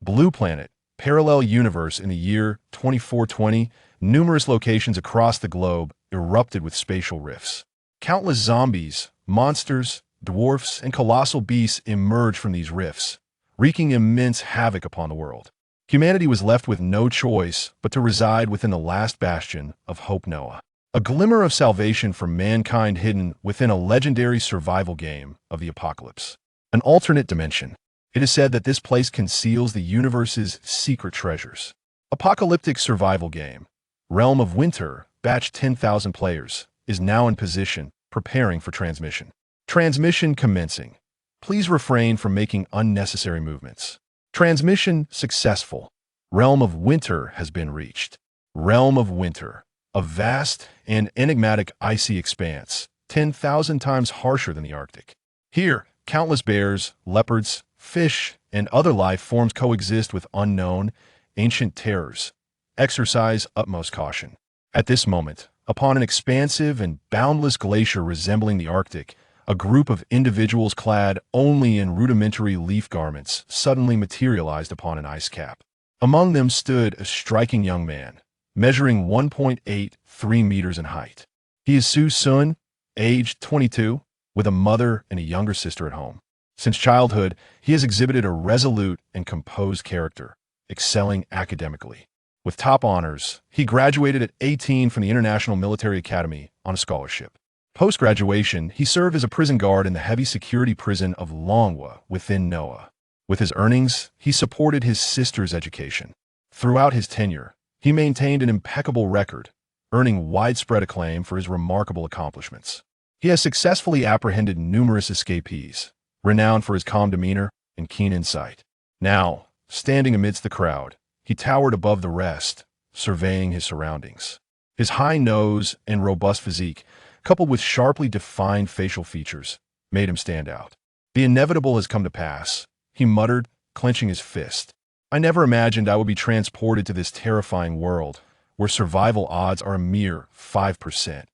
Blue Planet, parallel universe. In the year 2420, numerous locations across the globe erupted with spatial rifts. Countless zombies, monsters, dwarfs, and colossal beasts emerged from these rifts, wreaking immense havoc upon the world. Humanity was left with no choice but to reside within the last bastion of Hope Noah, a glimmer of salvation for mankind hidden within a legendary survival game of the apocalypse. An alternate dimension. It is said that this place conceals the universe's secret treasures. Apocalyptic survival game. Realm of Winter, batch 10,000 players, is now in position, preparing for transmission. Transmission commencing. Please refrain from making unnecessary movements. Transmission successful. Realm of Winter has been reached. Realm of Winter, a vast and enigmatic icy expanse, 10,000 times harsher than the Arctic. Here, countless bears, leopards, fish, and other life forms coexist with unknown, ancient terrors. Exercise utmost caution. At this moment, upon an expansive and boundless glacier resembling the Arctic, a group of individuals clad only in rudimentary leaf garments suddenly materialized upon an ice cap. Among them stood a striking young man, measuring 1.83 meters in height. He is Su Xun, aged 22, with a mother and a younger sister at home. Since childhood, he has exhibited a resolute and composed character, excelling academically. With top honors, he graduated at 18 from the International Military Academy on a scholarship. Post-graduation, he served as a prison guard in the heavy security prison of Longwa within Noah. With his earnings, he supported his sister's education. Throughout his tenure, he maintained an impeccable record, earning widespread acclaim for his remarkable accomplishments. He has successfully apprehended numerous escapees, renowned for his calm demeanor and keen insight. Now, standing amidst the crowd, he towered above the rest, surveying his surroundings. His high nose and robust physique, coupled with sharply defined facial features, made him stand out. The inevitable has come to pass, he muttered, clenching his fist. I never imagined I would be transported to this terrifying world, where survival odds are a mere 5%.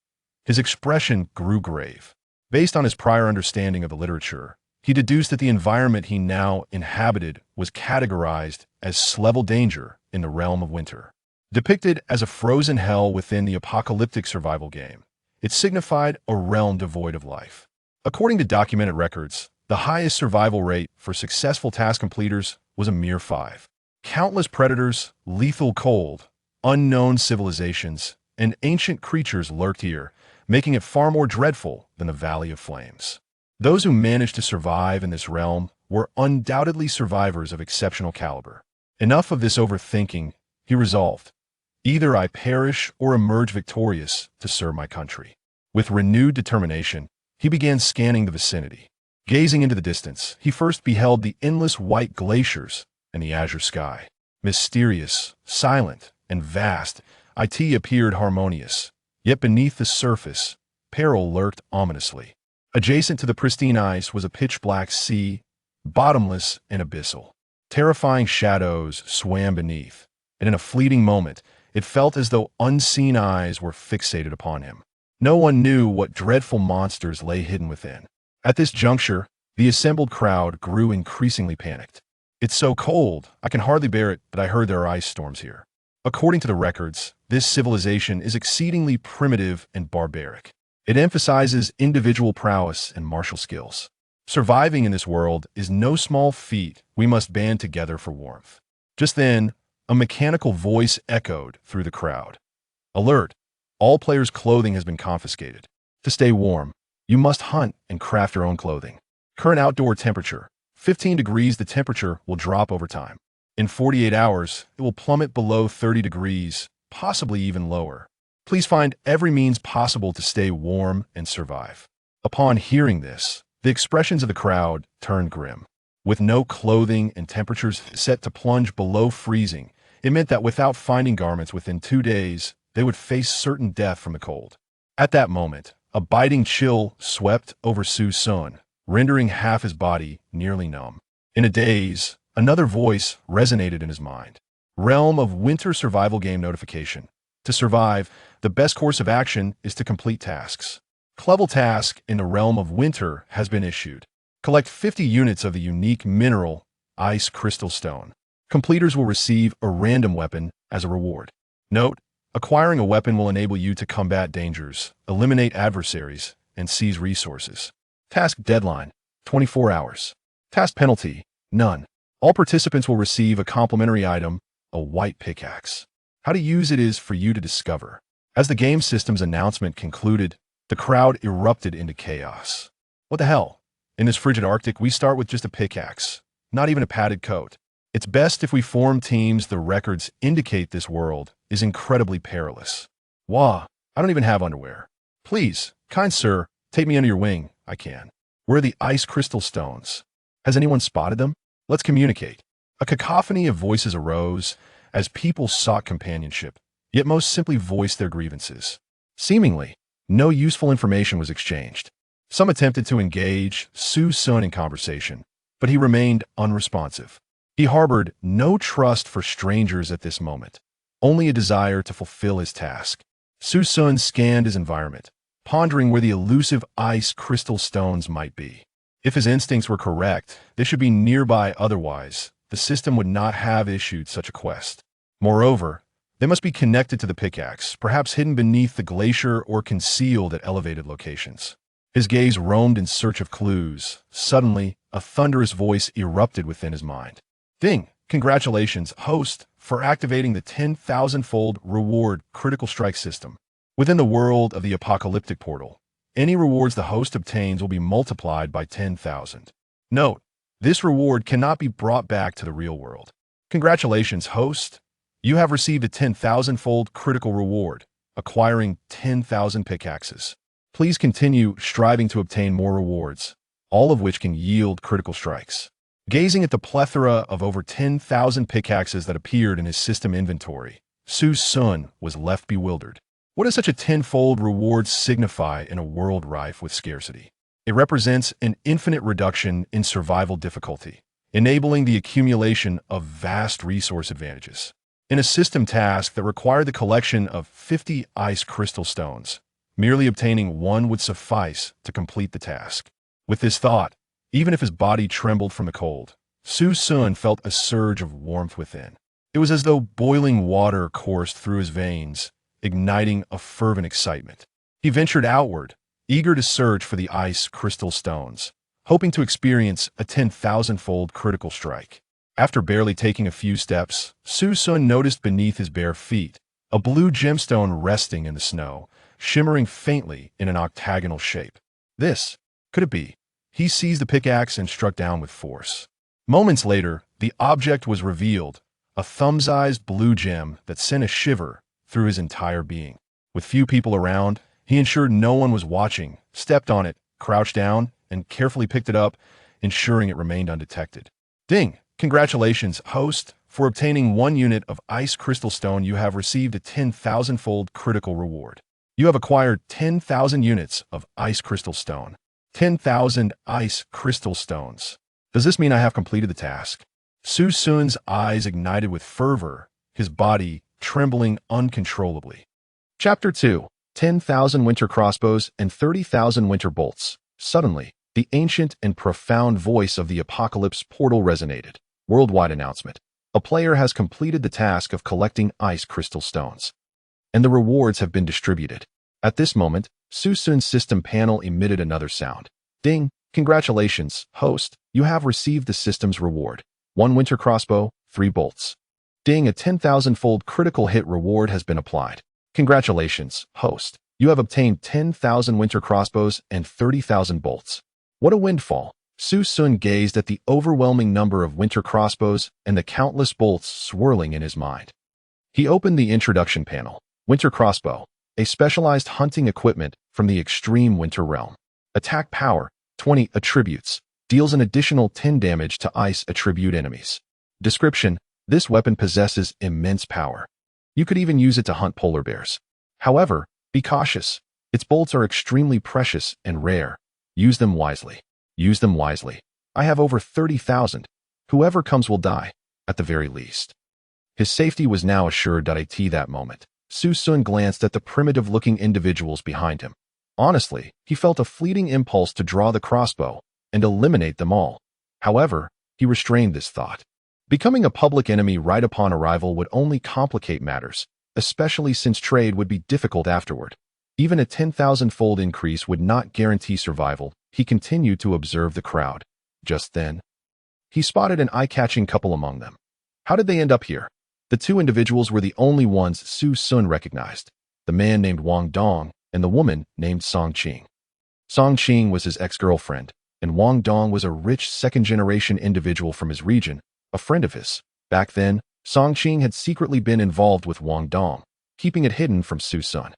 His expression grew grave. Based on his prior understanding of the literature, he deduced that the environment he now inhabited was categorized as level danger in the realm of winter. Depicted as a frozen hell within the apocalyptic survival game, it signified a realm devoid of life. According to documented records, the highest survival rate for successful task completers was a mere 5. Countless predators, lethal cold, unknown civilizations, and ancient creatures lurked here, making it far more dreadful than the Valley of Flames. Those who managed to survive in this realm were undoubtedly survivors of exceptional caliber. Enough of this overthinking, he resolved. Either I perish or emerge victorious to serve my country. With renewed determination, he began scanning the vicinity. Gazing into the distance, he first beheld the endless white glaciers and the azure sky. Mysterious, silent, and vast, it appeared harmonious. Yet beneath the surface, peril lurked ominously. Adjacent to the pristine ice was a pitch-black sea, bottomless and abyssal. Terrifying shadows swam beneath, and in a fleeting moment, it felt as though unseen eyes were fixated upon him. No one knew what dreadful monsters lay hidden within. At this juncture, the assembled crowd grew increasingly panicked. It's so cold, I can hardly bear it, but I heard there are ice storms here. According to the records, this civilization is exceedingly primitive and barbaric. It emphasizes individual prowess and martial skills. Surviving in this world is no small feat. We must band together for warmth. Just then, a mechanical voice echoed through the crowd. Alert! All players' clothing has been confiscated. To stay warm, you must hunt and craft your own clothing. Current outdoor temperature, 15 degrees. The temperature will drop over time. In 48 hours, it will plummet below 30 degrees, possibly even lower. Please find every means possible to stay warm and survive. Upon hearing this, the expressions of the crowd turned grim. With no clothing and temperatures set to plunge below freezing, it meant that without finding garments within 2 days, they would face certain death from the cold. At that moment, a biting chill swept over Su Xun, rendering half his body nearly numb. In a daze, another voice resonated in his mind. Realm of Winter survival game notification. To survive, the best course of action is to complete tasks. Level task in the Realm of Winter has been issued. Collect 50 units of the unique mineral, Ice Crystal Stone. Completers will receive a random weapon as a reward. Note, acquiring a weapon will enable you to combat dangers, eliminate adversaries, and seize resources. Task deadline, 24 hours. Task penalty, none. All participants will receive a complimentary item, a white pickaxe. How to use it is for you to discover. As the game system's announcement concluded, the crowd erupted into chaos. What the hell? In this frigid Arctic, we start with just a pickaxe, not even a padded coat. It's best if we form teams. The records indicate this world is incredibly perilous. Wah, I don't even have underwear. Please, kind sir, take me under your wing. I can. Where are the ice crystal stones? Has anyone spotted them? Let's communicate. A cacophony of voices arose as people sought companionship, yet most simply voiced their grievances. Seemingly, no useful information was exchanged. Some attempted to engage Su Xun in conversation, but he remained unresponsive. He harbored no trust for strangers at this moment, only a desire to fulfill his task. Su Xun scanned his environment, pondering where the elusive ice crystal stones might be. If his instincts were correct, they should be nearby, otherwise, the system would not have issued such a quest. Moreover, they must be connected to the pickaxe, perhaps hidden beneath the glacier or concealed at elevated locations. His gaze roamed in search of clues. Suddenly, a thunderous voice erupted within his mind. Ding! Congratulations, host, for activating the 10,000-fold reward critical strike system. Within the world of the apocalyptic portal, any rewards the host obtains will be multiplied by 10,000. Note, this reward cannot be brought back to the real world. Congratulations, host. You have received a 10,000-fold critical reward, acquiring 10,000 pickaxes. Please continue striving to obtain more rewards, all of which can yield critical strikes. Gazing at the plethora of over 10,000 pickaxes that appeared in his system inventory, Su Xun was left bewildered. What does such a 10-fold reward signify in a world rife with scarcity? It represents an infinite reduction in survival difficulty, enabling the accumulation of vast resource advantages. In a system task that required the collection of 50 ice crystal stones, merely obtaining one would suffice to complete the task. With this thought, even if his body trembled from the cold, Su Xun felt a surge of warmth within. It was as though boiling water coursed through his veins, igniting a fervent excitement. He ventured outward, eager to search for the ice crystal stones, hoping to experience a 10,000-fold critical strike. After barely taking a few steps, Su Xun noticed beneath his bare feet a blue gemstone resting in the snow, shimmering faintly in an octagonal shape. This, could it be? He seized the pickaxe and struck down with force. Moments later, the object was revealed, a thumb-sized blue gem that sent a shiver through his entire being. With few people around, he ensured no one was watching, stepped on it, crouched down, and carefully picked it up, ensuring it remained undetected. Ding! Congratulations, host! For obtaining 1 unit of ice crystal stone, you have received a 10,000-fold critical reward. You have acquired 10,000 units of ice crystal stone. 10,000 ice crystal stones. Does this mean I have completed the task? Su Xun's eyes ignited with fervor, his body trembling uncontrollably. Chapter 2. 10,000 winter crossbows and 30,000 winter bolts. Suddenly, the ancient and profound voice of the apocalypse portal resonated. Worldwide announcement. A player has completed the task of collecting ice crystal stones, and the rewards have been distributed. At this moment, Su Xun's system panel emitted another sound. Ding! Congratulations, host. You have received the system's reward. 1 winter crossbow, 3 bolts. Ding! A 10,000-fold critical hit reward has been applied. Congratulations, host. You have obtained 10,000 winter crossbows and 30,000 bolts. What a windfall! Su Xun gazed at the overwhelming number of winter crossbows and the countless bolts swirling in his mind. He opened the introduction panel. Winter crossbow, a specialized hunting equipment from the extreme winter realm. Attack power, 20 attributes, deals an additional 10 damage to ice attribute enemies. Description: this weapon possesses immense power. You could even use it to hunt polar bears. However, be cautious. Its bolts are extremely precious and rare. Use them wisely. Use them wisely. I have over 30,000. Whoever comes will die, at the very least. His safety was now assured. At that moment, Su Xun glanced at the primitive-looking individuals behind him. Honestly, he felt a fleeting impulse to draw the crossbow and eliminate them all. However, he restrained this thought. Becoming a public enemy right upon arrival would only complicate matters, especially since trade would be difficult afterward. Even a 10,000-fold increase would not guarantee survival. He continued to observe the crowd. Just then, he spotted an eye-catching couple among them. How did they end up here? The two individuals were the only ones Su Xun recognized, the man named Wang Dong and the woman named Song Qing. Song Qing was his ex-girlfriend, and Wang Dong was a rich second-generation individual from his region, a friend of his. Back then, Song Qing had secretly been involved with Wang Dong, keeping it hidden from Su Xun.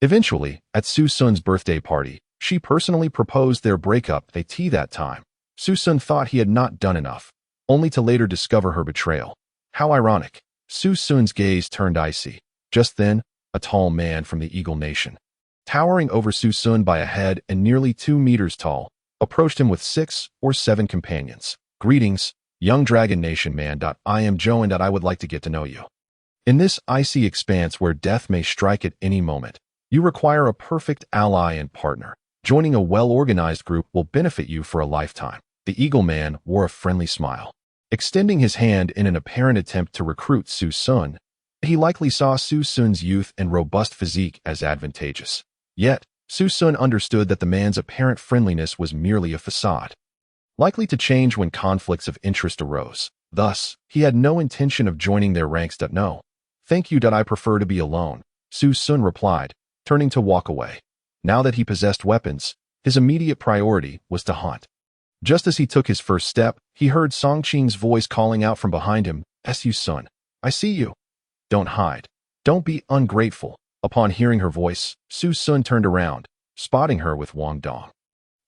Eventually, at Su Xun's birthday party, she personally proposed their breakup that time. Su Xun thought he had not done enough, only to later discover her betrayal. How ironic. Su Xun's gaze turned icy. Just then, a tall man from the Eagle Nation, towering over Su Xun by a head and nearly 2 meters tall, approached him with 6 or 7 companions. Greetings, young Dragon Nation man. I am Joe and I would like to get to know you. In this icy expanse where death may strike at any moment, you require a perfect ally and partner. Joining a well-organized group will benefit you for a lifetime. The Eagle Man wore a friendly smile. Extending his hand in an apparent attempt to recruit Su Xun, he likely saw Su Xun's youth and robust physique as advantageous. Yet, Su Xun understood that the man's apparent friendliness was merely a facade, likely to change when conflicts of interest arose. Thus, he had no intention of joining their ranks. No, thank you. I prefer to be alone, Su Xun replied, turning to walk away. Now that he possessed weapons, his immediate priority was to hunt. Just as he took his first step, he heard Song Qing's voice calling out from behind him, Su Xun, I see you. Don't hide. Don't be ungrateful. Upon hearing her voice, Su Xun turned around, spotting her with Wang Dong.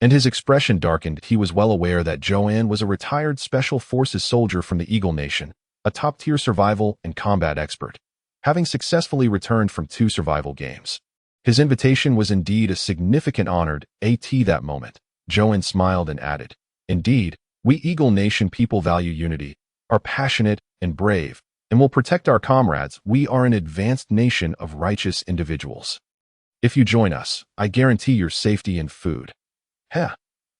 And his expression darkened. He was well aware that Joanne was a retired Special Forces soldier from the Eagle Nation, a top-tier survival and combat expert, having successfully returned from 2 survival games. His invitation was indeed a significant honor. At that moment, Joanne smiled and added, Indeed, we Eagle Nation people value unity, are passionate and brave, and will protect our comrades. We are an advanced nation of righteous individuals. If you join us, I guarantee your safety and food. Heh,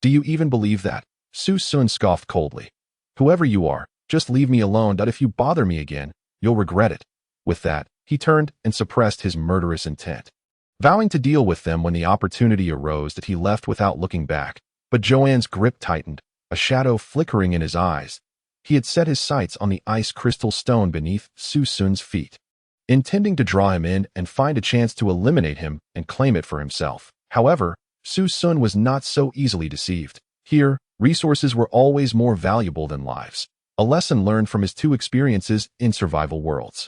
do you even believe that? Su Xun scoffed coldly. Whoever you are, just leave me alone. If you bother me again, you'll regret it. With that, he turned and suppressed his murderous intent, vowing to deal with them when the opportunity arose. That he left without looking back. But Joanne's grip tightened, a shadow flickering in his eyes. He had set his sights on the ice crystal stone beneath Su Xun's feet, intending to draw him in and find a chance to eliminate him and claim it for himself. However, Su Xun was not so easily deceived. Here, resources were always more valuable than lives, a lesson learned from his 2 experiences in survival worlds.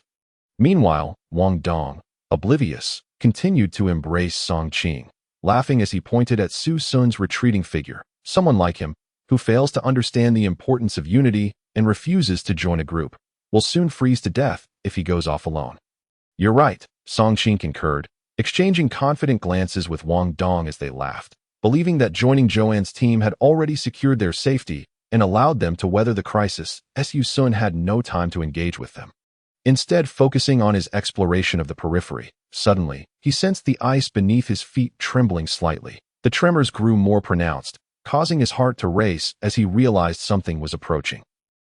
Meanwhile, Wang Dong, oblivious, continued to embrace Song Qing, laughing as he pointed at Su Xun's retreating figure. Someone like him, who fails to understand the importance of unity and refuses to join a group, will soon freeze to death if he goes off alone. You're right, Song Qing concurred, exchanging confident glances with Wang Dong as they laughed, believing that joining Joanne's team had already secured their safety and allowed them to weather the crisis. Su Xun had no time to engage with them. Instead, focusing on his exploration of the periphery, suddenly, he sensed the ice beneath his feet trembling slightly. The tremors grew more pronounced, causing his heart to race as he realized something was approaching.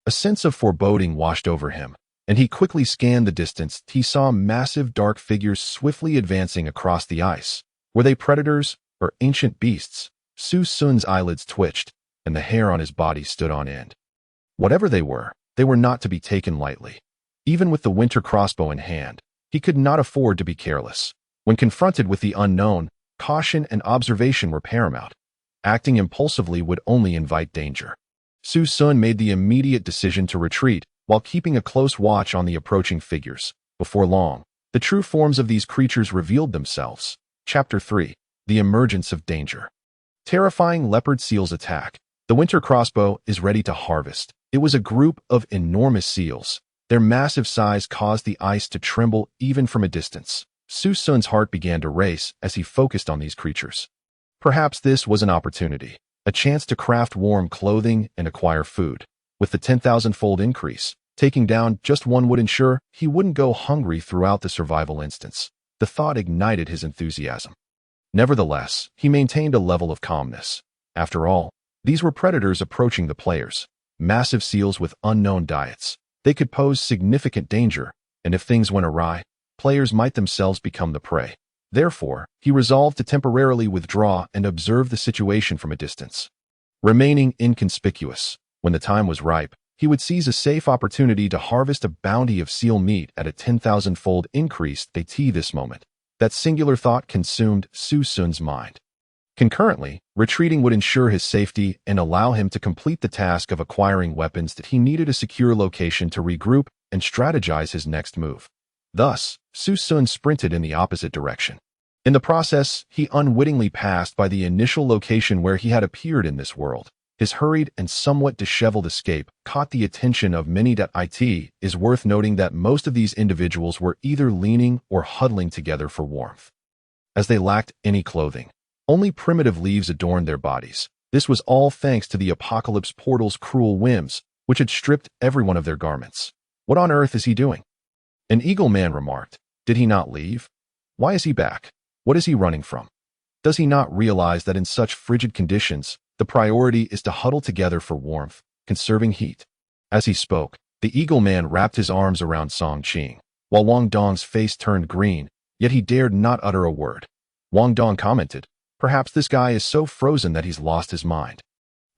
A sense of foreboding washed over him, and he quickly scanned the distance. He saw massive dark figures swiftly advancing across the ice. Were they predators or ancient beasts? Su Xun's eyelids twitched, and the hair on his body stood on end. Whatever they were not to be taken lightly. Even with the Winter Crossbow in hand, he could not afford to be careless. When confronted with the unknown, caution and observation were paramount. Acting impulsively would only invite danger. Su Xun made the immediate decision to retreat while keeping a close watch on the approaching figures. Before long, the true forms of these creatures revealed themselves. Chapter 3. The Emergence of Danger. Terrifying leopard seals attack. The Winter Crossbow is ready to harvest. It was a group of enormous seals. Their massive size caused the ice to tremble even from a distance. Su Xun's heart began to race as he focused on these creatures. Perhaps this was an opportunity, a chance to craft warm clothing and acquire food. With the 10,000-fold increase, taking down just one would ensure he wouldn't go hungry throughout the survival instance. The thought ignited his enthusiasm. Nevertheless, he maintained a level of calmness. After all, these were predators approaching the players. massive seals with unknown diets. They could pose significant danger, and if things went awry, players might themselves become the prey. Therefore, he resolved to temporarily withdraw and observe the situation from a distance. Remaining inconspicuous, when the time was ripe, he would seize a safe opportunity to harvest a bounty of seal meat at a 10,000-fold increase. This moment. That singular thought consumed Su Xun's mind. Concurrently, retreating would ensure his safety and allow him to complete the task of acquiring weapons that he needed a secure location to regroup and strategize his next move. Thus, Su Xun sprinted in the opposite direction. In the process, he unwittingly passed by the initial location where he had appeared in this world. His hurried and somewhat disheveled escape caught the attention of many. It is worth noting that most of these individuals were either leaning or huddling together for warmth, as they lacked any clothing. Only primitive leaves adorned their bodies. This was all thanks to the apocalypse portal's cruel whims, which had stripped everyone of their garments. What on earth is he doing? An eagle man remarked. Did he not leave? Why is he back? What is he running from? Does he not realize that in such frigid conditions, the priority is to huddle together for warmth, conserving heat? As he spoke, the eagle man wrapped his arms around Song Qing, while Wang Dong's face turned green, yet he dared not utter a word. Wang Dong commented, "Perhaps this guy is so frozen that he's lost his mind.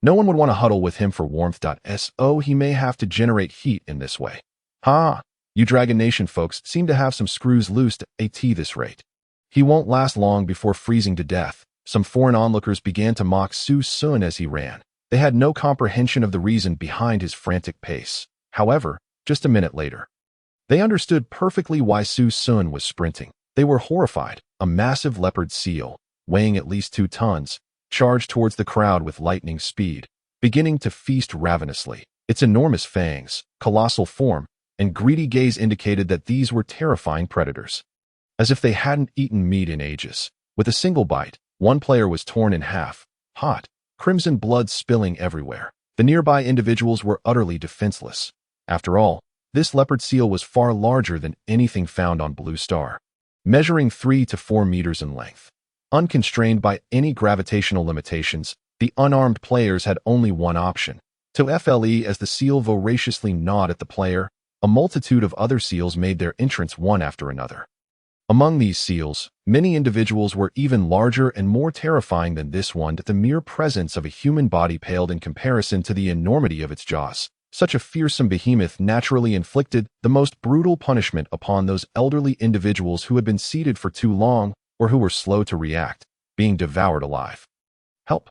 No one would want to huddle with him for warmth. So he may have to generate heat in this way. Ha! You Dragon Nation folks seem to have some screws loose at this rate. He won't last long before freezing to death." Some foreign onlookers began to mock Su Xun as he ran. They had no comprehension of the reason behind his frantic pace. However, just a minute later, they understood perfectly why Su Xun was sprinting. They were horrified. A massive leopard seal, weighing at least 2 tons, charged towards the crowd with lightning speed, beginning to feast ravenously. Its enormous fangs, colossal form, and greedy gaze indicated that these were terrifying predators. As if they hadn't eaten meat in ages. With a single bite, one player was torn in half, hot, crimson blood spilling everywhere. The nearby individuals were utterly defenseless. After all, this leopard seal was far larger than anything found on Blue Star, measuring 3 to 4 meters in length. Unconstrained by any gravitational limitations, the unarmed players had only one option: to flee. As the seal voraciously gnawed at the player, a multitude of other seals made their entrance one after another. Among these seals, many individuals were even larger and more terrifying than this one. The mere presence of a human body paled in comparison to the enormity of its jaws. Such a fearsome behemoth naturally inflicted the most brutal punishment upon those elderly individuals who had been seated for too long or who were slow to react, being devoured alive. Help!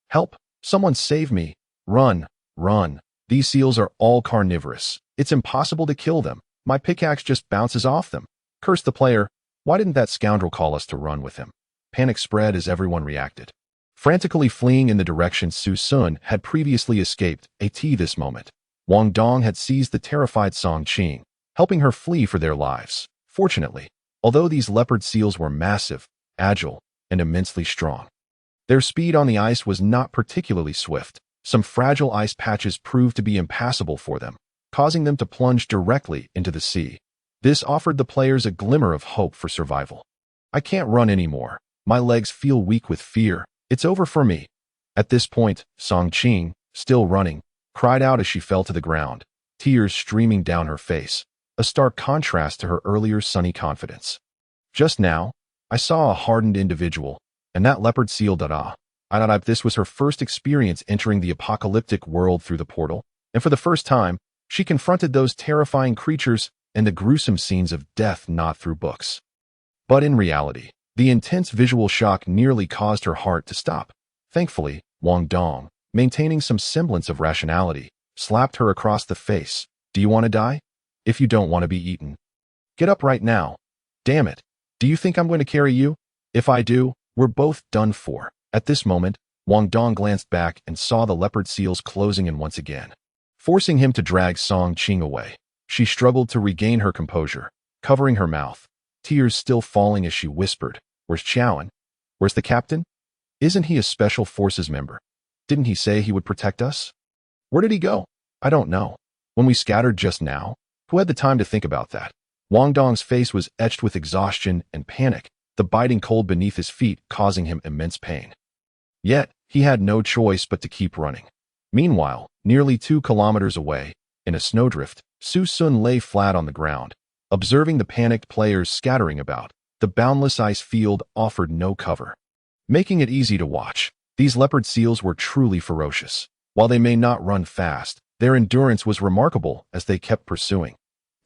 Help! Someone save me! Run! Run! These seals are all carnivorous. It's impossible to kill them. My pickaxe just bounces off them. Curse the player. Why didn't that scoundrel call us to run with him? Panic spread as everyone reacted, frantically fleeing in the direction Su Xun had previously escaped. At this moment, Wang Dong had seized the terrified Song Qing, helping her flee for their lives. Fortunately, although these leopard seals were massive, agile, and immensely strong, their speed on the ice was not particularly swift. Some fragile ice patches proved to be impassable for them, causing them to plunge directly into the sea. This offered the players a glimmer of hope for survival. "I can't run anymore. My legs feel weak with fear. It's over for me." At this point, Song Qing, still running, cried out as she fell to the ground, tears streaming down her face, a stark contrast to her earlier sunny confidence. "Just now, I saw a hardened individual, and that leopard seal. This was her first experience entering the apocalyptic world through the portal, and for the first time, she confronted those terrifying creatures and the gruesome scenes of death not through books. But in reality, the intense visual shock nearly caused her heart to stop. Thankfully, Wang Dong, maintaining some semblance of rationality, slapped her across the face. "Do you want to die? If you don't want to be eaten, get up right now. Damn it. Do you think I'm going to carry you? If I do, we're both done for." At this moment, Wang Dong glanced back and saw the leopard seals closing in once again, forcing him to drag Song Qing away. She struggled to regain her composure, covering her mouth, tears still falling as she whispered, "Where's Chowan? Where's the captain? Isn't he a special forces member? Didn't he say he would protect us? Where did he go? I don't know. When we scattered just now, who had the time to think about that?" Wang Dong's face was etched with exhaustion and panic, the biting cold beneath his feet causing him immense pain. Yet, he had no choice but to keep running. Meanwhile, Nearly 2 kilometers away, in a snowdrift, Su Xun lay flat on the ground. Observing the panicked players scattering about, the boundless ice field offered no cover. Making it easy to watch, these leopard seals were truly ferocious. While they may not run fast, their endurance was remarkable as they kept pursuing.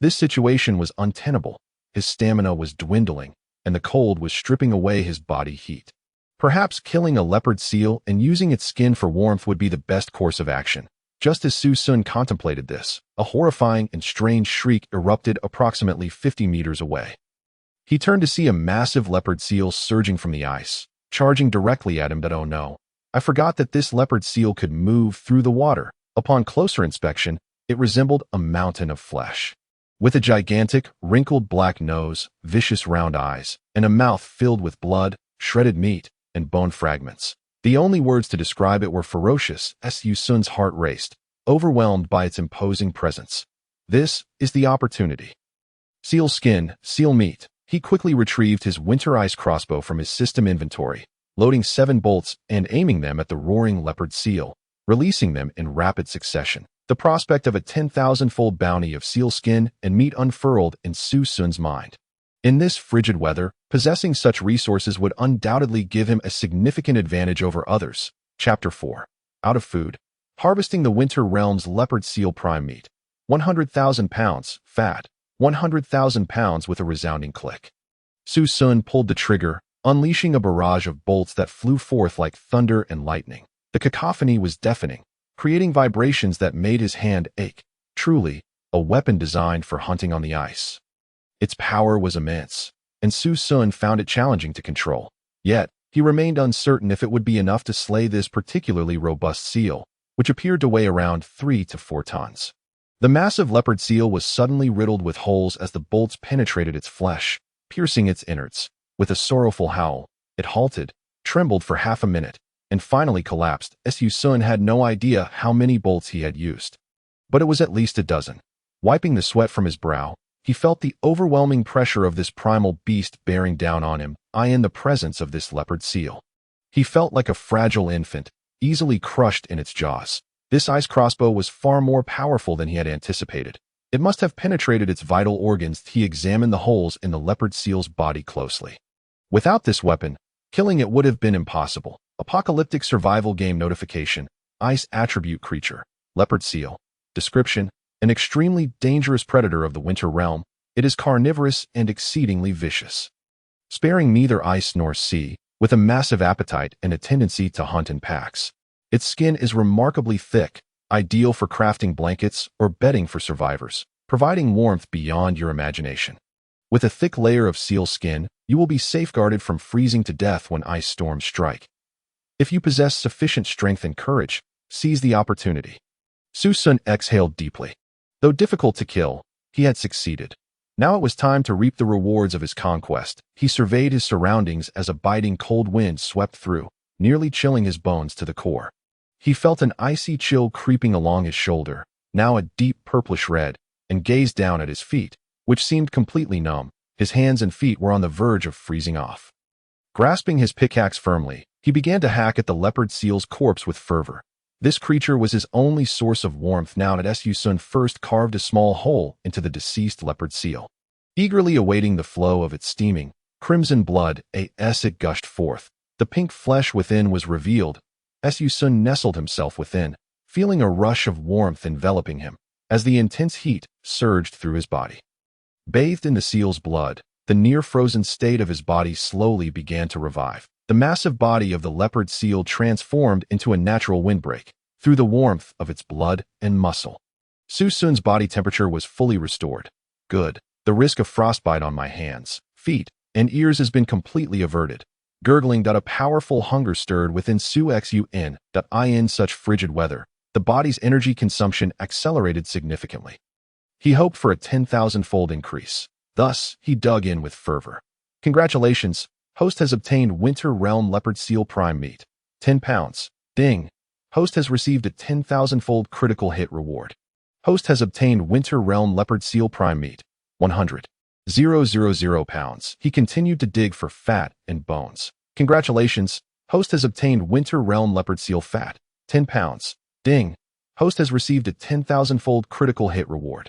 This situation was untenable. His stamina was dwindling, and the cold was stripping away his body heat. Perhaps killing a leopard seal and using its skin for warmth would be the best course of action. Just as Su Xun contemplated this, a horrifying and strange shriek erupted approximately 50 meters away. He turned to see a massive leopard seal surging from the ice, charging directly at him. But oh no, I forgot that this leopard seal could move through the water. Upon closer inspection, it resembled a mountain of flesh. With a gigantic, wrinkled black nose, vicious round eyes, and a mouth filled with blood, shredded meat, and bone fragments. The only words to describe it were ferocious. Su Xun's heart raced, overwhelmed by its imposing presence. This is the opportunity. Seal skin, seal meat. He quickly retrieved his winter ice crossbow from his system inventory, loading 7 bolts and aiming them at the roaring leopard seal, releasing them in rapid succession. The prospect of a 10,000-fold bounty of seal skin and meat unfurled in Su Xun's mind. In this frigid weather, possessing such resources would undoubtedly give him a significant advantage over others. Chapter 4. Out of food. Harvesting the Winter Realm's leopard seal prime meat. 100,000 pounds, fat. 100,000 pounds with a resounding click. Su Xun pulled the trigger, unleashing a barrage of bolts that flew forth like thunder and lightning. The cacophony was deafening, creating vibrations that made his hand ache. Truly, a weapon designed for hunting on the ice. Its power was immense, and Su Xun found it challenging to control. Yet, he remained uncertain if it would be enough to slay this particularly robust seal, which appeared to weigh around 3 to 4 tons. The massive leopard seal was suddenly riddled with holes as the bolts penetrated its flesh, piercing its innards. With a sorrowful howl, it halted, trembled for half a minute, and finally collapsed. Su Xun had no idea how many bolts he had used, but it was at least a dozen. Wiping the sweat from his brow, he felt the overwhelming pressure of this primal beast bearing down on him. In the presence of this leopard seal, he felt like a fragile infant, easily crushed in its jaws. This ice crossbow was far more powerful than he had anticipated. It must have penetrated its vital organs. He examined the holes in the leopard seal's body closely. Without this weapon, killing it would have been impossible. Apocalyptic survival game notification. Ice attribute creature. Leopard seal. Description. An extremely dangerous predator of the Winter Realm. It is carnivorous and exceedingly vicious, sparing neither ice nor sea, with a massive appetite and a tendency to hunt in packs. Its skin is remarkably thick, ideal for crafting blankets or bedding for survivors, providing warmth beyond your imagination. With a thick layer of seal skin, you will be safeguarded from freezing to death when ice storms strike. If you possess sufficient strength and courage, seize the opportunity. Su Xun exhaled deeply. Though difficult to kill, he had succeeded. Now it was time to reap the rewards of his conquest. He surveyed his surroundings as a biting cold wind swept through, nearly chilling his bones to the core. He felt an icy chill creeping along his shoulder, now a deep purplish red, and gazed down at his feet, which seemed completely numb. His hands and feet were on the verge of freezing off. Grasping his pickaxe firmly, he began to hack at the leopard seal's corpse with fervor. This creature was his only source of warmth now that Su Xun first carved a small hole into the deceased leopard seal. Eagerly awaiting the flow of its steaming, crimson blood, as it gushed forth, the pink flesh within was revealed. Su Xun nestled himself within, feeling a rush of warmth enveloping him, as the intense heat surged through his body. Bathed in the seal's blood, the near-frozen state of his body slowly began to revive. The massive body of the leopard seal transformed into a natural windbreak, through the warmth of its blood and muscle. Su Xun's body temperature was fully restored. Good. The risk of frostbite on my hands, feet, and ears has been completely averted. Gurgling that a powerful hunger stirred within Su Xun. In such frigid weather, the body's energy consumption accelerated significantly. He hoped for a 10,000-fold increase. Thus, he dug in with fervor. Congratulations! Host has obtained Winter Realm Leopard Seal Prime Meat. 10 pounds. Ding! Host has received a 10,000-fold critical hit reward. Host has obtained Winter Realm Leopard Seal Prime Meat. 100,000 pounds. He continued to dig for fat and bones. Congratulations! Host has obtained Winter Realm Leopard Seal Fat. 10 pounds. Ding! Host has received a 10,000-fold critical hit reward.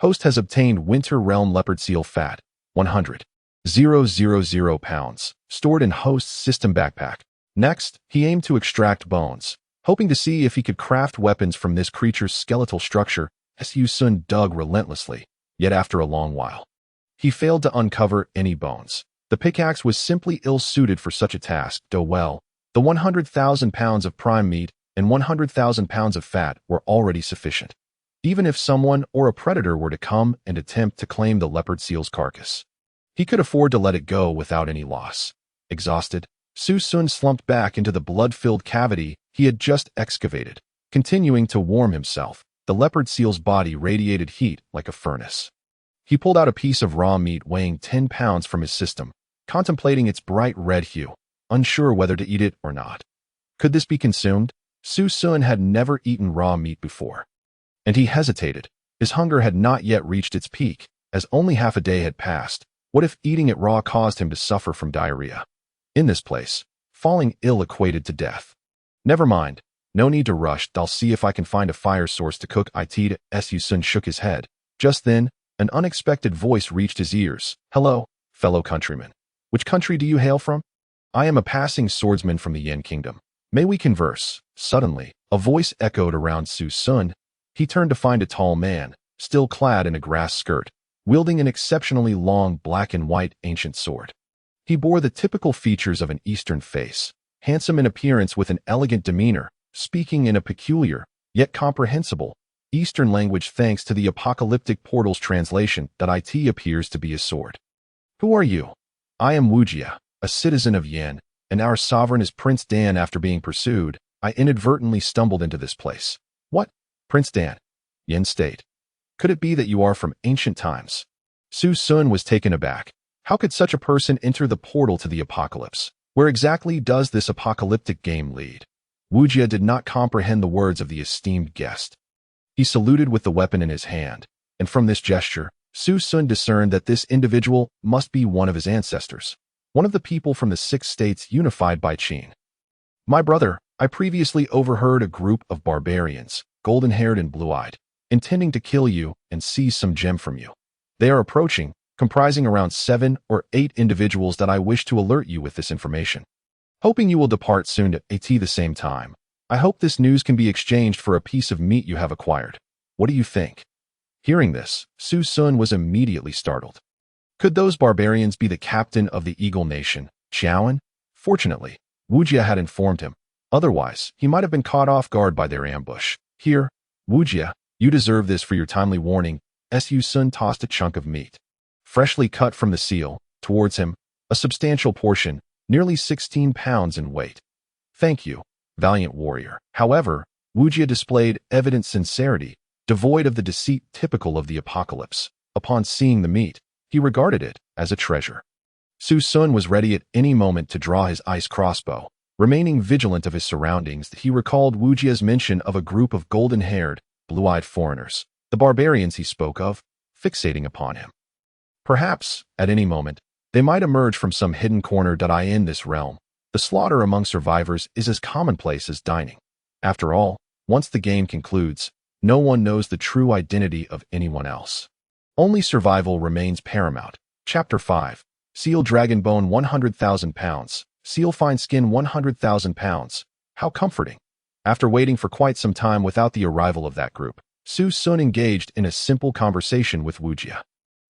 Host has obtained Winter Realm Leopard Seal Fat, 100,000 pounds, stored in Host's system backpack. Next, he aimed to extract bones, hoping to see if he could craft weapons from this creature's skeletal structure. Su Xun dug relentlessly, yet after a long while, he failed to uncover any bones. The pickaxe was simply ill-suited for such a task, though well, the 100,000 pounds of prime meat and 100,000 pounds of fat were already sufficient, even if someone or a predator were to come and attempt to claim the leopard seal's carcass. He could afford to let it go without any loss. Exhausted, Su Xun slumped back into the blood-filled cavity he had just excavated. Continuing to warm himself, the leopard seal's body radiated heat like a furnace. He pulled out a piece of raw meat weighing 10 pounds from his system, contemplating its bright red hue, unsure whether to eat it or not. Could this be consumed? Su Xun had never eaten raw meat before, and he hesitated. His hunger had not yet reached its peak, as only half a day had passed. What if eating it raw caused him to suffer from diarrhea? In this place, falling ill equated to death. Never mind. No need to rush. I'll see if I can find a fire source to cook it. Su Xun shook his head. Just then, an unexpected voice reached his ears. Hello, fellow countryman. Which country do you hail from? I am a passing swordsman from the Yen Kingdom. May we converse? Suddenly, a voice echoed around Su Xun. He turned to find a tall man, still clad in a grass skirt, wielding an exceptionally long black and white ancient sword. He bore the typical features of an Eastern face, handsome in appearance with an elegant demeanor, speaking in a peculiar, yet comprehensible, Eastern language thanks to the apocalyptic portal's translation that it appears to be a sword. Who are you? I am Wujia, a citizen of Yen, and our sovereign is Prince Dan. After being pursued, I inadvertently stumbled into this place. What? Prince Dan? Yen State. Could it be that you are from ancient times? Su Xun was taken aback. How could such a person enter the portal to the apocalypse? Where exactly does this apocalyptic game lead? Wujia did not comprehend the words of the esteemed guest. He saluted with the weapon in his hand, and from this gesture, Su Xun discerned that this individual must be one of his ancestors, one of the people from the 6 states unified by Qin. My brother, I previously overheard a group of barbarians, golden-haired and blue-eyed, intending to kill you and seize some gem from you. They are approaching, comprising around 7 or 8 individuals that I wish to alert you with this information. Hoping you will depart soon at the same time. I hope this news can be exchanged for a piece of meat you have acquired. What do you think? Hearing this, Su Xun was immediately startled. Could those barbarians be the captain of the Eagle Nation, Qiaoan? Fortunately, Wujia had informed him. Otherwise, he might have been caught off guard by their ambush. Here, Wujia, you deserve this for your timely warning. Su Xun tossed a chunk of meat, freshly cut from the seal, towards him, a substantial portion, nearly 16 pounds in weight. Thank you, valiant warrior. However, Wujia displayed evident sincerity, devoid of the deceit typical of the apocalypse. Upon seeing the meat, he regarded it as a treasure. Su Xun was ready at any moment to draw his ice crossbow. Remaining vigilant of his surroundings, he recalled Wujia's mention of a group of golden-haired, blue-eyed foreigners, the barbarians he spoke of, fixating upon him. Perhaps, at any moment, they might emerge from some hidden corner. In this realm, the slaughter among survivors is as commonplace as dining. After all, once the game concludes, no one knows the true identity of anyone else. Only survival remains paramount. Chapter 5. Seal Dragon Bone 100,000 pounds. Seal Fine Skin 100,000 pounds. How comforting. After waiting for quite some time without the arrival of that group, Su Xun engaged in a simple conversation with Wujia.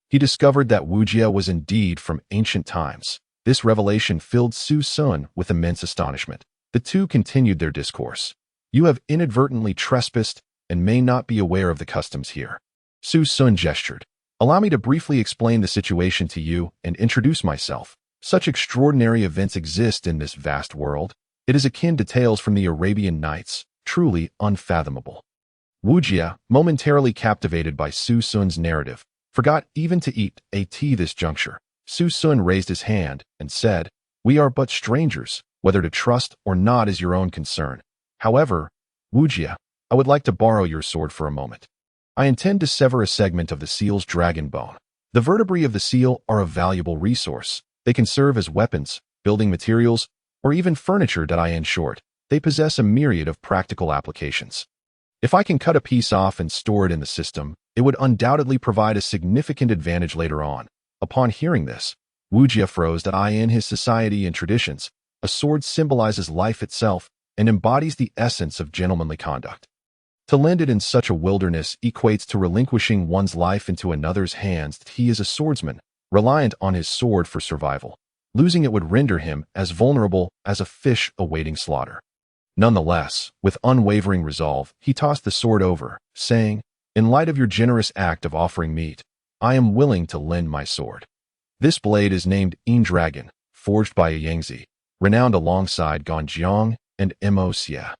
He discovered that Wujia was indeed from ancient times. This revelation filled Su Xun with immense astonishment. The two continued their discourse. You have inadvertently trespassed and may not be aware of the customs here. Su Xun gestured. Allow me to briefly explain the situation to you and introduce myself. Such extraordinary events exist in this vast world. It is akin to tales from the Arabian Nights, truly unfathomable. Wujia, momentarily captivated by Su Xun's narrative, forgot even to eat this juncture. Su Xun raised his hand and said, We are but strangers. Whether to trust or not is your own concern. However, Wujia, I would like to borrow your sword for a moment. I intend to sever a segment of the seal's dragon bone. The vertebrae of the seal are a valuable resource. They can serve as weapons, building materials, or even furniture. In short, they possess a myriad of practical applications. If I can cut a piece off and store it in the system, it would undoubtedly provide a significant advantage later on. Upon hearing this, Wujia froze the eye. In his society and traditions, a sword symbolizes life itself and embodies the essence of gentlemanly conduct. To lend it in such a wilderness equates to relinquishing one's life into another's hands. He is a swordsman, reliant on his sword for survival. Losing it would render him as vulnerable as a fish awaiting slaughter. Nonetheless, with unwavering resolve, he tossed the sword over, saying, "In light of your generous act of offering meat, I am willing to lend my sword." This blade is named Yin Dragon, forged by a Yangzi, renowned alongside Ganjiang and Mo Xie.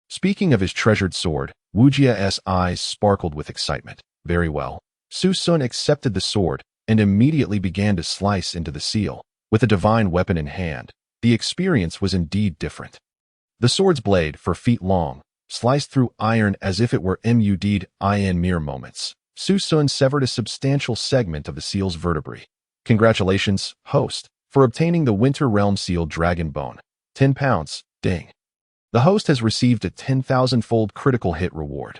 Speaking of his treasured sword, Wujia's eyes sparkled with excitement. Very well. Su Xun accepted the sword and immediately began to slice into the seal. With a divine weapon in hand, the experience was indeed different. The sword's blade, 4 feet long, sliced through iron as if it were mud. In mere moments, Su Xun severed a substantial segment of the seal's vertebrae. Congratulations, host, for obtaining the Winter Realm Seal Dragon Bone. 10 pounds, ding. The host has received a 10,000-fold critical hit reward.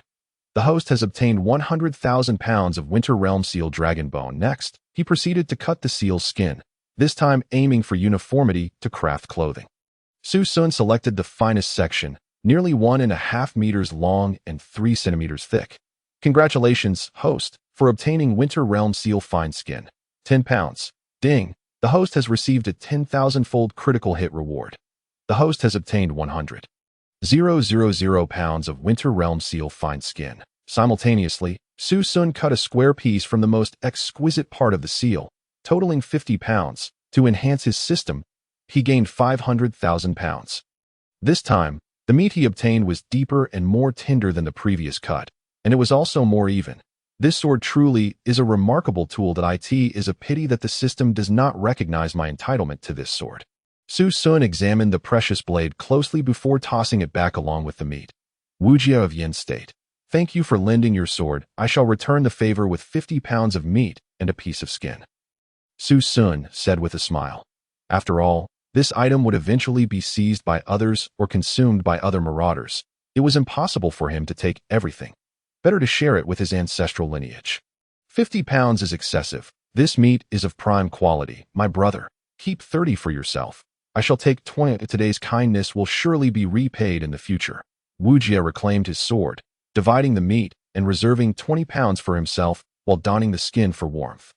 The host has obtained 100,000 pounds of Winter Realm Seal Dragon Bone. Next, he proceeded to cut the seal's skin, this time aiming for uniformity to craft clothing. Su Xun selected the finest section, nearly 1.5 meters long and 3 centimeters thick. Congratulations, host, for obtaining Winter Realm Seal Fine Skin. 10 pounds. Ding. The host has received a 10,000-fold critical hit reward. The host has obtained 100,000 pounds of Winter Realm Seal Fine Skin. Simultaneously, Su Xun cut a square piece from the most exquisite part of the seal, totaling 50 pounds. To enhance his system, he gained 500,000 pounds. This time, the meat he obtained was deeper and more tender than the previous cut, and it was also more even. This sword truly is a remarkable tool. It is a pity that the system does not recognize my entitlement to this sword. Su Xun examined the precious blade closely before tossing it back along with the meat. Wujia of Yin State, thank you for lending your sword. I shall return the favor with 50 pounds of meat and a piece of skin. Su Xun said with a smile. After all, this item would eventually be seized by others or consumed by other marauders. It was impossible for him to take everything. Better to share it with his ancestral lineage. 50 pounds is excessive. This meat is of prime quality. My brother, keep 30 for yourself. I shall take 20. Today's kindness will surely be repaid in the future. Wujia reclaimed his sword, dividing the meat and reserving 20 pounds for himself while donning the skin for warmth.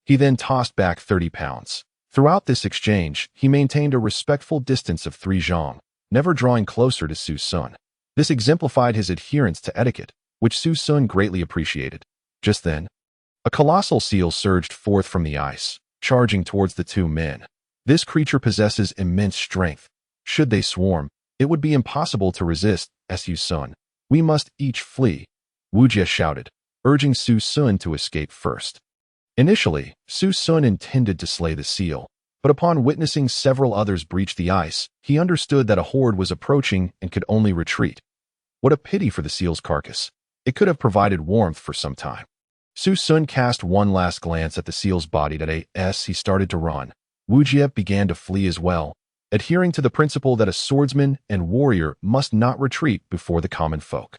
He then tossed back 30 pounds. Throughout this exchange, he maintained a respectful distance of 3 zhang, never drawing closer to Su Xun. This exemplified his adherence to etiquette, which Su Xun greatly appreciated. Just then, a colossal seal surged forth from the ice, charging towards the 2 men. This creature possesses immense strength. Should they swarm, it would be impossible to resist. Su Xun, we must each flee, Wujia shouted, urging Su Xun to escape first. Initially, Su Xun intended to slay the seal, but upon witnessing several others breach the ice, he understood that a horde was approaching and could only retreat. What a pity for the seal's carcass. It could have provided warmth for some time. Su Xun cast one last glance at the seal's body. As he started to run, Wujia began to flee as well, adhering to the principle that a swordsman and warrior must not retreat before the common folk.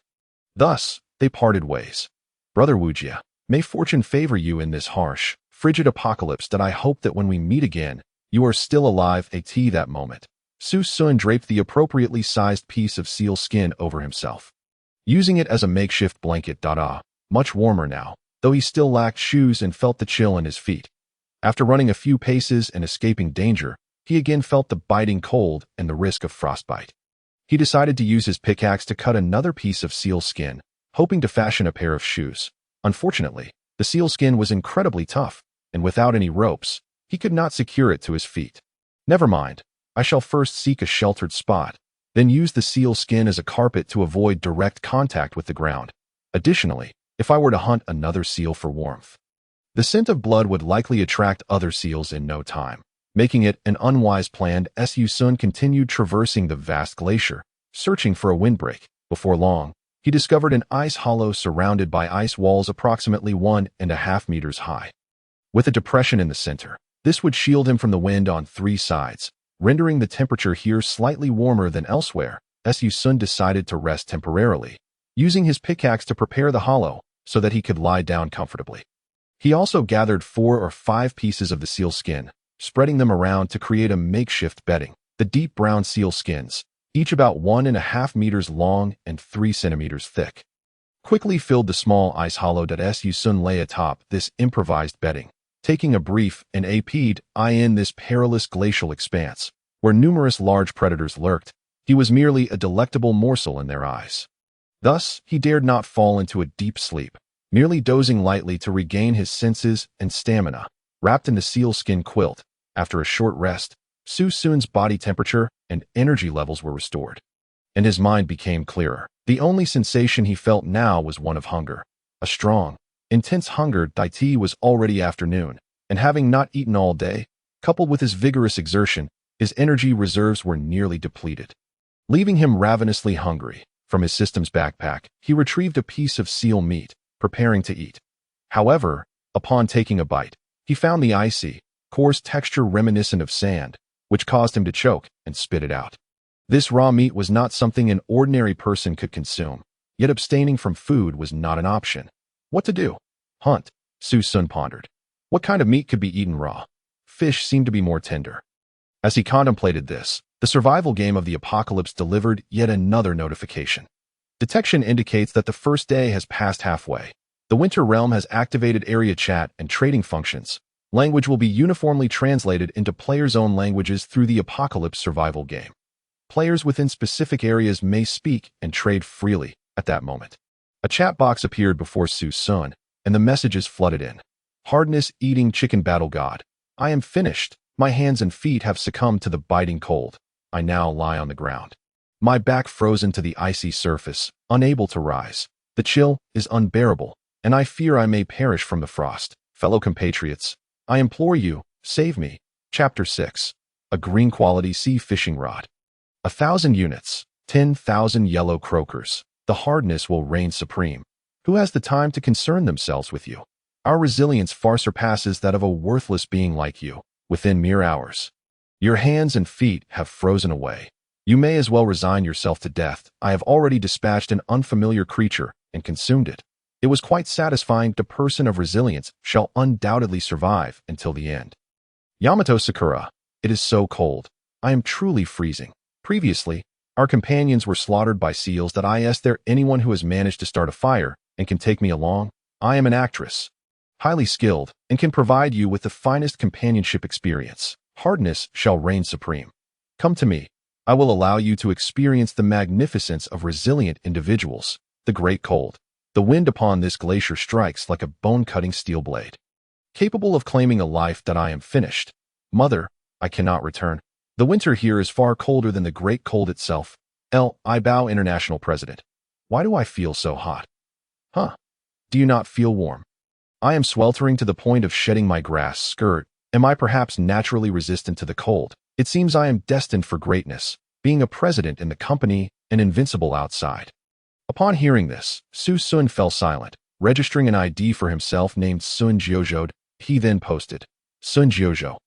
Thus, they parted ways. Brother Wujia, may fortune favor you in this harsh, frigid apocalypse. I hope that when we meet again, you are still alive. At that moment, Su Xun draped the appropriately sized piece of seal skin over himself, using it as a makeshift blanket. Much warmer now, though he still lacked shoes and felt the chill in his feet. After running a few paces and escaping danger, he again felt the biting cold and the risk of frostbite. He decided to use his pickaxe to cut another piece of seal skin, hoping to fashion a pair of shoes. Unfortunately, the seal skin was incredibly tough, and without any ropes, he could not secure it to his feet. Never mind, I shall first seek a sheltered spot, then use the seal skin as a carpet to avoid direct contact with the ground. Additionally, if I were to hunt another seal for warmth, the scent of blood would likely attract other seals in no time, making it an unwise plan. Su Xun continued traversing the vast glacier, searching for a windbreak. Before long, he discovered an ice hollow surrounded by ice walls approximately 1.5 meters high. With a depression in the center, this would shield him from the wind on 3 sides, rendering the temperature here slightly warmer than elsewhere. Su Xun decided to rest temporarily, using his pickaxe to prepare the hollow so that he could lie down comfortably. He also gathered 4 or 5 pieces of the seal skin, spreading them around to create a makeshift bedding. The deep brown seal skins, each about 1.5 meters long and 3 centimeters thick, quickly filled the small ice hollow that Su Xun lay atop this improvised bedding. Taking a brief and AP'd eye in this perilous glacial expanse, where numerous large predators lurked, he was merely a delectable morsel in their eyes. Thus, he dared not fall into a deep sleep, merely dozing lightly to regain his senses and stamina. Wrapped in the sealskin quilt, after a short rest, Su Xun's body temperature and energy levels were restored, and his mind became clearer. The only sensation he felt now was one of hunger, a strong, intense hunger. It was already afternoon, and having not eaten all day, coupled with his vigorous exertion, his energy reserves were nearly depleted. Leaving him ravenously hungry, from his system's backpack, he retrieved a piece of seal meat, preparing to eat. However, upon taking a bite, he found the icy, coarse texture reminiscent of sand, which caused him to choke and spit it out. This raw meat was not something an ordinary person could consume, yet abstaining from food was not an option. What to do? Hunt, Su Xun pondered. What kind of meat could be eaten raw? Fish seemed to be more tender. As he contemplated this, the survival game of the apocalypse delivered yet another notification. Detection indicates that the first day has passed halfway. The Winter Realm has activated area chat and trading functions. Language will be uniformly translated into players' own languages through the apocalypse survival game. Players within specific areas may speak and trade freely at that moment. A chat box appeared before Su Xun, and the messages flooded in. Hardness-eating chicken battle god. I am finished. My hands and feet have succumbed to the biting cold. I now lie on the ground, my back frozen to the icy surface, unable to rise. The chill is unbearable, and I fear I may perish from the frost. Fellow compatriots, I implore you, save me. Chapter 6. A green quality sea fishing rod. 1,000 units, 10,000 yellow croakers. The hardness will reign supreme. Who has the time to concern themselves with you? Our resilience far surpasses that of a worthless being like you. Within mere hours, your hands and feet have frozen away. You may as well resign yourself to death. I have already dispatched an unfamiliar creature and consumed it. It was quite satisfying. The person of resilience shall undoubtedly survive until the end. Yamato Sakura, it is so cold. I am truly freezing. Previously, our companions were slaughtered by seals. Is there anyone who has managed to start a fire and can take me along? I am an actress, highly skilled, and can provide you with the finest companionship experience. Hardness shall reign supreme. Come to me. I will allow you to experience the magnificence of resilient individuals. The great cold. The wind upon this glacier strikes like a bone-cutting steel blade, capable of claiming a life. I am finished. Mother, I cannot return. The winter here is far colder than the great cold itself. I bow, International President. Why do I feel so hot? Huh? Do you not feel warm? I am sweltering to the point of shedding my grass skirt. Am I perhaps naturally resistant to the cold? It seems I am destined for greatness, being a president in the company and invincible outside. Upon hearing this, Su Xun fell silent, registering an ID for himself named Sun Jiuzhou. He then posted, Sun Jiuzhou,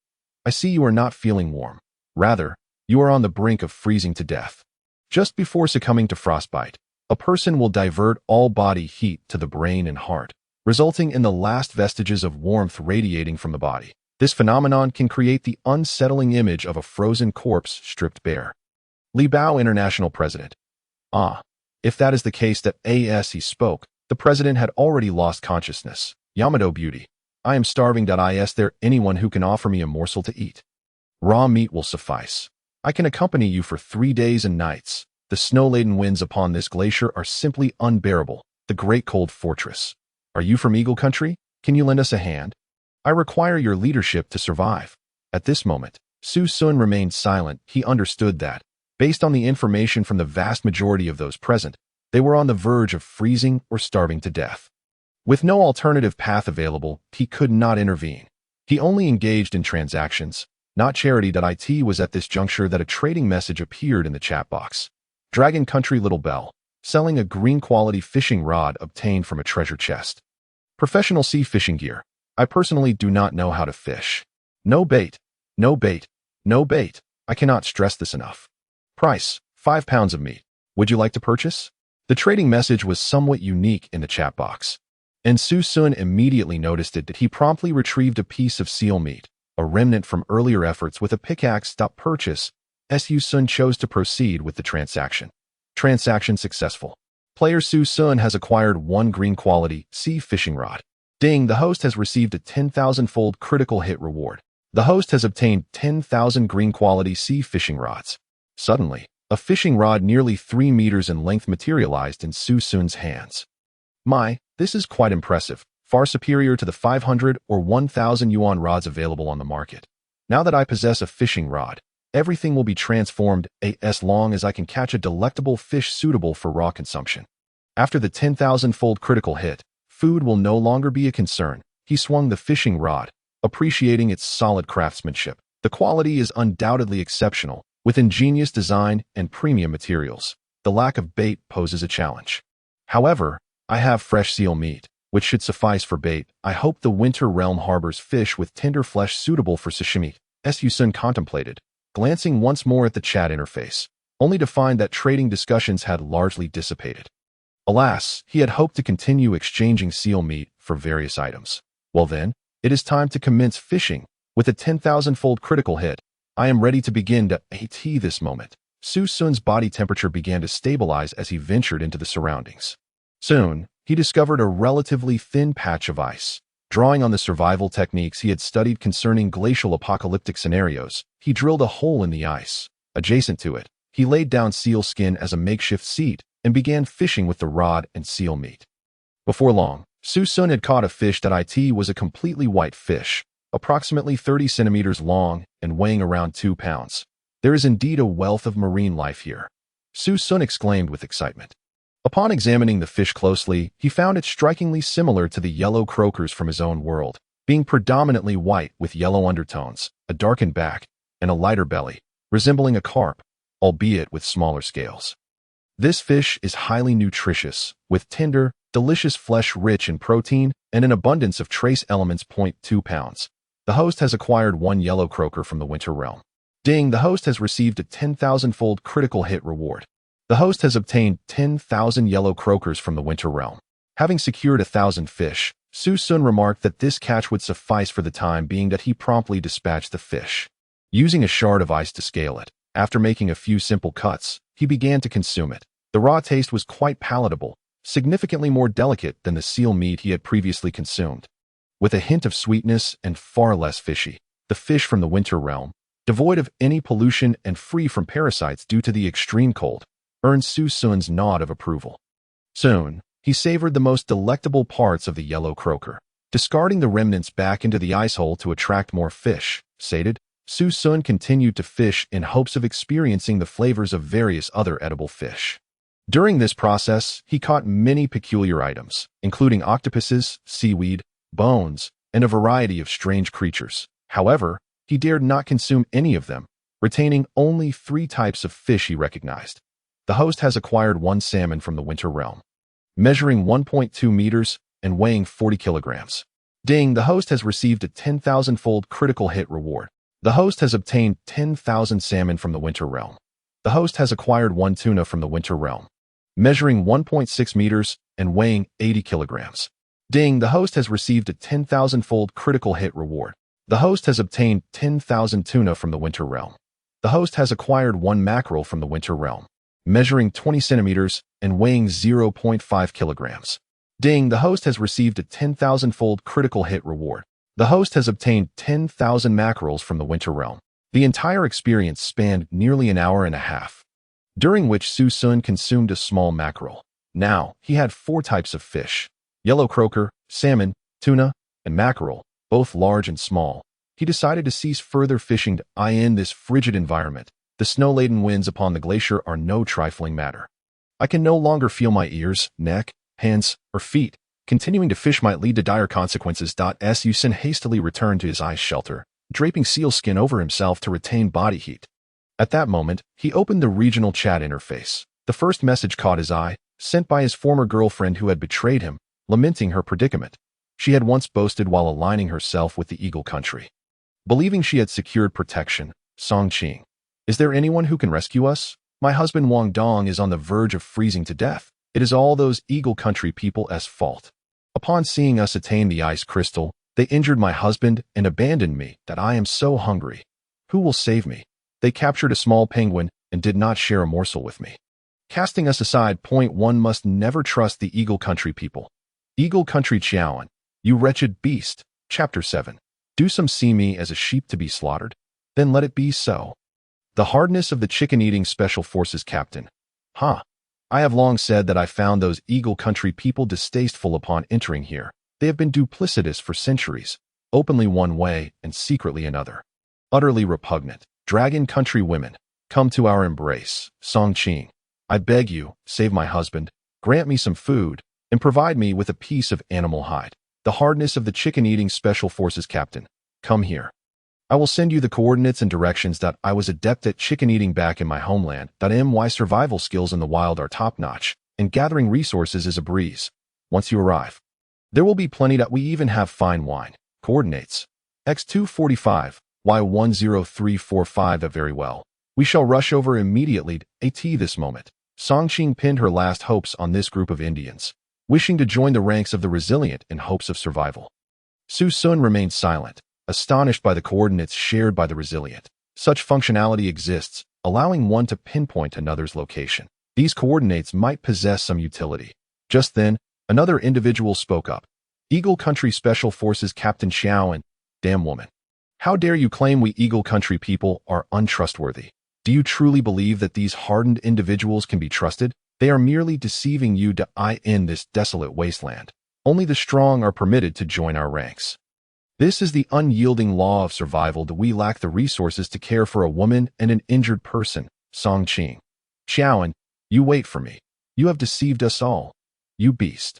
I see you are not feeling warm. Rather, you are on the brink of freezing to death. Just before succumbing to frostbite, a person will divert all body heat to the brain and heart, resulting in the last vestiges of warmth radiating from the body. This phenomenon can create the unsettling image of a frozen corpse stripped bare. Li Bao, International President. If that is the case he spoke, the president had already lost consciousness. Yamato Beauty. I am starving. Is there anyone who can offer me a morsel to eat? Raw meat will suffice. I can accompany you for 3 days and nights. The snow-laden winds upon this glacier are simply unbearable. The great cold fortress. Are you from Eagle Country? Can you lend us a hand? I require your leadership to survive. At this moment, Su Xun remained silent. He understood that, based on the information from the vast majority of those present, they were on the verge of freezing or starving to death. With no alternative path available, he could not intervene. He only engaged in transactions, not charity. It was at this juncture that a trading message appeared in the chat box. Dragon Country Little Bell, selling a green quality fishing rod obtained from a treasure chest. Professional sea fishing gear. I personally do not know how to fish. No bait, no bait, no bait. I cannot stress this enough. Price, 5 pounds of meat. Would you like to purchase? The trading message was somewhat unique in the chat box, and Su Xun immediately noticed it. He promptly retrieved a piece of seal meat, a remnant from earlier efforts with a pickaxe. Purchase. Su Xun chose to proceed with the transaction. Transaction successful. Player Su Xun has acquired 1 green quality sea fishing rod. Ding, the host has received a 10,000-fold critical hit reward. The host has obtained 10,000 green quality sea fishing rods. Suddenly, a fishing rod nearly 3 meters in length materialized in Su Xun's hands. This is quite impressive, far superior to the 500 or 1,000 yuan rods available on the market. Now that I possess a fishing rod, everything will be transformed as long as I can catch a delectable fish suitable for raw consumption. After the 10,000-fold critical hit, food will no longer be a concern. He swung the fishing rod, appreciating its solid craftsmanship. The quality is undoubtedly exceptional, with ingenious design and premium materials. The lack of bait poses a challenge. However, I have fresh seal meat, which should suffice for bait. I hope the Winter Realm harbors fish with tender flesh suitable for sashimi. Su Xun contemplated, glancing once more at the chat interface, only to find that trading discussions had largely dissipated. Alas, he had hoped to continue exchanging seal meat for various items. Well then, it is time to commence fishing. With a 10,000-fold critical hit, I am ready to begin to this moment. Su Xun's body temperature began to stabilize as he ventured into the surroundings. Soon, he discovered a relatively thin patch of ice. Drawing on the survival techniques he had studied concerning glacial apocalyptic scenarios, he drilled a hole in the ice. Adjacent to it, he laid down seal skin as a makeshift seat and began fishing with the rod and seal meat. Before long, Su Xun had caught a fish that was a completely white fish, approximately 30 centimeters long and weighing around 2 pounds. There is indeed a wealth of marine life here, Su Xun exclaimed with excitement. Upon examining the fish closely, he found it strikingly similar to the yellow croakers from his own world, being predominantly white with yellow undertones, a darkened back, and a lighter belly, resembling a carp, albeit with smaller scales. This fish is highly nutritious, with tender, delicious flesh rich in protein and an abundance of trace elements. 2 pounds. The host has acquired 1 yellow croaker from the Winter Realm. Ding, the host has received a 10,000-fold critical hit reward. The host has obtained 10,000 yellow croakers from the Winter Realm. Having secured 1,000 fish, Su Xun remarked that this catch would suffice for the time being. That he promptly dispatched the fish. Using a shard of ice to scale it, after making a few simple cuts, he began to consume it. The raw taste was quite palatable, significantly more delicate than the seal meat he had previously consumed. With a hint of sweetness and far less fishy, the fish from the Winter Realm, devoid of any pollution and free from parasites due to the extreme cold, earned Su Xun's nod of approval. Soon, he savored the most delectable parts of the yellow croaker. Discarding the remnants back into the ice hole to attract more fish, sated, Su Xun continued to fish in hopes of experiencing the flavors of various other edible fish. During this process, he caught many peculiar items, including octopuses, seaweed, bones, and a variety of strange creatures. However, he dared not consume any of them, retaining only 3 types of fish he recognized. The host has acquired 1 salmon from the Winter Realm, measuring 1.2 meters and weighing 40 kilograms. Ding, the host has received a 10,000-fold critical hit reward. The host has obtained 10,000 salmon from the Winter Realm. The host has acquired 1 tuna from the Winter Realm, measuring 1.6 meters and weighing 80 kilograms. Ding, the host has received a 10,000-fold critical hit reward. The host has obtained 10,000 tuna from the Winter Realm. The host has acquired 1 mackerel from the Winter Realm, measuring 20 centimeters and weighing 0.5 kilograms. Ding, the host has received a 10,000-fold critical hit reward. The host has obtained 10,000 mackerels from the Winter Realm. The entire experience spanned nearly an hour and a half, during which Su Xun consumed a small mackerel. Now, he had 4 types of fish: yellow croaker, salmon, tuna, and mackerel, both large and small. He decided to cease further fishing in this frigid environment. The snow-laden winds upon the glacier are no trifling matter. I can no longer feel my ears, neck, hands, or feet. Continuing to fish might lead to dire consequences. Su Xun hastily returned to his ice shelter, draping sealskin over himself to retain body heat. At that moment, he opened the regional chat interface. The first message caught his eye, sent by his former girlfriend who had betrayed him, lamenting her predicament. She had once boasted while aligning herself with the Eagle Country, believing she had secured protection. Song Qing. Is there anyone who can rescue us? My husband Wang Dong is on the verge of freezing to death. It is all those Eagle Country people's fault. Upon seeing us attain the ice crystal, they injured my husband and abandoned me, that I am so hungry. Who will save me? They captured a small penguin and did not share a morsel with me. Casting us aside, point one must never trust the Eagle Country people. Eagle Country Chuan, you wretched beast. Chapter 7. Do some see me as a sheep to be slaughtered? Then let it be so. The hardness of the chicken-eating Special Forces captain. I have long said that I found those Eagle Country people distasteful upon entering here. They have been duplicitous for centuries, openly one way and secretly another. Utterly repugnant. Dragon Country women, come to our embrace. Song Qing, I beg you, save my husband, grant me some food, and provide me with a piece of animal hide. The hardness of the chicken-eating Special Forces captain. Come here. I will send you the coordinates and directions. That I was adept at chicken-eating back in my homeland. My survival skills in the wild are top-notch, and gathering resources is a breeze. Once you arrive, there will be plenty. That we even have fine wine. Coordinates. X245, Y10345. Very well. We shall rush over immediately. At this moment, Song Qing pinned her last hopes on this group of Indians, wishing to join the ranks of the resilient in hopes of survival. Su Xun remained silent, astonished by the coordinates shared by the resilient. Such functionality exists, allowing one to pinpoint another's location. These coordinates might possess some utility. Just then, another individual spoke up. Eagle Country Special Forces Captain Xiaoan. Damn woman. How dare you claim we Eagle Country people are untrustworthy? Do you truly believe that these hardened individuals can be trusted? They are merely deceiving you in this desolate wasteland. Only the strong are permitted to join our ranks. This is the unyielding law of survival. Do we lack the resources to care for a woman and an injured person? Song Qing. Xiaoan, you wait for me. You have deceived us all. You beast.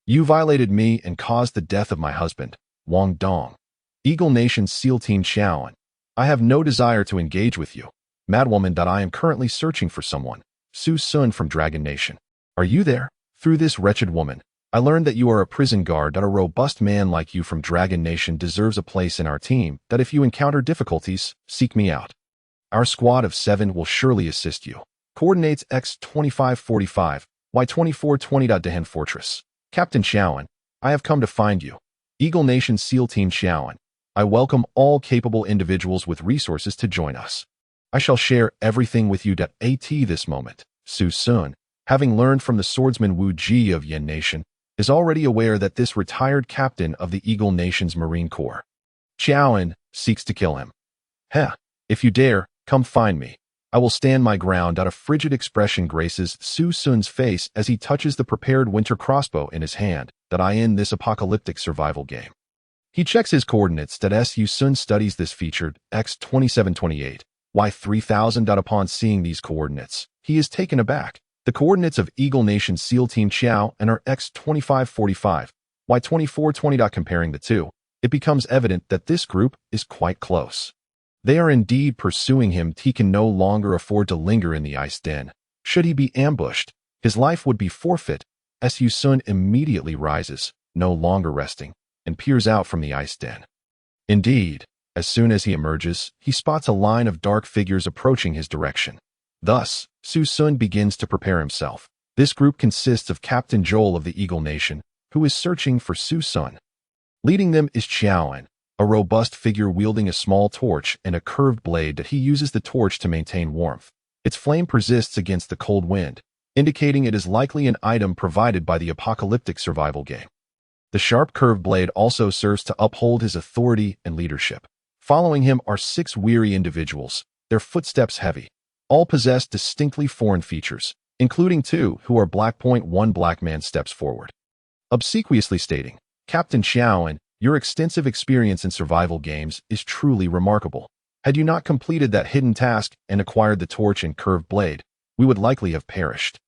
You violated me and caused the death of my husband, Wang Dong. Eagle Nation SEAL Team Xiaoan. I have no desire to engage with you. Madwoman. I am currently searching for someone. Su Xun from Dragon Nation. Are you there? Through this wretched woman, I learned that you are a prison guard. A robust man like you from Dragon Nation deserves a place in our team. That if you encounter difficulties, seek me out. Our squad of 7 will surely assist you. Coordinates X2545, Y2420. Dahan Fortress. Captain Xiaoan, I have come to find you. Eagle Nation SEAL Team Xiaoan. I welcome all capable individuals with resources to join us. I shall share everything with you. At this moment, Su Xun, having learned from the swordsman Wu Ji of Yin Nation, is already aware that this retired captain of the Eagle Nation's Marine Corps, Xiaoan, seeks to kill him. If you dare, come find me. I will stand my ground. A frigid expression graces Su Xun's face as he touches the prepared winter crossbow in his hand. In this apocalyptic survival game, he checks his coordinates. Su Xun studies this featured X2728, Y3000. Upon seeing these coordinates, he is taken aback. The coordinates of Eagle Nation SEAL Team Xiao and are X2545, Y2420. Comparing the two, it becomes evident that this group is quite close. They are indeed pursuing him. He can no longer afford to linger in the ice den. Should he be ambushed, his life would be forfeit. Su Xun immediately rises, no longer resting, and peers out from the ice den. Indeed, as soon as he emerges, he spots a line of dark figures approaching his direction. Thus, Su Xun begins to prepare himself. This group consists of Captain Joel of the Eagle Nation, who is searching for Su Xun. Leading them is Xiaoan, a robust figure wielding a small torch and a curved blade. That he uses the torch to maintain warmth. Its flame persists against the cold wind, indicating it is likely an item provided by the apocalyptic survival game. The sharp curved blade also serves to uphold his authority and leadership. Following him are 6 weary individuals, their footsteps heavy. All possess distinctly foreign features, including 2 who are black. One black man steps forward, obsequiously stating, Captain Xiaoan, your extensive experience in survival games is truly remarkable. Had you not completed that hidden task and acquired the torch and curved blade, we would likely have perished.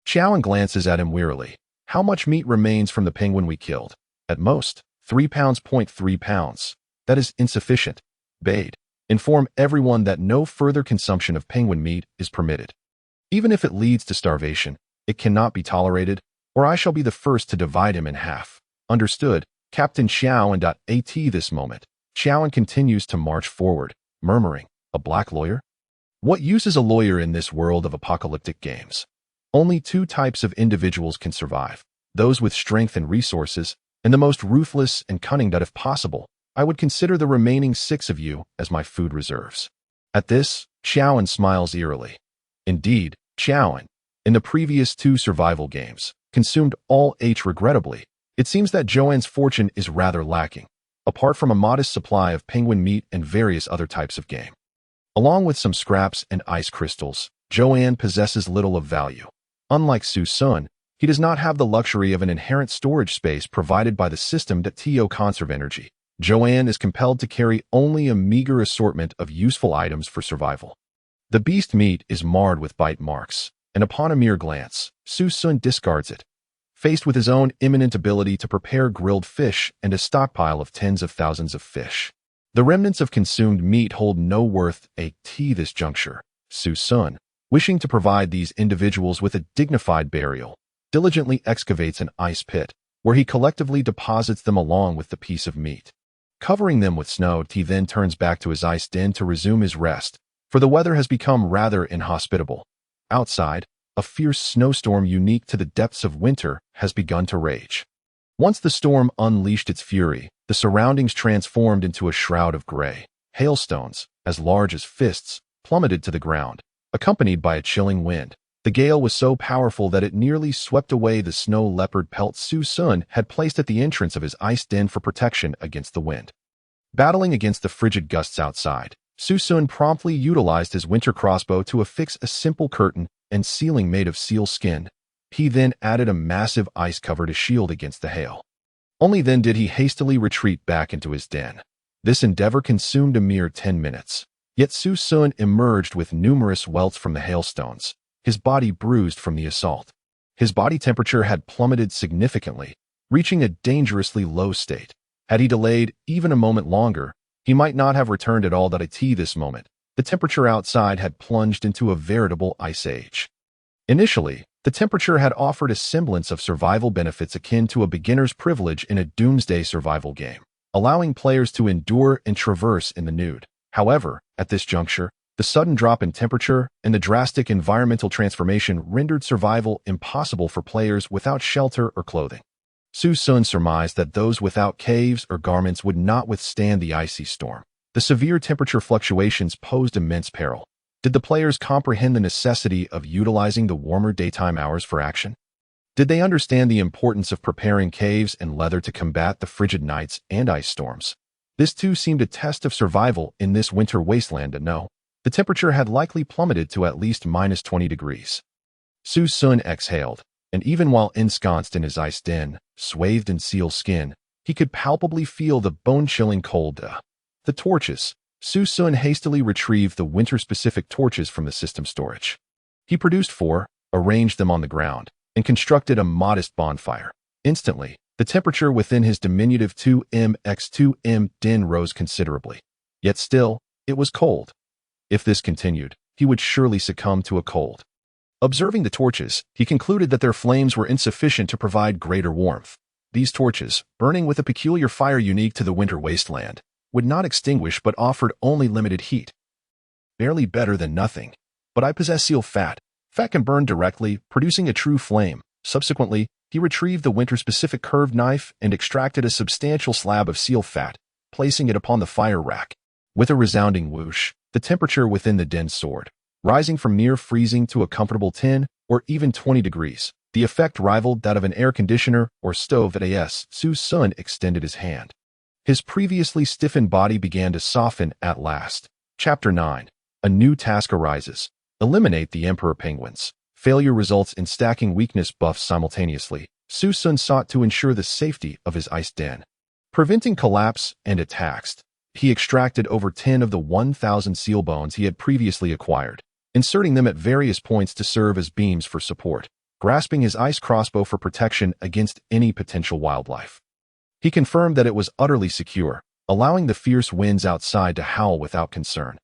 Xiaoan glances at him wearily. How much meat remains from the penguin we killed? At most, 3 pounds. 3 pounds. That is insufficient. Bade. Inform everyone that no further consumption of penguin meat is permitted. Even if it leads to starvation, it cannot be tolerated, or I shall be the first to divide him in half. Understood, Captain Xiaoan. At this moment, Xiaoan continues to march forward, murmuring, a black lawyer? What use is a lawyer in this world of apocalyptic games? Only two types of individuals can survive: those with strength and resources, and the most ruthless and cunning that, if possible, I would consider the remaining 6 of you as my food reserves. At this, Xiaoan smiles eerily. Indeed, Xiaoan, in the previous 2 survival games, consumed all H regrettably. It seems that Joanne's fortune is rather lacking, apart from a modest supply of penguin meat and various other types of game. Along with some scraps and ice crystals, Joanne possesses little of value. Unlike Su Xun, he does not have the luxury of an inherent storage space provided by the system that TO conserve energy. Joanne is compelled to carry only a meager assortment of useful items for survival. The beast meat is marred with bite marks, and upon a mere glance, Su Xun discards it. Faced with his own imminent ability to prepare grilled fish and a stockpile of tens of thousands of fish, the remnants of consumed meat hold no worth at this juncture. Su Xun, wishing to provide these individuals with a dignified burial, diligently excavates an ice pit, where he collectively deposits them along with the piece of meat. Covering them with snow, he then turns back to his ice den to resume his rest, for the weather has become rather inhospitable. Outside, a fierce snowstorm unique to the depths of winter has begun to rage. Once the storm unleashed its fury, the surroundings transformed into a shroud of gray. Hailstones, as large as fists, plummeted to the ground, accompanied by a chilling wind. The gale was so powerful that it nearly swept away the snow leopard pelts Su Xun had placed at the entrance of his ice den for protection against the wind. Battling against the frigid gusts outside, Su Xun promptly utilized his winter crossbow to affix a simple curtain and ceiling made of seal skin. He then added a massive ice cover to shield against the hail. Only then did he hastily retreat back into his den. This endeavor consumed a mere 10 minutes. Yet Su Xun emerged with numerous welts from the hailstones, his body bruised from the assault. His body temperature had plummeted significantly, reaching a dangerously low state. Had he delayed even a moment longer, he might not have returned at all. At this moment, the temperature outside had plunged into a veritable ice age. Initially, the temperature had offered a semblance of survival benefits akin to a beginner's privilege in a doomsday survival game, allowing players to endure and traverse in the nude. However, at this juncture, the sudden drop in temperature and the drastic environmental transformation rendered survival impossible for players without shelter or clothing. Su Xun surmised that those without caves or garments would not withstand the icy storm. The severe temperature fluctuations posed immense peril. Did the players comprehend the necessity of utilizing the warmer daytime hours for action? Did they understand the importance of preparing caves and leather to combat the frigid nights and ice storms? This too seemed a test of survival in this winter wasteland. No, the temperature had likely plummeted to at least -20 degrees. Su Xun exhaled, and even while ensconced in his ice den, swathed in seal skin, he could palpably feel the bone-chilling cold. The torches. Su Xun hastily retrieved the winter-specific torches from the system storage. He produced 4, arranged them on the ground, and constructed a modest bonfire. Instantly, the temperature within his diminutive 2m×2m den rose considerably. Yet still, it was cold. If this continued, he would surely succumb to a cold. Observing the torches, he concluded that their flames were insufficient to provide greater warmth. These torches, burning with a peculiar fire unique to the winter wasteland, would not extinguish but offered only limited heat. Barely better than nothing. But I possess seal fat. Fat can burn directly, producing a true flame. Subsequently, he retrieved the winter-specific curved knife and extracted a substantial slab of seal fat, placing it upon the fire rack. With a resounding whoosh, the temperature within the den soared, rising from near freezing to a comfortable 10 or even 20 degrees. The effect rivaled that of an air conditioner or stove. Su Xun extended his hand. His previously stiffened body began to soften at last. Chapter 9. A new task arises. Eliminate the Emperor Penguins. Failure results in stacking weakness buffs simultaneously. Su Xun sought to ensure the safety of his ice den. Preventing collapse and attacks, he extracted over 10 of the 1,000 seal bones he had previously acquired, inserting them at various points to serve as beams for support, grasping his ice crossbow for protection against any potential wildlife. He confirmed that it was utterly secure, allowing the fierce winds outside to howl without concern.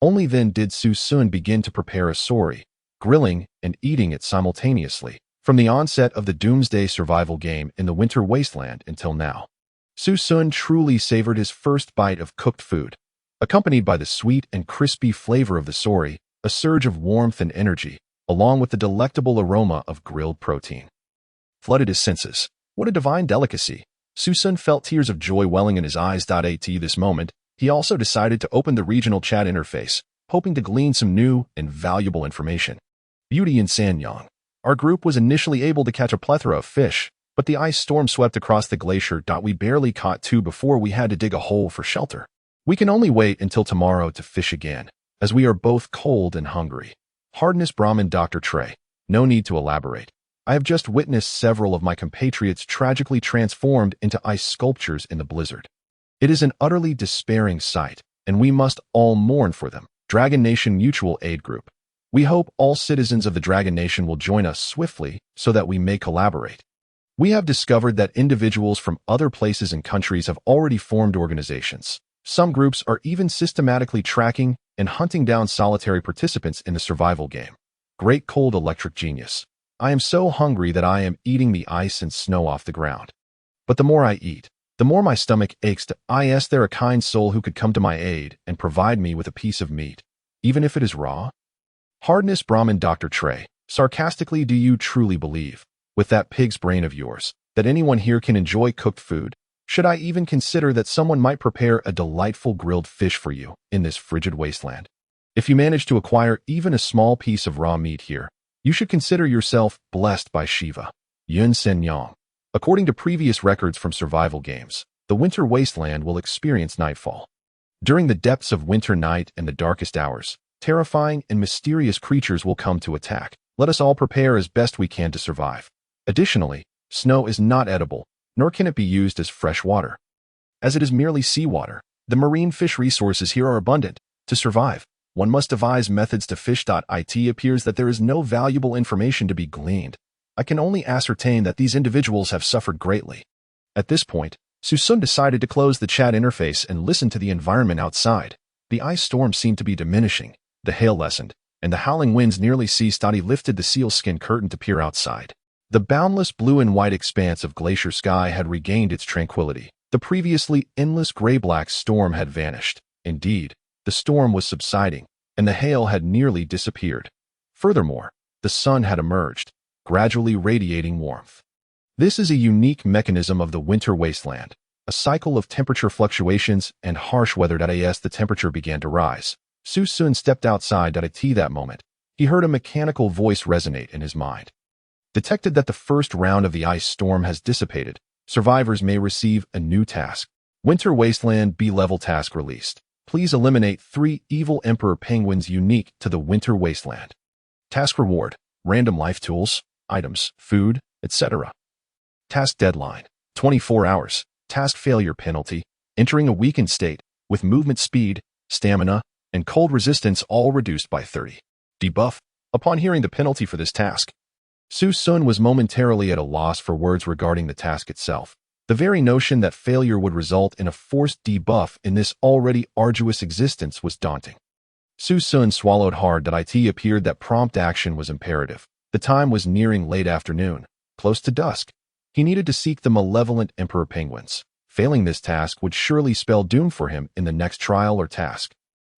Only then did Su Xun begin to prepare a sori, grilling and eating it simultaneously, from the onset of the doomsday survival game in the winter wasteland until now. Su Xun truly savored his first bite of cooked food. Accompanied by the sweet and crispy flavor of the sori, a surge of warmth and energy, along with the delectable aroma of grilled protein. Flooded his senses. What a divine delicacy! Su Xun felt tears of joy welling in his eyes. At this moment, he also decided to open the regional chat interface, hoping to glean some new and valuable information. Beauty in Sanyang. Our group was initially able to catch a plethora of fish, but the ice storm swept across the glacier. We barely caught two before we had to dig a hole for shelter. We can only wait until tomorrow to fish again, as we are both cold and hungry. Hardness Brahmin Dr. Trey. No need to elaborate. I have just witnessed several of my compatriots tragically transformed into ice sculptures in the blizzard. It is an utterly despairing sight, and we must all mourn for them. Dragon Nation Mutual Aid Group. We hope all citizens of the Dragon Nation will join us swiftly so that we may collaborate. We have discovered that individuals from other places and countries have already formed organizations. Some groups are even systematically tracking and hunting down solitary participants in the survival game. Great Cold Electric Genius. I am so hungry that I am eating the ice and snow off the ground. But the more I eat, the more my stomach aches. Is there a kind soul who could come to my aid and provide me with a piece of meat, even if it is raw? Hardness Brahmin Dr. Trey. Sarcastically, do you truly believe, with that pig's brain of yours, that anyone here can enjoy cooked food? Should I even consider that someone might prepare a delightful grilled fish for you in this frigid wasteland? If you manage to acquire even a small piece of raw meat here, you should consider yourself blessed by Shiva. Yun Sen Yang. According to previous records from survival games, the winter wasteland will experience nightfall. During the depths of winter night and the darkest hours, terrifying and mysterious creatures will come to attack. Let us all prepare as best we can to survive. Additionally, snow is not edible, nor can it be used as fresh water. As it is merely seawater, the marine fish resources here are abundant. To survive, one must devise methods to fish. It appears that there is no valuable information to be gleaned. I can only ascertain that these individuals have suffered greatly. At this point, Su Xun decided to close the chat interface and listen to the environment outside. The ice storm seemed to be diminishing, the hail lessened, and the howling winds nearly ceased. He lifted the sealskin curtain to peer outside. The boundless blue and white expanse of glacier sky had regained its tranquility. The previously endless gray-black storm had vanished. Indeed, the storm was subsiding, and the hail had nearly disappeared. Furthermore, the sun had emerged, gradually radiating warmth. This is a unique mechanism of the winter wasteland, a cycle of temperature fluctuations and harsh weather. As the temperature began to rise, Su Xun stepped outside. That moment, he heard a mechanical voice resonate in his mind. Detected that the first round of the ice storm has dissipated. Survivors may receive a new task. Winter Wasteland B-level task released. Please eliminate 3 evil emperor penguins unique to the Winter Wasteland. Task reward: random life tools, items, food, etc. Task deadline: 24 hours. Task failure penalty: entering a weakened state, with movement speed, stamina, and cold resistance all reduced by 30. Debuff: upon hearing the penalty for this task, Su Xun was momentarily at a loss for words regarding the task itself. The very notion that failure would result in a forced debuff in this already arduous existence was daunting. Su Xun swallowed hard. It appeared that prompt action was imperative. The time was nearing late afternoon, close to dusk. He needed to seek the malevolent emperor penguins. Failing this task would surely spell doom for him in the next trial or task.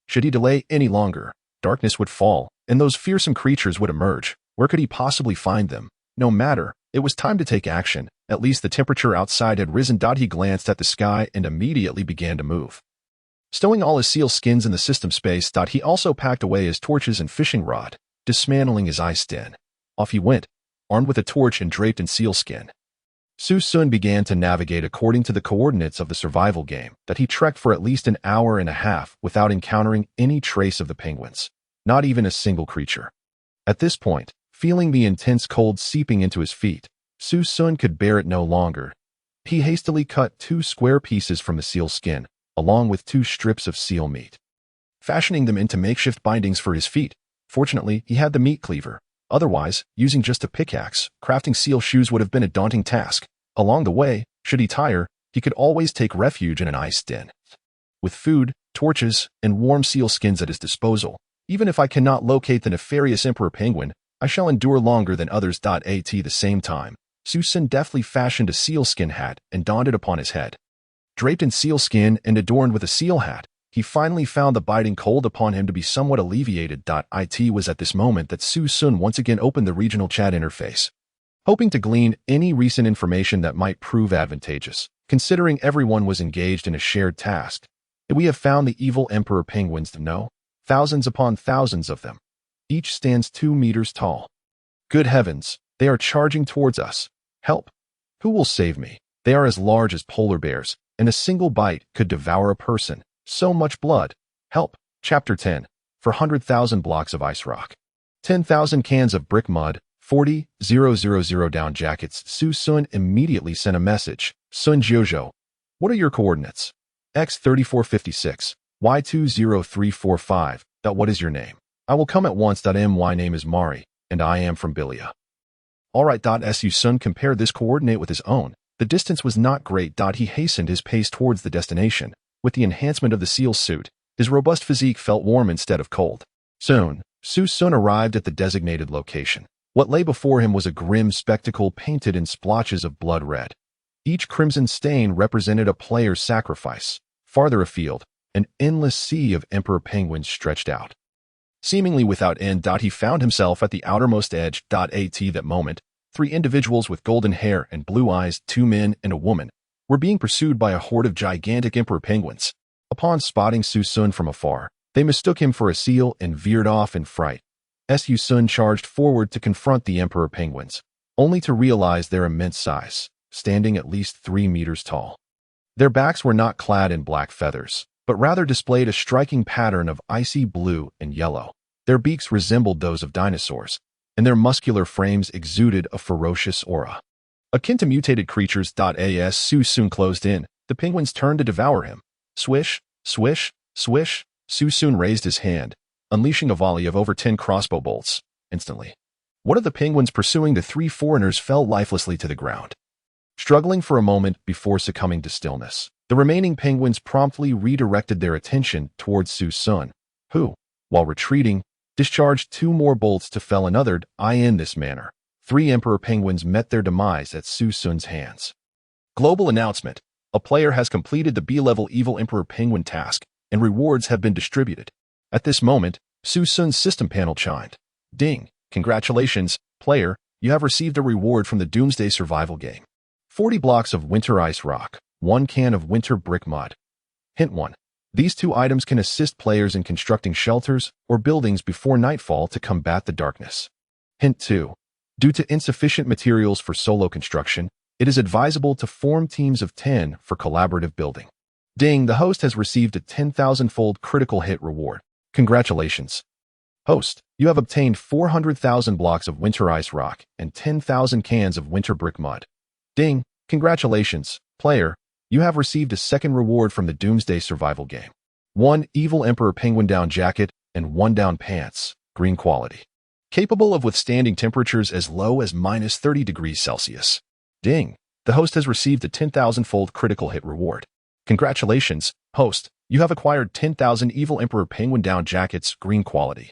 Should he delay any longer, darkness would fall, and those fearsome creatures would emerge. Where could he possibly find them? No matter, it was time to take action. At least the temperature outside had risen. He glanced at the sky and immediately began to move. Stowing all his seal skins in the system space, he also packed away his torches and fishing rod, dismantling his ice den. Off he went, armed with a torch and draped in sealskin. Su Xun began to navigate according to the coordinates of the survival game. He trekked for at least an hour and a half without encountering any trace of the penguins, not even a single creature. At this point, feeling the intense cold seeping into his feet, Su Xun could bear it no longer. He hastily cut 2 square pieces from the seal skin, along with 2 strips of seal meat, fashioning them into makeshift bindings for his feet. Fortunately, he had the meat cleaver. Otherwise, using just a pickaxe, crafting seal shoes would have been a daunting task. Along the way, should he tire, he could always take refuge in an ice den. With food, torches, and warm seal skins at his disposal, even if I cannot locate the nefarious emperor penguin, I shall endure longer than others. At the same time, Su Xun deftly fashioned a sealskin hat and donned it upon his head. Draped in sealskin and adorned with a seal hat, He finally found the biting cold upon him to be somewhat alleviated. It was at this moment that Su Xun once again opened the regional chat interface, hoping to glean any recent information that might prove advantageous, considering everyone was engaged in a shared task. We have found the evil Emperor penguins, no? Thousands upon thousands of them. Each stands 2 meters tall. Good heavens, they are charging towards us. Help! Who will save me? They are as large as polar bears, and a single bite could devour a person. So much blood. Help! Chapter 10. For 100,000 blocks of ice rock. 10,000 cans of brick mud. 40,000 down jackets. Su Xun immediately sent a message. Sun Jojo. What are your coordinates? X3456. Y20345. What is your name? I will come at once. My name is Mari, and I am from Bilia. Alright. Su Xun compared this coordinate with his own. The distance was not great. He hastened his pace towards the destination. With the enhancement of the seal suit, his robust physique felt warm instead of cold. Soon, Su Xun arrived at the designated location. What lay before him was a grim spectacle painted in splotches of blood red. Each crimson stain represented a player's sacrifice. Farther afield, an endless sea of emperor penguins stretched out. Seemingly without end. He found himself at the outermost edge. At that moment, 3 individuals with golden hair and blue eyes, 2 men and a woman, were being pursued by a horde of gigantic emperor penguins. Upon spotting Su Xun from afar, they mistook him for a seal and veered off in fright. Su Xun charged forward to confront the emperor penguins, only to realize their immense size, standing at least 3 meters tall. Their backs were not clad in black feathers, but rather displayed a striking pattern of icy blue and yellow. Their beaks resembled those of dinosaurs, and their muscular frames exuded a ferocious aura. Akin to mutated creatures. As Su Xun closed in, the penguins turned to devour him. Swish, swish, swish. Su Xun raised his hand, unleashing a volley of over 10 crossbow bolts. Instantly, one of the penguins pursuing the 3 foreigners fell lifelessly to the ground, struggling for a moment before succumbing to stillness. The remaining penguins promptly redirected their attention towards Su Xun, who, while retreating, discharged 2 more bolts to fell another. In this manner, 3 emperor penguins met their demise at Su Xun's hands. Global announcement. A player has completed the B-level evil emperor penguin task, and rewards have been distributed. At this moment, Su Xun's system panel chimed. Ding! Congratulations, player, you have received a reward from the Doomsday survival game. 40 blocks of winter ice rock, 1 can of winter brick mud. Hint 1. These 2 items can assist players in constructing shelters or buildings before nightfall to combat the darkness. Hint 2. Due to insufficient materials for solo construction, it is advisable to form teams of 10 for collaborative building. Ding! The host has received a 10,000-fold critical hit reward. Congratulations. Host, you have obtained 400,000 blocks of winter ice rock and 10,000 cans of winter brick mud. Ding! Congratulations, player, you have received a second reward from the Doomsday survival game. 1 evil emperor penguin down jacket and 1 down pants, green quality. Capable of withstanding temperatures as low as minus 30 degrees Celsius. Ding! The host has received a 10,000-fold critical hit reward. Congratulations, host, you have acquired 10,000 evil emperor penguin down jackets, green quality.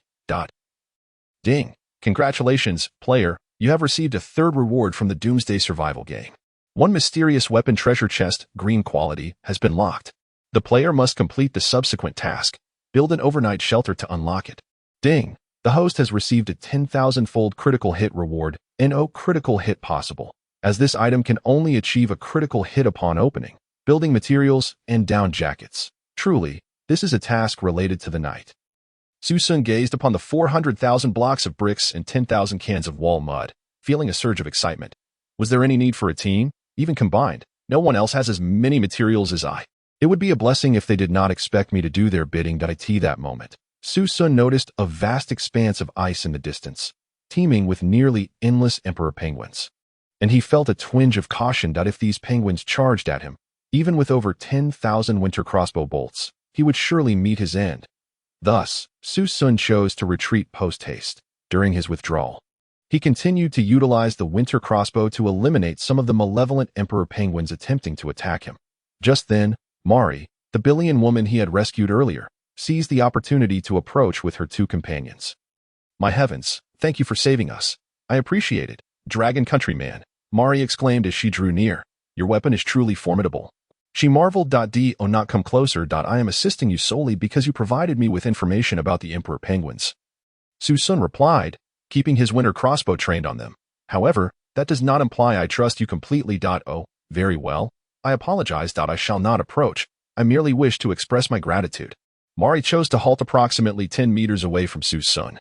Ding! Congratulations, player, you have received a 3rd reward from the Doomsday survival game. 1 mysterious weapon treasure chest, green quality, has been locked. The player must complete the subsequent task, build an overnight shelter to unlock it. Ding! The host has received a 10,000-fold critical hit reward, no critical hit possible, as this item can only achieve a critical hit upon opening, building materials, and down jackets. Truly, this is a task related to the night. Su Xun gazed upon the 400,000 blocks of bricks and 10,000 cans of wall mud, feeling a surge of excitement. Was there any need for a team? Even combined, no one else has as many materials as I. It would be a blessing if they did not expect me to do their bidding. That moment, Su Xun noticed a vast expanse of ice in the distance, teeming with nearly endless emperor penguins. And he felt a twinge of caution that if these penguins charged at him, even with over 10,000 winter crossbow bolts, he would surely meet his end. Thus, Su Xun chose to retreat post-haste. During his withdrawal, he continued to utilize the winter crossbow to eliminate some of the malevolent emperor penguins attempting to attack him. Just then, Mari, the Billion woman he had rescued earlier, seized the opportunity to approach with her 2 companions. My heavens, thank you for saving us. I appreciate it, Dragon Countryman, Mari exclaimed as she drew near. Your weapon is truly formidable. She marveled. Do not come closer. I am assisting you solely because you provided me with information about the Emperor penguins. Su Xun replied, keeping his winter crossbow trained on them. However, that does not imply I trust you completely. Oh, very well. I apologize. I shall not approach. I merely wish to express my gratitude. Mari chose to halt approximately 10 meters away from Su Xun.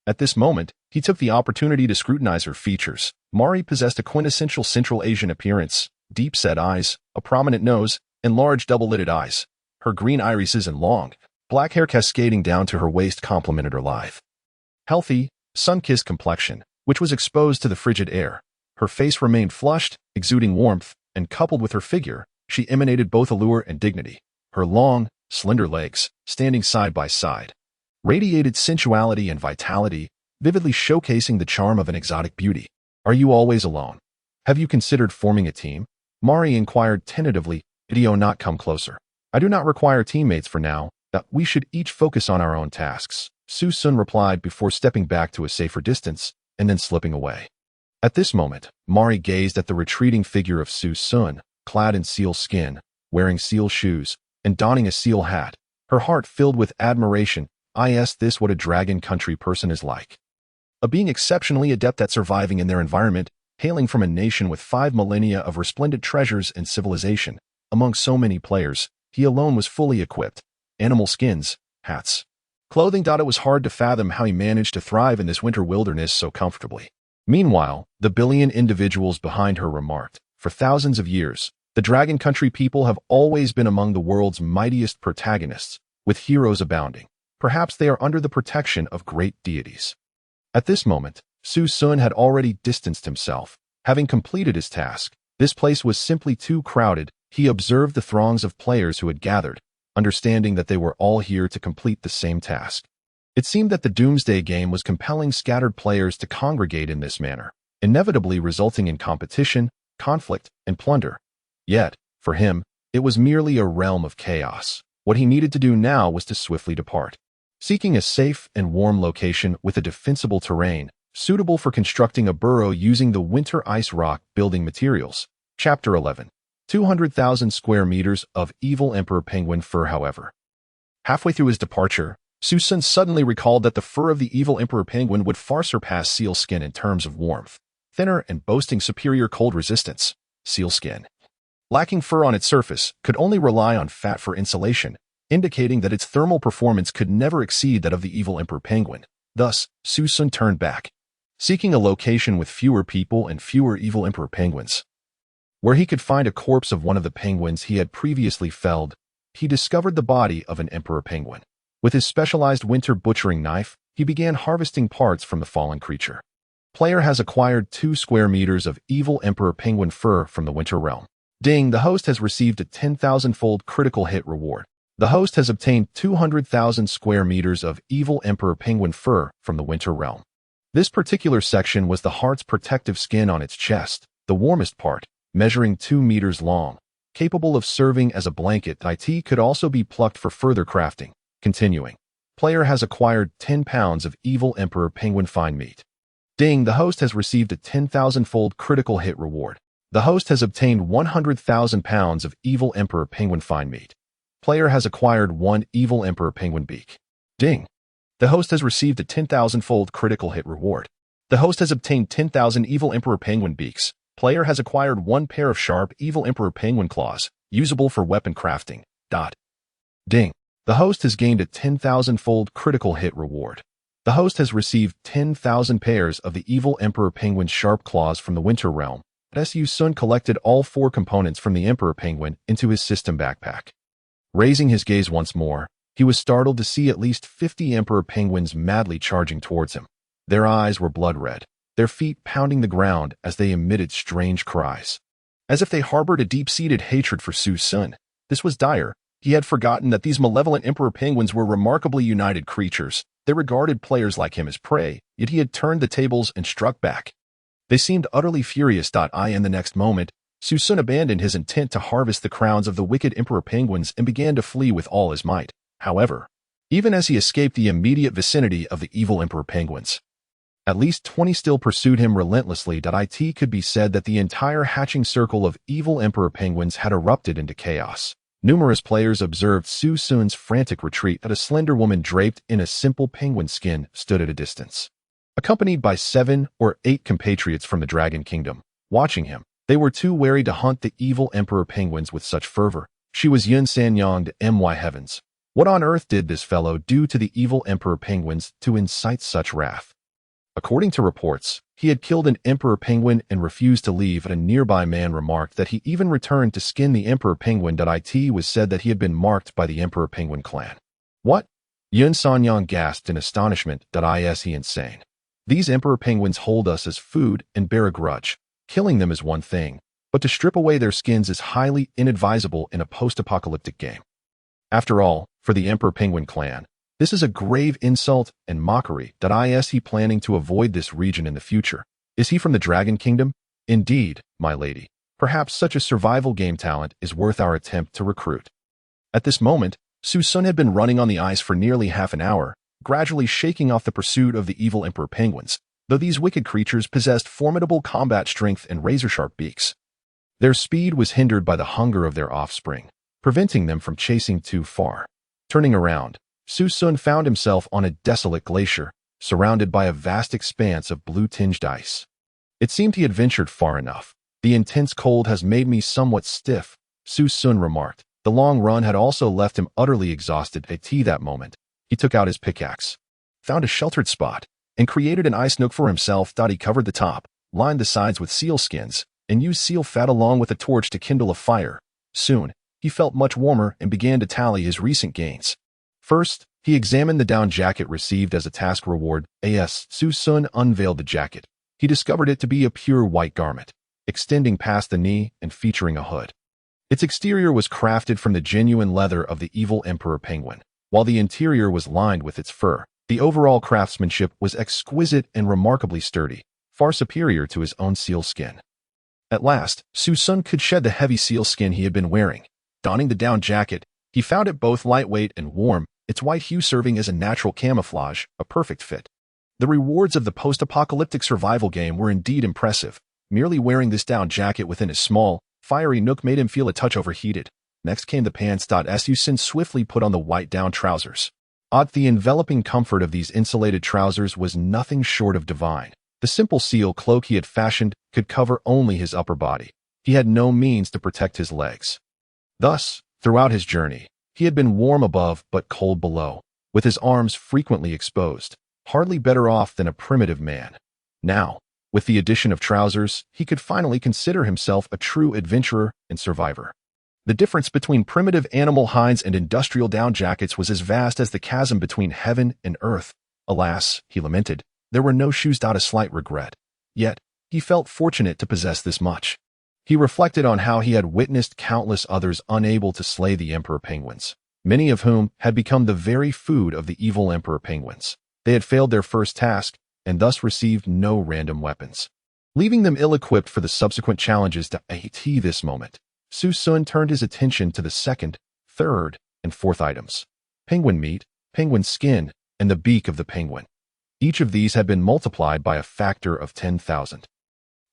At this moment, he took the opportunity to scrutinize her features. Mari possessed a quintessential Central Asian appearance, deep-set eyes, a prominent nose, and large double-lidded eyes. Her green irises and long, black hair cascading down to her waist complemented her lithe, healthy, sun-kissed complexion, which was exposed to the frigid air. Her face remained flushed, exuding warmth, and coupled with her figure, she emanated both allure and dignity. Her long, slender legs, standing side by side, radiated sensuality and vitality, vividly showcasing the charm of an exotic beauty. Are you always alone? Have you considered forming a team? Mari inquired tentatively. Do not come closer. I do not require teammates for now, that we should each focus on our own tasks. Su Xun replied before stepping back to a safer distance and then slipping away. At this moment, Mari gazed at the retreating figure of Su Xun, clad in seal skin, wearing seal shoes, and donning a seal hat. Her heart filled with admiration. Is this what a dragon country person is like? A being exceptionally adept at surviving in their environment, hailing from a nation with 5 millennia of resplendent treasures and civilization. Among so many players, he alone was fully equipped. Animal skins, hats, clothing. It was hard to fathom how he managed to thrive in this winter wilderness so comfortably. Meanwhile, the billion individuals behind her remarked, for thousands of years, the Dragon Country people have always been among the world's mightiest protagonists, with heroes abounding. Perhaps they are under the protection of great deities. At this moment, Su Xun had already distanced himself. Having completed his task, this place was simply too crowded. He observed the throngs of players who had gathered, understanding that they were all here to complete the same task. It seemed that the Doomsday game was compelling scattered players to congregate in this manner, inevitably resulting in competition, conflict, and plunder. Yet, for him, it was merely a realm of chaos. What he needed to do now was to swiftly depart. Seeking a safe and warm location with a defensible terrain, suitable for constructing a burrow using the winter ice rock building materials. Chapter 11. 200,000 square meters of evil emperor penguin fur. However, halfway through his departure, Su Xun suddenly recalled that the fur of the evil emperor penguin would far surpass seal skin in terms of warmth, thinner and boasting superior cold resistance. Seal skin, lacking fur on its surface, could only rely on fat for insulation, indicating that its thermal performance could never exceed that of the evil emperor penguin. Thus, Su Xun turned back, seeking a location with fewer people and fewer evil emperor penguins. Where he could find a corpse of one of the penguins he had previously felled, he discovered the body of an emperor penguin. With his specialized winter butchering knife, he began harvesting parts from the fallen creature. Player has acquired 2 square meters of evil emperor penguin fur from the winter realm. Ding, the host has received a 10,000-fold critical hit reward. The host has obtained 200,000 square meters of evil emperor penguin fur from the winter realm. This particular section was the heart's protective skin on its chest, the warmest part, measuring 2 meters long, capable of serving as a blanket. It could also be plucked for further crafting. Continuing. Player has acquired 10 pounds of evil emperor penguin fine meat. Ding, the host has received a 10,000-fold critical hit reward. The host has obtained 100,000 pounds of evil emperor penguin fine meat. Player has acquired 1 evil emperor penguin beak. Ding. The host has received a 10,000-fold critical hit reward. The host has obtained 10,000 evil emperor penguin beaks. Player has acquired 1 pair of sharp evil emperor penguin claws, usable for weapon crafting. Ding. The host has gained a 10,000-fold critical hit reward. The host has received 10,000 pairs of the evil emperor penguin's sharp claws from the winter realm. Su Xun collected all 4 components from the emperor penguin into his system backpack. Raising his gaze once more, he was startled to see at least 50 emperor penguins madly charging towards him. Their eyes were blood red, their feet pounding the ground as they emitted strange cries, as if they harbored a deep-seated hatred for Su Xun. This was dire. He had forgotten that these malevolent emperor penguins were remarkably united creatures. They regarded players like him as prey, yet he had turned the tables and struck back. They seemed utterly furious. In the next moment, Su Xun abandoned his intent to harvest the crowns of the wicked emperor penguins and began to flee with all his might. However, even as he escaped the immediate vicinity of the evil emperor penguins, At least 20 still pursued him relentlessly. It could be said that the entire hatching circle of evil emperor penguins had erupted into chaos. Numerous players observed Su Xun's frantic retreat as a slender woman draped in a simple penguin skin stood at a distance, accompanied by 7 or 8 compatriots from the Dragon Kingdom. Watching him, they were too wary to hunt the evil emperor penguins with such fervor. She was Yun Sanyang to my heavens. What on earth did this fellow do to the evil emperor penguins to incite such wrath? According to reports, he had killed an emperor penguin and refused to leave, and a nearby man remarked that he even returned to skin the emperor penguin. It was said that he had been marked by the emperor penguin clan. What? Yun Sanyang gasped in astonishment. Is he insane? These emperor penguins hold us as food and bear a grudge. Killing them is one thing, but to strip away their skins is highly inadvisable in a post-apocalyptic game. After all, for the emperor penguin clan, this is a grave insult and mockery. Is he planning to avoid this region in the future? Is he from the Dragon Kingdom? Indeed, my lady. Perhaps such a survival game talent is worth our attempt to recruit. At this moment, Su Xun had been running on the ice for nearly half an hour, gradually shaking off the pursuit of the evil emperor penguins, though these wicked creatures possessed formidable combat strength and razor-sharp beaks. Their speed was hindered by the hunger of their offspring, preventing them from chasing too far. Turning around, Su Xun found himself on a desolate glacier, surrounded by a vast expanse of blue-tinged ice. It seemed he had ventured far enough. The intense cold has made me somewhat stiff, Su Xun remarked. The long run had also left him utterly exhausted. At that moment, he took out his pickaxe, found a sheltered spot, and created an ice nook for himself. He covered the top, lined the sides with seal skins, and used seal fat along with a torch to kindle a fire. Soon, he felt much warmer and began to tally his recent gains. First, he examined the down jacket received as a task reward. Su Xun unveiled the jacket. He discovered it to be a pure white garment, extending past the knee and featuring a hood. Its exterior was crafted from the genuine leather of the evil emperor penguin, while the interior was lined with its fur. The overall craftsmanship was exquisite and remarkably sturdy, far superior to his own seal skin. At last, Su Xun could shed the heavy seal skin he had been wearing. Donning the down jacket, he found it both lightweight and warm, its white hue serving as a natural camouflage, a perfect fit. The rewards of the post-apocalyptic survival game were indeed impressive. Merely wearing this down jacket within a small, fiery nook made him feel a touch overheated. Next came the pants. Su Xun swiftly put on the white down trousers. The enveloping comfort of these insulated trousers was nothing short of divine. The simple seal cloak he had fashioned could cover only his upper body. He had no means to protect his legs. Thus, throughout his journey, he had been warm above but cold below, with his arms frequently exposed, hardly better off than a primitive man. Now, with the addition of trousers, he could finally consider himself a true adventurer and survivor. The difference between primitive animal hides and industrial down jackets was as vast as the chasm between heaven and earth. Alas, he lamented, there were no shoes. A slight regret. Yet, he felt fortunate to possess this much. He reflected on how he had witnessed countless others unable to slay the emperor penguins, many of whom had become the very food of the evil emperor penguins. They had failed their first task, and thus received no random weapons, leaving them ill-equipped for the subsequent challenges. This moment, Su Xun turned his attention to the second, third, and fourth items: penguin meat, penguin skin, and the beak of the penguin. Each of these had been multiplied by a factor of 10,000,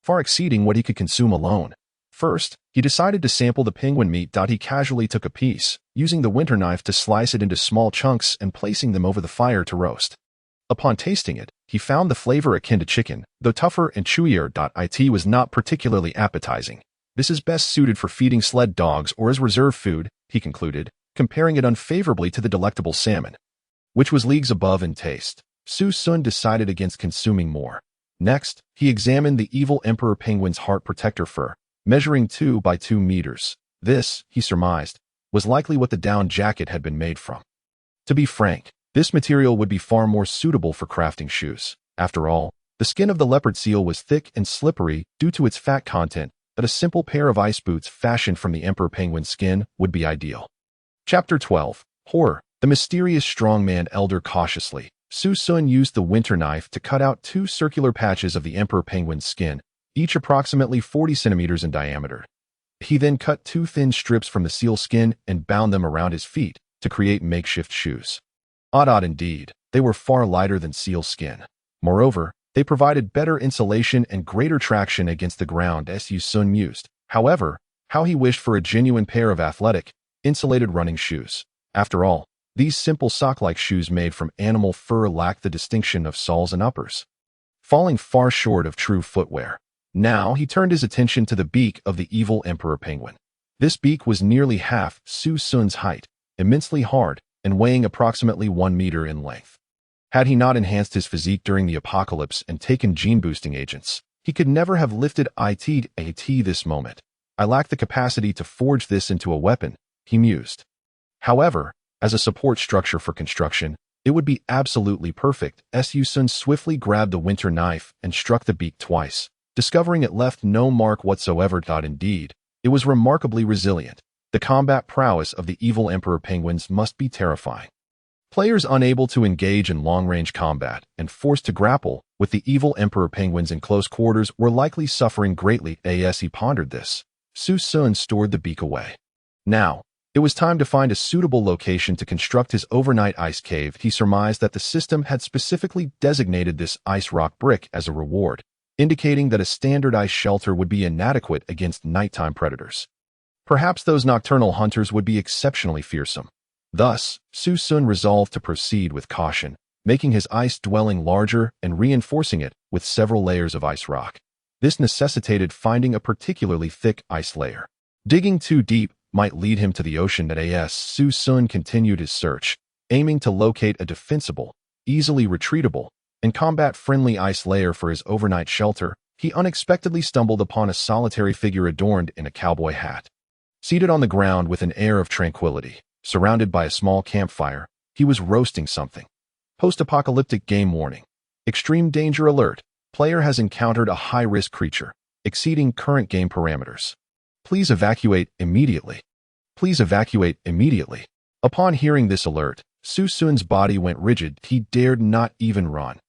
far exceeding what he could consume alone. First, he decided to sample the penguin meat. He casually took a piece, using the winter knife to slice it into small chunks and placing them over the fire to roast. Upon tasting it, he found the flavor akin to chicken, though tougher and chewier. It was not particularly appetizing. This is best suited for feeding sled dogs or as reserve food, he concluded, comparing it unfavorably to the delectable salmon, which was leagues above in taste. Su Xun decided against consuming more. Next, he examined the evil emperor penguin's heart protector fur, measuring 2 by 2 meters. This, he surmised, was likely what the down jacket had been made from. To be frank, this material would be far more suitable for crafting shoes. After all, the skin of the leopard seal was thick and slippery due to its fat content, that a simple pair of ice boots fashioned from the emperor penguin's skin would be ideal. Chapter 12. Horror. The mysterious strongman elder. Cautiously, Su Xun used the winter knife to cut out 2 circular patches of the emperor penguin's skin, each approximately 40 centimeters in diameter. He then cut 2 thin strips from the seal skin and bound them around his feet to create makeshift shoes. Odd indeed, they were far lighter than seal skin. Moreover, they They provided better insulation and greater traction against the ground, Su Xun mused. However, how he wished for a genuine pair of athletic, insulated running shoes. After all, these simple sock-like shoes made from animal fur lacked the distinction of soles and uppers, falling far short of true footwear. Now he turned his attention to the beak of the evil emperor penguin. This beak was nearly half Su Xun's height, immensely hard, and weighing approximately 1 meter in length. Had he not enhanced his physique during the apocalypse and taken gene-boosting agents, he could never have lifted it at this moment. I lack the capacity to forge this into a weapon, he mused. However, as a support structure for construction, it would be absolutely perfect. Su Xun swiftly grabbed the winter knife and struck the beak twice, discovering it left no mark whatsoever. Indeed, it was remarkably resilient. The combat prowess of the evil emperor penguins must be terrifying. Players unable to engage in long-range combat and forced to grapple with the evil emperor penguins in close quarters were likely suffering greatly. As he pondered this, Su Xun stored the beak away. Now, it was time to find a suitable location to construct his overnight ice cave. He surmised that the system had specifically designated this ice rock brick as a reward, indicating that a standard ice shelter would be inadequate against nighttime predators. Perhaps those nocturnal hunters would be exceptionally fearsome. Thus, Su Xun resolved to proceed with caution, making his ice dwelling larger and reinforcing it with several layers of ice rock. This necessitated finding a particularly thick ice layer. Digging too deep might lead him to the ocean. Su Xun continued his search, aiming to locate a defensible, easily retreatable, and combat-friendly ice layer for his overnight shelter. He unexpectedly stumbled upon a solitary figure adorned in a cowboy hat. Seated on the ground with an air of tranquility, surrounded by a small campfire, he was roasting something. Post-apocalyptic game warning. Extreme danger alert. Player has encountered a high-risk creature, exceeding current game parameters. Please evacuate immediately. Please evacuate immediately. Upon hearing this alert, Su Xun's body went rigid. He dared not even run.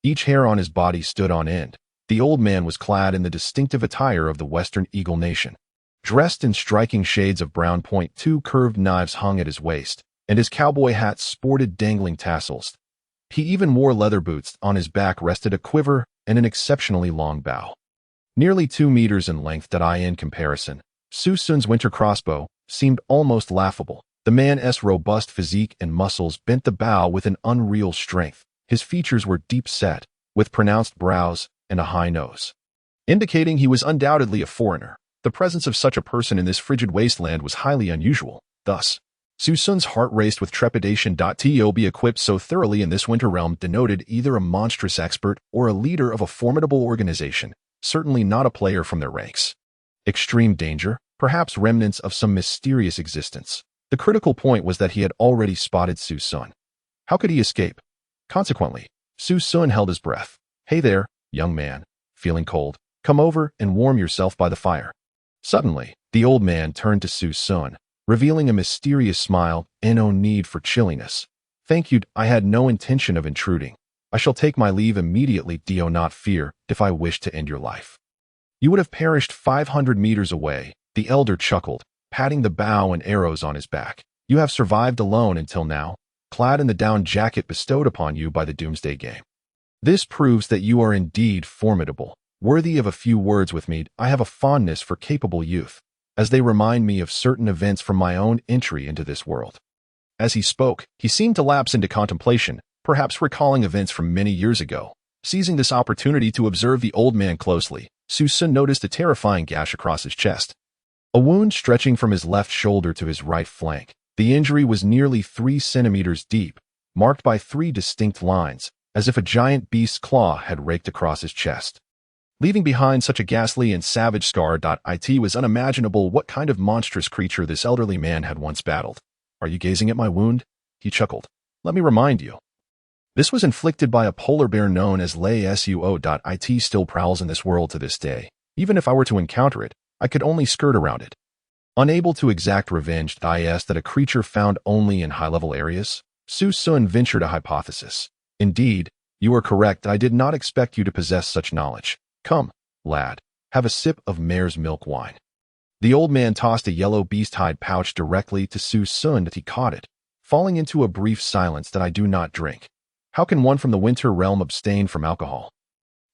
Each hair on his body stood on end. The old man was clad in the distinctive attire of the Western Eagle Nation. Dressed in striking shades of brown, two curved knives hung at his waist, and his cowboy hat sported dangling tassels. He even wore leather boots. On his back rested a quiver and an exceptionally long bow. Nearly 2 meters in length. In comparison, Su Xun's winter crossbow seemed almost laughable. The man's robust physique and muscles bent the bow with an unreal strength. His features were deep-set, with pronounced brows and a high nose, indicating he was undoubtedly a foreigner. The presence of such a person in this frigid wasteland was highly unusual. Thus, Su Xun's heart raced with trepidation. To be equipped so thoroughly in this winter realm denoted either a monstrous expert or a leader of a formidable organization, certainly not a player from their ranks. Extreme danger, perhaps remnants of some mysterious existence. The critical point was that he had already spotted Su Xun. How could he escape? Consequently, Su Xun held his breath. Hey there, young man, feeling cold? Come over and warm yourself by the fire. Suddenly, the old man turned to Su Xun, revealing a mysterious smile and no need for chilliness. Thank you, I had no intention of intruding. I shall take my leave immediately. Do not fear if I wish to end your life. You would have perished 500 meters away, the elder chuckled, patting the bow and arrows on his back. You have survived alone until now, clad in the down jacket bestowed upon you by the doomsday game. This proves that you are indeed formidable. Worthy of a few words with me. I have a fondness for capable youth, as they remind me of certain events from my own entry into this world. As he spoke, he seemed to lapse into contemplation, perhaps recalling events from many years ago. Seizing this opportunity to observe the old man closely, Su Xun noticed a terrifying gash across his chest. A wound stretching from his left shoulder to his right flank. The injury was nearly 3 centimeters deep, marked by 3 distinct lines, as if a giant beast's claw had raked across his chest, leaving behind such a ghastly and savage scar. It was unimaginable what kind of monstrous creature this elderly man had once battled. Are you gazing at my wound? He chuckled. Let me remind you. This was inflicted by a polar bear known as Lei Suo. It still prowls in this world to this day. Even if I were to encounter it, I could only skirt around it. Unable to exact revenge, that a creature found only in high-level areas? Su Xun ventured a hypothesis. Indeed, you are correct. I did not expect you to possess such knowledge. Come, lad, have a sip of mare's milk wine. The old man tossed a yellow beast-hide pouch directly to Su Xun. He caught it, falling into a brief silence. I do not drink. How can one from the winter realm abstain from alcohol?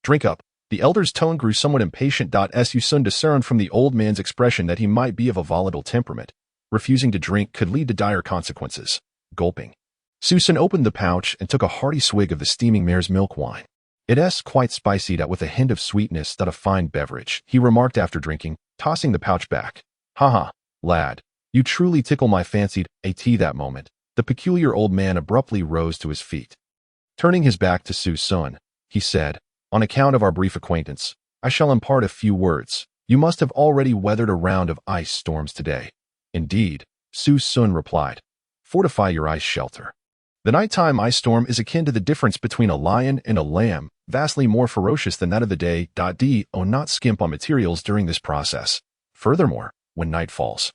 Drink up. The elder's tone grew somewhat impatient. Su Xun discerned from the old man's expression that he might be of a volatile temperament. Refusing to drink could lead to dire consequences. Gulping, Su Xun opened the pouch and took a hearty swig of the steaming mare's milk wine. It's quite spicy with a hint of sweetness. A fine beverage, he remarked after drinking, tossing the pouch back. Haha, lad, you truly tickle my fancy. That moment, the peculiar old man abruptly rose to his feet. Turning his back to Su Xun, he said, on account of our brief acquaintance, I shall impart a few words. You must have already weathered a round of ice storms today. Indeed, Su Xun replied. Fortify your ice shelter. The nighttime ice storm is akin to the difference between a lion and a lamb, vastly more ferocious than that of the day. Do not skimp on materials during this process. Furthermore, when night falls,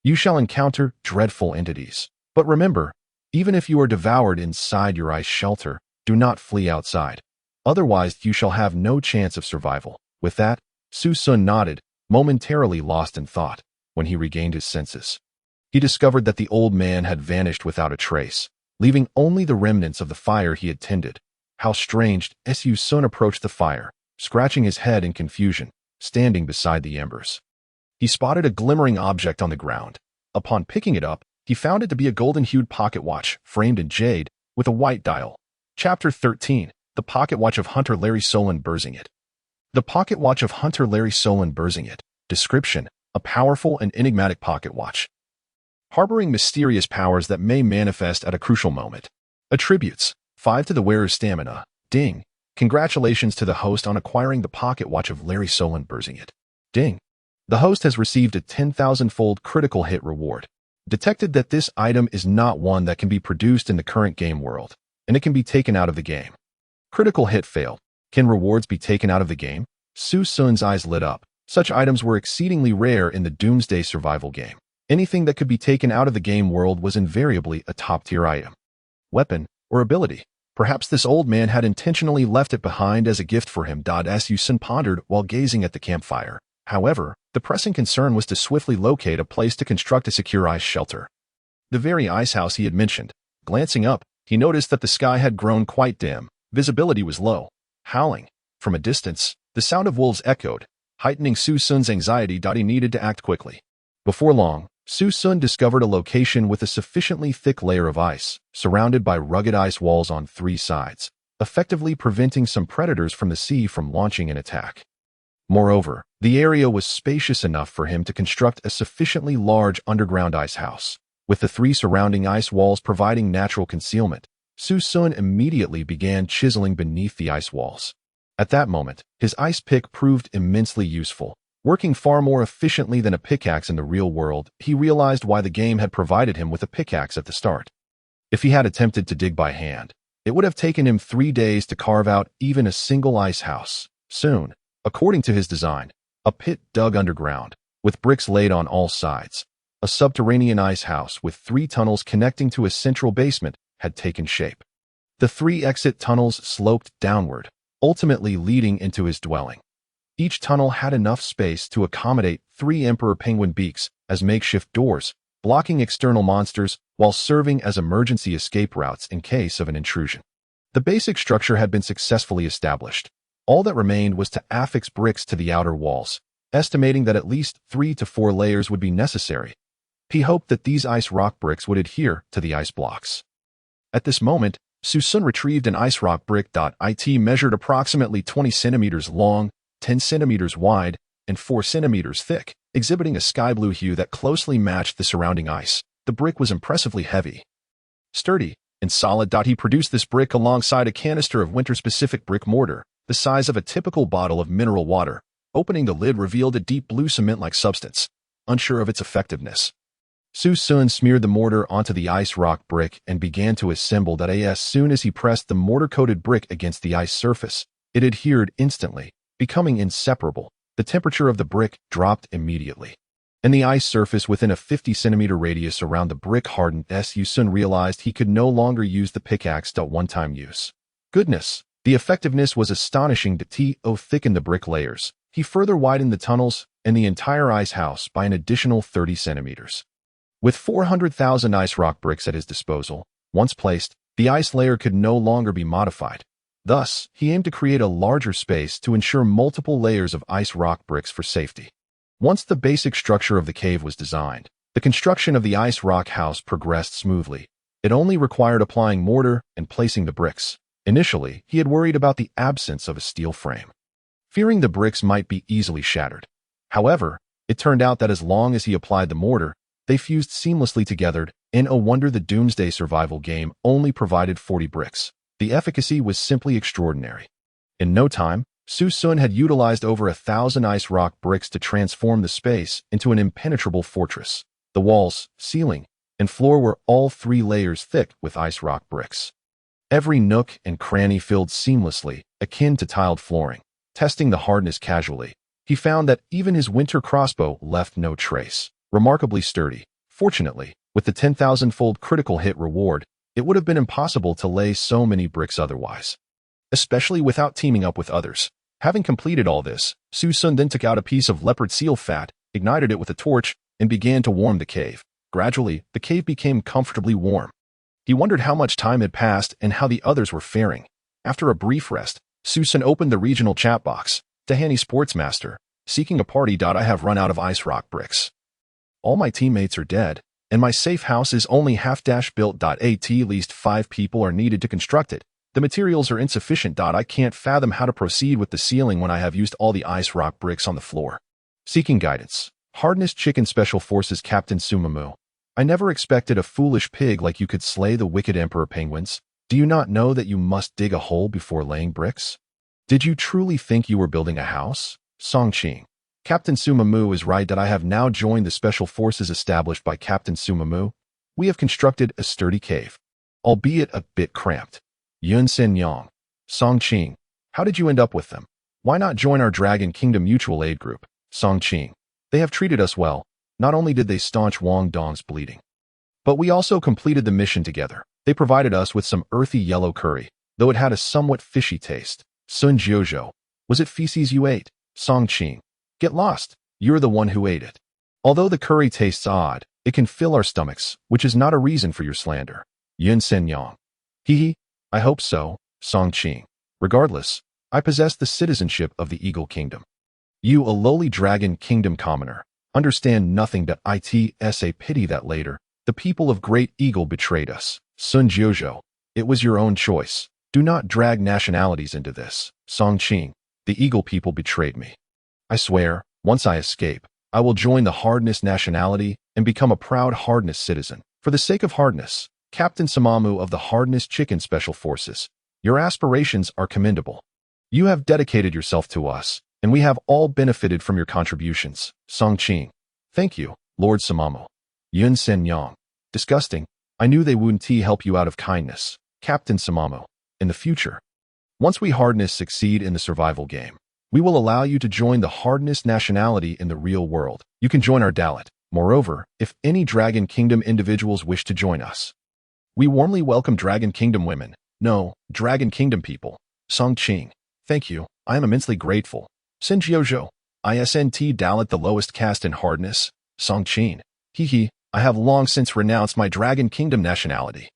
you shall encounter dreadful entities. But remember, even if you are devoured inside your ice shelter, do not flee outside. Otherwise, you shall have no chance of survival. With that, Su Xun nodded, momentarily lost in thought. When he regained his senses, he discovered that the old man had vanished without a trace, leaving only the remnants of the fire he had tended. How strange! Su Xun approached the fire, scratching his head in confusion, standing beside the embers. He spotted a glimmering object on the ground. Upon picking it up, he found it to be a golden-hued pocket watch, framed in jade, with a white dial. Chapter 13. The Pocket Watch of Hunter Larry Solon Berzingit. The Pocket Watch of Hunter Larry Solon Berzingit. Description: a powerful and enigmatic pocket watch, harboring mysterious powers that may manifest at a crucial moment. Attributes: 5 to the wearer's stamina. Ding. Congratulations to the host on acquiring the pocket watch of Larry Solon Berzingit. Ding. The host has received a 10,000-fold critical hit reward. Detected that this item is not one that can be produced in the current game world, and it can be taken out of the game. Critical hit failed. Can rewards be taken out of the game? Su Xun's eyes lit up. Such items were exceedingly rare in the Doomsday survival game. Anything that could be taken out of the game world was invariably a top-tier item. Weapon or ability. Perhaps this old man had intentionally left it behind as a gift for him. Su Xun pondered while gazing at the campfire. However, the pressing concern was to swiftly locate a place to construct a secure ice shelter. The very ice house he had mentioned. Glancing up, he noticed that the sky had grown quite dim. Visibility was low. Howling. From a distance, the sound of wolves echoed, heightening Su Xun's anxiety. He needed to act quickly. Before long, Su Xun discovered a location with a sufficiently thick layer of ice, surrounded by rugged ice walls on 3 sides, effectively preventing some predators from the sea from launching an attack. Moreover, the area was spacious enough for him to construct a sufficiently large underground ice house. With the 3 surrounding ice walls providing natural concealment, Su Xun immediately began chiseling beneath the ice walls. At that moment, his ice pick proved immensely useful. Working far more efficiently than a pickaxe in the real world, he realized why the game had provided him with a pickaxe at the start. If he had attempted to dig by hand, it would have taken him 3 days to carve out even a single ice house. Soon, according to his design, a pit dug underground, with bricks laid on all sides. A subterranean ice house with 3 tunnels connecting to a central basement had taken shape. The 3 exit tunnels sloped downward, ultimately leading into his dwelling. Each tunnel had enough space to accommodate 3 emperor penguin beaks as makeshift doors, blocking external monsters while serving as emergency escape routes in case of an intrusion. The basic structure had been successfully established. All that remained was to affix bricks to the outer walls, estimating that at least 3 to 4 layers would be necessary. He hoped that these ice rock bricks would adhere to the ice blocks. At this moment, Su Xun retrieved an ice rock brick. It measured approximately 20 centimeters long, 10 centimeters wide, and 4 centimeters thick, exhibiting a sky blue hue that closely matched the surrounding ice. The brick was impressively heavy, sturdy, and solid. He produced this brick alongside a canister of winter-specific brick mortar, the size of a typical bottle of mineral water. Opening the lid revealed a deep blue cement-like substance. Unsure of its effectiveness, Su Xun smeared the mortar onto the ice rock brick and began to assemble. As soon as he pressed the mortar-coated brick against the ice surface, it adhered instantly, becoming inseparable. The temperature of the brick dropped immediately, and the ice surface within a 50-centimeter radius around the brick hardened. Su Xun realized he could no longer use the pickaxe to one-time use. Goodness, the effectiveness was astonishing. To thicken the brick layers, he further widened the tunnels and the entire ice house by an additional 30 centimeters. With 400,000 ice rock bricks at his disposal, once placed, the ice layer could no longer be modified. Thus, he aimed to create a larger space to ensure multiple layers of ice rock bricks for safety. Once the basic structure of the cave was designed, the construction of the ice rock house progressed smoothly. It only required applying mortar and placing the bricks. Initially, he had worried about the absence of a steel frame, fearing the bricks might be easily shattered. However, it turned out that as long as he applied the mortar, they fused seamlessly together, and oh wonder the Doomsday survival game only provided 40 bricks. The efficacy was simply extraordinary. In no time, Su Xun had utilized over 1,000 ice rock bricks to transform the space into an impenetrable fortress. The walls, ceiling, and floor were all 3 layers thick with ice rock bricks. Every nook and cranny filled seamlessly, akin to tiled flooring. Testing the hardness casually, he found that even his winter crossbow left no trace. Remarkably sturdy. Fortunately, with the 10,000-fold critical hit reward, it would have been impossible to lay so many bricks otherwise, especially without teaming up with others. Having completed all this, Su Xun then took out a piece of leopard seal fat, ignited it with a torch, and began to warm the cave. Gradually, the cave became comfortably warm. He wondered how much time had passed and how the others were faring. After a brief rest, Su Xun opened the regional chat box. Tahani Sportsmaster, seeking a party. I have run out of ice rock bricks. All my teammates are dead, and my safe house is only half-built. At least 5 people are needed to construct it. The materials are insufficient. I can't fathom how to proceed with the ceiling when I have used all the ice rock bricks on the floor. Seeking guidance. Hardness Chicken Special Forces Captain Sumamu. I never expected a foolish pig like you could slay the wicked Emperor Penguins. Do you not know that you must dig a hole before laying bricks? Did you truly think you were building a house? Song Qing. Captain Sumamu is right that I have now joined the special forces established by Captain Sumamu. We have constructed a sturdy cave, albeit a bit cramped. Yun Sin Yang. Song Qing. How did you end up with them? Why not join our Dragon Kingdom Mutual Aid Group? Song Qing. They have treated us well. Not only did they staunch Wang Dong's bleeding, but we also completed the mission together. They provided us with some earthy yellow curry, though it had a somewhat fishy taste. Sun Jiuzhou. Was it feces you ate? Song Qing. Get lost. You're the one who ate it. Although the curry tastes odd, it can fill our stomachs, which is not a reason for your slander. Yun Sen Yang. Hee. I hope so, Song Qing. Regardless, I possess the citizenship of the Eagle Kingdom. You, a lowly Dragon Kingdom commoner, understand nothing. It's a pity that later, the people of Great Eagle betrayed us. Sun Jiuzhou. It was your own choice. Do not drag nationalities into this. Song Qing. The Eagle people betrayed me. I swear, once I escape, I will join the Hardness nationality and become a proud Hardness citizen. For the sake of Hardness, Captain Samamu of the Hardness Chicken Special Forces, your aspirations are commendable. You have dedicated yourself to us, and we have all benefited from your contributions. Song Qing. Thank you, Lord Samamu. Yun Sen Yang. Disgusting. I knew they wouldn't help you out of kindness. Captain Samamu. In the future, once we Hardness succeed in the survival game, we will allow you to join the Hardness nationality in the real world. You can join our Dalit. Moreover, if any Dragon Kingdom individuals wish to join us, we warmly welcome Dragon Kingdom women. No, Dragon Kingdom people. Song Qing. Thank you. I am immensely grateful. Sin Jiuzhou. ISNT Dalit, the lowest caste in Hardness. Song Qing. Hee. I have long since renounced my Dragon Kingdom nationality.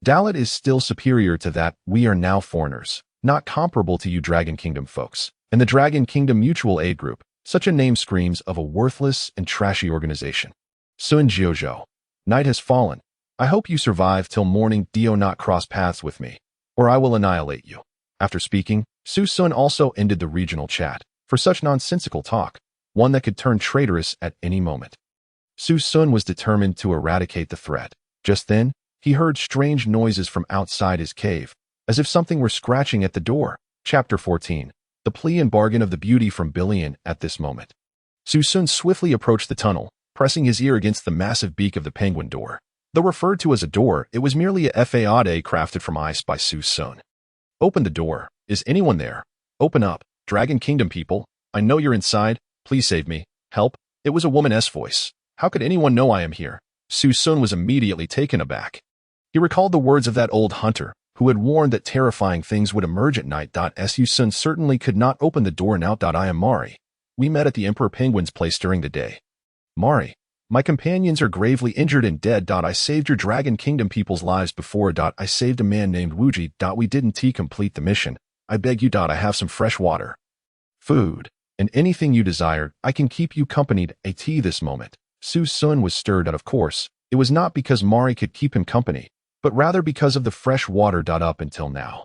Dalit is still superior to that. We are now foreigners, not comparable to you Dragon Kingdom folks. In the Dragon Kingdom Mutual Aid Group, such a name screams of a worthless and trashy organization. Sun Jiuzhou. Night has fallen. I hope you survive till morning. Do not cross paths with me, or I will annihilate you. After speaking, Su Xun also ended the regional chat for such nonsensical talk, one that could turn traitorous at any moment. Su Xun was determined to eradicate the threat. Just then, he heard strange noises from outside his cave, as if something were scratching at the door. Chapter 14. The Plea and Bargain of the Beauty from Billion. At this moment, Su Xun swiftly approached the tunnel, pressing his ear against the massive beak of the penguin door. Though referred to as a door, it was merely a fade crafted from ice by Su Xun. Open the door. Is anyone there? Open up. Dragon Kingdom people. I know you're inside. Please save me. Help. It was a woman's voice. How could anyone know I am here? Su Xun was immediately taken aback. He recalled the words of that old hunter, who had warned that terrifying things would emerge at night. Su Xun certainly could not open the door now. I am Mari. We met at the Emperor Penguin's place during the day. Mari. My companions are gravely injured and dead. I saved your Dragon Kingdom people's lives before. I saved a man named Wuji. We didn't complete the mission. I beg you. I have some fresh water, food, and anything you desire. I can keep you company at this moment. Su Xun was stirred. Of course, it was not because Mari could keep him company, but rather because of the fresh water. Up until now,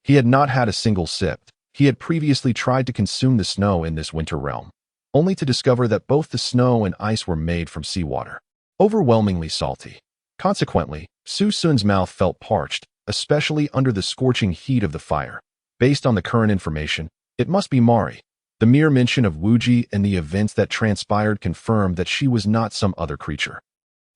he had not had a single sip. He had previously tried to consume the snow in this winter realm, only to discover that both the snow and ice were made from seawater, overwhelmingly salty. Consequently, Su Xun's mouth felt parched, especially under the scorching heat of the fire. Based on the current information, it must be Mari. The mere mention of Wuji and the events that transpired confirmed that she was not some other creature.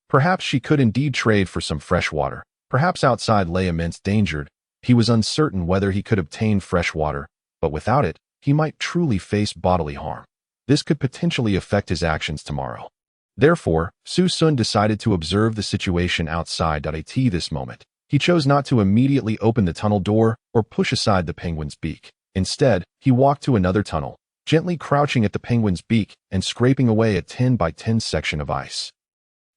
Perhaps she could indeed trade for some fresh water. Perhaps outside lay immense danger. He was uncertain whether he could obtain fresh water, but without it, he might truly face bodily harm. This could potentially affect his actions tomorrow. Therefore, Su Xun decided to observe the situation outside. At this moment, he chose not to immediately open the tunnel door or push aside the penguin's beak. Instead, he walked to another tunnel, gently crouching at the penguin's beak and scraping away a 10 by 10 section of ice.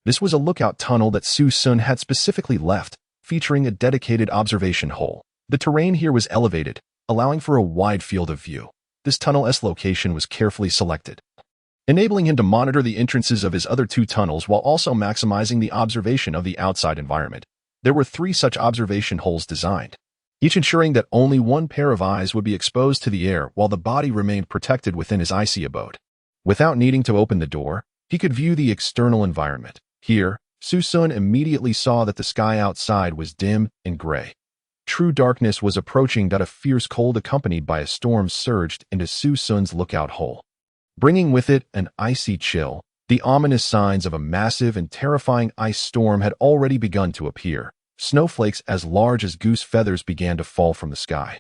This was a lookout tunnel that Su Xun had specifically left, featuring a dedicated observation hole. The terrain here was elevated, allowing for a wide field of view. This tunnel's location was carefully selected, enabling him to monitor the entrances of his other two tunnels while also maximizing the observation of the outside environment. There were 3 such observation holes designed, each ensuring that only one pair of eyes would be exposed to the air while the body remained protected within his icy abode. Without needing to open the door, he could view the external environment. Here, Su Xun immediately saw that the sky outside was dim and gray. True darkness was approaching. A fierce cold accompanied by a storm surged into Su Xun's lookout hole, bringing with it an icy chill. The ominous signs of a massive and terrifying ice storm had already begun to appear. Snowflakes as large as goose feathers began to fall from the sky.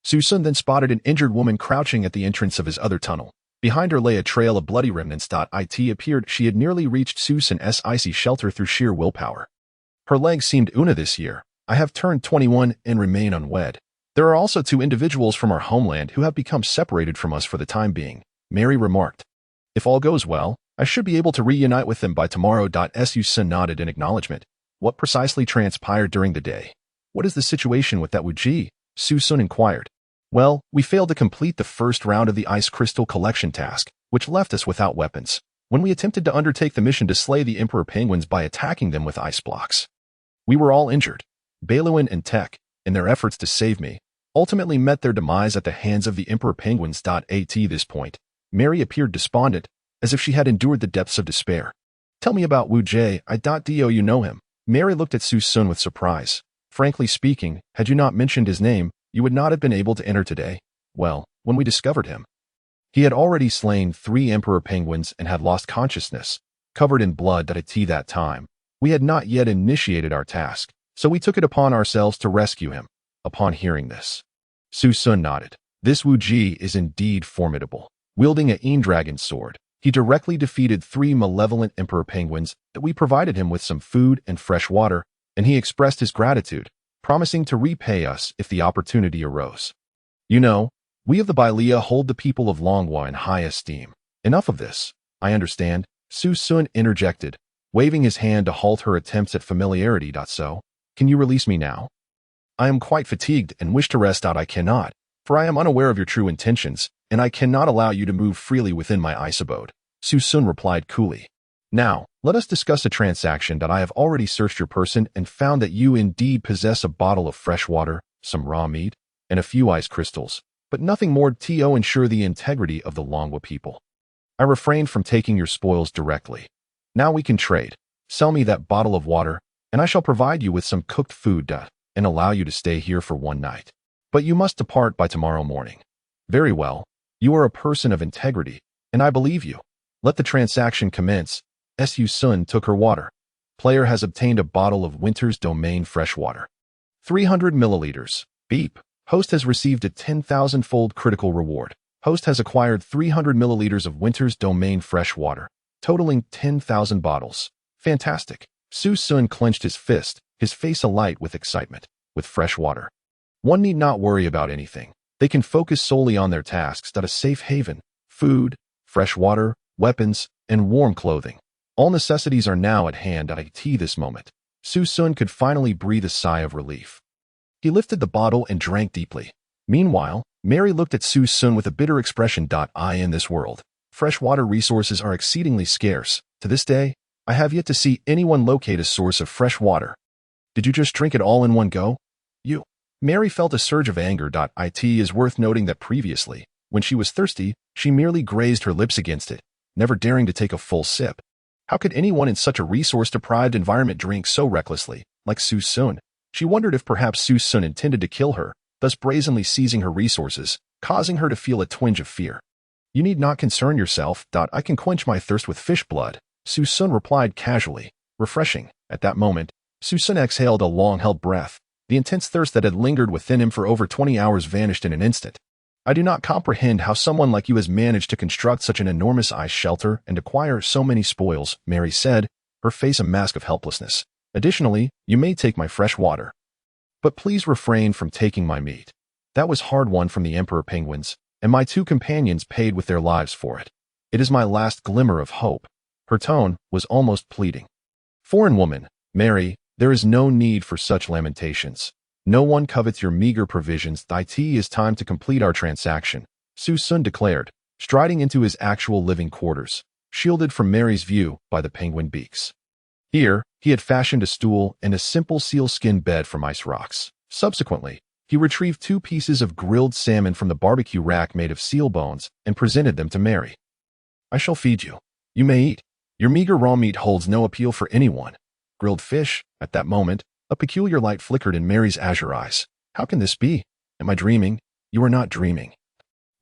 Su Xun then spotted an injured woman crouching at the entrance of his other tunnel. Behind her lay a trail of bloody remnants. It appeared she had nearly reached Su Xun's icy shelter through sheer willpower. Her legs seemed Una this year. I have turned 21 and remain unwed. There are also 2 individuals from our homeland who have become separated from us for the time being, Mary remarked. If all goes well, I should be able to reunite with them by tomorrow. Su Xun nodded in acknowledgement. What precisely transpired during the day? What is the situation with that Wuji? Su Xun inquired. Well, we failed to complete the first round of the ice crystal collection task, which left us without weapons, when we attempted to undertake the mission to slay the Emperor Penguins by attacking them with ice blocks. We were all injured. Baluin and Tech, in their efforts to save me, ultimately met their demise at the hands of the Emperor Penguins. At this point, Mary appeared despondent, as if she had endured the depths of despair. Tell me about Wu Jie. You know him. Mary looked at Su Xun with surprise. Frankly speaking, had you not mentioned his name, you would not have been able to enter today. Well, when we discovered him, he had already slain 3 Emperor Penguins and had lost consciousness, covered in blood. At that time, we had not yet initiated our task, so we took it upon ourselves to rescue him. Upon hearing this, Su Xun nodded. This Wu Ji is indeed formidable. Wielding a dragon sword, he directly defeated 3 malevolent Emperor Penguins. That we provided him with some food and fresh water, and he expressed his gratitude, promising to repay us if the opportunity arose. You know, we of the Bailia hold the people of Longhua in high esteem. Enough of this. I understand, Su Xun interjected, waving his hand to halt her attempts at familiarity. So, can you release me now? I am quite fatigued and wish to rest. I cannot, for I am unaware of your true intentions, and I cannot allow you to move freely within my ice abode, Su Xun replied coolly. Now, let us discuss a transaction. I have already searched your person and found that you indeed possess a bottle of fresh water, some raw meat, and a few ice crystals, but nothing more to ensure the integrity of the Longhua people. I refrained from taking your spoils directly. Now we can trade. Sell me that bottle of water, and I shall provide you with some cooked food and allow you to stay here for 1 night. But you must depart by tomorrow morning. Very well. You are a person of integrity, and I believe you. Let the transaction commence. Su Xun took her water. Player has obtained a bottle of Winter's Domain fresh water. 300 milliliters. Beep. Host has received a 10,000-fold critical reward. Host has acquired 300 milliliters of Winter's Domain fresh water, totaling 10,000 bottles. Fantastic. Su Xun clenched his fist, his face alight with excitement. With fresh water, one need not worry about anything. They can focus solely on their tasks. A safe haven, food, fresh water, weapons, and warm clothing. All necessities are now at hand at this moment. Su Xun could finally breathe a sigh of relief. He lifted the bottle and drank deeply. Meanwhile, Mary looked at Su Xun with a bitter expression. In this world, freshwater resources are exceedingly scarce. To this day, I have yet to see anyone locate a source of fresh water. Did you just drink it all in one go? You. Mary felt a surge of anger. It is worth noting that previously, when she was thirsty, she merely grazed her lips against it, never daring to take a full sip. How could anyone in such a resource-deprived environment drink so recklessly, like Su Xun? She wondered if perhaps Su Xun intended to kill her, thus brazenly seizing her resources, causing her to feel a twinge of fear. You need not concern yourself. I can quench my thirst with fish blood, Su Xun replied casually. Refreshing. At that moment, Su Xun exhaled a long-held breath. The intense thirst that had lingered within him for over 20 hours vanished in an instant. I do not comprehend how someone like you has managed to construct such an enormous ice shelter and acquire so many spoils, Mary said, her face a mask of helplessness. Additionally, you may take my fresh water. But please refrain from taking my meat. That was hard-won from the Emperor Penguins, and my 2 companions paid with their lives for it. It is my last glimmer of hope. Her tone was almost pleading. Foreign woman, Mary, there is no need for such lamentations. No one covets your meager provisions. It is time to complete our transaction, Su Xun declared, striding into his actual living quarters, shielded from Mary's view by the penguin beaks. Here, he had fashioned a stool and a simple sealskin bed from ice rocks. Subsequently, he retrieved 2 pieces of grilled salmon from the barbecue rack made of seal bones and presented them to Mary. I shall feed you. You may eat. Your meager raw meat holds no appeal for anyone. Grilled fish. At that moment, a peculiar light flickered in Mary's azure eyes. How can this be? Am I dreaming? You are not dreaming.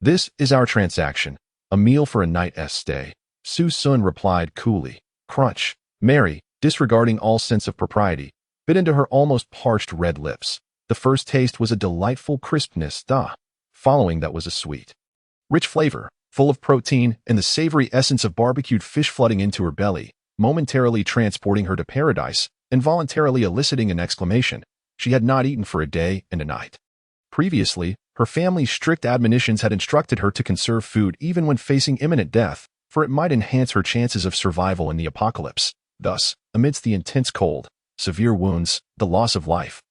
This is our transaction, a meal for a night's stay, Su Xun replied coolly. Crunch. Mary, disregarding all sense of propriety, bit into her almost parched red lips. The first taste was a delightful crispness. Following that was a sweet, rich flavor, full of protein and the savory essence of barbecued fish flooding into her belly, momentarily transporting her to paradise, involuntarily eliciting an exclamation. She had not eaten for a day and a night. Previously, her family's strict admonitions had instructed her to conserve food even when facing imminent death, for it might enhance her chances of survival in the apocalypse. Thus, amidst the intense cold, severe wounds, the loss of life,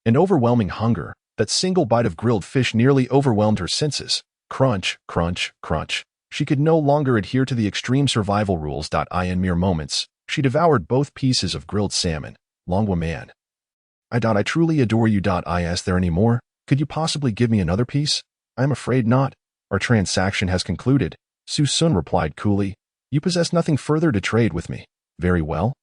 and overwhelming hunger, that single bite of grilled fish nearly overwhelmed her senses. Crunch, crunch, crunch. She could no longer adhere to the extreme survival rules. In mere moments, she devoured both pieces of grilled salmon. Longwa man. I truly adore you. Is there any more? Could you possibly give me another piece? I am afraid not. Our transaction has concluded, Su Xun replied coolly. You possess nothing further to trade with me. Very well.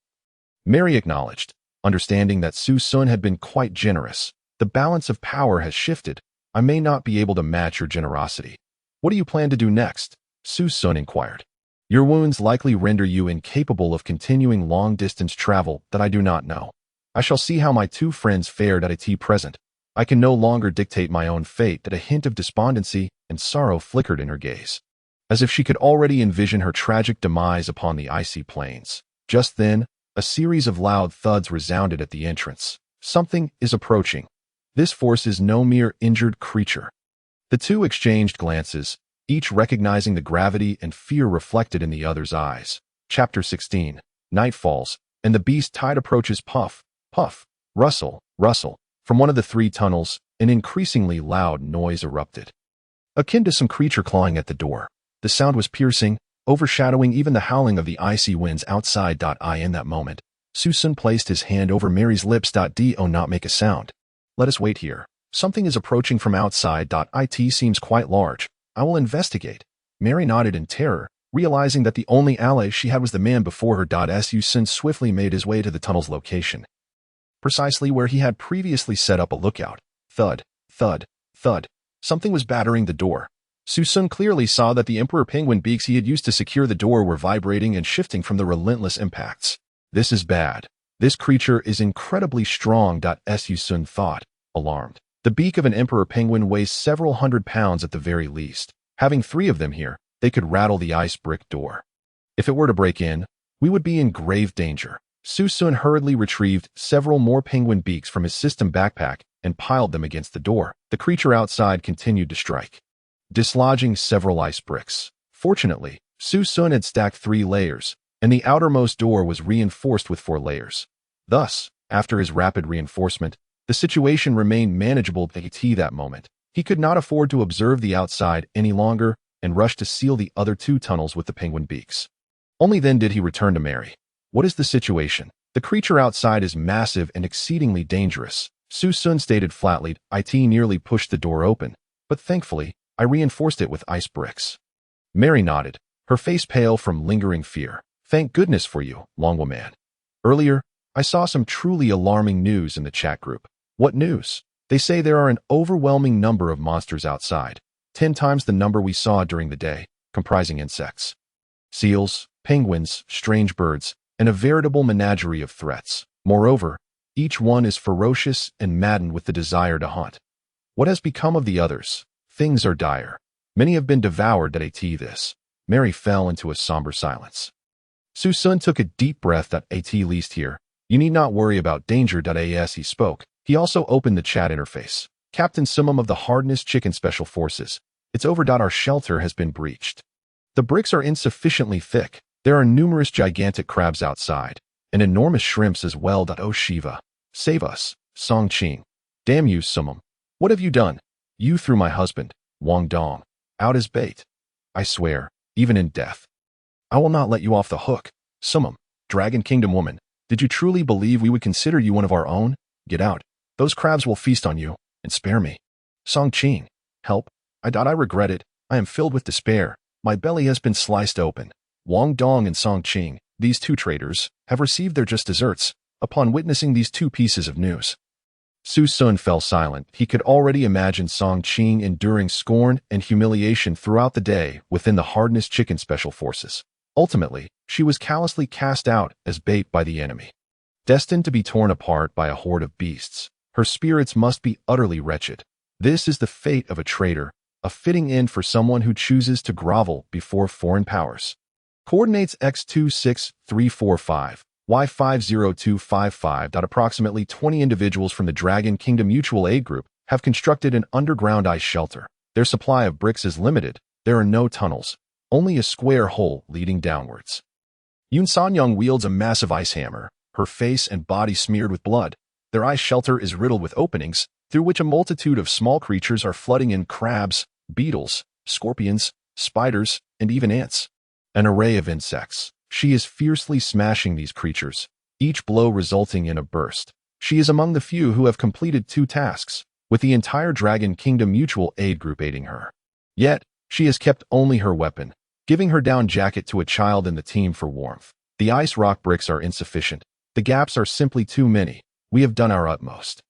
Mary acknowledged, understanding that Su Xun had been quite generous. The balance of power has shifted. I may not be able to match your generosity. What do you plan to do next? Su Xun inquired. Your wounds likely render you incapable of continuing long-distance travel that I do not know. I shall see how my 2 friends fared at present. I can no longer dictate my own fate. That a hint of despondency and sorrow flickered in her gaze, as if she could already envision her tragic demise upon the icy plains. Just then, a series of loud thuds resounded at the entrance. Something is approaching. This force is no mere injured creature. The 2 exchanged glances, each recognizing the gravity and fear reflected in the other's eyes. Chapter 16. Night falls, and the beast tide approaches. Puff, puff, rustle, rustle. From one of the 3 tunnels, an increasingly loud noise erupted, akin to some creature clawing at the door. The sound was piercing, overshadowing even the howling of the icy winds outside. In that moment, Su Xun placed his hand over Mary's lips. Do not make a sound. Let us wait here. Something is approaching from outside. It seems quite large. I will investigate. Mary nodded in terror, realizing that the only ally she had was the man before her. Su Xun swiftly made his way to the tunnel's location, precisely where he had previously set up a lookout. Thud, thud, thud. Something was battering the door. Su Xun clearly saw that the Emperor Penguin beaks he had used to secure the door were vibrating and shifting from the relentless impacts. This is bad. This creature is incredibly strong. Su Xun thought, alarmed. The beak of an Emperor Penguin weighs several hundred pounds at the very least. Having 3 of them here, they could rattle the ice brick door. If it were to break in, we would be in grave danger. Su Xun hurriedly retrieved several more penguin beaks from his system backpack and piled them against the door. The creature outside continued to strike, dislodging several ice bricks. Fortunately, Su Xun had stacked 3 layers, and the outermost door was reinforced with 4 layers. Thus, after his rapid reinforcement, the situation remained manageable to AT that moment. He could not afford to observe the outside any longer and rushed to seal the other 2 tunnels with the penguin beaks. Only then did he return to Mary. "What is the situation? The creature outside is massive and exceedingly dangerous," Su Xun stated flatly. "It nearly pushed the door open, but thankfully, I reinforced it with ice bricks." Mary nodded, her face pale from lingering fear. "Thank goodness for you, Longwoman. Earlier, I saw some truly alarming news in the chat group." "What news?" "They say there are an overwhelming number of monsters outside, 10 times the number we saw during the day, comprising insects, seals, penguins, strange birds, and a veritable menagerie of threats. Moreover, each one is ferocious and maddened with the desire to hunt. What has become of the others? Things are dire. Many have been devoured at this." Mary fell into a somber silence. Su Xun took a deep breath. "At least here, you need not worry about danger." As he spoke, he also opened the chat interface. "Captain Summum of the Hardness Chicken Special Forces. It's over. Our shelter has been breached. The bricks are insufficiently thick. There are numerous gigantic crabs outside, and enormous shrimps as well. Oh Shiva, save us, Song Qing. Damn you, Summum. What have you done? You threw my husband, Wang Dong, out as bait. I swear, even in death, I will not let you off the hook. Summum, Dragon Kingdom woman, did you truly believe we would consider you one of our own? Get out. Those crabs will feast on you, and spare me. Song Qing, help. I regret it. I am filled with despair. My belly has been sliced open. Wang Dong and Song Qing, these 2 traitors, have received their just desserts." Upon witnessing these 2 pieces of news, Su Xun fell silent. He could already imagine Song Qing enduring scorn and humiliation throughout the day within the Hardness Chicken Special Forces. Ultimately, she was callously cast out as bait by the enemy. Destined to be torn apart by a horde of beasts, her spirits must be utterly wretched. This is the fate of a traitor, a fitting end for someone who chooses to grovel before foreign powers. Coordinates X26345, Y50255. Approximately 20 individuals from the Dragon Kingdom Mutual Aid Group have constructed an underground ice shelter. Their supply of bricks is limited. There are no tunnels, only a square hole leading downwards. Yun Sanyang wields a massive ice hammer, her face and body smeared with blood. Their ice shelter is riddled with openings, through which a multitude of small creatures are flooding in: crabs, beetles, scorpions, spiders, and even ants. An array of insects. She is fiercely smashing these creatures, each blow resulting in a burst. She is among the few who have completed 2 tasks, with the entire Dragon Kingdom Mutual Aid Group aiding her. Yet, she has kept only her weapon, giving her down jacket to a child in the team for warmth. The ice rock bricks are insufficient. The gaps are simply too many. We have done our utmost.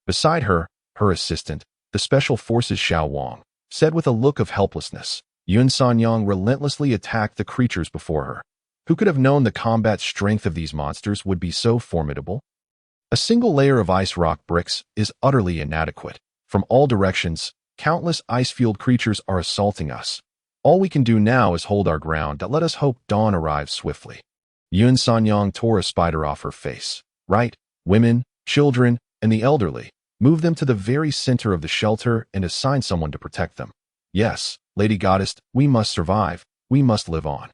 Beside her, her assistant, the Special Forces Xiao Wang, said with a look of helplessness. Yun Sanyang relentlessly attacked the creatures before her. Who could have known the combat strength of these monsters would be so formidable? A single layer of ice rock bricks is utterly inadequate. From all directions, countless ice-fueled creatures are assaulting us. All we can do now is hold our ground. Let us hope dawn arrives swiftly. Yun Sanyang tore a spider off her face. Right, women, children, and the elderly. Move them to the very center of the shelter and assign someone to protect them. Yes, Lady Goddess, we must survive. We must live on.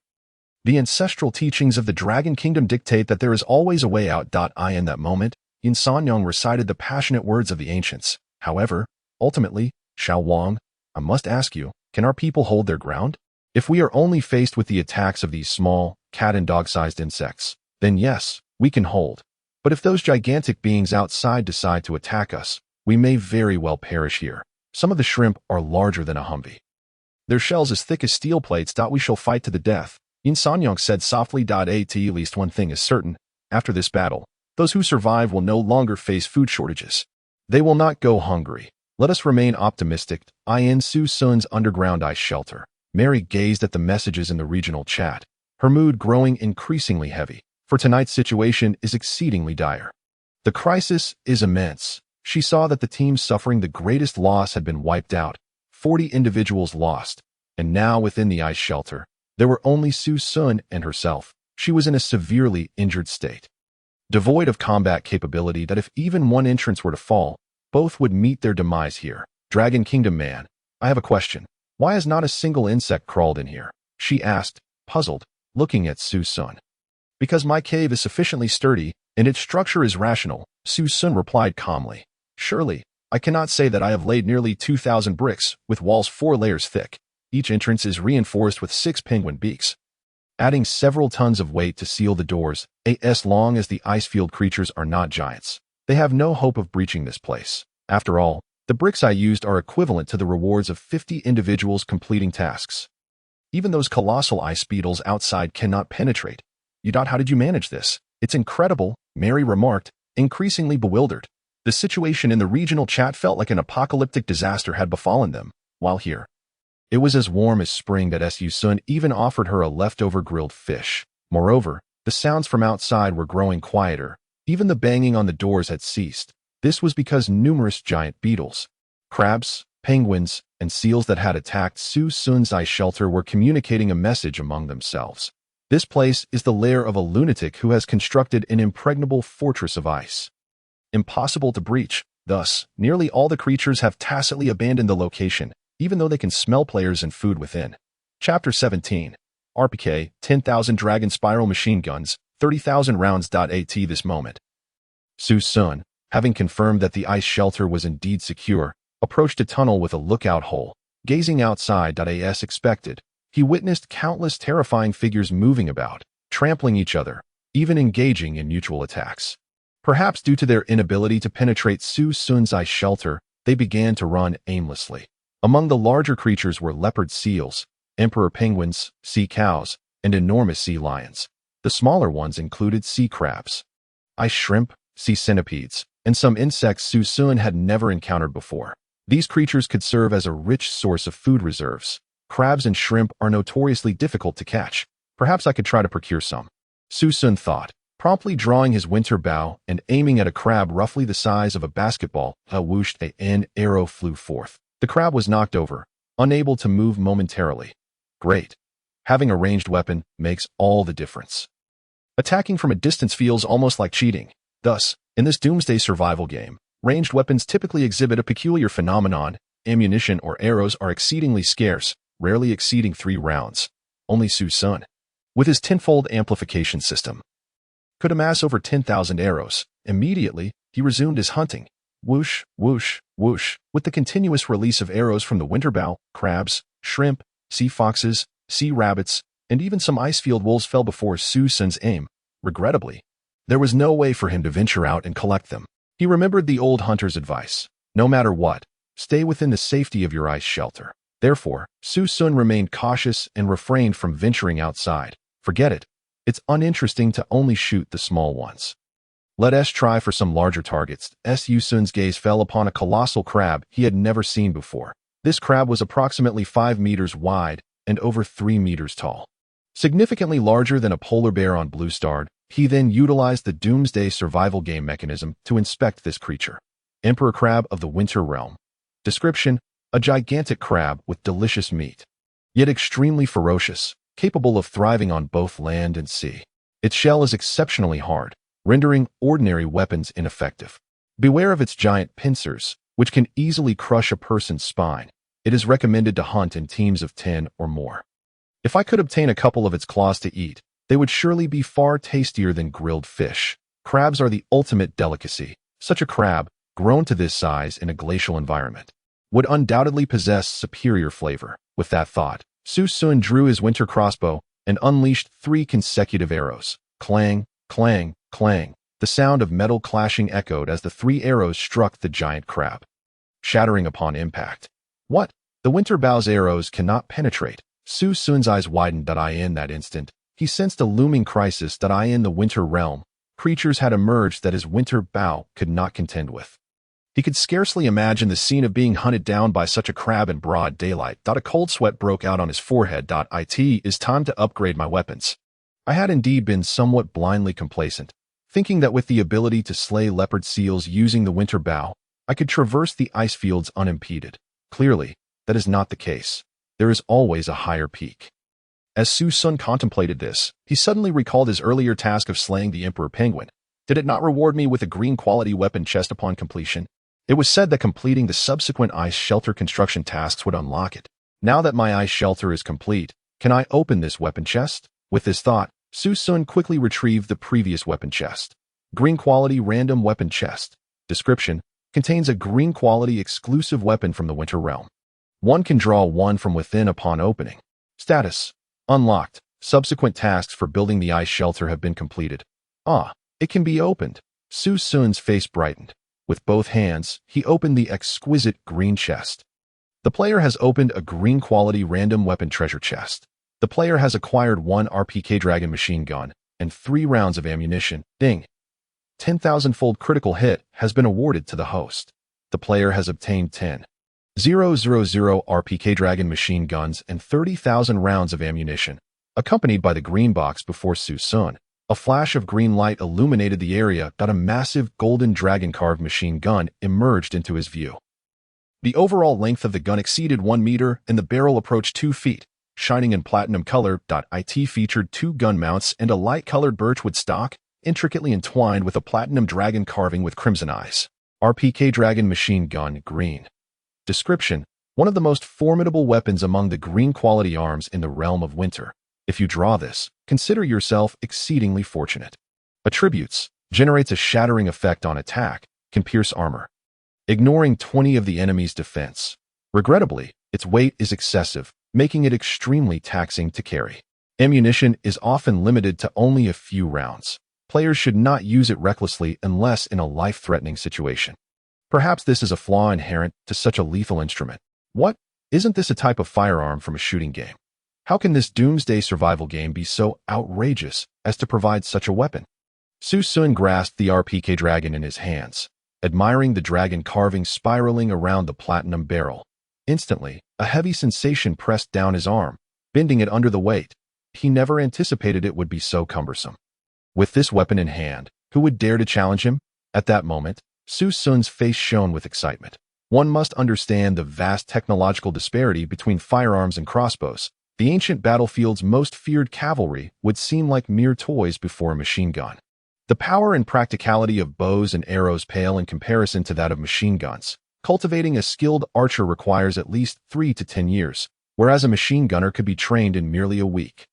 The ancestral teachings of the Dragon Kingdom dictate that there is always a way out. In that moment, Yun Sanyang recited the passionate words of the ancients. However, ultimately, Xiao Wang, I must ask you, can our people hold their ground? If we are only faced with the attacks of these small, cat and dog-sized insects, then yes, we can hold. But if those gigantic beings outside decide to attack us, we may very well perish here. Some of the shrimp are larger than a Humvee. Their shells as thick as steel plates. We shall fight to the death. Yun Sanyang said softly. At least one thing is certain. After this battle, those who survive will no longer face food shortages. They will not go hungry. Let us remain optimistic. In Su Xun's underground ice shelter, Mary gazed at the messages in the regional chat, her mood growing increasingly heavy, for tonight's situation is exceedingly dire. The crisis is immense. She saw that the team suffering the greatest loss had been wiped out, 40 individuals lost, and now within the ice shelter, there were only Su Xun and herself. She was in a severely injured state, devoid of combat capability. If even one entrance were to fall, both would meet their demise here. Dragon Kingdom man, I have a question. Why has not a single insect crawled in here? She asked, puzzled, looking at Su Xun. Because my cave is sufficiently sturdy, and its structure is rational, Su Xun replied calmly. Surely, I cannot say that I have laid nearly 2,000 bricks, with walls 4 layers thick. Each entrance is reinforced with 6 penguin beaks, adding several tons of weight to seal the doors, as long as the icefield creatures are not giants. They have no hope of breaching this place. After all, the bricks I used are equivalent to the rewards of 50 individuals completing tasks. Even those colossal ice beetles outside cannot penetrate. How did you manage this? It's incredible, Mary remarked, increasingly bewildered. The situation in the regional chat felt like an apocalyptic disaster had befallen them, while here, it was as warm as spring that Su Xun even offered her a leftover grilled fish. Moreover, the sounds from outside were growing quieter. Even the banging on the doors had ceased. This was because numerous giant beetles, crabs, penguins, and seals that had attacked Su Xun's ice shelter were communicating a message among themselves. This place is the lair of a lunatic who has constructed an impregnable fortress of ice. Impossible to breach. Thus, nearly all the creatures have tacitly abandoned the location, even though they can smell players and food within. Chapter 17. RPK, 10,000 Dragon Spiral Machine Guns, 30,000 rounds. At this moment, Su Xun, having confirmed that the ice shelter was indeed secure, approached a tunnel with a lookout hole. Gazing outside, as expected, he witnessed countless terrifying figures moving about, trampling each other, even engaging in mutual attacks. Perhaps due to their inability to penetrate Su Xun's ice shelter, they began to run aimlessly. Among the larger creatures were leopard seals, emperor penguins, sea cows, and enormous sea lions. The smaller ones included sea crabs, ice shrimp, sea centipedes, and some insects Su Xun had never encountered before. These creatures could serve as a rich source of food reserves. Crabs and shrimp are notoriously difficult to catch. Perhaps I could try to procure some, Su Xun thought, promptly drawing his winter bow and aiming at a crab roughly the size of a basketball. Whoosh, an arrow flew forth. The crab was knocked over, unable to move momentarily. Great. Having a ranged weapon makes all the difference. Attacking from a distance feels almost like cheating. Thus, in this doomsday survival game, ranged weapons typically exhibit a peculiar phenomenon. Ammunition or arrows are exceedingly scarce, rarely exceeding 3 rounds. Only Su Xun, with his tenfold amplification system, could amass over 10,000 arrows. Immediately, he resumed his hunting. Whoosh, whoosh, whoosh. With the continuous release of arrows from the winter bow, crabs, shrimp, sea foxes, sea rabbits, and even some icefield wolves fell before Su Xun's aim. Regrettably, there was no way for him to venture out and collect them. He remembered the old hunter's advice. No matter what, stay within the safety of your ice shelter. Therefore, Su Xun remained cautious and refrained from venturing outside. Forget it. It's uninteresting to only shoot the small ones. Let us try for some larger targets. Su Xun's gaze fell upon a colossal crab he had never seen before. This crab was approximately 5 meters wide and over 3 meters tall. Significantly larger than a polar bear on Blue Starred, he then utilized the doomsday survival game mechanism to inspect this creature. Emperor crab of the Winter Realm. Description: a gigantic crab with delicious meat, yet extremely ferocious, capable of thriving on both land and sea. Its shell is exceptionally hard, rendering ordinary weapons ineffective. Beware of its giant pincers, which can easily crush a person's spine. It is recommended to hunt in teams of 10 or more. If I could obtain a couple of its claws to eat, they would surely be far tastier than grilled fish. Crabs are the ultimate delicacy. Such a crab, grown to this size in a glacial environment, would undoubtedly possess superior flavor. With that thought, Su Xun drew his winter crossbow and unleashed 3 consecutive arrows. Clang, clang, clang. The sound of metal clashing echoed as the 3 arrows struck the giant crab, shattering upon impact. What? The winter bow's arrows cannot penetrate. Su Xun's eyes widened. In that instant, he sensed a looming crisis. In the winter realm, creatures had emerged that his winter bow could not contend with. He could scarcely imagine the scene of being hunted down by such a crab in broad daylight. A cold sweat broke out on his forehead. It is time to upgrade my weapons. I had indeed been somewhat blindly complacent, thinking that with the ability to slay leopard seals using the winter bow, I could traverse the ice fields unimpeded. Clearly, that is not the case. There is always a higher peak. As Su Xun contemplated this, he suddenly recalled his earlier task of slaying the emperor penguin. Did it not reward me with a green quality weapon chest upon completion? It was said that completing the subsequent ice shelter construction tasks would unlock it. Now that my ice shelter is complete, can I open this weapon chest? With this thought, Su Xun quickly retrieved the previous weapon chest. Green quality random weapon chest. Description: contains a green quality exclusive weapon from the Winter realm. One can draw one from within upon opening. Status: unlocked. Subsequent tasks for building the ice shelter have been completed. It can be opened. Su Xun's face brightened. With both hands, he opened the exquisite green chest. The player has opened a green quality random weapon treasure chest. The player has acquired 1 RPK Dragon machine gun and 3 rounds of ammunition. Ding! 10,000-fold critical hit has been awarded to the host. The player has obtained 10,000 RPK Dragon machine guns and 30,000 rounds of ammunition. Accompanied by the green box before Su Xun, a flash of green light illuminated the area that a massive golden dragon-carved machine gun emerged into his view. The overall length of the gun exceeded 1 meter and the barrel approached 2 feet. Shining in platinum color. It featured 2 gun mounts and a light-colored birchwood stock, intricately entwined with a platinum dragon carving with crimson eyes. RPK Dragon machine gun, green. Description: one of the most formidable weapons among the green quality arms in the realm of Winter. If you draw this, consider yourself exceedingly fortunate. Attributes: generates a shattering effect on attack, can pierce armor, ignoring 20 of the enemy's defense. Regrettably, its weight is excessive, making it extremely taxing to carry. Ammunition is often limited to only a few rounds. Players should not use it recklessly unless in a life-threatening situation. Perhaps this is a flaw inherent to such a lethal instrument. What? Isn't this a type of firearm from a shooting game? How can this doomsday survival game be so outrageous as to provide such a weapon? Su Xun grasped the RPK Dragon in his hands, admiring the dragon carving spiraling around the platinum barrel. Instantly, a heavy sensation pressed down his arm, bending it under the weight. He never anticipated it would be so cumbersome. With this weapon in hand, who would dare to challenge him? At that moment, Su Xun's face shone with excitement. One must understand the vast technological disparity between firearms and crossbows. The ancient battlefield's most feared cavalry would seem like mere toys before a machine gun. The power and practicality of bows and arrows pale in comparison to that of machine guns. Cultivating a skilled archer requires at least 3 to 10 years, whereas a machine gunner could be trained in merely a week.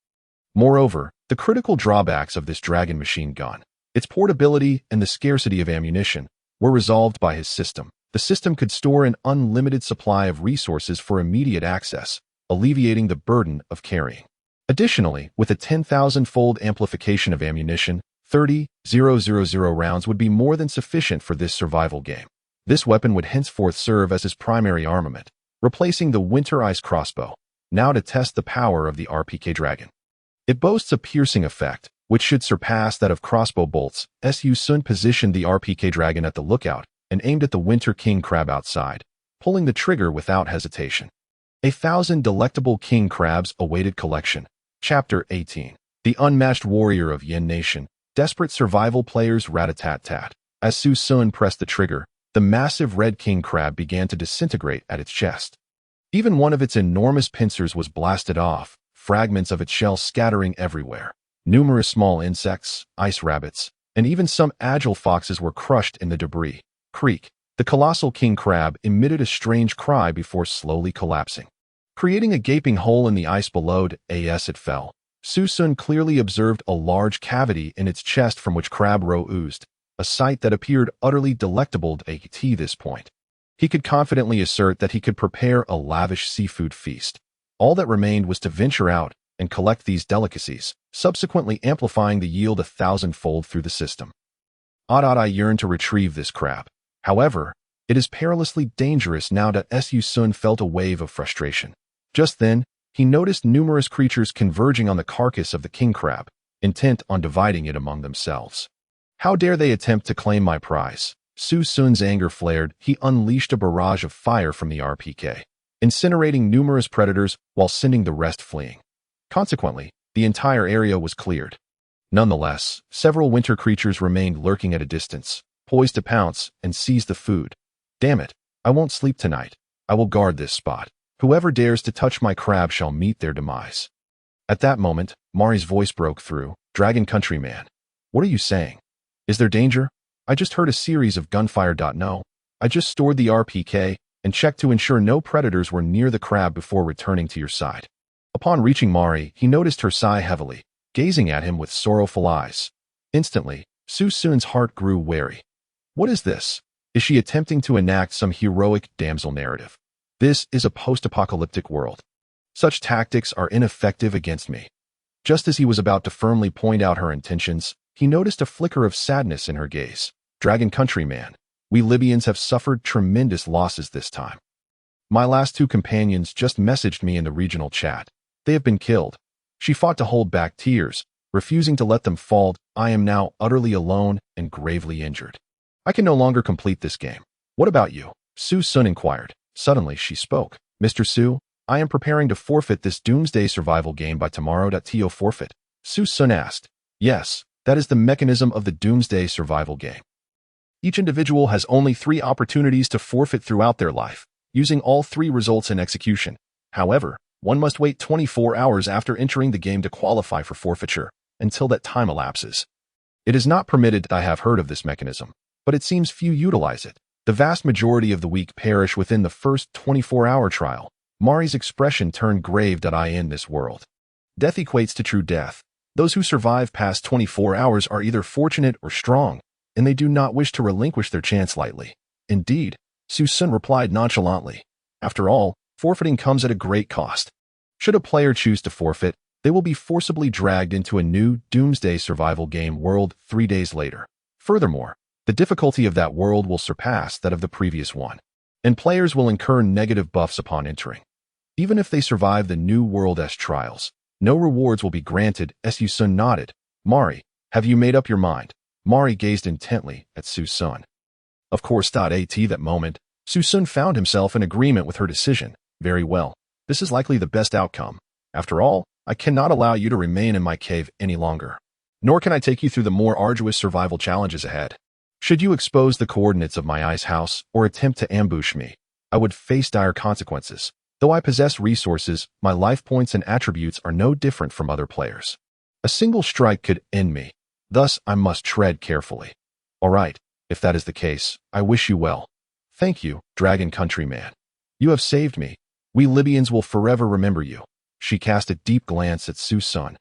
Moreover, the critical drawbacks of this dragon machine gun, its portability and the scarcity of ammunition, were resolved by his system. The system could store an unlimited supply of resources for immediate access, alleviating the burden of carrying. Additionally, with a 10,000-fold amplification of ammunition, 30,000 rounds would be more than sufficient for this survival game. This weapon would henceforth serve as his primary armament, replacing the Winter Ice Crossbow. Now to test the power of the RPK Dragon. It boasts a piercing effect, which should surpass that of crossbow bolts. Su Xun positioned the RPK Dragon at the lookout and aimed at the Winter King Crab outside, pulling the trigger without hesitation. 1,000 delectable king crabs awaited collection. Chapter 18. The Unmatched Warrior of Yin Nation. Desperate survival players rat-a-tat-tat. As Su Xun pressed the trigger, the massive red king crab began to disintegrate at its chest. Even one of its enormous pincers was blasted off, fragments of its shell scattering everywhere. Numerous small insects, ice rabbits, and even some agile foxes were crushed in the debris. Creak. The colossal king crab emitted a strange cry before slowly collapsing, creating a gaping hole in the ice below. As it fell, Su Xun clearly observed a large cavity in its chest from which crab roe oozed, a sight that appeared utterly delectable at this point. He could confidently assert that he could prepare a lavish seafood feast. All that remained was to venture out and collect these delicacies, subsequently amplifying the yield 1,000-fold through the system. I yearn to retrieve this crab. However, it is perilously dangerous now that Su Xun felt a wave of frustration. Just then, he noticed numerous creatures converging on the carcass of the king crab, intent on dividing it among themselves. How dare they attempt to claim my prize? Su Xun's anger flared. He unleashed a barrage of fire from the RPK, incinerating numerous predators while sending the rest fleeing. Consequently, the entire area was cleared. Nonetheless, several winter creatures remained lurking at a distance, poised to pounce and seize the food. Damn it, I won't sleep tonight. I will guard this spot. Whoever dares to touch my crab shall meet their demise. At that moment, Mari's voice broke through. Dragon Countryman. What are you saying? Is there danger? I just heard a series of gunfire. No. I just stored the RPK and checked to ensure no predators were near the crab before returning to your side. Upon reaching Mari, he noticed her sigh heavily. gazing at him with sorrowful eyes. Instantly, Su Xun's heart grew wary. What is this? Is she attempting to enact some heroic damsel narrative? This is a post-apocalyptic world. Such tactics are ineffective against me. Just as he was about to firmly point out her intentions, he noticed a flicker of sadness in her gaze. Dragon countryman, we Libyans have suffered tremendous losses this time. My last two companions just messaged me in the regional chat. They have been killed. She fought to hold back tears, refusing to let them fall. I am now utterly alone and gravely injured. I can no longer complete this game. What about you? Su Xun inquired. Suddenly she spoke. Mr. Su, I am preparing to forfeit this doomsday survival game by tomorrow. To forfeit? Su Xun asked. Yes, that is the mechanism of the doomsday survival game. Each individual has only 3 opportunities to forfeit throughout their life, using all 3 results in execution. However, one must wait 24 hours after entering the game to qualify for forfeiture, until that time elapses. It is not permitted. I have heard of this mechanism, but it seems few utilize it. The vast majority of the weak perish within the first 24-hour trial. Mari's expression turned grave. In this world, death equates to true death. Those who survive past 24 hours are either fortunate or strong, and they do not wish to relinquish their chance lightly. Indeed, Su Xun replied nonchalantly. After all, forfeiting comes at a great cost. Should a player choose to forfeit, they will be forcibly dragged into a new doomsday survival game world 3 days later. Furthermore, the difficulty of that world will surpass that of the previous one, and players will incur negative buffs upon entering. Even if they survive the new world's trials, no rewards will be granted. Su Xun nodded. Mari, have you made up your mind? Mari gazed intently at Su Xun. Of course. At that moment, Su Xun found himself in agreement with her decision. Very well. This is likely the best outcome. After all, I cannot allow you to remain in my cave any longer. Nor can I take you through the more arduous survival challenges ahead. Should you expose the coordinates of my ice house or attempt to ambush me, I would face dire consequences. Though I possess resources, my life points and attributes are no different from other players. A single strike could end me. Thus, I must tread carefully. All right, if that is the case, I wish you well. Thank you, dragon countryman. You have saved me. We Libyans will forever remember you. She cast a deep glance at Su Xun,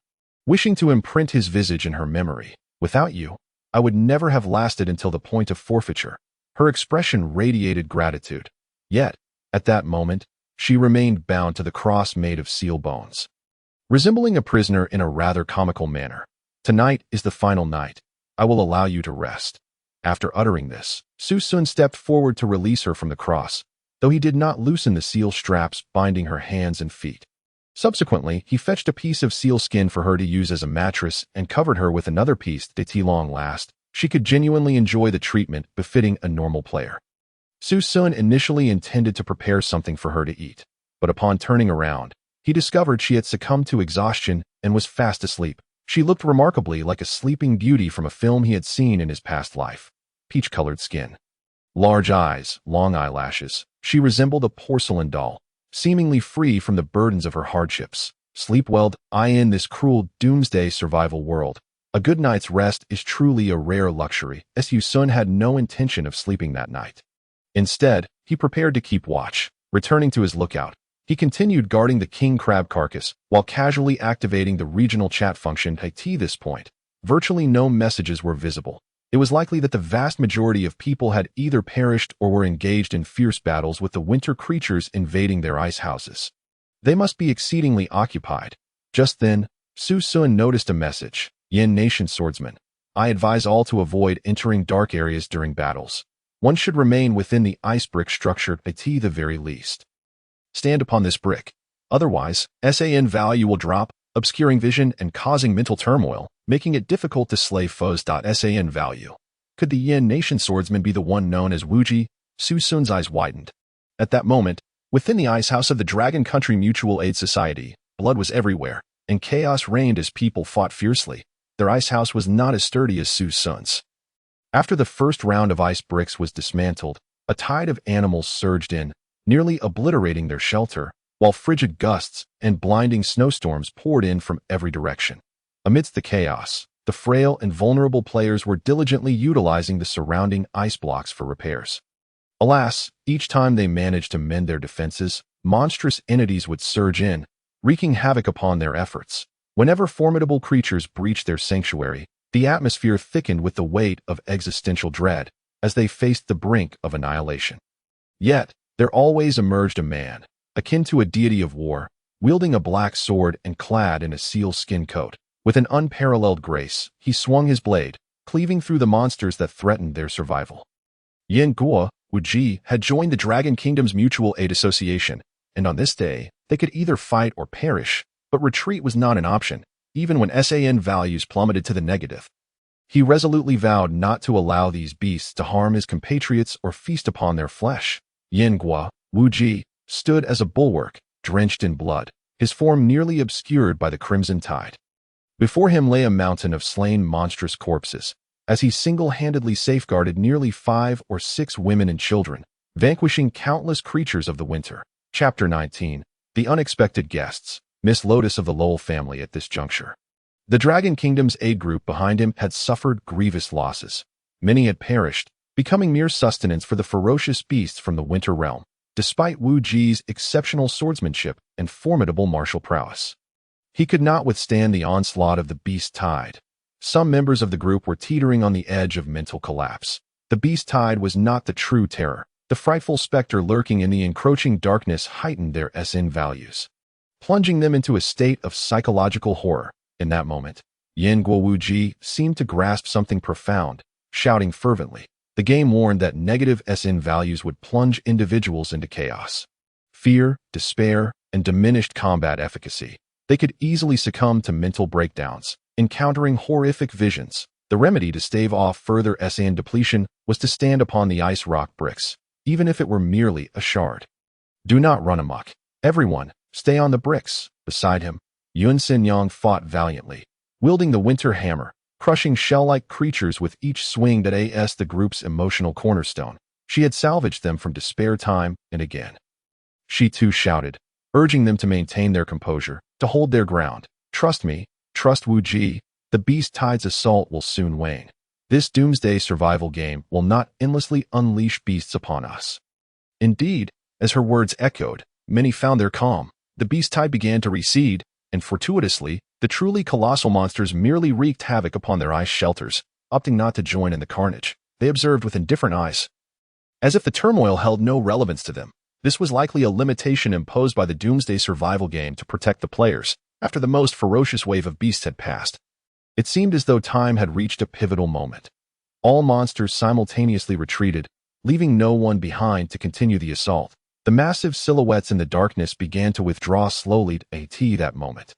wishing to imprint his visage in her memory. Without you, I would never have lasted until the point of forfeiture. Her expression radiated gratitude. Yet, at that moment, she remained bound to the cross made of seal bones, resembling a prisoner in a rather comical manner. Tonight is the final night. I will allow you to rest. After uttering this, Su Xun stepped forward to release her from the cross, though he did not loosen the seal straps binding her hands and feet. Subsequently, he fetched a piece of seal skin for her to use as a mattress and covered her with another piece. At long last, she could genuinely enjoy the treatment befitting a normal player. Su Xun initially intended to prepare something for her to eat, but upon turning around, he discovered she had succumbed to exhaustion and was fast asleep. She looked remarkably like a sleeping beauty from a film he had seen in his past life. Peach-colored skin, large eyes, long eyelashes. She resembled a porcelain doll, seemingly free from the burdens of her hardships. Sleep well. In this cruel doomsday survival world, a good night's rest is truly a rare luxury. Su Xun had no intention of sleeping that night. Instead, he prepared to keep watch. Returning to his lookout, he continued guarding the king crab carcass while casually activating the regional chat function. At this point, virtually no messages were visible. It was likely that the vast majority of people had either perished or were engaged in fierce battles with the winter creatures invading their ice houses. They must be exceedingly occupied. Just then, Su Xun noticed a message. Yin Nation Swordsman, I advise all to avoid entering dark areas during battles. One should remain within the ice brick structure at the very least. Stand upon this brick. Otherwise, SAN value will drop, obscuring vision and causing mental turmoil, making it difficult to slay foes. SAN value. Could the Yin Nation Swordsman be the one known as Wuji? Su Xun's eyes widened. At that moment, within the ice house of the Dragon Country Mutual Aid Society, blood was everywhere, and chaos reigned as people fought fiercely. Their ice house was not as sturdy as Su Xun's. After the first round of ice bricks was dismantled, a tide of animals surged in, nearly obliterating their shelter, while frigid gusts and blinding snowstorms poured in from every direction. Amidst the chaos, the frail and vulnerable players were diligently utilizing the surrounding ice blocks for repairs. Alas, each time they managed to mend their defenses, monstrous entities would surge in, wreaking havoc upon their efforts. Whenever formidable creatures breached their sanctuary, the atmosphere thickened with the weight of existential dread as they faced the brink of annihilation. Yet, there always emerged a man, akin to a deity of war, wielding a black sword and clad in a sealskin coat. With an unparalleled grace, he swung his blade, cleaving through the monsters that threatened their survival. Yin Guo Wuji had joined the Dragon Kingdom's Mutual Aid Association, and on this day, they could either fight or perish, but retreat was not an option, even when SAN values plummeted to the negative. He resolutely vowed not to allow these beasts to harm his compatriots or feast upon their flesh. Yin Guo Wuji stood as a bulwark, drenched in blood, his form nearly obscured by the crimson tide. Before him lay a mountain of slain monstrous corpses, as he single-handedly safeguarded nearly 5 or 6 women and children, vanquishing countless creatures of the winter. Chapter 19. The Unexpected Guests. Miss Lotus of the Lowell family at this juncture. The Dragon Kingdom's aid group behind him had suffered grievous losses. Many had perished, becoming mere sustenance for the ferocious beasts from the Winter Realm, despite Wu Ji's exceptional swordsmanship and formidable martial prowess. He could not withstand the onslaught of the beast tide. Some members of the group were teetering on the edge of mental collapse. The beast tide was not the true terror. The frightful specter lurking in the encroaching darkness heightened their SN values, plunging them into a state of psychological horror. In that moment, Yin Guo Wuji seemed to grasp something profound, shouting fervently. The game warned that negative SN values would plunge individuals into chaos, fear, despair, and diminished combat efficacy. They could easily succumb to mental breakdowns, encountering horrific visions. The remedy to stave off further SN depletion was to stand upon the ice rock bricks, even if it were merely a shard. Do not run amok. Everyone, stay on the bricks. Beside him, Yun Xinyang fought valiantly, wielding the winter hammer, crushing shell-like creatures with each swing that as the group's emotional cornerstone. She had salvaged them from despair time and again. She too shouted, urging them to maintain their composure, to hold their ground. Trust me, trust Wu Ji, the beast tide's assault will soon wane. This doomsday survival game will not endlessly unleash beasts upon us. Indeed, as her words echoed, many found their calm. The beast tide began to recede, and fortuitously, the truly colossal monsters merely wreaked havoc upon their ice shelters, opting not to join in the carnage. They observed with indifferent eyes, as if the turmoil held no relevance to them. This was likely a limitation imposed by the doomsday survival game to protect the players, after the most ferocious wave of beasts had passed. It seemed as though time had reached a pivotal moment. All monsters simultaneously retreated, leaving no one behind to continue the assault. The massive silhouettes in the darkness began to withdraw slowly at that moment.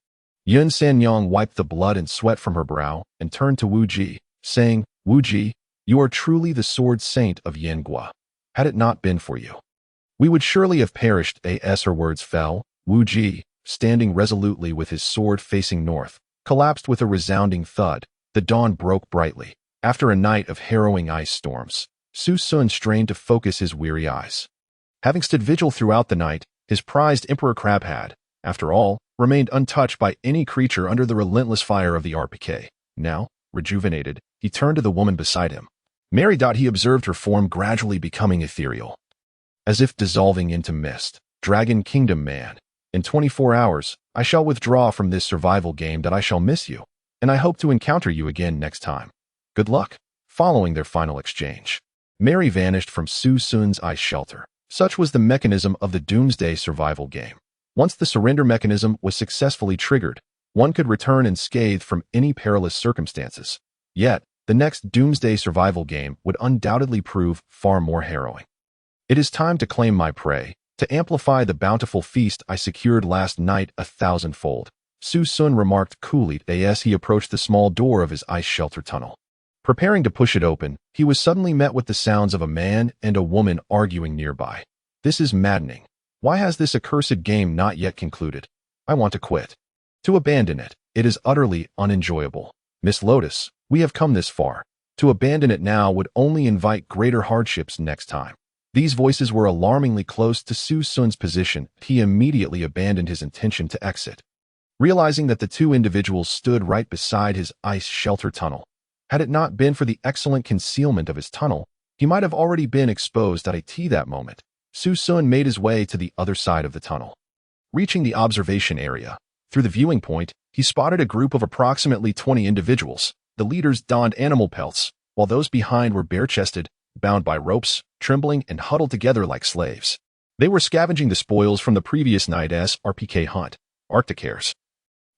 Yun Sanyong wiped the blood and sweat from her brow and turned to Wu Ji, saying, Wu Ji, you are truly the sword saint of Yin Guo. Had it not been for you, we would surely have perished. As her words fell, Wu Ji, standing resolutely with his sword facing north, collapsed with a resounding thud. The dawn broke brightly. After a night of harrowing ice storms, Su Xun strained to focus his weary eyes. Having stood vigil throughout the night, his prized Emperor Crab had, after all, remained untouched by any creature under the relentless fire of the RPK. Now, rejuvenated, he turned to the woman beside him. Mary. He observed her form gradually becoming ethereal, as if dissolving into mist. Dragon Kingdom man, in 24 hours, I shall withdraw from this survival game. That I shall miss you, and I hope to encounter you again next time. Good luck. Following their final exchange, Mary vanished from Su Xun's ice shelter. Such was the mechanism of the doomsday survival game. Once the surrender mechanism was successfully triggered, one could return unscathed from any perilous circumstances. Yet, the next doomsday survival game would undoubtedly prove far more harrowing. It is time to claim my prey, to amplify the bountiful feast I secured last night 1,000-fold, Su Xun remarked coolly as he approached the small door of his ice shelter tunnel. Preparing to push it open, he was suddenly met with the sounds of a man and a woman arguing nearby. This is maddening. Why has this accursed game not yet concluded? I want to quit. To abandon it. It is utterly unenjoyable. Miss Lotus, we have come this far. To abandon it now would only invite greater hardships next time. These voices were alarmingly close to Su Xun's position. He immediately abandoned his intention to exit, realizing that the two individuals stood right beside his ice shelter tunnel. Had it not been for the excellent concealment of his tunnel, he might have already been exposed at that moment. Su Xun made his way to the other side of the tunnel. Reaching the observation area, through the viewing point, he spotted a group of approximately 20 individuals. The leaders donned animal pelts, while those behind were bare-chested, bound by ropes, trembling and huddled together like slaves. They were scavenging the spoils from the previous night's RPK hunt, Arctic hares,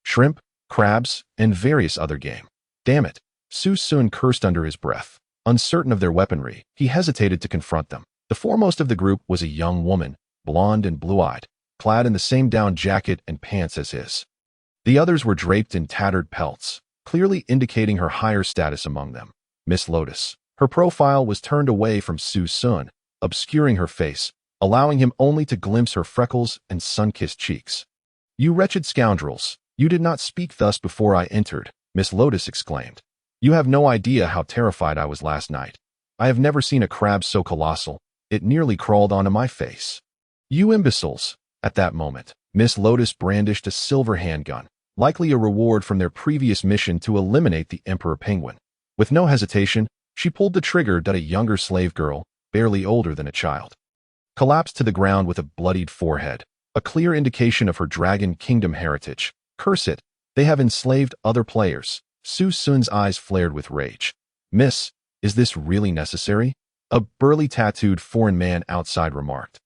shrimp, crabs, and various other game. Damn it, Su Xun cursed under his breath. Uncertain of their weaponry, he hesitated to confront them. The foremost of the group was a young woman, blonde and blue-eyed, clad in the same down jacket and pants as his. The others were draped in tattered pelts, clearly indicating her higher status among them. Miss Lotus. Her profile was turned away from Su Xun, obscuring her face, allowing him only to glimpse her freckles and sun-kissed cheeks. "You wretched scoundrels, you did not speak thus before I entered," Miss Lotus exclaimed. "You have no idea how terrified I was last night. I have never seen a crab so colossal, it nearly crawled onto my face." "You imbeciles!" At that moment, Miss Lotus brandished a silver handgun, likely a reward from their previous mission to eliminate the Emperor Penguin. With no hesitation, she pulled the trigger that a younger slave girl, barely older than a child, collapsed to the ground with a bloodied forehead, a clear indication of her Dragon Kingdom heritage. "Curse it, they have enslaved other players." Su Xun's eyes flared with rage. "Miss, is this really necessary?" a burly tattooed foreign man outside remarked.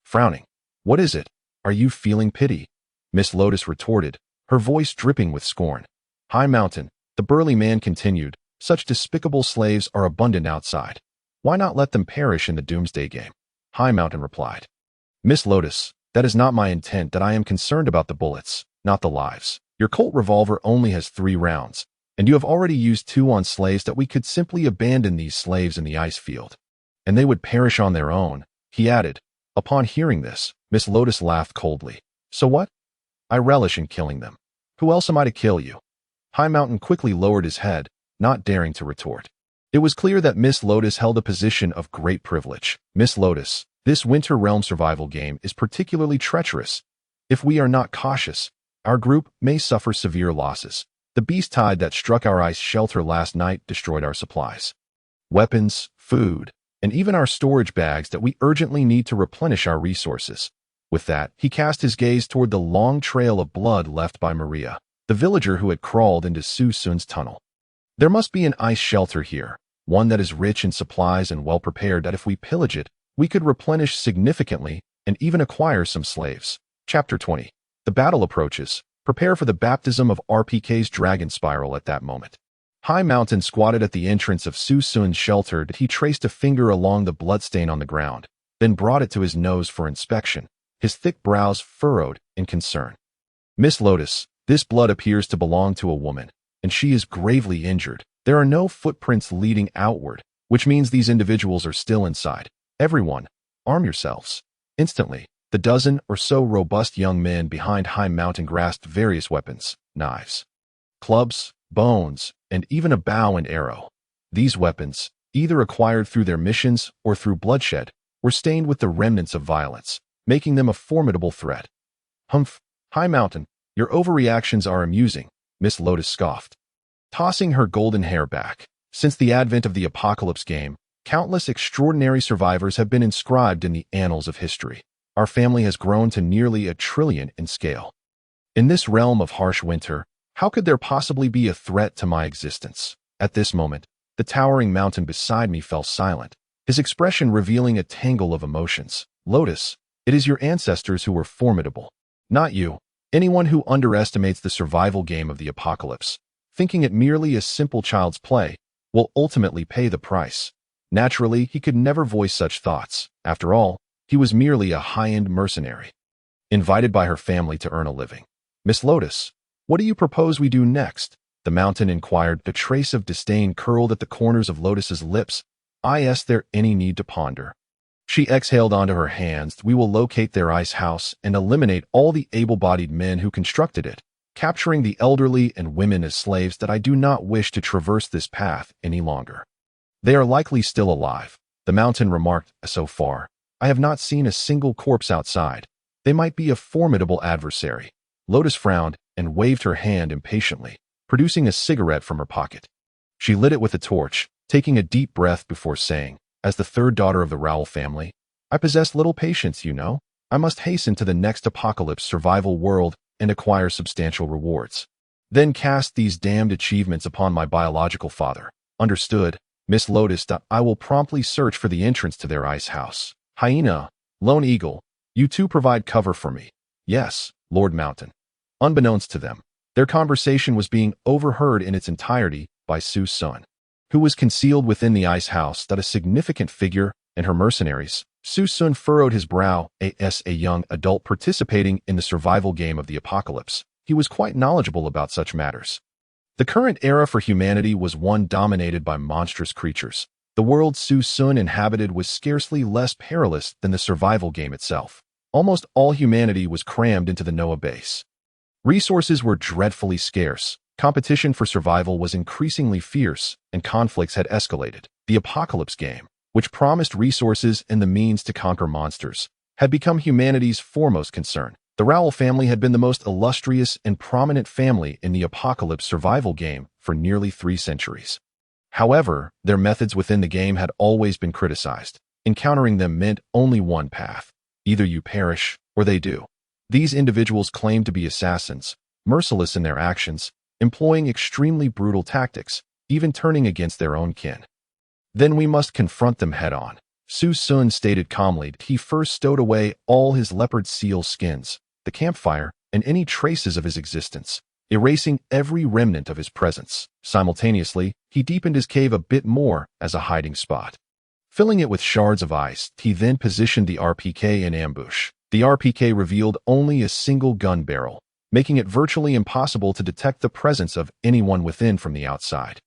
Frowning, "What is it? Are you feeling pity?" Miss Lotus retorted, her voice dripping with scorn. "High Mountain," the burly man continued, "such despicable slaves are abundant outside. Why not let them perish in the doomsday game?" High Mountain replied. "Miss Lotus, that is not my intent. That I am concerned about the bullets, not the lives. Your Colt revolver only has 3 rounds, and you have already used 2 on slaves that we could simply abandon these slaves in the ice field, and they would perish on their own," he added. Upon hearing this, Miss Lotus laughed coldly. "So what? I relish in killing them. Who else am I to kill you?" High Mountain quickly lowered his head, not daring to retort. It was clear that Miss Lotus held a position of great privilege. "Miss Lotus, this Winter Realm survival game is particularly treacherous. If we are not cautious, our group may suffer severe losses. The beast tide that struck our ice shelter last night destroyed our supplies, weapons, food, and even our storage bags that we urgently need to replenish our resources." With that, he cast his gaze toward the long trail of blood left by Maria, the villager who had crawled into Su Xun's tunnel. "There must be an ice shelter here, one that is rich in supplies and well prepared, that if we pillage it, we could replenish significantly and even acquire some slaves." Chapter 20. The battle approaches. Prepare for the baptism of RPK's dragon spiral. At that moment, High Mountain squatted at the entrance of Su Xun's shelter. He traced a finger along the bloodstain on the ground, then brought it to his nose for inspection, his thick brows furrowed in concern. "Miss Lotus, this blood appears to belong to a woman, and she is gravely injured. There are no footprints leading outward, which means these individuals are still inside. Everyone, arm yourselves." Instantly, the dozen or so robust young men behind High Mountain grasped various weapons, knives, clubs, bones, and even a bow and arrow. These weapons, either acquired through their missions or through bloodshed, were stained with the remnants of violence, making them a formidable threat. "Humph, High Mountain, your overreactions are amusing," Miss Lotus scoffed, tossing her golden hair back. "Since the advent of the apocalypse game, countless extraordinary survivors have been inscribed in the annals of history. Our family has grown to nearly 1 trillion in scale. In this realm of harsh winter, how could there possibly be a threat to my existence?" At this moment, the towering mountain beside me fell silent, his expression revealing a tangle of emotions. "Lotus, it is your ancestors who were formidable, not you. Anyone who underestimates the survival game of the apocalypse, thinking it merely a simple child's play, will ultimately pay the price." Naturally, he could never voice such thoughts. After all, he was merely a high-end mercenary, invited by her family to earn a living. "Miss Lotus, what do you propose we do next?" the mountain inquired. A trace of disdain curled at the corners of Lotus's lips. "Is there any need to ponder?" She exhaled onto her hands. "We will locate their ice house and eliminate all the able-bodied men who constructed it, capturing the elderly and women as slaves. That I do not wish to traverse this path any longer." "They are likely still alive," the mountain remarked. "So far, I have not seen a single corpse outside. They might be a formidable adversary." Lotus frowned and waved her hand impatiently, producing a cigarette from her pocket. She lit it with a torch, taking a deep breath before saying, "As the 3rd daughter of the Rowell family, I possess little patience, you know. I must hasten to the next apocalypse survival world and acquire substantial rewards." Then cast these damned achievements upon my biological father. Understood, Miss Lotus. I will promptly search for the entrance to their ice house. Hyena, Lone Eagle, you two provide cover for me. Yes, Lord Mountain. Unbeknownst to them, their conversation was being overheard in its entirety by Su Xun, who was concealed within the ice house. That a significant figure and her mercenaries. Su Xun furrowed his brow. As a young adult participating in the survival game of the apocalypse, he was quite knowledgeable about such matters. The current era for humanity was one dominated by monstrous creatures. The world Su Xun inhabited was scarcely less perilous than the survival game itself. Almost all humanity was crammed into the Noah base. Resources were dreadfully scarce, competition for survival was increasingly fierce, and conflicts had escalated. The apocalypse game, which promised resources and the means to conquer monsters, had become humanity's foremost concern. The Rowell family had been the most illustrious and prominent family in the apocalypse survival game for nearly 3 centuries. However, their methods within the game had always been criticized. Encountering them meant only one path. Either you perish, or they do. These individuals claimed to be assassins, merciless in their actions, employing extremely brutal tactics, even turning against their own kin. Then we must confront them head-on. Su Xun stated calmly. He first stowed away all his leopard seal skins, the campfire, and any traces of his existence, erasing every remnant of his presence. Simultaneously, he deepened his cave a bit more as a hiding spot. Filling it with shards of ice, he then positioned the RPK in ambush. The RPK revealed only a single gun barrel, making it virtually impossible to detect the presence of anyone within from the outside.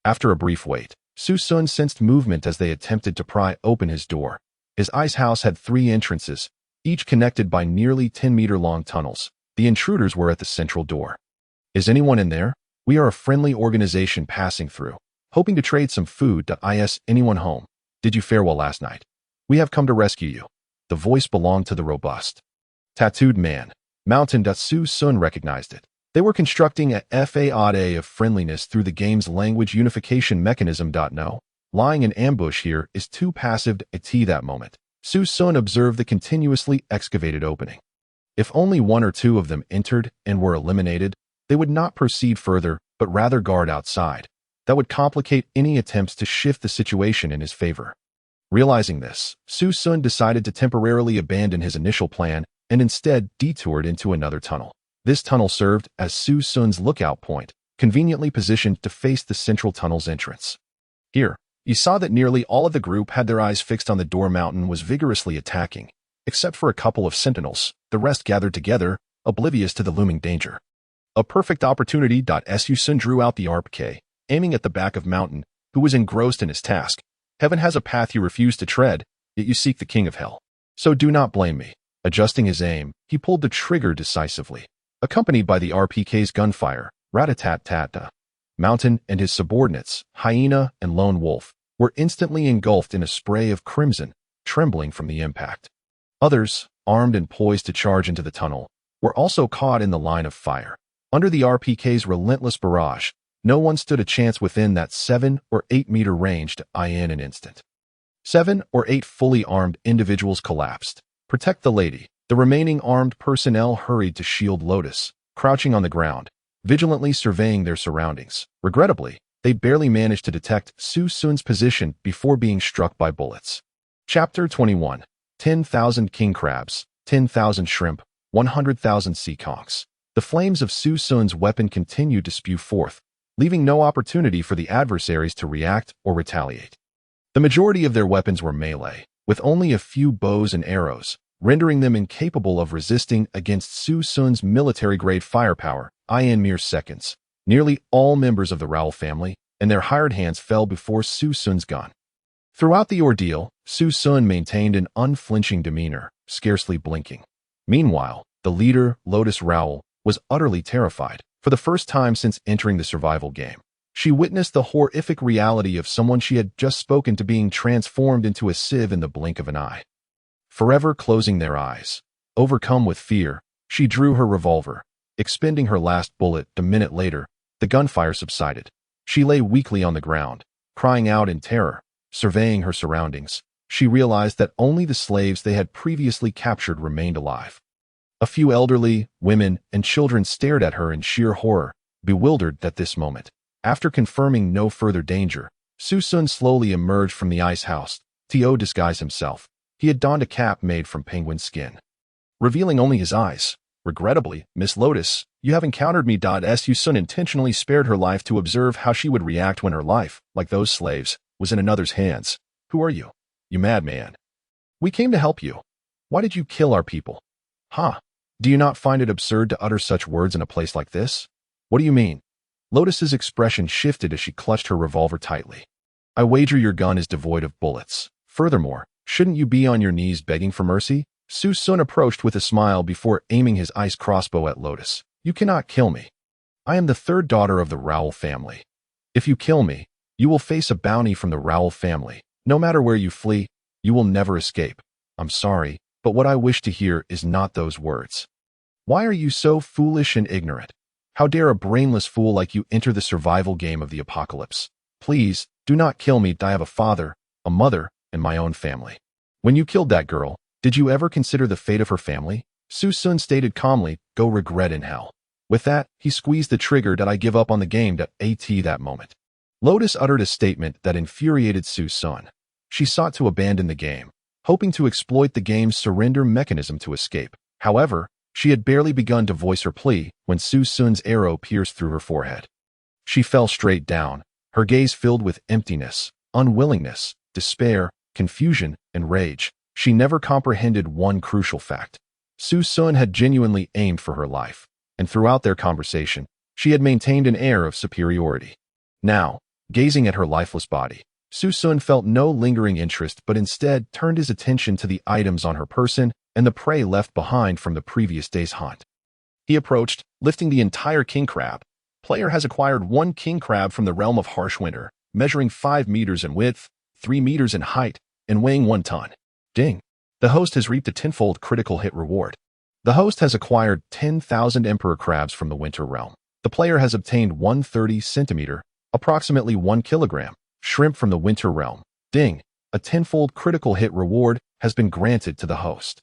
After a brief wait, Su Xun sensed movement as they attempted to pry open his door. His ice house had 3 entrances, each connected by nearly 10-meter-long tunnels. The intruders were at the central door. Is anyone in there? We are a friendly organization passing through, hoping to trade some food. Is anyone home? Did you fare well last night? We have come to rescue you. The voice belonged to the robust, tattooed man. Mountain. Su Xun recognized it. They were constructing a facade of friendliness through the game's language unification mechanism. No, lying in ambush here is too passive at that moment. Su Xun observed the continuously excavated opening. If only 1 or 2 of them entered and were eliminated, they would not proceed further, but rather guard outside. That would complicate any attempts to shift the situation in his favor. Realizing this, Su Xun decided to temporarily abandon his initial plan and instead detoured into another tunnel. This tunnel served as Su Xun's lookout point, conveniently positioned to face the central tunnel's entrance. Here, you saw that nearly all of the group had their eyes fixed on the door. Mountain was vigorously attacking. Except for a couple of sentinels, the rest gathered together, oblivious to the looming danger. A perfect opportunity. Su Xun drew out the RPK, aiming at the back of Mountain, who was engrossed in his task. Heaven has a path you refuse to tread, yet you seek the king of hell. So do not blame me. Adjusting his aim, he pulled the trigger decisively. Accompanied by the RPK's gunfire, rat-a-tat-tat-ta. Mountain and his subordinates, Hyena and Lone Wolf, were instantly engulfed in a spray of crimson, trembling from the impact. Others, armed and poised to charge into the tunnel, were also caught in the line of fire. Under the RPK's relentless barrage, no one stood a chance within that 7 or 8 meter range. In an instant, 7 or 8 fully armed individuals collapsed. Protect the lady. The remaining armed personnel hurried to shield Lotus, crouching on the ground, vigilantly surveying their surroundings. Regrettably, they barely managed to detect Su Xun's position before being struck by bullets. Chapter 21. 10,000 king crabs, 10,000 shrimp, 100,000 sea conchs. The flames of Su Xun's weapon continued to spew forth, leaving no opportunity for the adversaries to react or retaliate. The majority of their weapons were melee, with only a few bows and arrows, rendering them incapable of resisting against Su Xun's military-grade firepower. In mere seconds, nearly all members of the Rowell family and their hired hands fell before Su Xun's gun. Throughout the ordeal, Su Xun maintained an unflinching demeanor, scarcely blinking. Meanwhile, the leader, Lotus Rowell, was utterly terrified. For the first time since entering the survival game, she witnessed the horrific reality of someone she had just spoken to being transformed into a sieve in the blink of an eye. Forever closing their eyes, overcome with fear, she drew her revolver, expending her last bullet. A minute later, the gunfire subsided. She lay weakly on the ground, crying out in terror. Surveying her surroundings, she realized that only the slaves they had previously captured remained alive. A few elderly, women, and children stared at her in sheer horror, bewildered at this moment. After confirming no further danger, Su Xun slowly emerged from the ice house to disguise himself. He had donned a cap made from penguin skin, revealing only his eyes. Regrettably, Miss Lotus, you have encountered me. Su Xun intentionally spared her life to observe how she would react when her life, like those slaves, was in another's hands. Who are you? You madman. We came to help you. Why did you kill our people? Huh? Do you not find it absurd to utter such words in a place like this? What do you mean? Lotus's expression shifted as she clutched her revolver tightly. I wager your gun is devoid of bullets. Furthermore, shouldn't you be on your knees begging for mercy? Su Xun approached with a smile before aiming his ice crossbow at Lotus. You cannot kill me. I am the third daughter of the Rowell family. If you kill me, you will face a bounty from the Rowell family. No matter where you flee, you will never escape. I'm sorry, but what I wish to hear is not those words. Why are you so foolish and ignorant? How dare a brainless fool like you enter the survival game of the apocalypse? Please, do not kill me. I have a father, a mother, and my own family. When you killed that girl, did you ever consider the fate of her family? Su Xun stated calmly, go regret in hell. With that, he squeezed the trigger. I give up on the game. That moment. Lotus uttered a statement that infuriated Su Xun. She sought to abandon the game, hoping to exploit the game's surrender mechanism to escape. However, she had barely begun to voice her plea when Su Xun's arrow pierced through her forehead. She fell straight down, her gaze filled with emptiness, unwillingness, despair, confusion, and rage. She never comprehended one crucial fact. Su Xun had genuinely aimed for her life, and throughout their conversation, she had maintained an air of superiority. Now, gazing at her lifeless body, Su Xun felt no lingering interest but instead turned his attention to the items on her person and the prey left behind from the previous day's hunt. He approached, lifting the entire king crab. Player has acquired one king crab from the realm of harsh winter, measuring 5 meters in width, 3 meters in height, and weighing 1 ton. Ding. The host has reaped a tenfold critical hit reward. The host has acquired 10,000 emperor crabs from the winter realm. The player has obtained 130 centimeter, approximately 1 kilogram, shrimp from the winter realm. Ding. A tenfold critical hit reward has been granted to the host.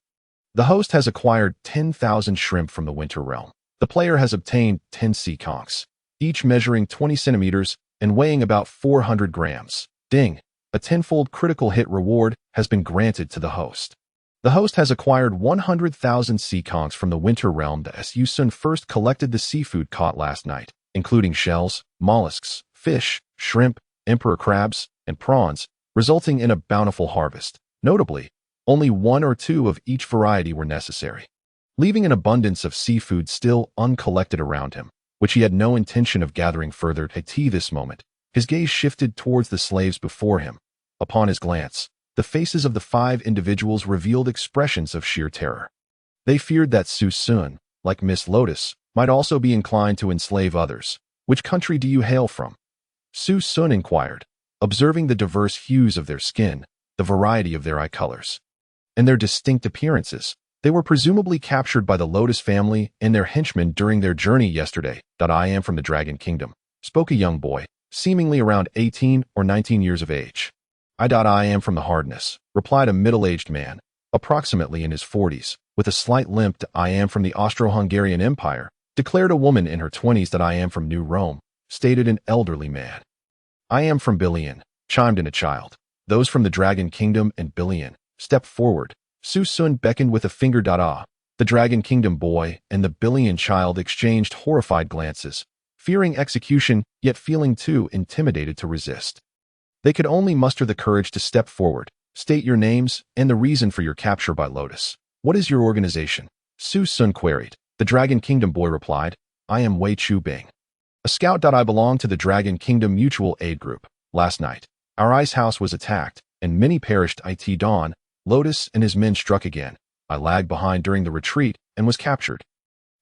The host has acquired 10,000 shrimp from the winter realm. The player has obtained 10 sea conchs, each measuring 20 centimeters and weighing about 400 grams. Ding. A tenfold critical hit reward has been granted to the host. The host has acquired 100,000 sea conchs from the winter realm. Su Xun first collected the seafood caught last night, including shells, mollusks, fish, shrimp, emperor crabs, and prawns, resulting in a bountiful harvest. Notably, only 1 or 2 of each variety were necessary, leaving an abundance of seafood still uncollected around him, which he had no intention of gathering further. At this moment, his gaze shifted towards the slaves before him. Upon his glance, the faces of the 5 individuals revealed expressions of sheer terror. They feared that Su Xun, like Miss Lotus, might also be inclined to enslave others. Which country do you hail from? Su Xun inquired, observing the diverse hues of their skin, the variety of their eye colors, and their distinct appearances. They were presumably captured by the Lotus family and their henchmen during their journey yesterday. I am from the Dragon Kingdom, spoke a young boy, seemingly around 18 or 19 years of age. I am from the Hardness, replied a middle-aged man, approximately in his 40s, with a slight limp. I am from the Austro-Hungarian Empire, declared a woman in her 20s. I am from New Rome, stated an elderly man. I am from Billion, chimed in a child. Those from the Dragon Kingdom and Billion stepped forward. Su Xun beckoned with a finger. The Dragon Kingdom boy and the Billion child exchanged horrified glances, fearing execution yet feeling too intimidated to resist. They could only muster the courage to step forward. State your names and the reason for your capture by Lotus. What is your organization? Su Xun queried. The Dragon Kingdom boy replied, I am Wei Chu Bing, a scout. I belong to the Dragon Kingdom Mutual Aid Group. Last night, our ice house was attacked, and many perished. It dawn, Lotus and his men struck again. I lagged behind during the retreat and was captured.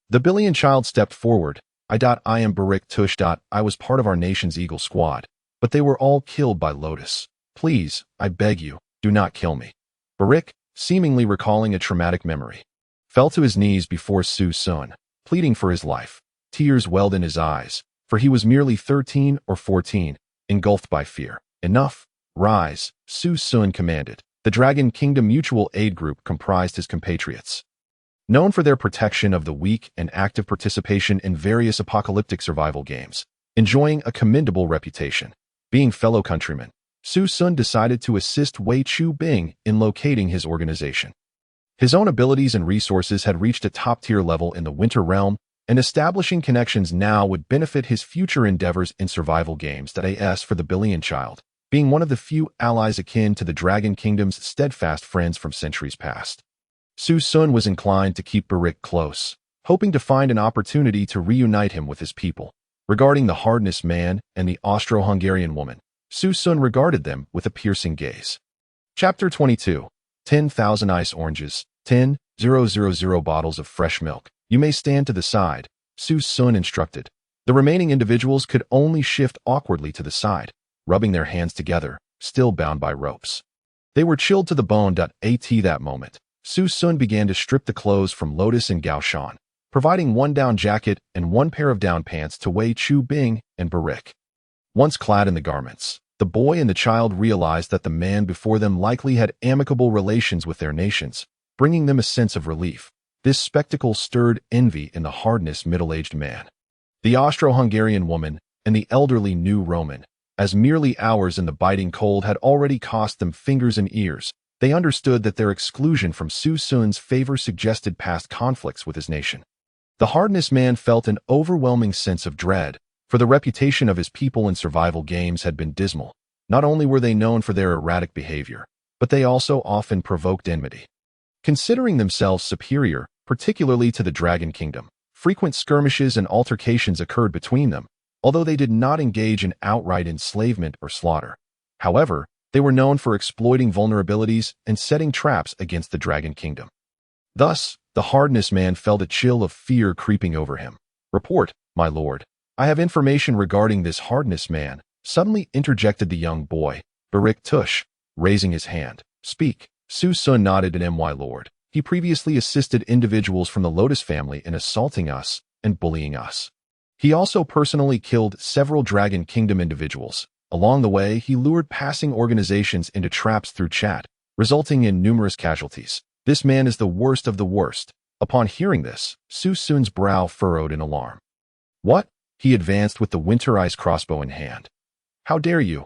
The Billion child stepped forward. I am Barik Tush. I was part of our nation's Eagle Squad, but they were all killed by Lotus. Please, I beg you, do not kill me. Barik, seemingly recalling a traumatic memory, fell to his knees before Su Xun, pleading for his life. Tears welled in his eyes, for he was merely 13 or 14, engulfed by fear. Enough. Rise, Su Xun commanded. The Dragon Kingdom Mutual Aid Group comprised his compatriots. known for their protection of the weak and active participation in various apocalyptic survival games, enjoying a commendable reputation. Being fellow countrymen, Su Xun decided to assist Wei Chu Bing in locating his organization. His own abilities and resources had reached a top-tier level in the Winter realm, and establishing connections now would benefit his future endeavors in survival games. As for the Billion Child, being one of the few allies akin to the Dragon Kingdom's steadfast friends from centuries past, Su Xun was inclined to keep Barik close, hoping to find an opportunity to reunite him with his people. Regarding the Hardness Man and the Austro-Hungarian woman, Su Xun regarded them with a piercing gaze. Chapter 22. 10,000 ice oranges, 10,000 bottles of fresh milk. You may stand to the side, Su Xun instructed. The remaining individuals could only shift awkwardly to the side, rubbing their hands together, still bound by ropes. They were chilled to the bone. At that moment, Su Xun began to strip the clothes from Lotus and Gao Shan, providing one down jacket and one pair of down pants to Wei Chu Bing and Barik. Once clad in the garments, the boy and the child realized that the man before them likely had amicable relations with their nations, bringing them a sense of relief. This spectacle stirred envy in the Hardness middle-aged man, the Austro-Hungarian woman, and the elderly New Roman. As merely hours in the biting cold had already cost them fingers and ears, they understood that their exclusion from Su Xun's favor suggested past conflicts with his nation. The Hardness man felt an overwhelming sense of dread, for the reputation of his people in survival games had been dismal. Not only were they known for their erratic behavior, but they also often provoked enmity. Considering themselves superior, particularly to the Dragon Kingdom, frequent skirmishes and altercations occurred between them, although they did not engage in outright enslavement or slaughter. However, they were known for exploiting vulnerabilities and setting traps against the Dragon Kingdom. Thus, the Hardness man felt a chill of fear creeping over him. "Report, my lord. I have information regarding this Hardness man," suddenly interjected the young boy, Barik Tush, raising his hand. "Speak." Su Xun nodded at my lord. He previously assisted individuals from the Lotus family in assaulting us and bullying us. He also personally killed several Dragon Kingdom individuals. Along the way, he lured passing organizations into traps through chat, resulting in numerous casualties. This man is the worst of the worst. Upon hearing this, Su Xun's brow furrowed in alarm. "What?" He advanced with the Winter Ice crossbow in hand. "How dare you?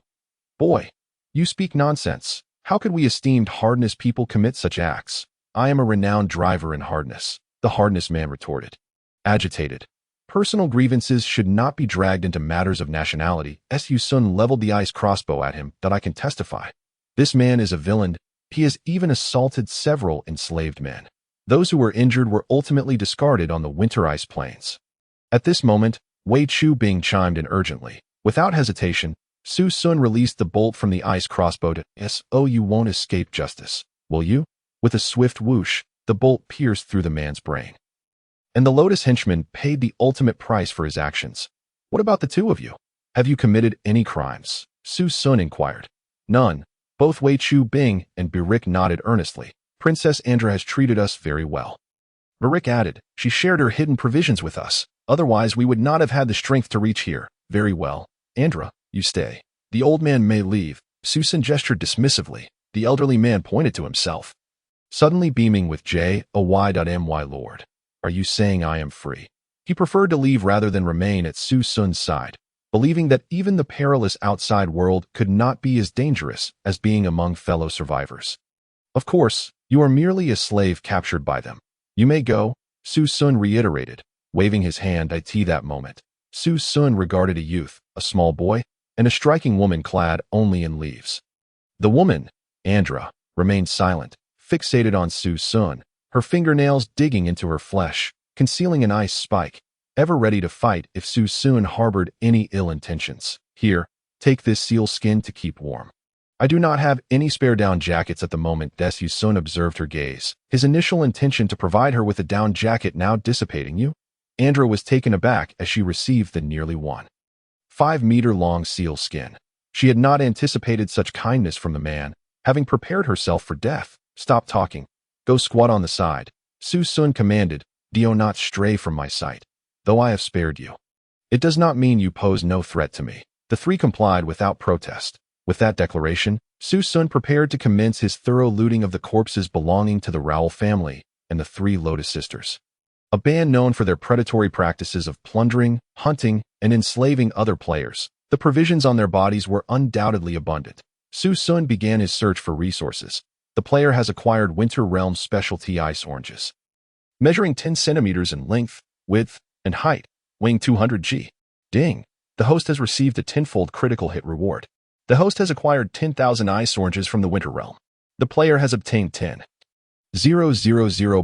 Boy, you speak nonsense. How could we esteemed Hardness people commit such acts? I am a renowned driver in Hardness," the Hardness man retorted. Agitated. Personal grievances should not be dragged into matters of nationality. Su Xun leveled the ice crossbow at him. "That I can testify. This man is a villain. He has even assaulted several enslaved men. Those who were injured were ultimately discarded on the Winter Ice Plains." At this moment, Wei Chu Bing chimed in urgently. Without hesitation, Su Xun released the bolt from the ice crossbow. "Oh, you won't escape justice, will you?" With a swift whoosh, the bolt pierced through the man's brain. And the Lotus henchman paid the ultimate price for his actions. "What about the two of you? Have you committed any crimes?" Su Xun inquired. "None." Both Wei Chu Bing and Barik nodded earnestly. "Princess Andra has treated us very well." Barik added, "She shared her hidden provisions with us. Otherwise, we would not have had the strength to reach here." "Very well. Andra, you stay. The old man may leave." Su Xun gestured dismissively. The elderly man pointed to himself, suddenly beaming with "My lord. Are you saying I am free?" He preferred to leave rather than remain at Su Xun's side, believing that even the perilous outside world could not be as dangerous as being among fellow survivors. "Of course, you are merely a slave captured by them. You may go," Su Xun reiterated, waving his hand. At that moment, Su Xun regarded a youth, a small boy, and a striking woman clad only in leaves. The woman, Andra, remained silent, fixated on Su Xun, her fingernails digging into her flesh, concealing an ice spike, ever ready to fight if Su Xun harbored any ill intentions. "Here, take this seal skin to keep warm. I do not have any spare down jackets at the moment." Su Xun observed her gaze, his initial intention to provide her with a down jacket now dissipating. Andra was taken aback as she received the nearly 1.5-meter-long seal skin. She had not anticipated such kindness from the man, having prepared herself for death. "Stop talking. Go squat on the side," Su Xun commanded. "Do not stray from my sight. Though I have spared you, it does not mean you pose no threat to me." The three complied without protest. With that declaration, Su Xun prepared to commence his thorough looting of the corpses belonging to the Rowell family, and the Three Lotus Sisters, a band known for their predatory practices of plundering, hunting, and enslaving other players. The provisions on their bodies were undoubtedly abundant. Su Xun began his search for resources. The player has acquired Winter Realm specialty ice oranges, measuring 10 centimeters in length, width, and height, weighing 200 g. Ding! The host has received a tenfold critical hit reward. The host has acquired 10,000 ice oranges from the Winter Realm. The player has obtained 10,000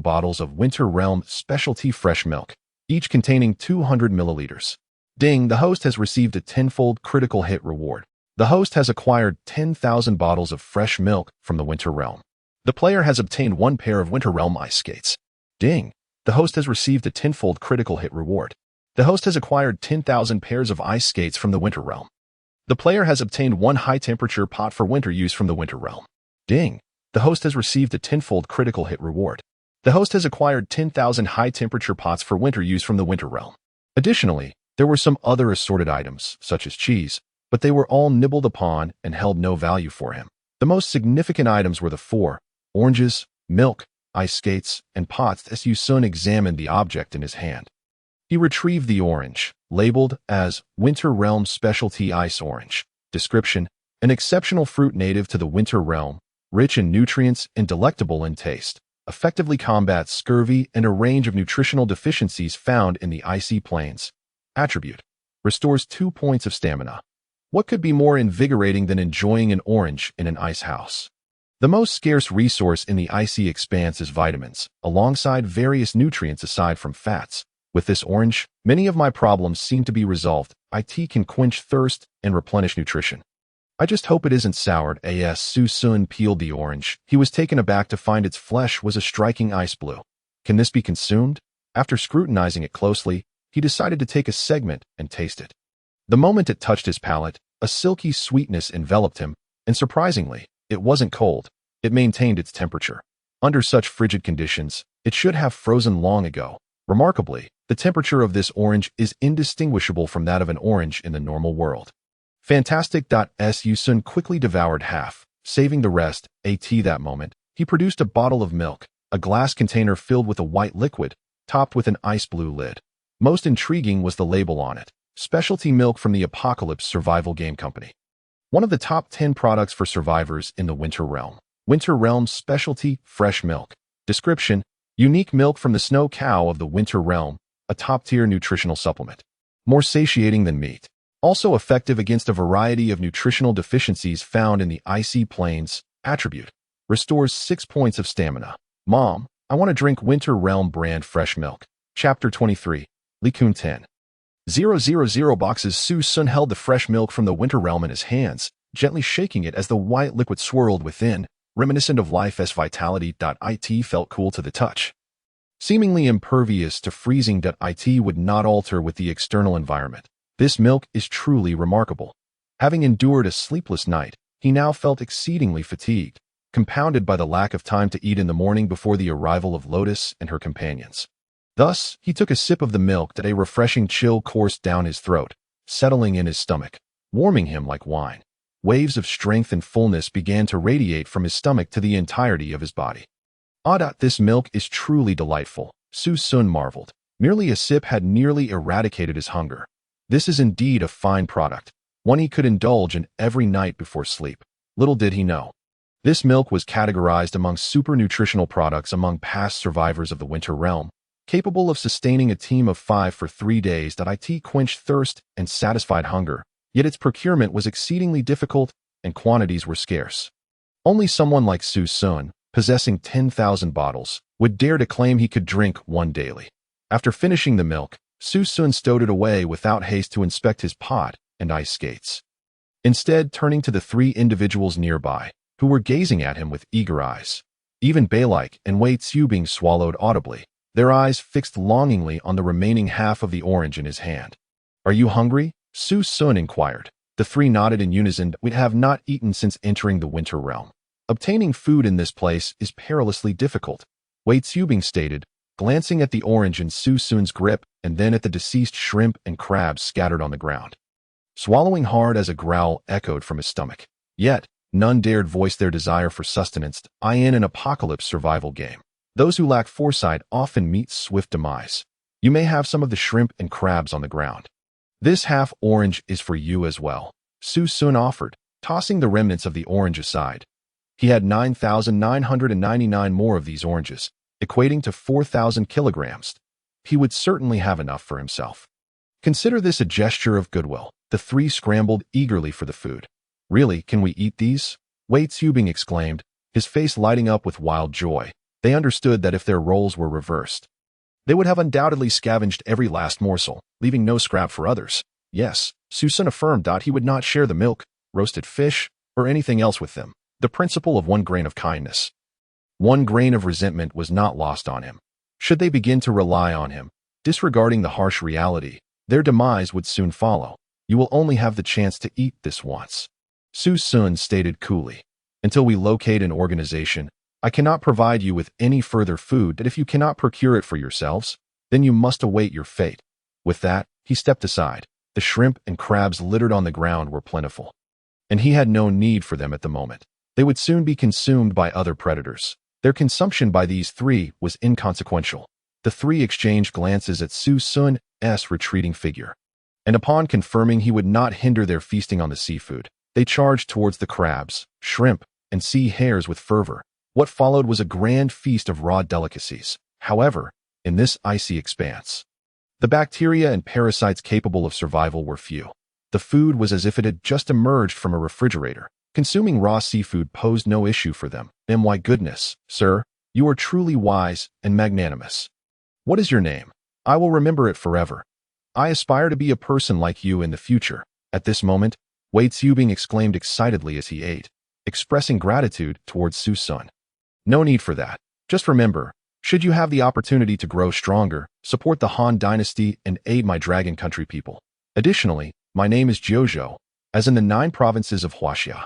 bottles of Winter Realm specialty fresh milk, each containing 200 milliliters. Ding! The host has received a tenfold critical hit reward. The host has acquired 10,000 bottles of fresh milk from the Winter Realm. The player has obtained 1 pair of Winter Realm ice skates. Ding! The host has received a tenfold critical hit reward. The host has acquired 10,000 pairs of ice skates from the Winter Realm. The player has obtained 1 high-temperature pot for winter use from the Winter Realm. Ding! The host has received a tenfold critical hit reward. The host has acquired 10,000 high-temperature pots for winter use from the Winter Realm. Additionally, there were some other assorted items, such as cheese, but they were all nibbled upon and held no value for him. The most significant items were the 4 oranges, milk, ice skates, and pots as Su Xun examined the object in his hand. He retrieved the orange, labeled as Winter Realm Specialty Ice Orange. Description: an exceptional fruit native to the Winter Realm, rich in nutrients and delectable in taste, effectively combats scurvy and a range of nutritional deficiencies found in the icy plains. Attribute: restores 2 points of stamina. What could be more invigorating than enjoying an orange in an ice house? The most scarce resource in the icy expanse is vitamins, alongside various nutrients aside from fats. With this orange, many of my problems seem to be resolved. It can quench thirst and replenish nutrition. I just hope it isn't soured. As Su Xun peeled the orange, he was taken aback to find its flesh was a striking ice blue. Can this be consumed? After scrutinizing it closely, he decided to take a segment and taste it. The moment it touched his palate, a silky sweetness enveloped him, and surprisingly, it wasn't cold. It maintained its temperature. Under such frigid conditions, it should have frozen long ago. Remarkably, the temperature of this orange is indistinguishable from that of an orange in the normal world. Fantastic. Su Xun quickly devoured half, saving the rest. That moment, he produced a bottle of milk, a glass container filled with a white liquid, topped with an ice blue lid. Most intriguing was the label on it: specialty milk from the Apocalypse Survival Game Company. One of the top 10 products for survivors in the Winter Realm. Winter Realm Specialty Fresh Milk. Description: unique milk from the snow cow of the Winter Realm, a top-tier nutritional supplement. More satiating than meat. Also effective against a variety of nutritional deficiencies found in the icy plains. Attribute: restores 6 points of stamina. Mom, I want to drink Winter Realm brand fresh milk. Chapter 23. Likun 10,000 boxes. Su Xun held the fresh milk from the Winter Realm in his hands, gently shaking it as the white liquid swirled within, reminiscent of life's vitality. It felt cool to the touch. Seemingly impervious to freezing. It would not alter with the external environment. This milk is truly remarkable. Having endured a sleepless night, he now felt exceedingly fatigued, compounded by the lack of time to eat in the morning before the arrival of Lotus and her companions. Thus, he took a sip of the milk. A refreshing chill coursed down his throat, settling in his stomach, warming him like wine. Waves of strength and fullness began to radiate from his stomach to the entirety of his body. This milk is truly delightful, Su Xun marveled. Merely a sip had nearly eradicated his hunger. This is indeed a fine product, one he could indulge in every night before sleep. Little did he know, this milk was categorized among super nutritional products among past survivors of the Winter Realm, capable of sustaining a team of 5 for 3 days. It quenched thirst and satisfied hunger, yet its procurement was exceedingly difficult and quantities were scarce. Only someone like Su Xun, possessing 10,000 bottles, would dare to claim he could drink one daily. After finishing the milk, Su Xun stowed it away without haste to inspect his pot and ice skates. Instead, turning to the 3 individuals nearby, who were gazing at him with eager eyes. Even Beilike and Wei Xiubing swallowed audibly, their eyes fixed longingly on the remaining half of the orange in his hand. "Are you hungry?" Su Xun inquired. The 3 nodded in unison. "We have not eaten since entering the Winter Realm. Obtaining food in this place is perilously difficult," Wei Xiubing stated, glancing at the orange in Su Xun's grip and then at the deceased shrimp and crabs scattered on the ground. Swallowing hard as a growl echoed from his stomach. Yet, none dared voice their desire for sustenance in an apocalypse survival game. Those who lack foresight often meet swift demise. You may have some of the shrimp and crabs on the ground. This half orange is for you as well, Su Xun offered, tossing the remnants of the orange aside. He had 9,999 more of these oranges, equating to 4,000 kilograms. He would certainly have enough for himself. Consider this a gesture of goodwill. The three scrambled eagerly for the food. Really, can we eat these? Wei Tsubing exclaimed, his face lighting up with wild joy. They understood that if their roles were reversed, they would have undoubtedly scavenged every last morsel, leaving no scrap for others. Yes, Su Xun affirmed that he would not share the milk, roasted fish, or anything else with them. The principle of 1 grain of kindness. 1 grain of resentment was not lost on him. Should they begin to rely on him, disregarding the harsh reality, their demise would soon follow. You will only have the chance to eat this once, Su Xun stated coolly. Until we locate an organization, I cannot provide you with any further food that if you cannot procure it for yourselves, then you must await your fate. With that, he stepped aside. The shrimp and crabs littered on the ground were plentiful, and he had no need for them at the moment. They would soon be consumed by other predators. Their consumption by these three was inconsequential. The three exchanged glances at Su Xun's retreating figure, and upon confirming he would not hinder their feasting on the seafood, they charged towards the crabs, shrimp, and sea hares with fervor. What followed was a grand feast of raw delicacies. However, in this icy expanse, the bacteria and parasites capable of survival were few. The food was as if it had just emerged from a refrigerator. Consuming raw seafood posed no issue for them. And my goodness, sir, you are truly wise and magnanimous. What is your name? I will remember it forever. I aspire to be a person like you in the future. At this moment, Wei Tsubing exclaimed excitedly as he ate, expressing gratitude towards Su Xun. No need for that. Just remember, should you have the opportunity to grow stronger, support the Han Dynasty and aid my Dragon Country people. Additionally, my name is Jiuzhou, as in the 9 provinces of Huaxia.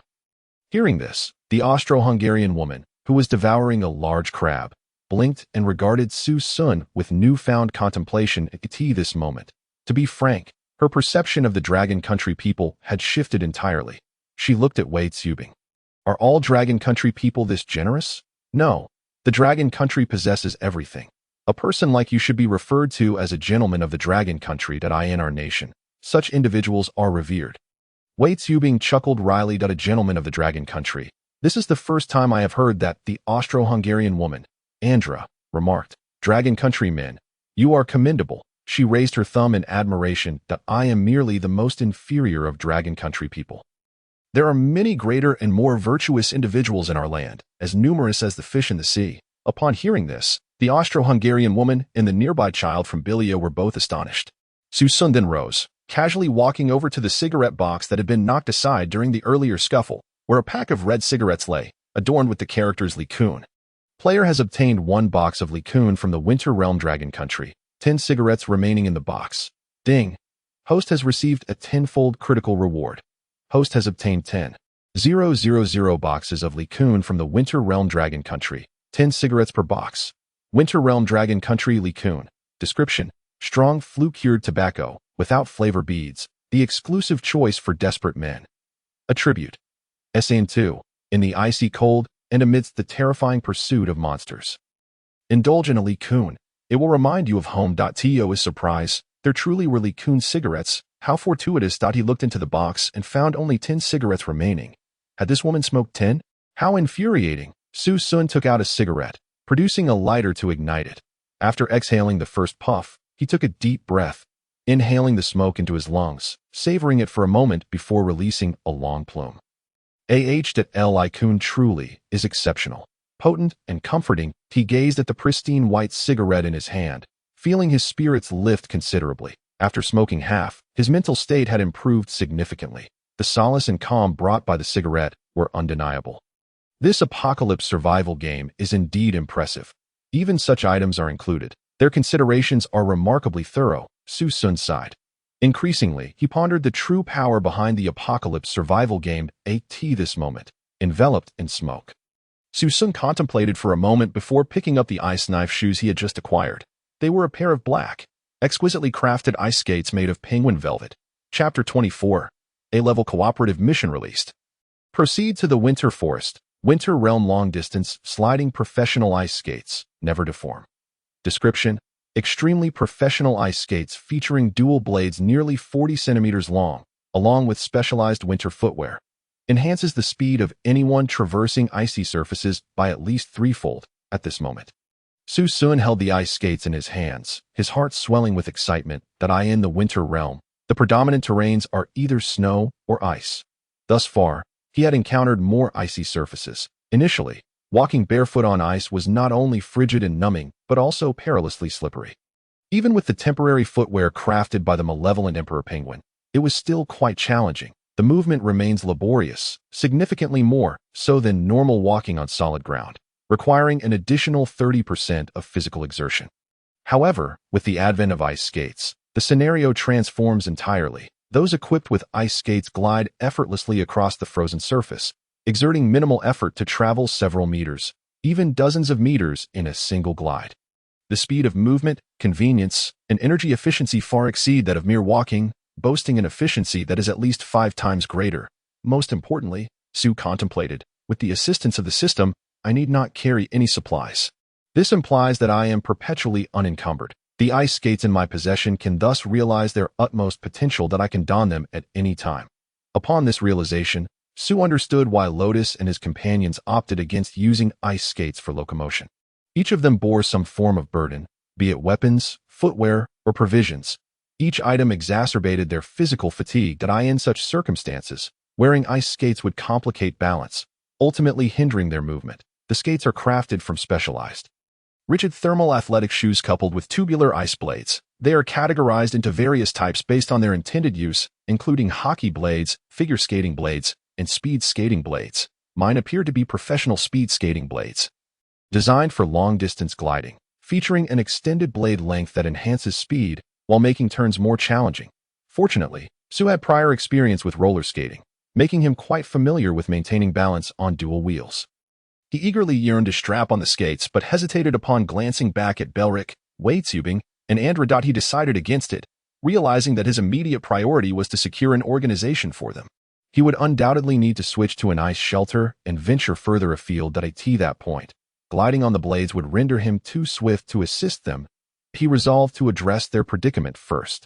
Hearing this, the Austro-Hungarian woman, who was devouring a large crab, blinked and regarded Su Xun with newfound contemplation at this moment. To be frank, her perception of the Dragon Country people had shifted entirely. She looked at Wei Tsubing. Are all Dragon Country people this generous? No. The Dragon Country possesses everything. A person like you should be referred to as a gentleman of the Dragon Country in our nation. Such individuals are revered. Wei Tsubing chuckled wryly at a gentleman of the Dragon Country. This is the first time I have heard that, the Austro-Hungarian woman, Andra, remarked. Dragon Country men, you are commendable. She raised her thumb in admiration that I am merely the most inferior of Dragon Country people. There are many greater and more virtuous individuals in our land, as numerous as the fish in the sea. Upon hearing this, the Austro-Hungarian woman and the nearby child from Bilia were both astonished. Su Xun then rose, casually walking over to the cigarette box that had been knocked aside during the earlier scuffle, where a pack of red cigarettes lay, adorned with the characters Li Kun. Player has obtained 1 box of Li Kun from the Winter Realm Dragon Country, 10 cigarettes remaining in the box. Ding! Host has received a 10-fold critical reward. Host has obtained 10,000 boxes of Li Kun from the Winter Realm Dragon Country, 10 cigarettes per box. Winter Realm Dragon Country Li Kun. Description: strong flue-cured tobacco, without flavor beads, the exclusive choice for desperate men. Attribute: SN2, in the icy cold and amidst the terrifying pursuit of monsters. Indulge in a Li Kun. It will remind you of home. To his surprise, there truly were Li Kun cigarettes. How fortuitous that he looked into the box and found only 10 cigarettes remaining. Had this woman smoked 10? How infuriating! Su Xun took out a cigarette, producing a lighter to ignite it. After exhaling the first puff, he took a deep breath, inhaling the smoke into his lungs, savoring it for a moment before releasing a long plume. Li Kun truly is exceptional. Potent and comforting, he gazed at the pristine white cigarette in his hand, feeling his spirits lift considerably. After smoking half, his mental state had improved significantly. The solace and calm brought by the cigarette were undeniable. This apocalypse survival game is indeed impressive. Even such items are included. Their considerations are remarkably thorough, Su Xun sighed. Increasingly, he pondered the true power behind the apocalypse survival game this moment, enveloped in smoke. Su Xun contemplated for a moment before picking up the ice knife shoes he had just acquired. They were a pair of black, exquisitely crafted ice skates made of penguin velvet. Chapter 24. A-level cooperative mission released. Proceed to the winter forest. Winter Realm long-distance sliding professional ice skates, never deform. Description: extremely professional ice skates featuring dual blades nearly 40 centimeters long, along with specialized winter footwear. Enhances the speed of anyone traversing icy surfaces by at least threefold at this moment. Su Xun held the ice skates in his hands, his heart swelling with excitement that in the Winter Realm, the predominant terrains are either snow or ice. Thus far, he had encountered more icy surfaces. Initially, walking barefoot on ice was not only frigid and numbing, but also perilously slippery. Even with the temporary footwear crafted by the malevolent Emperor Penguin, it was still quite challenging. The movement remains laborious, significantly more so than normal walking on solid ground, requiring an additional 30% of physical exertion. However, with the advent of ice skates, the scenario transforms entirely. Those equipped with ice skates glide effortlessly across the frozen surface, exerting minimal effort to travel several meters, even dozens of meters in a single glide. The speed of movement, convenience, and energy efficiency far exceed that of mere walking, boasting an efficiency that is at least 5 times greater. Most importantly, Su contemplated, with the assistance of the system, I need not carry any supplies. This implies that I am perpetually unencumbered. The ice skates in my possession can thus realize their utmost potential that I can don them at any time. Upon this realization, Su understood why Lotus and his companions opted against using ice skates for locomotion. Each of them bore some form of burden, be it weapons, footwear, or provisions. Each item exacerbated their physical fatigue that in such circumstances, wearing ice skates would complicate balance, ultimately hindering their movement. The skates are crafted from specialized rigid thermal athletic shoes coupled with tubular ice blades. They are categorized into various types based on their intended use, including hockey blades, figure skating blades, and speed skating blades. Mine appear to be professional speed skating blades. Designed for long-distance gliding, featuring an extended blade length that enhances speed while making turns more challenging. Fortunately, Su had prior experience with roller skating, making him quite familiar with maintaining balance on dual wheels. He eagerly yearned to strap on the skates but hesitated upon glancing back at Belric, Waitsubing, and Andra. He decided against it, realizing that his immediate priority was to secure an organization for them. He would undoubtedly need to switch to an ice shelter and venture further afield at that point. Gliding on the blades would render him too swift to assist them. He resolved to address their predicament first.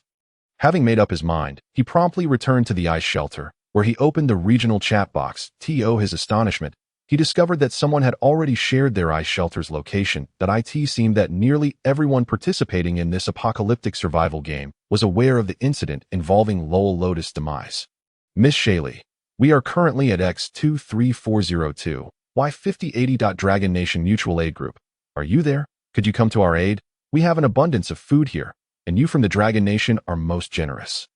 Having made up his mind, he promptly returned to the ice shelter, where he opened the regional chat box. To his astonishment, he discovered that someone had already shared their ice shelter's location. It seemed that nearly everyone participating in this apocalyptic survival game was aware of the incident involving Lowell Lotus' demise. Miss Shaley, we are currently at X23402, Y5080. Dragon Nation Mutual Aid Group. Are you there? Could you come to our aid? We have an abundance of food here, and you from the Dragon Nation are most generous,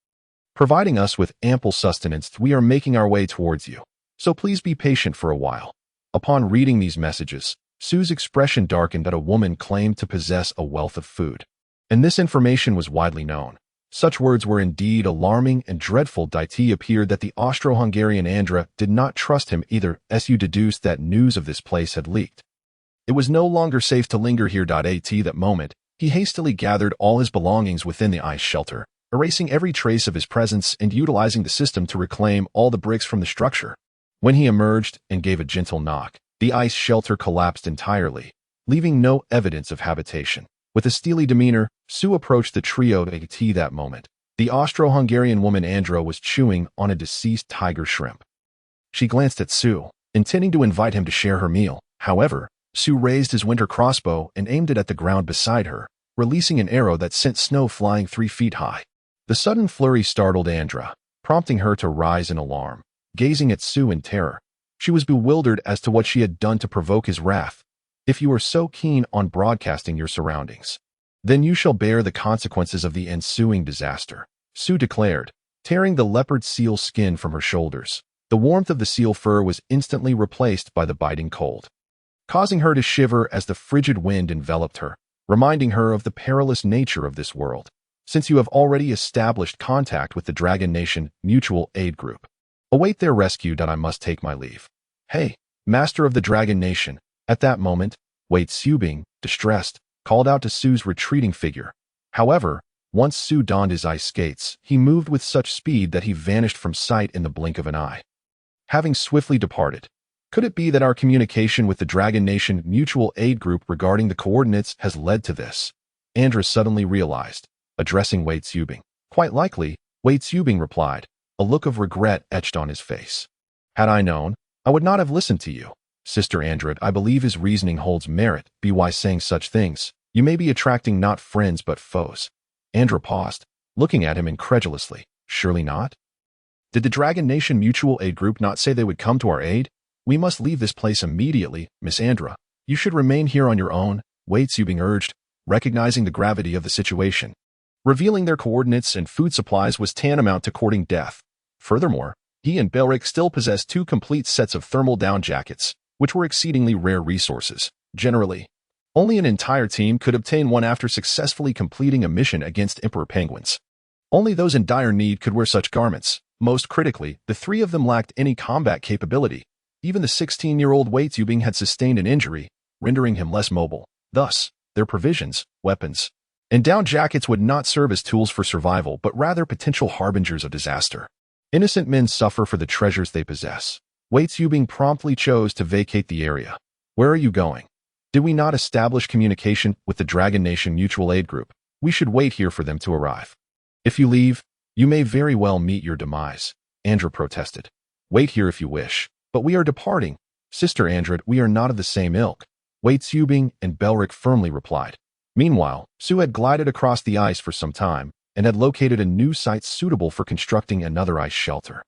providing us with ample sustenance. We are making our way towards you, so please be patient for a while. Upon reading these messages, Su's expression darkened. That a woman claimed to possess a wealth of food, and this information was widely known. Such words were indeed alarming and dreadful. It appeared that the Austro-Hungarian Andra did not trust him either. Su deduced that news of this place had leaked. It was no longer safe to linger here. At that moment, he hastily gathered all his belongings within the ice shelter, erasing every trace of his presence and utilizing the system to reclaim all the bricks from the structure. When he emerged and gave a gentle knock, the ice shelter collapsed entirely, leaving no evidence of habitation. With a steely demeanor, Su approached the trio. At that moment, the Austro-Hungarian woman Andra was chewing on a deceased tiger shrimp. She glanced at Su, intending to invite him to share her meal. However, Su raised his winter crossbow and aimed it at the ground beside her, releasing an arrow that sent snow flying 3 feet high. The sudden flurry startled Andra, prompting her to rise in alarm. Gazing at Su in terror, she was bewildered as to what she had done to provoke his wrath. If you are so keen on broadcasting your surroundings, then you shall bear the consequences of the ensuing disaster, Su declared, tearing the leopard seal skin from her shoulders. The warmth of the seal fur was instantly replaced by the biting cold, causing her to shiver as the frigid wind enveloped her, reminding her of the perilous nature of this world. Since you have already established contact with the Dragon Nation Mutual Aid Group, await their rescue. I must take my leave. Hey, Master of the Dragon Nation. At that moment, Waitsubing, distressed, called out to Su's retreating figure. However, once Su donned his ice skates, he moved with such speed that he vanished from sight in the blink of an eye. Having swiftly departed, Could it be that our communication with the Dragon Nation Mutual Aid Group regarding the coordinates has led to this? Andra suddenly realized, addressing Wei Tsubing. Quite likely, Wei Tsubing replied, a look of regret etched on his face. Had I known, I would not have listened to you. Sister Andra, I believe his reasoning holds merit. Be wise saying such things. You may be attracting not friends but foes. Andra paused, looking at him incredulously. Surely not? Did the Dragon Nation Mutual Aid Group not say they would come to our aid? We must leave this place immediately, Miss Andra. You should remain here on your own, Wei Tsubing urged, recognizing the gravity of the situation. Revealing their coordinates and food supplies was tantamount to courting death. Furthermore, he and Belric still possessed 2 complete sets of thermal down jackets, which were exceedingly rare resources. Generally, only an entire team could obtain one after successfully completing a mission against Emperor Penguins. Only those in dire need could wear such garments. Most critically, the 3 of them lacked any combat capability. Even the 16-year-old Wei Tsubing had sustained an injury, rendering him less mobile. Thus, their provisions, weapons, and down jackets would not serve as tools for survival, but rather potential harbingers of disaster. Innocent men suffer for the treasures they possess. Wei Tsubing promptly chose to vacate the area. Where are you going? Did we not establish communication with the Dragon Nation Mutual Aid Group? We should wait here for them to arrive. If you leave, you may very well meet your demise, Andra protested. Wait here if you wish, but we are departing. Sister Andra, we are not of the same ilk, Wei Tsubing and Belric firmly replied. Meanwhile, Su had glided across the ice for some time and had located a new site suitable for constructing another ice shelter.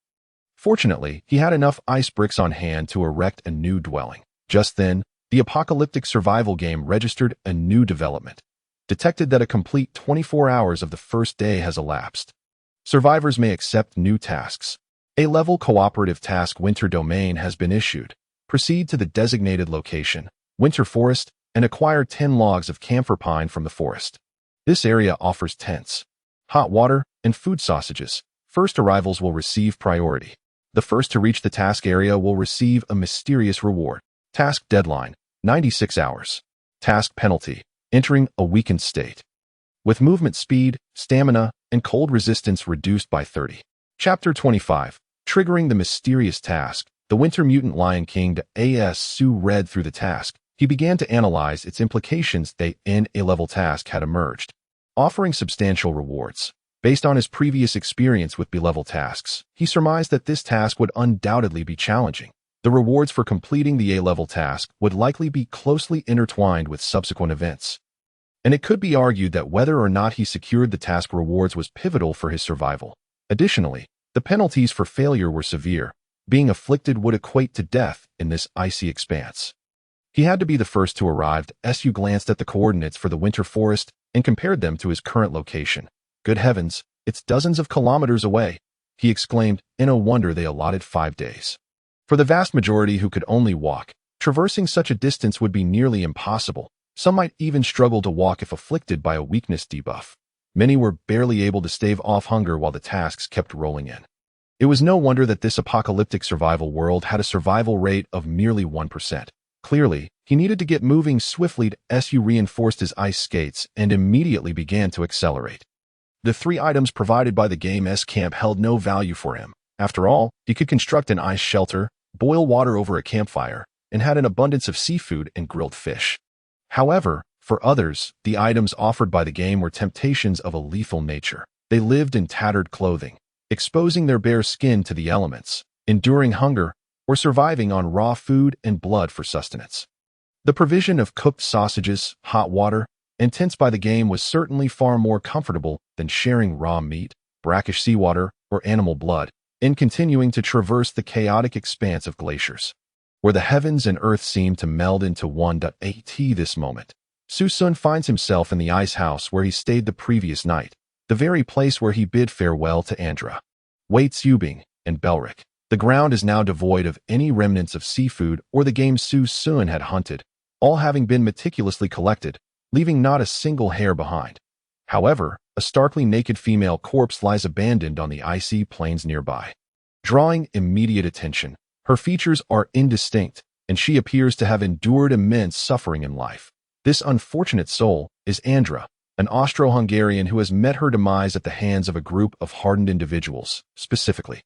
Fortunately, he had enough ice bricks on hand to erect a new dwelling. Just then, the apocalyptic survival game registered a new development. Detected that a complete 24 hours of the first day has elapsed. Survivors may accept new tasks. A level cooperative task Winter Domain has been issued. Proceed to the designated location, Winter Forest, and acquire 10 logs of camphor pine from the forest. This area offers tents, hot water, and food sausages. First arrivals will receive priority. The first to reach the task area will receive a mysterious reward. Task deadline, 96 hours. Task penalty, entering a weakened state. With movement speed, stamina, and cold resistance reduced by 30. Chapter 25. Triggering the mysterious task. The Winter Mutant Lion King A.S. Su read through the task. He began to analyze its implications. They in a level task had emerged, offering substantial rewards. Based on his previous experience with B-level tasks, he surmised that this task would undoubtedly be challenging. The rewards for completing the A-level task would likely be closely intertwined with subsequent events. And it could be argued that whether or not he secured the task rewards was pivotal for his survival. Additionally, the penalties for failure were severe. Being afflicted would equate to death in this icy expanse. He had to be the first to arrive. Su glanced at the coordinates for the winter forest and compared them to his current location. Good heavens, it's dozens of kilometers away, he exclaimed, in a wonder they allotted 5 days. For the vast majority who could only walk, traversing such a distance would be nearly impossible. Some might even struggle to walk if afflicted by a weakness debuff. Many were barely able to stave off hunger while the tasks kept rolling in. It was no wonder that this apocalyptic survival world had a survival rate of merely 1%. Clearly, he needed to get moving swiftly. Su reinforced his ice skates and immediately began to accelerate. The 3 items provided by the game's camp held no value for him. After all, he could construct an ice shelter, boil water over a campfire, and had an abundance of seafood and grilled fish. However, for others, the items offered by the game were temptations of a lethal nature. They lived in tattered clothing, exposing their bare skin to the elements, enduring hunger, or surviving on raw food and blood for sustenance. The provision of cooked sausages, hot water, and tents by the game was certainly far more comfortable than sharing raw meat, brackish seawater, or animal blood, and continuing to traverse the chaotic expanse of glaciers, where the heavens and earth seemed to meld into one. At this moment, Su Xun finds himself in the ice house where he stayed the previous night, the very place where he bid farewell to Andra, Wei Tsubing, and Belric. The ground is now devoid of any remnants of seafood or the game Su Xun had hunted, all having been meticulously collected, leaving not a single hair behind. However, a starkly naked female corpse lies abandoned on the icy plains nearby. Drawing immediate attention, her features are indistinct, and she appears to have endured immense suffering in life. This unfortunate soul is Andra, an Austro-Hungarian who has met her demise at the hands of a group of hardened individuals, specifically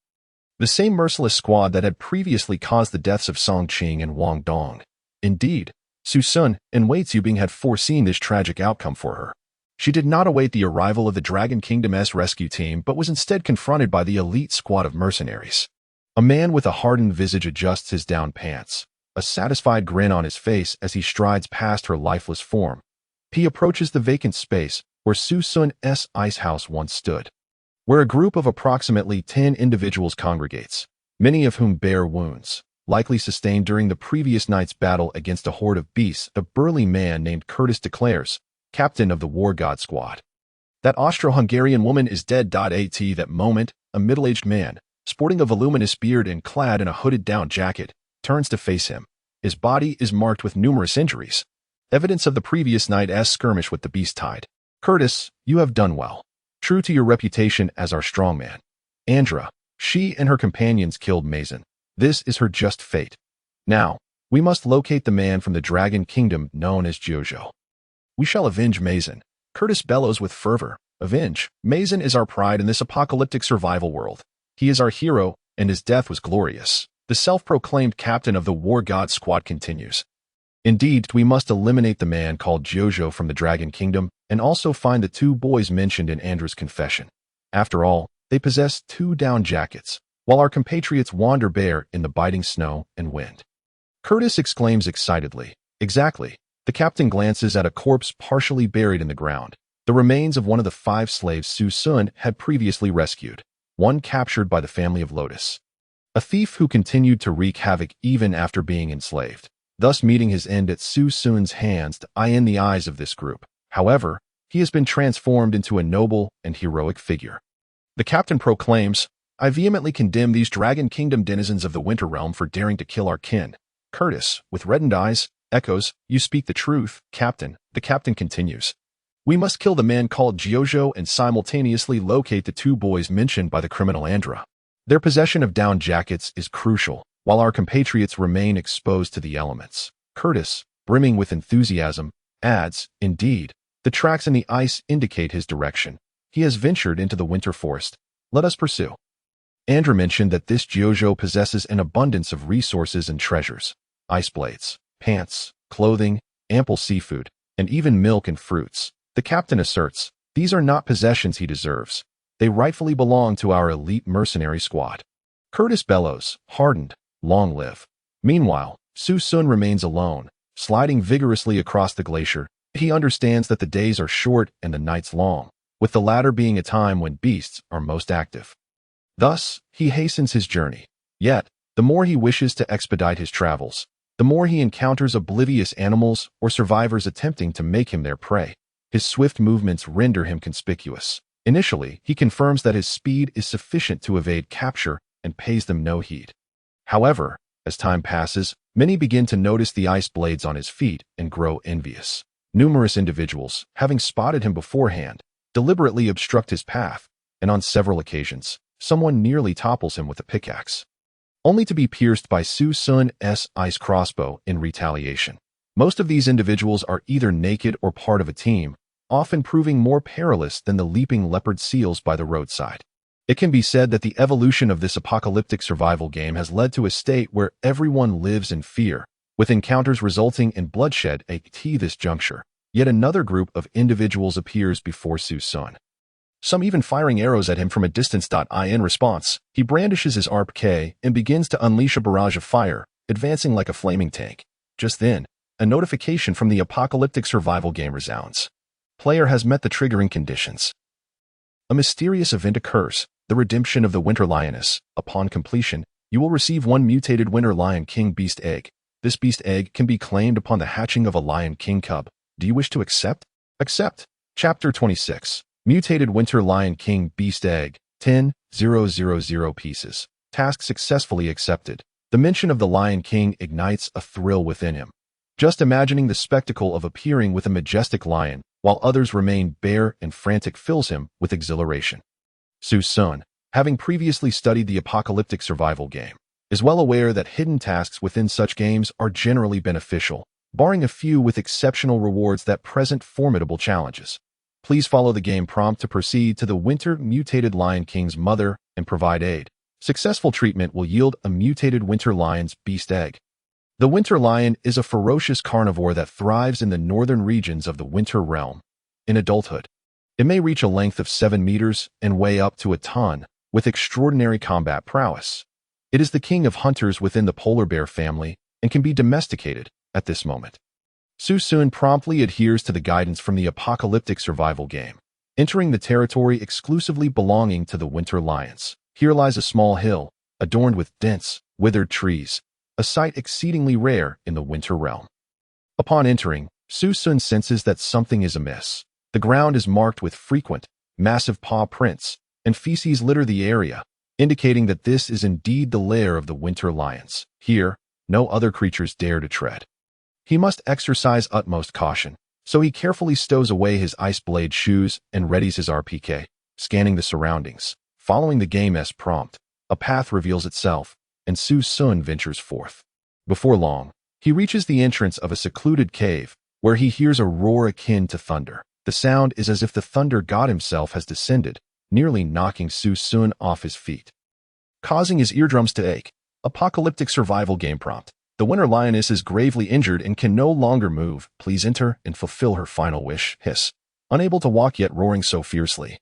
The same merciless squad that had previously caused the deaths of Song Qing and Wang Dong. Indeed, Su Xun and Wei Zubing had foreseen this tragic outcome for her. She did not await the arrival of the Dragon Kingdom's rescue team but was instead confronted by the elite squad of mercenaries. A man with a hardened visage adjusts his down pants, a satisfied grin on his face as he strides past her lifeless form. He approaches the vacant space where Su Xun's ice house once stood, where a group of approximately 10 individuals congregates, many of whom bear wounds, likely sustained during the previous night's battle against a horde of beasts. A burly man named Curtis declares, captain of the War God Squad. That Austro-Hungarian woman is dead. At that moment, a middle-aged man, sporting a voluminous beard and clad in a hooded down jacket, turns to face him. His body is marked with numerous injuries, evidence of the previous night's skirmish with the beast tide. Curtis, you have done well. True to your reputation as our strongman. Andra, she and her companions killed Mason. This is her just fate. Now, we must locate the man from the Dragon Kingdom known as Jojo. We shall avenge Mason. Curtis bellows with fervor. Avenge. Mason is our pride in this apocalyptic survival world. He is our hero, and his death was glorious. The self-proclaimed captain of the War God Squad continues. Indeed, we must eliminate the man called Jojo from the Dragon Kingdom and also find the 2 boys mentioned in Andra's confession. After all, they possess 2 down jackets, while our compatriots wander bare in the biting snow and wind. Curtis exclaims excitedly. Exactly. The captain glances at a corpse partially buried in the ground, the remains of one of the 5 slaves Su Xun had previously rescued, one captured by the family of Lotus. A thief who continued to wreak havoc even after being enslaved, thus meeting his end at Su Xun's hands. In the eyes of this group, however, he has been transformed into a noble and heroic figure. The captain proclaims, I vehemently condemn these Dragon Kingdom denizens of the Winter Realm for daring to kill our kin. Curtis, with reddened eyes, echoes, you speak the truth, Captain. The captain continues. We must kill the man called Jojo and simultaneously locate the 2 boys mentioned by the criminal Andra. Their possession of down jackets is crucial, while our compatriots remain exposed to the elements. Curtis, brimming with enthusiasm, adds, indeed, the tracks in the ice indicate his direction. He has ventured into the winter forest. Let us pursue. Andra mentioned that this Jojo possesses an abundance of resources and treasures. Ice blades, pants, clothing, ample seafood, and even milk and fruits. The captain asserts, these are not possessions he deserves. They rightfully belong to our elite mercenary squad. Curtis bellows, hardened, long live. Meanwhile, Su Xun remains alone, sliding vigorously across the glacier. He understands that the days are short and the nights long, with the latter being a time when beasts are most active. Thus, he hastens his journey. Yet, the more he wishes to expedite his travels, the more he encounters oblivious animals or survivors attempting to make him their prey. His swift movements render him conspicuous. Initially, he confirms that his speed is sufficient to evade capture and pays them no heed. However, as time passes, many begin to notice the ice blades on his feet and grow envious. Numerous individuals, having spotted him beforehand, deliberately obstruct his path, and on several occasions, someone nearly topples him with a pickaxe, only to be pierced by Su Xun's ice crossbow in retaliation. Most of these individuals are either naked or part of a team, often proving more perilous than the leaping leopard seals by the roadside. It can be said that the evolution of this apocalyptic survival game has led to a state where everyone lives in fear, with encounters resulting in bloodshed. At this juncture, yet another group of individuals appears before Su Xun, some even firing arrows at him from a distance. In response, he brandishes his RPK and begins to unleash a barrage of fire, advancing like a flaming tank. Just then, a notification from the apocalyptic survival game resounds. Player has met the triggering conditions. A mysterious event occurs, the redemption of the Winter Lioness. Upon completion, you will receive 1 mutated Winter Lion King beast egg. This beast egg can be claimed upon the hatching of a Lion King cub. Do you wish to accept? Accept. Chapter 26. Mutated Winter Lion King beast egg. 10,000 pieces. Task successfully accepted. The mention of the Lion King ignites a thrill within him. Just imagining the spectacle of appearing with a majestic lion, while others remain bare and frantic, fills him with exhilaration. Su Xun, having previously studied the apocalyptic survival game, is well aware that hidden tasks within such games are generally beneficial, barring a few with exceptional rewards that present formidable challenges. Please follow the game prompt to proceed to the Winter Mutated Lion King's mother and provide aid. Successful treatment will yield a mutated winter lion's beast egg. The winter lion is a ferocious carnivore that thrives in the northern regions of the winter realm. In adulthood, it may reach a length of 7 meters and weigh up to a ton, with extraordinary combat prowess. It is the king of hunters within the polar bear family and can be domesticated at this moment. Su Xun promptly adheres to the guidance from the apocalyptic survival game, entering the territory exclusively belonging to the winter lions. Here lies a small hill, adorned with dense, withered trees, a sight exceedingly rare in the winter realm. Upon entering, Su Xun senses that something is amiss. The ground is marked with frequent, massive paw prints, and feces litter the area, indicating that this is indeed the lair of the winter lions. Here, no other creatures dare to tread. He must exercise utmost caution, so he carefully stows away his ice blade shoes and readies his RPK, scanning the surroundings. Following the game's prompt, a path reveals itself, and Su Xun ventures forth. Before long, he reaches the entrance of a secluded cave, where he hears a roar akin to thunder. The sound is as if the thunder god himself has descended, nearly knocking Su Xun off his feet, causing his eardrums to ache. Apocalyptic survival game prompt. The winter lioness is gravely injured and can no longer move. Please enter and fulfill her final wish. Hiss. Unable to walk yet roaring so fiercely.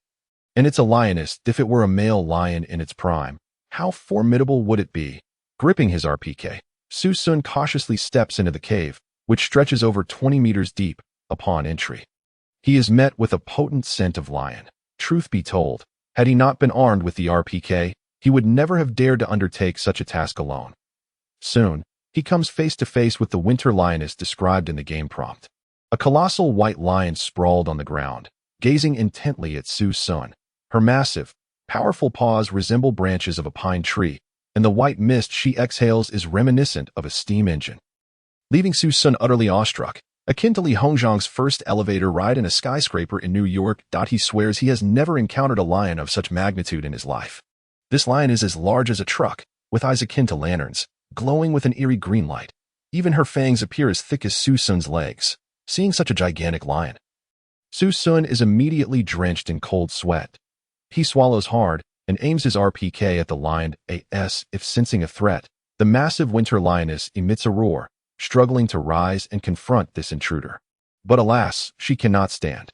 And it's a lioness. If it were a male lion in its prime, how formidable would it be? Gripping his RPK, Su Xun cautiously steps into the cave, which stretches over 20 meters deep. Upon entry, he is met with a potent scent of lion. Truth be told, had he not been armed with the RPK, he would never have dared to undertake such a task alone. Soon, he comes face to face with the winter lioness described in the game prompt. A colossal white lion sprawled on the ground, gazing intently at Su Xun. Her massive, powerful paws resemble branches of a pine tree, and the white mist she exhales is reminiscent of a steam engine. Leaving Su Xun utterly awestruck, akin to Li Hongzhang's first elevator ride in a skyscraper in New York. He swears he has never encountered a lion of such magnitude in his life. This lion is as large as a truck, with eyes akin to lanterns, glowing with an eerie green light. Even her fangs appear as thick as Su Xun's legs. Seeing such a gigantic lion, Su Xun is immediately drenched in cold sweat. He swallows hard and aims his RPK at the lion. If sensing a threat, the massive winter lioness emits a roar, struggling to rise and confront this intruder. But alas, she cannot stand.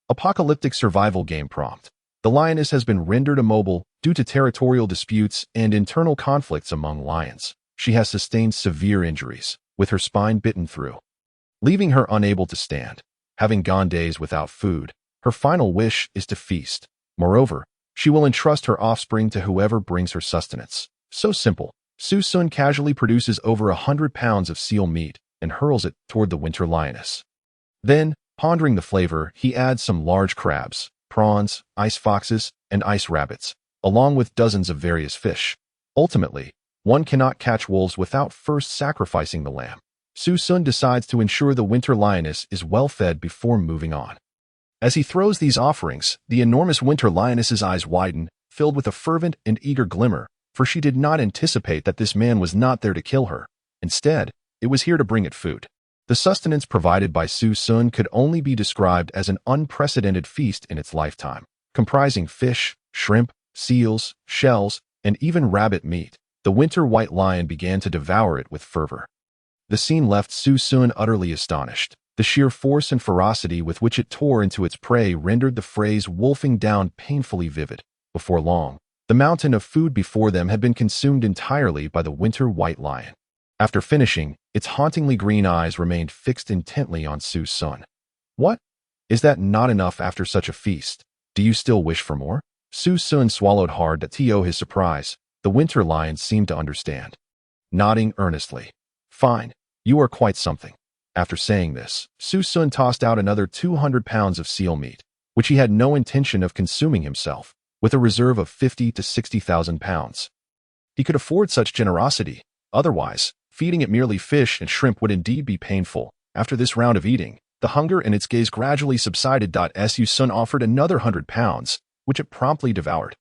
Apocalyptic survival game prompt. The lioness has been rendered immobile due to territorial disputes and internal conflicts among lions. She has sustained severe injuries, with her spine bitten through, leaving her unable to stand. Having gone days without food, her final wish is to feast. Moreover, she will entrust her offspring to whoever brings her sustenance. So simple. Su Xun casually produces over 100 pounds of seal meat and hurls it toward the winter lioness. Then, pondering the flavor, he adds some large crabs, prawns, ice foxes, and ice rabbits, along with dozens of various fish. Ultimately, one cannot catch wolves without first sacrificing the lamb. Su Xun decides to ensure the winter lioness is well fed before moving on. As he throws these offerings, the enormous winter lioness's eyes widen, filled with a fervent and eager glimmer, for she did not anticipate that this man was not there to kill her. Instead, it was here to bring it food. The sustenance provided by Su Xun could only be described as an unprecedented feast in its lifetime, comprising fish, shrimp, seals, shells, and even rabbit meat. The winter white lion began to devour it with fervor. The scene left Su Xun utterly astonished. The sheer force and ferocity with which it tore into its prey rendered the phrase wolfing down painfully vivid. Before long, the mountain of food before them had been consumed entirely by the winter white lion. After finishing, its hauntingly green eyes remained fixed intently on Su Xun. What? Is that not enough after such a feast? Do you still wish for more? Su Xun swallowed hard to his surprise. The winter lion seemed to understand. Nodding earnestly. Fine, you are quite something. After saying this, Su Xun tossed out another 200 pounds of seal meat, which he had no intention of consuming himself, with a reserve of 50 to 60,000 pounds. He could afford such generosity. Otherwise, feeding it merely fish and shrimp would indeed be painful. After this round of eating, the hunger in its gaze gradually subsided. Su Xun offered another 100 pounds, which it promptly devoured.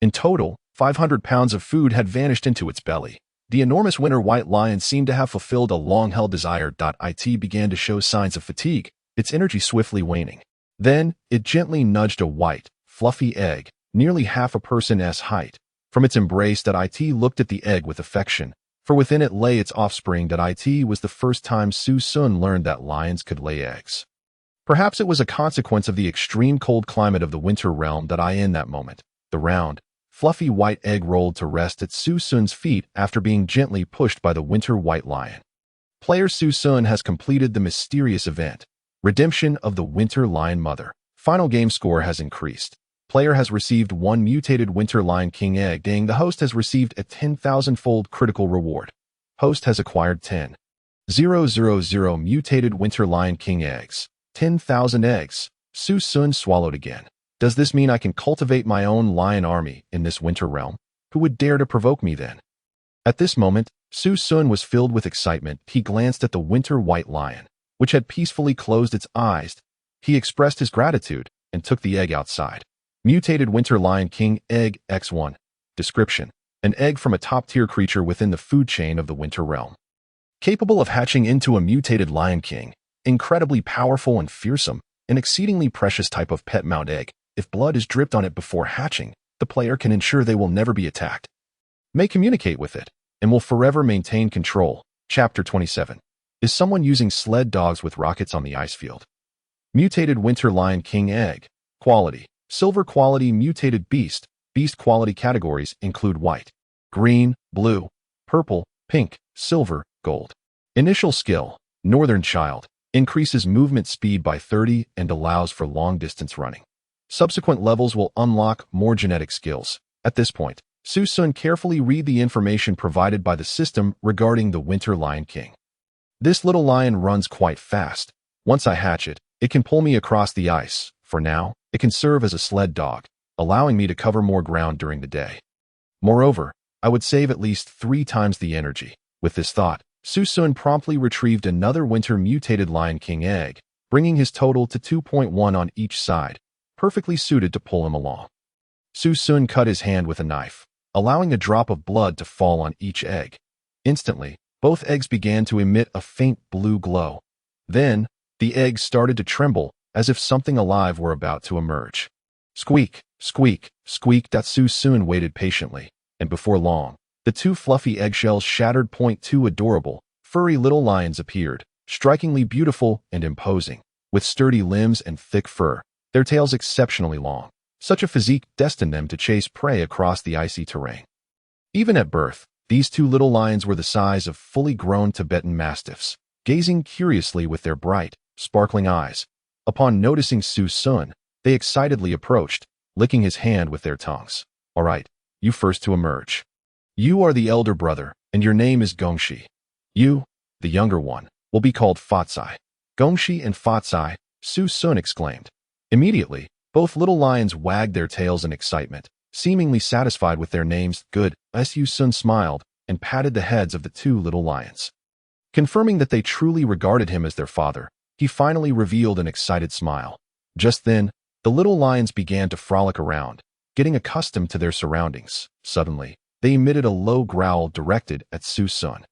In total, 500 pounds of food had vanished into its belly. The enormous winter white lion seemed to have fulfilled a long-held desire. It began to show signs of fatigue, its energy swiftly waning. Then, it gently nudged a white, fluffy egg, nearly half a person's height, From its embrace, it looked at the egg with affection, for within it lay its offspring. It was the first time Su Xun learned that lions could lay eggs. Perhaps it was a consequence of the extreme cold climate of the winter realm in that moment. The round, fluffy white egg rolled to rest at Su Xun's feet after being gently pushed by the winter white lion. Player Su Xun has completed the mysterious event, Redemption of the Winter Lion Mother. Final game score has increased. Player has received 1 mutated Winter Lion King egg. The host has received a 10,000-fold critical reward. Host has acquired 10,000 mutated Winter Lion King eggs. 10,000 eggs. Su Xun swallowed again. Does this mean I can cultivate my own lion army in this winter realm? Who would dare to provoke me then? At this moment, Su Xun was filled with excitement. He glanced at the winter white lion, which had peacefully closed its eyes. He expressed his gratitude and took the egg outside. Mutated Winter Lion King Egg X1. Description: an egg from a top-tier creature within the food chain of the Winter Realm. Capable of hatching into a mutated Lion King, incredibly powerful and fearsome, an exceedingly precious type of pet mount egg. If blood is dripped on it before hatching, the player can ensure they will never be attacked. May communicate with it, and will forever maintain control. Chapter 27. Is someone using sled dogs with rockets on the ice field? Mutated Winter Lion King Egg. Quality: silver quality. Mutated beast. Beast quality categories include white, green, blue, purple, pink, silver, gold. Initial skill: Northern Child. Increases movement speed by 30 and allows for long-distance running. Subsequent levels will unlock more genetic skills. At this point, Su Xun carefully read the information provided by the system regarding the Winter Lion King. This little lion runs quite fast. Once I hatch it, it can pull me across the ice. For now, it can serve as a sled dog, allowing me to cover more ground during the day. Moreover, I would save at least 3 times the energy. With this thought, Su Xun promptly retrieved another winter mutated Lion King egg, bringing his total to 2.1 on each side, perfectly suited to pull him along. Su Xun cut his hand with a knife, allowing a drop of blood to fall on each egg. Instantly, both eggs began to emit a faint blue glow. Then, the eggs started to tremble, as if something alive were about to emerge. Squeak, squeak, squeak. Su Xun waited patiently, and before long, the 2 fluffy eggshells shattered. 2 adorable, furry little lions appeared, strikingly beautiful and imposing, with sturdy limbs and thick fur, their tails exceptionally long. Such a physique destined them to chase prey across the icy terrain. Even at birth, these 2 little lions were the size of fully grown Tibetan mastiffs, gazing curiously with their bright, sparkling eyes. Upon noticing Su Xun, they excitedly approached, licking his hand with their tongues. All right, you first to emerge. You are the elder brother, and your name is Gongxi. You, the younger one, will be called Fatsai. Gongxi and Fatsai, Su Xun exclaimed. Immediately, both little lions wagged their tails in excitement, seemingly satisfied with their names. Good, Su Xun smiled and patted the heads of the 2 little lions. Confirming that they truly regarded him as their father, he finally revealed an excited smile. Just then, the little lions began to frolic around, getting accustomed to their surroundings. Suddenly, they emitted a low growl directed at Su Xun.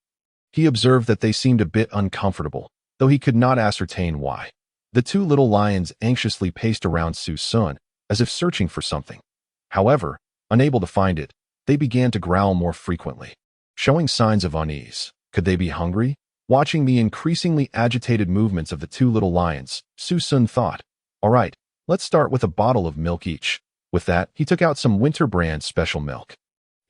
He observed that they seemed a bit uncomfortable, though he could not ascertain why. The 2 little lions anxiously paced around Su Xun, as if searching for something. However, unable to find it, they began to growl more frequently, showing signs of unease. Could they be hungry? Watching the increasingly agitated movements of the 2 little lions, Su Xun thought, all right, let's start with a bottle of milk each. With that, he took out some Winter brand special milk.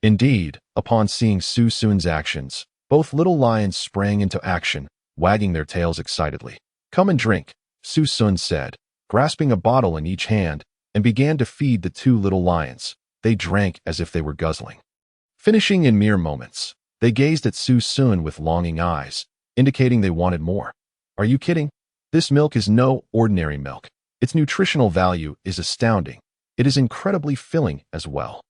Indeed, upon seeing Su Xun's actions, both little lions sprang into action, wagging their tails excitedly. Come and drink, Su Xun said, grasping a bottle in each hand, and began to feed the 2 little lions. They drank as if they were guzzling. Finishing in mere moments, they gazed at Su Xun with longing eyes, indicating they wanted more. Are you kidding? This milk is no ordinary milk. Its nutritional value is astounding. It is incredibly filling as well.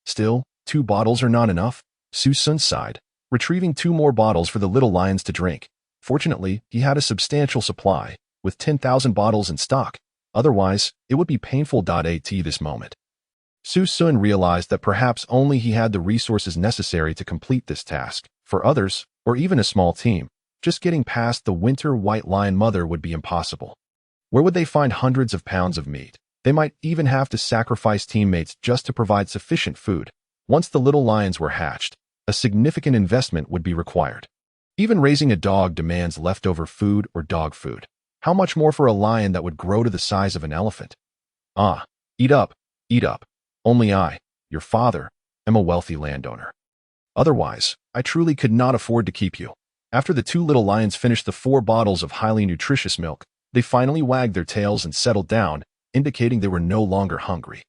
Still, 2 bottles are not enough, Su Xun sighed, retrieving 2 more bottles for the little lions to drink. Fortunately, he had a substantial supply, with 10,000 bottles in stock. Otherwise, it would be painful. At this moment, Su Xun realized that perhaps only he had the resources necessary to complete this task. For others, or even a small team, just getting past the winter white lion mother would be impossible. Where would they find hundreds of pounds of meat? They might even have to sacrifice teammates just to provide sufficient food. Once the little lions were hatched, a significant investment would be required. Even raising a dog demands leftover food or dog food. How much more for a lion that would grow to the size of an elephant? Ah, eat up, eat up. Only I, your father, am a wealthy landowner. Otherwise, I truly could not afford to keep you. After the two little lions finished the 4 bottles of highly nutritious milk, they finally wagged their tails and settled down, indicating they were no longer hungry.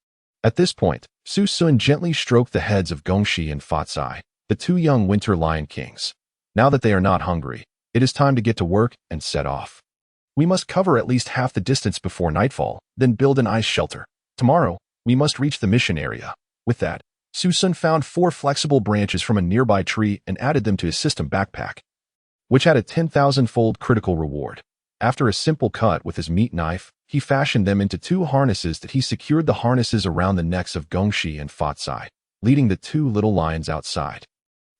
At this point, Su Xun gently stroked the heads of Gongxi and Fatsai, the 2 young winter lion kings. Now that they are not hungry, it is time to get to work and set off. We must cover at least half the distance before nightfall, then build an ice shelter. Tomorrow, we must reach the mission area. With that, Su Xun found 4 flexible branches from a nearby tree and added them to his system backpack, which had a 10,000-fold critical reward. After a simple cut with his meat knife, he fashioned them into 2 harnesses that he secured the harnesses around the necks of Gongxi and Fatsai, leading the 2 little lions outside.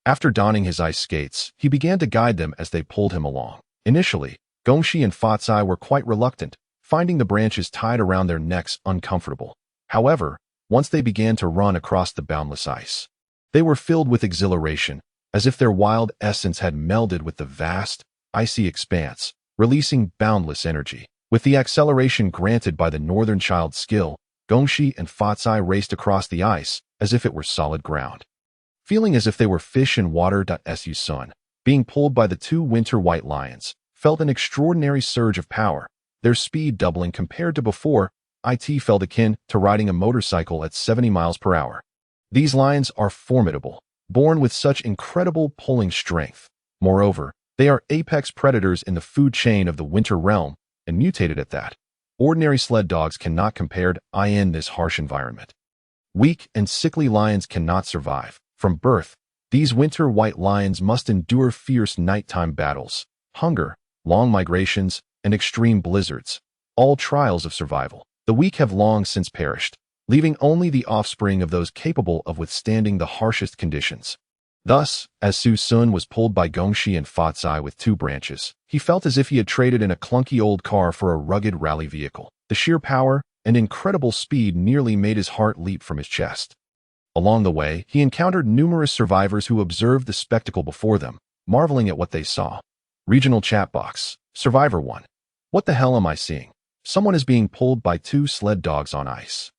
After donning his ice skates, he began to guide them as they pulled him along. Initially, Gongxi and Fatsai were quite reluctant, finding the branches tied around their necks uncomfortable. However, once they began to run across the boundless ice, they were filled with exhilaration, as if their wild essence had melded with the vast, icy expanse, releasing boundless energy. With the acceleration granted by the northern child's skill, Gongxi and Fatsai raced across the ice as if it were solid ground. Feeling as if they were fish in water. Su Xun, being pulled by the 2 winter white lions, felt an extraordinary surge of power, their speed doubling compared to before. It felt akin to riding a motorcycle at 70 miles per hour. These lions are formidable, born with such incredible pulling strength. Moreover, they are apex predators in the food chain of the winter realm, and mutated at that. Ordinary sled dogs cannot compare in this harsh environment. Weak and sickly lions cannot survive. From birth, these winter white lions must endure fierce nighttime battles, hunger, long migrations, and extreme blizzards, all trials of survival. The weak have long since perished, leaving only the offspring of those capable of withstanding the harshest conditions. Thus, as Su Xun was pulled by Gongxi and Fatsai with 2 branches, he felt as if he had traded in a clunky old car for a rugged rally vehicle. The sheer power and incredible speed nearly made his heart leap from his chest. Along the way, he encountered numerous survivors who observed the spectacle before them, marveling at what they saw. Regional chat box. Survivor 1. What the hell am I seeing? Someone is being pulled by 2 sled dogs on ice.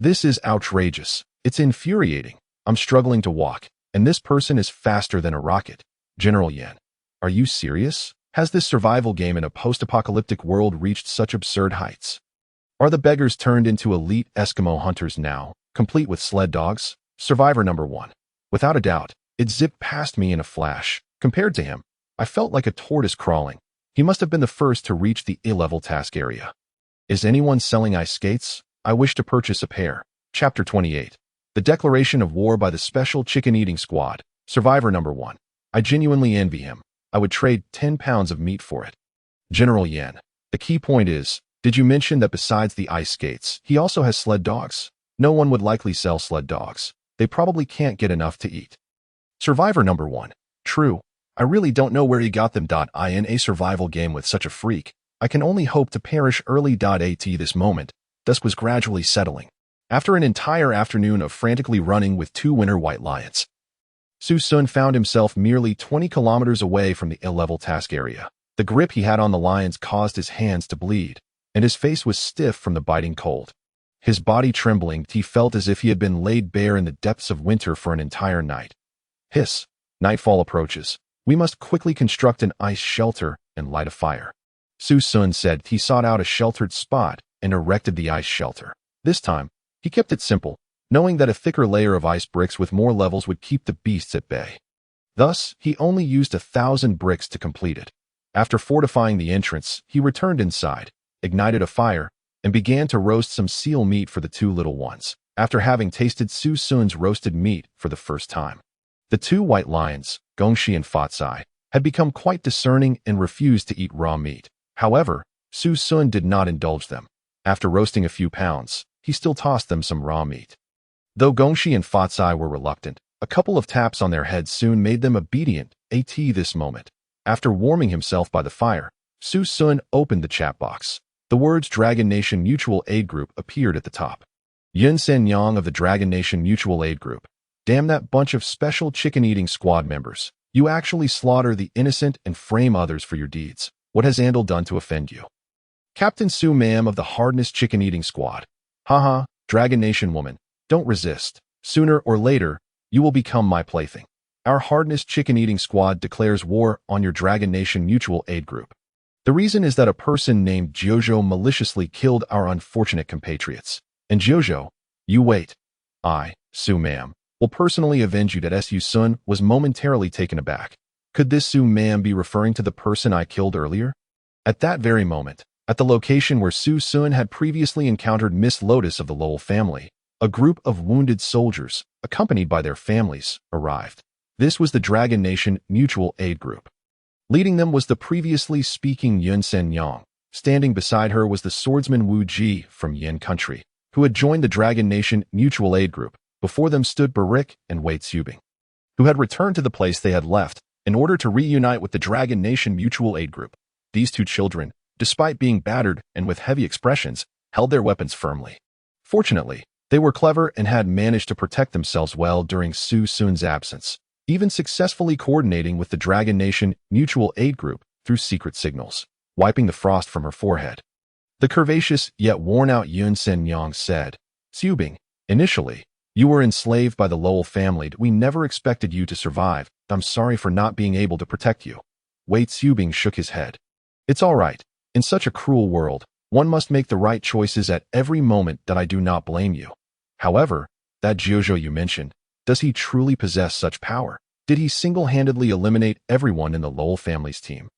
This is outrageous. It's infuriating. I'm struggling to walk, and this person is faster than a rocket. General Yan. Are you serious? Has this survival game in a post-apocalyptic world reached such absurd heights? Are the beggars turned into elite Eskimo hunters now, complete with sled dogs? Survivor number 1. Without a doubt, it zipped past me in a flash. Compared to him, I felt like a tortoise crawling. He must have been the first to reach the A-level task area. Is anyone selling ice skates? I wish to purchase a pair. Chapter 28. The Declaration of War by the Special Chicken Eating Squad. Survivor number 1. I genuinely envy him. I would trade 10 pounds of meat for it. General Yan. The key point is, did you mention that besides the ice skates, he also has sled dogs? No one would likely sell sled dogs. They probably can't get enough to eat. Survivor number 1. True. I really don't know where he got them. In a survival game with such a freak, I can only hope to perish early. At this moment, dusk was gradually settling. After an entire afternoon of frantically running with 2 winter white lions, Su Xun found himself merely 20 kilometers away from the A-level task area. The grip he had on the lions caused his hands to bleed, and his face was stiff from the biting cold. His body trembling, he felt as if he had been laid bare in the depths of winter for an entire night. Hiss. Nightfall approaches. We must quickly construct an ice shelter and light a fire. Su Xun said he sought out a sheltered spot and erected the ice shelter. This time, he kept it simple, knowing that a thicker layer of ice bricks with more levels would keep the beasts at bay. Thus, he only used 1,000 bricks to complete it. After fortifying the entrance, he returned inside, ignited a fire, and began to roast some seal meat for the 2 little ones, after having tasted Su Xun's roasted meat for the first time. The 2 white lions, Gongxi and Fatsai, had become quite discerning and refused to eat raw meat. However, Su Xun did not indulge them. After roasting a few pounds, he still tossed them some raw meat. Though Gongxi and Fatsai were reluctant, a couple of taps on their heads soon made them obedient. This moment. After warming himself by the fire, Su Xun opened the chat box. The words Dragon Nation Mutual Aid Group appeared at the top. Yun Sen Yang of the Dragon Nation Mutual Aid Group. Damn that bunch of special chicken-eating squad members. You actually slaughter the innocent and frame others for your deeds. What has Andal done to offend you? Captain Su Ma'am of the Hardness Chicken-Eating Squad. Haha, Dragon Nation woman. Don't resist. Sooner or later, you will become my plaything. Our Hardness Chicken-Eating Squad declares war on your Dragon Nation Mutual Aid Group. The reason is that a person named Jojo maliciously killed our unfortunate compatriots. And Jojo, you wait. I, Su Ma'am, will personally avenge you. That Su Xun was momentarily taken aback. Could this Su Ma'am be referring to the person I killed earlier? At that very moment, at the location where Su Xun had previously encountered Miss Lotus of the Lowell family, a group of wounded soldiers, accompanied by their families, arrived. This was the Dragon Nation Mutual Aid Group. Leading them was the previously speaking Yun Sen Yang. Standing beside her was the swordsman Wu Ji from Yin Country, who had joined the Dragon Nation Mutual Aid Group. Before them stood Barik and Wei Tsubing, who had returned to the place they had left in order to reunite with the Dragon Nation Mutual Aid Group. These two children, despite being battered and with heavy expressions, held their weapons firmly. Fortunately, they were clever and had managed to protect themselves well during Su Xun's absence, even successfully coordinating with the Dragon Nation Mutual Aid Group through secret signals, wiping the frost from her forehead. The curvaceous yet worn-out Yun Sen Yang said, Tsubing, initially, you were enslaved by the Lowell family. We never expected you to survive. I'm sorry for not being able to protect you. Wei Tsubing shook his head. It's all right. In such a cruel world, one must make the right choices at every moment. That I do not blame you. However, that Jojo you mentioned, does he truly possess such power? Did he single-handedly eliminate everyone in the Lowell family's team?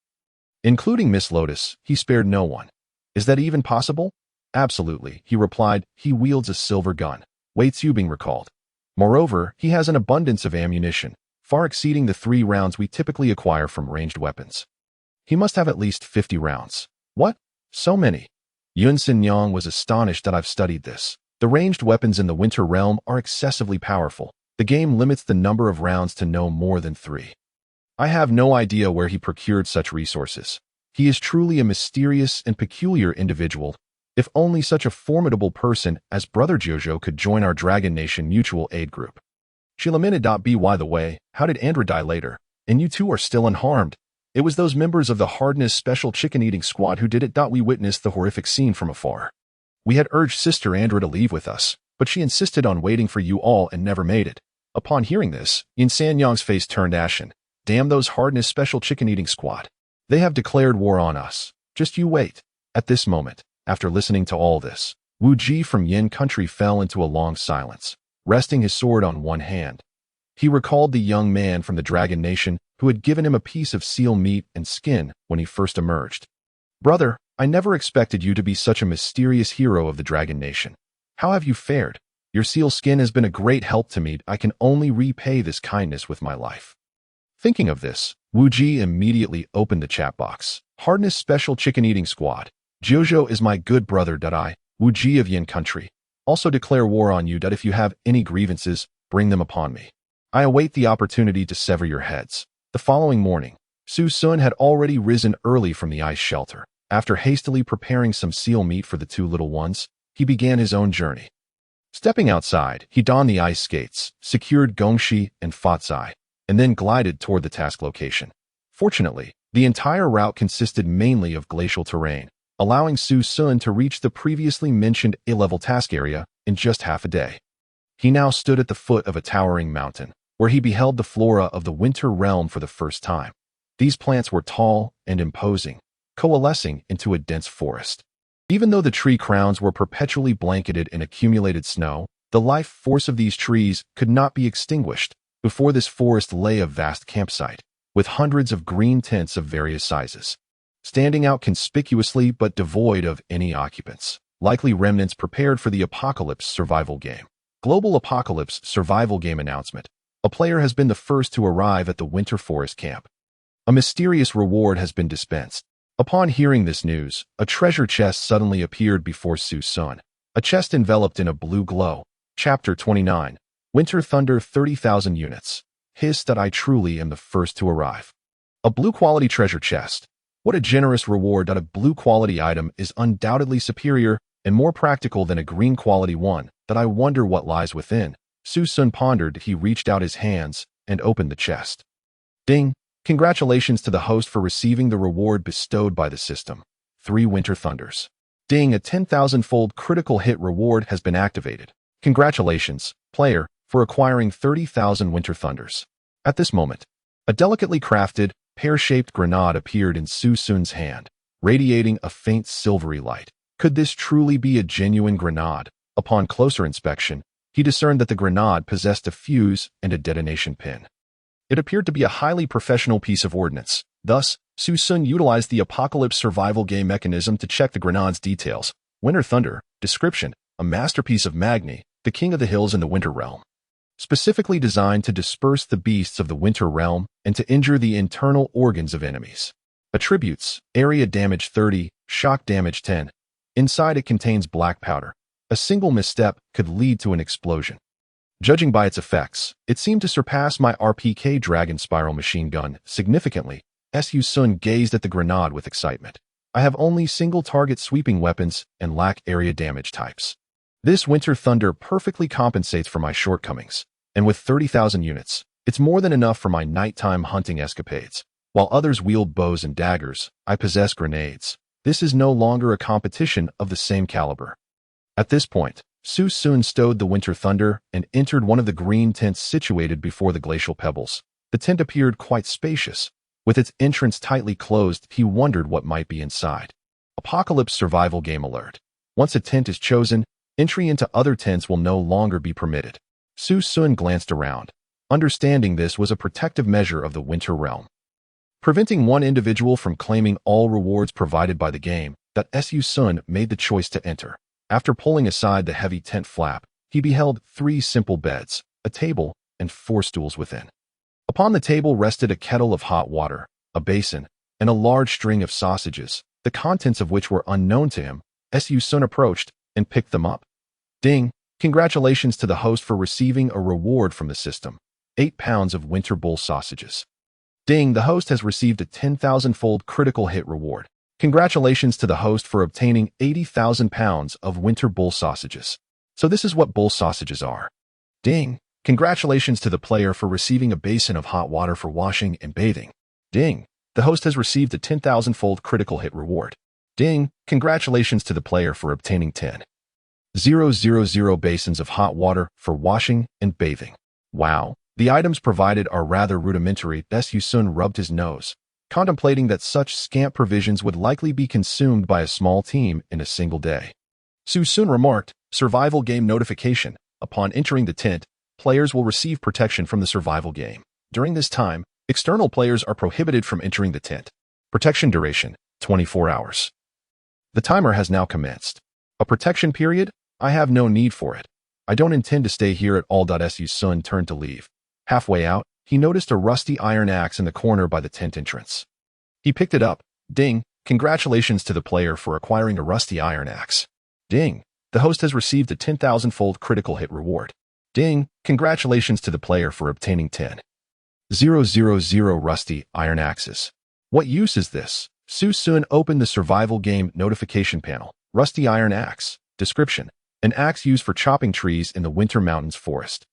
Including Miss Lotus, he spared no one. Is that even possible? Absolutely, he replied. He wields a silver gun. Wei Tsubing recalled. Moreover, he has an abundance of ammunition, far exceeding the 3 rounds we typically acquire from ranged weapons. He must have at least 50 rounds. What? So many? Yun Sen Yang was astonished. That I've studied this. The ranged weapons in the Winter Realm are excessively powerful. The game limits the number of rounds to no more than 3. I have no idea where he procured such resources. He is truly a mysterious and peculiar individual. If only such a formidable person as Brother Jojo could join our Dragon Nation Mutual Aid Group. By the way, how did Andra die later? And you two are still unharmed. It was those members of the Hardness Special Chicken-Eating Squad who did it. We witnessed the horrific scene from afar. We had urged Sister Andra to leave with us, but she insisted on waiting for you all and never made it. Upon hearing this, Yin San Yang's face turned ashen. Damn those Hardness Special Chicken-Eating Squad. They have declared war on us. Just you wait. At this moment, after listening to all this, Wu Ji from Yin Country fell into a long silence, resting his sword on one hand. He recalled the young man from the Dragon Nation who had given him a piece of seal meat and skin when he first emerged. Brother, I never expected you to be such a mysterious hero of the Dragon Nation. How have you fared? Your seal skin has been a great help to me. I can only repay this kindness with my life. Thinking of this, Wu Ji immediately opened the chat box. Hardness Special Chicken-Eating Squad. Jojo is my good brother. I, Wu Ji of Yin Country, also declare war on you. If you have any grievances, bring them upon me. I await the opportunity to sever your heads. The following morning, Su Xun had already risen early from the ice shelter. After hastily preparing some seal meat for the 2 little ones, he began his own journey. Stepping outside, he donned the ice skates, secured gongshi and fatsai, and then glided toward the task location. Fortunately, the entire route consisted mainly of glacial terrain, allowing Su Xun to reach the previously mentioned A-level task area in just half a day. He now stood at the foot of a towering mountain, where he beheld the flora of the Winter Realm for the first time. These plants were tall and imposing, coalescing into a dense forest. Even though the tree crowns were perpetually blanketed in accumulated snow, the life force of these trees could not be extinguished. Before this forest lay a vast campsite, with hundreds of green tents of various sizes, standing out conspicuously but devoid of any occupants, likely remnants prepared for the Apocalypse survival game. Global Apocalypse survival game announcement. A player has been the first to arrive at the Winter Forest camp. A mysterious reward has been dispensed. Upon hearing this news, a treasure chest suddenly appeared before Su Xun. A chest enveloped in a blue glow. Chapter 29. Winter Thunder 30,000 units. Hiss that I truly am the first to arrive. A blue quality treasure chest. What a generous reward. A blue quality item is undoubtedly superior and more practical than a green quality one. That I wonder what lies within. Su Xun pondered. He reached out his hands and opened the chest. Ding! Congratulations to the host for receiving the reward bestowed by the system. 3 Winter Thunders. Ding! A 10,000-fold critical hit reward has been activated. Congratulations, player, for acquiring 30,000 Winter Thunders. At this moment, a delicately crafted, pear-shaped grenade appeared in Su Xun's hand, radiating a faint silvery light. Could this truly be a genuine grenade? Upon closer inspection, he discerned that the grenade possessed a fuse and a detonation pin. It appeared to be a highly professional piece of ordnance. Thus, Su Xun utilized the apocalypse survival game mechanism to check the grenade's details. Winter Thunder. Description: a masterpiece of Magni, the king of the hills in the Winter Realm. Specifically designed to disperse the beasts of the Winter Realm and to injure the internal organs of enemies. Attributes: area damage 30, shock damage 10. Inside it contains black powder. A single misstep could lead to an explosion. Judging by its effects, it seemed to surpass my RPK Dragon Spiral machine gun significantly. Su Xun gazed at the grenade with excitement. I have only single-target sweeping weapons and lack area damage types. This Winter Thunder perfectly compensates for my shortcomings, and with 30,000 units, it's more than enough for my nighttime hunting escapades. While others wield bows and daggers, I possess grenades. This is no longer a competition of the same caliber. At this point, Su Xun stowed the Winter Thunder and entered one of the green tents situated before the glacial pebbles. The tent appeared quite spacious. With its entrance tightly closed, he wondered what might be inside. Apocalypse survival game alert. Once a tent is chosen, entry into other tents will no longer be permitted. Su Xun glanced around. Understanding this was a protective measure of the Winter Realm, preventing one individual from claiming all rewards provided by the game. That Su Xun made the choice to enter. After pulling aside the heavy tent flap, he beheld 3 simple beds, a table, and 4 stools within. Upon the table rested a kettle of hot water, a basin, and a large string of sausages, the contents of which were unknown to him. Su Xun approached and picked them up. Ding! Congratulations to the host for receiving a reward from the system. 8 pounds of winter bull sausages. Ding! The host has received a 10,000-fold critical hit reward. Congratulations to the host for obtaining 80,000 pounds of winter bull sausages. So this is what bull sausages are. Ding! Congratulations to the player for receiving a basin of hot water for washing and bathing. Ding! The host has received a 10,000-fold critical hit reward. Ding! Congratulations to the player for obtaining 10,000 basins of hot water for washing and bathing. Wow! The items provided are rather rudimentary. Su Xun rubbed his nose, contemplating that such scant provisions would likely be consumed by a small team in a single day. Su Xun remarked, survival game notification. Upon entering the tent, players will receive protection from the survival game. During this time, external players are prohibited from entering the tent. Protection duration, 24 hours. The timer has now commenced. A protection period? I have no need for it. I don't intend to stay here at all. Su Xun turned to leave. Halfway out, he noticed a rusty iron axe in the corner by the tent entrance. He picked it up. Ding! Congratulations to the player for acquiring a rusty iron axe. Ding! The host has received a 10,000-fold critical hit reward. Ding! Congratulations to the player for obtaining 10,000 rusty iron axes. What use is this? Su Xun opened the survival game notification panel. Rusty iron axe. Description: an axe used for chopping trees in the Winter Mountains forest.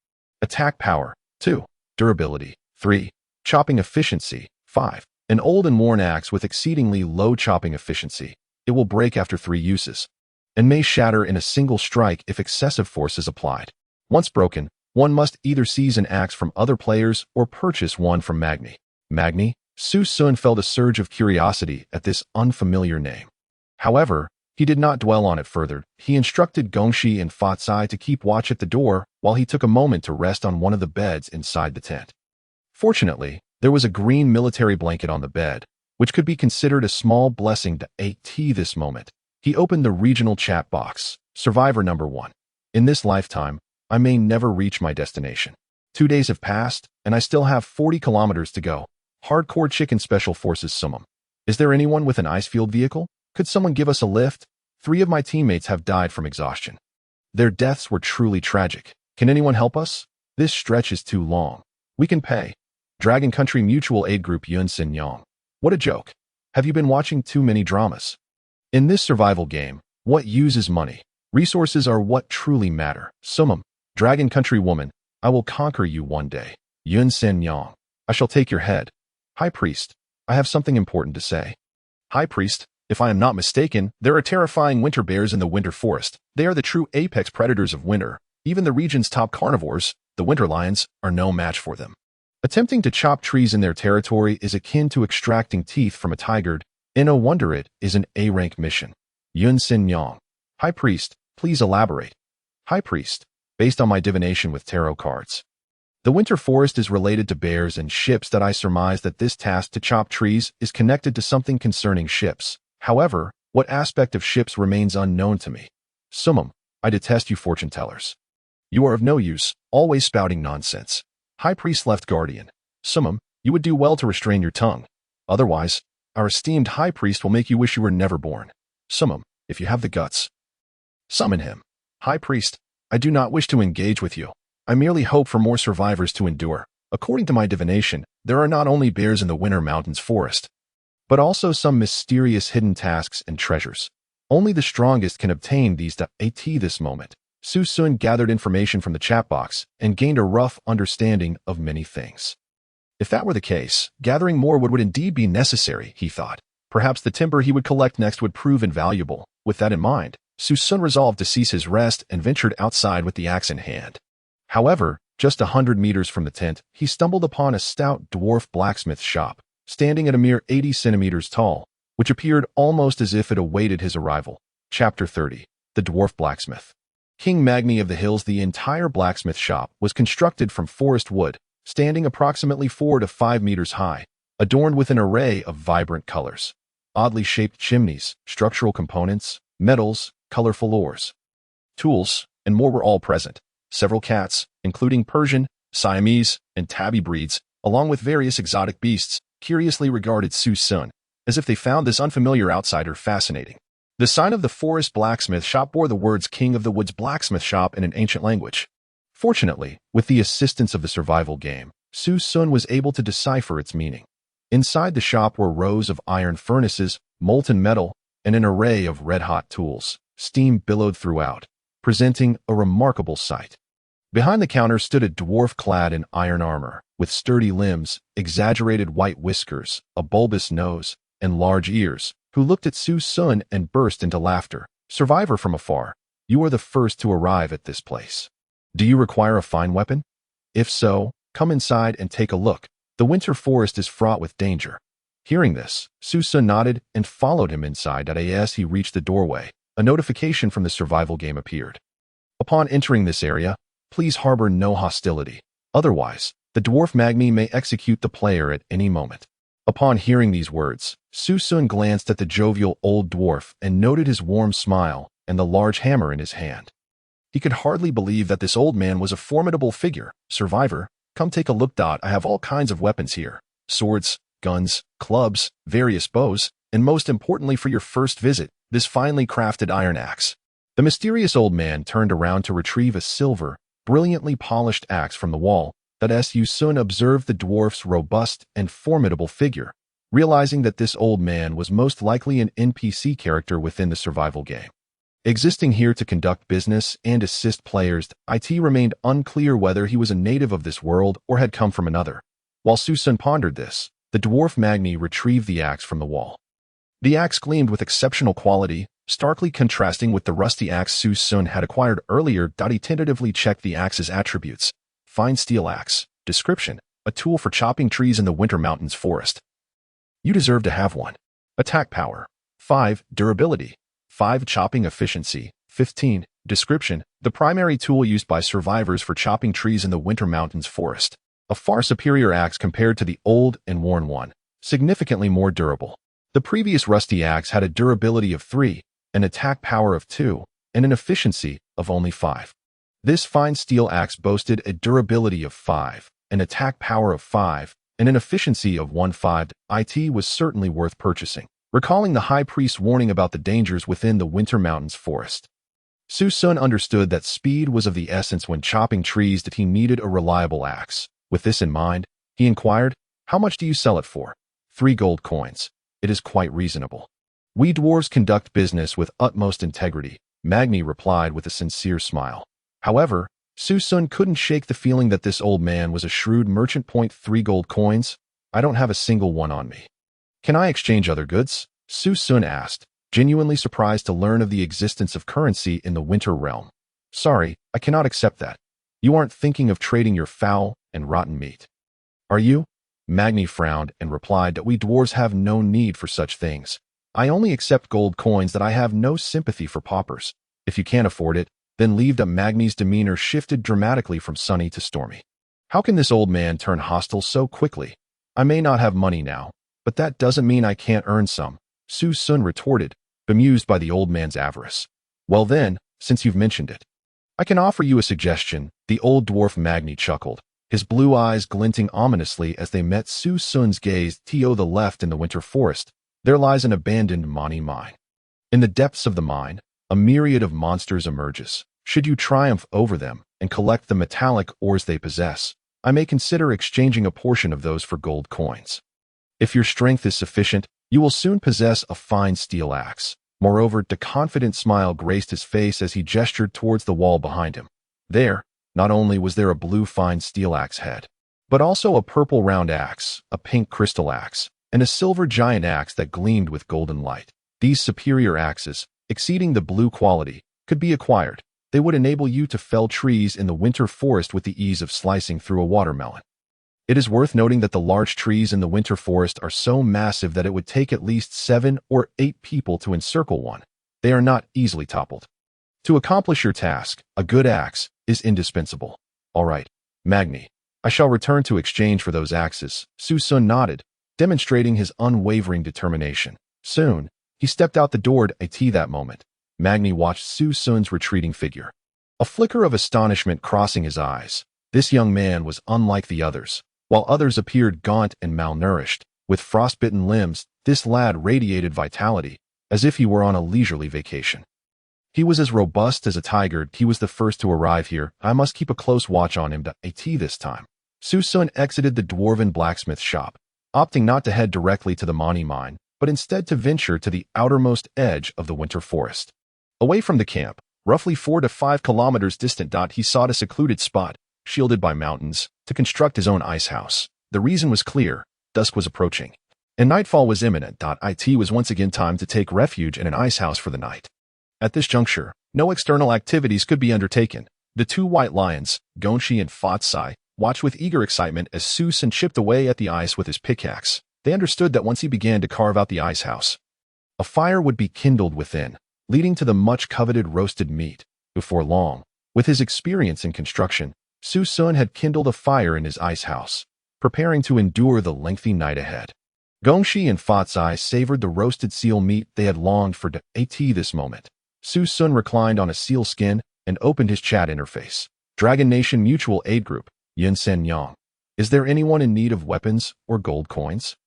Attack power, 2. Durability, 3. Chopping efficiency, 5. An old and worn axe with exceedingly low chopping efficiency. It will break after 3 uses, and may shatter in a single strike if excessive force is applied. Once broken, one must either seize an axe from other players or purchase one from Magni. Magni? Su Xun felt a surge of curiosity at this unfamiliar name. However, he did not dwell on it further. He instructed Gongxi and Fatsai to keep watch at the door while he took a moment to rest on one of the beds inside the tent. Fortunately, there was a green military blanket on the bed, which could be considered a small blessing to AT this moment. He opened the regional chat box. Survivor number 1. In this lifetime, I may never reach my destination. 2 days have passed, and I still have 40 kilometers to go. Hardcore Chicken Special Forces Summum. Is there anyone with an ice-field vehicle? Could someone give us a lift? 3 of my teammates have died from exhaustion. Their deaths were truly tragic. Can anyone help us? This stretch is too long. We can pay. Dragon Country Mutual Aid Group Yun Sin Yang. What a joke. Have you been watching too many dramas? In this survival game, what uses money? Resources are what truly matter. Summum. Dragon Country Woman. I will conquer you one day. Yun Sen Yang. I shall take your head. High Priest, I have something important to say. High Priest, if I am not mistaken, there are terrifying winter bears in the winter forest. They are the true apex predators of winter. Even the region's top carnivores, the winter lions, are no match for them. Attempting to chop trees in their territory is akin to extracting teeth from a tiger, and no wonder it is an A-rank mission. Yun Sin Yang. High Priest, please elaborate. High Priest, based on my divination with tarot cards. The winter forest is related to bears and ships that I surmise that this task to chop trees is connected to something concerning ships. However, what aspect of ships remains unknown to me. Summum, I detest you fortune tellers. You are of no use, always spouting nonsense. High Priest left Guardian. Summum, you would do well to restrain your tongue. Otherwise, our esteemed High Priest will make you wish you were never born. Summum, if you have the guts. Summon him. High Priest, I do not wish to engage with you. I merely hope for more survivors to endure. According to my divination, there are not only bears in the Winter Mountains forest, but also some mysterious hidden tasks and treasures. Only the strongest can obtain these. At this moment, Su Xun gathered information from the chat box and gained a rough understanding of many things. If that were the case, gathering more wood would indeed be necessary, he thought. Perhaps the timber he would collect next would prove invaluable. With that in mind, Su Xun resolved to cease his rest and ventured outside with the axe in hand. However, just 100 meters from the tent, he stumbled upon a stout dwarf blacksmith shop, standing at a mere 80 centimeters tall, which appeared almost as if it awaited his arrival. Chapter 30. The Dwarf Blacksmith. King Magni of the Hills. The entire blacksmith shop was constructed from forest wood, standing approximately 4 to 5 meters high, adorned with an array of vibrant colors. Oddly shaped chimneys, structural components, metals, colorful ores, tools, and more were all present. Several cats, including Persian, Siamese, and tabby breeds, along with various exotic beasts, curiously regarded Su Xun, as if they found this unfamiliar outsider fascinating. The sign of the forest blacksmith shop bore the words King of the Woods Blacksmith Shop in an ancient language. Fortunately, with the assistance of the survival game, Su Xun was able to decipher its meaning. Inside the shop were rows of iron furnaces, molten metal, and an array of red-hot tools. Steam billowed throughout, presenting a remarkable sight. Behind the counter stood a dwarf clad in iron armor, with sturdy limbs, exaggerated white whiskers, a bulbous nose, and large ears, who looked at Su Xun and burst into laughter. Survivor from afar, you are the first to arrive at this place. Do you require a fine weapon? If so, come inside and take a look. The winter forest is fraught with danger. Hearing this, Su Xun nodded and followed him inside. As he reached the doorway, a notification from the survival game appeared. Upon entering this area, please harbor no hostility. Otherwise, the dwarf Magni may execute the player at any moment. Upon hearing these words, Su Xun glanced at the jovial old dwarf and noted his warm smile and the large hammer in his hand. He could hardly believe that this old man was a formidable figure. Survivor, come take a look. I have all kinds of weapons here. Swords, guns, clubs, various bows, and most importantly for your first visit, this finely crafted iron axe. The mysterious old man turned around to retrieve a silver, brilliantly polished axe from the wall. Su Xun observed the dwarf's robust and formidable figure, realizing that this old man was most likely an NPC character within the survival game, existing here to conduct business and assist players. It remained unclear whether he was a native of this world or had come from another. While Su Xun pondered this, the dwarf Magni retrieved the axe from the wall. The axe gleamed with exceptional quality, starkly contrasting with the rusty axe Su Xun had acquired earlier. He tentatively checked the axe's attributes. Fine steel axe. Description: a tool for chopping trees in the Winter Mountains forest. You deserve to have one. Attack power: 5. Durability: 5. Chopping efficiency: 15. Description: the primary tool used by survivors for chopping trees in the Winter Mountains forest. A far superior axe compared to the old and worn one. Significantly more durable. The previous rusty axe had a durability of 3, an attack power of 2, and an efficiency of only 5. This fine steel axe boasted a durability of 5, an attack power of 5, and an efficiency of 1/5. It was certainly worth purchasing. Recalling the high priest's warning about the dangers within the Winter Mountains forest, Su Xun understood that speed was of the essence when chopping trees. That he needed a reliable axe. With this in mind, he inquired, "How much do you sell it for?" 3 gold coins. It is quite reasonable. We dwarves conduct business with utmost integrity, Magni replied with a sincere smile. However, Su Xun couldn't shake the feeling that this old man was a shrewd merchant. 3 gold coins? I don't have a single one on me. Can I exchange other goods? Su Xun asked, genuinely surprised to learn of the existence of currency in the Winter realm. Sorry, I cannot accept that. You aren't thinking of trading your foul and rotten meat. Are you? Magni frowned and replied that we dwarves have no need for such things. I only accept gold coins. That I have no sympathy for paupers. If you can't afford it, then leave. Magni's demeanor shifted dramatically from sunny to stormy. How can this old man turn hostile so quickly? I may not have money now, but that doesn't mean I can't earn some, Su Xun retorted, bemused by the old man's avarice. Well then, since you've mentioned it, I can offer you a suggestion. The old dwarf Magni chuckled, his blue eyes glinting ominously as they met Su Xun's gaze. To the left in the Winter Forest, there lies an abandoned Mani mine. In the depths of the mine, a myriad of monsters emerges. Should you triumph over them and collect the metallic ores they possess, I may consider exchanging a portion of those for gold coins. If your strength is sufficient, you will soon possess a fine steel axe. Moreover, the confident smile graced his face as he gestured towards the wall behind him. There, not only was there a blue fine steel axe head, but also a purple round axe, a pink crystal axe, and a silver giant axe that gleamed with golden light. These superior axes, exceeding the blue quality, could be acquired. They would enable you to fell trees in the Winter Forest with the ease of slicing through a watermelon. It is worth noting that the large trees in the Winter Forest are so massive that it would take at least 7 or 8 people to encircle one. They are not easily toppled. To accomplish your task, a good axe is indispensable. All right, Magni, I shall return to exchange for those axes. Su Xun nodded, demonstrating his unwavering determination. Soon, he stepped out the door. At that moment, Magni watched Su Xun's retreating figure. A flicker of astonishment crossing his eyes. This young man was unlike the others. While others appeared gaunt and malnourished, with frostbitten limbs, this lad radiated vitality, as if he were on a leisurely vacation. He was as robust as a tiger. He was the first to arrive here. I must keep a close watch on him. This time. Su Xun exited the dwarven blacksmith shop, opting not to head directly to the Mani mine, but instead to venture to the outermost edge of the Winter Forest. Away from the camp, roughly 4 to 5 kilometers distant, he sought a secluded spot, shielded by mountains, to construct his own ice house. The reason was clear: dusk was approaching, and nightfall was imminent. It was once again time to take refuge in an ice house for the night. At this juncture, no external activities could be undertaken. The 2 white lions, Gongxi and Fatsai, watched with eager excitement as Su Xun chipped away at the ice with his pickaxe. They understood that once he began to carve out the ice house, a fire would be kindled within, leading to the much-coveted roasted meat. Before long, with his experience in construction, Su Xun had kindled a fire in his ice house, preparing to endure the lengthy night ahead. Gongxi and Fatsai savored the roasted seal meat they had longed for. At this moment, Su Xun reclined on a seal skin and opened his chat interface. Dragon Nation Mutual Aid Group, Yin Sen Yang. Is there anyone in need of weapons or gold coins?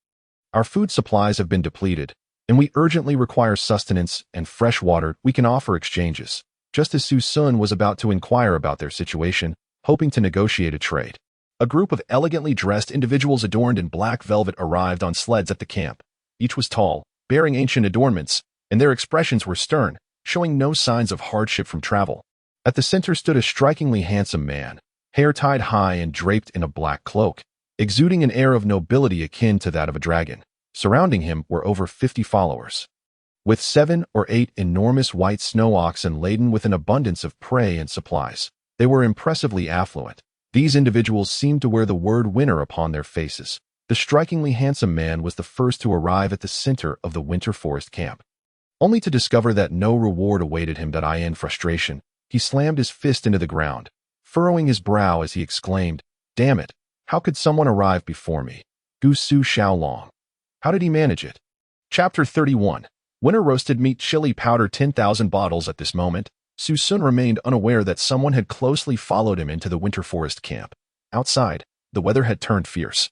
Our food supplies have been depleted, and we urgently require sustenance and fresh water. We can offer exchanges. Just as Su Xun was about to inquire about their situation, hoping to negotiate a trade, a group of elegantly dressed individuals adorned in black velvet arrived on sleds at the camp. Each was tall, bearing ancient adornments, and their expressions were stern, showing no signs of hardship from travel. At the center stood a strikingly handsome man, hair tied high and draped in a black cloak, exuding an air of nobility akin to that of a dragon. Surrounding him were over 50 followers, with 7 or 8 enormous white snow oxen laden with an abundance of prey and supplies. They were impressively affluent. These individuals seemed to wear the word winter upon their faces. The strikingly handsome man was the first to arrive at the center of the Winter Forest camp, only to discover that no reward awaited him. In frustration, he slammed his fist into the ground, furrowing his brow as he exclaimed, "Damn it, how could someone arrive before me? Gu Su Xiaolong. How did he manage it?" Chapter 31. Winter Roasted Meat Chili Powder 10,000 bottles. At this moment, Su Xun remained unaware that someone had closely followed him into the Winter Forest camp. Outside, the weather had turned fierce.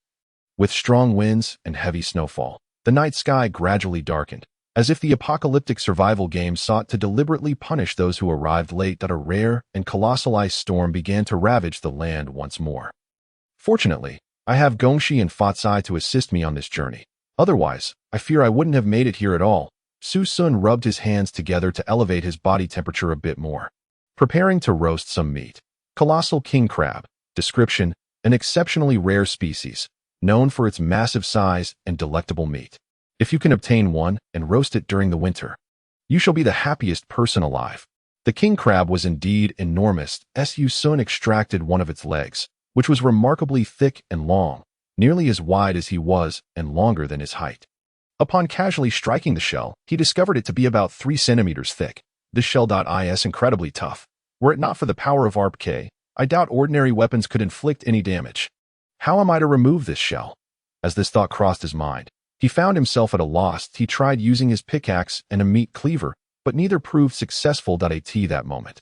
With strong winds and heavy snowfall, the night sky gradually darkened, as if the apocalyptic survival game sought to deliberately punish those who arrived late. A rare and colossal ice storm began to ravage the land once more. Fortunately, I have Gongxi and Fatsai to assist me on this journey. Otherwise, I fear I wouldn't have made it here at all. Su Xun rubbed his hands together to elevate his body temperature a bit more, preparing to roast some meat. Colossal king crab. Description: an exceptionally rare species, known for its massive size and delectable meat. If you can obtain one and roast it during the winter, you shall be the happiest person alive. The king crab was indeed enormous. Su Xun extracted one of its legs, which was remarkably thick and long, nearly as wide as he was and longer than his height. Upon casually striking the shell, he discovered it to be about 3 centimeters thick. This shell is incredibly tough. Were it not for the power of RPK, I doubt ordinary weapons could inflict any damage. How am I to remove this shell? As this thought crossed his mind, he found himself at a loss. He tried using his pickaxe and a meat cleaver, but neither proved successful. At that moment,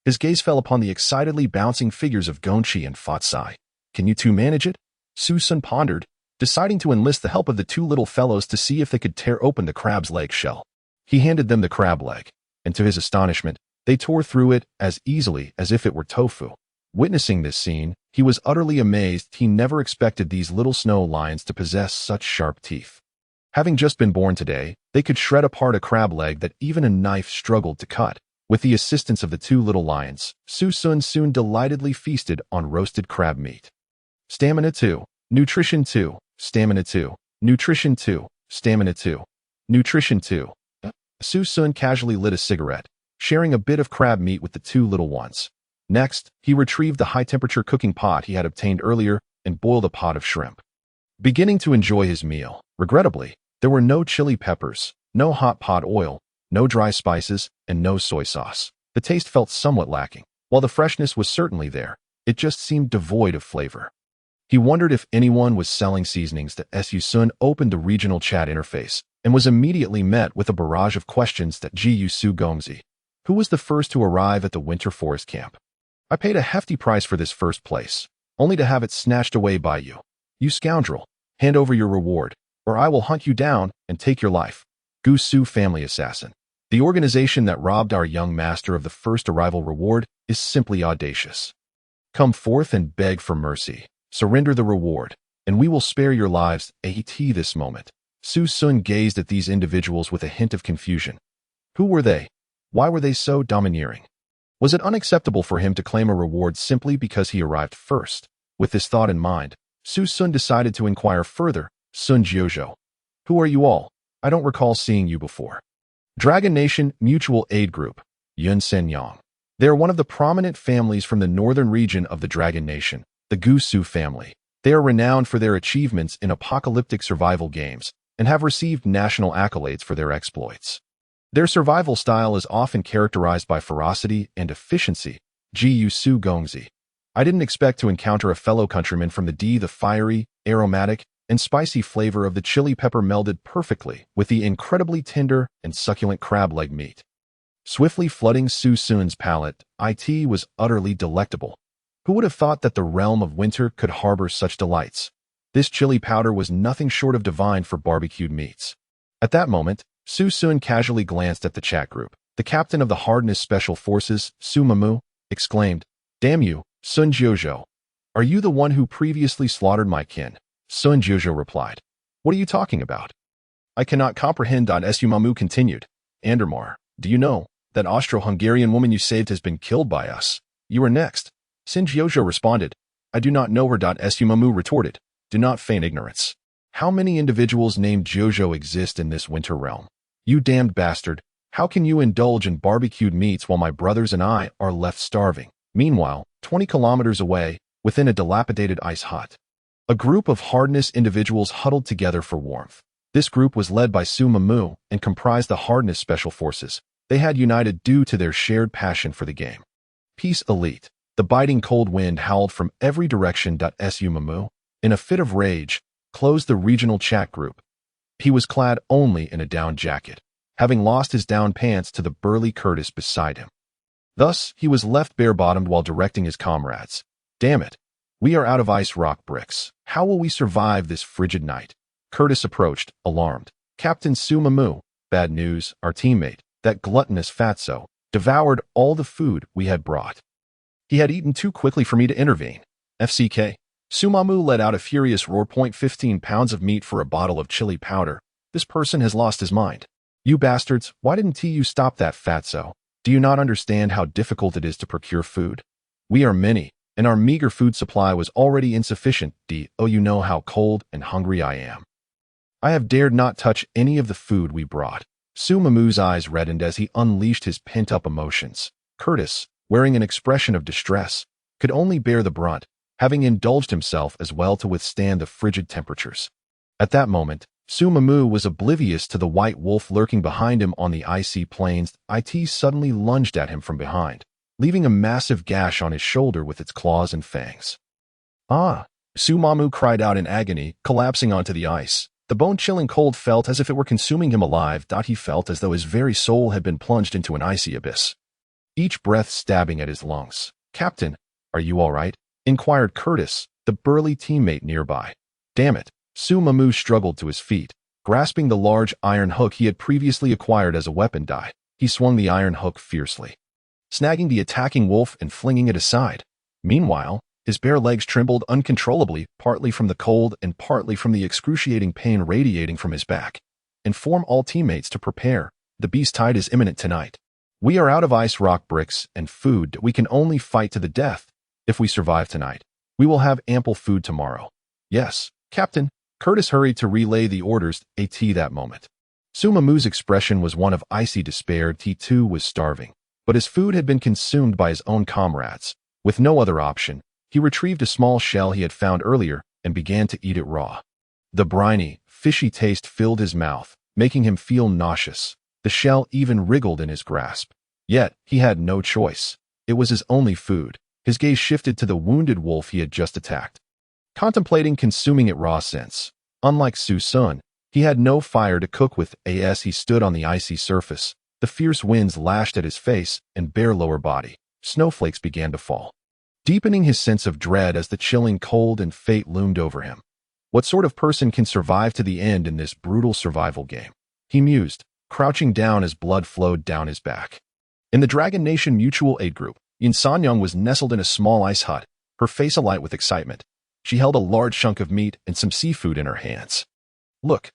his gaze fell upon the excitedly bouncing figures of Gonchi and Fatsai. Can you two manage it? Su Xun pondered, deciding to enlist the help of the two little fellows to see if they could tear open the crab's leg shell. He handed them the crab leg, and to his astonishment, they tore through it as easily as if it were tofu. Witnessing this scene, he was utterly amazed. He never expected these little snow lions to possess such sharp teeth. Having just been born today, they could shred apart a crab leg that even a knife struggled to cut. With the assistance of the two little lions, Su Xun soon delightedly feasted on roasted crab meat. Stamina 2, Nutrition 2, Stamina 2, Nutrition 2, Stamina 2, Nutrition 2. Su Xun casually lit a cigarette, sharing a bit of crab meat with the two little ones. Next, he retrieved the high-temperature cooking pot he had obtained earlier and boiled a pot of shrimp. Beginning to enjoy his meal, regrettably, there were no chili peppers, no hot pot oil, no dry spices, and no soy sauce. The taste felt somewhat lacking. While the freshness was certainly there, it just seemed devoid of flavor. He wondered if anyone was selling seasonings. Su Xun opened the regional chat interface and was immediately met with a barrage of questions. Gu Su Gongzi. Who was the first to arrive at the winter forest camp? I paid a hefty price for this first place, only to have it snatched away by you. You scoundrel, hand over your reward, or I will hunt you down and take your life. Gu Su family assassin. The organization that robbed our young master of the first arrival reward is simply audacious. Come forth and beg for mercy. Surrender the reward, and we will spare your lives. At this moment, Su Xun gazed at these individuals with a hint of confusion. Who were they? Why were they so domineering? Was it unacceptable for him to claim a reward simply because he arrived first? With this thought in mind, Su Xun decided to inquire further. Sun Jiuzhou. Who are you all? I don't recall seeing you before. Dragon Nation Mutual Aid Group. Yun Senyang. They are one of the prominent families from the northern region of the Dragon Nation, the Gu Su family. They are renowned for their achievements in apocalyptic survival games and have received national accolades for their exploits. Their survival style is often characterized by ferocity and efficiency. Gu Su Gongzi. I didn't expect to encounter a fellow countryman from the D. The fiery, aromatic, and spicy flavor of the chili pepper melded perfectly with the incredibly tender and succulent crab leg meat. Swiftly flooding Su Xun's palate, it was utterly delectable. Who would have thought that the realm of winter could harbor such delights? This chili powder was nothing short of divine for barbecued meats. At that moment, Su Xun casually glanced at the chat group. The captain of the Hardness Special Forces, Su Mamu, exclaimed, "Damn you, Sun Jiuzhou. Are you the one who previously slaughtered my kin?" Sun Jiuzhou replied, "What are you talking about?" "I cannot comprehend." Su Mamu continued, "Andermar, do you know that Austro-Hungarian woman you saved has been killed by us? You are next." Sun Jiuzhou responded, "I do not know her." Su Mamu retorted, "Do not feign ignorance. How many individuals named Jiuzhou exist in this winter realm? You damned bastard, how can you indulge in barbecued meats while my brothers and I are left starving?" Meanwhile, 20 kilometers away, within a dilapidated ice hut, a group of Hardness individuals huddled together for warmth. This group was led by Su Mamu and comprised the Hardness Special Forces. They had united due to their shared passion for the game. Peace Elite. The biting cold wind howled from every direction. Su Mamu, in a fit of rage, closed the regional chat group. He was clad only in a down jacket, having lost his down pants to the burly Curtis beside him. Thus, he was left bare-bottomed while directing his comrades. "Damn it. We are out of ice rock bricks. How will we survive this frigid night?" Curtis approached, alarmed. "Captain Su Mamu, bad news. Our teammate, that gluttonous fatso, devoured all the food we had brought. He had eaten too quickly for me to intervene." FCK. Su Mamu let out a furious roar. 15 pounds of meat for a bottle of chili powder. This person has lost his mind. "You bastards, why didn't you stop that fatso? Do you not understand how difficult it is to procure food? We are many, and our meager food supply was already insufficient. Oh, you know how cold and hungry I am. I have dared not touch any of the food we brought. Su Mamu's eyes reddened as he unleashed his pent-up emotions. Curtis, wearing an expression of distress, could only bear the brunt, having indulged himself as well to withstand the frigid temperatures. At that moment, Su Mamu was oblivious to the white wolf lurking behind him on the icy plains. It suddenly lunged at him from behind, leaving a massive gash on his shoulder with its claws and fangs. Ah! Su Mamu cried out in agony, collapsing onto the ice. The bone-chilling cold felt as if it were consuming him alive. He felt as though his very soul had been plunged into an icy abyss, each breath stabbing at his lungs. "Captain, are you all right?" inquired Curtis, the burly teammate nearby. Damn it! Su Mamu struggled to his feet, grasping the large iron hook he had previously acquired as a weapon. He swung the iron hook fiercely, snagging the attacking wolf and flinging it aside. Meanwhile, his bare legs trembled uncontrollably, partly from the cold and partly from the excruciating pain radiating from his back. "Inform all teammates to prepare. The beast tide is imminent tonight. We are out of ice rock bricks and food. We can only fight to the death. If we survive tonight, we will have ample food tomorrow." "Yes, Captain." Curtis hurried to relay the orders at that moment. Su Mamu's expression was one of icy despair. He too was starving, but his food had been consumed by his own comrades. With no other option, he retrieved a small shell he had found earlier and began to eat it raw. The briny, fishy taste filled his mouth, making him feel nauseous. The shell even wriggled in his grasp. Yet, he had no choice. It was his only food. His gaze shifted to the wounded wolf he had just attacked, contemplating consuming it raw since, unlike Su Xun, he had no fire to cook with. As he stood on the icy surface, the fierce winds lashed at his face and bare lower body. Snowflakes began to fall, deepening his sense of dread as the chilling cold and fate loomed over him. What sort of person can survive to the end in this brutal survival game? He mused, crouching down as blood flowed down his back. In the Dragon Nation Mutual Aid Group, Yin Sanyang was nestled in a small ice hut, her face alight with excitement. She held a large chunk of meat and some seafood in her hands. Look,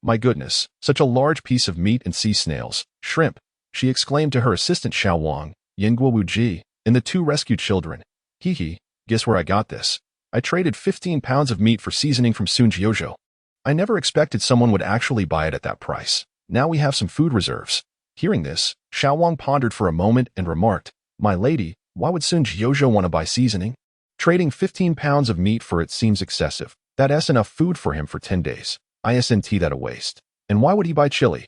my goodness, such a large piece of meat and sea snails, shrimp," she exclaimed to her assistant Xiao Wang, Yingguo Wuji, and the two rescued children. "Hee, guess where I got this? I traded 15 pounds of meat for seasoning from Sunjiuzhou. I never expected someone would actually buy it at that price. Now we have some food reserves." Hearing this, Xiao Wang pondered for a moment and remarked, "My lady, why would Sunjiuzhou want to buy seasoning? Trading 15 pounds of meat for it seems excessive. That's enough food for him for 10 days. Isn't that a waste? And why would he buy chili?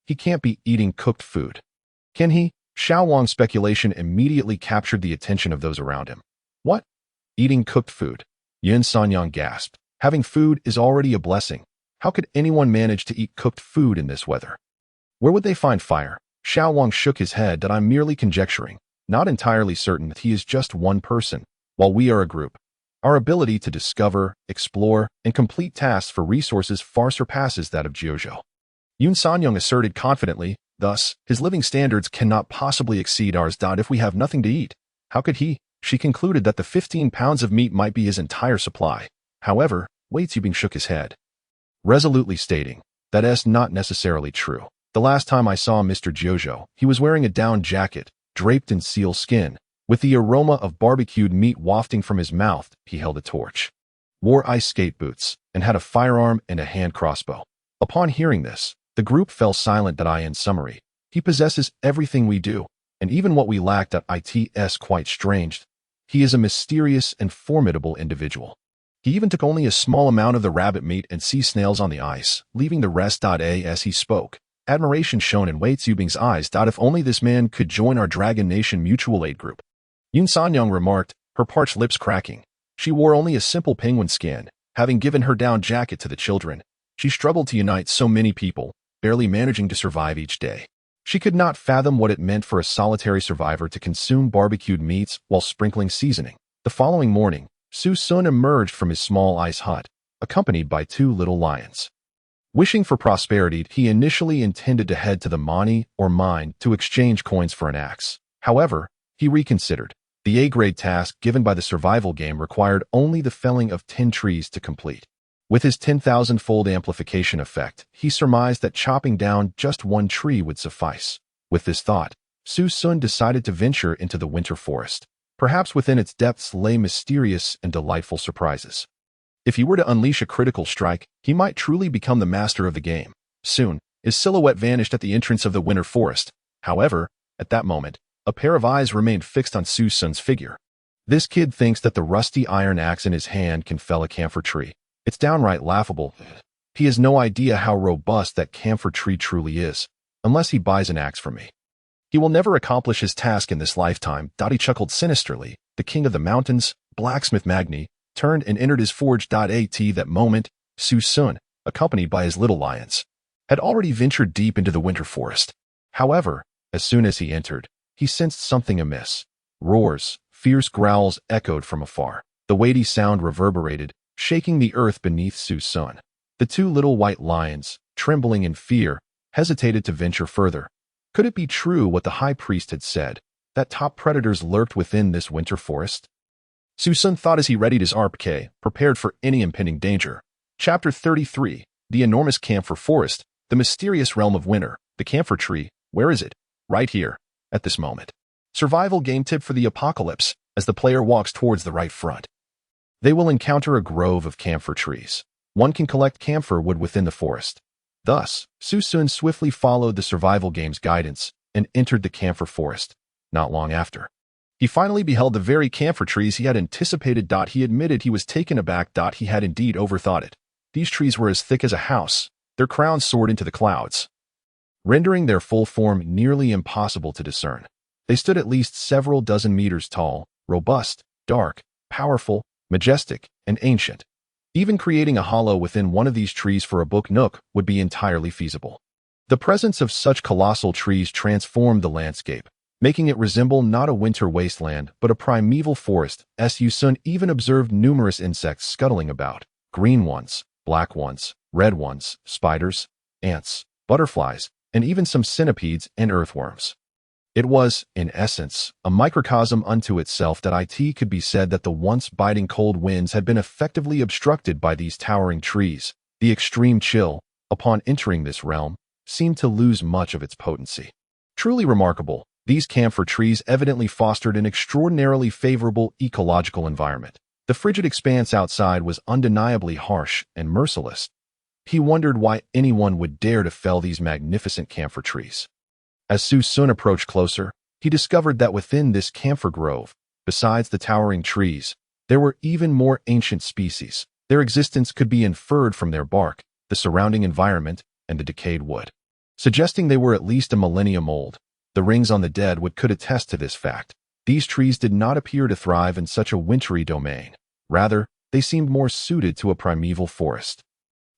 He can't be eating cooked food. Can he?" Xiao Wang's speculation immediately captured the attention of those around him. "What? Eating cooked food?" Yin Sanyang gasped. "Having food is already a blessing. How could anyone manage to eat cooked food in this weather? Where would they find fire?" Xiao Wang shook his head. "I'm merely conjecturing, not entirely certain that he is just one person, while we are a group. Our ability to discover, explore, and complete tasks for resources far surpasses that of Jiuzhou." Yun Sanyang asserted confidently, "Thus, his living standards cannot possibly exceed ours. If we have nothing to eat, how could he?" She concluded that the 15 pounds of meat might be his entire supply. However, Wei Zubing shook his head, resolutely stating, "That's not necessarily true. The last time I saw Mr. Jiuzhou, he was wearing a down jacket, draped in seal skin. With the aroma of barbecued meat wafting from his mouth, he held a torch, wore ice skate boots, and had a firearm and a hand crossbow." Upon hearing this, the group fell silent. In summary, he possesses everything we do, and even what we lacked. It's quite strange. He is a mysterious and formidable individual. He even took only a small amount of the rabbit meat and sea snails on the ice, leaving the rest. As he spoke, admiration shone in Wei Zubing's eyes. "If only this man could join our Dragon Nation Mutual Aid Group," Yun Sanyang remarked, her parched lips cracking. She wore only a simple penguin skin, having given her down jacket to the children. She struggled to unite so many people, barely managing to survive each day. She could not fathom what it meant for a solitary survivor to consume barbecued meats while sprinkling seasoning. The following morning, Su Xun emerged from his small ice hut, accompanied by two little lions. Wishing for prosperity, he initially intended to head to the mani or mine to exchange coins for an axe. However, he reconsidered. The A-grade task given by the survival game required only the felling of 10 trees to complete. With his 10,000-fold amplification effect, he surmised that chopping down just one tree would suffice. With this thought, Su Xun decided to venture into the winter forest. Perhaps within its depths lay mysterious and delightful surprises. If he were to unleash a critical strike, he might truly become the master of the game. Soon, his silhouette vanished at the entrance of the winter forest. However, at that moment, a pair of eyes remained fixed on Su Xun's figure. This kid thinks that the rusty iron axe in his hand can fell a camphor tree. It's downright laughable. He has no idea how robust that camphor tree truly is, unless he buys an axe from me. He will never accomplish his task in this lifetime. He chuckled sinisterly. The king of the mountains, blacksmith Magni, turned and entered his forge. At that moment, Su Xun, accompanied by his little lions, had already ventured deep into the winter forest. However, as soon as he entered, he sensed something amiss. Roars, fierce growls echoed from afar. The weighty sound reverberated, shaking the earth beneath Su Xun. The two little white lions, trembling in fear, hesitated to venture further. Could it be true what the high priest had said, that top predators lurked within this winter forest? Su Xun thought as he readied his RPK, prepared for any impending danger. Chapter 33, The Enormous Camphor Forest, the Mysterious Realm of Winter, the Camphor Tree. Where is it? Right here, at this moment. Survival game tip for the apocalypse, as the player walks towards the right front. They will encounter a grove of camphor trees. One can collect camphor wood within the forest. Thus, Su Xun swiftly followed the survival game's guidance and entered the camphor forest. Not long after, he finally beheld the very camphor trees he had anticipated. He admitted he was taken aback. He had indeed overthought it. These trees were as thick as a house, their crowns soared into the clouds, rendering their full form nearly impossible to discern. They stood at least several dozen meters tall, robust, dark, powerful, majestic, and ancient. Even creating a hollow within one of these trees for a book nook would be entirely feasible. The presence of such colossal trees transformed the landscape, making it resemble not a winter wasteland but a primeval forest. Su Xun even observed numerous insects scuttling about, green ones, black ones, red ones, spiders, ants, butterflies, and even some centipedes and earthworms. It was, in essence, a microcosm unto itself. It could be said that the once biting cold winds had been effectively obstructed by these towering trees. The extreme chill, upon entering this realm, seemed to lose much of its potency. Truly remarkable, these camphor trees evidently fostered an extraordinarily favorable ecological environment. The frigid expanse outside was undeniably harsh and merciless. He wondered why anyone would dare to fell these magnificent camphor trees. As Su Xun approached closer, he discovered that within this camphor grove, besides the towering trees, there were even more ancient species. Their existence could be inferred from their bark, the surrounding environment, and the decayed wood, suggesting they were at least a millennium old. The rings on the dead wood could attest to this fact. These trees did not appear to thrive in such a wintry domain. Rather, they seemed more suited to a primeval forest,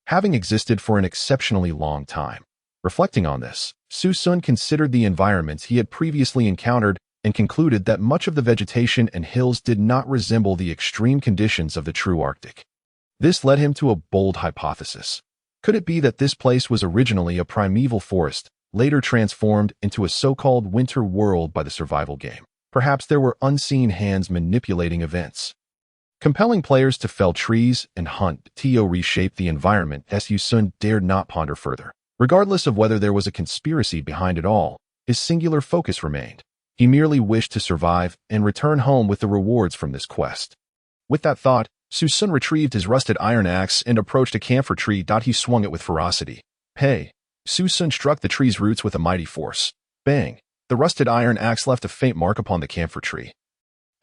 having existed for an exceptionally long time. Reflecting on this, Su Xun considered the environments he had previously encountered and concluded that much of the vegetation and hills did not resemble the extreme conditions of the true Arctic. This led him to a bold hypothesis. Could it be that this place was originally a primeval forest, later transformed into a so-called winter world by the survival game? Perhaps there were unseen hands manipulating events, compelling players to fell trees and hunt. To reshape the environment. Su Xun dared not ponder further. Regardless of whether there was a conspiracy behind it all, his singular focus remained. He merely wished to survive and return home with the rewards from this quest. With that thought, Su Xun retrieved his rusted iron axe and approached a camphor tree. He swung it with ferocity. Hey! Su Xun struck the tree's roots with a mighty force. Bang! The rusted iron axe left a faint mark upon the camphor tree.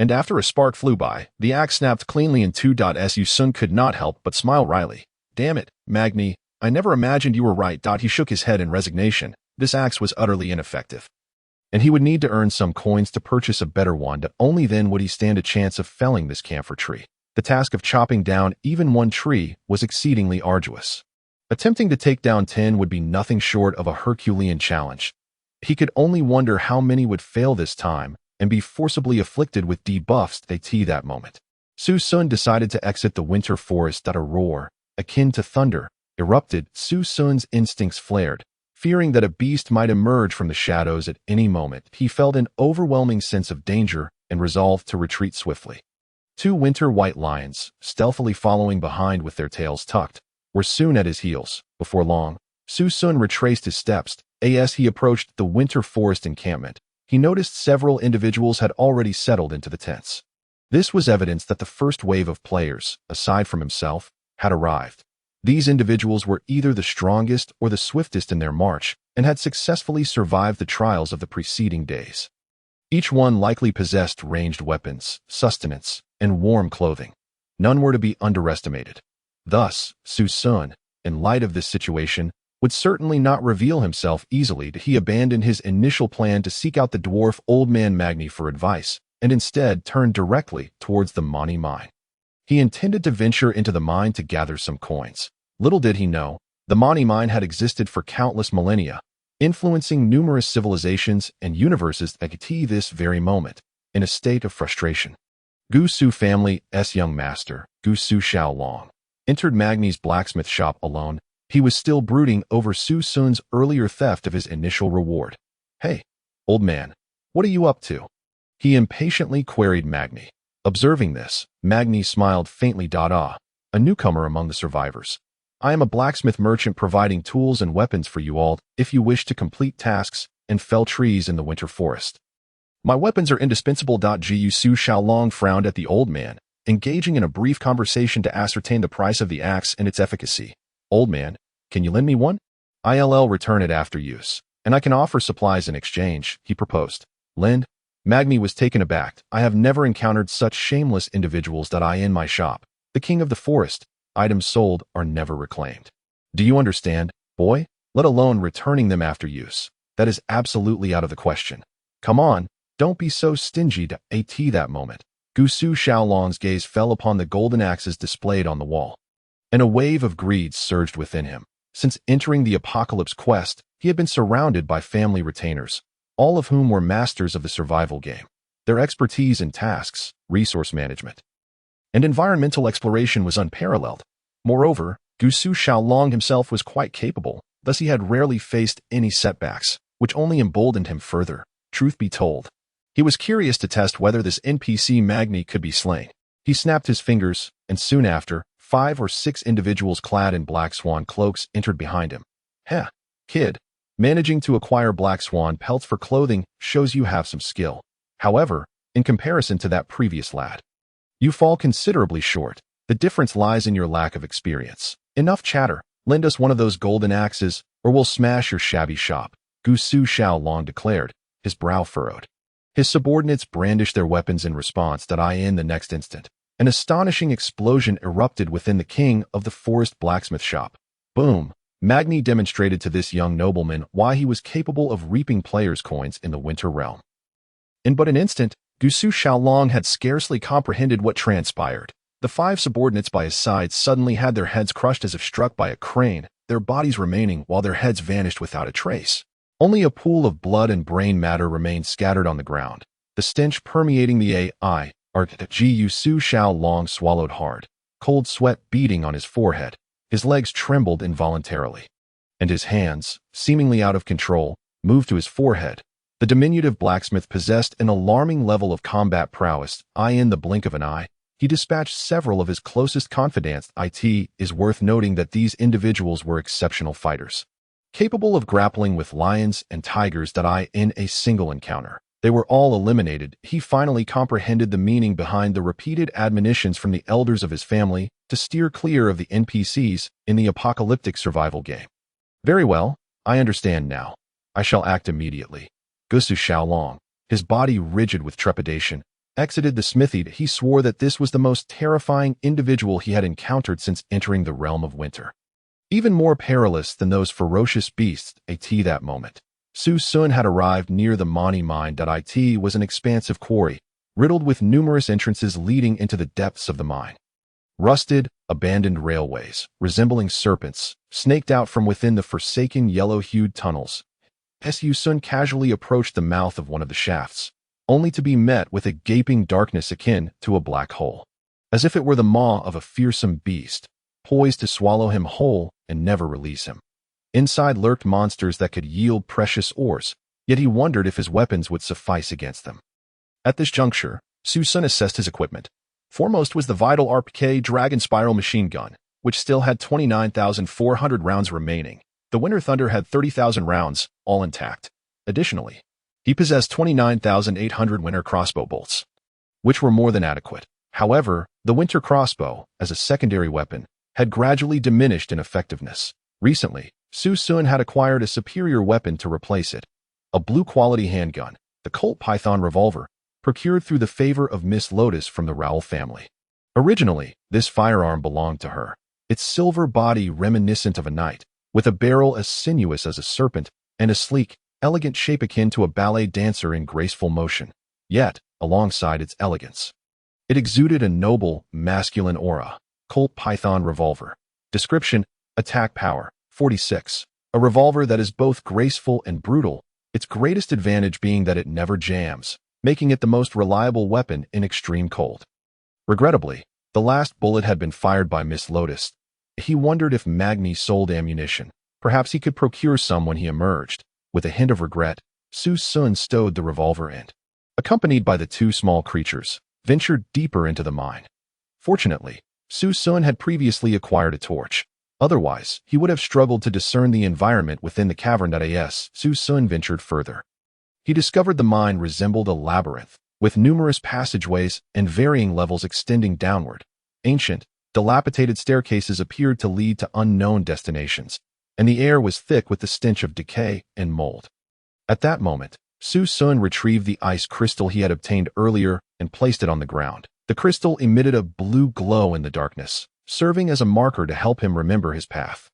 And after a spark flew by, the axe snapped cleanly in two. Su Xun could not help but smile wryly. Damn it, Magni. I never imagined you were right. He shook his head in resignation. This axe was utterly ineffective, and he would need to earn some coins to purchase a better one. Only then would he stand a chance of felling this camphor tree. The task of chopping down even one tree was exceedingly arduous. Attempting to take down 10 would be nothing short of a Herculean challenge. He could only wonder how many would fail this time and be forcibly afflicted with debuffs. That moment, Su Xun decided to exit the winter forest. A roar, akin to thunder, erupted. Su Xun's instincts flared. Fearing that a beast might emerge from the shadows at any moment, he felt an overwhelming sense of danger and resolved to retreat swiftly. Two winter white lions, stealthily following behind with their tails tucked, were soon at his heels. Before long, Su Xun retraced his steps as he approached the winter forest encampment. he noticed several individuals had already settled into the tents. This was evidence that the first wave of players, aside from himself, had arrived. These individuals were either the strongest or the swiftest in their march and had successfully survived the trials of the preceding days. Each one likely possessed ranged weapons, sustenance, and warm clothing. None were to be underestimated. Thus, Su Xun, in light of this situation, would certainly not reveal himself easily. He abandoned his initial plan to seek out the dwarf old man Magni for advice, and instead turned directly towards the Mani mine. He intended to venture into the mine to gather some coins. Little did he know, the Mani mine had existed for countless millennia, influencing numerous civilizations and universes at this very moment, in a state of frustration. Gu Su family's young master, Gu Su Xiaolong, entered Magni's blacksmith shop alone. He was still brooding over Su Xun's earlier theft of his initial reward. "Hey, old man, what are you up to?" he impatiently queried Magni. Observing this, Magni smiled faintly. A newcomer among the survivors. "I am a blacksmith merchant providing tools and weapons for you all if you wish to complete tasks and fell trees in the winter forest. My weapons are indispensable." Gu Su Xiaolong frowned at the old man, engaging in a brief conversation to ascertain the price of the axe and its efficacy. "Old man, can you lend me one? I'll return it after use, and I can offer supplies in exchange," he proposed. "Lend?" Magni was taken aback. "I have never encountered such shameless individuals. In my shop, the king of the forest, items sold are never reclaimed. Do you understand, boy? Let alone returning them after use. That is absolutely out of the question. Come on, don't be so stingy." At that moment, Gu Su Xiaolong's gaze fell upon the golden axes displayed on the wall, and a wave of greed surged within him. Since entering the Apocalypse quest, he had been surrounded by family retainers, all of whom were masters of the survival game. Their expertise in tasks, resource management, and environmental exploration was unparalleled. Moreover, Gu Su Xiaolong himself was quite capable, thus he had rarely faced any setbacks, which only emboldened him further. Truth be told, he was curious to test whether this NPC Magni could be slain. He snapped his fingers, and soon after, 5 or 6 individuals clad in black swan cloaks entered behind him. "Heh, kid, managing to acquire black swan pelts for clothing shows you have some skill. However, in comparison to that previous lad, you fall considerably short. The difference lies in your lack of experience. Enough chatter. Lend us one of those golden axes, or we'll smash your shabby shop," Gu Su Xiaolong declared, his brow furrowed. His subordinates brandished their weapons in response. In the next instant, an astonishing explosion erupted within the king of the forest blacksmith shop. Boom! Magni demonstrated to this young nobleman why he was capable of reaping players' coins in the winter realm. In but an instant, Gu Su Xiaolong had scarcely comprehended what transpired. The 5 subordinates by his side suddenly had their heads crushed as if struck by a crane, their bodies remaining while their heads vanished without a trace. Only a pool of blood and brain matter remained scattered on the ground, the stench permeating the AI. Gu Su Xiaolong swallowed hard, cold sweat beading on his forehead. His legs trembled involuntarily, and his hands, seemingly out of control, moved to his forehead. The diminutive blacksmith possessed an alarming level of combat prowess. In the blink of an eye, he dispatched several of his closest confidants. It is worth noting that these individuals were exceptional fighters, capable of grappling with lions and tigers. In a single encounter, they were all eliminated. He finally comprehended the meaning behind the repeated admonitions from the elders of his family to steer clear of the NPCs in the apocalyptic survival game. "Very well, I understand now. I shall act immediately." Gu Su Xiaolong, his body rigid with trepidation, exited the smithy. He swore that this was the most terrifying individual he had encountered since entering the realm of winter. Even more perilous than those ferocious beasts. At that moment, Su Xun had arrived near the Mani mine. It was an expansive quarry, riddled with numerous entrances leading into the depths of the mine. Rusted, abandoned railways, resembling serpents, snaked out from within the forsaken yellow-hued tunnels. Su Xun casually approached the mouth of one of the shafts, only to be met with a gaping darkness akin to a black hole, as if it were the maw of a fearsome beast, poised to swallow him whole and never release him. Inside lurked monsters that could yield precious ores, yet he wondered if his weapons would suffice against them. At this juncture, Su Xun assessed his equipment. Foremost was the vital RPK Dragon Spiral machine gun, which still had 29,400 rounds remaining. The Winter Thunder had 30,000 rounds, all intact. Additionally, He possessed 29,800 winter crossbow bolts, which were more than adequate. However, the winter crossbow, as a secondary weapon, had gradually diminished in effectiveness. Recently, Su Xun had acquired a superior weapon to replace it, a blue-quality handgun, the Colt Python revolver, procured through the favor of Miss Lotus from the Rowell family. Originally, this firearm belonged to her, its silver body reminiscent of a knight, with a barrel as sinuous as a serpent and a sleek, elegant shape akin to a ballet dancer in graceful motion. Yet, alongside its elegance, it exuded a noble, masculine aura. Colt Python revolver. Description: attack power, 46. A revolver that is both graceful and brutal, its greatest advantage being that it never jams, making it the most reliable weapon in extreme cold. Regrettably, the last bullet had been fired by Miss Lotus. He wondered if Magni sold ammunition. Perhaps he could procure some when he emerged. With a hint of regret, Su Xun stowed the revolver and, accompanied by the two small creatures, ventured deeper into the mine. Fortunately, Su Xun had previously acquired a torch. Otherwise, he would have struggled to discern the environment within the cavern. As Su Xun ventured further, he discovered the mine resembled a labyrinth, with numerous passageways and varying levels extending downward. Ancient, dilapidated staircases appeared to lead to unknown destinations, and the air was thick with the stench of decay and mold. At that moment, Su Xun retrieved the ice crystal he had obtained earlier and placed it on the ground. The crystal emitted a blue glow in the darkness, serving as a marker to help him remember his path.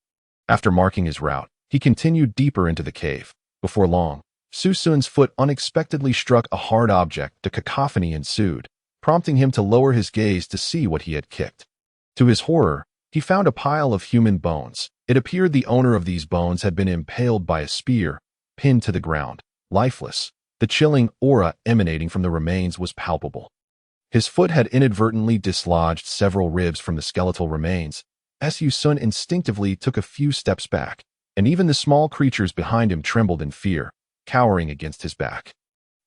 After marking his route, he continued deeper into the cave. Before long, Su Xun's foot unexpectedly struck a hard object. A cacophony ensued, prompting him to lower his gaze to see what he had kicked. To his horror, he found a pile of human bones. It appeared the owner of these bones had been impaled by a spear, pinned to the ground, lifeless. The chilling aura emanating from the remains was palpable. His foot had inadvertently dislodged several ribs from the skeletal remains. Su Xun instinctively took a few steps back, and even the small creatures behind him trembled in fear, cowering against his back.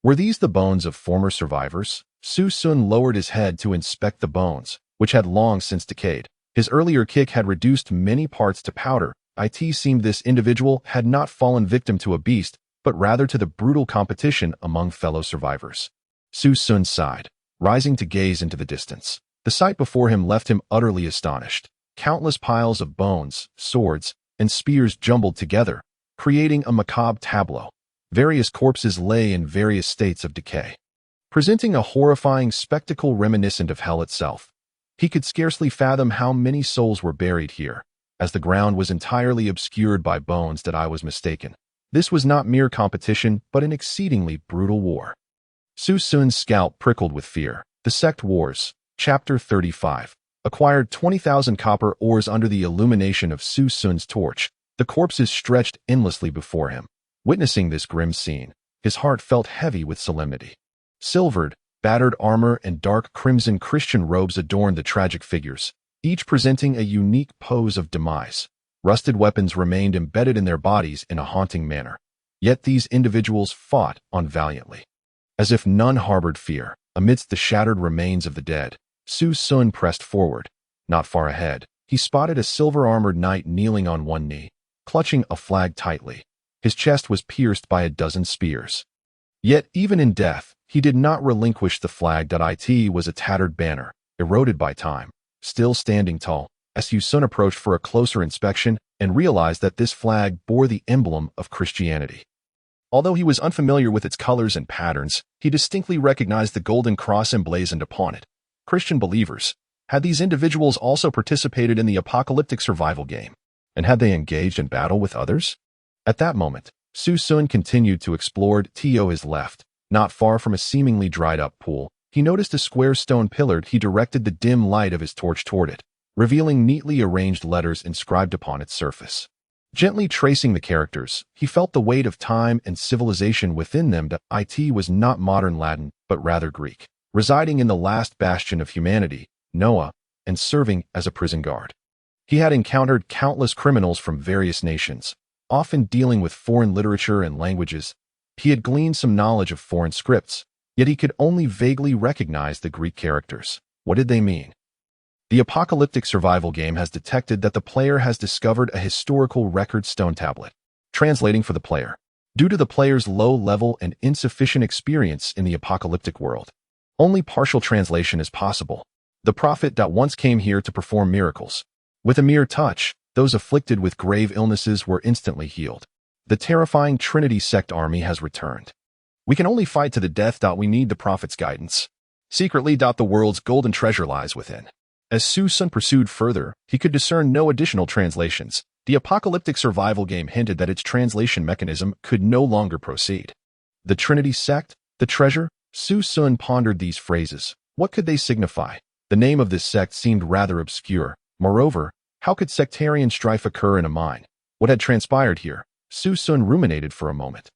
Were these the bones of former survivors? Su Xun lowered his head to inspect the bones, which had long since decayed. His earlier kick had reduced many parts to powder. It seemed this individual had not fallen victim to a beast, but rather to the brutal competition among fellow survivors. Su Xun sighed, rising to gaze into the distance. The sight before him left him utterly astonished. Countless piles of bones, swords, and spears jumbled together, creating a macabre tableau. Various corpses lay in various states of decay, presenting a horrifying spectacle reminiscent of hell itself. He could scarcely fathom how many souls were buried here, as the ground was entirely obscured by bones. That I was mistaken. This was not mere competition, but an exceedingly brutal war. Su Xun's scalp prickled with fear. The Sect Wars, Chapter 35. Acquired 20,000 copper ores under the illumination of Su Xun's torch. The corpses stretched endlessly before him. Witnessing this grim scene, his heart felt heavy with solemnity. Silvered, battered armor and dark crimson Christian robes adorned the tragic figures, each presenting a unique pose of demise. Rusted weapons remained embedded in their bodies in a haunting manner. Yet these individuals fought on valiantly. As if none harbored fear, amidst the shattered remains of the dead, Su Xun pressed forward. Not far ahead, he spotted a silver-armored knight kneeling on one knee, clutching a flag tightly. His chest was pierced by a dozen spears. Yet even in death, he did not relinquish the flag. It was a tattered banner, eroded by time, still standing tall. Su Xun approached for a closer inspection and realized that this flag bore the emblem of Christianity. Although he was unfamiliar with its colors and patterns, he distinctly recognized the golden cross emblazoned upon it. Christian believers. Had these individuals also participated in the apocalyptic survival game? And had they engaged in battle with others? At that moment, Su Xun continued to explore. To his left, not far from a seemingly dried-up pool, he noticed a square stone pillar. He directed the dim light of his torch toward it, revealing neatly arranged letters inscribed upon its surface. Gently tracing the characters, he felt the weight of time and civilization within them. It was not modern Latin, but rather Greek, residing in the last bastion of humanity, Noah, and serving as a prison guard. He had encountered countless criminals from various nations, often dealing with foreign literature and languages. He had gleaned some knowledge of foreign scripts, yet he could only vaguely recognize the Greek characters. What did they mean? The apocalyptic survival game has detected that the player has discovered a historical record stone tablet. Translating for the player. due to the player's low level and insufficient experience in the apocalyptic world. Only partial translation is possible. The prophet once came here to perform miracles. With a mere touch, those afflicted with grave illnesses were instantly healed. The terrifying Trinity sect army has returned. We can only fight to the death. We need the prophet's guidance. Secretly, the world's golden treasure lies within. As Su Xun pursued further, he could discern no additional translations. The apocalyptic survival game hinted that its translation mechanism could no longer proceed. The Trinity sect, the treasure? Su Xun pondered these phrases. What could they signify? The name of this sect seemed rather obscure. Moreover, how could sectarian strife occur in a mine? What had transpired here? Su Xun ruminated for a moment,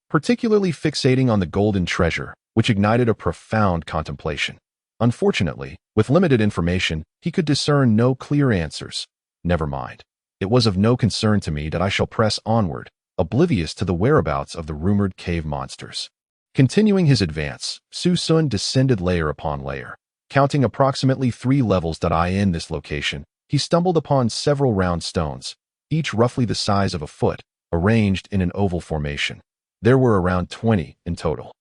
particularly fixating on the golden treasure, which ignited a profound contemplation. Unfortunately, with limited information, he could discern no clear answers. Never mind. It was of no concern to me that I shall press onward, oblivious to the whereabouts of the rumored cave monsters. Continuing his advance, Su Xun descended layer upon layer. Counting approximately 3 levels in this location, he stumbled upon several round stones, each roughly the size of a foot, arranged in an oval formation. There were around 20 in total.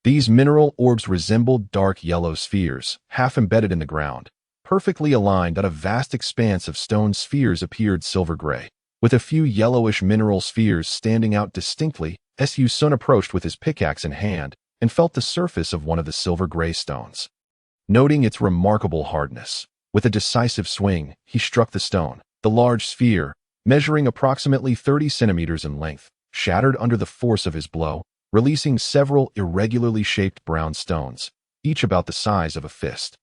These mineral orbs resembled dark yellow spheres, half embedded in the ground, perfectly aligned. A vast expanse of stone spheres appeared silver-gray, with a few yellowish mineral spheres standing out distinctly. Su Xun approached with his pickaxe in hand and felt the surface of one of the silver-gray stones. Noting its remarkable hardness, with a decisive swing, he struck the stone. The large sphere, measuring approximately 30 centimeters in length, shattered under the force of his blow, releasing several irregularly shaped brown stones, each about the size of a fist.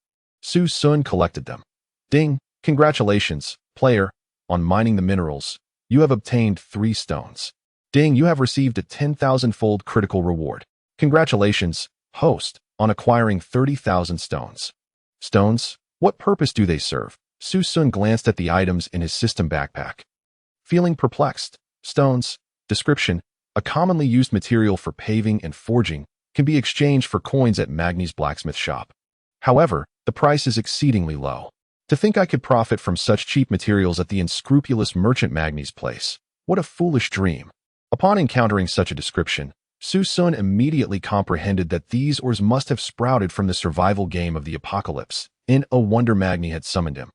Su Xun collected them. Ding! Congratulations, player, on mining the minerals. You have obtained 3 stones. Ding! You have received a 10,000-fold critical reward. Congratulations, host, on acquiring 30,000 stones. Stones? What purpose do they serve? Su Xun glanced at the items in his system backpack. Feeling perplexed, stones, description, a commonly used material for paving and forging, can be exchanged for coins at Magni's blacksmith shop. However, the price is exceedingly low. To think I could profit from such cheap materials at the unscrupulous merchant Magni's place. What a foolish dream. Upon encountering such a description, Su Xun immediately comprehended that these ores must have sprouted from the survival game of the apocalypse. In a wonder Magni had summoned him.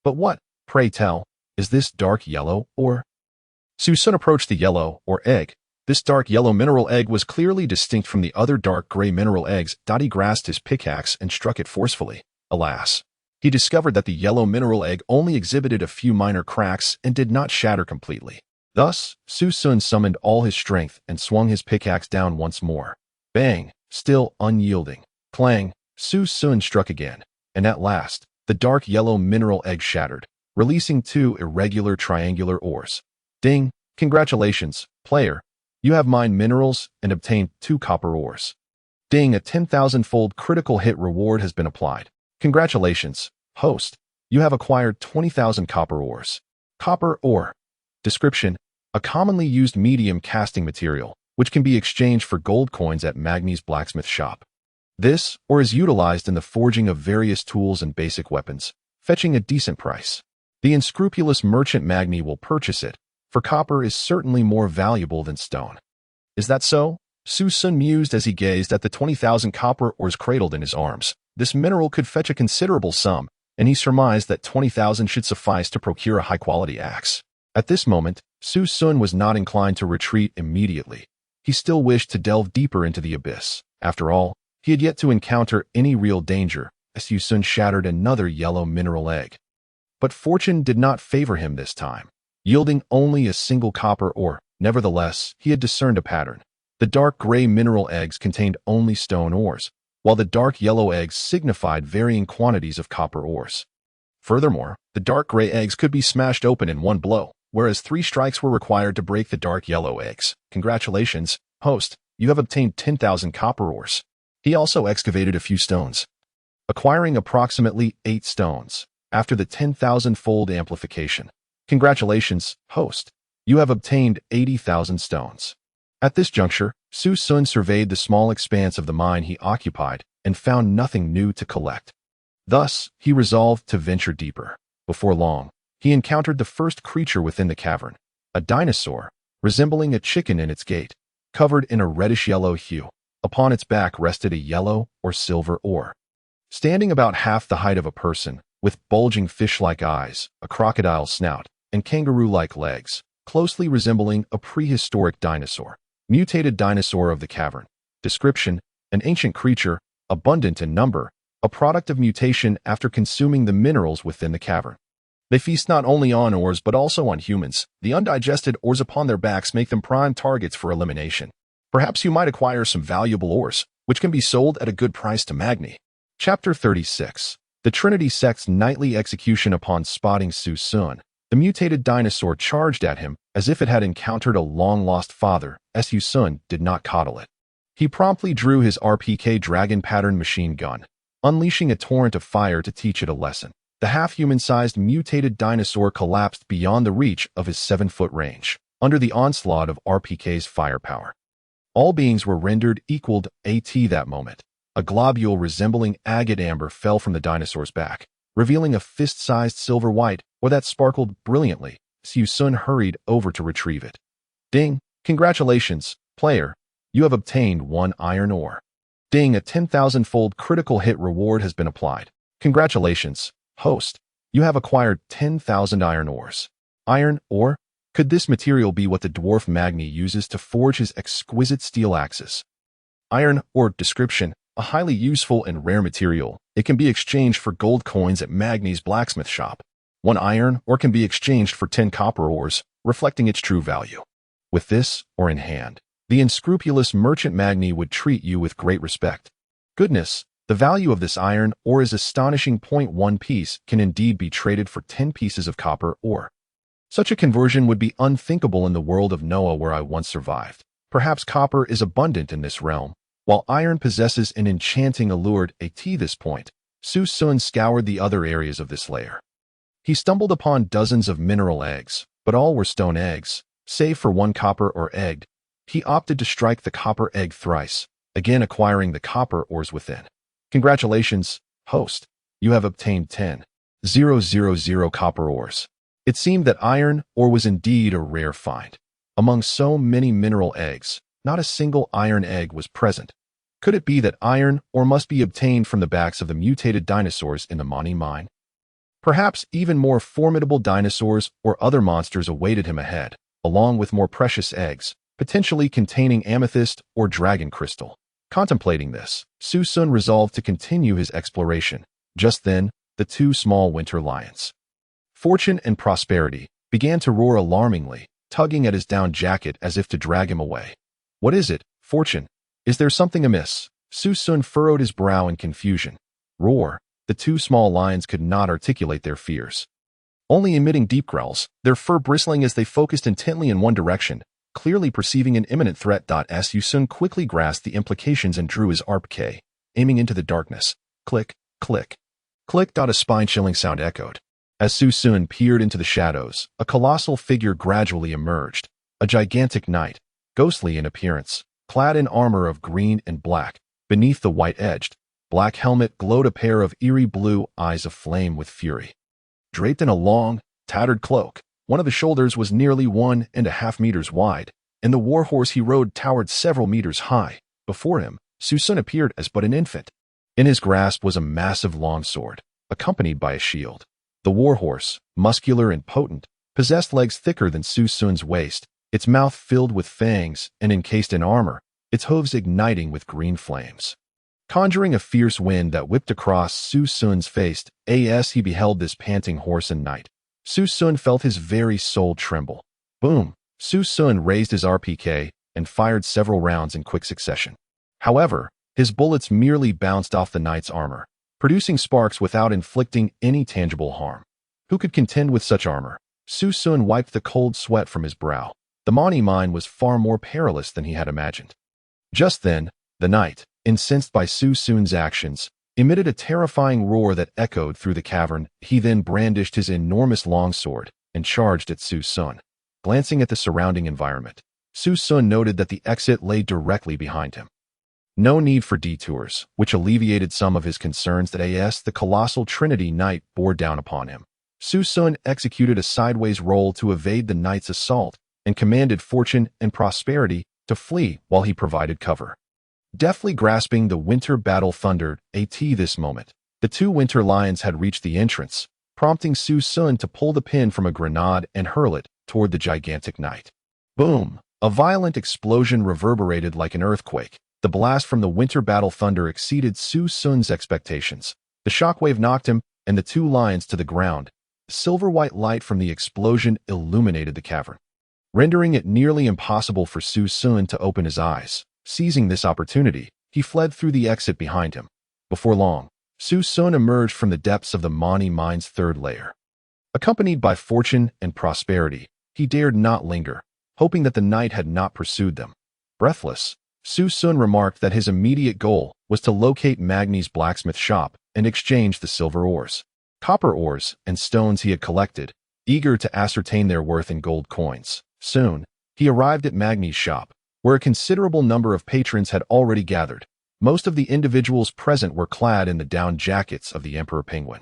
But what, pray tell, is this dark yellow ore? Su Xun approached the yellow, or egg. This dark yellow mineral egg was clearly distinct from the other dark gray mineral eggs. He grasped his pickaxe and struck it forcefully. Alas! He discovered that the yellow mineral egg only exhibited a few minor cracks and did not shatter completely. Thus, Su Xun summoned all his strength and swung his pickaxe down once more. Bang! Still unyielding. Clang! Su Xun struck again, and at last, the dark yellow mineral egg shattered, releasing 2 irregular triangular ores. Ding! Congratulations, player. You have mined minerals and obtained 2 copper ores. Ding! A 10,000-fold critical hit reward has been applied. Congratulations, host. You have acquired 20,000 copper ores. Copper ore. Description: a commonly used medium casting material, which can be exchanged for gold coins at Magni's blacksmith shop. This ore is utilized in the forging of various tools and basic weapons, fetching a decent price. The unscrupulous merchant Magni will purchase it, for copper is certainly more valuable than stone. Is that so? Su Xun mused as he gazed at the 20,000 copper ores cradled in his arms. This mineral could fetch a considerable sum, and he surmised that 20,000 should suffice to procure a high-quality axe. At this moment, Su Xun was not inclined to retreat immediately. He still wished to delve deeper into the abyss. After all, he had yet to encounter any real danger, as Su Xun shattered another yellow mineral egg. But fortune did not favor him this time, yielding only a single copper ore. Nevertheless, he had discerned a pattern. The dark gray mineral eggs contained only stone ores, while the dark yellow eggs signified varying quantities of copper ores. Furthermore, the dark gray eggs could be smashed open in one blow, whereas 3 strikes were required to break the dark yellow eggs. Congratulations, host. You have obtained 10,000 copper ores. He also excavated a few stones, acquiring approximately 8 stones after the 10,000-fold amplification. Congratulations, host. You have obtained 80,000 stones. At this juncture, Su Xun surveyed the small expanse of the mine he occupied and found nothing new to collect. Thus, he resolved to venture deeper. Before long, he encountered the first creature within the cavern, a dinosaur, resembling a chicken in its gait. covered in a reddish-yellow hue. Upon its back rested a yellow or silver oar. Standing about half the height of a person, with bulging fish-like eyes, a crocodile snout, and kangaroo-like legs, closely resembling a prehistoric dinosaur. Mutated dinosaur of the cavern. Description: an ancient creature, abundant in number, a product of mutation after consuming the minerals within the cavern. They feast not only on ores but also on humans. The undigested ores upon their backs make them prime targets for elimination. Perhaps you might acquire some valuable ores, which can be sold at a good price to Magni. Chapter 36. The Trinity Sect's nightly execution. Upon spotting Su Xun, the mutated dinosaur charged at him as if it had encountered a long-lost father. Su Xun did not coddle it. He promptly drew his RPK dragon pattern machine gun, unleashing a torrent of fire to teach it a lesson. The half-human-sized mutated dinosaur collapsed beyond the reach of his 7-foot range, under the onslaught of RPK's firepower. All beings were rendered equal to AT that moment. A globule resembling agate amber fell from the dinosaur's back, revealing a fist-sized silver white or that sparkled brilliantly. Su Xun hurried over to retrieve it. Ding! Congratulations, player. You have obtained 1 iron ore. Ding! A 10,000-fold critical hit reward has been applied. Congratulations, host. You have acquired 10,000 iron ores. Iron ore? Could this material be what the dwarf Magni uses to forge his exquisite steel axes? Iron ore. Description: a highly useful and rare material. It can be exchanged for gold coins at Magni's blacksmith shop. 1 iron ore can be exchanged for 10 copper ores, reflecting its true value. With this ore in hand, the unscrupulous merchant Magni would treat you with great respect. Goodness, the value of this iron ore is astonishing. 1 piece can indeed be traded for 10 pieces of copper ore. Such a conversion would be unthinkable in the world of Noah where I once survived. Perhaps copper is abundant in this realm, while iron possesses an enchanting allure. At this point, Su Xun scoured the other areas of this layer. He stumbled upon dozens of mineral eggs, but all were stone eggs, save for 1 copper ore egg. He opted to strike the copper egg thrice, again acquiring the copper ores within. Congratulations, host. You have obtained 10,000 copper ores. It seemed that iron ore was indeed a rare find. Among so many mineral eggs, not a single iron egg was present. Could it be that iron ore must be obtained from the backs of the mutated dinosaurs in the Mani mine? Perhaps even more formidable dinosaurs or other monsters awaited him ahead, along with more precious eggs, potentially containing amethyst or dragon crystal. Contemplating this, Su Xun resolved to continue his exploration. Just then, the 2 small winter lions, Fortune and Prosperity, began to roar alarmingly, tugging at his down jacket as if to drag him away. What is it, Fortune? Is there something amiss? Su Xun furrowed his brow in confusion. Roar. The 2 small lions could not articulate their fears, only emitting deep growls, their fur bristling as they focused intently in one direction, clearly perceiving an imminent threat. Su Xun quickly grasped the implications and drew his RPK, aiming into the darkness. Click, click, click. A spine-chilling sound echoed. As Su Xun peered into the shadows, a colossal figure gradually emerged, a gigantic knight, ghostly in appearance, clad in armor of green and black. Beneath the white-edged, black helmet glowed a pair of eerie blue eyes aflame with fury. Draped in a long, tattered cloak, one of his shoulders was nearly 1.5 meters wide, and the warhorse he rode towered several meters high. Before him, Su Xun appeared as but an infant. In his grasp was a massive longsword, accompanied by a shield. The warhorse, muscular and potent, possessed legs thicker than Su Xun's waist, its mouth filled with fangs and encased in armor, its hooves igniting with green flames, conjuring a fierce wind that whipped across Su Xun's face. As he beheld this panting horse and knight, Su Xun felt his very soul tremble. Boom! Su Xun raised his RPK and fired several rounds in quick succession. However, his bullets merely bounced off the knight's armor, producing sparks without inflicting any tangible harm. Who could contend with such armor? Su Xun wiped the cold sweat from his brow. The Mani mine was far more perilous than he had imagined. Just then, the knight, incensed by Su Xun's actions, emitted a terrifying roar that echoed through the cavern. He then brandished his enormous longsword and charged at Su Xun. Glancing at the surrounding environment, Su Xun noted that the exit lay directly behind him. No need for detours, which alleviated some of his concerns. The colossal Trinity Knight bore down upon him. Su Xun executed a sideways roll to evade the knight's assault and commanded Fortune and Prosperity to flee while he provided cover. Deftly grasping the winter battle thunder at this moment, the two winter lions had reached the entrance, prompting Su Xun to pull the pin from a grenade and hurl it toward the gigantic knight. Boom! A violent explosion reverberated like an earthquake. The blast from the winter battle thunder exceeded Su Xun's expectations. The shockwave knocked him and the two lions to the ground. The silver-white light from the explosion illuminated the cavern, rendering it nearly impossible for Su Xun to open his eyes. Seizing this opportunity, he fled through the exit behind him. Before long, Su Xun emerged from the depths of the Mani mine's third layer. Accompanied by fortune and prosperity, he dared not linger, hoping that the knight had not pursued them. Breathless, Su Xun remarked that his immediate goal was to locate Magni's blacksmith shop and exchange the silver ores, copper ores, and stones he had collected, eager to ascertain their worth in gold coins. Soon, he arrived at Magni's shop, where a considerable number of patrons had already gathered. Most of the individuals present were clad in the down jackets of the Emperor Penguin,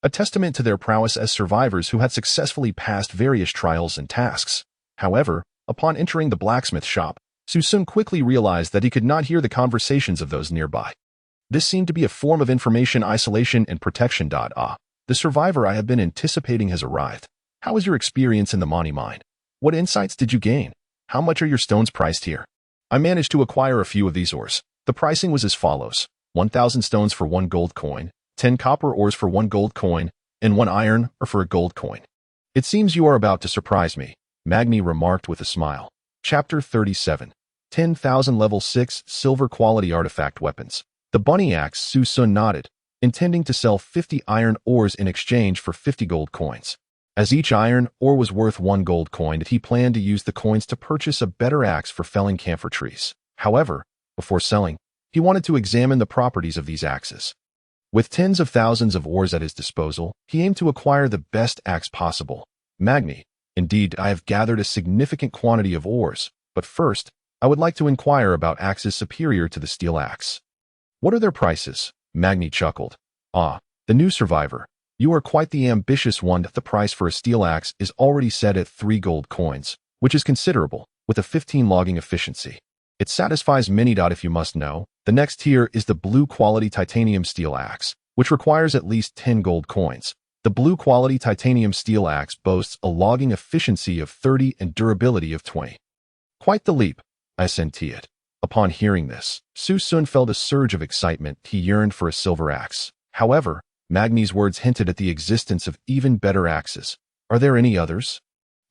a testament to their prowess as survivors who had successfully passed various trials and tasks. However, upon entering the blacksmith shop, Su Xun quickly realized that he could not hear the conversations of those nearby. This seemed to be a form of information isolation and protection. The survivor I have been anticipating has arrived. How was your experience in the Mani mine? What insights did you gain? How much are your stones priced here? I managed to acquire a few of these ores. The pricing was as follows: 1,000 stones for 1 gold coin, 10 copper ores for 1 gold coin, and 1 iron ore for a gold coin. It seems you are about to surprise me, Magni remarked with a smile. Chapter 37. 10,000 Level 6 Silver Quality Artifact Weapons. The bunny axe. Su Xun nodded, intending to sell 50 iron ores in exchange for 50 gold coins. As each iron ore was worth 1 gold coin, he planned to use the coins to purchase a better axe for felling camphor trees. However, before selling, he wanted to examine the properties of these axes. With tens of thousands of ores at his disposal, he aimed to acquire the best axe possible. Magni, indeed, I have gathered a significant quantity of ores, but first, I would like to inquire about axes superior to the steel axe. What are their prices? Magni chuckled. Ah, the new survivor. You are quite the ambitious one. The price for a steel axe is already set at 3 gold coins, which is considerable, with a 15 logging efficiency. It satisfies many. If you must know, the next tier is the blue quality titanium steel axe, which requires at least 10 gold coins. The blue quality titanium steel axe boasts a logging efficiency of 30 and durability of 20. Quite the leap, I assented. Upon hearing this, Su Xun felt a surge of excitement. He yearned for a silver axe. However, Magni's words hinted at the existence of even better axes. Are there any others?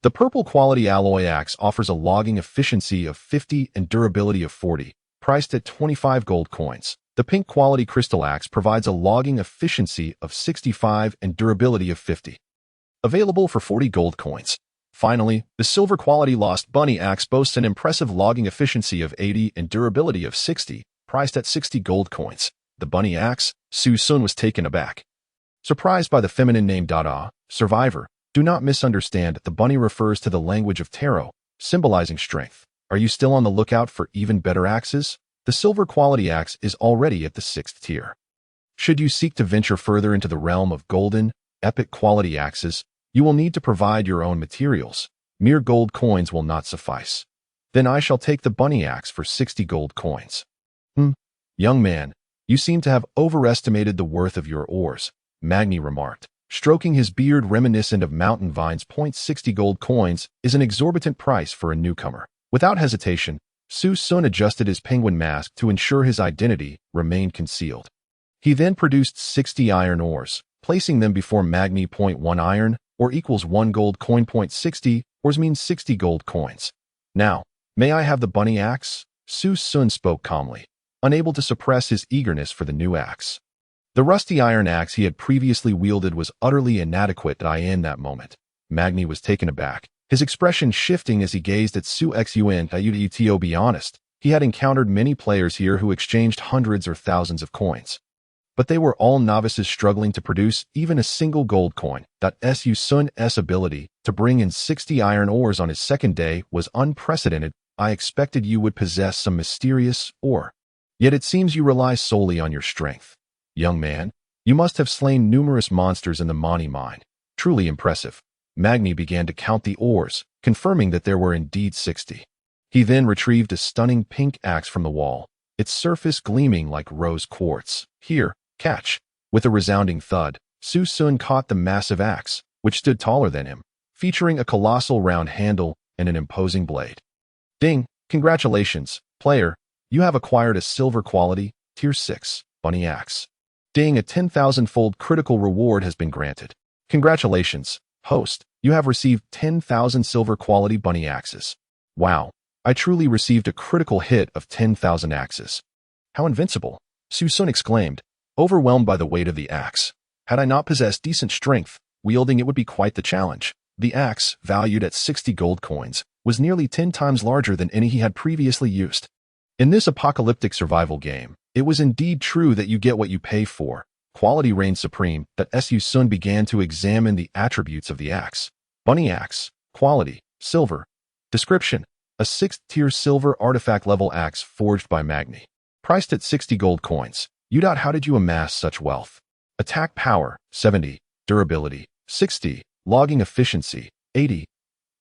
The purple quality alloy axe offers a logging efficiency of 50 and durability of 40, priced at 25 gold coins. The pink quality crystal axe provides a logging efficiency of 65 and durability of 50, available for 40 gold coins. Finally, the silver quality lost bunny axe boasts an impressive logging efficiency of 80 and durability of 60, priced at 60 gold coins. The bunny axe? Su Xun was taken aback, surprised by the feminine name. Survivor, do not misunderstand. The bunny refers to the language of tarot, symbolizing strength. Are you still on the lookout for even better axes? The silver quality axe is already at the 6th tier. Should you seek to venture further into the realm of golden, epic quality axes, you will need to provide your own materials. Mere gold coins will not suffice. Then I shall take the bunny axe for 60 gold coins. Young man, you seem to have overestimated the worth of your ores, Magni remarked, stroking his beard reminiscent of mountain vines. 60 gold coins is an exorbitant price for a newcomer. Without hesitation, Su Xun adjusted his penguin mask to ensure his identity remained concealed. He then produced 60 iron ores, placing them before Magni. 1 iron ore equals 1 gold coin. 60 ores means 60 gold coins. Now, may I have the bunny axe? Su Xun spoke calmly, unable to suppress his eagerness for the new axe. The rusty iron axe he had previously wielded was utterly inadequate in that moment. Magni was taken aback, his expression shifting as he gazed at Su Xun. To be honest, he had encountered many players here who exchanged hundreds or thousands of coins, but they were all novices struggling to produce even a single gold coin. Su Xun's ability to bring in 60 iron ores on his second day was unprecedented. I expected you would possess some mysterious ore, yet it seems you rely solely on your strength. Young man, you must have slain numerous monsters in the Mani mine. Truly impressive. Magni began to count the ores, confirming that there were indeed 60. He then retrieved a stunning pink axe from the wall, its surface gleaming like rose quartz. Here, catch. With a resounding thud, Su Xun caught the massive axe, which stood taller than him, featuring a colossal round handle and an imposing blade. Ding! Congratulations, player. You have acquired a silver quality, tier 6, bunny axe. Ding! A 10,000-fold critical reward has been granted. Congratulations, host. You have received 10,000 silver quality bunny axes. Wow! I truly received a critical hit of 10,000 axes. How invincible! Su Xun exclaimed, overwhelmed by the weight of the axe. Had I not possessed decent strength, wielding it would be quite the challenge. The axe, valued at 60 gold coins, was nearly 10 times larger than any he had previously used. In this apocalyptic survival game, it was indeed true that you get what you pay for. Quality reigned supreme, that Su Xun began to examine the attributes of the axe. Bunny axe, quality, silver. Description: a 6th-tier silver artifact-level axe forged by Magni. Priced at 60 gold coins. How did you amass such wealth? Attack power, 70. Durability, 60. Logging efficiency, 80.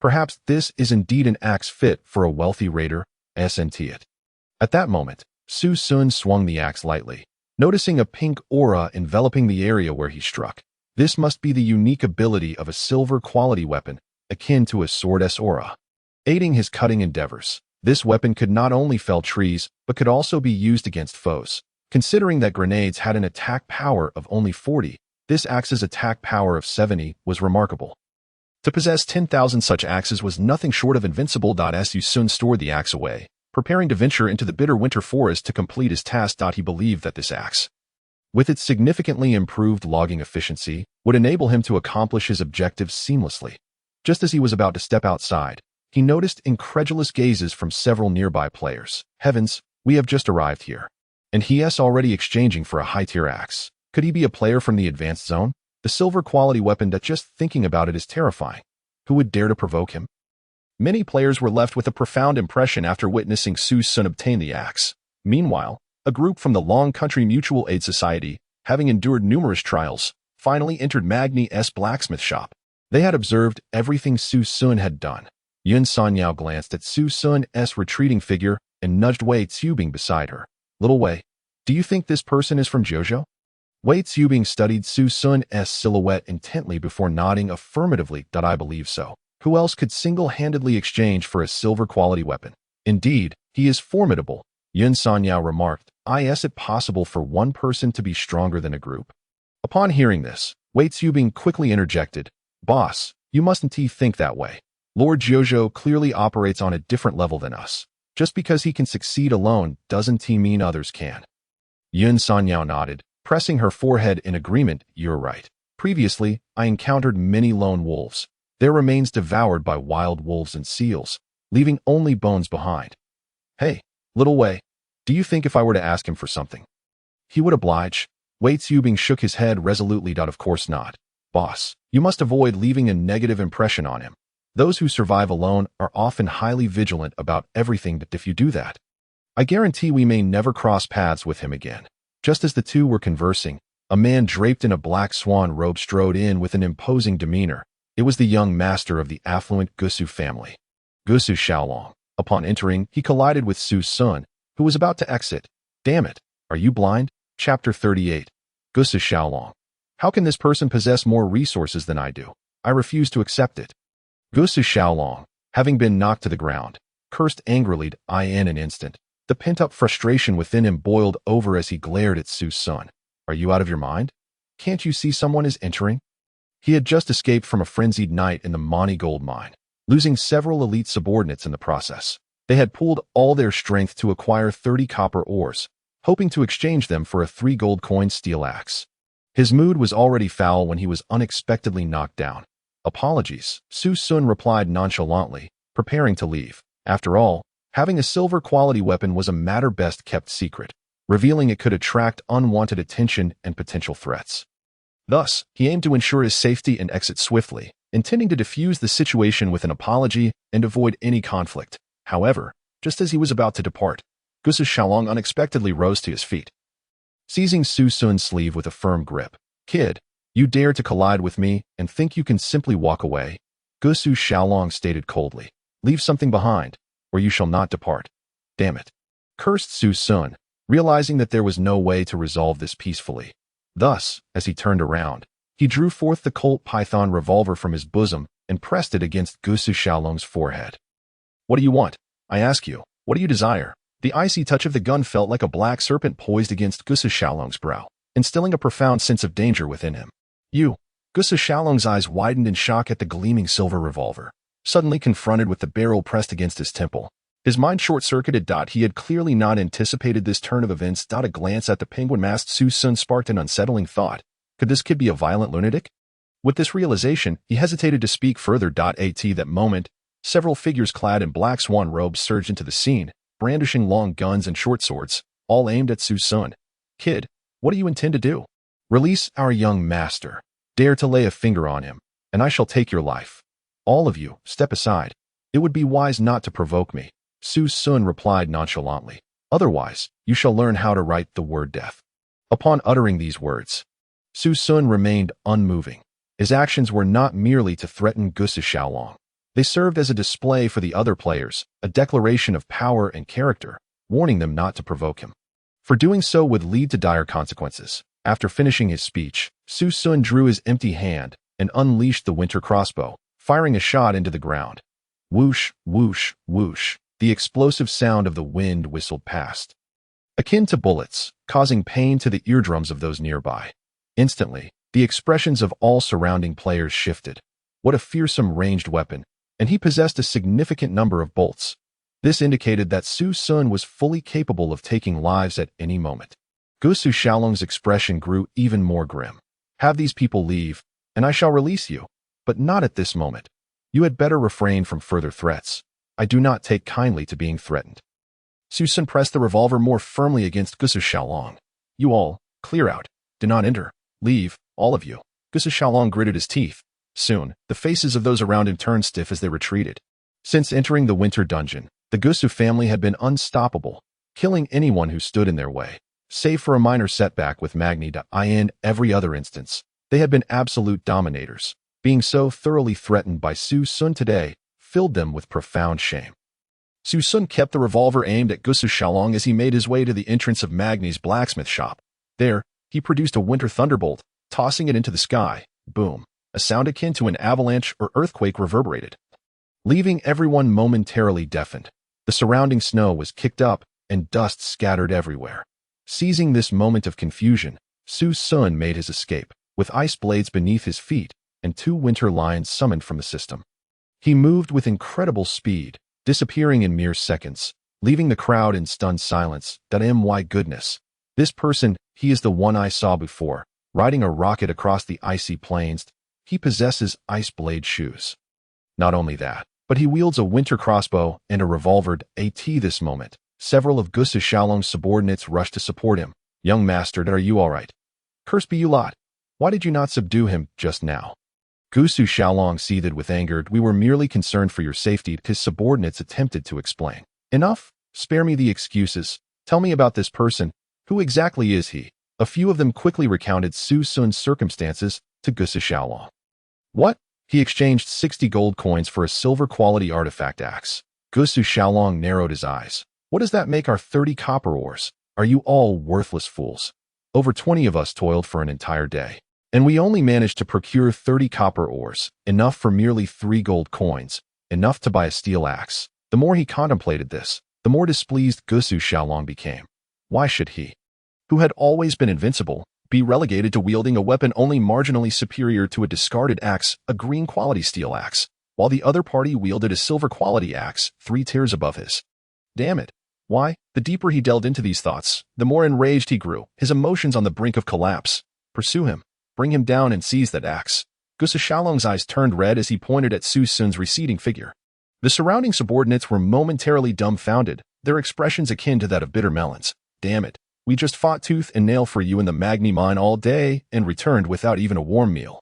Perhaps this is indeed an axe fit for a wealthy raider, SNT it. At that moment, Su Xun swung the axe lightly, noticing a pink aura enveloping the area where he struck. This must be the unique ability of a silver-quality weapon, akin to a sword's aura. Aiding his cutting endeavors, this weapon could not only fell trees, but could also be used against foes. Considering that grenades had an attack power of only 40, this axe's attack power of 70 was remarkable. To possess 10,000 such axes was nothing short of invincible. Su Xun stored the axe away, preparing to venture into the bitter winter forest to complete his task. He believed that this axe, with its significantly improved logging efficiency, would enable him to accomplish his objectives seamlessly. Just as he was about to step outside, he noticed incredulous gazes from several nearby players. Heavens, we have just arrived here. And he is already exchanging for a high-tier axe. Could he be a player from the advanced zone? The silver-quality weapon that just thinking about it is terrifying. Who would dare to provoke him? Many players were left with a profound impression after witnessing Su Xun obtain the axe. Meanwhile, a group from the Long Country Mutual Aid Society, having endured numerous trials, finally entered Magni's blacksmith shop. They had observed everything Su Xun had done. Yun Sanyao glanced at Su Xun's retreating figure and nudged Wei Tsubing beside her. Little Wei, do you think this person is from Jojo? Wei Tsubing studied Su Xun's silhouette intently before nodding affirmatively. I believe so. Who else could single-handedly exchange for a silver-quality weapon? Indeed, he is formidable, Yun Sanyao remarked. Is it possible for one person to be stronger than a group? Upon hearing this, Wei Tsubing quickly interjected, Boss, you mustn't think that way. Lord Jojo clearly operates on a different level than us. Just because he can succeed alone doesn't mean others can. Yun Sanyao nodded, pressing her forehead in agreement. You're right. Previously, I encountered many lone wolves, their remains devoured by wild wolves and seals, leaving only bones behind. Hey, little Wei, do you think if I were to ask him for something, he would oblige? Wei Tsubing shook his head resolutely. Of course not. Boss, you must avoid leaving a negative impression on him. Those who survive alone are often highly vigilant about everything. If you do that, I guarantee we may never cross paths with him again. Just as the two were conversing, a man draped in a black swan robe strode in with an imposing demeanor. It was the young master of the affluent Gusu family, Gusu Xiaolong. Upon entering, he collided with Su Xun, who was about to exit. Damn it, are you blind? Chapter 38. Gusu Xiaolong. How can this person possess more resources than I do? I refuse to accept it. Gusu Xiaolong, having been knocked to the ground, cursed angrily. In an instant, the pent-up frustration within him boiled over as he glared at Su Xun. Are you out of your mind? Can't you see someone is entering? He had just escaped from a frenzied night in the Mani gold mine, losing several elite subordinates in the process. They had pooled all their strength to acquire 30 copper ores, hoping to exchange them for a 3 gold coin steel axe. His mood was already foul when he was unexpectedly knocked down. Apologies, Su Xun replied nonchalantly, preparing to leave. After all, having a silver-quality weapon was a matter best kept secret, revealing it could attract unwanted attention and potential threats. Thus, he aimed to ensure his safety and exit swiftly, intending to defuse the situation with an apology and avoid any conflict. However, just as he was about to depart, Gusu Xiaolong unexpectedly rose to his feet. Seizing Su Xun's sleeve with a firm grip, Kid, you dare to collide with me and think you can simply walk away? Gusu Xiaolong stated coldly. Leave something behind. or you shall not depart. Damn it, cursed Su Xun, realizing that there was no way to resolve this peacefully. Thus, as he turned around, he drew forth the Colt Python revolver from his bosom and pressed it against Su Xiaolong's forehead. What do you want? I ask you, what do you desire? The icy touch of the gun felt like a black serpent poised against Su Xiaolong's brow, instilling a profound sense of danger within him. You. Su Xiaolong's eyes widened in shock at the gleaming silver revolver, suddenly confronted with the barrel pressed against his temple. His mind short-circuited. He had clearly not anticipated this turn of events. A glance at the penguin-masked Su Xun sparked an unsettling thought. Could this kid be a violent lunatic? With this realization, he hesitated to speak further. At that moment, several figures clad in black swan robes surged into the scene, brandishing long guns and short swords, all aimed at Su Xun. Kid, what do you intend to do? Release our young master. Dare to lay a finger on him, and I shall take your life. All of you, step aside. It would be wise not to provoke me. Su Xun replied nonchalantly. Otherwise, you shall learn how to write the word death. Upon uttering these words, Su Xun remained unmoving. His actions were not merely to threaten Su Xiaolong. They served as a display for the other players, a declaration of power and character, warning them not to provoke him. For doing so would lead to dire consequences. After finishing his speech, Su Xun drew his empty hand and unleashed the Winter Crossbow, firing a shot into the ground. Whoosh, whoosh, whoosh. The explosive sound of the wind whistled past, akin to bullets, causing pain to the eardrums of those nearby. Instantly, the expressions of all surrounding players shifted. What a fearsome ranged weapon, and he possessed a significant number of bolts. This indicated that Su Xun was fully capable of taking lives at any moment. Su Xiaolong's expression grew even more grim. Have these people leave, and I shall release you, but not at this moment. You had better refrain from further threats. I do not take kindly to being threatened. Su Xun pressed the revolver more firmly against Su Xiaolong. You all, clear out. Do not enter. Leave, all of you. Su Xiaolong gritted his teeth. Soon, the faces of those around him turned stiff as they retreated. Since entering the winter dungeon, the Gusu family had been unstoppable, killing anyone who stood in their way. Save for a minor setback with Magni. In every other instance, they had been absolute dominators. Being so thoroughly threatened by Su Xun today filled them with profound shame. Su Xun kept the revolver aimed at Su Xiaolong as he made his way to the entrance of Magni's blacksmith shop. There, he produced a winter thunderbolt, tossing it into the sky. Boom. A sound akin to an avalanche or earthquake reverberated, leaving everyone momentarily deafened. The surrounding snow was kicked up, and dust scattered everywhere. Seizing this moment of confusion, Su Xun made his escape, with ice blades beneath his feet and 2 winter lions summoned from the system. He moved with incredible speed, disappearing in mere seconds, leaving the crowd in stunned silence. My goodness. This person, he is the one I saw before, riding a rocket across the icy plains. He possesses ice blade shoes. Not only that, but he wields a winter crossbow and a revolver. At this moment, several of Su Xiaolong's subordinates rushed to support him. Young master, are you all right? Cursed be you lot. Why did you not subdue him just now? Su Xiaolong seethed with anger. We were merely concerned for your safety. His subordinates attempted to explain. Enough. Spare me the excuses. Tell me about this person. Who exactly is he? A few of them quickly recounted Su Xun's circumstances to Su Xiaolong. What? He exchanged 60 gold coins for a silver-quality artifact axe. Su Xiaolong narrowed his eyes. What does that make our 30 copper ores? Are you all worthless fools? Over 20 of us toiled for an entire day, and we only managed to procure 30 copper ores, enough for merely 3 gold coins, enough to buy a steel axe. The more he contemplated this, the more displeased Su Xiaolong became. Why should he, who had always been invincible, be relegated to wielding a weapon only marginally superior to a discarded axe, a green-quality steel axe, while the other party wielded a silver-quality axe 3 tiers above his? Damn it. Why? The deeper he delved into these thoughts, the more enraged he grew, his emotions on the brink of collapse. Pursue him. Bring him down and seize that axe. Su Xiaolong's eyes turned red as he pointed at Su Xun's receding figure. The surrounding subordinates were momentarily dumbfounded, their expressions akin to that of bitter melons. Damn it. We just fought tooth and nail for you in the Magni mine all day and returned without even a warm meal.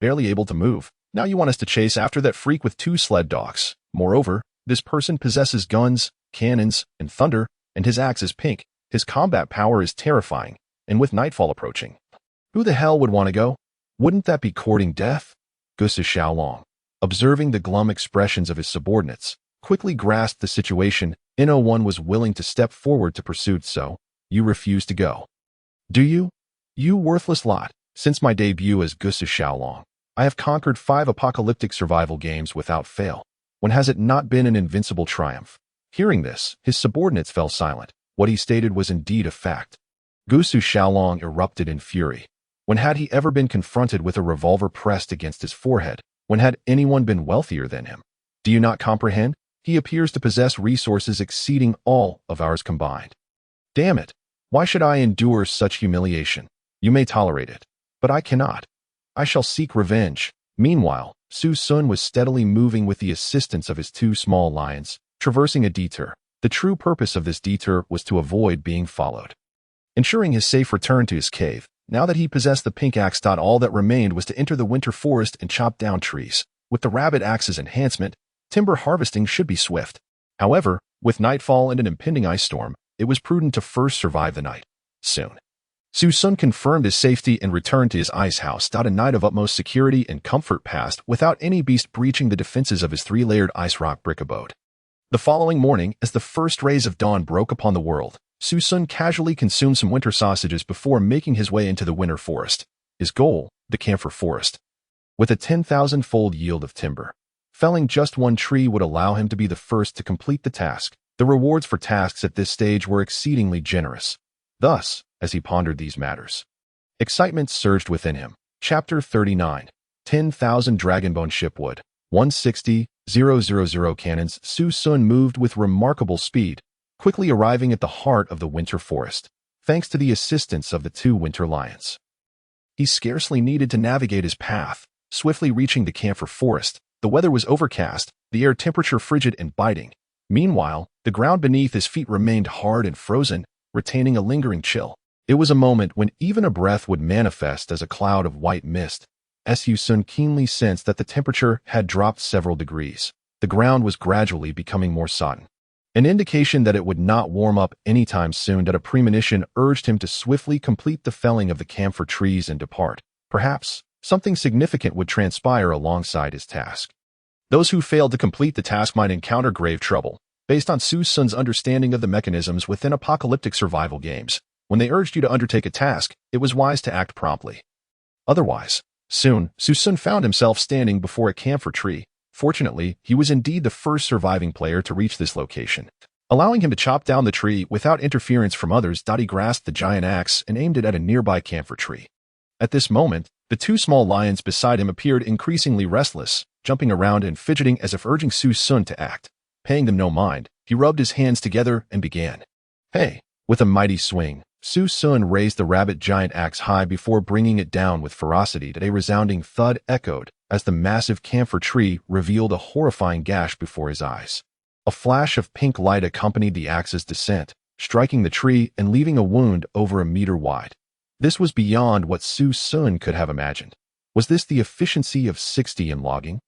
Barely able to move. Now you want us to chase after that freak with 2 sled dogs. Moreover, this person possesses guns, cannons, and thunder, and his axe is pink. His combat power is terrifying, and with nightfall approaching, who the hell would want to go? Wouldn't that be courting death? Su Xiaolong, observing the glum expressions of his subordinates, quickly grasped the situation. No one was willing to step forward to pursuit, so you refuse to go. Do you? You worthless lot. Since my debut as Su Xiaolong, I have conquered 5 apocalyptic survival games without fail. When has it not been an invincible triumph? Hearing this, his subordinates fell silent. What he stated was indeed a fact. Su Xiaolong erupted in fury. When had he ever been confronted with a revolver pressed against his forehead? When had anyone been wealthier than him? Do you not comprehend? He appears to possess resources exceeding all of ours combined. Damn it! Why should I endure such humiliation? You may tolerate it, but I cannot. I shall seek revenge. Meanwhile, Su Xun was steadily moving with the assistance of his 2 small lions, traversing a detour. The true purpose of this detour was to avoid being followed. Ensuring his safe return to his cave, now that he possessed the pink axe. All that remained was to enter the winter forest and chop down trees. With the rabbit axe's enhancement, timber harvesting should be swift. However, with nightfall and an impending ice storm, it was prudent to first survive the night. Soon, Su Xun confirmed his safety and returned to his ice house. A night of utmost security and comfort passed without any beast breaching the defenses of his 3-layered ice rock brick abode. The following morning, as the first rays of dawn broke upon the world, Su Xun casually consumed some winter sausages before making his way into the winter forest. His goal, the camphor forest. With a 10,000-fold yield of timber, felling just 1 tree would allow him to be the first to complete the task. The rewards for tasks at this stage were exceedingly generous. Thus, as he pondered these matters, excitement surged within him. Chapter 39. 10,000 Dragonbone Shipwood. 160,000 cannons. Su Xun moved with remarkable speed, quickly arriving at the heart of the winter forest, thanks to the assistance of the 2 winter lions. He scarcely needed to navigate his path, swiftly reaching the camphor forest. The weather was overcast, the air temperature frigid and biting. Meanwhile, the ground beneath his feet remained hard and frozen, retaining a lingering chill. It was a moment when even a breath would manifest as a cloud of white mist. Su Xun keenly sensed that the temperature had dropped several degrees. The ground was gradually becoming more sodden, an indication that it would not warm up anytime soon. That a premonition urged him to swiftly complete the felling of the camphor trees and depart. Perhaps something significant would transpire alongside his task. Those who failed to complete the task might encounter grave trouble. Based on Su Xun's understanding of the mechanisms within apocalyptic survival games, when they urged you to undertake a task, it was wise to act promptly. Otherwise, soon, Su Xun found himself standing before a camphor tree. Fortunately, he was indeed the first surviving player to reach this location, allowing him to chop down the tree without interference from others. He grasped the giant axe and aimed it at a nearby camphor tree. At this moment, the 2 small lions beside him appeared increasingly restless, jumping around and fidgeting as if urging Su Xun to act. Paying them no mind, he rubbed his hands together and began. Hey! With a mighty swing, Su Xun raised the rabbit giant axe high before bringing it down with ferocity. A resounding thud echoed as the massive camphor tree revealed a horrifying gash before his eyes. A flash of pink light accompanied the axe's descent, striking the tree and leaving a wound over a meter wide. This was beyond what Su Xun could have imagined. Was this the efficiency of 60 in logging?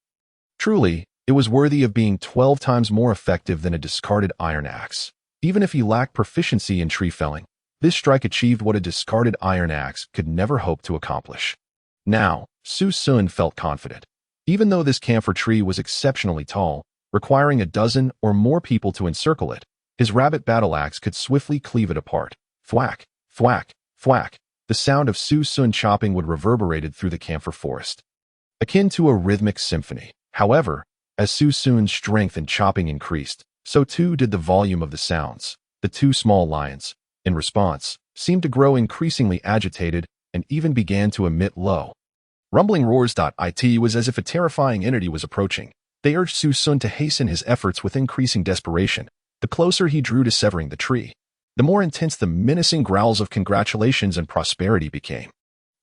Truly, it was worthy of being 12 times more effective than a discarded iron axe. Even if he lacked proficiency in tree felling, this strike achieved what a discarded iron axe could never hope to accomplish. Now, Su Xun felt confident. Even though this camphor tree was exceptionally tall, requiring a dozen or more people to encircle it, his rabbit battle axe could swiftly cleave it apart. Thwack, thwack, thwack. The sound of Su Xun chopping would reverberated through the camphor forest, akin to a rhythmic symphony. However, as Su Xun's strength in chopping increased, so too did the volume of the sounds. The 2 small lions, in response, seemed to grow increasingly agitated and even began to emit low, rumbling roars. It was as if a terrifying entity was approaching. They urged Su Xun to hasten his efforts with increasing desperation. The closer he drew to severing the tree, the more intense the menacing growls of congratulations and prosperity became.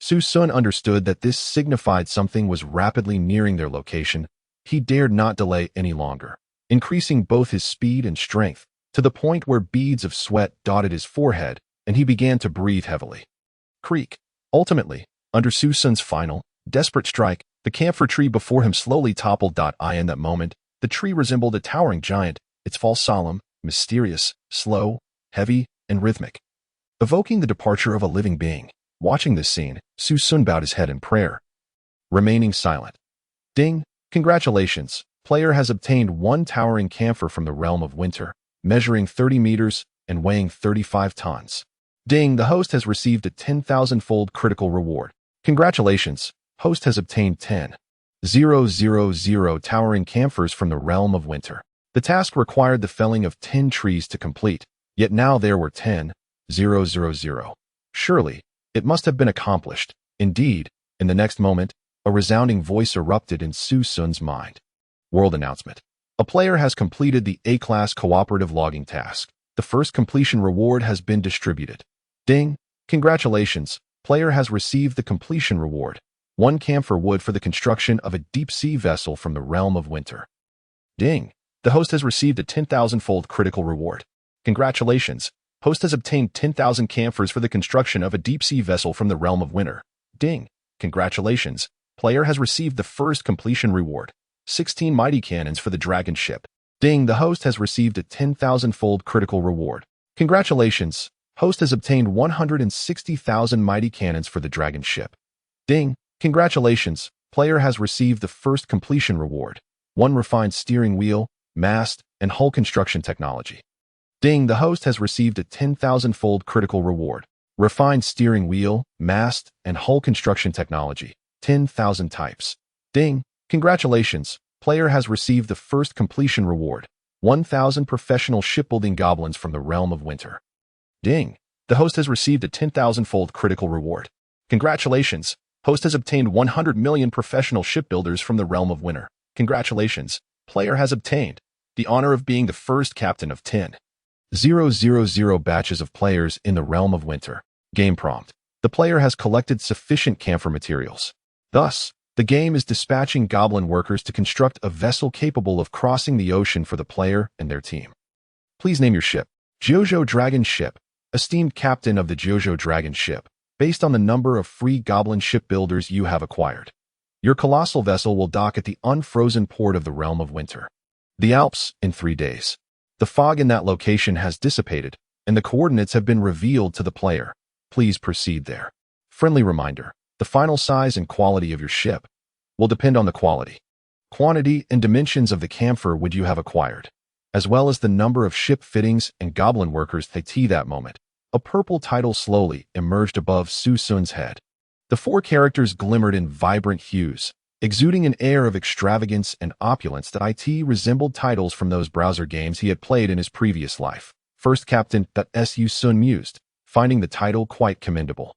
Su Xun understood that this signified something was rapidly nearing their location. He dared not delay any longer, increasing both his speed and strength, to the point where beads of sweat dotted his forehead, and he began to breathe heavily. Creak. Ultimately, under Su Xun's final, desperate strike, the camphor tree before him slowly toppled. In that moment, the tree resembled a towering giant, its fall solemn, mysterious, slow, heavy, and rhythmic, evoking the departure of a living being. Watching this scene, Su Xun bowed his head in prayer, remaining silent. Ding! Congratulations, player has obtained one towering camphor from the realm of winter, measuring 30 meters and weighing 35 tons. Ding, the host has received a 10,000-fold critical reward. Congratulations, host has obtained 10,000 towering camphors from the realm of winter. The task required the felling of 10 trees to complete, yet now there were 10,000. Surely, it must have been accomplished. Indeed, in the next moment, a resounding voice erupted in Su Xun's mind. World announcement. A player has completed the A-class cooperative logging task. The first completion reward has been distributed. Ding! Congratulations, player has received the completion reward. One camphor wood for the construction of a deep-sea vessel from the realm of winter. Ding! The host has received a 10,000-fold critical reward. Congratulations, host has obtained 10,000 camphors for the construction of a deep-sea vessel from the realm of winter. Ding! Congratulations, player has received the first completion reward. 16 mighty cannons for the dragon ship. Ding! The host has received a 10,000-fold critical reward. Congratulations, host has obtained 160,000 mighty cannons for the dragon ship. Ding! Congratulations, player has received the first completion reward. One refined steering wheel, mast, and hull construction technology. Ding! The host has received a 10,000-fold critical reward. Refined steering wheel, mast, and hull construction technology. 10,000 types. Ding! Congratulations, player has received the first completion reward. 1,000 professional shipbuilding goblins from the realm of winter. Ding! The host has received a 10,000-fold critical reward. Congratulations, host has obtained 100 million professional shipbuilders from the realm of winter. Congratulations, player has obtained the honor of being the first captain of 10,000 batches of players in the realm of winter. Game prompt. The player has collected sufficient camphor materials. Thus, the game is dispatching goblin workers to construct a vessel capable of crossing the ocean for the player and their team. Please name your ship. Jojo Dragon Ship. Esteemed captain of the Jojo Dragon Ship, based on the number of free goblin shipbuilders you have acquired, your colossal vessel will dock at the unfrozen port of the realm of winter. The Alps, in 3 days. The fog in that location has dissipated, and the coordinates have been revealed to the player. Please proceed there. Friendly reminder. The final size and quality of your ship will depend on the quality, quantity, and dimensions of the camphor wood you have acquired, as well as the number of ship fittings and goblin workers that moment. A purple title slowly emerged above Su Xun's head. The 4 characters glimmered in vibrant hues, exuding an air of extravagance and opulence that resembled titles from those browser games he had played in his previous life. First Captain, Su Xun mused, finding the title quite commendable.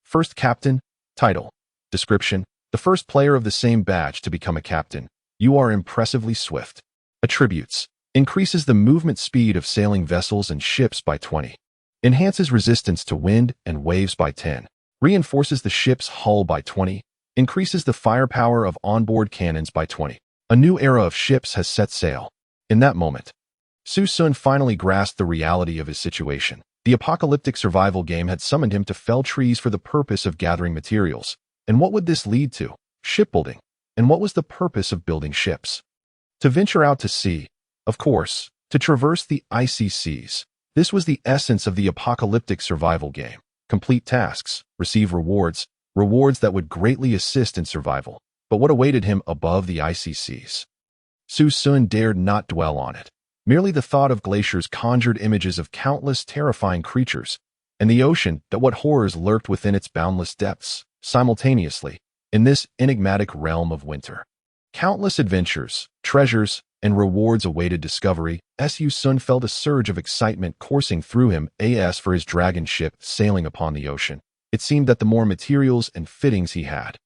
First Captain. Title. Description. The first player of the same batch to become a captain. You are impressively swift. Attributes. Increases the movement speed of sailing vessels and ships by 20. Enhances resistance to wind and waves by 10. Reinforces the ship's hull by 20. Increases the firepower of onboard cannons by 20. A new era of ships has set sail. In that moment, Su Xun finally grasped the reality of his situation. The apocalyptic survival game had summoned him to fell trees for the purpose of gathering materials. And what would this lead to? Shipbuilding. And what was the purpose of building ships? To venture out to sea, of course, to traverse the icy seas. This was the essence of the apocalyptic survival game. Complete tasks, receive rewards that would greatly assist in survival. But what awaited him above the icy seas? Su Xun dared not dwell on it. Merely the thought of glaciers conjured images of countless terrifying creatures, and the ocean, that what horrors lurked within its boundless depths, simultaneously, in this enigmatic realm of winter. Countless adventures, treasures, and rewards awaited discovery. Su Xun felt a surge of excitement coursing through him as for his dragon ship sailing upon the ocean. It seemed that the more materials and fittings he had,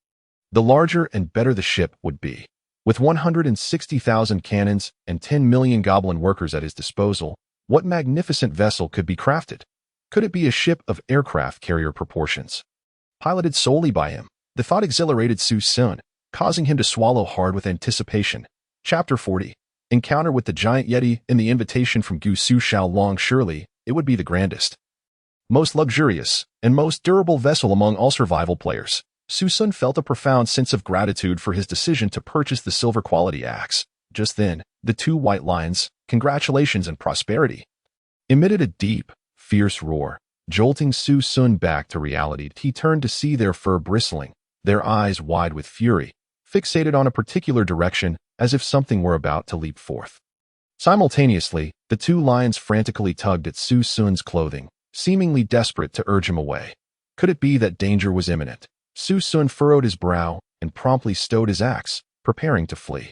the larger and better the ship would be. With 160,000 cannons and 10 million goblin workers at his disposal, what magnificent vessel could be crafted? Could it be a ship of aircraft carrier proportions? Piloted solely by him, the thought exhilarated Su Xun, causing him to swallow hard with anticipation. Chapter 40. Encounter with the Giant Yeti in the invitation from Gu Su Xiaolong. Surely, it would be the grandest, most luxurious, and most durable vessel among all survival players. Su Xun felt a profound sense of gratitude for his decision to purchase the silver quality axe. Just then, the 2 white lions, congratulations and prosperity, emitted a deep, fierce roar, jolting Su Xun back to reality. He turned to see their fur bristling, their eyes wide with fury, fixated on a particular direction, as if something were about to leap forth. Simultaneously, the two lions frantically tugged at Su Xun's clothing, seemingly desperate to urge him away. Could it be that danger was imminent? Su Xun furrowed his brow and promptly stowed his axe, preparing to flee.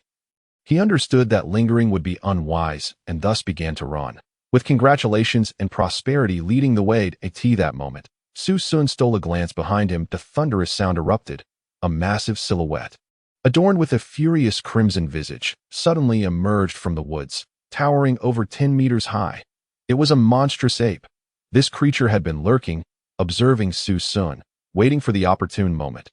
He understood that lingering would be unwise and thus began to run. With congratulations and prosperity leading the way at that moment, Su Xun stole a glance behind him. The thunderous sound erupted. A massive silhouette, adorned with a furious crimson visage, suddenly emerged from the woods, towering over 10 meters high. It was a monstrous ape. This creature had been lurking, observing Su Xun, waiting for the opportune moment.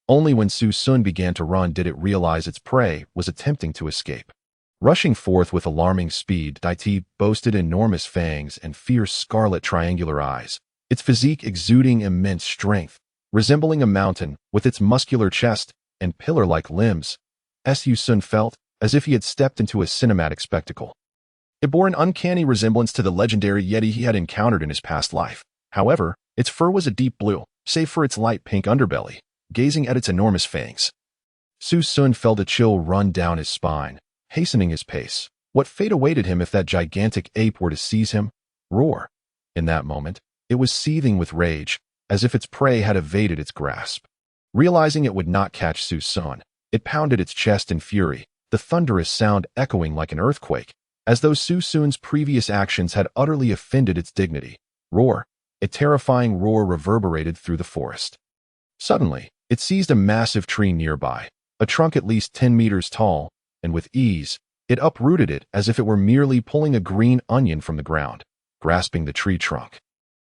Only when Su Xun began to run did it realize its prey was attempting to escape. Rushing forth with alarming speed, it boasted enormous fangs and fierce scarlet triangular eyes, its physique exuding immense strength, resembling a mountain with its muscular chest and pillar-like limbs. Su Xun felt as if he had stepped into a cinematic spectacle. It bore an uncanny resemblance to the legendary Yeti he had encountered in his past life. However, its fur was a deep blue, save for its light pink underbelly. Gazing at its enormous fangs, Su Xun felt a chill run down his spine, hastening his pace. What fate awaited him if that gigantic ape were to seize him? Roar! In that moment, it was seething with rage, as if its prey had evaded its grasp. Realizing it would not catch Su Xun, it pounded its chest in fury, the thunderous sound echoing like an earthquake, as though Su Xun's previous actions had utterly offended its dignity. Roar! A terrifying roar reverberated through the forest. Suddenly, it seized a massive tree nearby, a trunk at least 10 meters tall, and with ease, it uprooted it as if it were merely pulling a green onion from the ground. Grasping the tree trunk,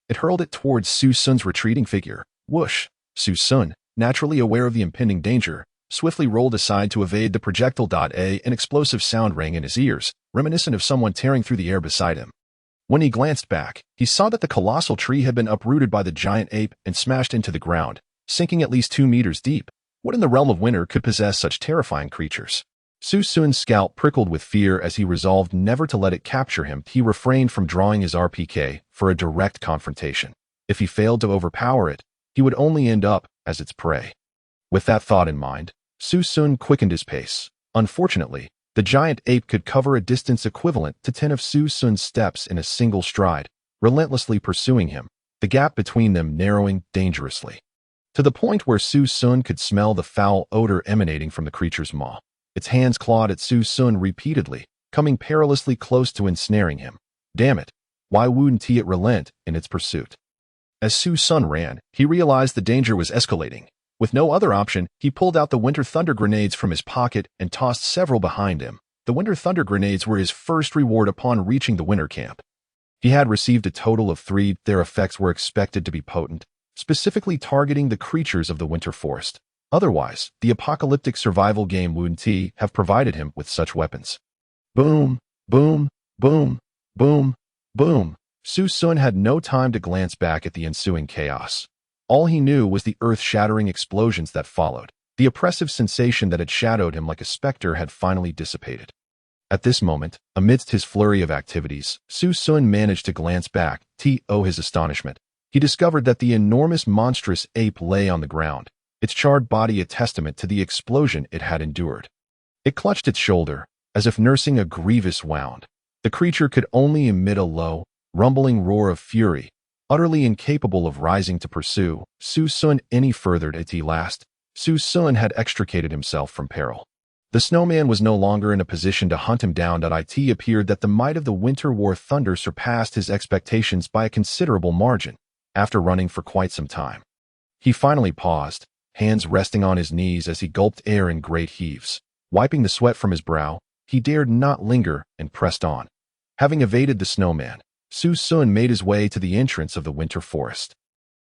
it hurled it towards Su Xun's retreating figure. Whoosh! Su Xun, naturally aware of the impending danger, swiftly rolled aside to evade the projectile. An explosive sound rang in his ears, reminiscent of someone tearing through the air beside him. When he glanced back, he saw that the colossal tree had been uprooted by the giant ape and smashed into the ground, sinking at least 2 meters deep. What in the realm of winter could possess such terrifying creatures? Su Xun's scalp prickled with fear as he resolved never to let it capture him. He refrained from drawing his RPK for a direct confrontation. If he failed to overpower it, he would only end up as its prey. With that thought in mind, Su Xun quickened his pace. Unfortunately, the giant ape could cover a distance equivalent to 10 of Su Xun's steps in a single stride, relentlessly pursuing him, the gap between them narrowing dangerously, to the point where Su Xun could smell the foul odor emanating from the creature's maw. Its hands clawed at Su Xun repeatedly, coming perilously close to ensnaring him. Damn it! Why wouldn't it relent in its pursuit? As Su Xun ran, he realized the danger was escalating. With no other option, he pulled out the Winter Thunder grenades from his pocket and tossed several behind him. The Winter Thunder grenades were his first reward upon reaching the winter camp. He had received a total of 3. Their effects were expected to be potent, specifically targeting the creatures of the winter forest. Otherwise, the apocalyptic survival game wouldn't have provided him with such weapons. Boom, boom, boom, boom, boom. Su Xun had no time to glance back at the ensuing chaos. All he knew was the earth-shattering explosions that followed. The oppressive sensation that had shadowed him like a specter had finally dissipated. At this moment, amidst his flurry of activities, Su Xun managed to glance back. To his astonishment, he discovered that the enormous monstrous ape lay on the ground, its charred body a testament to the explosion it had endured. It clutched its shoulder, as if nursing a grievous wound. The creature could only emit a low, rumbling roar of fury, utterly incapable of rising to pursue Su Xun any further. At last, Su Xun had extricated himself from peril. The snowman was no longer in a position to hunt him down. It appeared that the might of the winter war thunder surpassed his expectations by a considerable margin. After running for quite some time, he finally paused, hands resting on his knees as he gulped air in great heaves. Wiping the sweat from his brow, he dared not linger and pressed on. Having evaded the snowman, Su Xun made his way to the entrance of the winter forest.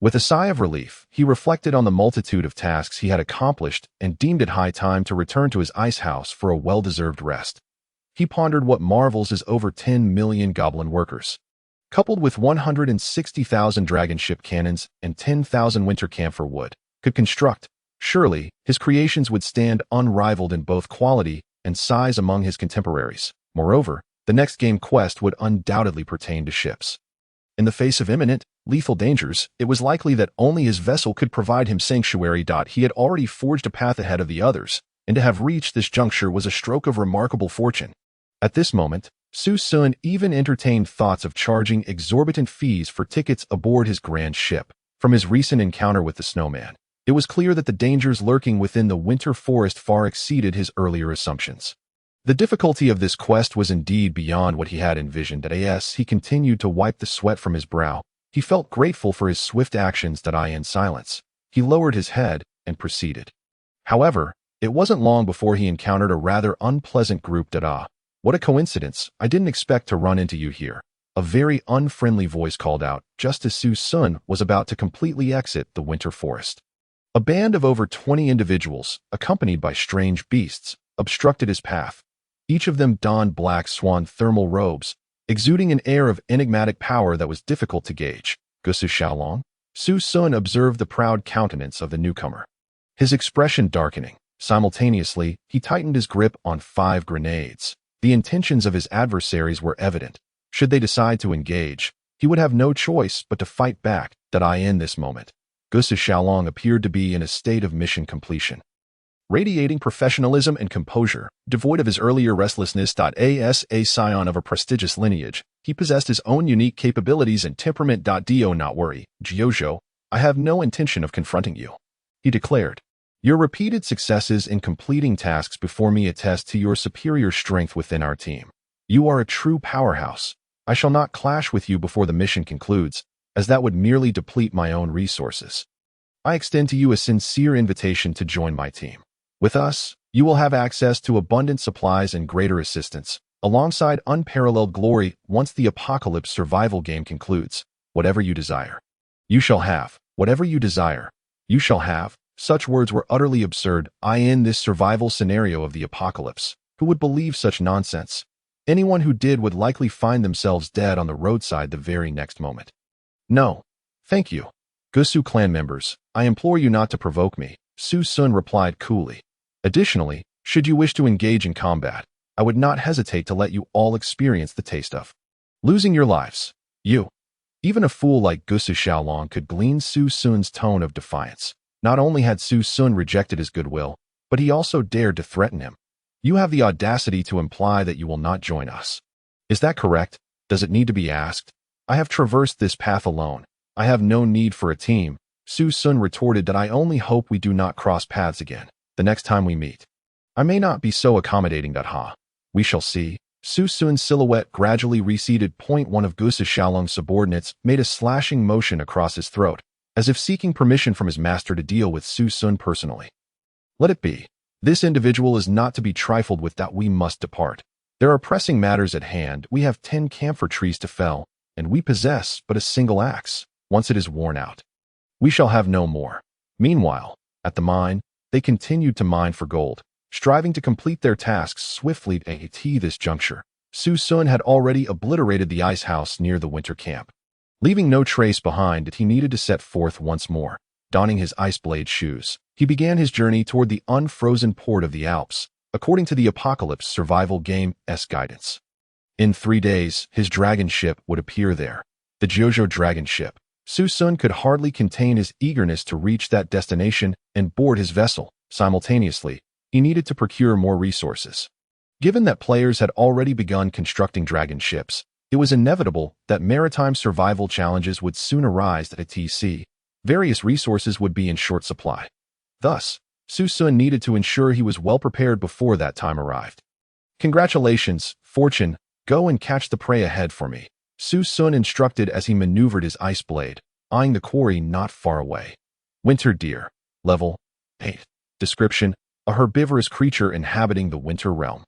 With a sigh of relief, he reflected on the multitude of tasks he had accomplished and deemed it high time to return to his ice house for a well-deserved rest. He pondered what marvels his over 10 million goblin workers, coupled with 160,000 dragon ship cannons and 10,000 winter camphor wood, could construct. Surely, his creations would stand unrivaled in both quality and size among his contemporaries. Moreover, the next game quest would undoubtedly pertain to ships. In the face of imminent, lethal dangers, it was likely that only his vessel could provide him sanctuary. He had already forged a path ahead of the others, and to have reached this juncture was a stroke of remarkable fortune. At this moment, Su Xun even entertained thoughts of charging exorbitant fees for tickets aboard his grand ship. From his recent encounter with the snowman, it was clear that the dangers lurking within the winter forest far exceeded his earlier assumptions. The difficulty of this quest was indeed beyond what he had envisioned. As he continued to wipe the sweat from his brow, he felt grateful for his swift actions. In silence, he lowered his head and proceeded. However, it wasn't long before he encountered a rather unpleasant group. What a coincidence, I didn't expect to run into you here. A very unfriendly voice called out, just as Su Xun was about to completely exit the winter forest. A band of over 20 individuals, accompanied by strange beasts, obstructed his path. Each of them donned black swan thermal robes, exuding an air of enigmatic power that was difficult to gauge. Gusu Xiaolong? Su Xun observed the proud countenance of the newcomer, his expression darkening. Simultaneously, he tightened his grip on 5 grenades. The intentions of his adversaries were evident. Should they decide to engage, he would have no choice but to fight back. In this moment, Gusu Xiaolong appeared to be in a state of mission completion. Radiating professionalism and composure, devoid of his earlier restlessness. As a scion of a prestigious lineage, he possessed his own unique capabilities and temperament. Do not worry, Jiuzhou, I have no intention of confronting you, he declared. Your repeated successes in completing tasks before me attest to your superior strength within our team. You are a true powerhouse. I shall not clash with you before the mission concludes, as that would merely deplete my own resources. I extend to you a sincere invitation to join my team. With us, you will have access to abundant supplies and greater assistance, alongside unparalleled glory once the apocalypse survival game concludes. Whatever you desire, you shall have. Whatever you desire, you shall have. Such words were utterly absurd. In this survival scenario of the apocalypse, who would believe such nonsense? Anyone who did would likely find themselves dead on the roadside the very next moment. No, thank you. Gusu clan members, I implore you not to provoke me, Su Xun replied coolly. Additionally, should you wish to engage in combat, I would not hesitate to let you all experience the taste of losing your lives. You. Even a fool like Gusu Xiaolong could glean Su Xun's tone of defiance. Not only had Su Xun rejected his goodwill, but he also dared to threaten him. You have the audacity to imply that you will not join us. Is that correct? Does it need to be asked? I have traversed this path alone. I have no need for a team. Su Xun retorted. I only hope we do not cross paths again the next time we meet. I may not be so accommodating. We shall see. Su Xun's silhouette gradually receded. One of Gusu Xiaolong's subordinates made a slashing motion across his throat, as if seeking permission from his master to deal with Su Xun personally. Let it be. This individual is not to be trifled with. We must depart. There are pressing matters at hand. We have 10 camphor trees to fell, and we possess but a single axe. Once it is worn out, we shall have no more. Meanwhile, at the mine, they continued to mine for gold, striving to complete their tasks swiftly. At this juncture, Su Xun had already obliterated the ice house near the winter camp. Leaving no trace behind, he needed to set forth once more. Donning his ice blade shoes, he began his journey toward the unfrozen port of the Alps, according to the Apocalypse survival game's guidance. In 3 days, his dragon ship would appear there. The Jiuzhou dragon ship. Su Xun could hardly contain his eagerness to reach that destination and board his vessel. Simultaneously, he needed to procure more resources. Given that players had already begun constructing dragon ships, it was inevitable that maritime survival challenges would soon arise. Various resources would be in short supply. Thus, Su Xun needed to ensure he was well prepared before that time arrived. Congratulations, Fortune. Go and catch the prey ahead for me, Su Xun instructed as he maneuvered his ice blade, eyeing the quarry not far away. Winter deer. Level 8. Description: a herbivorous creature inhabiting the winter realm.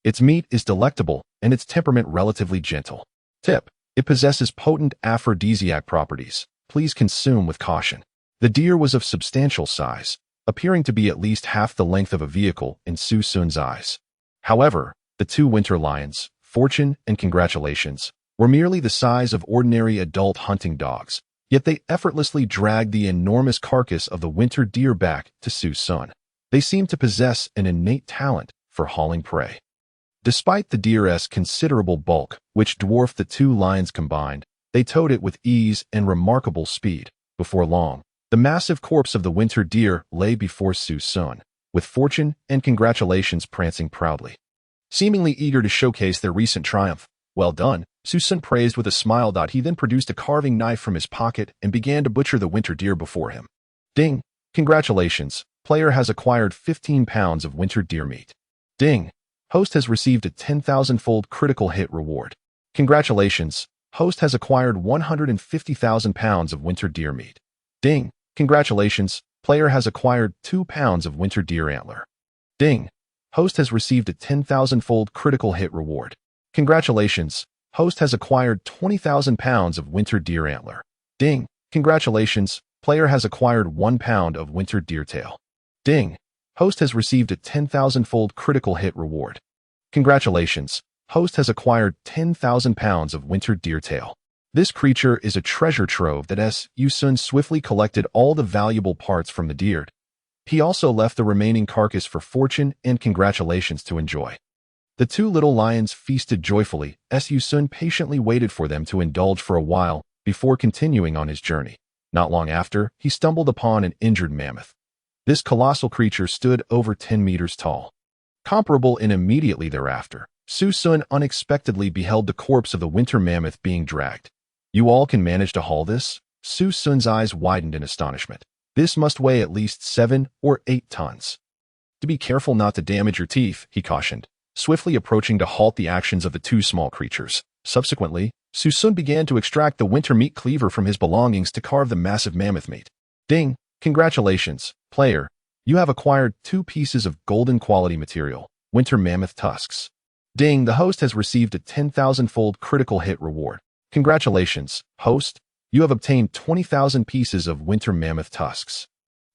Its meat is delectable, and its temperament relatively gentle. Tip: it possesses potent aphrodisiac properties. Please consume with caution. The deer was of substantial size, appearing to be at least half the length of a vehicle in Su Xun's eyes. However, the 2 winter lions, Fortune and Congratulations, were merely the size of ordinary adult hunting dogs, yet they effortlessly dragged the enormous carcass of the winter deer back to Su Xun. They seemed to possess an innate talent for hauling prey. Despite the deer's considerable bulk, which dwarfed the 2 lions combined, they towed it with ease and remarkable speed. Before long, the massive corpse of the winter deer lay before Su Xun. with fortune and congratulations prancing proudly. Seemingly eager to showcase their recent triumph. "Well done," Su Xun praised with a smile. He then produced a carving knife from his pocket and began to butcher the winter deer before him. Ding! Congratulations, player has acquired 15 pounds of winter deer meat. Ding! Host has received a 10,000-fold critical hit reward. Congratulations, host has acquired 150,000 pounds of winter deer meat. Ding! Congratulations, player has acquired 2 pounds of winter deer antler. Ding! Host has received a 10,000-fold critical hit reward. Congratulations, host has acquired 20,000 pounds of winter deer antler. Ding! Congratulations, player has acquired 1 pound of winter deer tail. Ding! Host has received a 10,000-fold critical hit reward. Congratulations, host has acquired 10,000 pounds of winter deer tail. This creature is a treasure trove that Su Xun swiftly collected all the valuable parts from the deer. He also left the remaining carcass for fortune and congratulations to enjoy. The two little lions feasted joyfully. Su Xun patiently waited for them to indulge for a while before continuing on his journey. Not long after, he stumbled upon an injured mammoth. This colossal creature stood over 10 meters tall. Comparable and immediately thereafter, Su Xun unexpectedly beheld the corpse of the winter mammoth being dragged. "You all can manage to haul this?" Su Xun's eyes widened in astonishment. "This must weigh at least 7 or 8 tons. To be careful not to damage your teeth," he cautioned, swiftly approaching to halt the actions of the two small creatures. Subsequently, Su Xun began to extract the winter meat cleaver from his belongings to carve the massive mammoth meat. Ding! Congratulations, player. You have acquired 2 pieces of golden quality material, winter mammoth tusks. Ding! The host has received a 10,000-fold critical hit reward. Congratulations, host. You have obtained 20,000 pieces of winter mammoth tusks.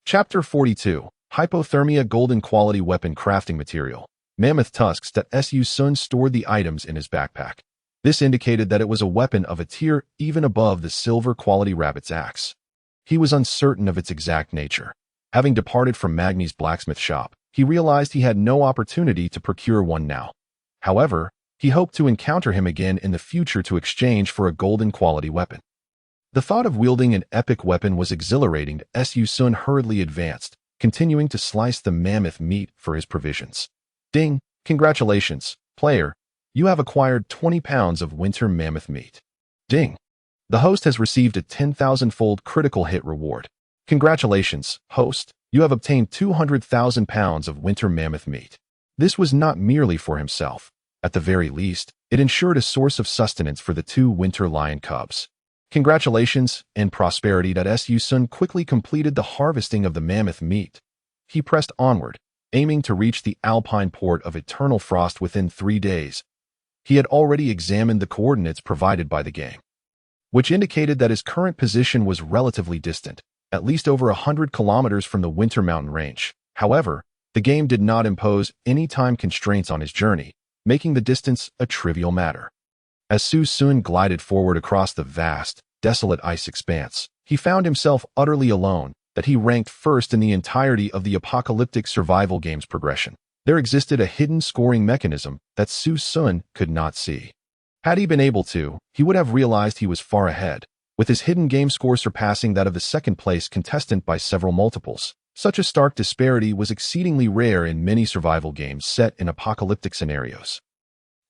Chapter 42. Hypothermia Golden Quality Weapon Crafting Material. Mammoth tusks. Su Xun stored the items in his backpack. This indicated that it was a weapon of a tier even above the silver quality rabbit's axe. He was uncertain of its exact nature. Having departed from Magni's blacksmith shop, he realized he had no opportunity to procure one now. However, he hoped to encounter him again in the future to exchange for a golden quality weapon. The thought of wielding an epic weapon was exhilarating. Su Xun hurriedly advanced, continuing to slice the mammoth meat for his provisions. Ding! Congratulations, player. You have acquired 20 pounds of winter mammoth meat. Ding! The host has received a 10,000-fold critical hit reward. Congratulations, host. You have obtained 200,000 pounds of winter mammoth meat. This was not merely for himself. At the very least, it ensured a source of sustenance for the 2 winter lion cubs. Congratulations and prosperity. Su Xun quickly completed the harvesting of the mammoth meat. He pressed onward, aiming to reach the alpine port of eternal frost within 3 days. He had already examined the coordinates provided by the game, which indicated that his current position was relatively distant, at least over 100 kilometers from the winter mountain range. However, the game did not impose any time constraints on his journey, making the distance a trivial matter. As Su Xun glided forward across the vast, desolate ice expanse, he found himself utterly alone, that he ranked first in the entirety of the apocalyptic survival game's progression. There existed a hidden scoring mechanism that Su Xun could not see. Had he been able to, he would have realized he was far ahead, with his hidden game score surpassing that of the second-place contestant by several multiples. Such a stark disparity was exceedingly rare in many survival games set in apocalyptic scenarios.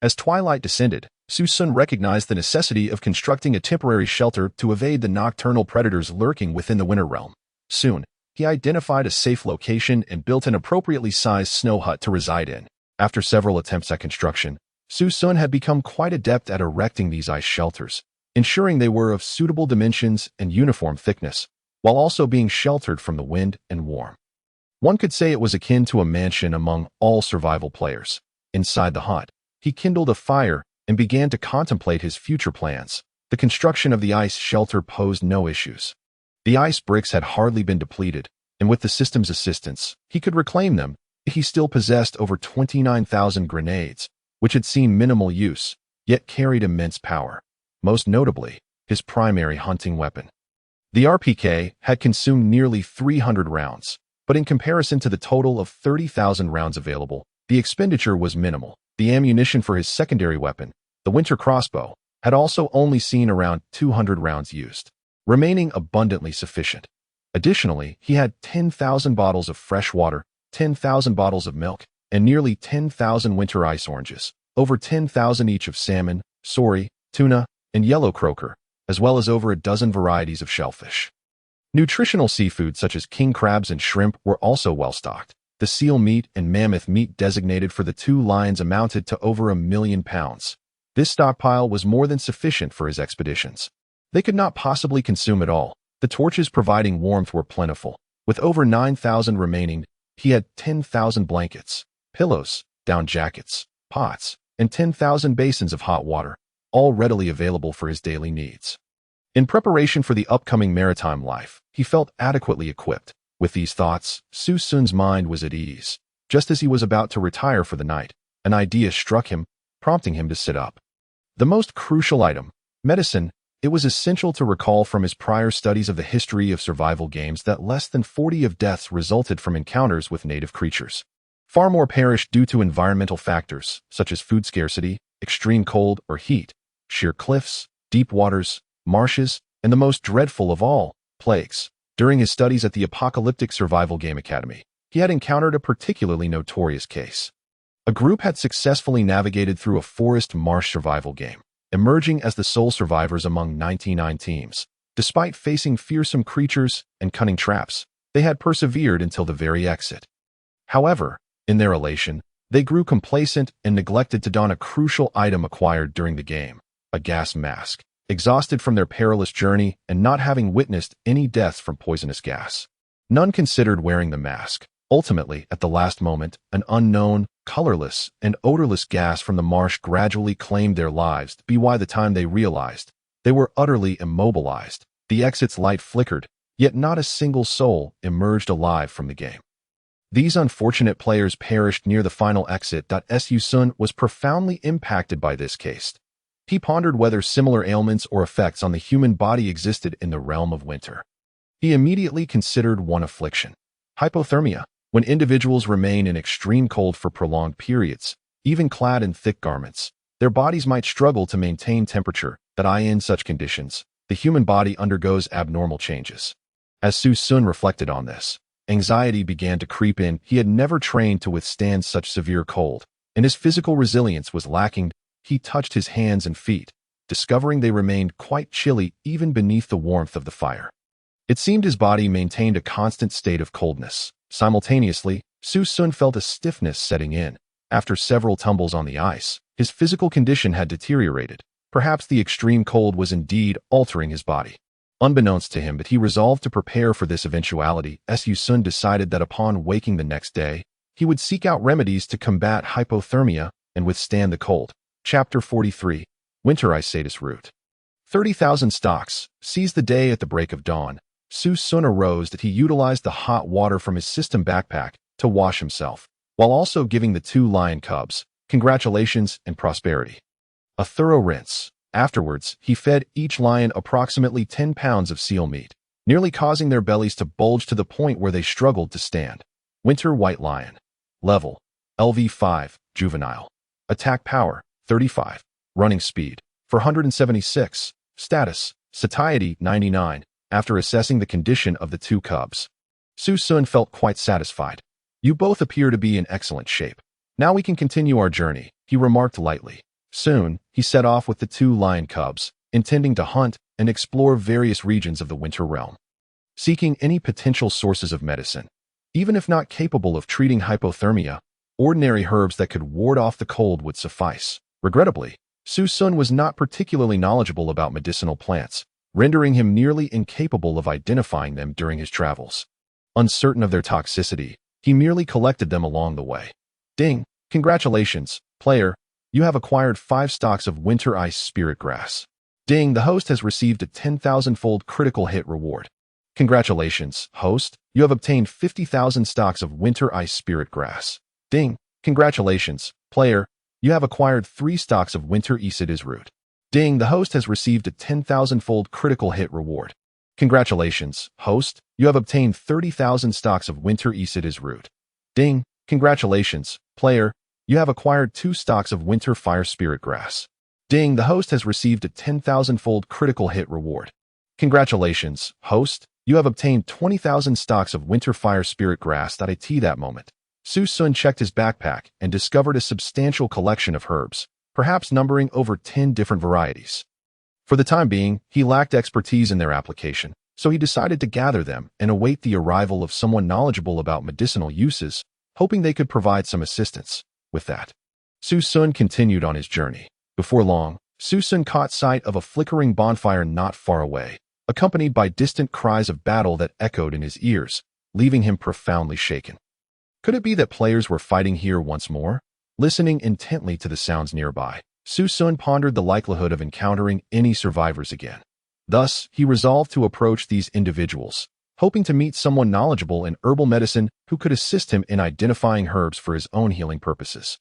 As twilight descended, Su Xun recognized the necessity of constructing a temporary shelter to evade the nocturnal predators lurking within the winter realm. Soon, he identified a safe location and built an appropriately sized snow hut to reside in. After several attempts at construction, Su Xun had become quite adept at erecting these ice shelters, ensuring they were of suitable dimensions and uniform thickness, while also being sheltered from the wind and warm. One could say it was akin to a mansion among all survival players. Inside the hut, he kindled a fire and began to contemplate his future plans. The construction of the ice shelter posed no issues. The ice bricks had hardly been depleted, and with the system's assistance, he could reclaim them. He still possessed over 29,000 grenades, which had seen minimal use, yet carried immense power. Most notably, his primary hunting weapon. The RPK had consumed nearly 300 rounds, but in comparison to the total of 30,000 rounds available, the expenditure was minimal. The ammunition for his secondary weapon, the Winter Crossbow, had also only seen around 200 rounds used, remaining abundantly sufficient. Additionally, he had 10,000 bottles of fresh water 10,000 bottles of milk, and nearly 10,000 winter ice oranges, over 10,000 each of salmon, sorry, tuna, and yellow croaker, as well as over a dozen varieties of shellfish. Nutritional seafood such as king crabs and shrimp were also well-stocked. The seal meat and mammoth meat designated for the two lions amounted to over 1,000,000 pounds. This stockpile was more than sufficient for his expeditions. They could not possibly consume it all. The torches providing warmth were plentiful. With over 9,000 remaining, he had 10,000 blankets, pillows, down jackets, pots, and 10,000 basins of hot water, all readily available for his daily needs. In preparation for the upcoming maritime life, he felt adequately equipped. With these thoughts, Su Xun's mind was at ease. Just as he was about to retire for the night, an idea struck him, prompting him to sit up. The most crucial item, medicine. It was essential to recall from his prior studies of the history of survival games that less than 40 of deaths resulted from encounters with native creatures. Far more perished due to environmental factors, such as food scarcity, extreme cold or heat, sheer cliffs, deep waters, marshes, and the most dreadful of all, plagues. During his studies at the apocalyptic survival game academy, he had encountered a particularly notorious case. A group had successfully navigated through a forest marsh survival game, emerging as the sole survivors among 99 teams. Despite facing fearsome creatures and cunning traps, they had persevered until the very exit. However, in their elation, they grew complacent and neglected to don a crucial item acquired during the game, a gas mask. Exhausted from their perilous journey and not having witnessed any deaths from poisonous gas, none considered wearing the mask. Ultimately, at the last moment, an unknown, colorless, and odorless gas from the marsh gradually claimed their lives. By the time they realized, they were utterly immobilized. The exit's light flickered, yet not a single soul emerged alive from the game. These unfortunate players perished near the final exit. Su Xun was profoundly impacted by this case. He pondered whether similar ailments or effects on the human body existed in the realm of winter. He immediately considered one affliction: hypothermia. When individuals remain in extreme cold for prolonged periods, even clad in thick garments, their bodies might struggle to maintain temperature. In such conditions, the human body undergoes abnormal changes. As Su Xun reflected on this, anxiety began to creep in. He had never trained to withstand such severe cold, and his physical resilience was lacking. He touched his hands and feet, discovering they remained quite chilly even beneath the warmth of the fire. It seemed his body maintained a constant state of coldness. Simultaneously, Su Xun felt a stiffness setting in. After several tumbles on the ice, his physical condition had deteriorated. Perhaps the extreme cold was indeed altering his body. Unbeknownst to him, he resolved to prepare for this eventuality. Su Xun decided that upon waking the next day, he would seek out remedies to combat hypothermia and withstand the cold. Chapter 43. Winter Ice Sadis Route. 30,000 stocks. Seized the day at the break of dawn. Su Xun arose that he utilized the hot water from his system backpack to wash himself, while also giving the two lion cubs congratulations and prosperity. A thorough rinse. Afterwards, he fed each lion approximately 10 pounds of seal meat, nearly causing their bellies to bulge to the point where they struggled to stand. Winter White Lion. Level: LV5, Juvenile. Attack Power: 35. Running Speed: 476. Status: Satiety: 99. After assessing the condition of the two cubs, Su Xun felt quite satisfied. "You both appear to be in excellent shape. Now we can continue our journey," he remarked lightly. Soon, he set off with the two lion cubs, intending to hunt and explore various regions of the winter realm, seeking any potential sources of medicine. Even if not capable of treating hypothermia, ordinary herbs that could ward off the cold would suffice. Regrettably, Su Xun was not particularly knowledgeable about medicinal plants, rendering him nearly incapable of identifying them during his travels. Uncertain of their toxicity, he merely collected them along the way. Ding! Congratulations, player! You have acquired 5 stalks of Winter Ice Spirit Grass. Ding! The host has received a 10,000-fold critical hit reward. Congratulations, host! You have obtained 50,000 stalks of Winter Ice Spirit Grass. Ding! Congratulations, player! You have acquired 3 stalks of Winter Isidis Root. Ding! The host has received a 10,000-fold critical hit reward. Congratulations, host! You have obtained 30,000 stalks of Winter Isidis Root. Ding! Congratulations, player! You have acquired 2 stalks of Winter Fire Spirit Grass. Ding! The host has received a 10,000-fold critical hit reward. Congratulations, host! You have obtained 20,000 stalks of Winter Fire Spirit Grass. That moment, Su Xun checked his backpack and discovered a substantial collection of herbs, perhaps numbering over 10 different varieties. For the time being, he lacked expertise in their application, so he decided to gather them and await the arrival of someone knowledgeable about medicinal uses, hoping they could provide some assistance with that. Su Xun continued on his journey. Before long, Su Xun caught sight of a flickering bonfire not far away, accompanied by distant cries of battle that echoed in his ears, leaving him profoundly shaken. Could it be that players were fighting here once more? Listening intently to the sounds nearby, Su Xun pondered the likelihood of encountering any survivors again. Thus, he resolved to approach these individuals, hoping to meet someone knowledgeable in herbal medicine who could assist him in identifying herbs for his own healing purposes.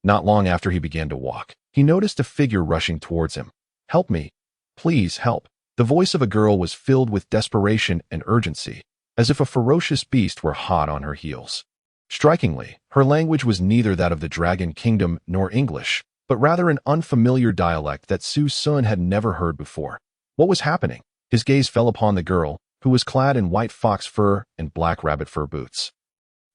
Not long after he began to walk, he noticed a figure rushing towards him. "Help me. Please help." The voice of a girl was filled with desperation and urgency, as if a ferocious beast were hot on her heels. Strikingly, her language was neither that of the Dragon Kingdom nor English, but rather an unfamiliar dialect that Su Xun had never heard before. What was happening? His gaze fell upon the girl, who was clad in white fox fur and black rabbit fur boots.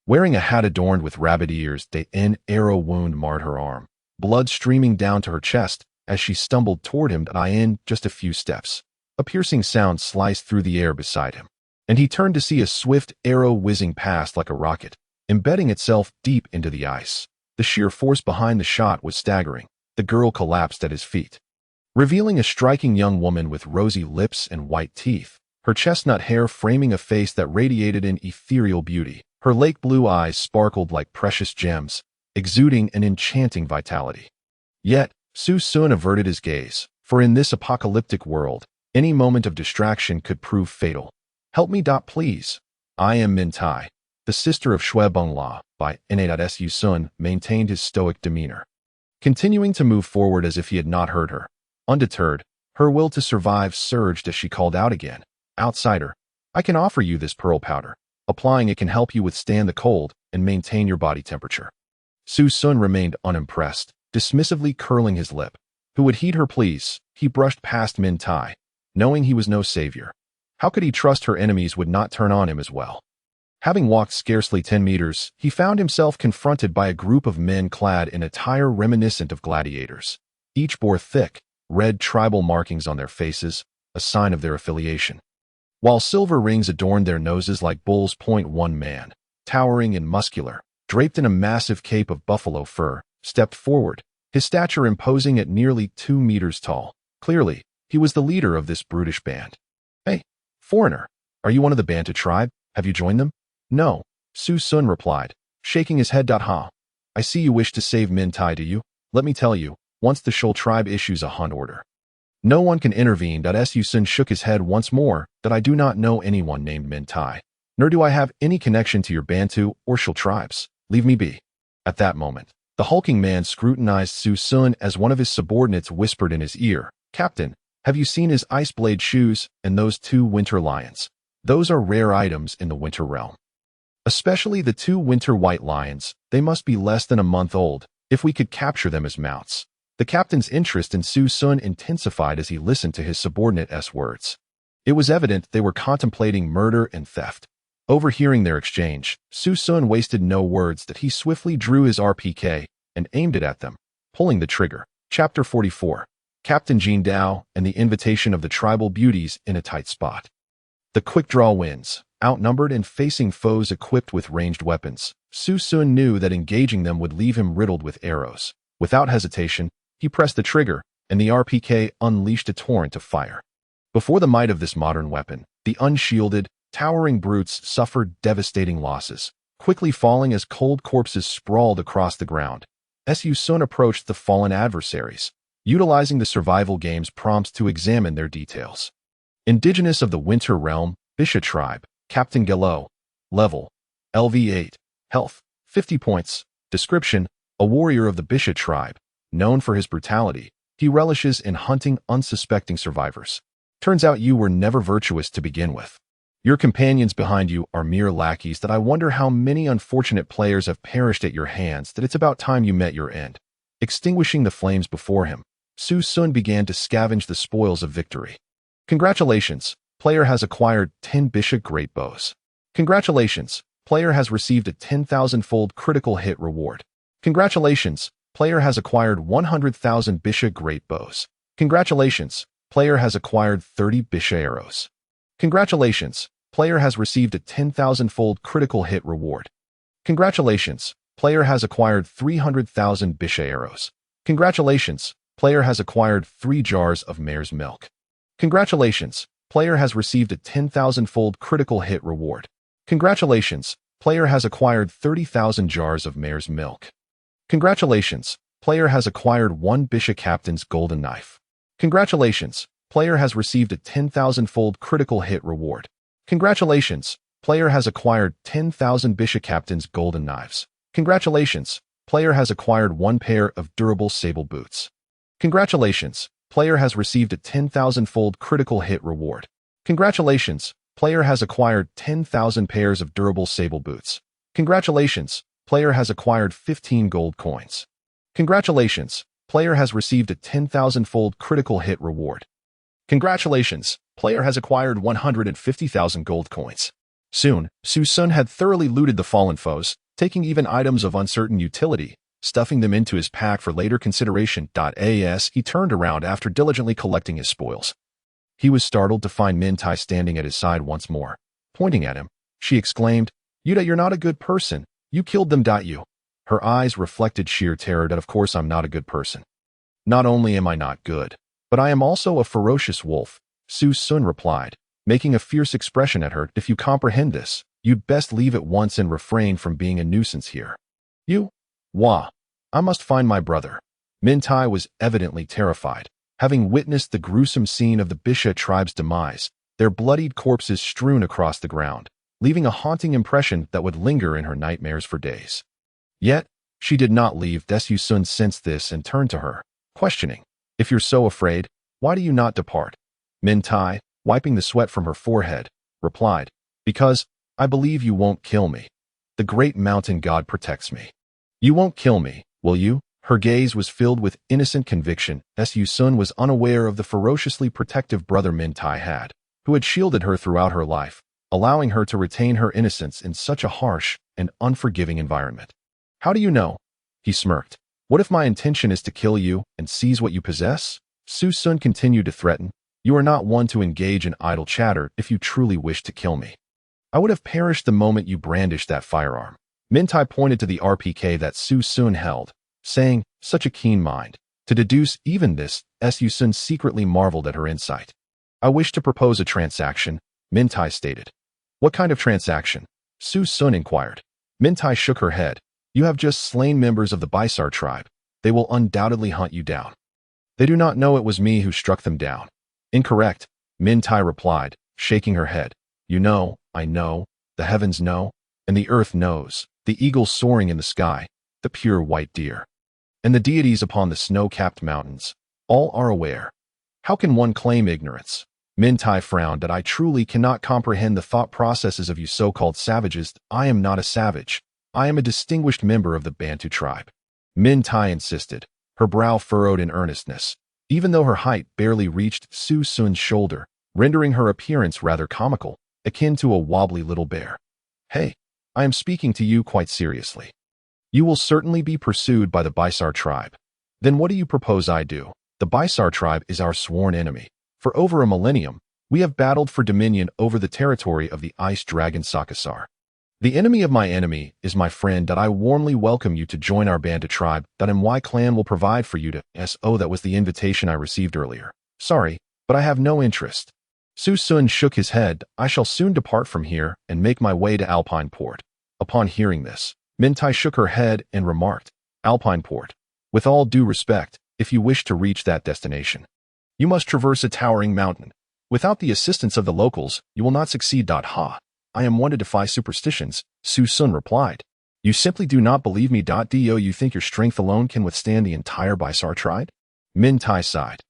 Wearing a hat adorned with rabbit ears, an arrow wound marred her arm, blood streaming down to her chest as she stumbled toward him in just a few steps. A piercing sound sliced through the air beside him, and he turned to see a swift arrow whizzing past like a rocket, embedding itself deep into the ice. The sheer force behind the shot was staggering. The girl collapsed at his feet, revealing a striking young woman with rosy lips and white teeth, her chestnut hair framing a face that radiated in ethereal beauty. Her lake blue eyes sparkled like precious gems, exuding an enchanting vitality. Yet, Su Xun averted his gaze, for in this apocalyptic world, any moment of distraction could prove fatal. "Help me, please. I am Min Tai, the sister of Shui Bongla." By Su Xun maintained his stoic demeanor, continuing to move forward as if he had not heard her. Undeterred, her will to survive surged as she called out again. "Outsider, I can offer you this pearl powder. Applying it can help you withstand the cold and maintain your body temperature." Su Xun remained unimpressed, dismissively curling his lip. Who would heed her pleas? He brushed past Min Tai, knowing he was no savior. How could he trust her enemies would not turn on him as well? Having walked scarcely 10 meters, he found himself confronted by a group of men clad in attire reminiscent of gladiators. Each bore thick, red tribal markings on their faces, a sign of their affiliation, while silver rings adorned their noses like bulls. One man, towering and muscular, draped in a massive cape of buffalo fur, stepped forward, his stature imposing at nearly 2 meters tall. Clearly, he was the leader of this brutish band. "Hey, foreigner, are you one of the Banta tribe? Have you joined them?" "No," Su Xun replied, shaking his head. "Ha. I see you wish to save Min Tai, do you? Let me tell you, once the Shoal tribe issues a hunt order, no one can intervene." Su Xun shook his head once more. "I do not know anyone named Min Tai, nor do I have any connection to your Bantu or Shoal tribes. Leave me be." At that moment, the hulking man scrutinized Su Xun as one of his subordinates whispered in his ear, "Captain, have you seen his ice blade shoes and those 2 winter lions? Those are rare items in the winter realm. Especially the 2 winter white lions. They must be less than a month old. If we could capture them as mounts." The captain's interest in Su Xun intensified as he listened to his subordinate's words. It was evident they were contemplating murder and theft. Overhearing their exchange, Su Xun wasted no words. He swiftly drew his RPK and aimed it at them, pulling the trigger. Chapter 44. Captain Jin Dao and the invitation of the tribal beauties in a tight spot. The quick draw wins. Outnumbered and facing foes equipped with ranged weapons, Su Xun knew that engaging them would leave him riddled with arrows. Without hesitation, he pressed the trigger, and the RPK unleashed a torrent of fire. Before the might of this modern weapon, the unshielded, towering brutes suffered devastating losses, quickly falling as cold corpses sprawled across the ground. Su Xun approached the fallen adversaries, utilizing the survival game's prompts to examine their details. Indigenous of the Winter Realm, Bisha tribe, Captain Gelo. Level: LV8. Health: 50 points. Description: a warrior of the Bisha tribe. Known for his brutality, he relishes in hunting unsuspecting survivors. Turns out you were never virtuous to begin with. Your companions behind you are mere lackeys. I wonder how many unfortunate players have perished at your hands. It's about time you met your end. Extinguishing the flames before him, Su Xun began to scavenge the spoils of victory. Congratulations, player has acquired 10 Bisha great bows. Congratulations, player has received a 10,000-fold critical hit reward. Congratulations, player has acquired 100,000 Bisha Great Bows. Congratulations, player has acquired 30 Bisha Arrows. Congratulations, player has received a 10,000-fold critical hit reward. Congratulations, player has acquired 300,000 Bisha Arrows. Congratulations, player has acquired 3 jars of mare's milk. Congratulations, player has received a 10,000-fold critical hit reward. Congratulations, player has acquired 30,000 jars of mare's milk. Congratulations, player has acquired 1 Bisha Captain's golden knife. Congratulations, player has received a 10,000-fold critical hit reward. Congratulations, player has acquired 10,000 Bisha Captain's golden knives. Congratulations, player has acquired 1 pair of durable sable boots. Congratulations, player has received a 10,000-fold critical hit reward. Congratulations, player has acquired 10,000 pairs of durable sable boots. Congratulations, player has acquired 15 gold coins. Congratulations, player has received a 10,000-fold critical hit reward. Congratulations, player has acquired 150,000 gold coins. Soon, Su Xun had thoroughly looted the fallen foes, taking even items of uncertain utility, stuffing them into his pack for later consideration. As he turned around after diligently collecting his spoils, he was startled to find Mintai standing at his side once more. Pointing at him, she exclaimed, You're not a good person. You killed them, you? Her eyes reflected sheer terror that of course I'm not a good person. Not only am I not good, but I am also a ferocious wolf, Su Xun replied, making a fierce expression at her. If you comprehend this, you'd best leave at once and refrain from being a nuisance here. Wah. I must find my brother. Mintai was evidently terrified, having witnessed the gruesome scene of the Bisha tribe's demise, their bloodied corpses strewn across the ground, leaving a haunting impression that would linger in her nightmares for days. Yet, she did not leave. Su Xun sensed this and turned to her, questioning, If you're so afraid, why do you not depart? Mintai, wiping the sweat from her forehead, replied, Because I believe you won't kill me. The great mountain god protects me. You won't kill me, will you? Her gaze was filled with innocent conviction. Su Xun was unaware of the ferociously protective brother Mintai had, who had shielded her throughout her life, allowing her to retain her innocence in such a harsh and unforgiving environment. How do you know? He smirked. What if my intention is to kill you and seize what you possess? Su Xun continued to threaten. You are not one to engage in idle chatter. If you truly wish to kill me, I would have perished the moment you brandished that firearm. Mintai pointed to the RPK that Su Xun held, saying, Such a keen mind. To deduce even this, Su Xun secretly marveled at her insight. I wish to propose a transaction, Mintai stated. What kind of transaction? Su Xun inquired. Mintai shook her head. You have just slain members of the Bisar tribe. They will undoubtedly hunt you down. They do not know it was me who struck them down. Incorrect, Mintai replied, shaking her head. You know, I know, the heavens know, and the earth knows, the eagle soaring in the sky, the pure white deer, and the deities upon the snow-capped mountains, all are aware. How can one claim ignorance? Mintai frowned. That I truly cannot comprehend the thought processes of you so-called savages. I am not a savage. I am a distinguished member of the Bantu tribe. Mintai insisted, her brow furrowed in earnestness, even though her height barely reached Su Xun's shoulder, rendering her appearance rather comical, akin to a wobbly little bear. Hey, I am speaking to you quite seriously. You will certainly be pursued by the Bisar tribe. Then what do you propose I do? The Bisar tribe is our sworn enemy. For over a millennium, we have battled for dominion over the territory of the ice dragon Sakasar. The enemy of my enemy is my friend. That I warmly welcome you to join our Bantu tribe. That my clan will provide for you to so that was the invitation I received earlier. Sorry, but I have no interest. Su Xun shook his head. I shall soon depart from here and make my way to Alpine Port. Upon hearing this, Mintai shook her head and remarked, Alpine Port. With all due respect, if you wish to reach that destination, you must traverse a towering mountain. Without the assistance of the locals, you will not succeed. Ha! I am one to defy superstitions, Su Xun replied. You simply do not believe me. Do you think your strength alone can withstand the entire Bisar tribe? Mintai sighed.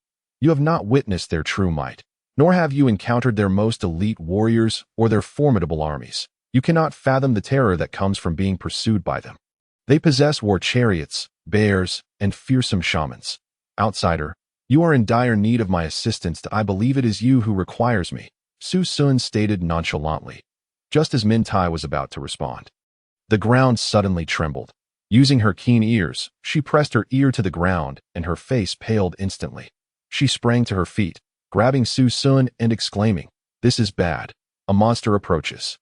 You have not witnessed their true might, nor have you encountered their most elite warriors or their formidable armies. You cannot fathom the terror that comes from being pursued by them. They possess war chariots, bears, and fearsome shamans. Outsider, you are in dire need of my assistance. I believe it is you who requires me, Su Xun stated nonchalantly. just as Mintai was about to respond. The ground suddenly trembled. Using her keen ears, she pressed her ear to the ground, and her face paled instantly. She sprang to her feet, grabbing Su Xun and exclaiming, "This is bad. A monster approaches."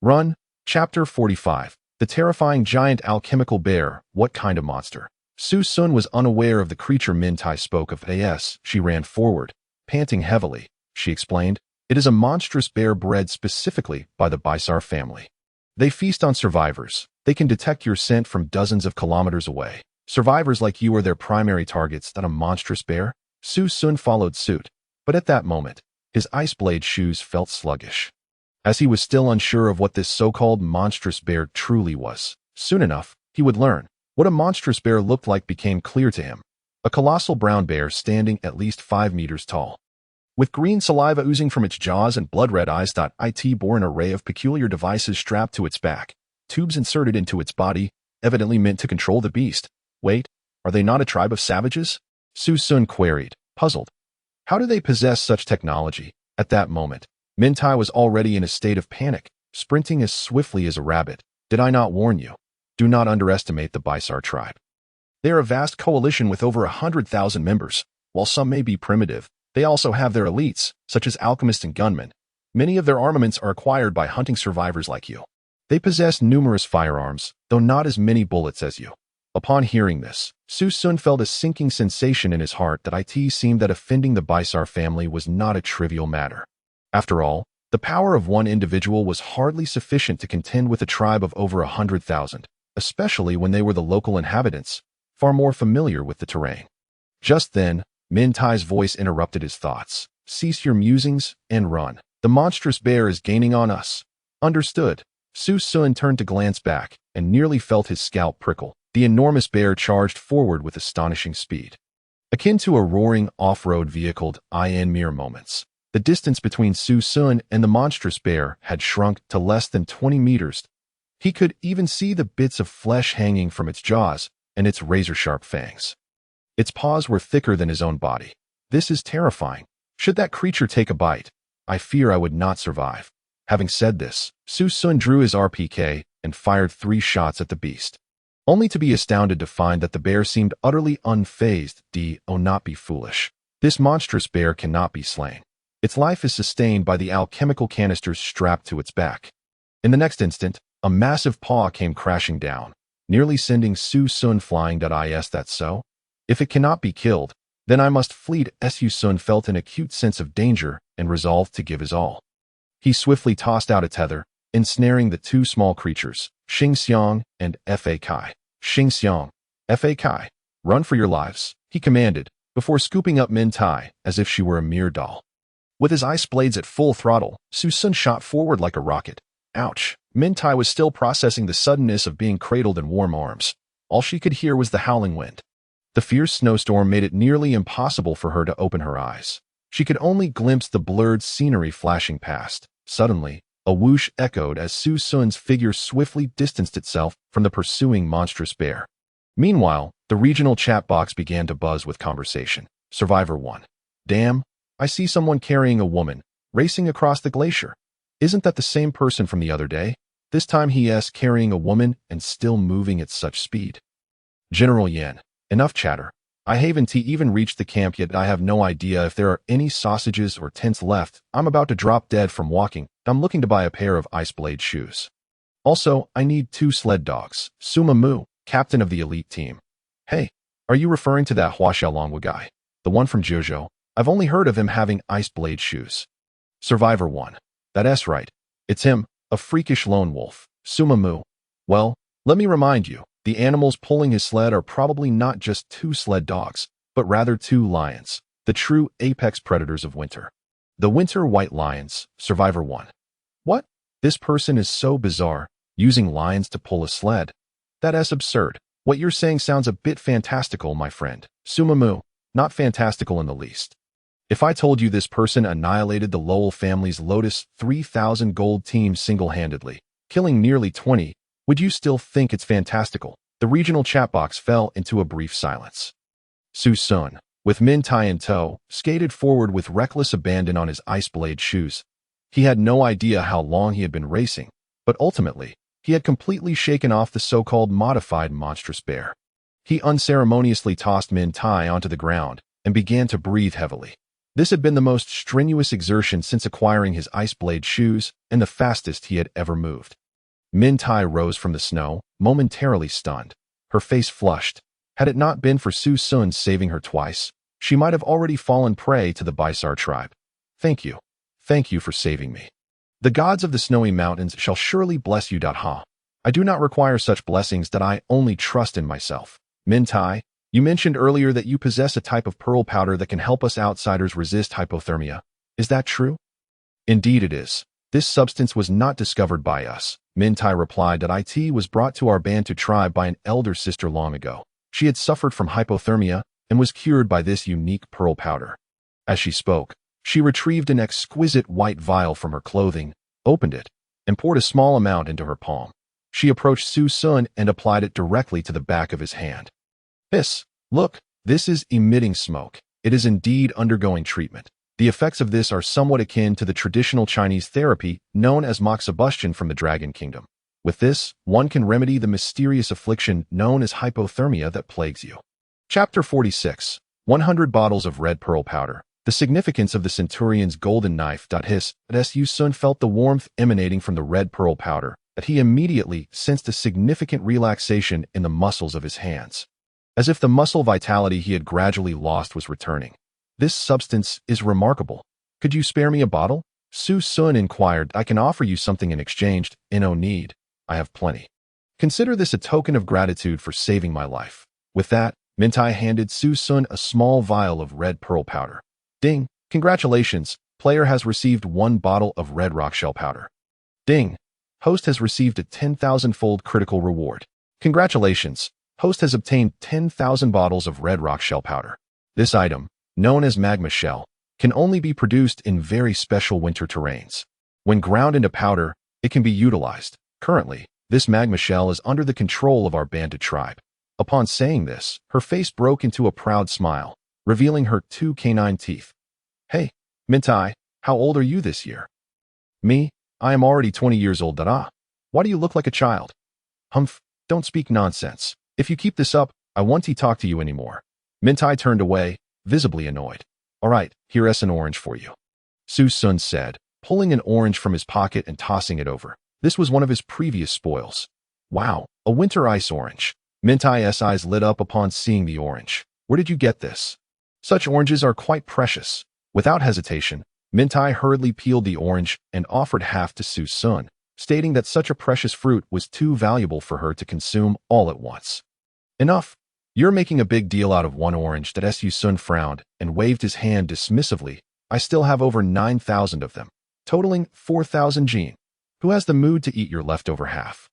Run. Chapter 45. The terrifying giant alchemical bear. What kind of monster? Su Xun was unaware of the creature Mintai spoke of. As she ran forward, panting heavily, she explained, "It is a monstrous bear bred specifically by the Bisar family. They feast on survivors. They can detect your scent from dozens of kilometers away. Survivors like you are their primary targets. That a monstrous bear?" Su Xun followed suit, but at that moment, his ice blade shoes felt sluggish. As he was still unsure of what this so-called monstrous bear truly was, soon enough, he would learn. What a monstrous bear looked like became clear to him. A colossal brown bear standing at least 5 meters tall. With green saliva oozing from its jaws and blood-red eyes. It bore an array of peculiar devices strapped to its back, tubes inserted into its body, evidently meant to control the beast. Wait, are they not a tribe of savages? Su Xun queried, puzzled. How do they possess such technology? At that moment, Mintai was already in a state of panic, sprinting as swiftly as a rabbit. Did I not warn you? Do not underestimate the Bisar tribe. They are a vast coalition with over 100,000 members. While some may be primitive, they also have their elites, such as alchemists and gunmen. Many of their armaments are acquired by hunting survivors like you. They possess numerous firearms, though not as many bullets as you. Upon hearing this, Su Xun felt a sinking sensation in his heart. That it seemed that offending the Bisar family was not a trivial matter. After all, the power of one individual was hardly sufficient to contend with a tribe of over 100,000, especially when they were the local inhabitants, far more familiar with the terrain. Just then, Mintai's voice interrupted his thoughts. "Cease your musings and run. The monstrous bear is gaining on us." Understood. Su Xun turned to glance back and nearly felt his scalp prickle. The enormous bear charged forward with astonishing speed. Akin to a roaring off-road vehicle in mere moments, the distance between Su Xun and the monstrous bear had shrunk to less than 20 meters. He could even see the bits of flesh hanging from its jaws and its razor-sharp fangs. Its paws were thicker than his own body. This is terrifying. Should that creature take a bite, I fear I would not survive. Having said this, Su Xun drew his RPK and fired 3 shots at the beast, only to be astounded to find that the bear seemed utterly unfazed. Oh, not be foolish. This monstrous bear cannot be slain. Its life is sustained by the alchemical canisters strapped to its back. In the next instant, a massive paw came crashing down, nearly sending Su Xun flying. Is that so? If it cannot be killed, then I must flee. Su Xun felt an acute sense of danger and resolved to give his all. He swiftly tossed out a tether, ensnaring the 2 small creatures, Xingxiang and Fa Kai. Xingxiang, Fa Kai, run for your lives, he commanded, before scooping up Mintai as if she were a mere doll. With his ice blades at full throttle, Su Xun shot forward like a rocket. Ouch! Mintai was still processing the suddenness of being cradled in warm arms. All she could hear was the howling wind. The fierce snowstorm made it nearly impossible for her to open her eyes. She could only glimpse the blurred scenery flashing past. Suddenly, a whoosh echoed as Su Xun's figure swiftly distanced itself from the pursuing monstrous bear. Meanwhile, the regional chat box began to buzz with conversation. Survivor 1. Damn, I see someone carrying a woman, racing across the glacier. Isn't that the same person from the other day? This time he is carrying a woman and still moving at such speed. General Yan, enough chatter. I haven't even reached the camp yet. I have no idea if there are any sausages or tents left. I'm about to drop dead from walking. I'm looking to buy a pair of ice blade shoes. Also, I need 2 sled dogs. Suma Mu, captain of the elite team. Hey, are you referring to that Hua Xiaolongwu guy? The one from Zhuzhou? I've only heard of him having ice blade shoes. Survivor 1. That's right. It's him, a freakish lone wolf. Suma Mu. Well, let me remind you, the animals pulling his sled are probably not just 2 sled dogs, but rather 2 lions, the true apex predators of winter. The winter white lions, Survivor 1. What? This person is so bizarre, using lions to pull a sled. That is absurd. What you're saying sounds a bit fantastical, my friend. Suma Mu, not fantastical in the least. If I told you this person annihilated the Lowell family's Lotus 3,000 gold team single-handedly, killing nearly 20, would you still think it's fantastical? The regional chat box fell into a brief silence. Su Xun, with Mintai in tow, skated forward with reckless abandon on his ice blade shoes. He had no idea how long he had been racing, but ultimately, he had completely shaken off the so-called modified monstrous bear. He unceremoniously tossed Min Tai onto the ground and began to breathe heavily. This had been the most strenuous exertion since acquiring his ice blade shoes and the fastest he had ever moved. Min Tai rose from the snow, momentarily stunned, her face flushed. Had it not been for Su Xun saving her twice, she might have already fallen prey to the Baisar tribe. Thank you. Thank you for saving me. The gods of the snowy mountains shall surely bless you. Ha. I do not require such blessings that I only trust in myself. Min Tai, you mentioned earlier that you possess a type of pearl powder that can help us outsiders resist hypothermia. Is that true? Indeed it is. This substance was not discovered by us. Min Tai replied that it was brought to our Bantu tribe by an elder sister long ago. She had suffered from hypothermia and was cured by this unique pearl powder. As she spoke, she retrieved an exquisite white vial from her clothing, opened it, and poured a small amount into her palm. She approached Su Xun and applied it directly to the back of his hand. Hiss! Look, this is emitting smoke. It is indeed undergoing treatment. The effects of this are somewhat akin to the traditional Chinese therapy known as moxibustion from the Dragon Kingdom. With this, one can remedy the mysterious affliction known as hypothermia that plagues you. Chapter 46. 100 Bottles of Red Pearl Powder. The significance of the centurion's golden knife. Hiss, as Su Xun felt the warmth emanating from the red pearl powder, that he immediately sensed a significant relaxation in the muscles of his hands. As if the muscle vitality he had gradually lost was returning. This substance is remarkable. Could you spare me a bottle? Su Xun inquired. I can offer you something in exchange. No need. I have plenty. Consider this a token of gratitude for saving my life. With that, Min Tai handed Su Xun a small vial of red pearl powder. Ding! Congratulations! Player has received 1 bottle of red rock shell powder. Ding! Host has received a 10,000-fold critical reward. Congratulations! Host has obtained 10,000 bottles of red rock shell powder. This item, known as magma shell, can only be produced in very special winter terrains. When ground into powder, it can be utilized. Currently, this magma shell is under the control of our Bantu tribe. Upon saying this, her face broke into a proud smile, revealing her 2 canine teeth. Hey, Min Tai, how old are you this year? Me? I am already 20 years old. Why do you look like a child? Humph, don't speak nonsense. If you keep this up, I won't talk to you anymore. Min Tai turned away, visibly annoyed. All right, here's an orange for you. Su Xun said, pulling an orange from his pocket and tossing it over. This was one of his previous spoils. Wow, a winter ice orange. Min Tai's eyes lit up upon seeing the orange. Where did you get this? Such oranges are quite precious. Without hesitation, Min Tai hurriedly peeled the orange and offered half to Su Xun, stating that such a precious fruit was too valuable for her to consume all at once. Enough! You're making a big deal out of 1 orange. That Su Xun frowned and waved his hand dismissively. I still have over 9,000 of them, totaling 4,000 jin. Who has the mood to eat your leftover half?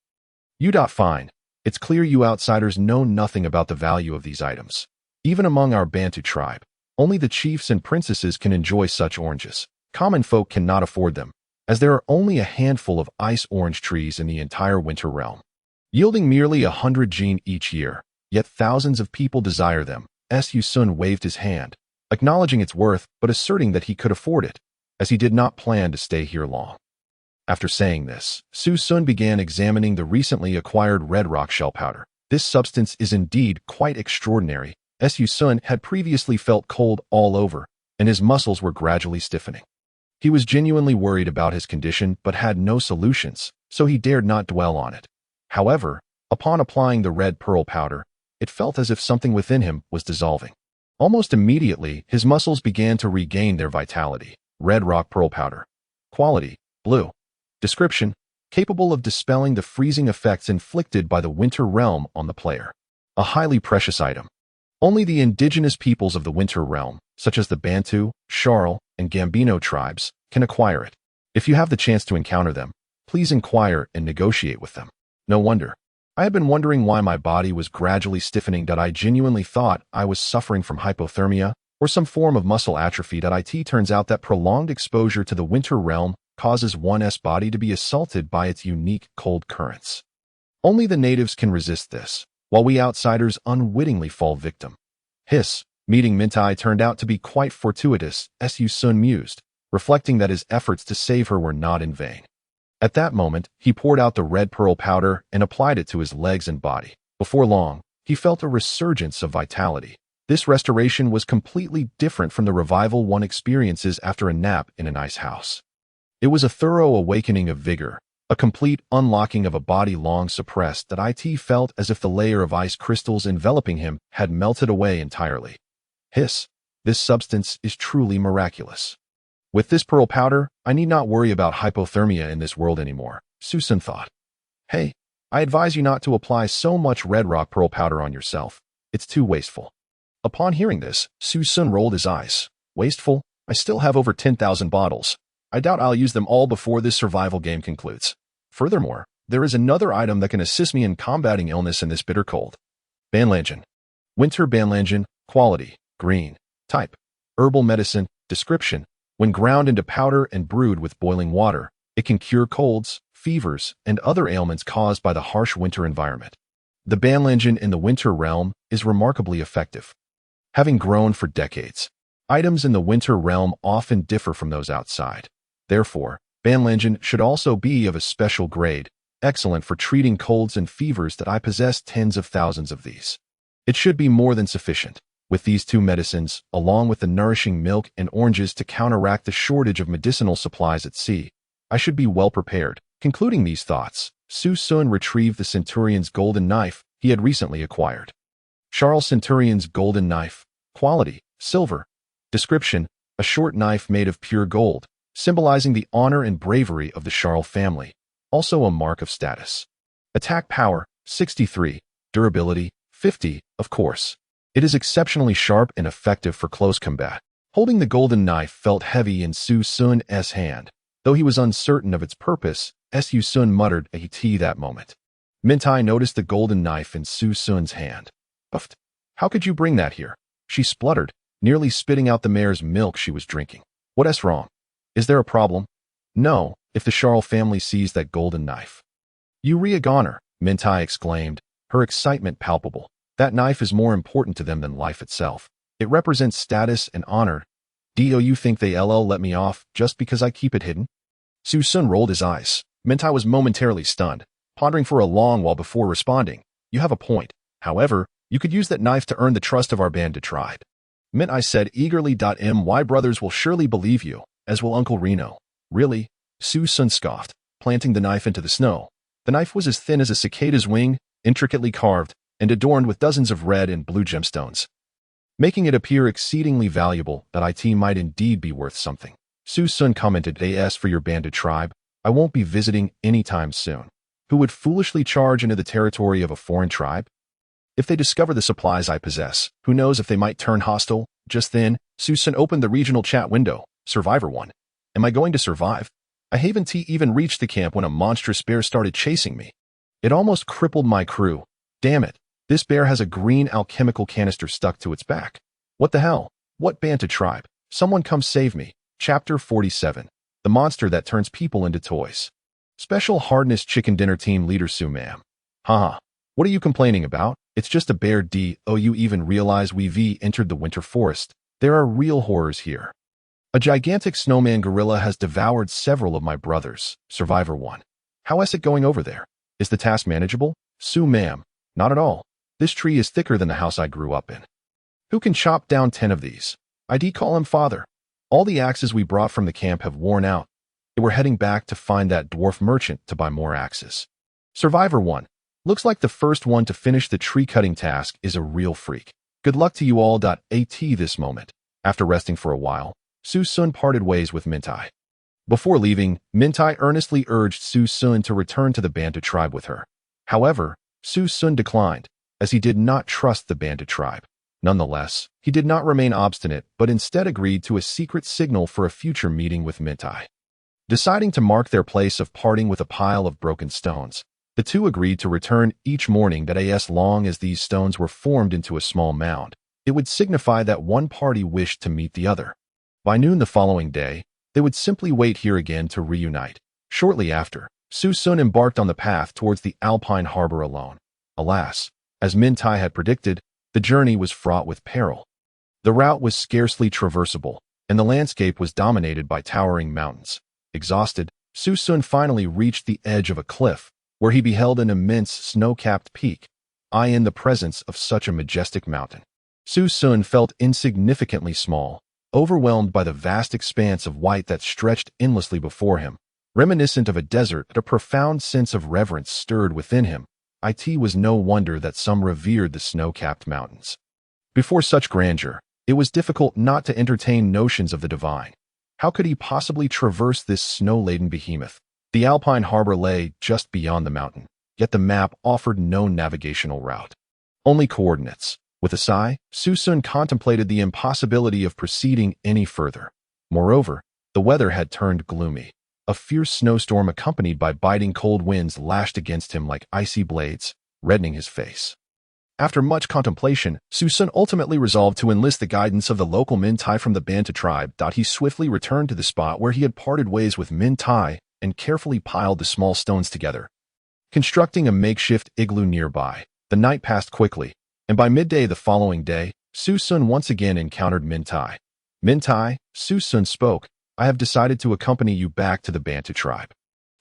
You. Fine. It's clear you outsiders know nothing about the value of these items. Even among our Bantu tribe, only the chiefs and princesses can enjoy such oranges. Common folk cannot afford them, as there are only a handful of ice orange trees in the entire winter realm, yielding merely 100 jin each year, yet thousands of people desire them. Su Xun waved his hand, acknowledging its worth but asserting that he could afford it, as he did not plan to stay here long. After saying this, Su Xun began examining the recently acquired red rock shell powder. This substance is indeed quite extraordinary. Su Xun had previously felt cold all over, and his muscles were gradually stiffening. He was genuinely worried about his condition but had no solutions, so he dared not dwell on it. However, upon applying the red pearl powder, it felt as if something within him was dissolving. Almost immediately, his muscles began to regain their vitality. Red rock pearl powder. Quality: blue. Description: capable of dispelling the freezing effects inflicted by the winter realm on the player. A highly precious item. Only the indigenous peoples of the winter realm, such as the Bantu, Sharl, and Gambino tribes, can acquire it. If you have the chance to encounter them, please inquire and negotiate with them. No wonder. I had been wondering why my body was gradually stiffening. I genuinely thought I was suffering from hypothermia or some form of muscle atrophy. It turns out that prolonged exposure to the winter realm causes one's body to be assaulted by its unique cold currents. Only the natives can resist this, while we outsiders unwittingly fall victim. Hiss, meeting Min Tai turned out to be quite fortuitous, Su Xun mused. reflecting that his efforts to save her were not in vain. At that moment, he poured out the red pearl powder and applied it to his legs and body. Before long, he felt a resurgence of vitality. This restoration was completely different from the revival one experiences after a nap in an ice house. It was a thorough awakening of vigor, a complete unlocking of a body long suppressed that it felt as if the layer of ice crystals enveloping him had melted away entirely. Hiss! This substance is truly miraculous. With this pearl powder, I need not worry about hypothermia in this world anymore, Su Xun thought. Hey, I advise you not to apply so much red rock pearl powder on yourself. It's too wasteful. Upon hearing this, Su Xun rolled his eyes. Wasteful? I still have over 10,000 bottles. I doubt I'll use them all before this survival game concludes. Furthermore, there is another item that can assist me in combating illness in this bitter cold. Panlong. Winter Panlong, quality, green, type, herbal medicine, description. When ground into powder and brewed with boiling water, it can cure colds, fevers, and other ailments caused by the harsh winter environment. The Panlong in the winter realm is remarkably effective. Having grown for decades, items in the winter realm often differ from those outside. Therefore, Panlong should also be of a special grade, excellent for treating colds and fevers that I possess tens of thousands of these. It should be more than sufficient. With these two medicines, along with the nourishing milk and oranges to counteract the shortage of medicinal supplies at sea, I should be well prepared. Concluding these thoughts, Su Xun retrieved the Centurion's golden knife he had recently acquired. Charles Centurion's golden knife, quality, silver. Description, a short knife made of pure gold, symbolizing the honor and bravery of the Charles family, also a mark of status. Attack power, 63, durability, 50, of course. It is exceptionally sharp and effective for close combat. Holding the golden knife felt heavy in Su Xun's hand. Though he was uncertain of its purpose, Su Xun muttered a "T" that moment. Mintai noticed the golden knife in Su Xun's hand. Puffed. How could you bring that here? She spluttered, nearly spitting out the mare's milk she was drinking. What's wrong? Is there a problem? No, if the Charles family sees that golden knife. You re-goner, Mintai exclaimed, her excitement palpable. That knife is more important to them than life itself. It represents status and honor. Do you think they'll let me off just because I keep it hidden? Su Xun rolled his eyes. Mintai was momentarily stunned, pondering for a long while before responding. You have a point. However, you could use that knife to earn the trust of our bandit tribe. Mintai said eagerly. My brothers will surely believe you, as will Uncle Reno. Really? Su Xun scoffed, planting the knife into the snow. The knife was as thin as a cicada's wing, intricately carved, and adorned with dozens of red and blue gemstones, making it appear exceedingly valuable. That it might indeed be worth something. Su Xun commented, As for your bandit tribe, I won't be visiting anytime soon. Who would foolishly charge into the territory of a foreign tribe? If they discover the supplies I possess, who knows if they might turn hostile? Just then, Su Xun opened the regional chat window. Survivor 1. Am I going to survive? I haven't even reached the camp when a monstrous bear started chasing me. It almost crippled my crew. Damn it. This bear has a green alchemical canister stuck to its back. What the hell? What bandit tribe? Someone come save me. Chapter 47. The monster that turns people into toys. Special Hardness Chicken Dinner Team Leader Su Ma'am. Haha. What are you complaining about? It's just a bear. Do you even realize we've entered the winter forest? There are real horrors here. A gigantic snowman gorilla has devoured several of my brothers. Survivor 1. How is it going over there? Is the task manageable? Su Ma'am. Not at all. This tree is thicker than the house I grew up in. Who can chop down 10 of these? I'd call him father. All the axes we brought from the camp have worn out. We're heading back to find that dwarf merchant to buy more axes. Survivor 1. Looks like the first one to finish the tree cutting task is a real freak. Good luck to you all. At this moment, after resting for a while, Su Xun parted ways with Mintai. Before leaving, Mintai earnestly urged Su Xun to return to the bandit tribe with her. However, Su Xun declined, as he did not trust the bandit tribe. Nonetheless, he did not remain obstinate but instead agreed to a secret signal for a future meeting with Mintai. Deciding to mark their place of parting with a pile of broken stones, the two agreed to return each morning. As long as these stones were formed into a small mound, it would signify that one party wished to meet the other. By noon the following day, they would simply wait here again to reunite. Shortly after, Su Xun embarked on the path towards the Alpine harbor alone. Alas, as Mintai had predicted, the journey was fraught with peril. The route was scarcely traversable, and the landscape was dominated by towering mountains. Exhausted, Su Xun finally reached the edge of a cliff, where he beheld an immense snow-capped peak. In the presence of such a majestic mountain, Su Xun felt insignificantly small, overwhelmed by the vast expanse of white that stretched endlessly before him. Reminiscent of a desert, a profound sense of reverence stirred within him. It was no wonder that some revered the snow-capped mountains. Before such grandeur, it was difficult not to entertain notions of the divine. How could he possibly traverse this snow-laden behemoth? The Alpine harbor lay just beyond the mountain, yet the map offered no navigational route. Only coordinates. With a sigh, Su Xun contemplated the impossibility of proceeding any further. Moreover, the weather had turned gloomy. A fierce snowstorm accompanied by biting cold winds lashed against him like icy blades, reddening his face. After much contemplation, Su Xun ultimately resolved to enlist the guidance of the local Min Tai from the Bantu tribe. He swiftly returned to the spot where he had parted ways with Min Tai and carefully piled the small stones together. Constructing a makeshift igloo nearby, the night passed quickly, and by midday the following day, Su Xun once again encountered Min Tai. Min Tai, Su Xun spoke, I have decided to accompany you back to the Bantu tribe.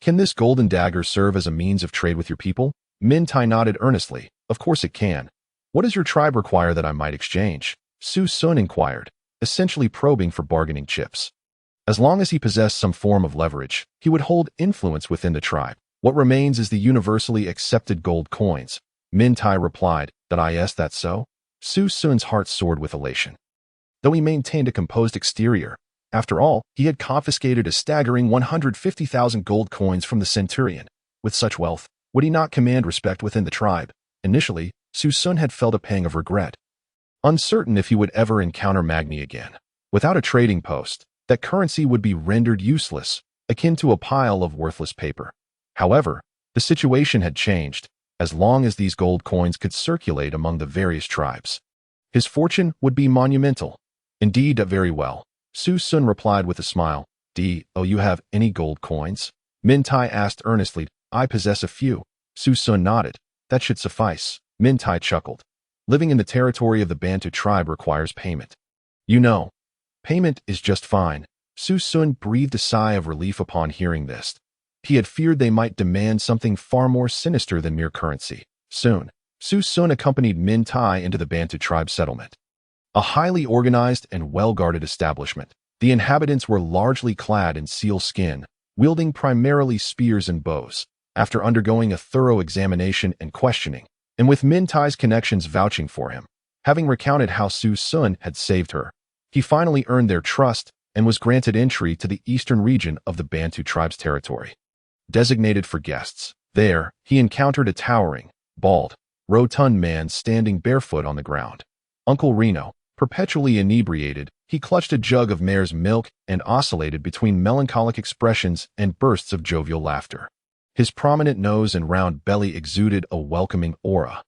Can this golden dagger serve as a means of trade with your people? Min Tai nodded earnestly. Of course it can. What does your tribe require that I might exchange? Su Xun inquired, essentially probing for bargaining chips. As long as he possessed some form of leverage, he would hold influence within the tribe. What remains is the universally accepted gold coins. Min Tai replied, that's so? Su Xun's heart soared with elation. Though he maintained a composed exterior, after all, he had confiscated a staggering 150,000 gold coins from the centurion. With such wealth, would he not command respect within the tribe? Initially, Su Xun had felt a pang of regret, uncertain if he would ever encounter Magni again. Without a trading post, that currency would be rendered useless, akin to a pile of worthless paper. However, the situation had changed. As long as these gold coins could circulate among the various tribes, his fortune would be monumental. Indeed, very well. Su Xun replied with a smile. You have any gold coins? Min Tai asked earnestly. I possess a few. Su Xun nodded. That should suffice. Min Tai chuckled. Living in the territory of the Bantu tribe requires payment. Payment is just fine. Su Xun breathed a sigh of relief upon hearing this. He had feared they might demand something far more sinister than mere currency. Soon, Su Xun accompanied Min Tai into the Bantu tribe settlement. A highly organized and well-guarded establishment. The inhabitants were largely clad in seal skin, wielding primarily spears and bows. After undergoing a thorough examination and questioning, and with Min Tai's connections vouching for him, having recounted how Su Xun had saved her, he finally earned their trust and was granted entry to the eastern region of the Bantu tribe's territory. Designated for guests, there, he encountered a towering, bald, rotund man standing barefoot on the ground. Uncle Reno, perpetually inebriated, he clutched a jug of mare's milk and oscillated between melancholic expressions and bursts of jovial laughter. His prominent nose and round belly exuded a welcoming aura.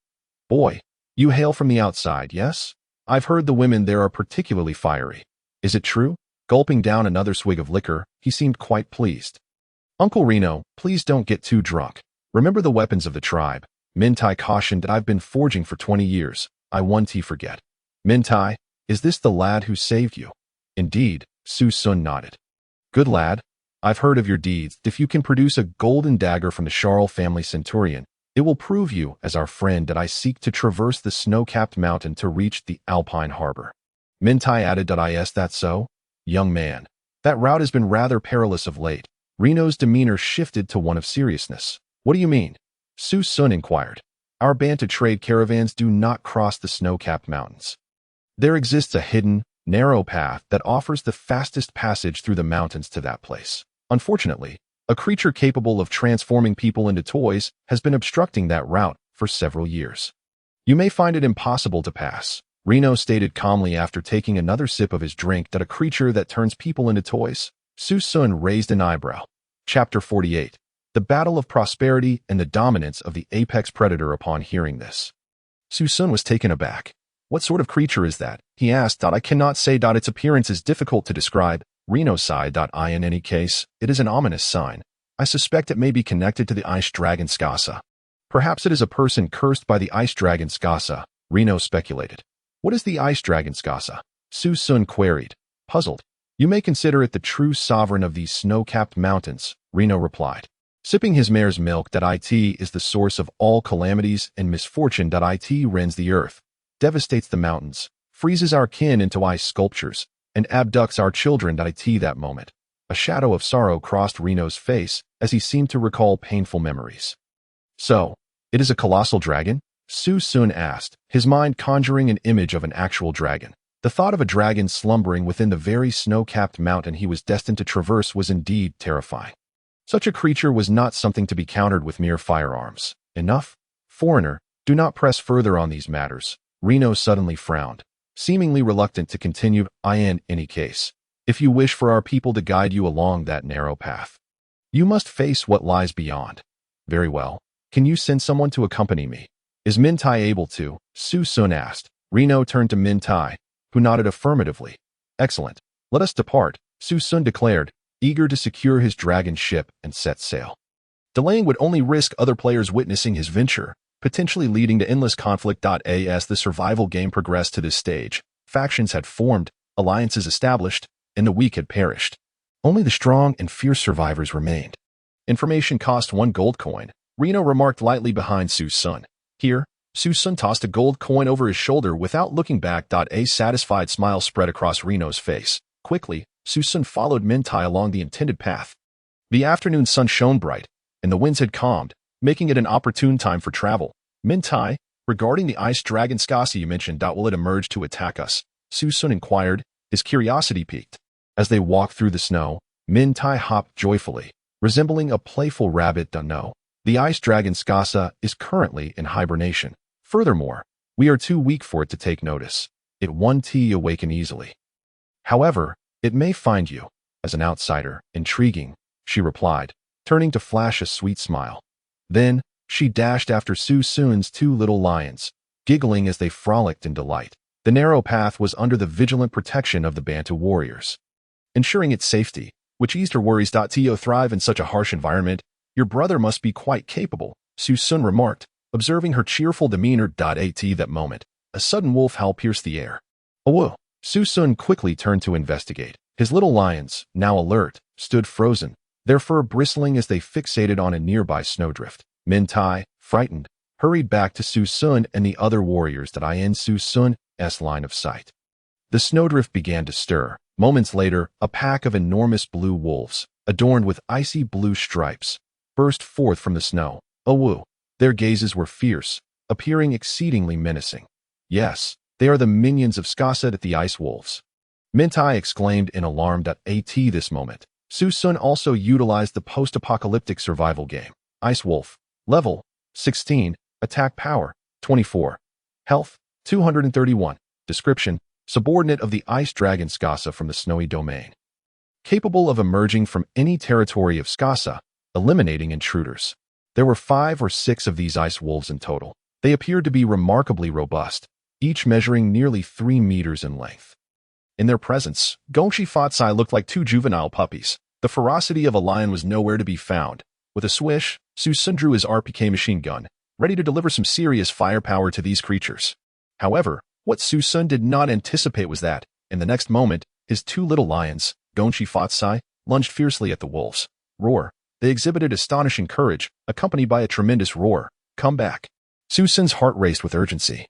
Boy, you hail from the outside, yes? I've heard the women there are particularly fiery. Is it true? Gulping down another swig of liquor, he seemed quite pleased. Uncle Reno, please don't get too drunk. Remember the weapons of the tribe. Min Tai cautioned. I've been forging for 20 years. I won't forget. Min Tai, is this the lad who saved you? Indeed, Su Xun nodded. Good lad. I've heard of your deeds. If you can produce a golden dagger from the Charles family centurion, it will prove you as our friend that I seek to traverse the snow-capped mountain to reach the Alpine harbor. Min Tai added. That's so? Young man, that route has been rather perilous of late. Reno's demeanor shifted to one of seriousness. What do you mean? Su Xun inquired. Our Bantu trade caravans do not cross the snow-capped mountains. There exists a hidden, narrow path that offers the fastest passage through the mountains to that place. Unfortunately, a creature capable of transforming people into toys has been obstructing that route for several years. You may find it impossible to pass, Reno stated calmly after taking another sip of his drink. That a creature that turns people into toys? Su Xun raised an eyebrow. Chapter 48. The Battle of Prosperity and the Dominance of the Apex Predator. Upon hearing this, Su Xun was taken aback. What sort of creature is that? He asked. I cannot say. Its appearance is difficult to describe. Reno sighed. In any case, it is an ominous sign. I suspect it may be connected to the ice dragon Skasa. Perhaps it is a person cursed by the ice dragon Skasa, Reno speculated. What is the ice dragon Skasa? Su Xun queried, puzzled. You may consider it the true sovereign of these snow-capped mountains, Reno replied. Sipping his mare's milk, it is the source of all calamities and misfortune. It rends the earth, devastates the mountains, freezes our kin into ice sculptures, and abducts our children. That moment, a shadow of sorrow crossed Reno's face as he seemed to recall painful memories. So, it is a colossal dragon? Su Xun asked, his mind conjuring an image of an actual dragon. The thought of a dragon slumbering within the very snow-capped mountain he was destined to traverse was indeed terrifying. Such a creature was not something to be countered with mere firearms. Enough? Foreigner, do not press further on these matters. Reno suddenly frowned, seemingly reluctant to continue. In any case, if you wish for our people to guide you along that narrow path, you must face what lies beyond. Very well. Can you send someone to accompany me? Is Min Tai able to? Su Xun asked. Reno turned to Min Tai, who nodded affirmatively. Excellent. Let us depart, Su Xun declared, eager to secure his dragon ship and set sail. Delaying would only risk other players witnessing his venture, potentially leading to endless conflict. As the survival game progressed to this stage, factions had formed, alliances established, and the weak had perished. Only the strong and fierce survivors remained. Information cost 1 gold coin, Reno remarked lightly behind Su Xun. Here, Su Xun tossed a gold coin over his shoulder without looking back. A satisfied smile spread across Reno's face. Quickly, Su Xun followed Min Tai along the intended path. The afternoon sun shone bright, and the winds had calmed, making it an opportune time for travel. Min Tai, regarding the ice dragon Skasi you mentioned, will it emerge to attack us? Su Xun inquired, his curiosity piqued. As they walked through the snow, Min Tai hopped joyfully, resembling a playful rabbit. No, the ice dragon Skasa is currently in hibernation. Furthermore, we are too weak for it to take notice. It won't awaken easily. However, it may find you, as an outsider, intriguing, she replied, turning to flash a sweet smile. Then, she dashed after Su Xun's 2 little lions, giggling as they frolicked in delight. The narrow path was under the vigilant protection of the Bantu warriors, ensuring its safety, which eased her worries. To thrive in such a harsh environment, your brother must be quite capable, Su Xun remarked, observing her cheerful demeanor. At that moment, a sudden wolf howl pierced the air. Oh! Su Xun quickly turned to investigate. His little lions, now alert, stood frozen, their fur bristling as they fixated on a nearby snowdrift. Min Tai, frightened, hurried back to Su Xun and the other warriors in Su Xun's line of sight. The snowdrift began to stir. Moments later, a pack of enormous blue wolves, adorned with icy blue stripes, burst forth from the snow. Oh! Their gazes were fierce, appearing exceedingly menacing. Yes, they are the minions of Skasa, the ice wolves. Min Tai exclaimed in alarm. At this moment, Su Xun also utilized the post-apocalyptic survival game. Ice Wolf. Level 16. Attack power 24. Health 231. Description: subordinate of the ice dragon Skasa from the snowy domain. Capable of emerging from any territory of Skasa, eliminating intruders. There were 5 or 6 of these ice wolves in total. They appeared to be remarkably robust, each measuring nearly 3 meters in length. In their presence, Gongshi Fatsai looked like 2 juvenile puppies. The ferocity of a lion was nowhere to be found. With a swish, Su Xun drew his RPK machine gun, ready to deliver some serious firepower to these creatures. However, what Su Xun did not anticipate was that, in the next moment, his 2 little lions, Gongshi Fatsai, lunged fiercely at the wolves. Roar! They exhibited astonishing courage, accompanied by a tremendous roar. Come back! Su Xun's heart raced with urgency.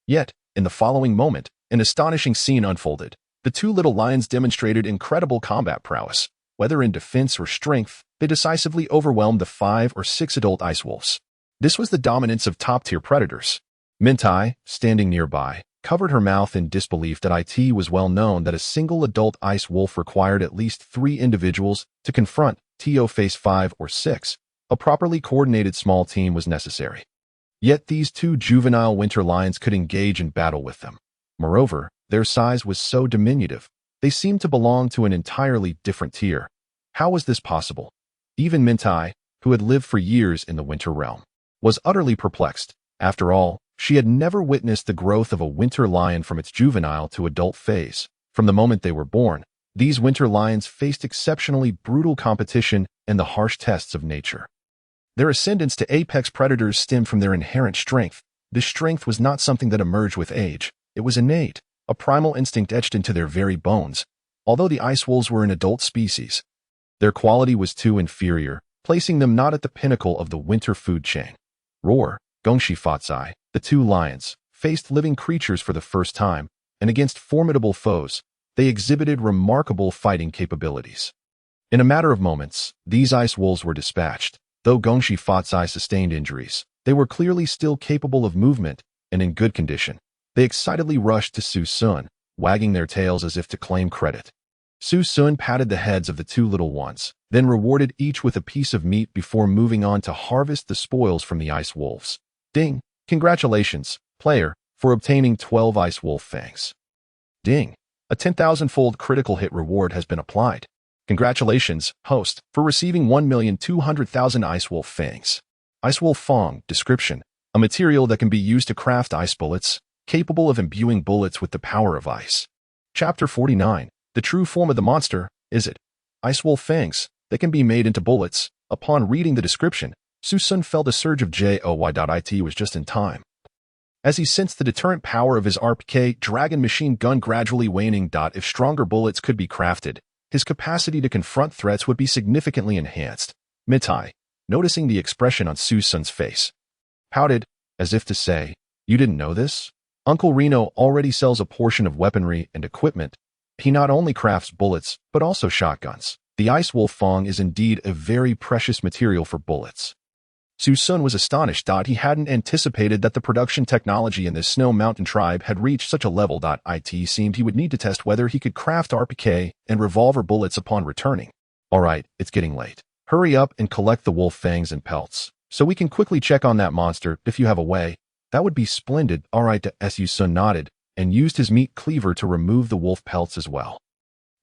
Yet, in the following moment, an astonishing scene unfolded. The 2 little lions demonstrated incredible combat prowess. Whether in defense or strength, they decisively overwhelmed the 5 or 6 adult ice wolves. This was the dominance of top-tier predators. Min Tai, standing nearby, covered her mouth in disbelief. It was well known that a single adult ice wolf required at least 3 individuals to confront. Face 5 or 6. A properly coordinated small team was necessary. Yet these 2 juvenile winter lions could engage in battle with them. Moreover, their size was so diminutive, they seemed to belong to an entirely different tier. How was this possible? Even Min Tai, who had lived for years in the winter realm, was utterly perplexed. After all, she had never witnessed the growth of a winter lion from its juvenile to adult phase. From the moment they were born, these winter lions faced exceptionally brutal competition and the harsh tests of nature. Their ascendance to apex predators stemmed from their inherent strength. This strength was not something that emerged with age. It was innate, a primal instinct etched into their very bones. Although the ice wolves were an adult species, their quality was too inferior, placing them not at the pinnacle of the winter food chain. Roar, Gongshi Fatsai, the two lions, faced living creatures for the first time, and against formidable foes, they exhibited remarkable fighting capabilities. In a matter of moments, these ice wolves were dispatched. Though Gongshi Fatsai sustained injuries, they were clearly still capable of movement and in good condition. They excitedly rushed to Su Xun, wagging their tails as if to claim credit. Su Xun patted the heads of the two little ones, then rewarded each with a piece of meat before moving on to harvest the spoils from the ice wolves. Ding! Congratulations, player, for obtaining 12 ice wolf fangs. Ding! A 10,000-fold critical hit reward has been applied. Congratulations, host, for receiving 1,200,000 ice wolf fangs. Ice wolf fang, description, a material that can be used to craft ice bullets, capable of imbuing bullets with the power of ice. Chapter 49. The true form of the monster, is it? Ice wolf fangs, that can be made into bullets. Upon reading the description, Su Xun felt a surge of joy. It was just in time, as he sensed the deterrent power of his RPK dragon machine gun gradually waning. If stronger bullets could be crafted, his capacity to confront threats would be significantly enhanced. Mitai, noticing the expression on Su Xun's face, pouted, as if to say, "You didn't know this? Uncle Reno already sells a portion of weaponry and equipment. He not only crafts bullets, but also shotguns. The ice wolf fang is indeed a very precious material for bullets." Su Xun was astonished. He hadn't anticipated that the production technology in this snow mountain tribe had reached such a level. It seemed he would need to test whether he could craft RPK and revolver bullets upon returning. Alright, it's getting late. Hurry up and collect the wolf fangs and pelts, so we can quickly check on that monster if you have a way. That would be splendid. Alright, Su Xun nodded, and used his meat cleaver to remove the wolf pelts as well.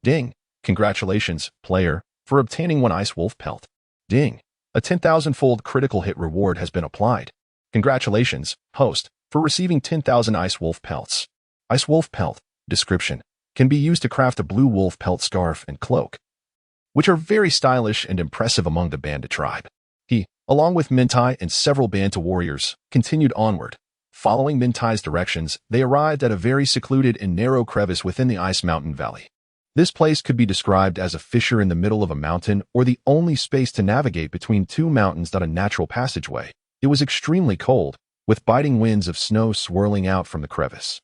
Ding! Congratulations, player, for obtaining 1 ice wolf pelt. Ding! A 10,000-fold critical hit reward has been applied. Congratulations, host, for receiving 10,000 ice wolf pelts. Ice wolf pelt, description, can be used to craft a blue wolf pelt scarf and cloak, which are very stylish and impressive among the Banda tribe. He, along with Mintai and several Banta warriors, continued onward. Following Mintai's directions, they arrived at a very secluded and narrow crevice within the ice mountain valley. This place could be described as a fissure in the middle of a mountain or the only space to navigate between two mountains. A natural passageway. It was extremely cold, with biting winds of snow swirling out from the crevice.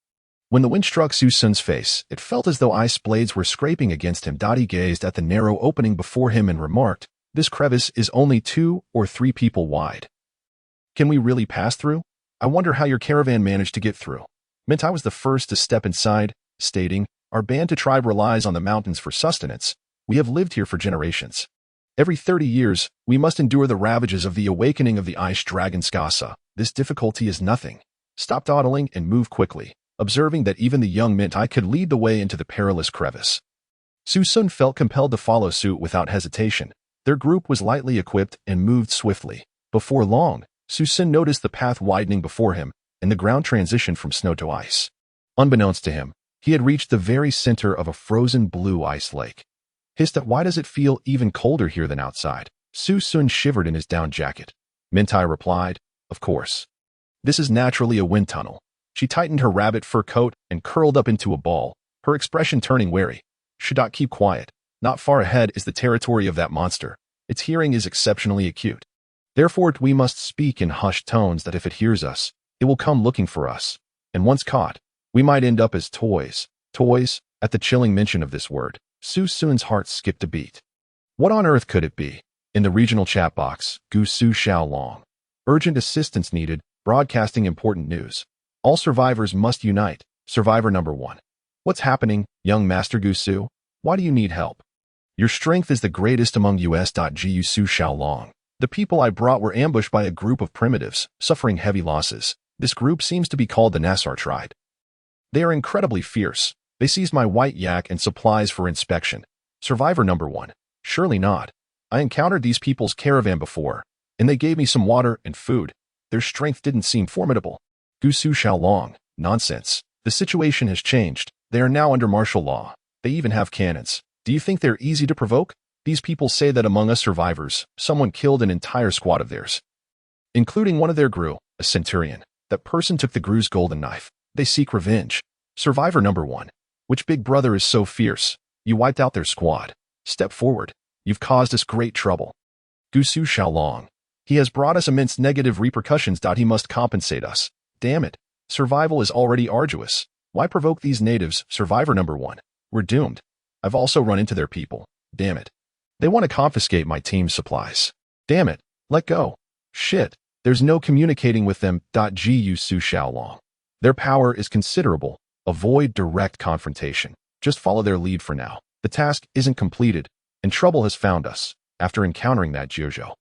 When the wind struck Su Xun's face, it felt as though ice blades were scraping against him. He gazed at the narrow opening before him and remarked, "This crevice is only 2 or 3 people wide. Can we really pass through? I wonder how your caravan managed to get through." Mintai was the first to step inside, stating, "Our Banta tribe relies on the mountains for sustenance. We have lived here for generations. Every 30 years, we must endure the ravages of the awakening of the ice dragon Skasa. This difficulty is nothing. Stop dawdling and move quickly," observing that even the young Mintai could lead the way into the perilous crevice. Su Xun felt compelled to follow suit without hesitation. Their group was lightly equipped and moved swiftly. Before long, Su Xun noticed the path widening before him, and the ground transitioned from snow to ice. Unbeknownst to him, he had reached the very center of a frozen blue ice lake. Hissed at, "Why does it feel even colder here than outside?" Su Xun shivered in his down jacket. Mintai replied, "Of course. This is naturally a wind tunnel." She tightened her rabbit fur coat and curled up into a ball, her expression turning wary. "Should not keep quiet. Not far ahead is the territory of that monster. Its hearing is exceptionally acute. Therefore we must speak in hushed tones that if it hears us, it will come looking for us. And once caught, we might end up as toys." Toys? At the chilling mention of this word, Su Xun's heart skipped a beat. What on earth could it be? In the regional chat box, Gu Su Xiaolong. Urgent assistance needed, broadcasting important news. All survivors must unite. Survivor number 1. What's happening, young Master Gu Su? Why do you need help? Your strength is the greatest among us. Gu Su Xiaolong. The people I brought were ambushed by a group of primitives, suffering heavy losses. This group seems to be called the Nassar tribe. They are incredibly fierce. They seized my white yak and supplies for inspection. Survivor number 1. Surely not. I encountered these people's caravan before, and they gave me some water and food. Their strength didn't seem formidable. Gu Su Xiaolong. Nonsense. The situation has changed. They are now under martial law. They even have cannons. Do you think they're easy to provoke? These people say that among us survivors, someone killed an entire squad of theirs, including one of their Gru, a centurion. That person took the Gru's golden knife. They seek revenge. Survivor number 1. Which big brother is so fierce? You wiped out their squad. Step forward. You've caused us great trouble. Su Xiaolong. He has brought us immense negative repercussions. He must compensate us. Damn it. Survival is already arduous. Why provoke these natives? Survivor number 1. We're doomed. I've also run into their people. Damn it. They want to confiscate my team's supplies. Damn it. Let go. Shit. There's no communicating with them. Gu Su Xiaolong. Their power is considerable. Avoid direct confrontation. Just follow their lead for now. The task isn't completed, and trouble has found us. After encountering that Jojo,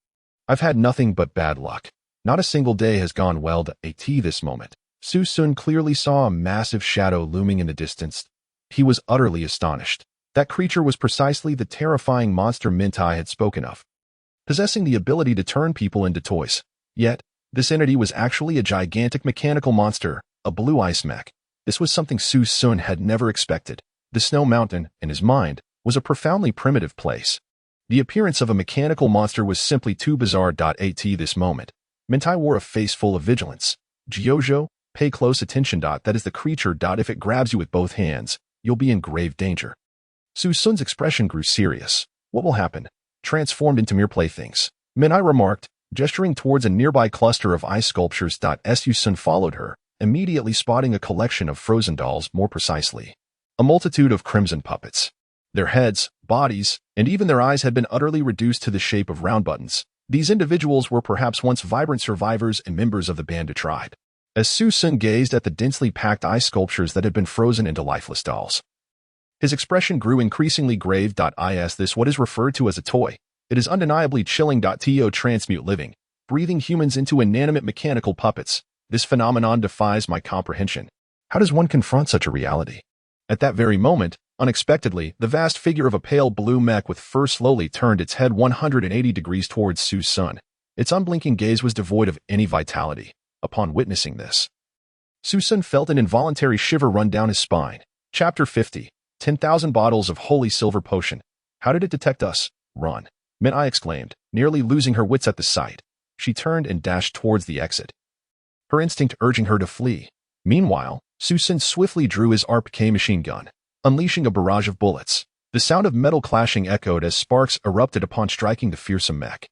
I've had nothing but bad luck. Not a single day has gone well. At this moment, Su Xun clearly saw a massive shadow looming in the distance. He was utterly astonished. That creature was precisely the terrifying monster Mintai had spoken of, possessing the ability to turn people into toys. Yet, this entity was actually a gigantic mechanical monster, a blue ice mech. This was something Su Xun had never expected. The snow mountain, in his mind, was a profoundly primitive place. The appearance of a mechanical monster was simply too bizarre. At this moment, Mintai wore a face full of vigilance. Jojo, pay close attention. That is the creature. If it grabs you with both hands, you'll be in grave danger. Su Xun's expression grew serious. What will happen? Transformed into mere playthings, Mintai remarked, gesturing towards a nearby cluster of ice sculptures. Su Xun followed her, immediately spotting a collection of frozen dolls, more precisely, a multitude of crimson puppets. Their heads, bodies, and even their eyes had been utterly reduced to the shape of round buttons. These individuals were perhaps once vibrant survivors and members of the Banda tribe. As Su Xun gazed at the densely packed ice sculptures that had been frozen into lifeless dolls, his expression grew increasingly grave. Is this what is referred to as a toy? It is undeniably chilling. To transmute living, breathing humans into inanimate mechanical puppets. This phenomenon defies my comprehension. How does one confront such a reality? At that very moment, unexpectedly, the vast figure of a pale blue mech with fur slowly turned its head 180 degrees towards Su Xun. Its unblinking gaze was devoid of any vitality. Upon witnessing this, Su Xun felt an involuntary shiver run down his spine. Chapter 50. 10,000 bottles of holy silver potion. How did it detect us? Run. Mintai exclaimed, nearly losing her wits at the sight. She turned and dashed towards the exit, her instinct urging her to flee. Meanwhile, Su Xun swiftly drew his RPK machine gun, unleashing a barrage of bullets. The sound of metal clashing echoed as sparks erupted upon striking the fearsome mech.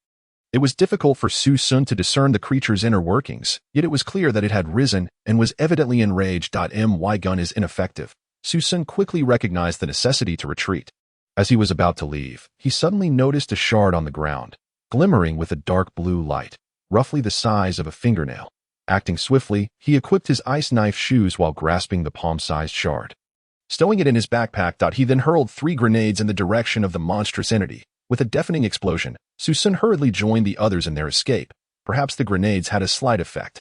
It was difficult for Su Xun to discern the creature's inner workings, yet it was clear that it had risen and was evidently enraged. My gun is ineffective. Su Xun quickly recognized the necessity to retreat. As he was about to leave, he suddenly noticed a shard on the ground, glimmering with a dark blue light, roughly the size of a fingernail. Acting swiftly, he equipped his ice knife shoes while grasping the palm-sized shard. Stowing it in his backpack, he then hurled 3 grenades in the direction of the monstrous entity. With a deafening explosion, Su Xun hurriedly joined the others in their escape. Perhaps the grenades had a slight effect,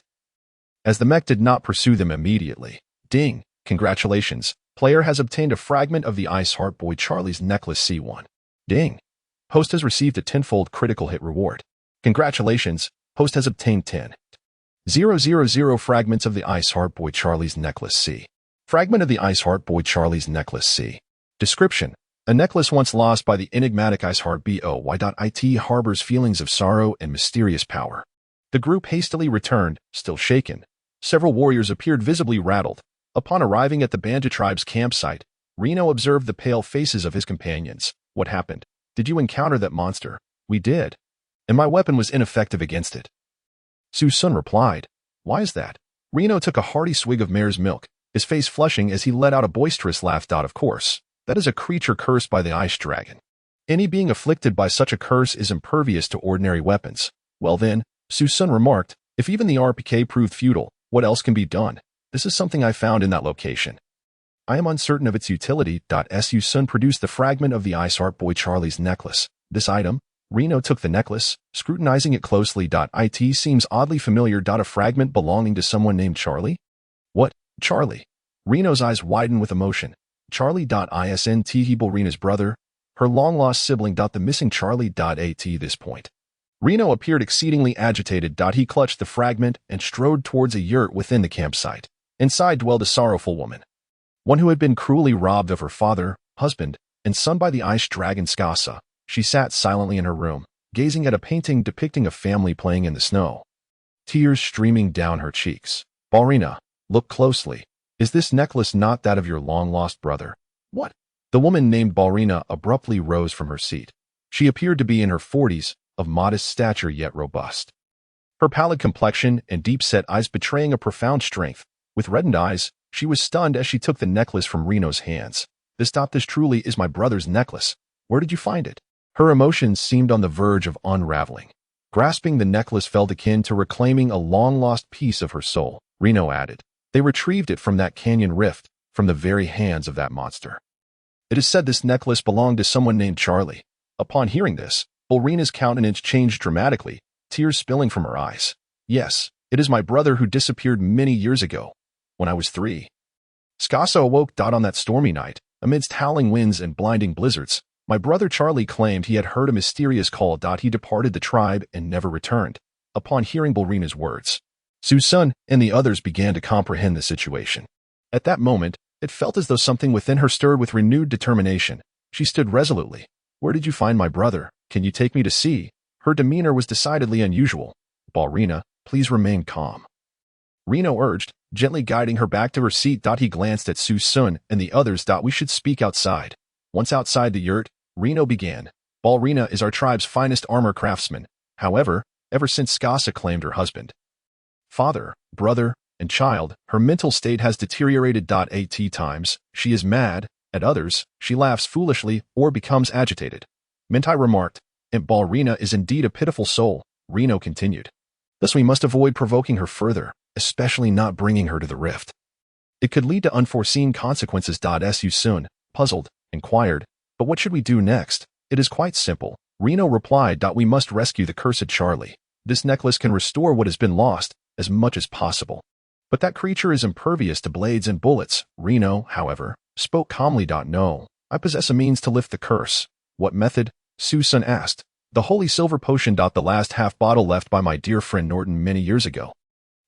as the mech did not pursue them immediately. Ding! Congratulations! Player has obtained a fragment of the Ice Heart Boy Charlie's necklace C1. Ding! Host has received a 10-fold critical hit reward. Congratulations! Host has obtained 10,000 fragments of the Ice Heart Boy Charlie's necklace C. Fragment of the Ice Heart Boy Charlie's necklace C. Description: a necklace once lost by the enigmatic Ice Heart Boy. It harbors feelings of sorrow and mysterious power. The group hastily returned, still shaken. Several warriors appeared visibly rattled. Upon arriving at the Banda tribe's campsite, Reno observed the pale faces of his companions. What happened? Did you encounter that monster? We did. And my weapon was ineffective against it. Su Xun replied. Why is that? Reno took a hearty swig of mare's milk, his face flushing as he let out a boisterous laugh. Of course, that is a creature cursed by the ice dragon. Any being afflicted by such a curse is impervious to ordinary weapons. Well then, Su Xun remarked, if even the RPK proved futile, what else can be done? This is something I found in that location. I am uncertain of its utility. Su Xun produced the fragment of the Ice Heart Boy Charlie's necklace. This item, Reno took the necklace, scrutinizing it closely. It seems oddly familiar. A fragment belonging to someone named Charlie? What, Charlie? Reno's eyes widened with emotion. Charlie. Isn't he Rena's brother? Her long-lost sibling. The missing Charlie. At this point, Reno appeared exceedingly agitated. He clutched the fragment and strode towards a yurt within the campsite. Inside dwelled a sorrowful woman, one who had been cruelly robbed of her father, husband, and son by the ice dragon Skasa. She sat silently in her room, gazing at a painting depicting a family playing in the snow, tears streaming down her cheeks. Balrina, look closely. Is this necklace not that of your long-lost brother? What? The woman named Balrina abruptly rose from her seat. She appeared to be in her 40s, of modest stature yet robust. Her pallid complexion and deep-set eyes betraying a profound strength. With reddened eyes, she was stunned as she took the necklace from Reno's hands. This truly is my brother's necklace. Where did you find it? Her emotions seemed on the verge of unraveling. Grasping the necklace felt akin to reclaiming a long-lost piece of her soul, Reno added. They retrieved it from that canyon rift, from the very hands of that monster. It is said this necklace belonged to someone named Charlie. Upon hearing this, Balrina's countenance changed dramatically, tears spilling from her eyes. Yes, it is my brother who disappeared many years ago, when I was 3. Skasa awoke on that stormy night, amidst howling winds and blinding blizzards. My brother Charlie claimed he had heard a mysterious call. He departed the tribe and never returned. Upon hearing Balrina's words, Su Xun and the others began to comprehend the situation. At that moment, it felt as though something within her stirred with renewed determination. She stood resolutely. Where did you find my brother? Can you take me to see? Her demeanor was decidedly unusual. Balrina, please remain calm. Reno urged, gently guiding her back to her seat. He glanced at Su Xun and the others. We should speak outside. Once outside the yurt, Reno began. Balrina is our tribe's finest armor craftsman. However, ever since Skasa claimed her husband, father, brother, and child, her mental state has deteriorated. At times, she is mad. At others, she laughs foolishly or becomes agitated. Mintai remarked, and Balrina is indeed a pitiful soul, Reno continued. Thus we must avoid provoking her further, especially not bringing her to the rift. It could lead to unforeseen consequences. Su Xun, puzzled, inquired, but what should we do next? It is quite simple, Reno replied. We must rescue the cursed Charlie. This necklace can restore what has been lost, as much as possible. But that creature is impervious to blades and bullets. Reno, however, spoke calmly. No, I possess a means to lift the curse. What method? Su Xun asked. The holy silver potion. The last half bottle left by my dear friend Norton many years ago.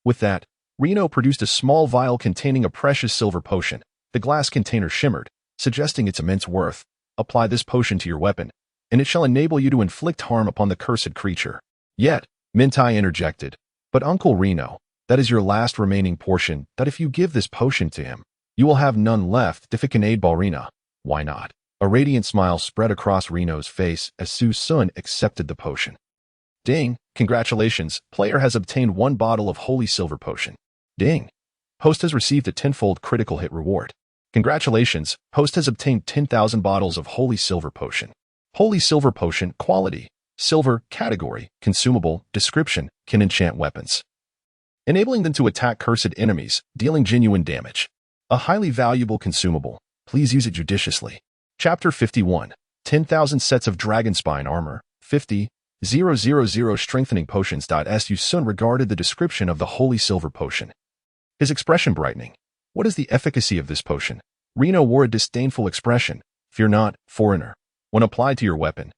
With that, Reno produced a small vial containing a precious silver potion. The glass container shimmered, suggesting its immense worth. Apply this potion to your weapon, and it shall enable you to inflict harm upon the cursed creature. Yet, Mintai interjected, but Uncle Reno, that is your last remaining portion. If you give this potion to him, you will have none left. If it can aid Balrina, why not? A radiant smile spread across Reno's face as Su Xun accepted the potion. Ding! Congratulations, player has obtained 1 bottle of holy silver potion. Ding! Host has received a 10-fold critical hit reward. Congratulations, host has obtained 10,000 bottles of holy silver potion. Holy silver potion, quality, silver, category, consumable, description, can enchant weapons, enabling them to attack cursed enemies, dealing genuine damage. A highly valuable consumable. Please use it judiciously. Chapter 51. 10,000 sets of dragonspine armor. 50,000 strengthening potions. Su Xun regarded the description of the holy silver potion, his expression brightening. What is the efficacy of this potion? Reno wore a disdainful expression. Fear not, foreigner. When applied to your weapon,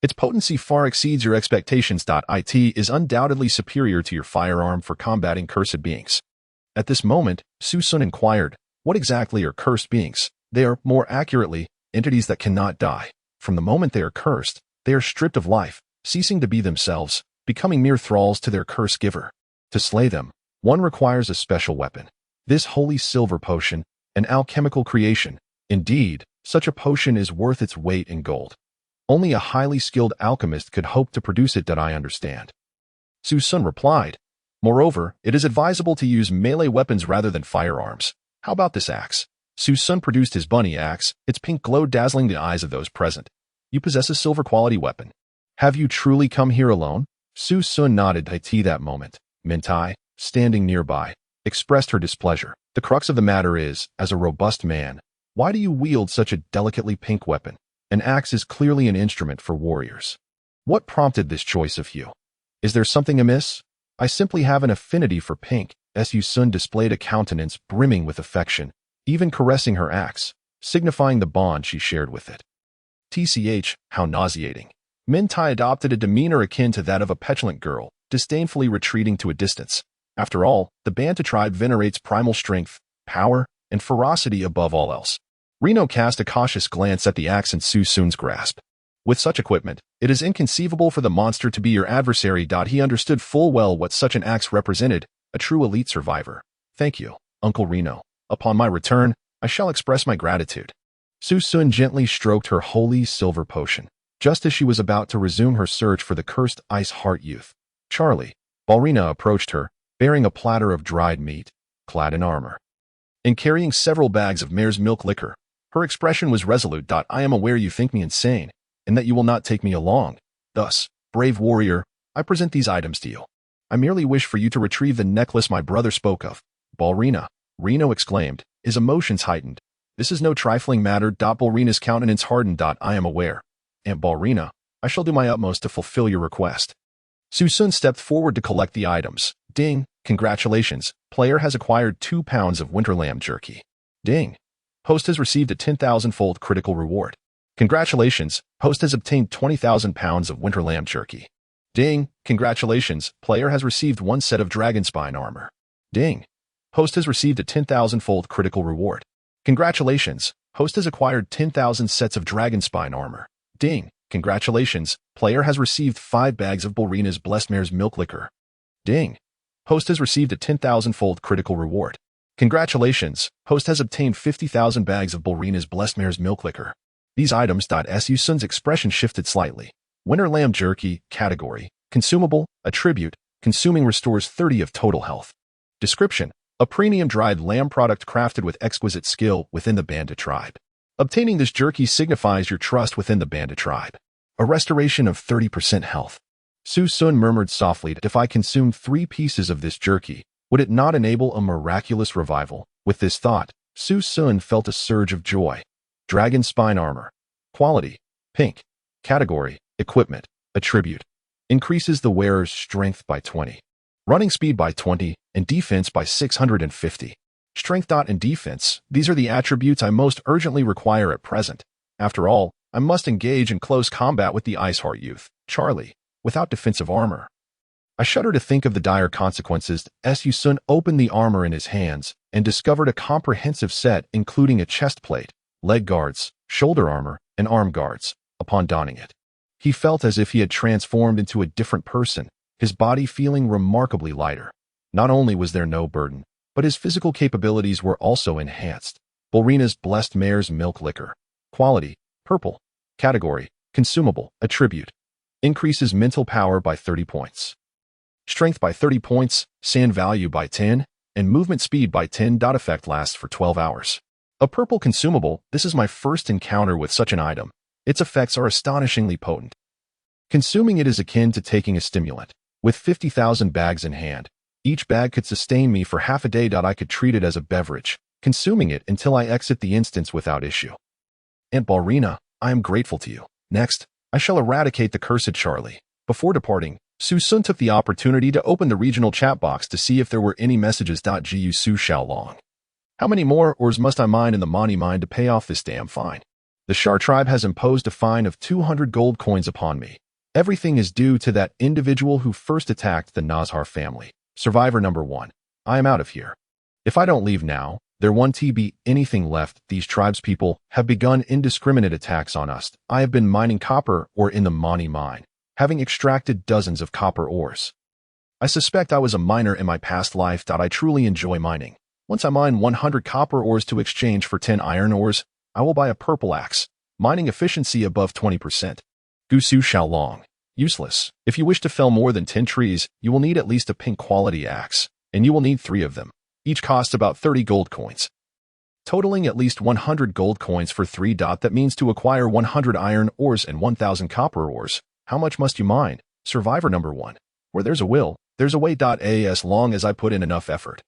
its potency far exceeds your expectations. It is undoubtedly superior to your firearm for combating cursed beings. At this moment, Su Xun inquired, what exactly are cursed beings? They are, more accurately, entities that cannot die. From the moment they are cursed, they are stripped of life, ceasing to be themselves, becoming mere thralls to their curse giver. To slay them, one requires a special weapon. This holy silver potion, an alchemical creation. Indeed, such a potion is worth its weight in gold. Only a highly skilled alchemist could hope to produce it. I understand. Su Xun replied. Moreover, it is advisable to use melee weapons rather than firearms. How about this axe? Su Xun produced his bunny axe, its pink glow dazzling the eyes of those present. You possess a silver quality weapon. Have you truly come here alone? Su Xun nodded. That moment, Mintai, standing nearby, expressed her displeasure. The crux of the matter is, as a robust man, why do you wield such a delicately pink weapon? An axe is clearly an instrument for warriors. What prompted this choice of hue? Is there something amiss? I simply have an affinity for pink. Su Xun displayed a countenance brimming with affection, even caressing her axe, signifying the bond she shared with it. How nauseating. Mintai adopted a demeanor akin to that of a petulant girl, disdainfully retreating to a distance. After all, the Banta tribe venerates primal strength, power, and ferocity above all else. Reno cast a cautious glance at the axe in Su Xun's grasp. With such equipment, it is inconceivable for the monster to be your adversary. He understood full well what such an axe represented, a true elite survivor. Thank you, Uncle Reno. Upon my return, I shall express my gratitude. Su Xun gently stroked her holy silver potion, just as she was about to resume her search for the cursed ice heart youth. Charlie, Ballerina approached her, bearing a platter of dried meat, clad in armor, and carrying several bags of mare's milk liquor. Her expression was resolute. I am aware you think me insane, and that you will not take me along. Thus, brave warrior, I present these items to you. I merely wish for you to retrieve the necklace my brother spoke of. Ballerina, Reno exclaimed, his emotions heightened. This is no trifling matter. Ballerina's countenance hardened. I am aware. Aunt Ballerina, I shall do my utmost to fulfill your request. Su Xun stepped forward to collect the items. Ding, congratulations. Player has acquired 2 pounds of winter lamb jerky. Ding. Host has received a 10,000-fold critical reward. Congratulations, host has obtained 20,000 pounds of winter lamb jerky. Ding, congratulations, player has received 1 set of dragon spine armor. Ding. Host has received a 10,000-fold critical reward. Congratulations, host has acquired 10,000 sets of dragon spine armor. Ding, congratulations, player has received 5 bags of Ballerina's blessed mare's milk liquor. Ding. Host has received a 10,000-fold critical reward. Congratulations, host has obtained 50,000 bags of Ballerina's blessed mare's milk liquor. These items. Su Xun's expression shifted slightly. Winter lamb jerky, category, consumable, attribute, consuming restores 30 of total health. Description, a premium dried lamb product crafted with exquisite skill within the Bandit tribe. Obtaining this jerky signifies your trust within the Bandit tribe. A restoration of 30% health. Su Xun murmured softly, if I consumed 3 pieces of this jerky, would it not enable a miraculous revival? With this thought, Su Xun felt a surge of joy. Dragon spine armor. Quality, pink. Category, equipment, attribute. Increases the wearer's strength by 20. Running speed by 20, and defense by 650. Strength. And defense, these are the attributes I most urgently require at present. After all, I must engage in close combat with the Iceheart youth, Charlie, without defensive armor. I shudder to think of the dire consequences. Su Xun opened the armor in his hands and discovered a comprehensive set including a chest plate, leg guards, shoulder armor, and arm guards. Upon donning it, he felt as if he had transformed into a different person, his body feeling remarkably lighter. Not only was there no burden, but his physical capabilities were also enhanced. Ballerina's blessed mare's milk liquor. Quality, purple. Category, consumable, attribute. Increases mental power by 30 points. Strength by 30 points, sand value by 10, and movement speed by 10. Effect lasts for 12 hours. A purple consumable, this is my first encounter with such an item. Its effects are astonishingly potent. Consuming it is akin to taking a stimulant. With 50,000 bags in hand, each bag could sustain me for half a day. I could treat it as a beverage, consuming it until I exit the instance without issue. Aunt Ballerina, I am grateful to you. Next, I shall eradicate the cursed Charlie. Before departing, Su Xun took the opportunity to open the regional chat box to see if there were any messages. Gu Su Xiaolong. How many more ores must I mine in the Mani mine to pay off this damn fine? The Shar tribe has imposed a fine of 200 gold coins upon me. Everything is due to that individual who first attacked the Nazhar family. Survivor number 1. I am out of here. If I don't leave now, there won't be anything left. These tribespeople have begun indiscriminate attacks on us. I have been mining copper ore in the Mani mine, having extracted dozens of copper ores. I suspect I was a miner in my past life. I truly enjoy mining. Once I mine 100 copper ores to exchange for 10 iron ores, I will buy a purple axe. Mining efficiency above 20%. Gu Su Xiaolong. Useless. If you wish to fell more than 10 trees, you will need at least a pink quality axe, and you will need 3 of them. Each costs about 30 gold coins. Totaling at least 100 gold coins for 3. That means to acquire 100 iron ores and 1,000 copper ores. How much must you mine? Survivor number 1. Where there's a will, there's a way. As long as I put in enough effort.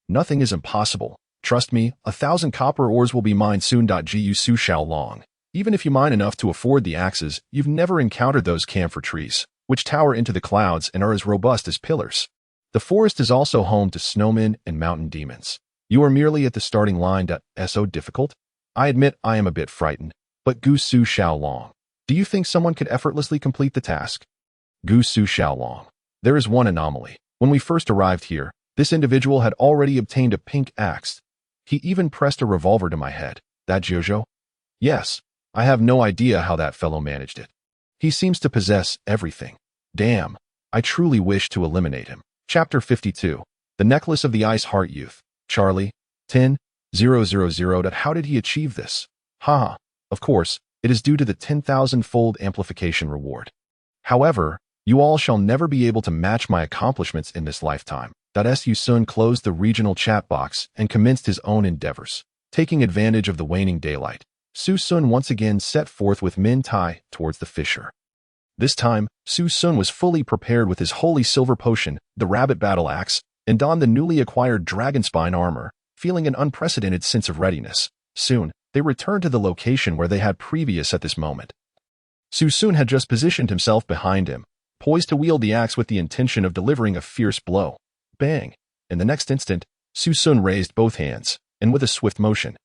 Nothing is impossible. Trust me, 1,000 copper ores will be mined soon. Gu Su Xiaolong. Even if you mine enough to afford the axes, you've never encountered those camphor trees, which tower into the clouds and are as robust as pillars. The forest is also home to snowmen and mountain demons. You are merely at the starting line. So difficult? I admit I am a bit frightened, but Gu Su Xiaolong. Do you think someone could effortlessly complete the task? Gu Su Xiaolong. There is one anomaly. When we first arrived here, this individual had already obtained a pink axe. He even pressed a revolver to my head. That Jojo? Yes. I have no idea how that fellow managed it. He seems to possess everything. Damn, I truly wish to eliminate him. Chapter 52. The Necklace of the Ice Heart Youth. Charlie, 10,000. How did he achieve this? Haha, of course, it is due to the 10,000-fold amplification reward. However, you all shall never be able to match my accomplishments in this lifetime. Su Xun closed the regional chat box and commenced his own endeavors. Taking advantage of the waning daylight, Su Xun once again set forth with Min Tai towards the fissure. This time, Su Xun was fully prepared with his holy silver potion, the rabbit battle axe, and donned the newly acquired dragonspine armor, feeling an unprecedented sense of readiness. Soon, they returned to the location where they had previous at this moment. Su Xun had just positioned himself behind him, poised to wield the axe with the intention of delivering a fierce blow. Bang! In the next instant, Su Xun raised both hands, and with a swift motion,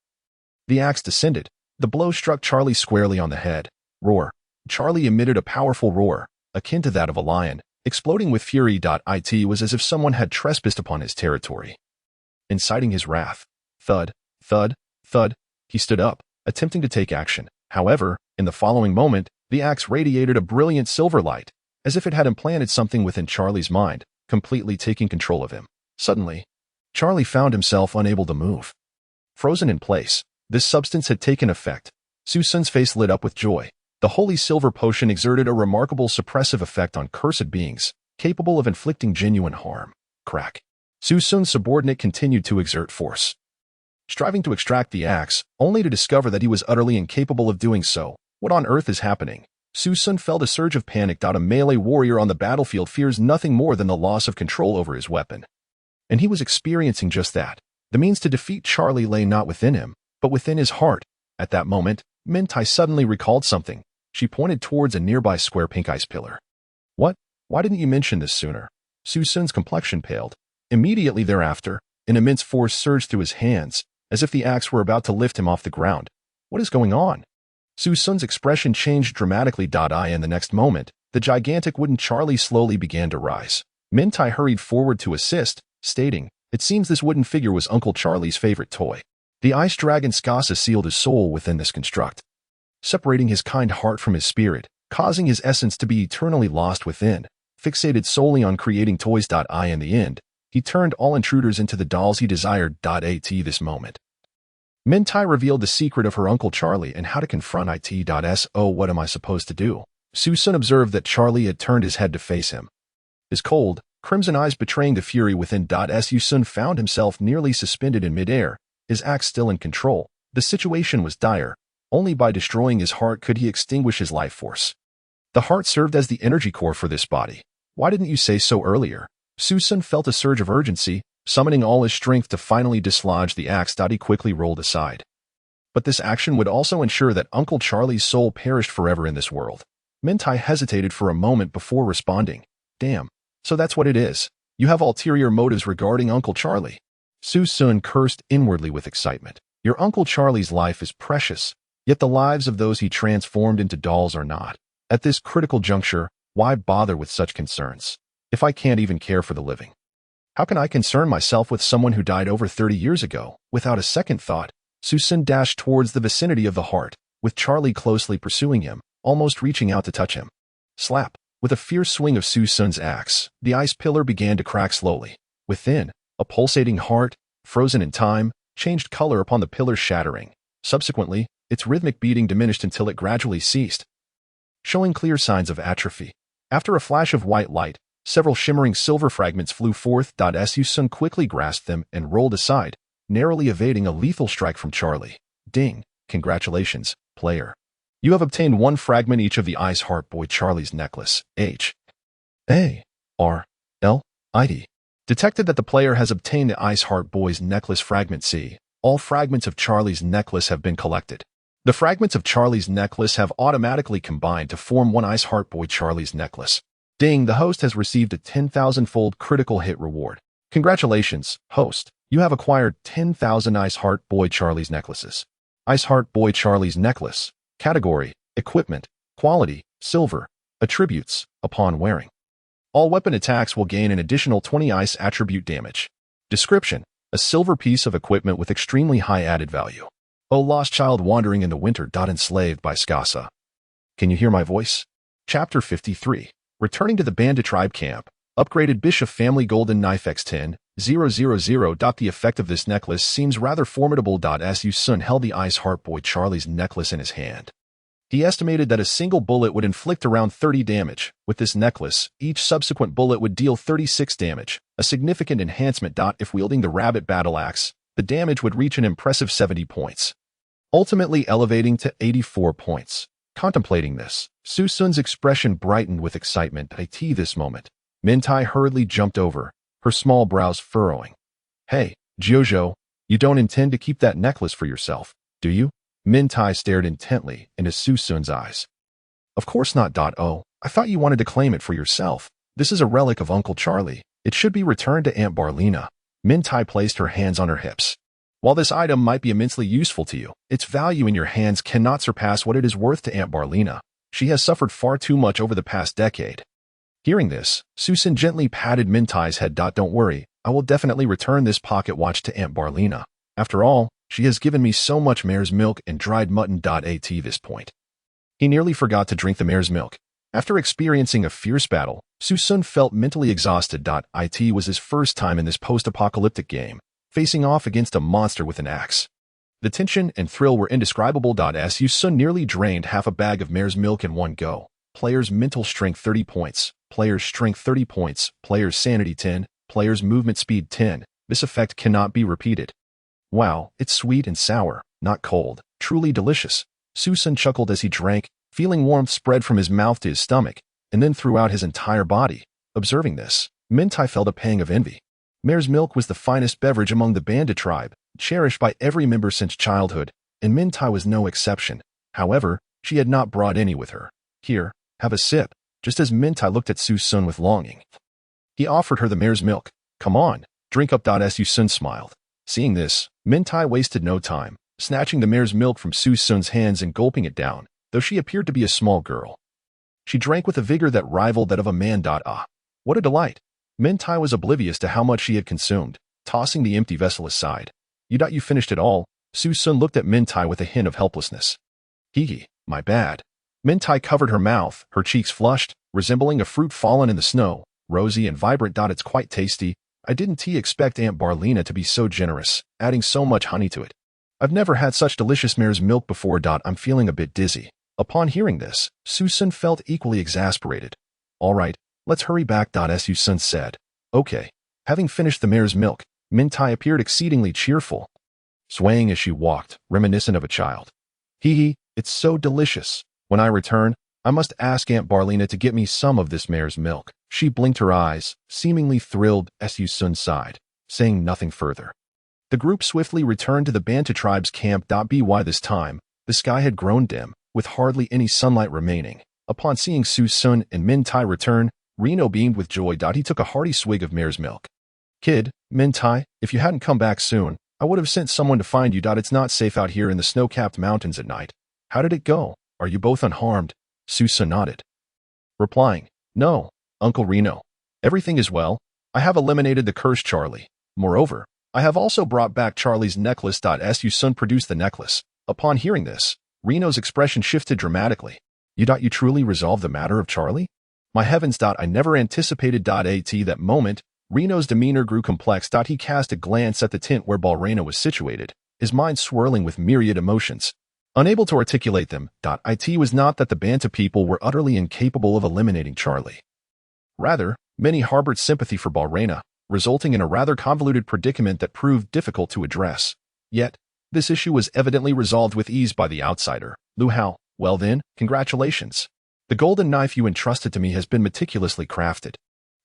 the axe descended. The blow struck Charlie squarely on the head. Roar! Charlie emitted a powerful roar, akin to that of a lion, exploding with fury. It was as if someone had trespassed upon his territory. Inciting his wrath. Thud, thud, thud. He stood up, attempting to take action. However, in the following moment, the axe radiated a brilliant silver light, as if it had implanted something within Charlie's mind, completely taking control of him. Suddenly, Charlie found himself unable to move. Frozen in place, this substance had taken effect. Su Xun's face lit up with joy. The holy silver potion exerted a remarkable suppressive effect on cursed beings, capable of inflicting genuine harm. Crack. Su Xun's subordinate continued to exert force, striving to extract the axe, only to discover that he was utterly incapable of doing so. What on earth is happening? Su Xun felt a surge of panic. A melee warrior on the battlefield fears nothing more than the loss of control over his weapon. And he was experiencing just that. The means to defeat Charlie lay not within him, but within his heart. At that moment, Min Tai suddenly recalled something. She pointed towards a nearby square pink ice pillar. What? Why didn't you mention this sooner? Su Xun's complexion paled. Immediately thereafter, an immense force surged through his hands, as if the axe were about to lift him off the ground. What is going on? Su Xun's expression changed dramatically. In the next moment, the gigantic wooden Charlie slowly began to rise. Min Tai hurried forward to assist, stating, "It seems this wooden figure was Uncle Charlie's favorite toy." The ice dragon Skasa sealed his soul within this construct, separating his kind heart from his spirit, causing his essence to be eternally lost within. Fixated solely on creating toys. In the end, he turned all intruders into the dolls he desired. At this moment, Min Tai revealed the secret of her Uncle Charlie and how to confront it. Oh, what am I supposed to do? Su Xun observed that Charlie had turned his head to face him, his cold, crimson eyes betraying the fury within. Su Xun found himself nearly suspended in midair, his axe still in control. The situation was dire. Only by destroying his heart could he extinguish his life force. The heart served as the energy core for this body. Why didn't you say so earlier? Su Xun felt a surge of urgency, summoning all his strength to finally dislodge the axe. He quickly rolled aside. But this action would also ensure that Uncle Charlie's soul perished forever in this world. Min Tai hesitated for a moment before responding. Damn, so that's what it is. You have ulterior motives regarding Uncle Charlie. Su Xun cursed inwardly with excitement. Your Uncle Charlie's life is precious, yet the lives of those he transformed into dolls are not. At this critical juncture, why bother with such concerns? If I can't even care for the living, how can I concern myself with someone who died over 30 years ago? Without a second thought, Su Xun dashed towards the vicinity of the heart, with Charlie closely pursuing him, almost reaching out to touch him. Slap! With a fierce swing of Su Xun's axe, the ice pillar began to crack slowly. Within, a pulsating heart, frozen in time, changed color upon the pillar shattering. Subsequently, its rhythmic beating diminished until it gradually ceased, showing clear signs of atrophy. After a flash of white light, several shimmering silver fragments flew forth. Su Xun quickly grasped them and rolled aside, narrowly evading a lethal strike from Charlie. Ding! Congratulations, player. You have obtained one fragment each of the Ice Heart Boy Charlie's necklace. H.A.R.L.I.D. Detected that the player has obtained the Ice Heart Boy's necklace fragment. C. All fragments of Charlie's necklace have been collected. The fragments of Charlie's necklace have automatically combined to form one Ice Heart Boy Charlie's necklace. Ding! The host has received a 10,000-fold critical hit reward. Congratulations, host. You have acquired 10,000 Ice Heart Boy Charlie's necklaces. Ice Heart Boy Charlie's necklace. Category: Equipment. Quality: Silver. Attributes: Upon wearing, all weapon attacks will gain an additional 20 ice attribute damage. Description: a silver piece of equipment with extremely high added value. O lost child wandering in the winter. Enslaved by Skasa. Can you hear my voice? Chapter 53. Returning to the bandit tribe camp. Upgraded Bishop Family Golden Knife X10, 000. The effect of this necklace seems rather formidable. Su Xun held the Ice Heart Boy Charlie's necklace in his hand. He estimated that a single bullet would inflict around 30 damage. With this necklace, each subsequent bullet would deal 36 damage, a significant enhancement. If wielding the rabbit battle axe, the damage would reach an impressive 70 points, ultimately elevating to 84 points. Contemplating this, Su Xun's expression brightened with excitement. At this moment, Mintai hurriedly jumped over, her small brows furrowing. Hey, Jojo, you don't intend to keep that necklace for yourself, do you? Mintai stared intently into Su Xun's eyes. Of course not. Oh, I thought you wanted to claim it for yourself. This is a relic of Uncle Charlie. It should be returned to Aunt Barlina. Mintai placed her hands on her hips. While this item might be immensely useful to you, its value in your hands cannot surpass what it is worth to Aunt Barlina. She has suffered far too much over the past decade. Hearing this, Su Xun gently patted Mintai's head. Don't worry, I will definitely return this pocket watch to Aunt Barlina. After all, she has given me so much mare's milk and dried mutton. At this point, he nearly forgot to drink the mare's milk. After experiencing a fierce battle, Su Xun felt mentally exhausted. It was his first time in this post-apocalyptic game, facing off against a monster with an axe. The tension and thrill were indescribable. Su Xun nearly drained half a bag of mare's milk in one go. Player's mental strength 30 points, player's strength 30 points, player's sanity 10, player's movement speed 10. This effect cannot be repeated. Wow, it's sweet and sour, not cold, truly delicious. Su Xun chuckled as he drank, feeling warmth spread from his mouth to his stomach, and then throughout his entire body. Observing this, Mintai felt a pang of envy. Mare's milk was the finest beverage among the bandit tribe, cherished by every member since childhood, and Mintai was no exception. However, she had not brought any with her. Here, have a sip, just as Mintai looked at Su Xun with longing. He offered her the mare's milk. Come on, drink up. Su Xun smiled. Seeing this, Mintai wasted no time, snatching the mare's milk from Su Xun's hands and gulping it down, though she appeared to be a small girl. She drank with a vigor that rivaled that of a man. Ah, what a delight! Mintai was oblivious to how much she had consumed, tossing the empty vessel aside. You finished it all? Su Xun looked at Mintai with a hint of helplessness. Hee, my bad. Mintai covered her mouth, her cheeks flushed, resembling a fruit fallen in the snow, rosy and vibrant. It's quite tasty. I didn't expect Aunt Barlina to be so generous, adding so much honey to it. I've never had such delicious mare's milk before. I'm feeling a bit dizzy. Upon hearing this, Su Xun felt equally exasperated. All right, let's hurry back. Su Xun said. Okay. Having finished the mare's milk, Mintai appeared exceedingly cheerful, swaying as she walked, reminiscent of a child. Hee, it's so delicious. When I return, I must ask Aunt Barlina to get me some of this mare's milk. She blinked her eyes, seemingly thrilled. Su Xun sighed, saying nothing further. The group swiftly returned to the Banta tribe's camp. By this time, the sky had grown dim, with hardly any sunlight remaining. Upon seeing Su Xun and Mintai return, Reno beamed with joy. He took a hearty swig of mare's milk. Kid, Mintai, if you hadn't come back soon, I would have sent someone to find you. It's not safe out here in the snow-capped mountains at night. How did it go? Are you both unharmed? Su Xun nodded, replying, No, Uncle Reno. Everything is well. I have eliminated the cursed Charlie. Moreover, I have also brought back Charlie's necklace. Su Xun produced the necklace. Upon hearing this, Reno's expression shifted dramatically. You truly resolved the matter of Charlie? My heavens. I never anticipated. At that moment, Reno's demeanor grew complex. He cast a glance at the tent where Balrena was situated, his mind swirling with myriad emotions. Unable to articulate them, it was not that the Banta people were utterly incapable of eliminating Charlie. Rather, many harbored sympathy for Balrena, resulting in a rather convoluted predicament that proved difficult to address. Yet, this issue was evidently resolved with ease by the outsider. Lu Hao, well then, congratulations. The golden knife you entrusted to me has been meticulously crafted.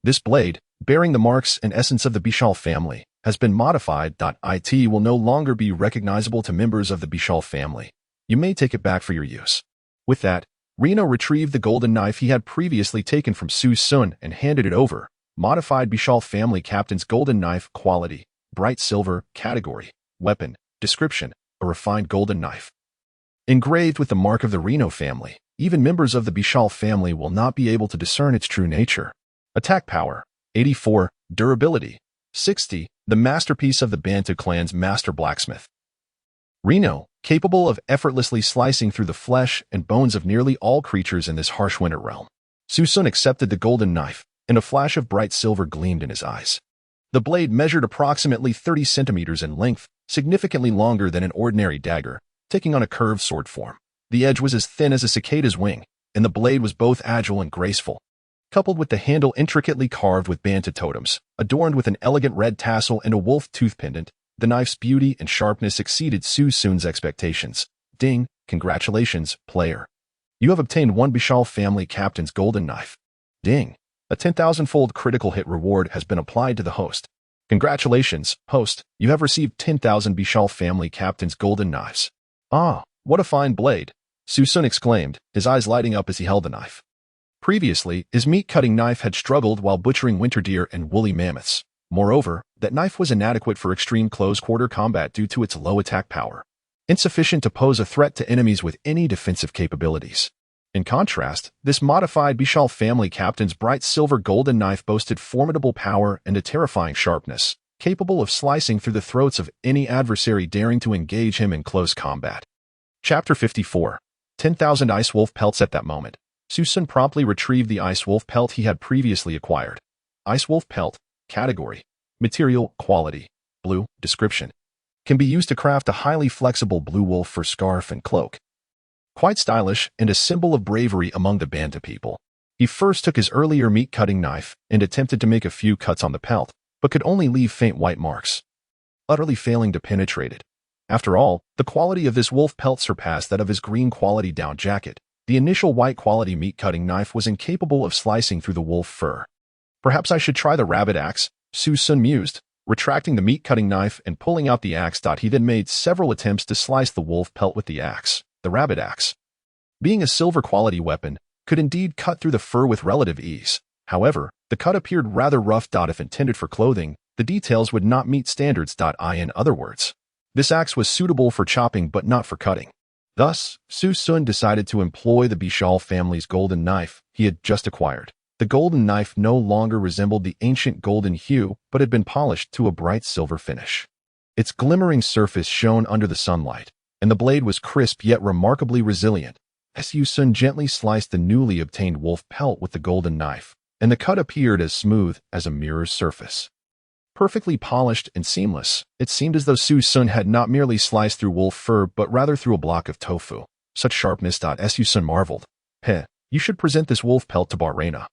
This blade, bearing the marks and essence of the Bishal family, has been modified. It will no longer be recognizable to members of the Bishal family. You may take it back for your use. With that, Reno retrieved the golden knife he had previously taken from Su Xun and handed it over. Modified Bishal family captain's golden knife, quality, bright silver, category, weapon, description, a refined golden knife. Engraved with the mark of the Reno family, even members of the Bishal family will not be able to discern its true nature. Attack power, 84, durability, 60, the masterpiece of the Banta clan's master blacksmith. Reno, capable of effortlessly slicing through the flesh and bones of nearly all creatures in this harsh winter realm. Su Xun accepted the golden knife, and a flash of bright silver gleamed in his eyes. The blade measured approximately 30 centimeters in length, significantly longer than an ordinary dagger, taking on a curved sword form. The edge was as thin as a cicada's wing, and the blade was both agile and graceful. Coupled with the handle intricately carved with banta totems, adorned with an elegant red tassel and a wolf tooth pendant, the knife's beauty and sharpness exceeded Su Xun's expectations. Ding! Congratulations, player. You have obtained one Bishal family captain's golden knife. Ding! A 10,000-fold critical hit reward has been applied to the host. Congratulations, host, you have received 10,000 Bishal family captain's golden knives. Ah, what a fine blade! Su Xun exclaimed, his eyes lighting up as he held the knife. Previously, his meat-cutting knife had struggled while butchering winter deer and woolly mammoths. Moreover, that knife was inadequate for extreme close-quarter combat due to its low attack power, insufficient to pose a threat to enemies with any defensive capabilities. In contrast, this modified Bishal family captain's bright silver golden knife boasted formidable power and a terrifying sharpness, capable of slicing through the throats of any adversary daring to engage him in close combat. Chapter 54. 10,000 Ice Wolf Pelts. At that moment, Su Xun promptly retrieved the Ice Wolf Pelt he had previously acquired. Ice Wolf Pelt. Category: Material, Quality, Blue. Description: Can be used to craft a highly flexible blue wolf fur scarf and cloak. Quite stylish and a symbol of bravery among the Banta people. He first took his earlier meat-cutting knife and attempted to make a few cuts on the pelt, but could only leave faint white marks, utterly failing to penetrate it. After all, the quality of this wolf pelt surpassed that of his green-quality down jacket. The initial white-quality meat-cutting knife was incapable of slicing through the wolf fur. Perhaps I should try the rabbit axe, Su Xun mused, retracting the meat-cutting knife and pulling out the axe. He then made several attempts to slice the wolf pelt with the axe. The rabbit axe, being a silver-quality weapon, could indeed cut through the fur with relative ease. However, the cut appeared rather rough. If intended for clothing, the details would not meet standards. In other words, this axe was suitable for chopping but not for cutting. Thus, Su Xun decided to employ the Bishal family's golden knife he had just acquired. The golden knife no longer resembled the ancient golden hue but had been polished to a bright silver finish. Its glimmering surface shone under the sunlight, and the blade was crisp yet remarkably resilient. Su Xun gently sliced the newly obtained wolf pelt with the golden knife, and the cut appeared as smooth as a mirror's surface. Perfectly polished and seamless, it seemed as though Su Xun had not merely sliced through wolf fur but rather through a block of tofu. Such sharpness. Su Xun marveled. Heh, you should present this wolf pelt to Barrena.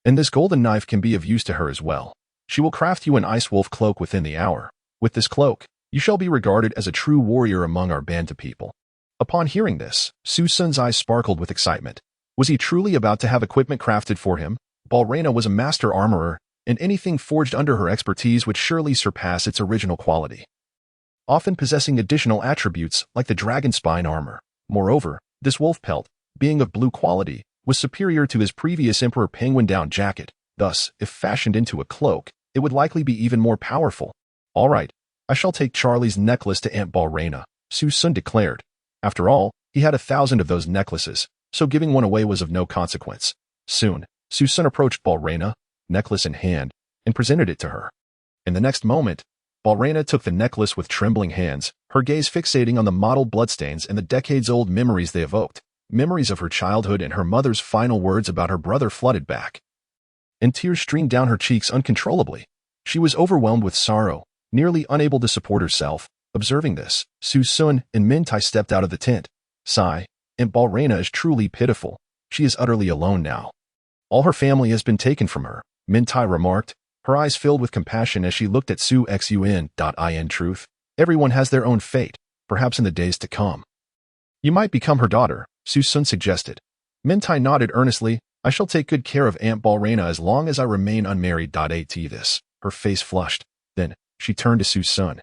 And this golden knife can be of use to her as well. She will craft you an ice wolf cloak within the hour. With this cloak, you shall be regarded as a true warrior among our Banta people. Upon hearing this, Su Xun's eyes sparkled with excitement. Was he truly about to have equipment crafted for him? Barrena was a master armorer, and anything forged under her expertise would surely surpass its original quality, often possessing additional attributes like the dragon spine armor. Moreover, this wolf pelt, being of blue quality, was superior to his previous Emperor Penguin down jacket. Thus, if fashioned into a cloak, it would likely be even more powerful. All right, I shall take Charlie's necklace to Aunt Barrena, Su Xun declared. After all, he had 1,000 of those necklaces, so giving one away was of no consequence. Soon, Su Xun approached Barrena, necklace in hand, and presented it to her. In the next moment, Barrena took the necklace with trembling hands, her gaze fixating on the mottled bloodstains and the decades-old memories they evoked. Memories of her childhood and her mother's final words about her brother flooded back, and tears streamed down her cheeks uncontrollably. She was overwhelmed with sorrow, nearly unable to support herself. Observing this, Su Xun and Mintai stepped out of the tent. Sigh, Aunt Barrena is truly pitiful. She is utterly alone now. All her family has been taken from her, Mintai remarked, her eyes filled with compassion as she looked at Su Xun. In truth, everyone has their own fate, perhaps in the days to come. You might become her daughter, Su Xun suggested. Mintai nodded earnestly. I shall take good care of Aunt Barrena as long as I remain unmarried. At this, her face flushed. Then, she turned to Su Xun,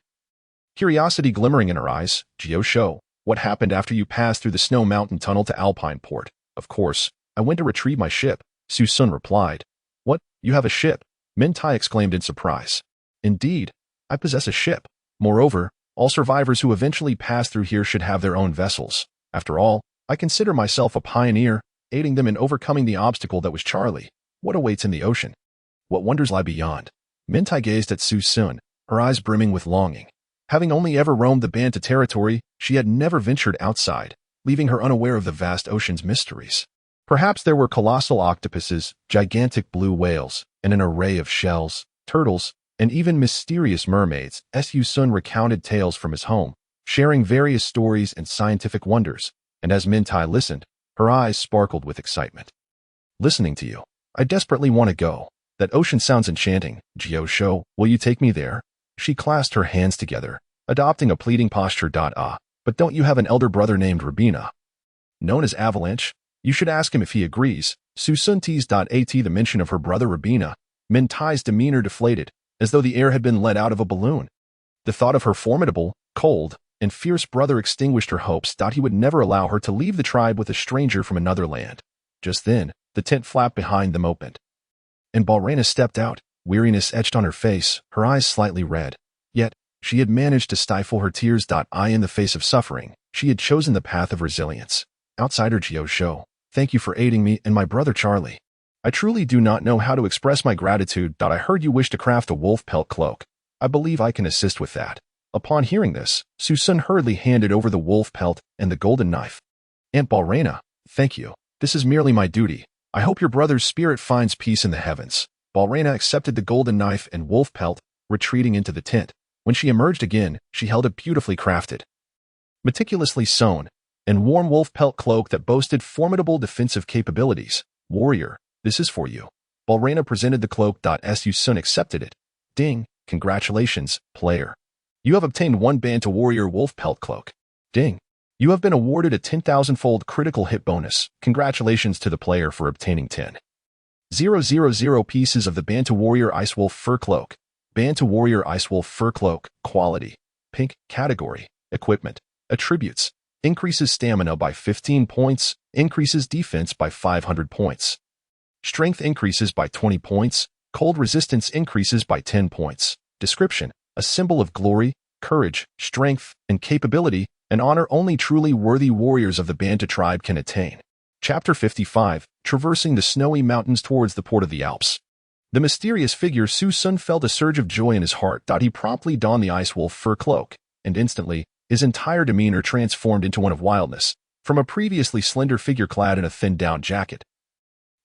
curiosity glimmering in her eyes. Geo Shou, what happened after you passed through the Snow Mountain Tunnel to Alpine Port? Of course, I went to retrieve my ship, Su Xun replied. What, you have a ship? Mintai exclaimed in surprise. Indeed, I possess a ship. Moreover, all survivors who eventually pass through here should have their own vessels. After all, I consider myself a pioneer, aiding them in overcoming the obstacle that was Charlie. What awaits in the ocean? What wonders lie beyond? Mintai gazed at Su Xun, her eyes brimming with longing. Having only ever roamed the Banta territory, she had never ventured outside, leaving her unaware of the vast ocean's mysteries. Perhaps there were colossal octopuses, gigantic blue whales, and an array of shells, turtles, and even mysterious mermaids. Su Xun recounted tales from his home, sharing various stories and scientific wonders, and as Mintai listened, her eyes sparkled with excitement. Listening to you, I desperately want to go. That ocean sounds enchanting. Jiao, will you take me there? She clasped her hands together, adopting a pleading posture. But don't you have an elder brother named Rabina, known as Avalanche? You should ask him if he agrees. Su Xun teased. At the mention of her brother Rabina, Mintai's demeanor deflated, as though the air had been let out of a balloon. The thought of her formidable, cold, and fierce brother extinguished her hopes. He would never allow her to leave the tribe with a stranger from another land. Just then, the tent flap behind them opened, and Balrena stepped out, weariness etched on her face, her eyes slightly red. Yet, she had managed to stifle her tears. In the face of suffering, she had chosen the path of resilience. Outsider Jiao, thank you for aiding me and my brother Charlie. I truly do not know how to express my gratitude. I heard you wish to craft a wolf pelt cloak. I believe I can assist with that. Upon hearing this, Su Xun hurriedly handed over the wolf pelt and the golden knife. Aunt Balrena, thank you. This is merely my duty. I hope your brother's spirit finds peace in the heavens. Balrena accepted the golden knife and wolf pelt, retreating into the tent. When she emerged again, she held a beautifully crafted, meticulously sewn, and warm wolf pelt cloak that boasted formidable defensive capabilities. Warrior, this is for you. Balrena presented the cloak. Su Xun accepted it. Ding, congratulations, player. You have obtained 1 Banta Warrior wolf pelt cloak. Ding. You have been awarded a 10,000-fold critical hit bonus. Congratulations to the player for obtaining 10,000 pieces of the Banta Warrior Ice Wolf Fur Cloak. Banta Warrior Ice Wolf Fur Cloak. Quality. Pink. Category. Equipment. Attributes. Increases stamina by 15 points. Increases defense by 500 points. Strength increases by 20 points. Cold resistance increases by 10 points. Description. A symbol of glory, courage, strength, and capability, an honor only truly worthy warriors of the Banta tribe can attain. Chapter 55, Traversing the Snowy Mountains Towards the Port of the Alps. The mysterious figure Su Xun felt a surge of joy in his heart. He promptly donned the ice wolf fur cloak, and instantly, his entire demeanor transformed into one of wildness, from a previously slender figure clad in a thin down jacket.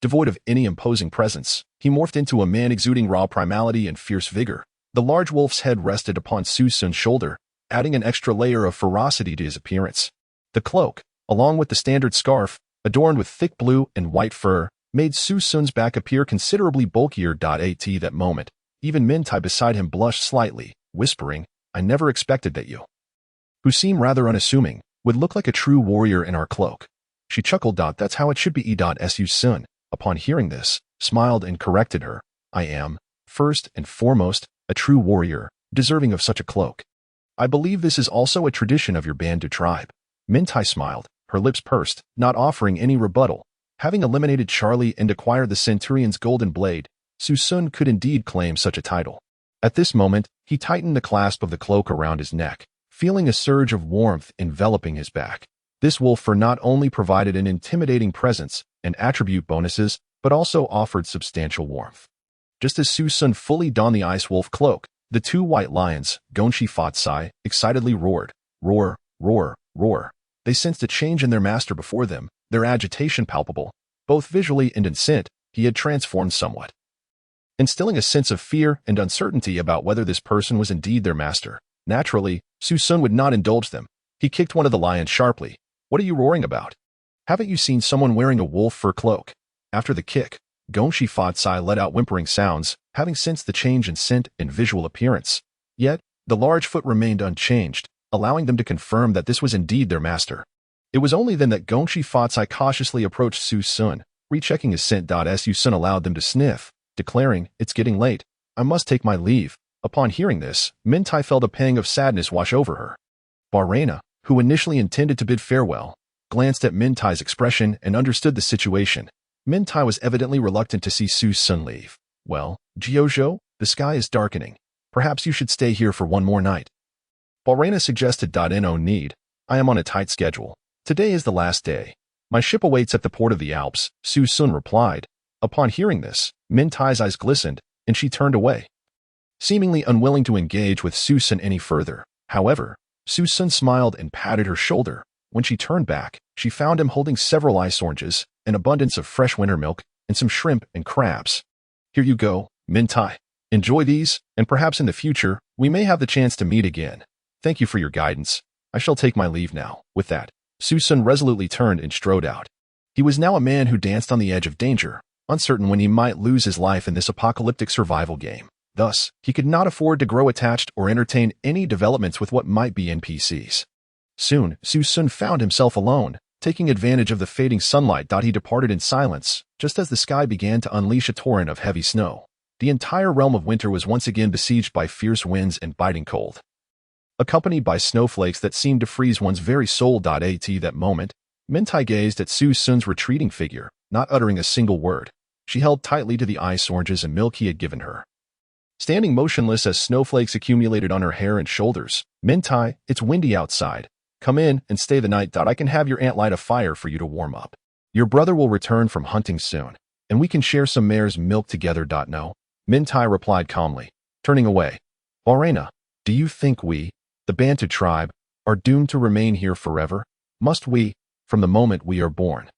Devoid of any imposing presence, he morphed into a man exuding raw primality and fierce vigor. The large wolf's head rested upon Su Xun's shoulder, adding an extra layer of ferocity to his appearance. The cloak, along with the standard scarf, adorned with thick blue and white fur, made Su Xun's back appear considerably bulkier. At that moment, even Mintai beside him blushed slightly, whispering, I never expected that you, who seem rather unassuming, would look like a true warrior in our cloak. She chuckled. That's how it should be. Su Xun, upon hearing this, smiled and corrected her. I am, first and foremost, a true warrior, deserving of such a cloak. I believe this is also a tradition of your Bantu tribe. Mintai smiled, her lips pursed, not offering any rebuttal. Having eliminated Charlie and acquired the Centurion's golden blade, Su Xun could indeed claim such a title. At this moment, he tightened the clasp of the cloak around his neck, feeling a surge of warmth enveloping his back. This wolf fur not only provided an intimidating presence and attribute bonuses, but also offered substantial warmth. Just as Su Xun fully donned the ice wolf cloak, the 2 white lions, Gonshi Fatsai, excitedly roared. Roar, roar, roar. They sensed a change in their master before them, their agitation palpable. Both visually and in scent, he had transformed somewhat, instilling a sense of fear and uncertainty about whether this person was indeed their master. Naturally, Su Xun would not indulge them. He kicked one of the lions sharply. What are you roaring about? Haven't you seen someone wearing a wolf fur cloak? After the kick, Gonshi Fatsai let out whimpering sounds, having sensed the change in scent and visual appearance. Yet, the large foot remained unchanged, allowing them to confirm that this was indeed their master. It was only then that Gonshi Fatsai cautiously approached Su Xun, rechecking his scent. Su Xun allowed them to sniff, declaring, It's getting late. I must take my leave. Upon hearing this, Mintai felt a pang of sadness wash over her. Balrena, who initially intended to bid farewell, glanced at Mintai's expression and understood the situation. Mintai was evidently reluctant to see Su Xun leave. Well, Jiao, the sky is darkening. Perhaps you should stay here for one more night. Balrena suggested. No need. I am on a tight schedule. Today is the last day. My ship awaits at the port of the Alps, Su Xun replied. Upon hearing this, Mintai's eyes glistened, and she turned away, seemingly unwilling to engage with Su Xun any further. However, Su Xun smiled and patted her shoulder. When she turned back, she found him holding several ice oranges, an abundance of fresh winter milk, and some shrimp and crabs. Here you go, Mintai. Enjoy these, and perhaps in the future, we may have the chance to meet again. Thank you for your guidance. I shall take my leave now." With that, Su Xun resolutely turned and strode out. He was now a man who danced on the edge of danger, uncertain when he might lose his life in this apocalyptic survival game. Thus, he could not afford to grow attached or entertain any developments with what might be NPCs. Soon, Su Xun found himself alone, taking advantage of the fading sunlight. He departed in silence, just as the sky began to unleash a torrent of heavy snow. The entire realm of winter was once again besieged by fierce winds and biting cold, accompanied by snowflakes that seemed to freeze one's very soul. At that moment, Mintai gazed at Su Xun's retreating figure, not uttering a single word. She held tightly to the ice oranges and milk he had given her. Standing motionless as snowflakes accumulated on her hair and shoulders, "Mintai, it's windy outside. Come in and stay the night. I can have your aunt light a fire for you to warm up. Your brother will return from hunting soon, and we can share some mare's milk together." "No," Mintai replied calmly, turning away. "Balrena, do you think we, the Bantu tribe, are doomed to remain here forever? Must we, from the moment we are born,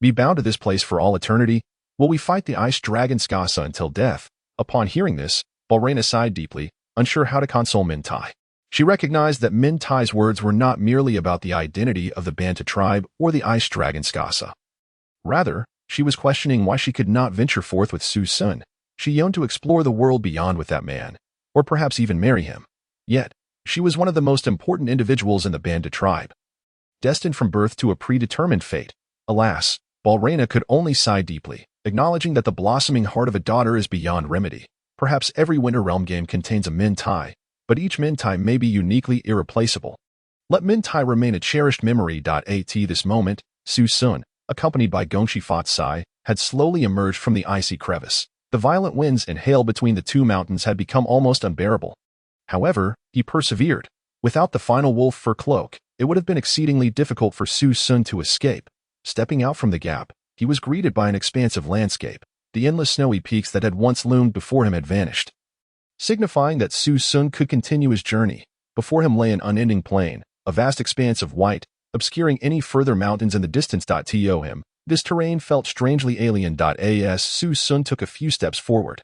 be bound to this place for all eternity? Will we fight the ice dragon Skasa until death?" Upon hearing this, Balrena sighed deeply, unsure how to console Mintai. She recognized that Mintai's words were not merely about the identity of the Bantu tribe or the ice dragon Skasa. Rather, she was questioning why she could not venture forth with Su Xun. She yearned to explore the world beyond with that man, or perhaps even marry him. Yet, she was one of the most important individuals in the Bantu tribe, destined from birth to a predetermined fate. Alas, Balrena could only sigh deeply, acknowledging that the blossoming heart of a daughter is beyond remedy. Perhaps every Winter Realm game contains a Mintai, but each Mintai may be uniquely irreplaceable. Let Mintai remain a cherished memory. At this moment, Su Xun, accompanied by Gongshi Fatsai, had slowly emerged from the icy crevice. The violent winds and hail between the two mountains had become almost unbearable. However, he persevered. Without the final wolf fur cloak, it would have been exceedingly difficult for Su Xun to escape. Stepping out from the gap, he was greeted by an expansive landscape. The endless snowy peaks that had once loomed before him had vanished, signifying that Su Xun could continue his journey. Before him lay an unending plain, a vast expanse of white, obscuring any further mountains in the distance. To him, this terrain felt strangely alien. As Su Xun took a few steps forward,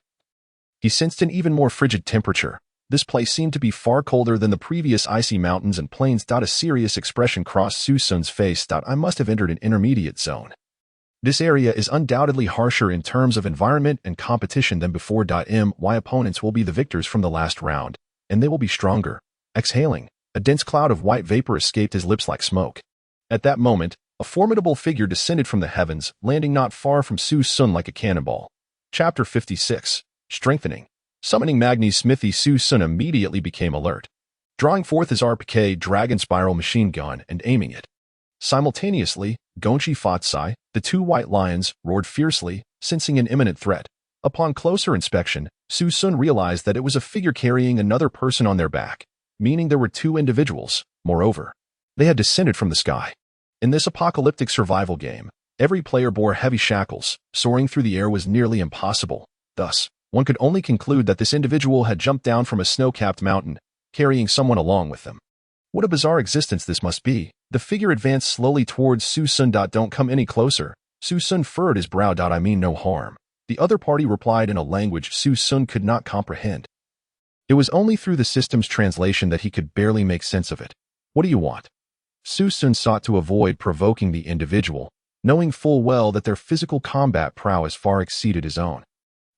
he sensed an even more frigid temperature. This place seemed to be far colder than the previous icy mountains and plains. A serious expression crossed Su Xun's face. "I must have entered an intermediate zone. This area is undoubtedly harsher in terms of environment and competition than before. My opponents will be the victors from the last round, and they will be stronger." Exhaling, a dense cloud of white vapor escaped his lips like smoke. At that moment, a formidable figure descended from the heavens, landing not far from Su Xun like a cannonball. Chapter 56. Strengthening. Summoning Magni's smithy, Su Xun immediately became alert, drawing forth his RPK Dragon Spiral machine gun and aiming it. Simultaneously, Gongshi Fatsai, the two white lions, roared fiercely, sensing an imminent threat. Upon closer inspection, Su Xun realized that it was a figure carrying another person on their back, meaning there were two individuals. Moreover, they had descended from the sky. In this apocalyptic survival game, every player bore heavy shackles. Soaring through the air was nearly impossible. Thus, one could only conclude that this individual had jumped down from a snow-capped mountain, carrying someone along with them. What a bizarre existence this must be. The figure advanced slowly towards Su Xun. "Don't come any closer." Su Xun furrowed his brow. "I mean no harm." The other party replied in a language Su Xun could not comprehend. It was only through the system's translation that he could barely make sense of it. "What do you want?" Su Xun sought to avoid provoking the individual, knowing full well that their physical combat prowess far exceeded his own.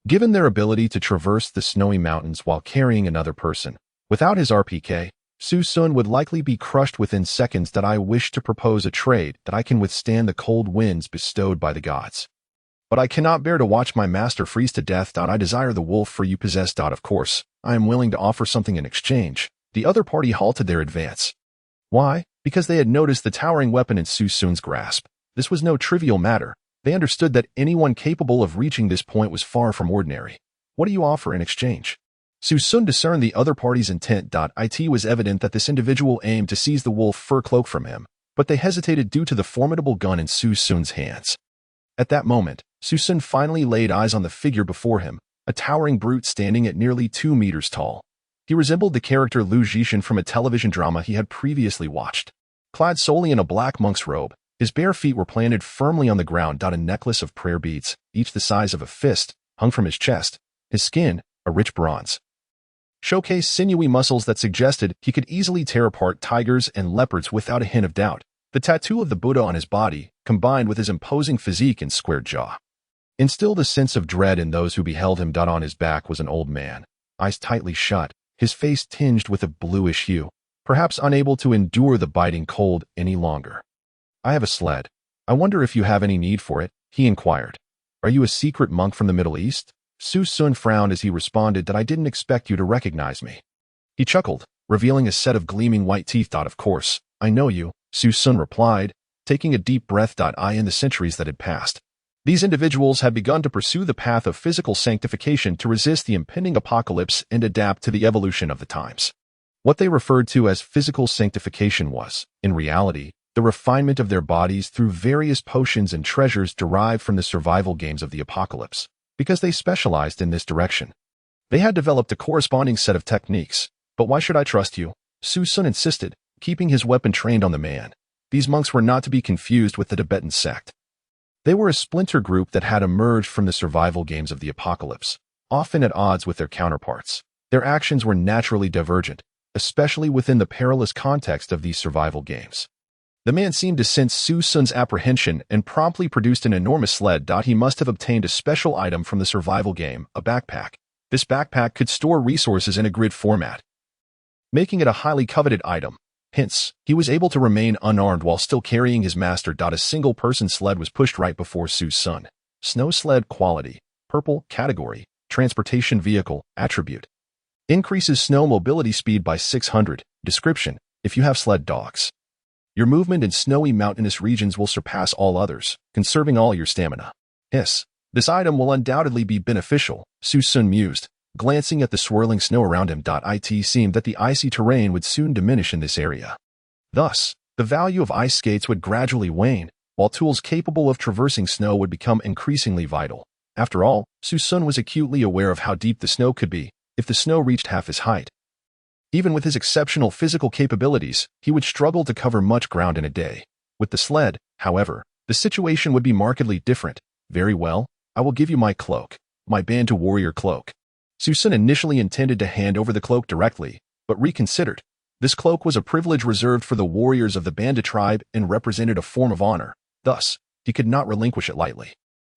Given their ability to traverse the snowy mountains while carrying another person, without his RPK, Su Xun would likely be crushed within seconds. "I wish to propose a trade that I can withstand the cold winds bestowed by the gods. But I cannot bear to watch my master freeze to death. I desire the wolf fur you possess. Of course, I am willing to offer something in exchange." The other party halted their advance. Why? Because they had noticed the towering weapon in Su Xun's grasp. This was no trivial matter. They understood that anyone capable of reaching this point was far from ordinary. "What do you offer in exchange?" Su Xun discerned the other party's intent. It was evident that this individual aimed to seize the wolf fur cloak from him, but they hesitated due to the formidable gun in Su Xun's hands. At that moment, Su Xun finally laid eyes on the figure before him, a towering brute standing at nearly 2 meters tall. He resembled the character Lu Zhishan from a television drama he had previously watched. Clad solely in a black monk's robe, his bare feet were planted firmly on the ground. A necklace of prayer beads, each the size of a fist, hung from his chest. His skin, a rich bronze. Showcased sinewy muscles that suggested he could easily tear apart tigers and leopards without a hint of doubt. The tattoo of the Buddha on his body, combined with his imposing physique and square jaw, instilled a sense of dread in those who beheld him. On his back was an old man, eyes tightly shut, his face tinged with a bluish hue, perhaps unable to endure the biting cold any longer. "I have a sled. I wonder if you have any need for it," he inquired. "Are you a secret monk from the Middle East?" Su Xun frowned as he responded that I didn't expect you to recognize me. He chuckled, revealing a set of gleaming white teeth. "Of course, I know you," Su Xun replied, taking a deep breath. In the centuries that had passed, these individuals had begun to pursue the path of physical sanctification to resist the impending apocalypse and adapt to the evolution of the times. What they referred to as physical sanctification was, in reality, the refinement of their bodies through various potions and treasures derived from the survival games of the apocalypse. Because they specialized in this direction, they had developed a corresponding set of techniques. "But why should I trust you?" Su Xun insisted, keeping his weapon trained on the man. These monks were not to be confused with the Tibetan sect. They were a splinter group that had emerged from the survival games of the apocalypse, often at odds with their counterparts. Their actions were naturally divergent, especially within the perilous context of these survival games. The man seemed to sense Su Xun's apprehension and promptly produced an enormous sled. He must have obtained a special item from the survival game, a backpack. This backpack could store resources in a grid format, making it a highly coveted item. Hence, he was able to remain unarmed while still carrying his master. A single-person sled was pushed right before Su Xun. Snow sled quality, purple, category, transportation vehicle, attribute. Increases snow mobility speed by 600. Description: if you have sled dogs, your movement in snowy mountainous regions will surpass all others, conserving all your stamina. Yes, this item will undoubtedly be beneficial, Su Xun mused, glancing at the swirling snow around him. It seemed that the icy terrain would soon diminish in this area. Thus, the value of ice skates would gradually wane, while tools capable of traversing snow would become increasingly vital. After all, Su Xun was acutely aware of how deep the snow could be if the snow reached half his height. Even with his exceptional physical capabilities, he would struggle to cover much ground in a day. With the sled, however, the situation would be markedly different. "Very well, I will give you my cloak, my Bantu warrior cloak." Su Xun initially intended to hand over the cloak directly, but reconsidered. This cloak was a privilege reserved for the warriors of the Banda tribe and represented a form of honor. Thus, he could not relinquish it lightly.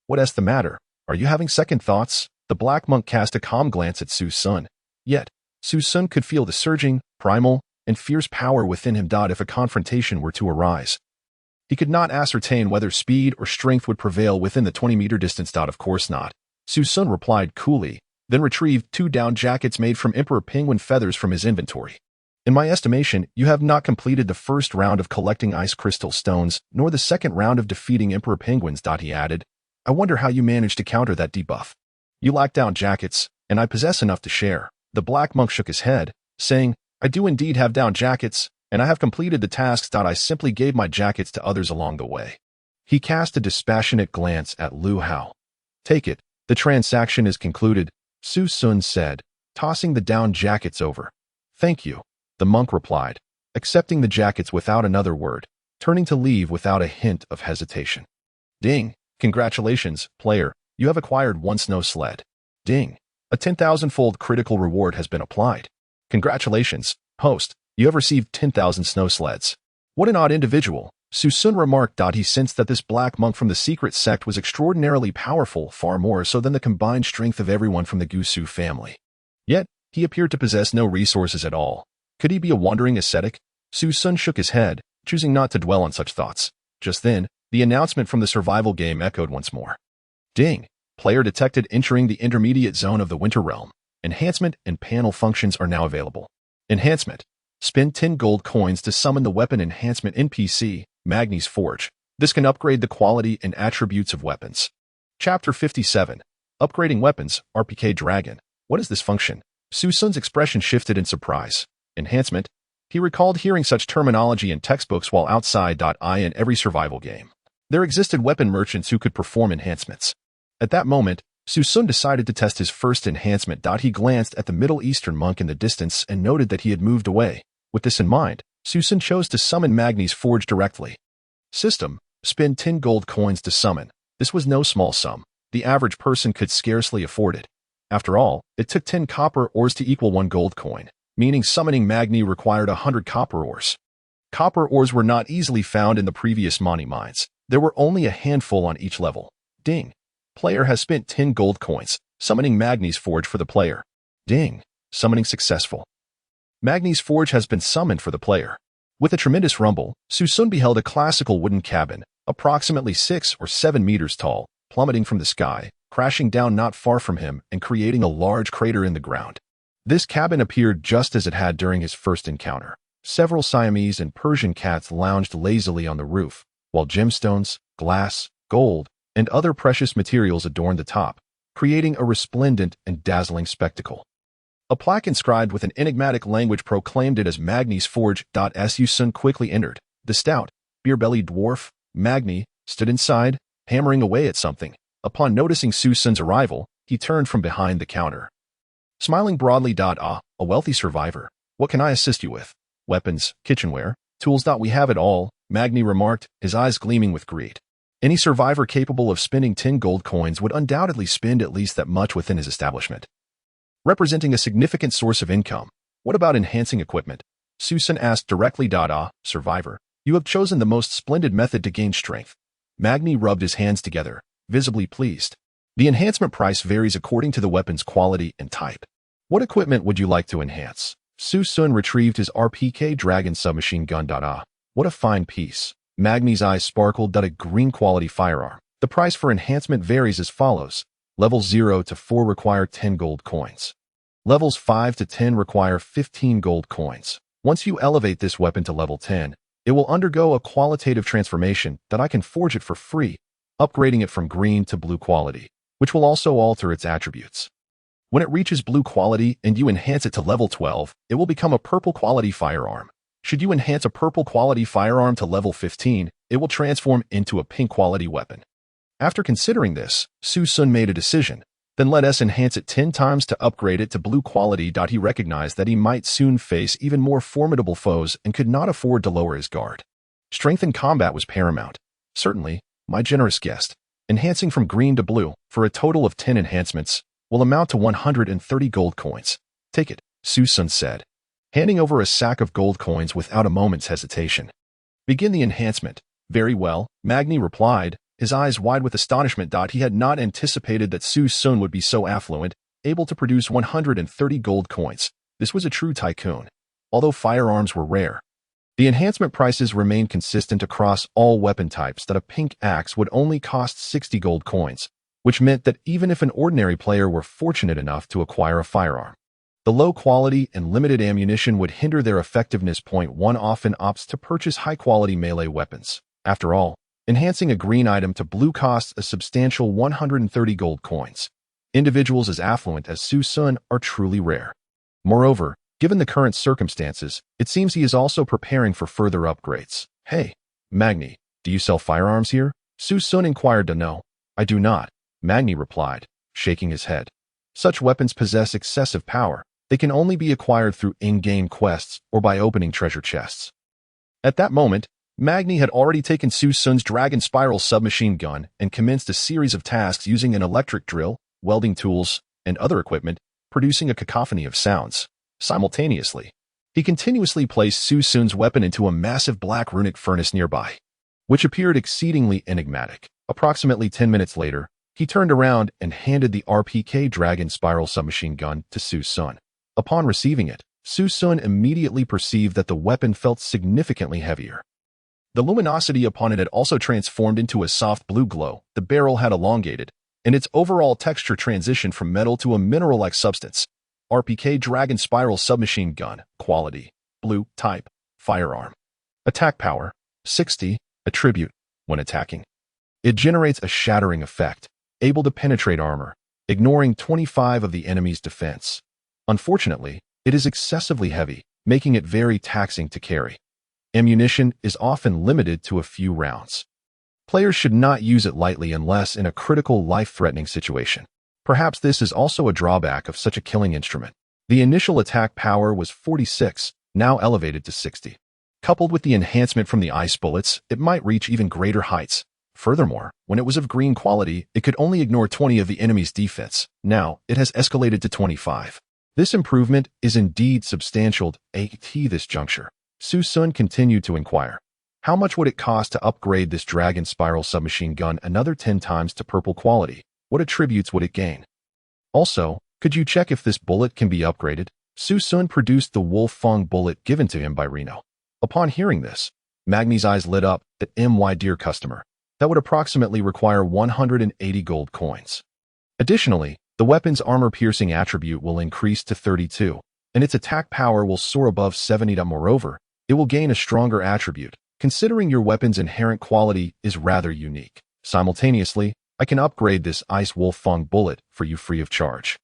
"What's the matter? Are you having second thoughts?" The black monk cast a calm glance at Su Xun. Yet, Su Xun could feel the surging, primal, and fierce power within him. If a confrontation were to arise, he could not ascertain whether speed or strength would prevail within the 20-meter distance. "Of course not," Su Xun replied coolly, then retrieved 2 down jackets made from emperor penguin feathers from his inventory. "In my estimation, you have not completed the first round of collecting ice crystal stones, nor the second round of defeating emperor penguins." He added, "I wonder how you managed to counter that debuff. You lack down jackets, and I possess enough to share." The black monk shook his head, saying, "I do indeed have down jackets, and I have completed the tasks. I simply gave my jackets to others along the way." He cast a dispassionate glance at Lu Hao. "Take it, the transaction is concluded," Su Xun said, tossing the down jackets over. "Thank you," the monk replied, accepting the jackets without another word, turning to leave without a hint of hesitation. "Ding! Congratulations, player, you have acquired 1 snow sled." "Ding! A 10,000-fold critical reward has been applied." "Congratulations, host, you have received 10,000 snow sleds." "What an odd individual," Su Xun remarked. He sensed that this black monk from the secret sect was extraordinarily powerful, far more so than the combined strength of everyone from the Gusu family. Yet, he appeared to possess no resources at all. Could he be a wandering ascetic? Su Xun shook his head, choosing not to dwell on such thoughts. Just then, the announcement from the survival game echoed once more. "Ding! Player detected entering the intermediate zone of the Winter Realm. Enhancement and panel functions are now available." Enhancement. Spend 10 gold coins to summon the weapon enhancement NPC, Magni's Forge. This can upgrade the quality and attributes of weapons. Chapter 57. Upgrading Weapons, RPK Dragon. What is this function? Su Xun's expression shifted in surprise. Enhancement. He recalled hearing such terminology in textbooks while outside. In every survival game, there existed weapon merchants who could perform enhancements. At that moment, Su Xun decided to test his first enhancement. He glanced at the Middle Eastern monk in the distance and noted that he had moved away. With this in mind, Su Xun chose to summon Magni's Forge directly. System: spend 10 gold coins to summon. This was no small sum. The average person could scarcely afford it. After all, it took 10 copper ores to equal 1 gold coin, meaning summoning Magni required 100 copper ores. Copper ores were not easily found in the previous Mani mines. There were only a handful on each level. Ding. Player has spent 10 gold coins, summoning Magni's Forge for the player. Ding. Summoning successful. Magni's Forge has been summoned for the player. With a tremendous rumble, Su Xun beheld a classical wooden cabin, approximately 6 or 7 meters tall, plummeting from the sky, crashing down not far from him and creating a large crater in the ground. This cabin appeared just as it had during his first encounter. Several Siamese and Persian cats lounged lazily on the roof, while gemstones, glass, gold, and other precious materials adorned the top, creating a resplendent and dazzling spectacle. A plaque inscribed with an enigmatic language proclaimed it as Magni's Forge. Su Xun quickly entered. The stout, beer-bellied dwarf, Magni, stood inside, hammering away at something. Upon noticing Su Xun's arrival, he turned from behind the counter. Smiling broadly. A wealthy survivor. What can I assist you with? Weapons, kitchenware, tools. We have it all, Magni remarked, his eyes gleaming with greed. Any survivor capable of spending 10 gold coins would undoubtedly spend at least that much within his establishment. Representing a significant source of income. What about enhancing equipment? Su Xun asked directly. Survivor, you have chosen the most splendid method to gain strength. Magni rubbed his hands together, visibly pleased. The enhancement price varies according to the weapon's quality and type. What equipment would you like to enhance? Su Xun retrieved his RPK Dragon submachine gun. What a fine piece. Magni's eyes sparkled. A green quality firearm. The price for enhancement varies as follows. Levels 0 to 4 require 10 gold coins. Levels 5 to 10 require 15 gold coins. Once you elevate this weapon to level 10, it will undergo a qualitative transformation that I can forge it for free, upgrading it from green to blue quality, which will also alter its attributes. When it reaches blue quality and you enhance it to level 12, it will become a purple quality firearm. Should you enhance a purple quality firearm to level 15, it will transform into a pink quality weapon. After considering this, Su Xun made a decision. Then let us enhance it 10 times to upgrade it to blue quality. He recognized that he might soon face even more formidable foes and could not afford to lower his guard. Strength in combat was paramount. Certainly, my generous guest, enhancing from green to blue, for a total of 10 enhancements, will amount to 130 gold coins. Take it, Su Xun said, handing over a sack of gold coins without a moment's hesitation. Begin the enhancement. Very well, Magni replied, his eyes wide with astonishment. He had not anticipated that Su Xun would be so affluent, able to produce 130 gold coins. This was a true tycoon. Although firearms were rare, the enhancement prices remained consistent across all weapon types. That a pink axe would only cost 60 gold coins, which meant that even if an ordinary player were fortunate enough to acquire a firearm, the low quality and limited ammunition would hinder their effectiveness. One often opts to purchase high-quality melee weapons. After all, enhancing a green item to blue costs a substantial 130 gold coins. Individuals as affluent as Su Xun are truly rare. Moreover, given the current circumstances, it seems he is also preparing for further upgrades. Hey, Magni, do you sell firearms here? Su Xun inquired. No, I do not, Magni replied, shaking his head. Such weapons possess excessive power. They can only be acquired through in-game quests or by opening treasure chests. At that moment, Magni had already taken Su Xun's Dragon Spiral submachine gun and commenced a series of tasks using an electric drill, welding tools, and other equipment, producing a cacophony of sounds. Simultaneously, he continuously placed Su Xun's weapon into a massive black runic furnace nearby, which appeared exceedingly enigmatic. Approximately 10 minutes later, he turned around and handed the RPK Dragon Spiral submachine gun to Su Xun. Upon receiving it, Su Xun immediately perceived that the weapon felt significantly heavier. The luminosity upon it had also transformed into a soft blue glow. The barrel had elongated, and its overall texture transitioned from metal to a mineral-like substance. RPK Dragon Spiral submachine gun. Quality: blue. Type: firearm. Attack power: 60. Attribute: when attacking, it generates a shattering effect, able to penetrate armor, ignoring 25 of the enemy's defense. Unfortunately, it is excessively heavy, making it very taxing to carry. Ammunition is often limited to a few rounds. Players should not use it lightly unless in a critical life-threatening situation. Perhaps this is also a drawback of such a killing instrument. The initial attack power was 46, now elevated to 60. Coupled with the enhancement from the ice bullets, it might reach even greater heights, Furthermore, when it was of green quality, it could only ignore 20 of the enemy's defense. Now, it has escalated to 25. This improvement is indeed substantial at this juncture. Su Xun continued to inquire. How much would it cost to upgrade this Dragon Spiral submachine gun another 10 times to purple quality? What attributes would it gain? Also, could you check if this bullet can be upgraded? Su Xun produced the Wolf Fang bullet given to him by Reno. Upon hearing this, Magni's eyes lit up. My dear customer, that would approximately require 180 gold coins. Additionally, the weapon's armor-piercing attribute will increase to 32, and its attack power will soar above 70. Moreover, it will gain a stronger attribute, considering your weapon's inherent quality is rather unique. Simultaneously, I can upgrade this Ice Wolf Fang bullet for you free of charge.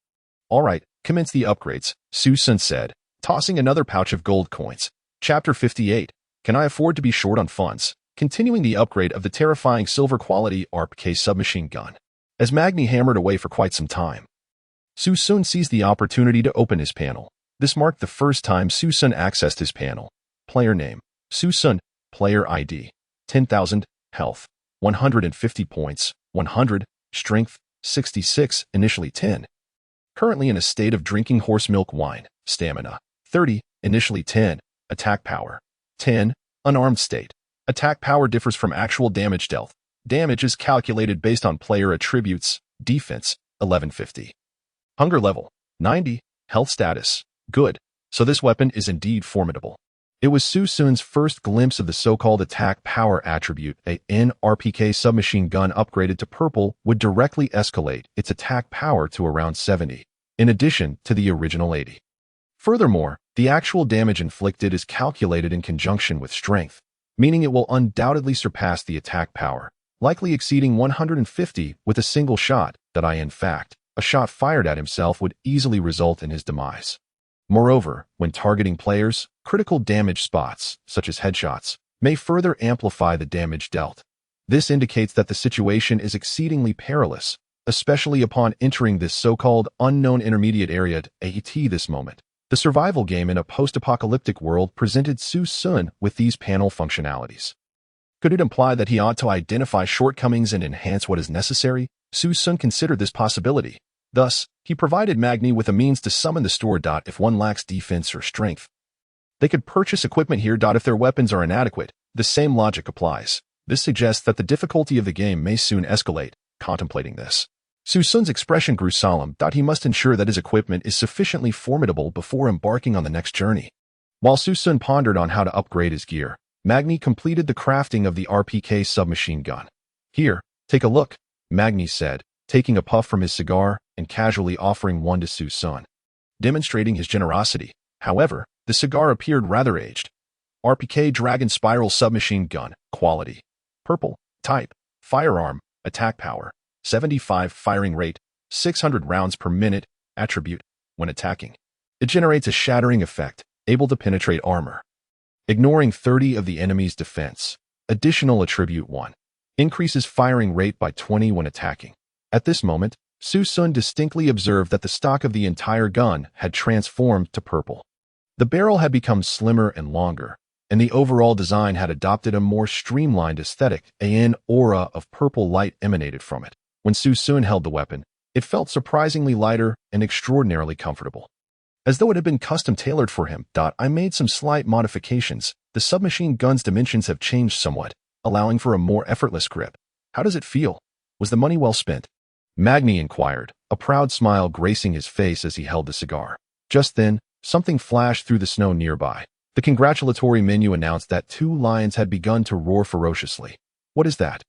Alright, commence the upgrades, Su Xun said, tossing another pouch of gold coins. Chapter 58. Can I afford to be short on funds? Continuing the upgrade of the terrifying silver-quality RPK submachine gun. As Magni hammered away for quite some time, Su Xun seized the opportunity to open his panel. This marked the first time Su Xun accessed his panel. Player name, Su Xun. Player ID, 10,000, health, 150 points, 100, strength, 66, initially 10. Currently in a state of drinking horse milk wine, stamina, 30, initially 10, attack power, 10, unarmed state. Attack power differs from actual damage dealt. Damage is calculated based on player attributes, defense, 1150. Hunger level, 90, health status, good. So this weapon is indeed formidable. It was Su Xun's first glimpse of the so-called attack power attribute. An RPK submachine gun upgraded to purple would directly escalate its attack power to around 70, in addition to the original 80. Furthermore, the actual damage inflicted is calculated in conjunction with strength, meaning it will undoubtedly surpass the attack power, likely exceeding 150 with a single shot. In fact, a shot fired at himself would easily result in his demise. Moreover, when targeting players, critical damage spots, such as headshots, may further amplify the damage dealt. This indicates that the situation is exceedingly perilous, especially upon entering this so-called unknown intermediate area at this moment. The survival game in a post-apocalyptic world presented Su Xun with these panel functionalities. Could it imply that he ought to identify shortcomings and enhance what is necessary? Su Xun considered this possibility. Thus, he provided Magni with a means to summon the store. If one lacks defense or strength, they could purchase equipment here. If their weapons are inadequate, the same logic applies. This suggests that the difficulty of the game may soon escalate. Contemplating this, Su Xun's expression grew solemn. He must ensure that his equipment is sufficiently formidable before embarking on the next journey. While Su Xun pondered on how to upgrade his gear, Magni completed the crafting of the RPK submachine gun. Here, take a look, Magni said, taking a puff from his cigar and casually offering one to Su Xun, demonstrating his generosity. However, the cigar appeared rather aged. RPK Dragon Spiral submachine gun, quality, purple, type, firearm, attack power, 75 firing rate, 600 rounds per minute, attribute, when attacking. It generates a shattering effect, able to penetrate armor, ignoring 30 of the enemy's defense. Additional attribute 1. Increases firing rate by 20 when attacking. At this moment, Su Xun distinctly observed that the stock of the entire gun had transformed to purple. The barrel had become slimmer and longer, and the overall design had adopted a more streamlined aesthetic. An aura of purple light emanated from it. When Su Xun held the weapon, it felt surprisingly lighter and extraordinarily comfortable, as though it had been custom-tailored for him. I made some slight modifications. The submachine gun's dimensions have changed somewhat, allowing for a more effortless grip. How does it feel? Was the money well spent? Magni inquired, a proud smile gracing his face as he held the cigar. Just then, something flashed through the snow nearby. The congratulatory menu announced that 2 lions had begun to roar ferociously. What is that?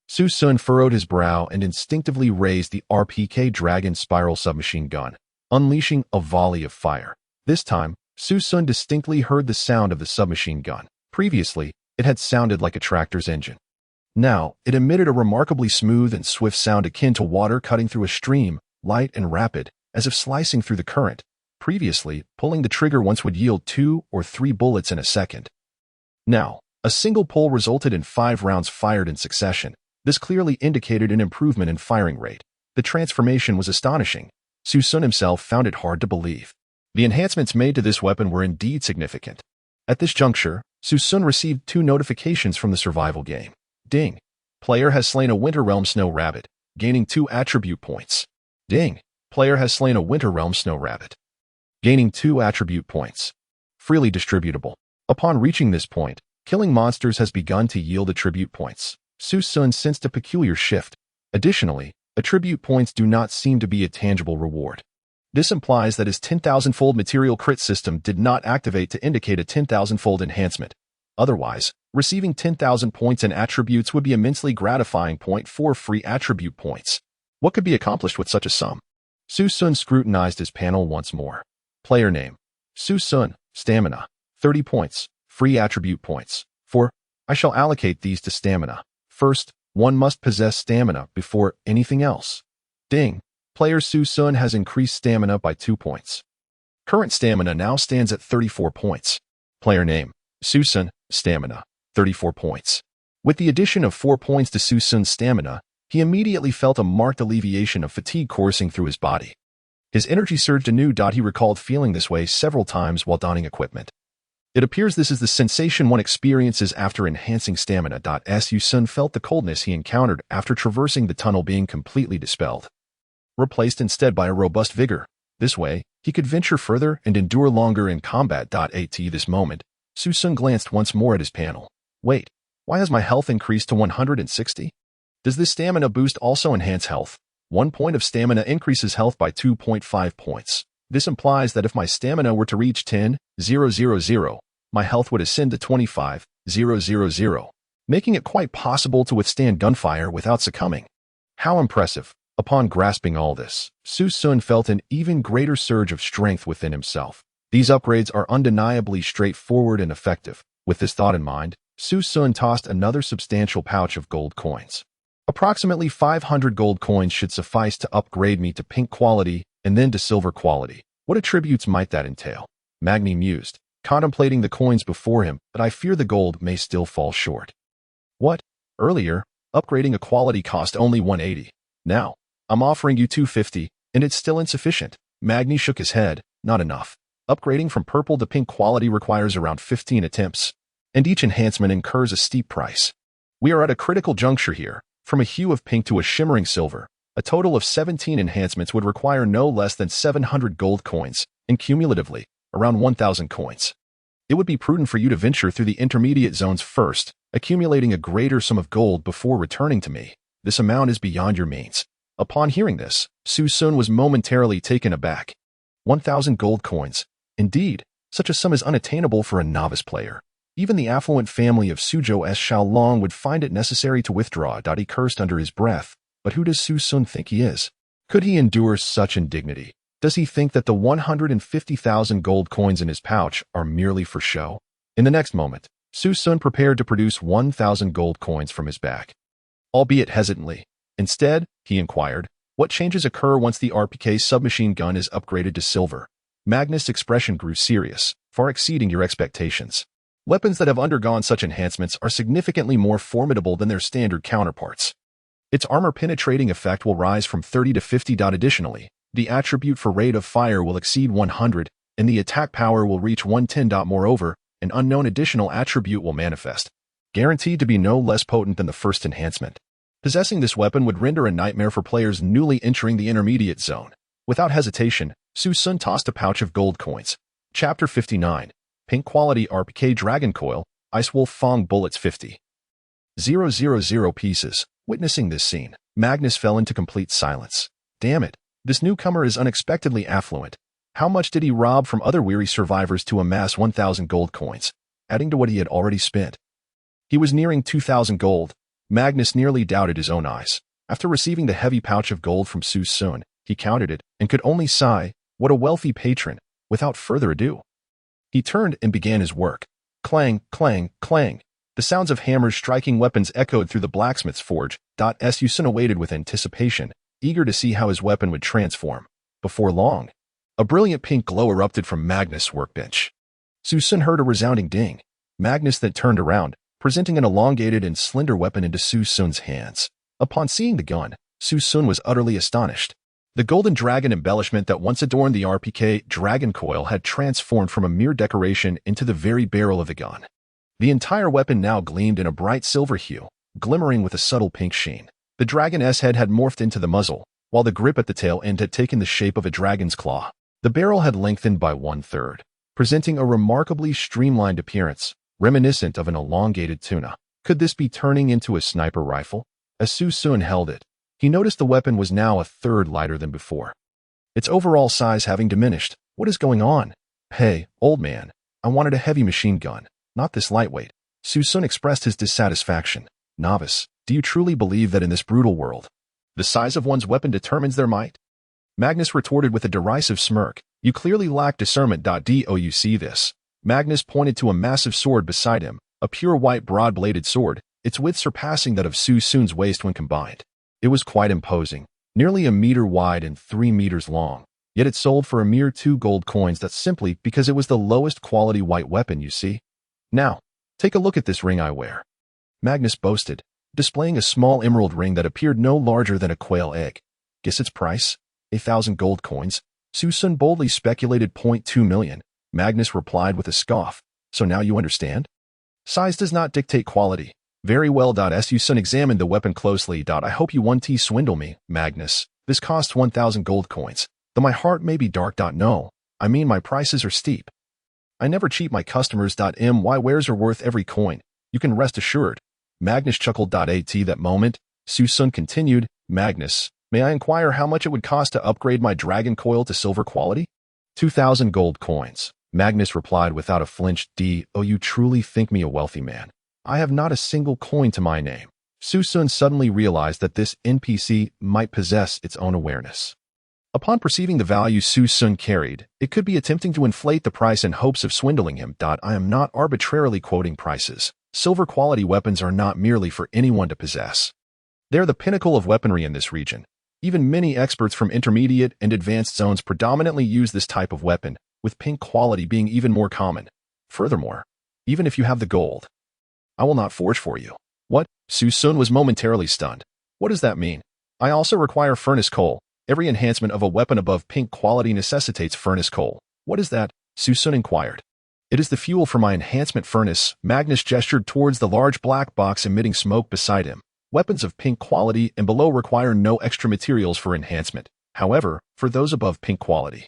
Su Xun furrowed his brow and instinctively raised the RPK Dragon Spiral submachine gun, unleashing a volley of fire. This time, Su Xun distinctly heard the sound of the submachine gun. Previously, it had sounded like a tractor's engine. Now, it emitted a remarkably smooth and swift sound akin to water cutting through a stream, light and rapid, as if slicing through the current. Previously, pulling the trigger once would yield 2 or 3 bullets in a second. Now, a single pull resulted in 5 rounds fired in succession. This clearly indicated an improvement in firing rate. The transformation was astonishing. Su Xun himself found it hard to believe. The enhancements made to this weapon were indeed significant. At this juncture, Su Xun received 2 notifications from the survival game. Ding. Player has slain a Winter Realm Snow Rabbit, gaining 2 attribute points. Ding! Player has slain a Winter Realm Snow Rabbit, gaining 2 attribute points. Freely distributable. Upon reaching this point, killing monsters has begun to yield attribute points. Su Xun sensed a peculiar shift. Additionally, attribute points do not seem to be a tangible reward. This implies that his 10,000-fold material crit system did not activate to indicate a 10,000-fold enhancement. Otherwise, receiving 10,000 points in attributes would be immensely gratifying. 4 free attribute points. What could be accomplished with such a sum? Su Xun scrutinized his panel once more. Player name: Su Xun. Stamina: 30 points. Free attribute points: 4. I shall allocate these to stamina. First, one must possess stamina before anything else. Ding! Player Su Xun has increased stamina by 2 points. Current stamina now stands at 34 points. Player name: Su Xun. Stamina: 34 points. With the addition of 4 points to Su Xun's stamina, he immediately felt a marked alleviation of fatigue coursing through his body. His energy surged anew. He recalled feeling this way several times while donning equipment. It appears this is the sensation one experiences after enhancing stamina. Su Xun felt the coldness he encountered after traversing the tunnel being completely dispelled, replaced instead by a robust vigor. This way, he could venture further and endure longer in combat. At this moment, Su Xun glanced once more at his panel. Wait, why has my health increased to 160? Does this stamina boost also enhance health? 1 point of stamina increases health by 2.5 points. This implies that if my stamina were to reach 10,000, my health would ascend to 25,000, making it quite possible to withstand gunfire without succumbing. How impressive! Upon grasping all this, Su Xun felt an even greater surge of strength within himself. These upgrades are undeniably straightforward and effective. With this thought in mind, Su Xun tossed another substantial pouch of gold coins. Approximately 500 gold coins should suffice to upgrade me to pink quality and then to silver quality. What attributes might that entail? Magni mused, contemplating the coins before him, but I fear the gold may still fall short. What? Earlier, upgrading a quality cost only 180. Now, I'm offering you 250, and it's still insufficient. Magni shook his head. Not enough. Upgrading from purple to pink quality requires around 15 attempts, and each enhancement incurs a steep price. We are at a critical juncture here. From a hue of pink to a shimmering silver, a total of 17 enhancements would require no less than 700 gold coins, and cumulatively, around 1,000 coins. It would be prudent for you to venture through the intermediate zones first, accumulating a greater sum of gold before returning to me. This amount is beyond your means. Upon hearing this, Su Xun was momentarily taken aback. 1,000 gold coins. Indeed, such a sum is unattainable for a novice player. Even the affluent family of Suzhou Xiaolong would find it necessary to withdraw. He cursed under his breath. But who does Su Xun think he is? Could he endure such indignity? Does he think that the 150,000 gold coins in his pouch are merely for show? In the next moment, Su Xun prepared to produce 1,000 gold coins from his bag, albeit hesitantly. Instead, he inquired, what changes occur once the RPK submachine gun is upgraded to silver? Magnus' expression grew serious, far exceeding your expectations. Weapons that have undergone such enhancements are significantly more formidable than their standard counterparts. Its armor-penetrating effect will rise from 30 to 50. Additionally, the attribute for rate of fire will exceed 100, and the attack power will reach 110. Moreover, an unknown additional attribute will manifest, guaranteed to be no less potent than the first enhancement. Possessing this weapon would render a nightmare for players newly entering the intermediate zone. Without hesitation, Su Xun tossed a pouch of gold coins. Chapter 59. Pink Quality RPK Dragon Coil, Ice Wolf Fong Bullets 50. 000 pieces. Witnessing this scene, Magnus fell into complete silence. Damn it, this newcomer is unexpectedly affluent. How much did he rob from other weary survivors to amass 1,000 gold coins, adding to what he had already spent? He was nearing 2,000 gold. Magnus nearly doubted his own eyes. After receiving the heavy pouch of gold from Su Xun, he counted it and could only sigh, what a wealthy patron. Without further ado, he turned and began his work. Clang, clang, clang. The sounds of hammers striking weapons echoed through the blacksmith's forge. Su Xun awaited with anticipation, eager to see how his weapon would transform. Before long, a brilliant pink glow erupted from Magnus' workbench. Su Xun heard a resounding ding. Magnus then turned around, presenting an elongated and slender weapon into Su Xun's hands. Upon seeing the gun, Su Xun was utterly astonished. The golden dragon embellishment that once adorned the RPK dragon coil had transformed from a mere decoration into the very barrel of the gun. The entire weapon now gleamed in a bright silver hue, glimmering with a subtle pink sheen. The dragon's head had morphed into the muzzle, while the grip at the tail end had taken the shape of a dragon's claw. The barrel had lengthened by 1/3, presenting a remarkably streamlined appearance, reminiscent of an elongated tuna. Could this be turning into a sniper rifle? As Su Xun held it, he noticed the weapon was now a third lighter than before, its overall size having diminished. What is going on? Hey, old man, I wanted a heavy machine gun, not this lightweight. Su Xun expressed his dissatisfaction. Novice, do you truly believe that in this brutal world, the size of one's weapon determines their might? Magnus retorted with a derisive smirk. You clearly lack discernment. Do you see this? Magnus pointed to a massive sword beside him, a pure white broad-bladed sword, its width surpassing that of Su Xun's waist when combined. It was quite imposing, nearly 1 meter wide and 3 meters long, yet it sold for a mere 2 gold coins. That's simply because it was the lowest quality white weapon, you see. Now, take a look at this ring I wear. Magnus boasted, displaying a small emerald ring that appeared no larger than a quail egg. Guess its price? 1,000 gold coins. Su Xun boldly speculated 0.2 million. Magnus replied with a scoff. So now you understand? Size does not dictate quality. Very well. Su Xun examined the weapon closely. I hope you won't swindle me, Magnus. This costs 1,000 gold coins. Though my heart may be dark. No, I mean my prices are steep. I never cheat my customers. My wares are worth every coin. You can rest assured. Magnus chuckled. At that moment, Su Xun continued, Magnus, may I inquire how much it would cost to upgrade my dragon coil to silver quality? 2,000 gold coins. Magnus replied without a flinch. You truly think me a wealthy man? I have not a single coin to my name. Su Xun suddenly realized that this NPC might possess its own awareness. Upon perceiving the value Su Xun carried, it could be attempting to inflate the price in hopes of swindling him. I am not arbitrarily quoting prices. Silver quality weapons are not merely for anyone to possess. They're the pinnacle of weaponry in this region. Even many experts from intermediate and advanced zones predominantly use this type of weapon, with pink quality being even more common. Furthermore, even if you have the gold, I will not forge for you. What? Su Xun was momentarily stunned. What does that mean? I also require furnace coal. Every enhancement of a weapon above pink quality necessitates furnace coal. What is that? Su Xun inquired. It is the fuel for my enhancement furnace. Magnus gestured towards the large black box emitting smoke beside him. Weapons of pink quality and below require no extra materials for enhancement. However, for those above pink quality,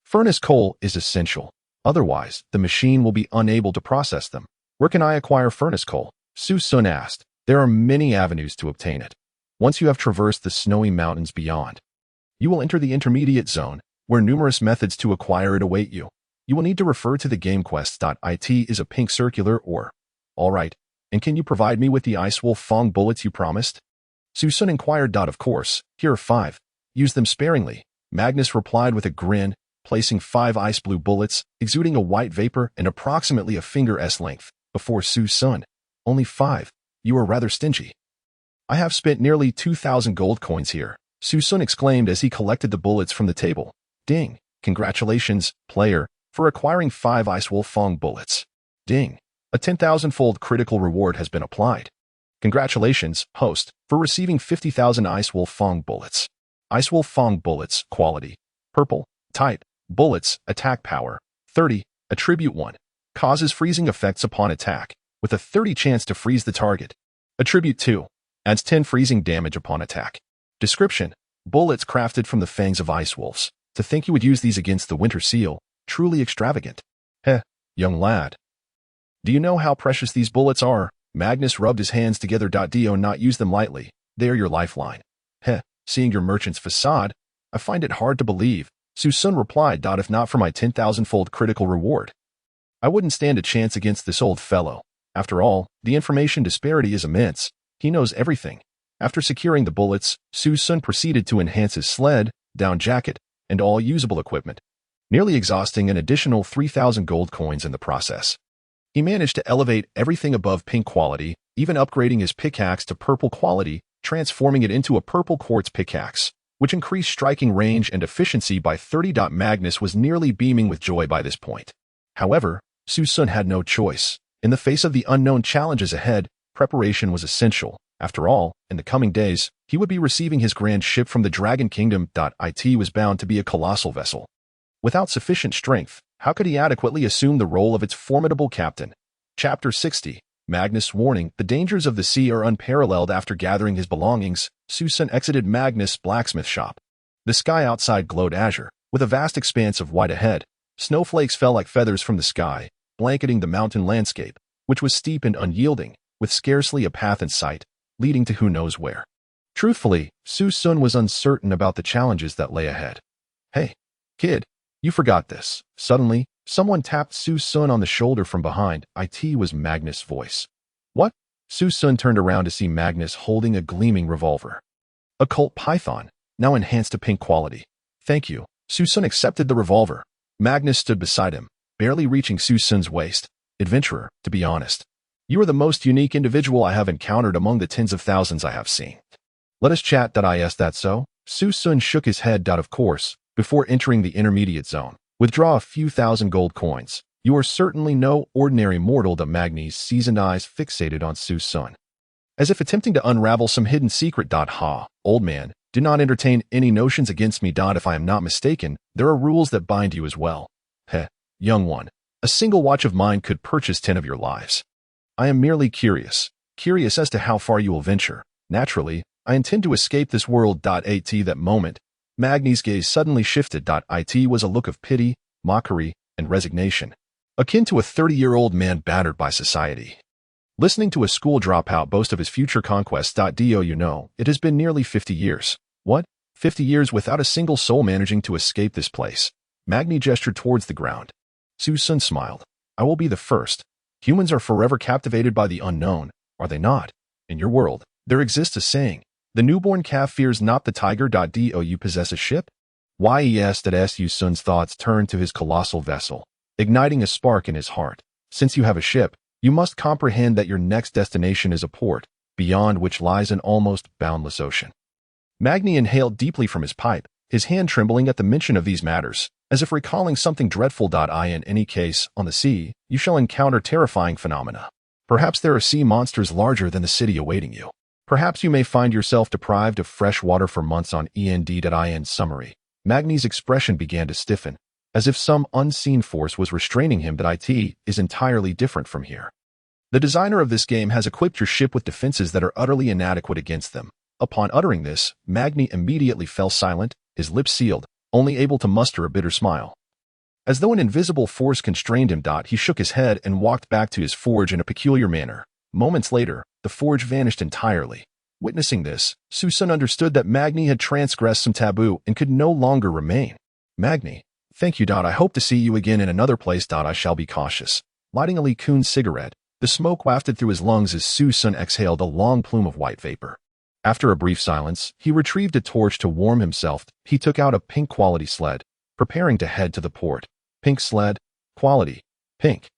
furnace coal is essential. Otherwise, the machine will be unable to process them. Where can I acquire furnace coal? Su Xun asked. There are many avenues to obtain it. Once you have traversed the snowy mountains beyond, you will enter the intermediate zone, where numerous methods to acquire it await you. You will need to refer to the game quest.it is a pink circular or... Alright, and can you provide me with the Ice Wolf Fong bullets you promised? Su Xun inquired. Of course, here are 5. Use them sparingly. Magnus replied with a grin, placing 5 ice blue bullets, exuding a white vapor and approximately a finger's length, before Su Xun. Only 5. You are rather stingy. I have spent nearly 2,000 gold coins here, Su Xun exclaimed as he collected the bullets from the table. Ding! Congratulations, player, for acquiring 5 Ice Wolf Fong bullets. Ding! A 10,000-fold critical reward has been applied. Congratulations, host, for receiving 50,000 Ice Wolf Fong bullets. Ice Wolf Fong bullets, quality, purple, type, bullets, attack power, 30, attribute 1, causes freezing effects upon attack, with a 30 chance to freeze the target. Attribute 2, adds 10 freezing damage upon attack. Description, bullets crafted from the fangs of ice wolves. To think you would use these against the winter seal, truly extravagant. Heh, young lad. Do you know how precious these bullets are? Magnus rubbed his hands together. Do not use them lightly. They are your lifeline. Heh, seeing your merchant's facade, I find it hard to believe. Su Xun replied. If not for my 10,000-fold critical reward, I wouldn't stand a chance against this old fellow. After all, the information disparity is immense. He knows everything. After securing the bullets, Su Xun proceeded to enhance his sled, down jacket, and all usable equipment, nearly exhausting an additional 3,000 gold coins in the process. He managed to elevate everything above pink quality, even upgrading his pickaxe to purple quality, transforming it into a purple quartz pickaxe, which increased striking range and efficiency by 30. Magnus was nearly beaming with joy by this point. However, Su Xun had no choice. In the face of the unknown challenges ahead, preparation was essential. After all, in the coming days, he would be receiving his grand ship from the Dragon Kingdom. It was bound to be a colossal vessel. Without sufficient strength, how could he adequately assume the role of its formidable captain? Chapter 60. Magnus' warning, the dangers of the sea are unparalleled. After gathering his belongings, Su Xun exited Magnus' blacksmith shop. The sky outside glowed azure, with a vast expanse of white ahead. Snowflakes fell like feathers from the sky, blanketing the mountain landscape, which was steep and unyielding, with scarcely a path in sight, leading to who knows where. Truthfully, Su Xun was uncertain about the challenges that lay ahead. "Hey, kid, you forgot this." Suddenly, someone tapped Su Xun on the shoulder from behind. It was Magnus' voice. "What?" Su Xun turned around to see Magnus holding a gleaming revolver. A Colt Python, now enhanced to pink quality. "Thank you." Su Xun accepted the revolver. Magnus stood beside him, barely reaching Su Xun's waist. "Adventurer, to be honest, you are the most unique individual I have encountered among the tens of thousands I have seen. Let us chat. Is that so?" Su Xun shook his head. Of course, before entering the intermediate zone. Withdraw a few thousand gold coins. You are certainly no ordinary mortal. Magnus' seasoned eyes fixated on Su Xun, as if attempting to unravel some hidden secret. "Ha, old man, do not entertain any notions against me. If I am not mistaken, there are rules that bind you as well." "Heh, young one, a single watch of mine could purchase 10 of your lives. I am merely curious as to how far you will venture. Naturally, I intend to escape this world." At that moment, Magnus' gaze suddenly shifted. It was a look of pity, mockery, and resignation, akin to a 30-year-old man battered by society, listening to a school dropout boast of his future conquests. You know, it has been nearly 50 years. "What? 50 years without a single soul managing to escape this place?" Magnus gestured towards the ground. Su Xun smiled. "I will be the first. Humans are forever captivated by the unknown, are they not? In your world, there exists a saying, 'The newborn calf fears not the tiger.' Do you possess a ship?" Yes. Su Xun's thoughts turned to his colossal vessel, igniting a spark in his heart. "Since you have a ship, you must comprehend that your next destination is a port, beyond which lies an almost boundless ocean." Magnus inhaled deeply from his pipe, his hand trembling at the mention of these matters, as if recalling something dreadful. In any case, on the sea, you shall encounter terrifying phenomena. Perhaps there are sea monsters larger than the city awaiting you. Perhaps you may find yourself deprived of fresh water for months on end. Summary. Magnus' expression began to stiffen, as if some unseen force was restraining him. It is entirely different from here. The designer of this game has equipped your ship with defenses that are utterly inadequate against them. Upon uttering this, Magnus immediately fell silent, his lips sealed, only able to muster a bitter smile. As though an invisible force constrained him. He shook his head and walked back to his forge in a peculiar manner. Moments later, the forge vanished entirely. Witnessing this, Su Xun understood that Magnus had transgressed some taboo and could no longer remain. "Magnus, thank you. I hope to see you again in another place. I shall be cautious." Lighting a Likun cigarette, the smoke wafted through his lungs as Su Xun exhaled a long plume of white vapor. After a brief silence, he retrieved a torch to warm himself. He took out a pink quality sled, preparing to head to the port. Pink sled, quality, pink.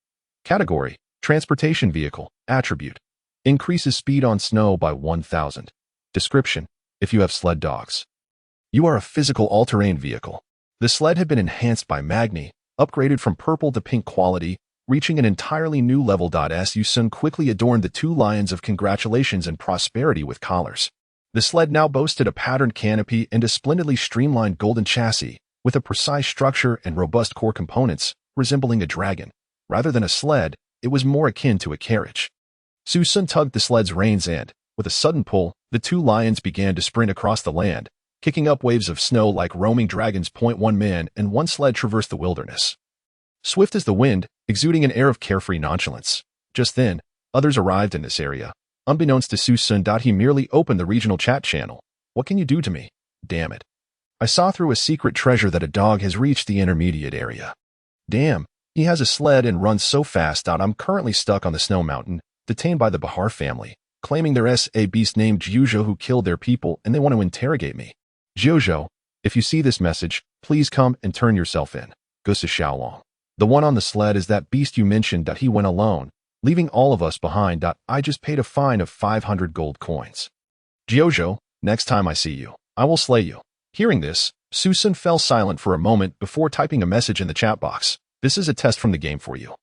Category, transportation vehicle, attribute. Increases speed on snow by 1,000. Description, if you have sled dogs. You are a physical all-terrain vehicle. The sled had been enhanced by Magnus, upgraded from purple to pink quality, reaching an entirely new level. Su Xun quickly adorned the two lions of congratulations and prosperity with collars. The sled now boasted a patterned canopy and a splendidly streamlined golden chassis, with a precise structure and robust core components, resembling a dragon. Rather than a sled, it was more akin to a carriage. Su Xun tugged the sled's reins and, with a sudden pull, the two lions began to sprint across the land, kicking up waves of snow like roaming dragons. One man and one sled traversed the wilderness, swift as the wind, exuding an air of carefree nonchalance. Just then, others arrived in this area. Unbeknownst to Su Xun, he merely opened the regional chat channel. "What can you do to me? Damn it. I saw through a secret treasure that a dog has reached the intermediate area. Damn, he has a sled and runs so fast. I'm currently stuck on the snow mountain, detained by the Bahar family, claiming there's a beast named Jiuzhou who killed their people and they want to interrogate me. Jiuzhou, if you see this message, please come and turn yourself in. Gusa Xiaolong. The one on the sled is that beast you mentioned. He went alone, leaving all of us behind. I just paid a fine of 500 gold coins. Jiuzhou, next time I see you, I will slay you." Hearing this, Su Xun fell silent for a moment before typing a message in the chat box. "This is a test from the game for you.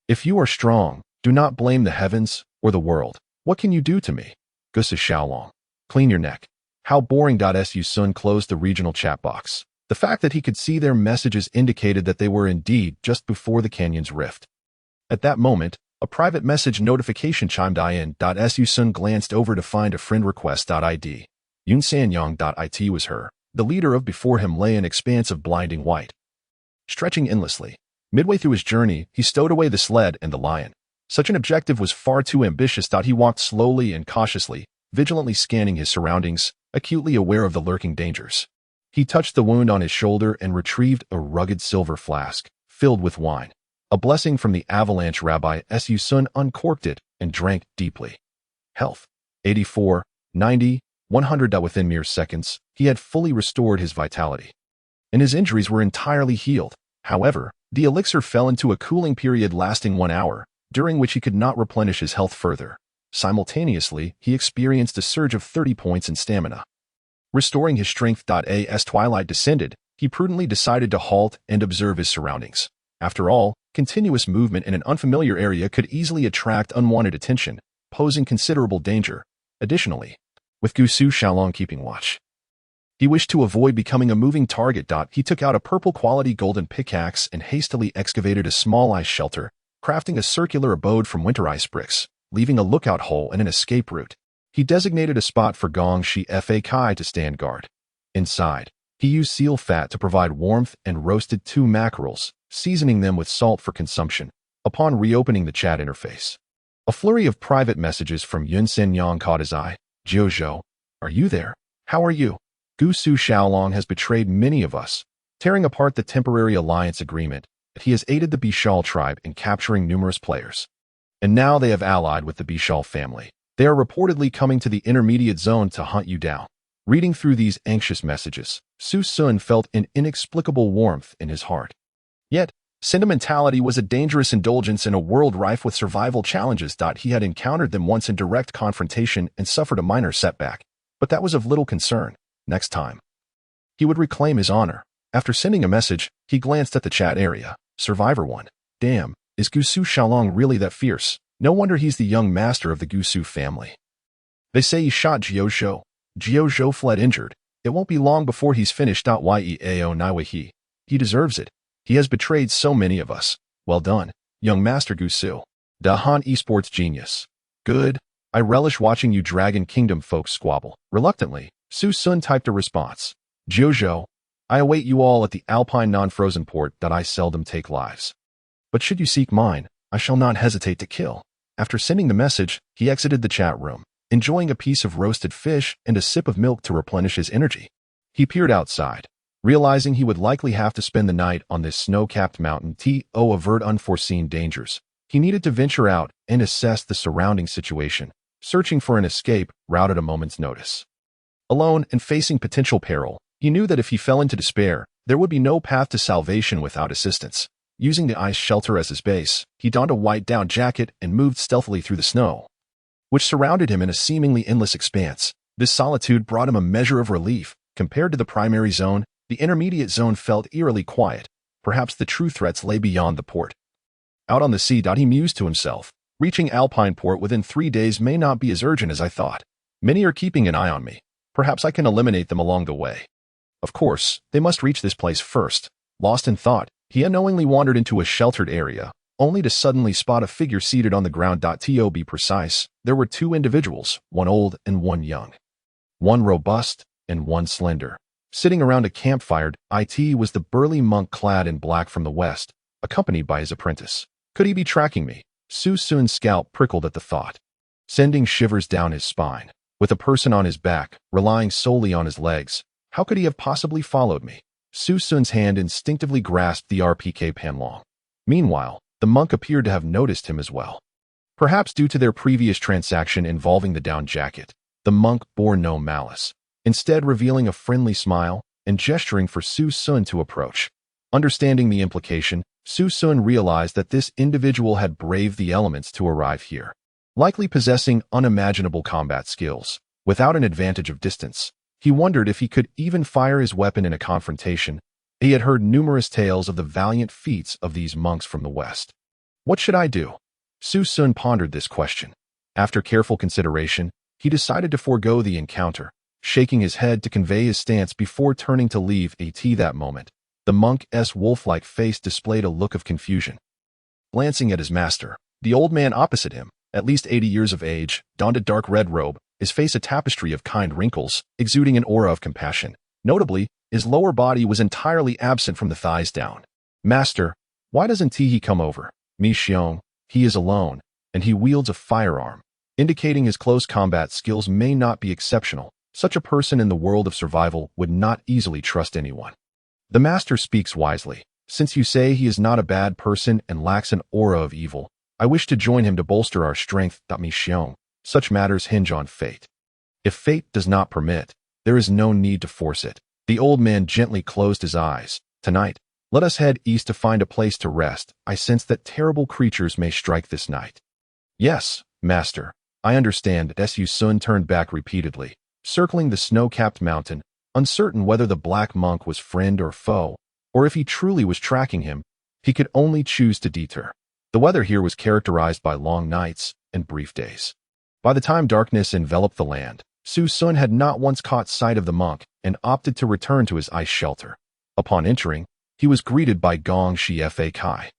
If you are strong, do not blame the heavens or the world. What can you do to me? Gusa Xiaolong. Clean your neck." How boring. Su Xun closed the regional chat box. The fact that he could see their messages indicated that they were indeed just before the canyon's rift. At that moment, A private message notification chimed in. Su Xun glanced over to find a friend request. ID. Yunsannyang.it was her. The leader of before him lay an expanse of blinding white, stretching endlessly. Midway through his journey, he stowed away the sled and the lion. Such an objective was far too ambitious. He walked slowly and cautiously, vigilantly scanning his surroundings, acutely aware of the lurking dangers. He touched the wound on his shoulder and retrieved a rugged silver flask, filled with wine. A blessing from the avalanche rabbi. Su Xun uncorked it and drank deeply. Health. 84, 90, 100. Within mere seconds, he had fully restored his vitality, and his injuries were entirely healed. However, the elixir fell into a cooling period lasting 1 hour, during which he could not replenish his health further. Simultaneously, he experienced a surge of 30 points in stamina. Restoring his strength. As twilight descended, he prudently decided to halt and observe his surroundings. After all, continuous movement in an unfamiliar area could easily attract unwanted attention, posing considerable danger. Additionally, with Su Xun keeping watch, he wished to avoid becoming a moving target. He took out a purple-quality golden pickaxe and hastily excavated a small ice shelter, crafting a circular abode from winter ice bricks, leaving a lookout hole and an escape route. He designated a spot for Gong Shi Fa Kai to stand guard. Inside, he used seal fat to provide warmth and roasted 2 mackerels, seasoning them with salt for consumption. Upon reopening the chat interface, a flurry of private messages from Yunsannyang caught his eye. Jiuzhou, are you there? How are you? Su Xiaolong has betrayed many of us, tearing apart the temporary alliance agreement. He has aided the Bishal tribe in capturing numerous players, and now they have allied with the Bishal family. They are reportedly coming to the intermediate zone to hunt you down. Reading through these anxious messages, Su Xun felt an inexplicable warmth in his heart. Yet, sentimentality was a dangerous indulgence in a world rife with survival challenges. He had encountered them once in direct confrontation and suffered a minor setback, but that was of little concern. Next time, he would reclaim his honor. After sending a message, he glanced at the chat area. Survivor 1. Damn, is Su Xiaolong really that fierce? No wonder he's the young master of the Su family. They say he shot Jiuzhou. Jiuzhou fled injured. It won't be long before he's finished. Yeao Naiwei. He deserves it. He has betrayed so many of us. Well done, young master Su. Dahan esports genius. Good. I relish watching you Dragon Kingdom folks squabble. Reluctantly, Su Xun typed a response. Jiuzhou, I await you all at the Alpine non-frozen port. I seldom take lives, but should you seek mine, I shall not hesitate to kill. After sending the message, he exited the chat room, enjoying a piece of roasted fish and a sip of milk to replenish his energy. He peered outside, realizing he would likely have to spend the night on this snow-capped mountain. To avert unforeseen dangers, he needed to venture out and assess the surrounding situation, searching for an escape route at a moment's notice. Alone and facing potential peril, he knew that if he fell into despair, there would be no path to salvation without assistance. Using the ice shelter as his base, he donned a white down jacket and moved stealthily through the snow, which surrounded him in a seemingly endless expanse. This solitude brought him a measure of relief. Compared to the primary zone, the intermediate zone felt eerily quiet. Perhaps the true threats lay beyond the port. Out on the sea. He mused to himself. Reaching Alpine Port within 3 days may not be as urgent as I thought. Many are keeping an eye on me. Perhaps I can eliminate them along the way. Of course, they must reach this place first. Lost in thought, he unknowingly wandered into a sheltered area, only to suddenly spot a figure seated on the ground. To be precise, there were 2 individuals, one old and one young. One robust and one slender. Sitting around a campfire. It was the burly monk clad in black from the west, accompanied by his apprentice. Could he be tracking me? Su Xun's scalp prickled at the thought, sending shivers down his spine. With a person on his back, relying solely on his legs, how could he have possibly followed me? Su Xun's hand instinctively grasped the RPK-Panlong. Meanwhile, the monk appeared to have noticed him as well. Perhaps due to their previous transaction involving the down jacket, the monk bore no malice, instead revealing a friendly smile and gesturing for Su Xun to approach. Understanding the implication, Su Xun realized that this individual had braved the elements to arrive here, likely possessing unimaginable combat skills. Without an advantage of distance, he wondered if he could even fire his weapon in a confrontation. He had heard numerous tales of the valiant feats of these monks from the west. What should I do? Su Xun pondered this question. After careful consideration, he decided to forego the encounter, shaking his head to convey his stance before turning to leave. That moment, the monk's wolf-like face displayed a look of confusion. Glancing at his master, The old man opposite him, at least 80 years of age, donned a dark red robe, his face a tapestry of kind wrinkles, exuding an aura of compassion. Notably, his lower body was entirely absent from the thighs down. "Master, why doesn't he come over?" "Mi Xiong, he is alone, and he wields a firearm," indicating his close combat skills may not be exceptional. Such a person in the world of survival would not easily trust anyone. The master speaks wisely. "Since you say he is not a bad person and lacks an aura of evil, I wish to join him to bolster our strength." "Mi Xiong, such matters hinge on fate. If fate does not permit, there is no need to force it." The old man gently closed his eyes. "Tonight, let us head east to find a place to rest. I sense that terrible creatures may strike this night." "Yes, master, I understand." Su Xun turned back repeatedly, circling the snow-capped mountain, uncertain whether the black monk was friend or foe, or if he truly was tracking him. He could only choose to deter. The weather here was characterized by long nights and brief days. By the time darkness enveloped the land, Su Xun had not once caught sight of the monk and opted to return to his ice shelter. Upon entering, he was greeted by Gong Shi Fa Kai.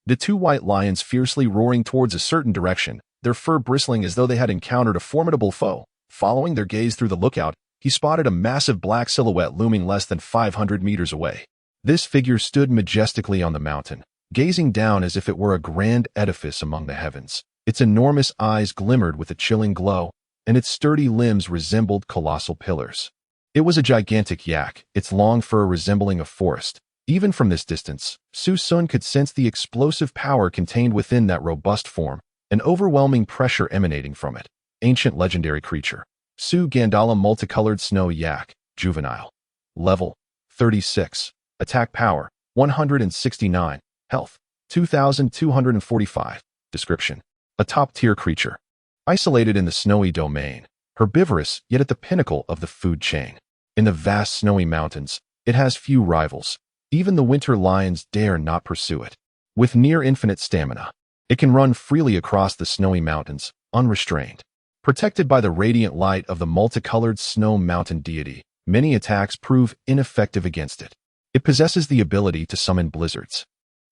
The two white lions fiercely roaring towards a certain direction, their fur bristling as though they had encountered a formidable foe. Following their gaze through the lookout, he spotted a massive black silhouette looming less than 500 meters away. This figure stood majestically on the mountain, gazing down as if it were a grand edifice among the heavens. Its enormous eyes glimmered with a chilling glow, and its sturdy limbs resembled colossal pillars. It was a gigantic yak, its long fur resembling a forest. Even from this distance, Su Xun could sense the explosive power contained within that robust form, an overwhelming pressure emanating from it. Ancient legendary creature. Su Gandala multicolored snow yak, juvenile. Level 36. Attack power 169. Health 2245. Description. A top-tier creature. Isolated in the snowy domain, herbivorous yet at the pinnacle of the food chain. In the vast snowy mountains, it has few rivals. Even the winter lions dare not pursue it. With near-infinite stamina, it can run freely across the snowy mountains, unrestrained. Protected by the radiant light of the multicolored snow mountain deity, many attacks prove ineffective against it. It possesses the ability to summon blizzards.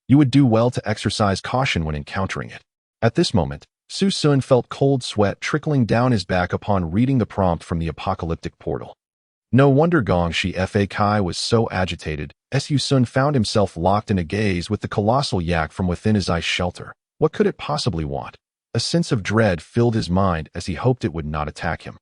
You would do well to exercise caution when encountering it. At this moment, Su Xun felt cold sweat trickling down his back upon reading the prompt from the apocalyptic portal. No wonder Gong Shi Fa Kai was so agitated. Su Xun found himself locked in a gaze with the colossal yak from within his ice shelter. What could it possibly want? A sense of dread filled his mind as he hoped it would not attack him.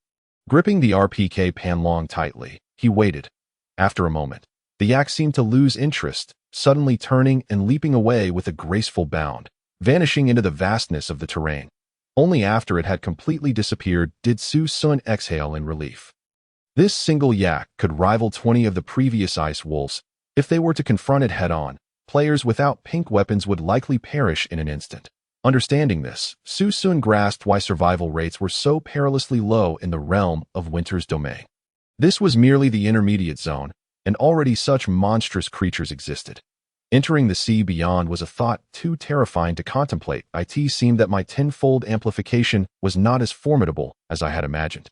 Gripping the RPK-Panlong tightly, he waited. After a moment, the yak seemed to lose interest, suddenly turning and leaping away with a graceful bound, vanishing into the vastness of the terrain. Only after it had completely disappeared did Su Xun exhale in relief. This single yak could rival 20 of the previous ice wolves. If they were to confront it head-on, players without pink weapons would likely perish in an instant. Understanding this, Su Xun grasped why survival rates were so perilously low in the realm of Winter's domain. This was merely the intermediate zone, and already such monstrous creatures existed. Entering the sea beyond was a thought too terrifying to contemplate. It seemed that my tenfold amplification was not as formidable as I had imagined.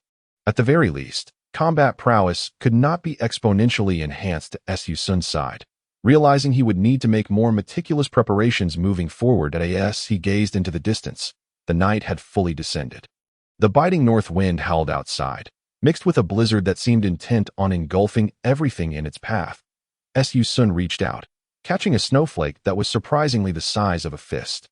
At the very least, combat prowess could not be exponentially enhanced to Su Xun's side. Realizing he would need to make more meticulous preparations moving forward, he gazed into the distance. The night had fully descended. The biting north wind howled outside, mixed with a blizzard that seemed intent on engulfing everything in its path. Su Xun reached out, catching a snowflake that was surprisingly the size of a fist.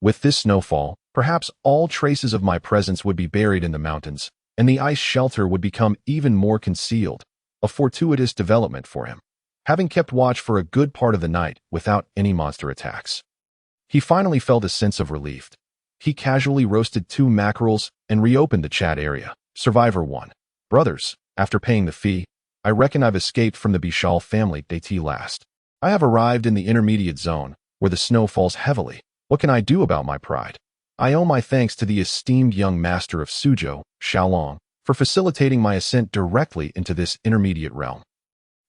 With this snowfall, perhaps all traces of my presence would be buried in the mountains, and the ice shelter would become even more concealed, a fortuitous development for him. Having kept watch for a good part of the night without any monster attacks, he finally felt a sense of relief. He casually roasted 2 mackerels and reopened the chat area. Survivor 1. Brothers, after paying the fee, I reckon I've escaped from the Bishal family at last. I have arrived in the intermediate zone, where the snow falls heavily. What can I do about my pride? I owe my thanks to the esteemed young master of Suzhou, Xiaolong, for facilitating my ascent directly into this intermediate realm.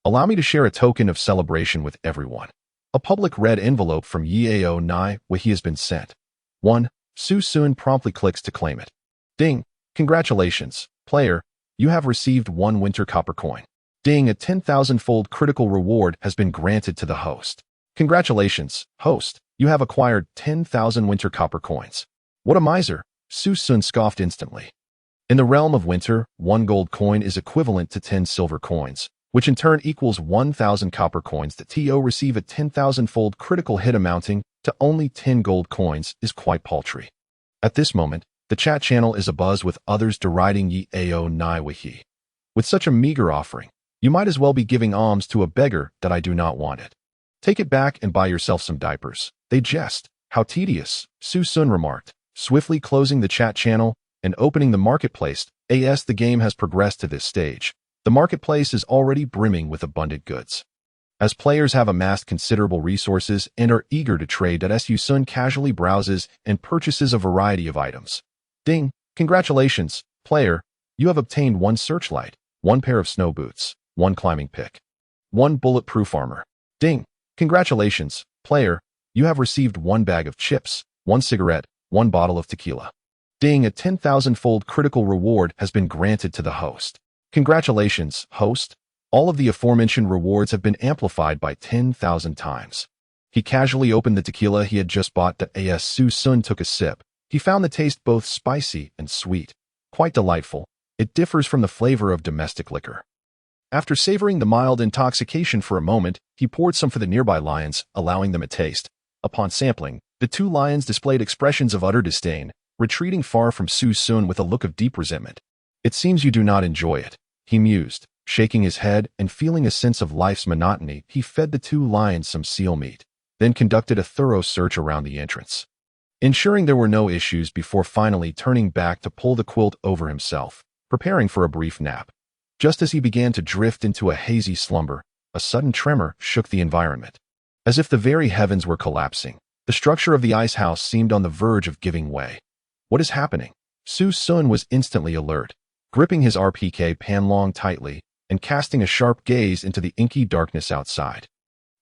Allow me to share a token of celebration with everyone. A public red envelope from Yao Nai where he has been sent. 1. Su Xun promptly clicks to claim it. Ding! Congratulations, player. You have received 1 winter copper coin. Ding! A 10,000-fold critical reward has been granted to the host. Congratulations, host. You have acquired 10,000 winter copper coins. What a miser! Su Xun scoffed instantly. In the realm of winter, 1 gold coin is equivalent to 10 silver coins, which in turn equals 1,000 copper coins. The TO receive a 10,000-fold critical hit amounting to only 10 gold coins is quite paltry. At this moment, the chat channel is abuzz with others deriding Yi Ao Nai Wahi. With such a meager offering, you might as well be giving alms to a beggar that I do not want it. Take it back and buy yourself some diapers. They jest. How tedious, Su Xun remarked, swiftly closing the chat channel and opening the marketplace. As the game has progressed to this stage, the marketplace is already brimming with abundant goods. As players have amassed considerable resources and are eager to trade, Su Xun casually browses and purchases a variety of items. Ding! Congratulations, player! You have obtained 1 searchlight, 1 pair of snow boots, 1 climbing pick, 1 bulletproof armor. Ding! Congratulations, player! You have received 1 bag of chips, 1 cigarette, 1 bottle of tequila. Ding! A 10,000-fold critical reward has been granted to the host. Congratulations, host! All of the aforementioned rewards have been amplified by 10,000 times. He casually opened the tequila he had just bought. As Su Xun took a sip, he found the taste both spicy and sweet. Quite delightful. It differs from the flavor of domestic liquor. After savoring the mild intoxication for a moment, he poured some for the nearby lions, allowing them a taste. Upon sampling, the 2 lions displayed expressions of utter disdain, retreating far from Su Xun with a look of deep resentment. It seems you do not enjoy it, he mused. Shaking his head and feeling a sense of life's monotony, he fed the 2 lions some seal meat, then conducted a thorough search around the entrance, ensuring there were no issues before finally turning back to pull the quilt over himself, preparing for a brief nap. Just as he began to drift into a hazy slumber, a sudden tremor shook the environment. As if the very heavens were collapsing, the structure of the ice house seemed on the verge of giving way. What is happening? Su Xun was instantly alert, gripping his RPK-Panlong tightly and casting a sharp gaze into the inky darkness outside.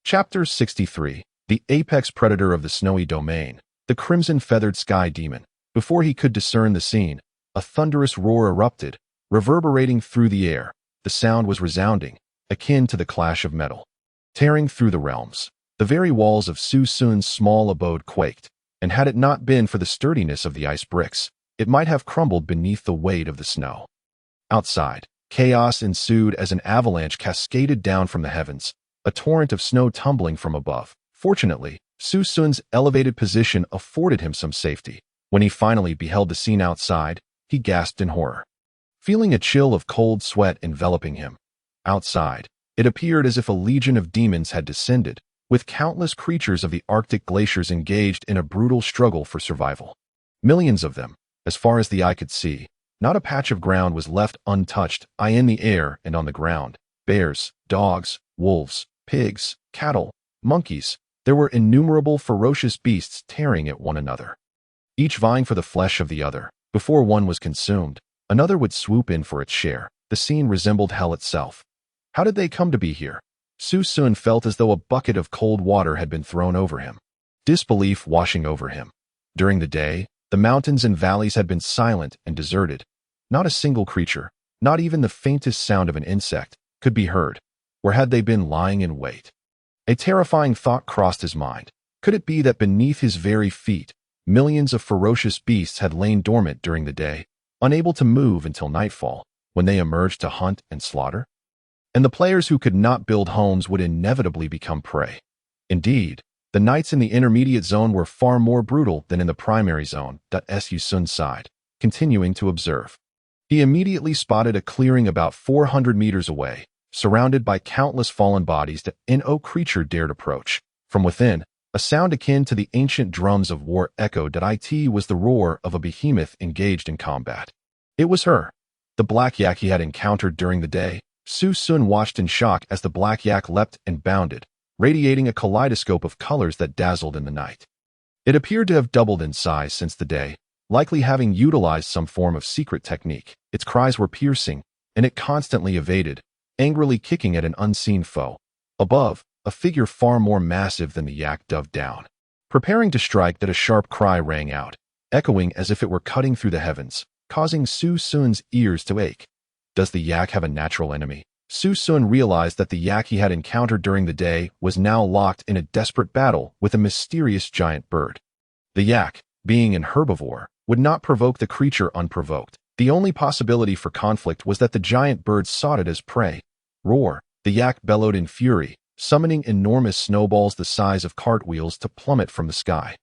Chapter 63. The apex predator of the snowy domain, the crimson-feathered sky demon. Before he could discern the scene, a thunderous roar erupted, reverberating through the air. The sound was resounding, akin to the clash of metal. Tearing through the realms, the very walls of Su Xun's small abode quaked, and had it not been for the sturdiness of the ice bricks, it might have crumbled beneath the weight of the snow. Outside, chaos ensued as an avalanche cascaded down from the heavens, a torrent of snow tumbling from above. Fortunately, Su Xun's elevated position afforded him some safety. When he finally beheld the scene outside, he gasped in horror, feeling a chill of cold sweat enveloping him. Outside, it appeared as if a legion of demons had descended, with countless creatures of the Arctic glaciers engaged in a brutal struggle for survival. Millions of them, as far as the eye could see. Not a patch of ground was left untouched. In the air and on the ground, bears, dogs, wolves, pigs, cattle, monkeys. There were innumerable ferocious beasts tearing at one another, each vying for the flesh of the other. Before one was consumed, another would swoop in for its share. The scene resembled hell itself. How did they come to be here? Su Xun felt as though a bucket of cold water had been thrown over him, disbelief washing over him. During the day, the mountains and valleys had been silent and deserted. Not a single creature, not even the faintest sound of an insect, could be heard. Where had they been lying in wait? A terrifying thought crossed his mind. Could it be that beneath his very feet, millions of ferocious beasts had lain dormant during the day, unable to move until nightfall, when they emerged to hunt and slaughter? And the players who could not build homes would inevitably become prey. Indeed, the nights in the intermediate zone were far more brutal than in the primary zone. Su Xun sighed, continuing to observe. He immediately spotted a clearing about 400 meters away, surrounded by countless fallen bodies that no creature dared approach. From within, a sound akin to the ancient drums of war echoed. It was the roar of a behemoth engaged in combat. It was her, the black yak he had encountered during the day. Su Xun watched in shock as the black yak leapt and bounded, radiating a kaleidoscope of colors that dazzled in the night. It appeared to have doubled in size since the day, likely having utilized some form of secret technique. Its cries were piercing, and it constantly evaded, angrily kicking at an unseen foe. Above, a figure far more massive than the yak dove down, preparing to strike. A sharp cry rang out, echoing as if it were cutting through the heavens, causing Su Xun's ears to ache. Does the yak have a natural enemy? Su Xun realized that the yak he had encountered during the day was now locked in a desperate battle with a mysterious giant bird. The yak, being an herbivore, would not provoke the creature unprovoked. The only possibility for conflict was that the giant bird sought it as prey. Roar! The yak bellowed in fury, summoning enormous snowballs the size of cartwheels to plummet from the sky.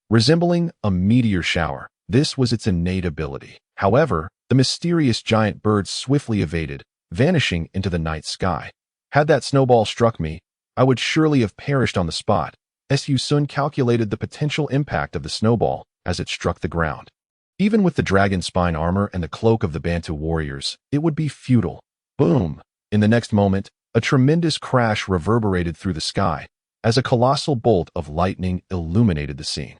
Resembling a meteor shower, this was its innate ability. However, the mysterious giant bird swiftly evaded, vanishing into the night sky. Had that snowball struck me, I would surely have perished on the spot. Su Xun calculated the potential impact of the snowball as it struck the ground. Even with the dragon spine armor and the cloak of the Bantu warriors, it would be futile. Boom! In the next moment, a tremendous crash reverberated through the sky as a colossal bolt of lightning illuminated the scene.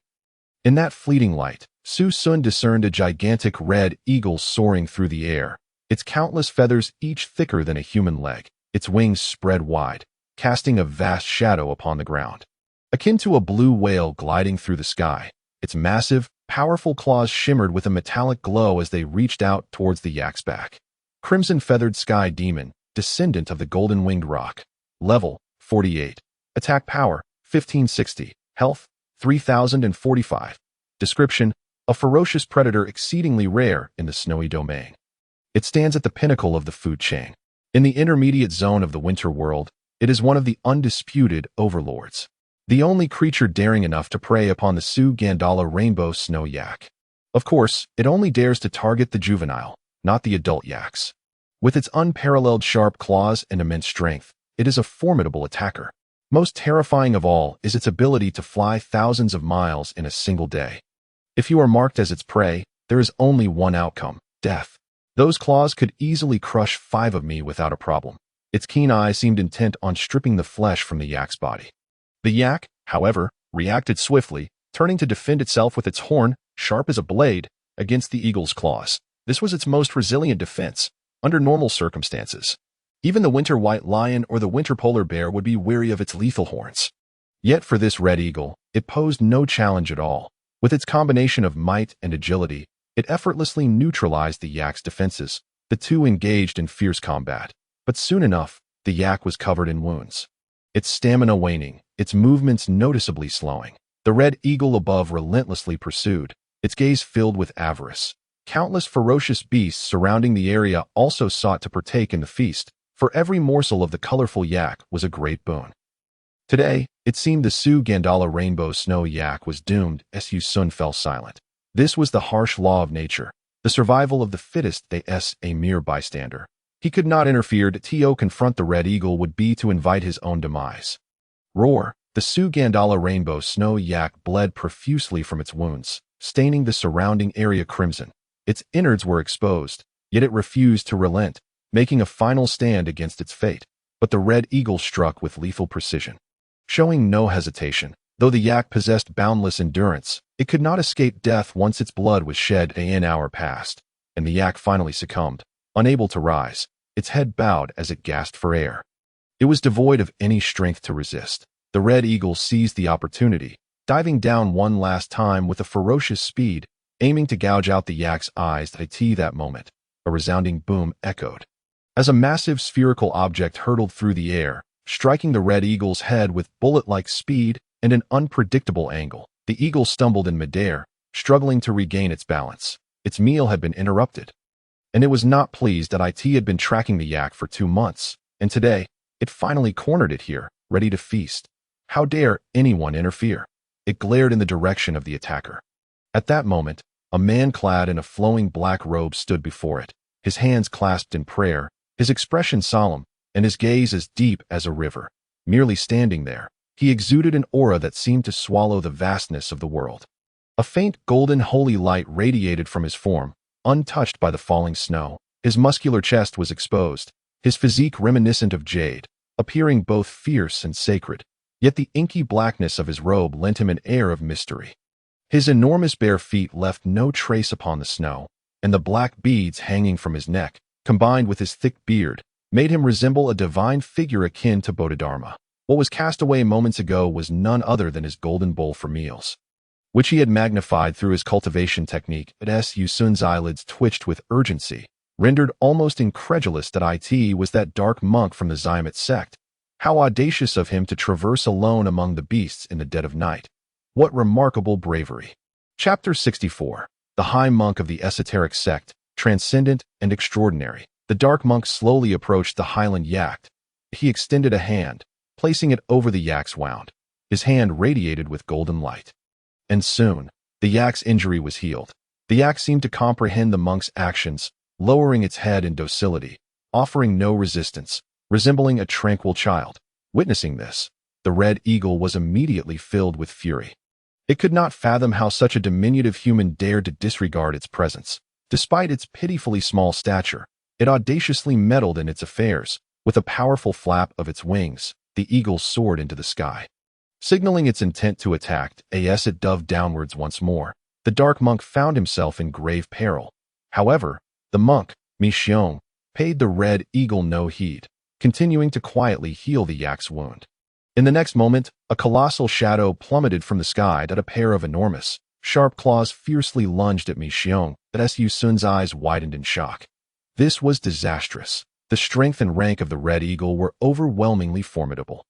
In that fleeting light, Su Xun discerned a gigantic red eagle soaring through the air, its countless feathers each thicker than a human leg, its wings spread wide, casting a vast shadow upon the ground. Akin to a blue whale gliding through the sky, its massive, powerful claws shimmered with a metallic glow as they reached out towards the yak's back. Crimson-feathered sky demon, descendant of the golden-winged rock. Level, 48. Attack power, 1560. Health, 3045. Description: a ferocious predator exceedingly rare in the snowy domain. It stands at the pinnacle of the food chain. In the intermediate zone of the winter world, it is one of the undisputed overlords. The only creature daring enough to prey upon the Su Xun rainbow snow yak. Of course, it only dares to target the juvenile, not the adult yaks. With its unparalleled sharp claws and immense strength, it is a formidable attacker. Most terrifying of all is its ability to fly thousands of miles in a single day. If you are marked as its prey, there is only one outcome: death. Those claws could easily crush 5 of me without a problem. Its keen eyes seemed intent on stripping the flesh from the yak's body. The yak, however, reacted swiftly, turning to defend itself with its horn, sharp as a blade, against the eagle's claws. This was its most resilient defense, under normal circumstances. Even the winter white lion or the winter polar bear would be wary of its lethal horns. Yet for this red eagle, it posed no challenge at all. With its combination of might and agility, it effortlessly neutralized the yak's defenses. The two engaged in fierce combat. But soon enough, the yak was covered in wounds. Its stamina waning, its movements noticeably slowing. The red eagle above relentlessly pursued, its gaze filled with avarice. Countless ferocious beasts surrounding the area also sought to partake in the feast, for every morsel of the colorful yak was a great boon. Today, it seemed the Su Xun rainbow snow yak was doomed. Su Xun fell silent. This was the harsh law of nature. The survival of the fittest, a mere bystander. He could not interfere. To confront the red eagle would be to invite his own demise. Roar! The Su Xun rainbow snow yak bled profusely from its wounds, staining the surrounding area crimson. Its innards were exposed, yet it refused to relent, making a final stand against its fate. But the red eagle struck with lethal precision. Showing no hesitation, though the yak possessed boundless endurance, it could not escape death once its blood was shed. An hour passed, and the yak finally succumbed, unable to rise, its head bowed as it gasped for air. It was devoid of any strength to resist. The red eagle seized the opportunity, diving down one last time with a ferocious speed, aiming to gouge out the yak's eyes. At that moment, a resounding boom echoed. As a massive spherical object hurtled through the air, striking the red eagle's head with bullet-like speed and an unpredictable angle, the eagle stumbled in midair, struggling to regain its balance. Its meal had been interrupted, and it was not pleased that it had been tracking the yak for 2 months, and today, it finally cornered it here, ready to feast. How dare anyone interfere? It glared in the direction of the attacker. At that moment, a man clad in a flowing black robe stood before it, his hands clasped in prayer, his expression solemn, and his gaze as deep as a river. Merely standing there, he exuded an aura that seemed to swallow the vastness of the world. A faint golden holy light radiated from his form, untouched by the falling snow. His muscular chest was exposed, his physique reminiscent of jade, appearing both fierce and sacred. Yet the inky blackness of his robe lent him an air of mystery. His enormous bare feet left no trace upon the snow, and the black beads hanging from his neck, combined with his thick beard, made him resemble a divine figure akin to Bodhidharma. What was cast away moments ago was none other than his golden bowl for meals, which he had magnified through his cultivation technique. Su Xun's eyelids twitched with urgency, rendered almost incredulous that it was that dark monk from the Xiamet sect. How audacious of him to traverse alone among the beasts in the dead of night. What remarkable bravery. Chapter 64. The High Monk of the Esoteric Sect, Transcendent and Extraordinary. The dark monk slowly approached the Highland yak. He extended a hand, placing it over the yak's wound. His hand radiated with golden light. And soon, the yak's injury was healed. The yak seemed to comprehend the monk's actions, lowering its head in docility, offering no resistance, resembling a tranquil child. Witnessing this, the red eagle was immediately filled with fury. It could not fathom how such a diminutive human dared to disregard its presence. Despite its pitifully small stature, it audaciously meddled in its affairs. With a powerful flap of its wings, the eagle soared into the sky. Signaling its intent to attack, as it dove downwards once more, the dark monk found himself in grave peril. However, the monk, Su Xun, paid the red eagle no heed, continuing to quietly heal the yak's wound. In the next moment, a colossal shadow plummeted from the sky that a pair of enormous, sharp claws fiercely lunged at Su Xun, that Su Xun's eyes widened in shock. This was disastrous. The strength and rank of the red eagle were overwhelmingly formidable.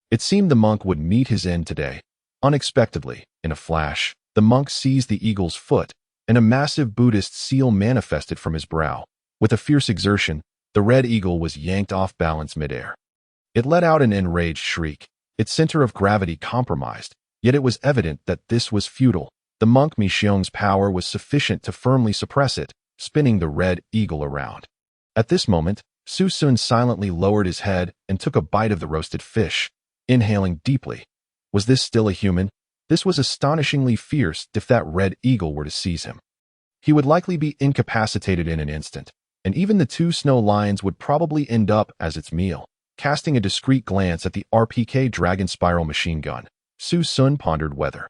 It seemed the monk would meet his end today. Unexpectedly, in a flash, the monk seized the eagle's foot, and a massive Buddhist seal manifested from his brow. With a fierce exertion, the red eagle was yanked off balance midair. It let out an enraged shriek, its center of gravity compromised, yet it was evident that this was futile. The monk Su Xun's power was sufficient to firmly suppress it, spinning the red eagle around. At this moment, Su Xun silently lowered his head and took a bite of the roasted fish, inhaling deeply. Was this still a human? This was astonishingly fierce if that red eagle were to seize him. He would likely be incapacitated in an instant, and even the two snow lions would probably end up as its meal. Casting a discreet glance at the RPK Dragon Spiral machine gun, Su Xun pondered whether,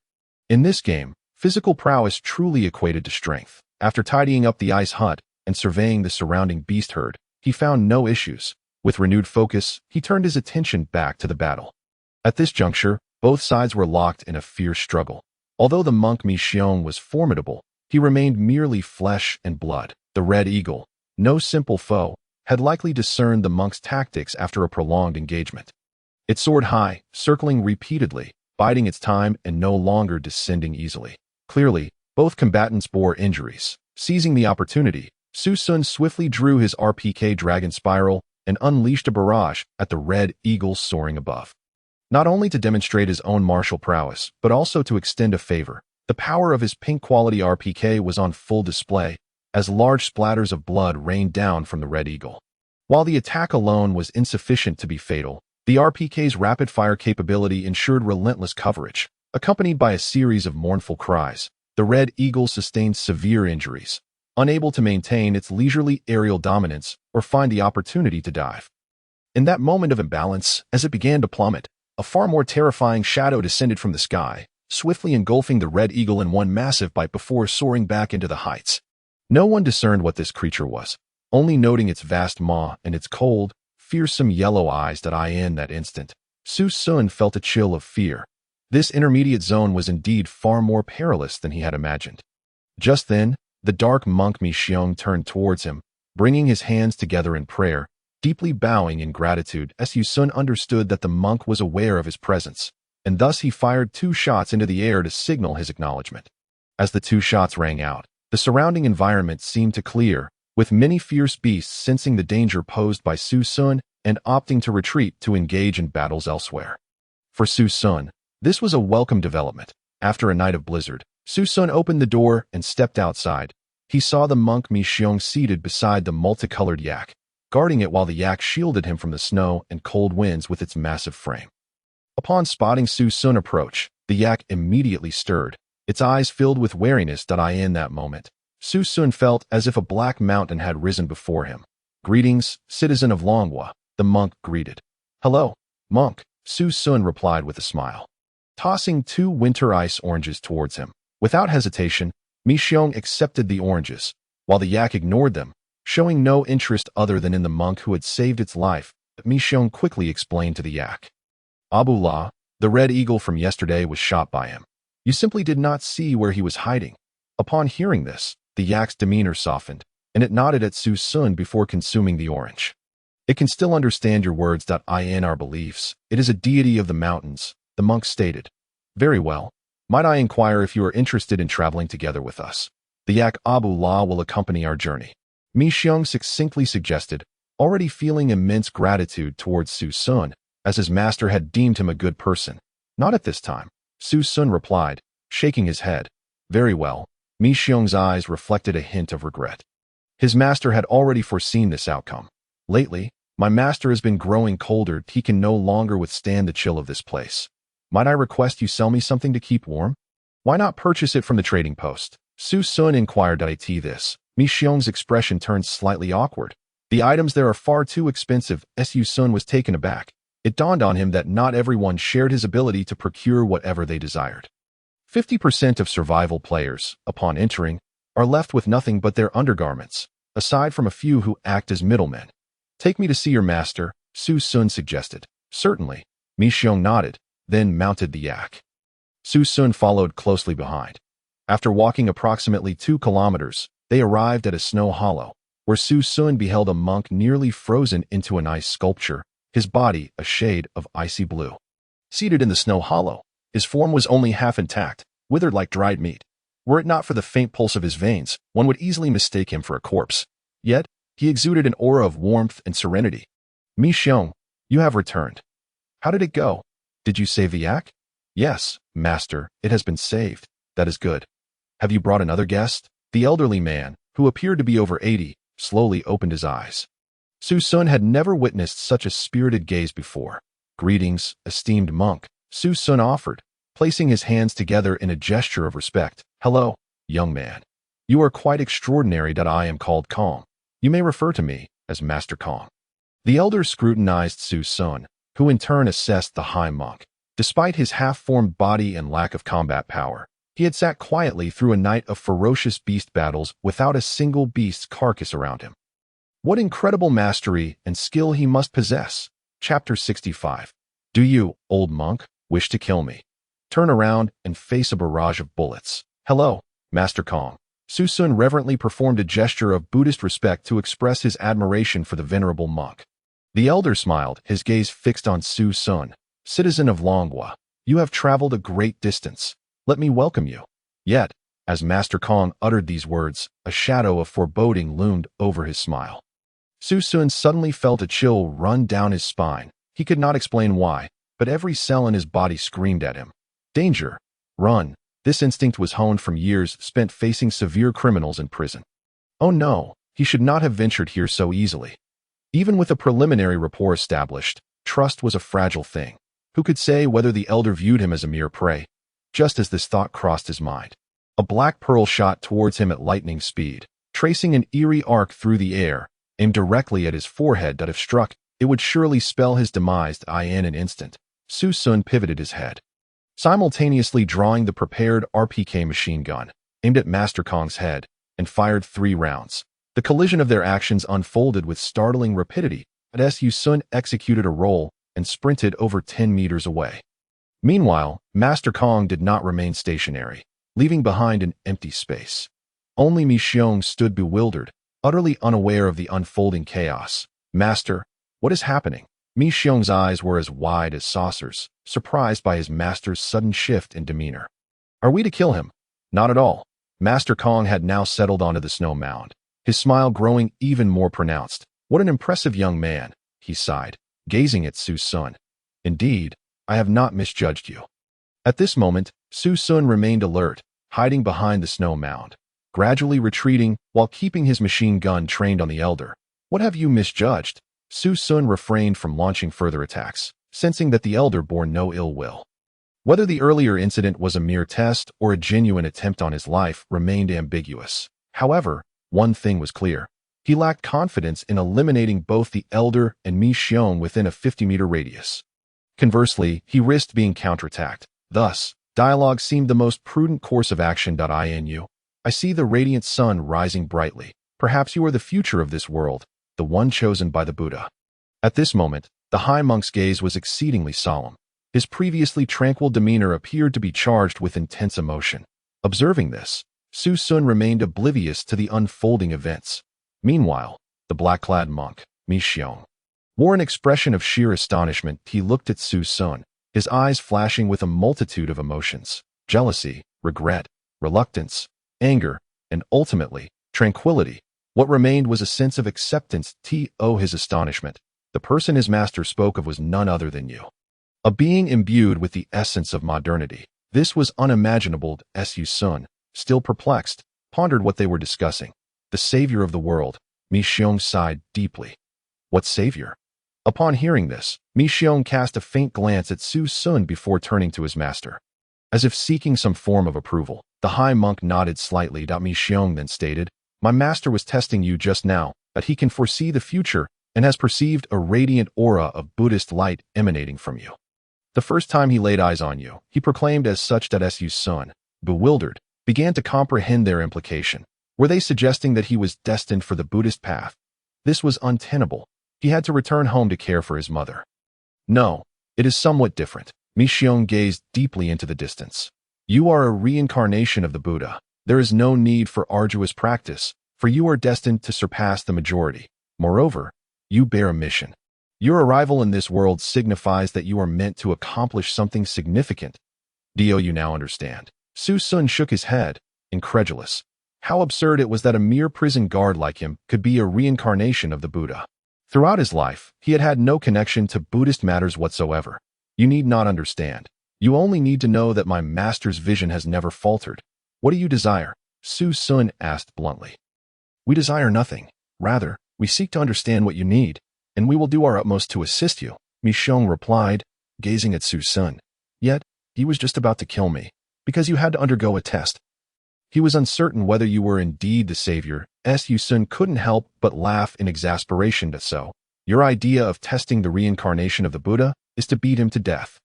in this game, physical prowess truly equated to strength. After tidying up the ice hut and surveying the surrounding beast herd, he found no issues. With renewed focus, he turned his attention back to the battle. At this juncture, both sides were locked in a fierce struggle. Although the monk Su Xun was formidable, he remained merely flesh and blood. The red eagle, no simple foe, had likely discerned the monk's tactics after a prolonged engagement. It soared high, circling repeatedly, biding its time and no longer descending easily. Clearly, both combatants bore injuries. Seizing the opportunity, Su Xun swiftly drew his RPK Dragon Spiral and unleashed a barrage at the red eagle soaring above. Not only to demonstrate his own martial prowess, but also to extend a favor. The power of his pink-quality RPK was on full display, as large splatters of blood rained down from the red eagle. While the attack alone was insufficient to be fatal, the RPK's rapid-fire capability ensured relentless coverage. Accompanied by a series of mournful cries, the red eagle sustained severe injuries, unable to maintain its leisurely aerial dominance or find the opportunity to dive. In that moment of imbalance, as it began to plummet, a far more terrifying shadow descended from the sky, swiftly engulfing the red eagle in one massive bite before soaring back into the heights. No one discerned what this creature was, only noting its vast maw and its cold, fearsome yellow eyes that in that instant, Su Xun felt a chill of fear. This intermediate zone was indeed far more perilous than he had imagined. Just then, the dark monk Su Xun turned towards him, bringing his hands together in prayer, deeply bowing in gratitude as Su Xun understood that the monk was aware of his presence, and thus he fired 2 shots into the air to signal his acknowledgement. As the 2 shots rang out, the surrounding environment seemed to clear, with many fierce beasts sensing the danger posed by Su Xun and opting to retreat to engage in battles elsewhere. For Su Xun, this was a welcome development. After a night of blizzard, Su Xun opened the door and stepped outside. He saw the monk Su Xun seated beside the multicolored yak, guarding it while the yak shielded him from the snow and cold winds with its massive frame. Upon spotting Su Xun approach, the yak immediately stirred, its eyes filled with wariness that in that moment, Su Xun felt as if a black mountain had risen before him. "Greetings, citizen of Longhua," the monk greeted. "Hello, monk," Su Xun replied with a smile, tossing 2 winter ice oranges towards him. Without hesitation, Su Xun accepted the oranges, while the yak ignored them, showing no interest other than in the monk who had saved its life. Su Xun quickly explained to the yak. "Abullah, the red eagle from yesterday was shot by him. You simply did not see where he was hiding." Upon hearing this, the yak's demeanor softened, and it nodded at Su Xun before consuming the orange. It can still understand your words. In our beliefs, it is a deity of the mountains, the monk stated. Very well. Might I inquire if you are interested in traveling together with us? The Yak Abu La will accompany our journey. Mi Xiong succinctly suggested, already feeling immense gratitude towards Su Xun, as his master had deemed him a good person. Not at this time, Su Xun replied, shaking his head. Very well. Mi Xiong's eyes reflected a hint of regret. His master had already foreseen this outcome. Lately, my master has been growing colder. He can no longer withstand the chill of this place. Might I request you sell me something to keep warm? Why not purchase it from the trading post? Su Xun inquired. This. Mi Xiong's expression turned slightly awkward. The items there are far too expensive. Su Xun was taken aback. It dawned on him that not everyone shared his ability to procure whatever they desired. 50% of survival players, upon entering, are left with nothing but their undergarments, aside from a few who act as middlemen. Take me to see your master, Su Xun suggested. Certainly. Mi Xiong nodded, then mounted the yak. Su Xun followed closely behind. After walking approximately 2 kilometers, they arrived at a snow hollow, where Su Xun beheld a monk nearly frozen into an ice sculpture, his body a shade of icy blue. Seated in the snow hollow, his form was only half intact, withered like dried meat. Were it not for the faint pulse of his veins, one would easily mistake him for a corpse. Yet, he exuded an aura of warmth and serenity. Mi Xiong, you have returned. How did it go? Did you save the yak? Yes, master, it has been saved. That is good. Have you brought another guest? The elderly man, who appeared to be over 80, slowly opened his eyes. Su Xun had never witnessed such a spirited gaze before. Greetings, esteemed monk, Su Xun offered, placing his hands together in a gesture of respect. Hello, young man. You are quite extraordinary. I am called Kong. You may refer to me as Master Kong. The elder scrutinized Su Xun, who in turn assessed the high monk. Despite his half-formed body and lack of combat power, he had sat quietly through a night of ferocious beast battles without a single beast's carcass around him. What incredible mastery and skill he must possess. Chapter 65. Do you, old monk, wish to kill me? Turn around and face a barrage of bullets. Hello, Master Kong. Su Xun reverently performed a gesture of Buddhist respect to express his admiration for the venerable monk. The elder smiled, his gaze fixed on Su Xun. Citizen of Longhua, you have traveled a great distance. Let me welcome you. Yet, as Master Kong uttered these words, a shadow of foreboding loomed over his smile. Su Xun suddenly felt a chill run down his spine. He could not explain why, but every cell in his body screamed at him. Danger. Run. This instinct was honed from years spent facing severe criminals in prison. Oh no, he should not have ventured here so easily. Even with a preliminary rapport established, trust was a fragile thing. Who could say whether the elder viewed him as a mere prey? Just as this thought crossed his mind, a black pearl shot towards him at lightning speed, tracing an eerie arc through the air, aimed directly at his forehead. If struck, it would surely spell his demise in an instant. Su Xun pivoted his head, simultaneously drawing the prepared RPK machine gun, aimed at Master Kong's head, and fired 3 rounds. The collision of their actions unfolded with startling rapidity, but Su Xun executed a roll and sprinted over 10 meters away. Meanwhile, Master Kong did not remain stationary, leaving behind an empty space. Only Mi Xiong stood bewildered, utterly unaware of the unfolding chaos. Master, what is happening? Mi Xiong's eyes were as wide as saucers, surprised by his master's sudden shift in demeanor. Are we to kill him? Not at all. Master Kong had now settled onto the snow mound, his smile growing even more pronounced. What an impressive young man, he sighed, gazing at Su Xun. Indeed, I have not misjudged you. At this moment, Su Xun remained alert, hiding behind the snow mound, gradually retreating while keeping his machine gun trained on the elder. What have you misjudged? Su Xun refrained from launching further attacks, sensing that the elder bore no ill will. Whether the earlier incident was a mere test or a genuine attempt on his life remained ambiguous. However, one thing was clear. He lacked confidence in eliminating both the elder and Mi Xiong within a 50-meter radius. Conversely, he risked being counterattacked. Thus, dialogue seemed the most prudent course of action. I see the radiant sun rising brightly. Perhaps you are the future of this world, the one chosen by the Buddha. At this moment, the high monk's gaze was exceedingly solemn. His previously tranquil demeanor appeared to be charged with intense emotion. Observing this, Su Xun remained oblivious to the unfolding events. Meanwhile, the black-clad monk, Mi Xiong, wore an expression of sheer astonishment. He looked at Su Xun, his eyes flashing with a multitude of emotions: jealousy, regret, reluctance, anger, and ultimately, tranquility. What remained was a sense of acceptance. His astonishment. The person his master spoke of was none other than you. A being imbued with the essence of modernity. This was unimaginable. Su Xun, still perplexed, pondered what they were discussing. The savior of the world. Mi Xiong sighed deeply. What savior? Upon hearing this, Mi Xiong cast a faint glance at Su Xun before turning to his master. As if seeking some form of approval, the high monk nodded slightly. Mi Xiong then stated, "My master was testing you just now, that he can foresee the future and has perceived a radiant aura of Buddhist light emanating from you. The first time he laid eyes on you, he proclaimed as such." That Su Xun, bewildered, began to comprehend their implication. Were they suggesting that he was destined for the Buddhist path? This was untenable. He had to return home to care for his mother. No, it is somewhat different. Mi Xiong gazed deeply into the distance. You are a reincarnation of the Buddha. There is no need for arduous practice, for you are destined to surpass the majority. Moreover, you bear a mission. Your arrival in this world signifies that you are meant to accomplish something significant. You now understand. Su Xun shook his head, incredulous. How absurd it was that a mere prison guard like him could be a reincarnation of the Buddha. Throughout his life, he had had no connection to Buddhist matters whatsoever. You need not understand. You only need to know that my master's vision has never faltered. What do you desire? Su Xun asked bluntly. We desire nothing. Rather, we seek to understand what you need, and we will do our utmost to assist you, Mi Xiong replied, gazing at Su Xun. Yet, he was just about to kill me, because you had to undergo a test. He was uncertain whether you were indeed the savior. Su Xun couldn't help but laugh in exasperation. So, your idea of testing the reincarnation of the Buddha is to beat him to death.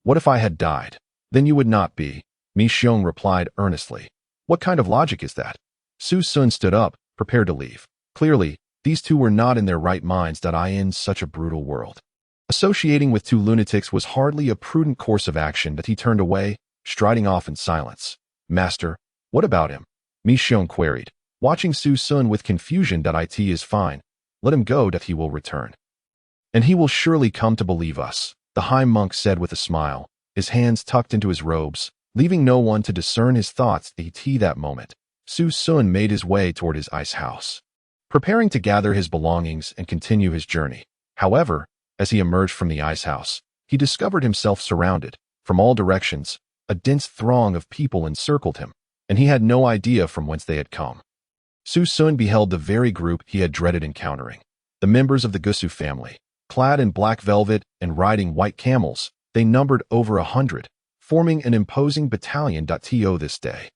What if I had died? Then you would not be, Mi Xiong replied earnestly. What kind of logic is that? Su Xun stood up, prepared to leave. Clearly, these two were not in their right minds. In such a brutal world, associating with two lunatics was hardly a prudent course of action. He turned away, striding off in silence. Master, what about him? Mi Xiong queried, watching Su Xun with confusion. It is fine. Let him go. He will return. And he will surely come to believe us, the high monk said with a smile, his hands tucked into his robes, leaving no one to discern his thoughts. That moment, Su Xun made his way toward his ice house, preparing to gather his belongings and continue his journey. However, as he emerged from the ice house, he discovered himself surrounded, from all directions. A dense throng of people encircled him, and he had no idea from whence they had come. Su Xun beheld the very group he had dreaded encountering. The members of the Gusu family, clad in black velvet and riding white camels, they numbered over 100, forming an imposing battalion. This day,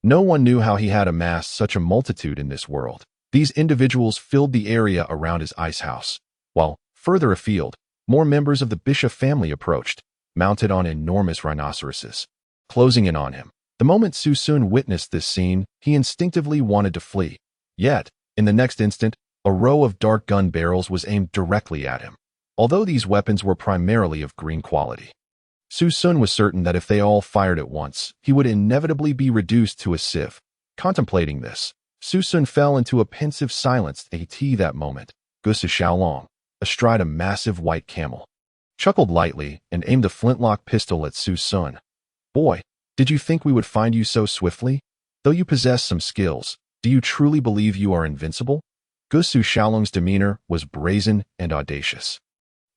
no one knew how he had amassed such a multitude in this world. These individuals filled the area around his ice house, while, further afield, more members of the Bishop family approached, mounted on enormous rhinoceroses, closing in on him. The moment Su Xun witnessed this scene, he instinctively wanted to flee. Yet, in the next instant, a row of dark gun barrels was aimed directly at him, although these weapons were primarily of green quality. Su Xun was certain that if they all fired at once, he would inevitably be reduced to a sieve. Contemplating this, Su Xun fell into a pensive silence. That moment, Gusu Xiaolong, astride a massive white camel, chuckled lightly and aimed a flintlock pistol at Su Xun. Boy, did you think we would find you so swiftly? Though you possess some skills, do you truly believe you are invincible? Gusu Xiaolong's demeanor was brazen and audacious,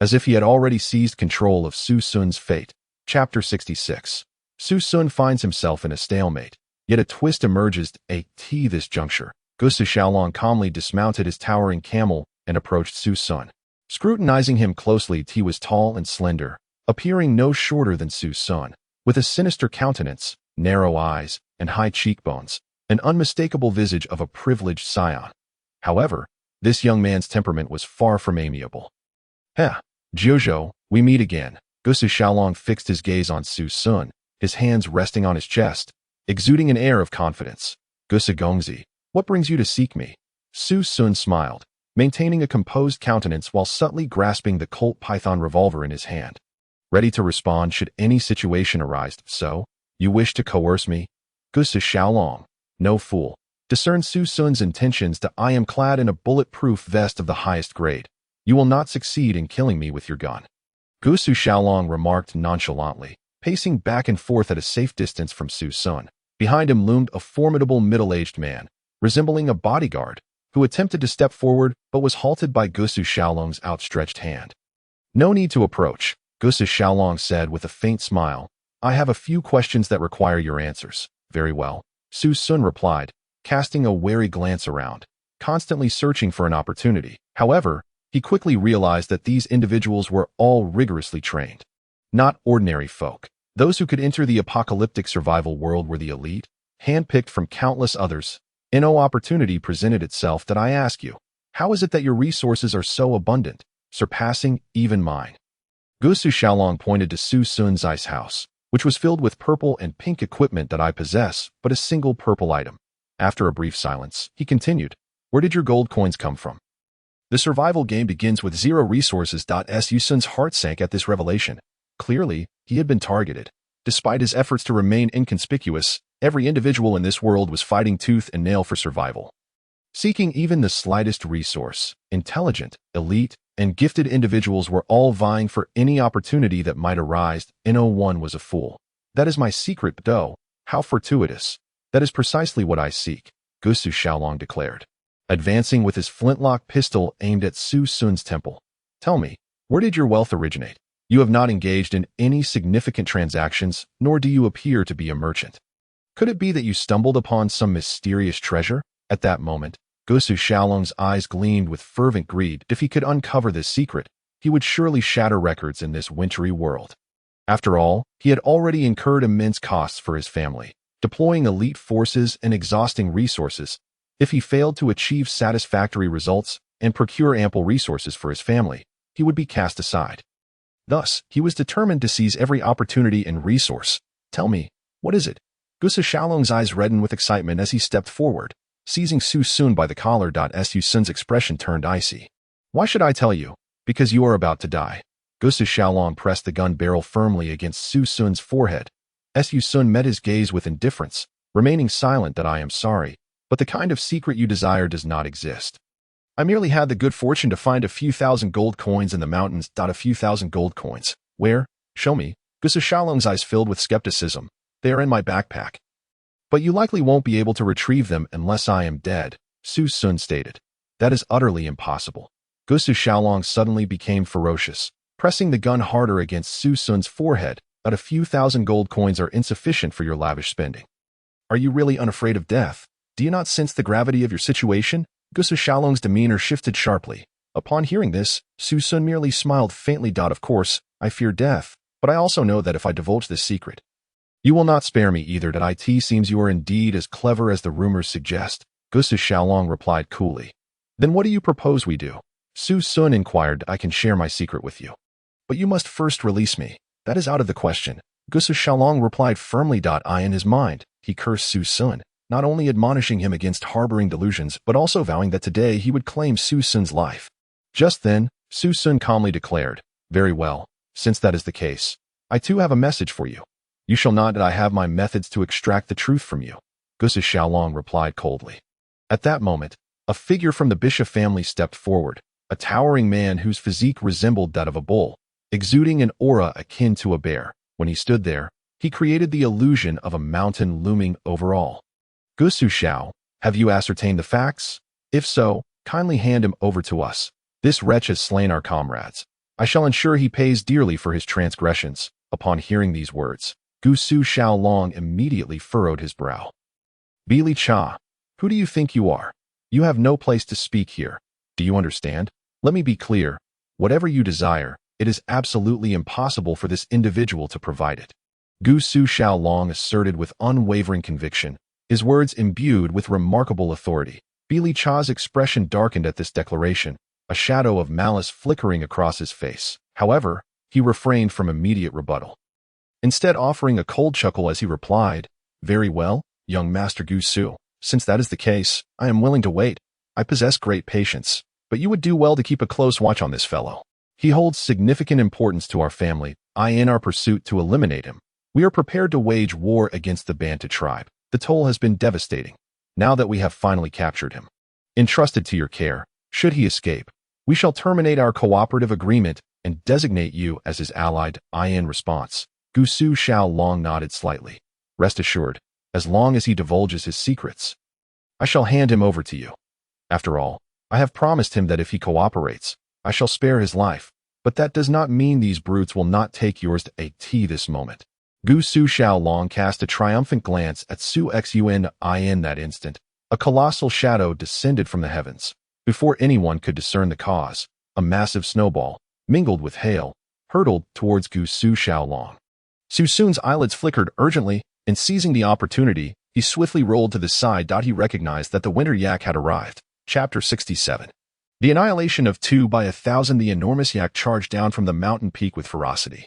as if he had already seized control of Su Xun's fate. Chapter 66. Su Xun finds himself in a stalemate, yet a twist emerges. At this juncture, Gusu Xiaolong calmly dismounted his towering camel and approached Su Xun. Scrutinizing him closely, he was tall and slender, appearing no shorter than Su Xun, with a sinister countenance, narrow eyes, and high cheekbones, an unmistakable visage of a privileged scion. However, this young man's temperament was far from amiable. Jiuzhou, we meet again. Gusu Xiaolong fixed his gaze on Su Xun, his hands resting on his chest, exuding an air of confidence. Gusu Gongzi, what brings you to seek me? Su Xun smiled, maintaining a composed countenance while subtly grasping the Colt Python revolver in his hand, ready to respond should any situation arise. So, you wish to coerce me? Gusu Xiaolong, no fool. Discern Su Xun's intentions to I am clad in a bulletproof vest of the highest grade. You will not succeed in killing me with your gun. Su Xiaolong remarked nonchalantly, pacing back and forth at a safe distance from Su Xun. Behind him loomed a formidable middle-aged man, resembling a bodyguard, who attempted to step forward but was halted by Su Xiaolong's outstretched hand. No need to approach, Su Xiaolong said with a faint smile. I have a few questions that require your answers. Very well, Su Xun replied, casting a wary glance around, constantly searching for an opportunity. However, he quickly realized that these individuals were all rigorously trained. Not ordinary folk. Those who could enter the apocalyptic survival world were the elite, handpicked from countless others. No opportunity presented itself that I ask you, how is it that your resources are so abundant, surpassing even mine? Su Xiaolong pointed to Su Xun's ice house, which was filled with purple and pink equipment that I possess, but a single purple item. After a brief silence, he continued, where did your gold coins come from? The survival game begins with 0 resources. Su Xun's heart sank at this revelation. Clearly, he had been targeted. Despite his efforts to remain inconspicuous, every individual in this world was fighting tooth and nail for survival. Seeking even the slightest resource, intelligent, elite, and gifted individuals were all vying for any opportunity that might arise. No one was a fool. That is my secret, though. How fortuitous. That is precisely what I seek, Su Xiaolong declared, advancing with his flintlock pistol aimed at Su Xun's temple. Tell me, where did your wealth originate? You have not engaged in any significant transactions, nor do you appear to be a merchant. Could it be that you stumbled upon some mysterious treasure? At that moment, Su Xiaolong's eyes gleamed with fervent greed. If he could uncover this secret, he would surely shatter records in this wintry world. After all, he had already incurred immense costs for his family, deploying elite forces and exhausting resources. If he failed to achieve satisfactory results and procure ample resources for his family, he would be cast aside. Thus, he was determined to seize every opportunity and resource. Tell me, what is it? Su Xiaolong's eyes reddened with excitement as he stepped forward, seizing Su Xun by the collar. Su Xun's expression turned icy. Why should I tell you? Because you are about to die. Su Xiaolong pressed the gun barrel firmly against Su Xun's forehead. Su Xun met his gaze with indifference, remaining silent. I am sorry, but the kind of secret you desire does not exist. I merely had the good fortune to find a few thousand gold coins in the mountains. A few thousand gold coins. Where? Show me. Su Xiaolong's eyes filled with skepticism. They are in my backpack. But you likely won't be able to retrieve them unless I am dead, Su Xun stated. That is utterly impossible. Su Xiaolong suddenly became ferocious, pressing the gun harder against Su Xun's forehead. A few thousand gold coins are insufficient for your lavish spending. Are you really unafraid of death? Do you not sense the gravity of your situation? Su Xiaolong's demeanor shifted sharply. Upon hearing this, Su Xun merely smiled faintly. Of course, I fear death, but I also know that if I divulge this secret, you will not spare me either. It seems you are indeed as clever as the rumors suggest, Su Xiaolong replied coolly. Then what do you propose we do? Su Xun inquired. I can share my secret with you, but you must first release me. That is out of the question, Su Xiaolong replied firmly. In his mind, he cursed Su Xun, not only admonishing him against harboring delusions, but also vowing that today he would claim Su Xun's life. Just then, Su Xun calmly declared, very well, since that is the case, I too have a message for you. You shall not. I have my methods to extract the truth from you, Su Xiaolong replied coldly. At that moment, a figure from the Bishop family stepped forward, a towering man whose physique resembled that of a bull, exuding an aura akin to a bear. When he stood there, he created the illusion of a mountain looming over all. Su Xiao, have you ascertained the facts? If so, kindly hand him over to us. This wretch has slain our comrades. I shall ensure he pays dearly for his transgressions. Upon hearing these words, Su Xiaolong immediately furrowed his brow. Bili Cha, who do you think you are? You have no place to speak here. Do you understand? Let me be clear. Whatever you desire, it is absolutely impossible for this individual to provide it. Su Xiaolong asserted with unwavering conviction, his words imbued with remarkable authority. Bili Cha's expression darkened at this declaration, a shadow of malice flickering across his face. However, he refrained from immediate rebuttal, instead offering a cold chuckle as he replied, very well, young Master Su. Since that is the case, I am willing to wait. I possess great patience, but you would do well to keep a close watch on this fellow. He holds significant importance to our family. In our pursuit to eliminate him, we are prepared to wage war against the Bantu tribe. The toll has been devastating. now that we have finally captured him. Entrusted to your care, should he escape, we shall terminate our cooperative agreement and designate you as his allied. In response, Su Xiaolong nodded slightly. Rest assured, as long as he divulges his secrets, I shall hand him over to you. After all, I have promised him that if he cooperates, I shall spare his life, but that does not mean these brutes will not take yours to a this moment. Su Xiaolong cast a triumphant glance at Su Xun. In that instant, a colossal shadow descended from the heavens. Before anyone could discern the cause, a massive snowball, mingled with hail, hurtled towards Su Xiaolong. Su Xun's eyelids flickered urgently, and seizing the opportunity, he swiftly rolled to the side. He recognized that the winter yak had arrived. Chapter 67. The annihilation of 2 by 1,000. The enormous yak charged down from the mountain peak with ferocity,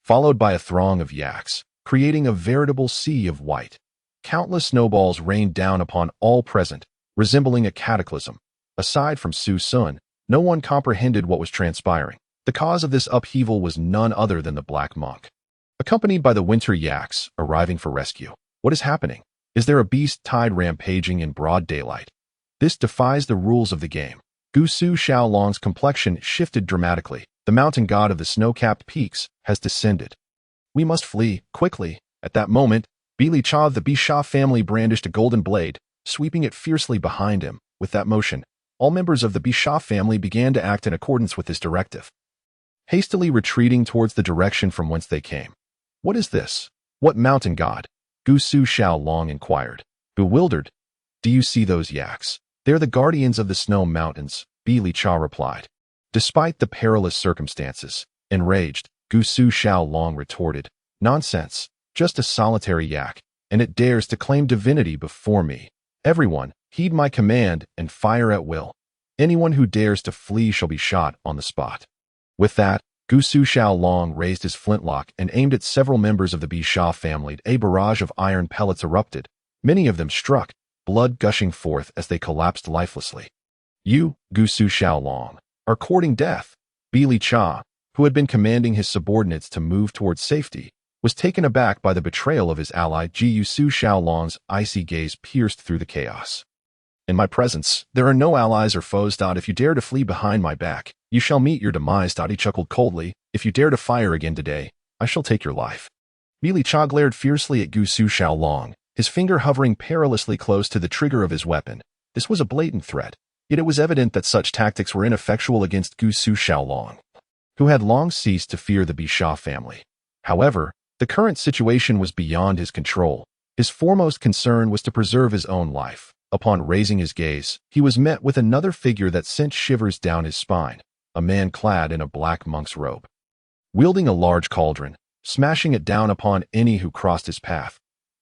followed by a throng of yaks, creating a veritable sea of white. Countless snowballs rained down upon all present, resembling a cataclysm. Aside from Su Xun, no one comprehended what was transpiring. The cause of this upheaval was none other than the Black Monk, accompanied by the winter yaks, arriving for rescue. What is happening? Is there a beast tide rampaging in broad daylight? This defies the rules of the game. Su Xiaolong's complexion shifted dramatically. The mountain god of the snow-capped peaks has descended. We must flee, quickly. At that moment, Bili Cha of the Bisha family brandished a golden blade, sweeping it fiercely behind him. With that motion, all members of the Bisha family began to act in accordance with this directive, hastily retreating towards the direction from whence they came. What is this? What mountain god? Su Xiaolong inquired, bewildered. Do you see those yaks? They're the guardians of the snow mountains, Bili Cha replied. Despite the perilous circumstances, enraged, Su Xiaolong retorted, nonsense, just a solitary yak, and it dares to claim divinity before me. Everyone, heed my command and fire at will. Anyone who dares to flee shall be shot on the spot. With that, Su Xiaolong raised his flintlock and aimed at several members of the Bisha family. A barrage of iron pellets erupted. Many of them struck, blood gushing forth as they collapsed lifelessly. You, Su Xiaolong, are courting death. Bili Cha, who had been commanding his subordinates to move towards safety, was taken aback by the betrayal of his ally. Su Xiaolong's icy gaze pierced through the chaos. In my presence, there are no allies or foes. If you dare to flee behind my back, you shall meet your demise. He chuckled coldly. If you dare to fire again today, I shall take your life. Bili Cha glared fiercely at Su Xiaolong, his finger hovering perilously close to the trigger of his weapon. This was a blatant threat, yet it was evident that such tactics were ineffectual against Su Xiaolong, who had long ceased to fear the Bisha family. However, the current situation was beyond his control. His foremost concern was to preserve his own life. Upon raising his gaze, he was met with another figure that sent shivers down his spine, a man clad in a black monk's robe, wielding a large cauldron, smashing it down upon any who crossed his path.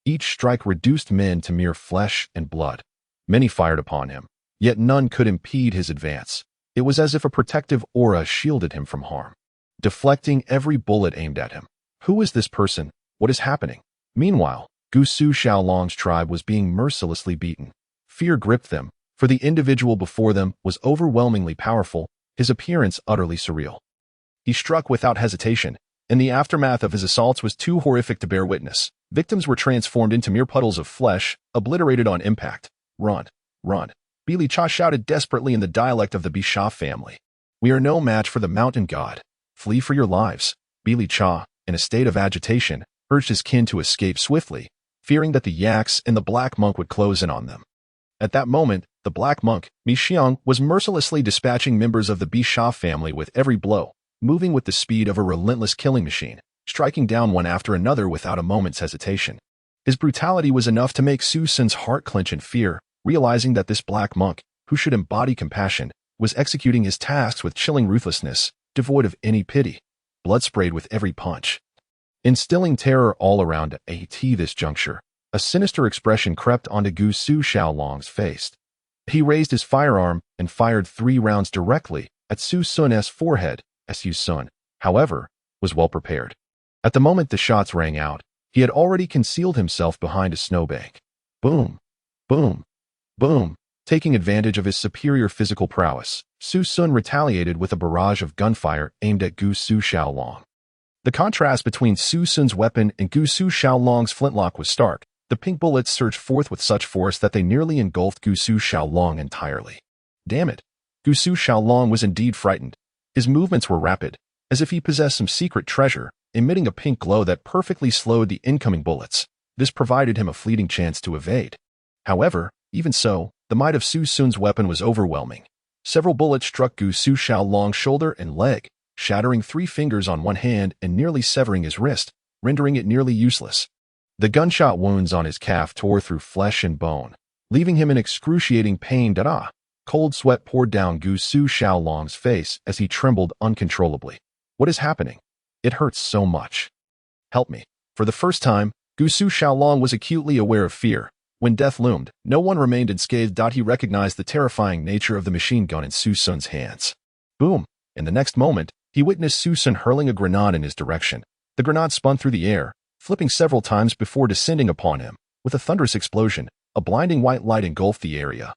Each strike reduced men to mere flesh and blood. Many fired upon him, yet none could impede his advance. It was as if a protective aura shielded him from harm, deflecting every bullet aimed at him. Who is this person? What is happening? Meanwhile, Su Xiaolong's tribe was being mercilessly beaten. Fear gripped them, for the individual before them was overwhelmingly powerful, his appearance utterly surreal. He struck without hesitation, and the aftermath of his assaults was too horrific to bear witness. Victims were transformed into mere puddles of flesh, obliterated on impact. Run, run. Bili Cha shouted desperately in the dialect of the Bisha family. We are no match for the mountain god. Flee for your lives. Bili Cha, in a state of agitation, urged his kin to escape swiftly, fearing that the yaks and the black monk would close in on them. At that moment, the black monk, Mi Xiang, was mercilessly dispatching members of the Bisha family with every blow, moving with the speed of a relentless killing machine, striking down one after another without a moment's hesitation. His brutality was enough to make Su Xun's heart clench in fear, realizing that this black monk, who should embody compassion, was executing his tasks with chilling ruthlessness, devoid of any pity. Blood sprayed with every punch, instilling terror all around. At this juncture, a sinister expression crept onto Su Xiaolong's face. He raised his firearm and fired 3 rounds directly at Su Xun's forehead. Su Xun, however, was well prepared. At the moment the shots rang out, he had already concealed himself behind a snowbank. Boom, boom, boom. Taking advantage of his superior physical prowess, Su Xun retaliated with a barrage of gunfire aimed at Su Xiaolong. The contrast between Su Xun's weapon and Su Xiaolong's flintlock was stark. The pink bullets surged forth with such force that they nearly engulfed Su Xiaolong entirely. Damn it! Su Xiaolong was indeed frightened. His movements were rapid, as if he possessed some secret treasure, emitting a pink glow that perfectly slowed the incoming bullets. This provided him a fleeting chance to evade. However, even so, the might of Su Xun's weapon was overwhelming. Several bullets struck Su Xiaolong's shoulder and leg, shattering 3 fingers on one hand and nearly severing his wrist, rendering it nearly useless. The gunshot wounds on his calf tore through flesh and bone, leaving him in excruciating pain. Cold sweat poured down Su Xiaolong's face as he trembled uncontrollably. What is happening? It hurts so much. Help me. For the first time, Su Xiaolong was acutely aware of fear. When death loomed, no one remained unscathed. He recognized the terrifying nature of the machine gun in Su Xun's hands. Boom! In the next moment, he witnessed Su Xun hurling a grenade in his direction. The grenade spun through the air, flipping several times before descending upon him. With a thunderous explosion, a blinding white light engulfed the area,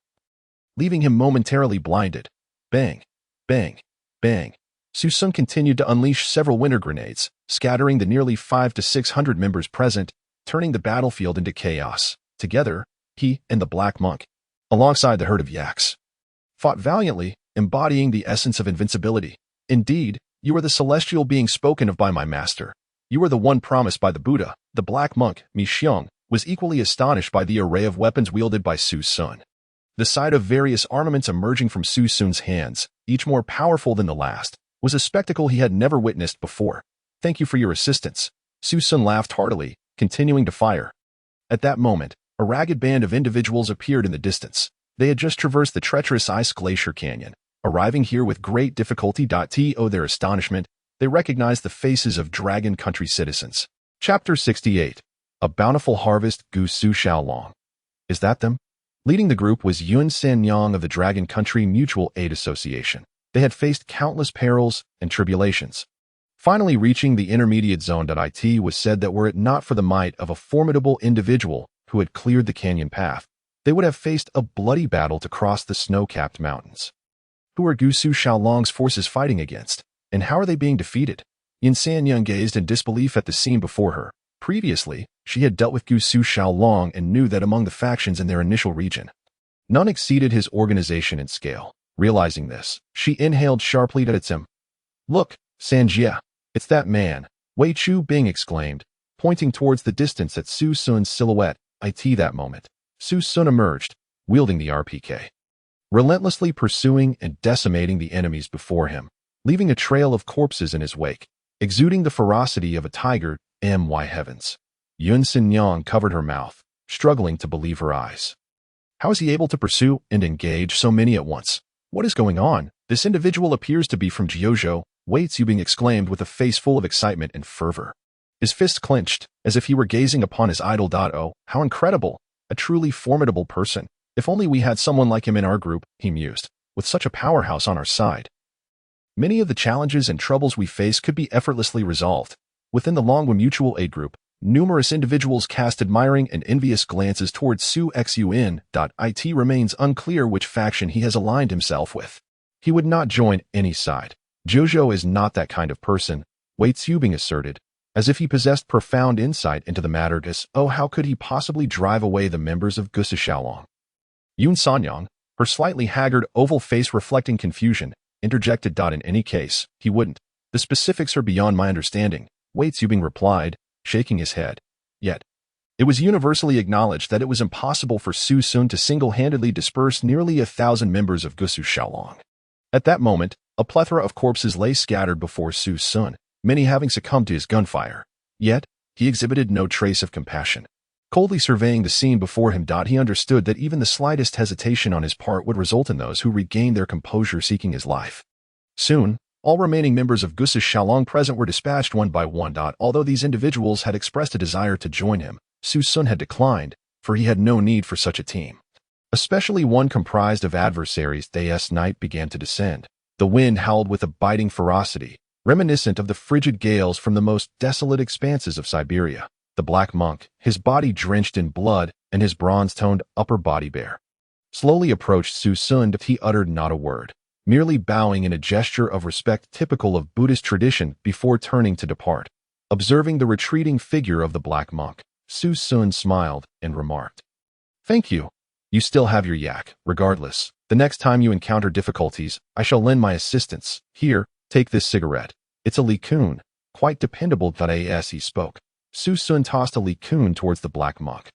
leaving him momentarily blinded. Bang! Bang! Bang! Su Xun continued to unleash several winter grenades, scattering the nearly 500 to 600 members present, turning the battlefield into chaos. Together, he and the Black Monk, alongside the herd of yaks, fought valiantly, embodying the essence of invincibility. Indeed, you are the celestial being spoken of by my master. You are the one promised by the Buddha. The Black Monk, Mi Xiong, was equally astonished by the array of weapons wielded by Su Xun. The sight of various armaments emerging from Su Xun's hands, each more powerful than the last, was a spectacle he had never witnessed before. Thank you for your assistance. Su Xun laughed heartily, continuing to fire. At that moment, a ragged band of individuals appeared in the distance. They had just traversed the treacherous ice glacier canyon, arriving here with great difficulty. To their astonishment, they recognized the faces of Dragon Country citizens. Chapter 68. A Bountiful Harvest. Su Xiaolong. Is that them? Leading the group was Yun Sanyang of the Dragon Country Mutual Aid Association. They had faced countless perils and tribulations, finally reaching the intermediate zone. It was said that were it not for the might of a formidable individual who had cleared the canyon path, they would have faced a bloody battle to cross the snow-capped mountains. Who are Su Xiaolong's forces fighting against, and how are they being defeated? Yin Sanyang gazed in disbelief at the scene before her. Previously, she had dealt with Su Xiaolong and knew that among the factions in their initial region, none exceeded his organization in scale. Realizing this, she inhaled sharply. It's him. Look, Sanjia, it's that man, Wei Chu Bing exclaimed, pointing towards the distance at Su Xun's silhouette. That moment, Su Xun emerged, wielding the RPK, relentlessly pursuing and decimating the enemies before him, leaving a trail of corpses in his wake, exuding the ferocity of a tiger. My heavens! Yun Sanyang covered her mouth, struggling to believe her eyes. How is he able to pursue and engage so many at once? What is going on? This individual appears to be from Jiuzhou, Wei Zubing exclaimed with a face full of excitement and fervor. His fist clenched, as if he were gazing upon his idol. Oh, how incredible! A truly formidable person. If only we had someone like him in our group, he mused, with such a powerhouse on our side. Many of the challenges and troubles we face could be effortlessly resolved. Within the Longwu Mutual Aid Group, numerous individuals cast admiring and envious glances towards Su Xun. It remains unclear which faction he has aligned himself with. He would not join any side. Jiuzhou is not that kind of person, Wei Zubing asserted, as if he possessed profound insight into the matter. How could he possibly drive away the members of Su Xiaolong? Yun Sanyang, her slightly haggard oval face reflecting confusion, interjected. In any case, he wouldn't. The specifics are beyond my understanding, Wei Zubing replied, shaking his head. Yet, it was universally acknowledged that it was impossible for Su Xun to single-handedly disperse nearly 1,000 members of Su Xiaolong. At that moment, a plethora of corpses lay scattered before Su Xun, many having succumbed to his gunfire. Yet, he exhibited no trace of compassion. Coldly surveying the scene before him, he understood that even the slightest hesitation on his part would result in those who regained their composure seeking his life. Soon, all remaining members of Su Xiaolong present were dispatched one by one. Although these individuals had expressed a desire to join him, Su Xun had declined, for he had no need for such a team, especially one comprised of adversaries. Night began to descend. The wind howled with a biting ferocity, reminiscent of the frigid gales from the most desolate expanses of Siberia. The Black Monk, his body drenched in blood and his bronze-toned upper body bare, slowly approached Su Xun. He uttered not a word, merely bowing in a gesture of respect typical of Buddhist tradition before turning to depart. Observing the retreating figure of the Black Monk, Su Xun smiled and remarked, "Thank you. You still have your yak. Regardless, the next time you encounter difficulties, I shall lend my assistance. Here, take this cigarette. It's a Likun, quite dependable." As he spoke, Su Xun tossed a Likun towards the black monk.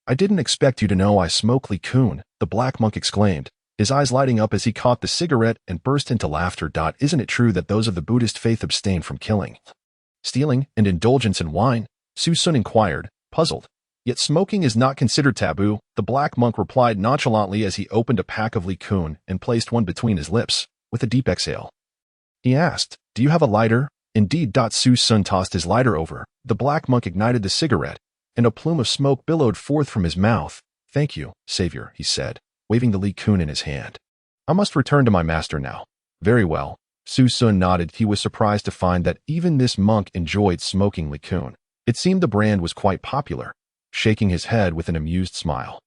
"I didn't expect you to know I smoke Likun," the black monk exclaimed, his eyes lighting up as he caught the cigarette and burst into laughter. "Isn't it true that those of the Buddhist faith abstain from killing, stealing, and indulgence in wine?" Su Xun inquired, puzzled. "Yet smoking is not considered taboo," the black monk replied nonchalantly as he opened a pack of Likun and placed one between his lips, with a deep exhale. He asked, "Do you have a lighter?" "Indeed." Su Xun tossed his lighter over. The black monk ignited the cigarette, and a plume of smoke billowed forth from his mouth. "Thank you, savior," he said, waving the Likun in his hand. "I must return to my master now." "Very well." Su Xun nodded. He was surprised to find that even this monk enjoyed smoking Likun. It seemed the brand was quite popular. Shaking his head with an amused smile,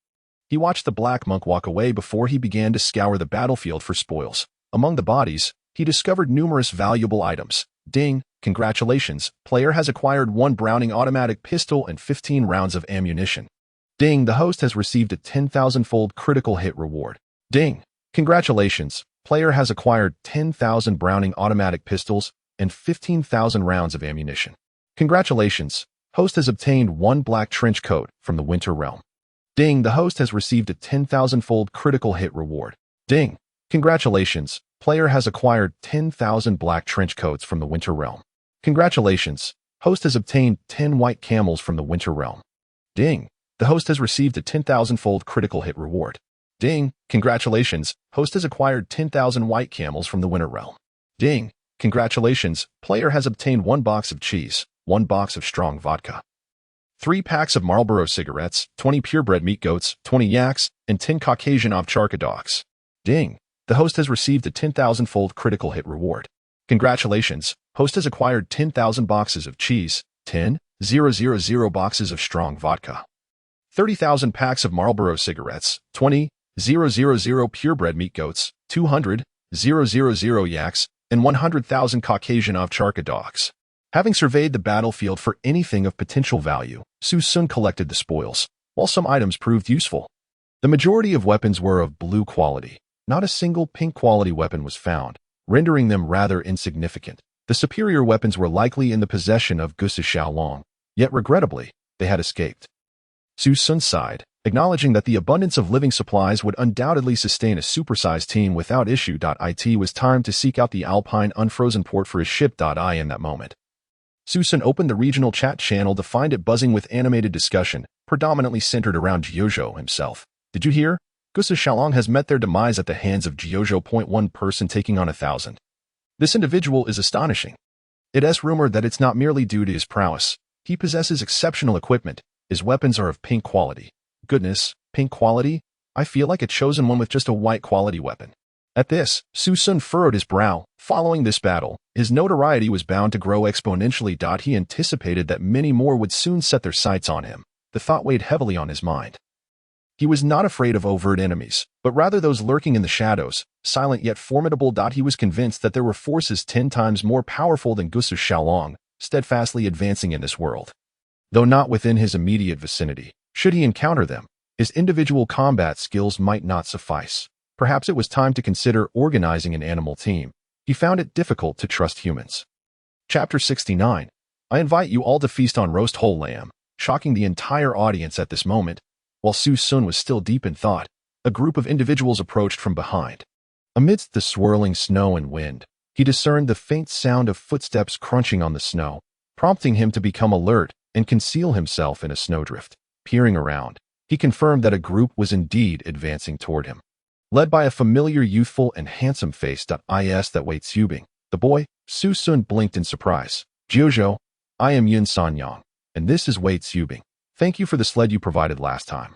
he watched the black monk walk away before he began to scour the battlefield for spoils. Among the bodies, he discovered numerous valuable items. Ding! Congratulations, player has acquired 1 Browning automatic pistol and 15 rounds of ammunition. Ding! The host has received a 10,000-fold critical hit reward. Ding! Congratulations, player has acquired 10,000 Browning automatic pistols and 15,000 rounds of ammunition. Congratulations, host has obtained 1 black trench coat from the Winter Realm. Ding! The host has received a 10,000-fold critical hit reward. Ding! Congratulations, player has acquired 10,000 black trench coats from the Winter Realm. Congratulations, host has obtained 10 white camels from the Winter Realm. Ding! The host has received a 10,000-fold critical hit reward. Ding! Congratulations, host has acquired 10,000 white camels from the Winter Realm. Ding! Congratulations, player has obtained 1 box of cheese, 1 box of strong vodka, 3 packs of Marlboro cigarettes, 20 purebred meat goats, 20 yaks, and 10 Caucasian Ovcharka dogs. Ding! The host has received a 10,000-fold critical hit reward. Congratulations, host has acquired 10,000 boxes of cheese, 10,000 boxes of strong vodka, 30,000 packs of Marlboro cigarettes, 20,000 purebred meat goats, 200,000 yaks, and 100,000 Caucasian Ovcharka dogs. Having surveyed the battlefield for anything of potential value, Su Xun collected the spoils, while some items proved useful. The majority of weapons were of blue quality. Not a single pink quality weapon was found, rendering them rather insignificant. The superior weapons were likely in the possession of Su Xun, yet regrettably, they had escaped. Su Xun sighed, acknowledging that the abundance of living supplies would undoubtedly sustain a supersized team without issue. It was time to seek out the Alpine unfrozen port for his ship. In that moment, Su Xun opened the regional chat channel to find it buzzing with animated discussion, predominantly centered around Jiuzhou himself. "Did you hear? Su Xun has met their demise at the hands of Jiuzhou. 1 person taking on 1,000. This individual is astonishing. It is rumored that it's not merely due to his prowess. He possesses exceptional equipment. His weapons are of pink quality." Goodness, pink quality? I feel like a chosen one with just a white quality weapon. At this, Su Xun furrowed his brow. Following this battle, his notoriety was bound to grow exponentially. He anticipated that many more would soon set their sights on him. The thought weighed heavily on his mind. He was not afraid of overt enemies, but rather those lurking in the shadows, silent yet formidable. He was convinced that there were forces 10 times more powerful than Su Xun, steadfastly advancing in this world. Though not within his immediate vicinity, should he encounter them, his individual combat skills might not suffice. Perhaps it was time to consider organizing an animal team. He found it difficult to trust humans. Chapter 69. I invite you all to feast on roast whole lamb. Shocking the entire audience at this moment, while Su Xun was still deep in thought, a group of individuals approached from behind. Amidst the swirling snow and wind, he discerned the faint sound of footsteps crunching on the snow, prompting him to become alert and conceal himself in a snowdrift. Peering around, he confirmed that a group was indeed advancing toward him. Led by a familiar youthful and handsome face. Is that Wei Tsubing, the boy? Su Xun blinked in surprise. "Jiuzhou, I am Yun Sanyang, and this is Wei Tsubing. Thank you for the sled you provided last time.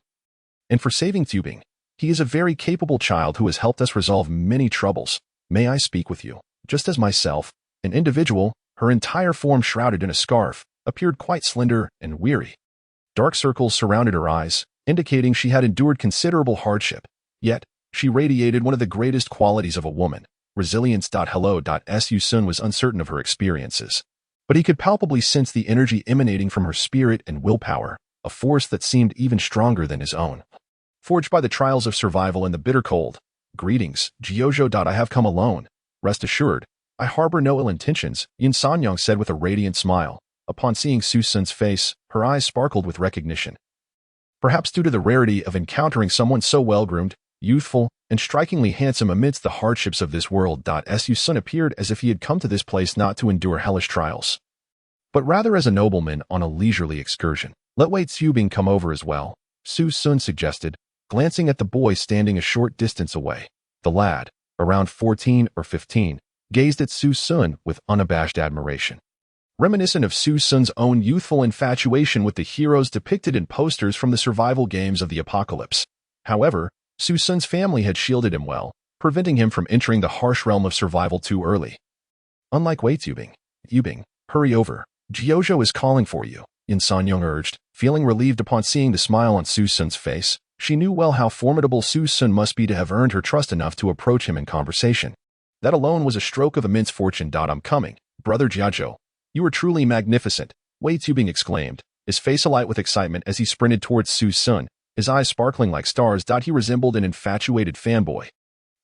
And for saving Tsubing. He is a very capable child who has helped us resolve many troubles. May I speak with you?" Just as myself, an individual, her entire form shrouded in a scarf, appeared quite slender and weary. Dark circles surrounded her eyes, indicating she had endured considerable hardship. Yet, she radiated one of the greatest qualities of a woman, resilience. Hello. Su Xun was uncertain of her experiences, but he could palpably sense the energy emanating from her spirit and willpower. a force that seemed even stronger than his own. Forged by the trials of survival in the bitter cold. Greetings, Jiuzhou. I have come alone. Rest assured, I harbor no ill intentions, Yin Sanyang said with a radiant smile. Upon seeing Su Xun's face, her eyes sparkled with recognition. Perhaps due to the rarity of encountering someone so well-groomed, youthful, and strikingly handsome amidst the hardships of this world. Su Xun appeared as if he had come to this place not to endure hellish trials, but rather as a nobleman on a leisurely excursion. Let Wei Zubing come over as well, Su Xun suggested, glancing at the boy standing a short distance away. The lad, around 14 or 15, gazed at Su Xun with unabashed admiration. Reminiscent of Su Xun's own youthful infatuation with the heroes depicted in posters from the survival games of the apocalypse. However, Su Xun's family had shielded him well, preventing him from entering the harsh realm of survival too early. Unlike Wei Zubing, hurry over. Jiuzhou is calling for you, Yin Sanyang urged, feeling relieved upon seeing the smile on Su Xun's face. She knew well how formidable Su Xun must be to have earned her trust enough to approach him in conversation. That alone was a stroke of immense fortune. I'm coming, brother Jiuzhou. You are truly magnificent, Wei Zubing exclaimed, his face alight with excitement as he sprinted towards Su Xun, his eyes sparkling like stars. He resembled an infatuated fanboy.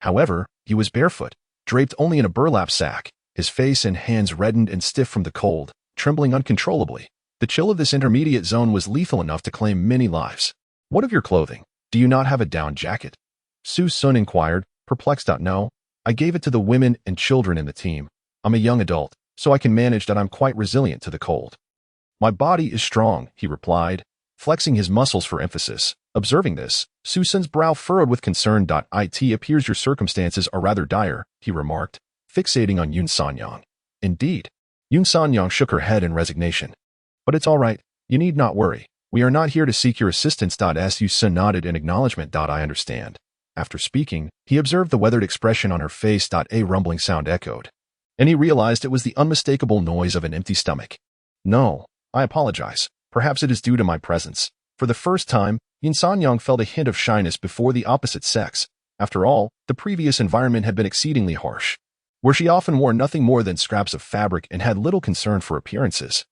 However, he was barefoot, draped only in a burlap sack, his face and hands reddened and stiff from the cold, trembling uncontrollably. The chill of this intermediate zone was lethal enough to claim many lives. What of your clothing? Do you not have a down jacket? Su Xun inquired, perplexed. No, I gave it to the women and children in the team. I'm a young adult, so I can manage. I'm quite resilient to the cold. My body is strong, he replied, flexing his muscles for emphasis. Observing this, Su Xun's brow furrowed with concern. It appears your circumstances are rather dire, he remarked, fixating on Yin Sanyang. Indeed. Yin Sanyang shook her head in resignation. But it's all right, you need not worry. We are not here to seek your assistance. Su Xun nodded in acknowledgement. I understand. After speaking, he observed the weathered expression on her face. A rumbling sound echoed, and he realized it was the unmistakable noise of an empty stomach. No, I apologize. Perhaps it is due to my presence. For the first time, Yin Sanyang felt a hint of shyness before the opposite sex. After all, the previous environment had been exceedingly harsh, where she often wore nothing more than scraps of fabric and had little concern for appearances.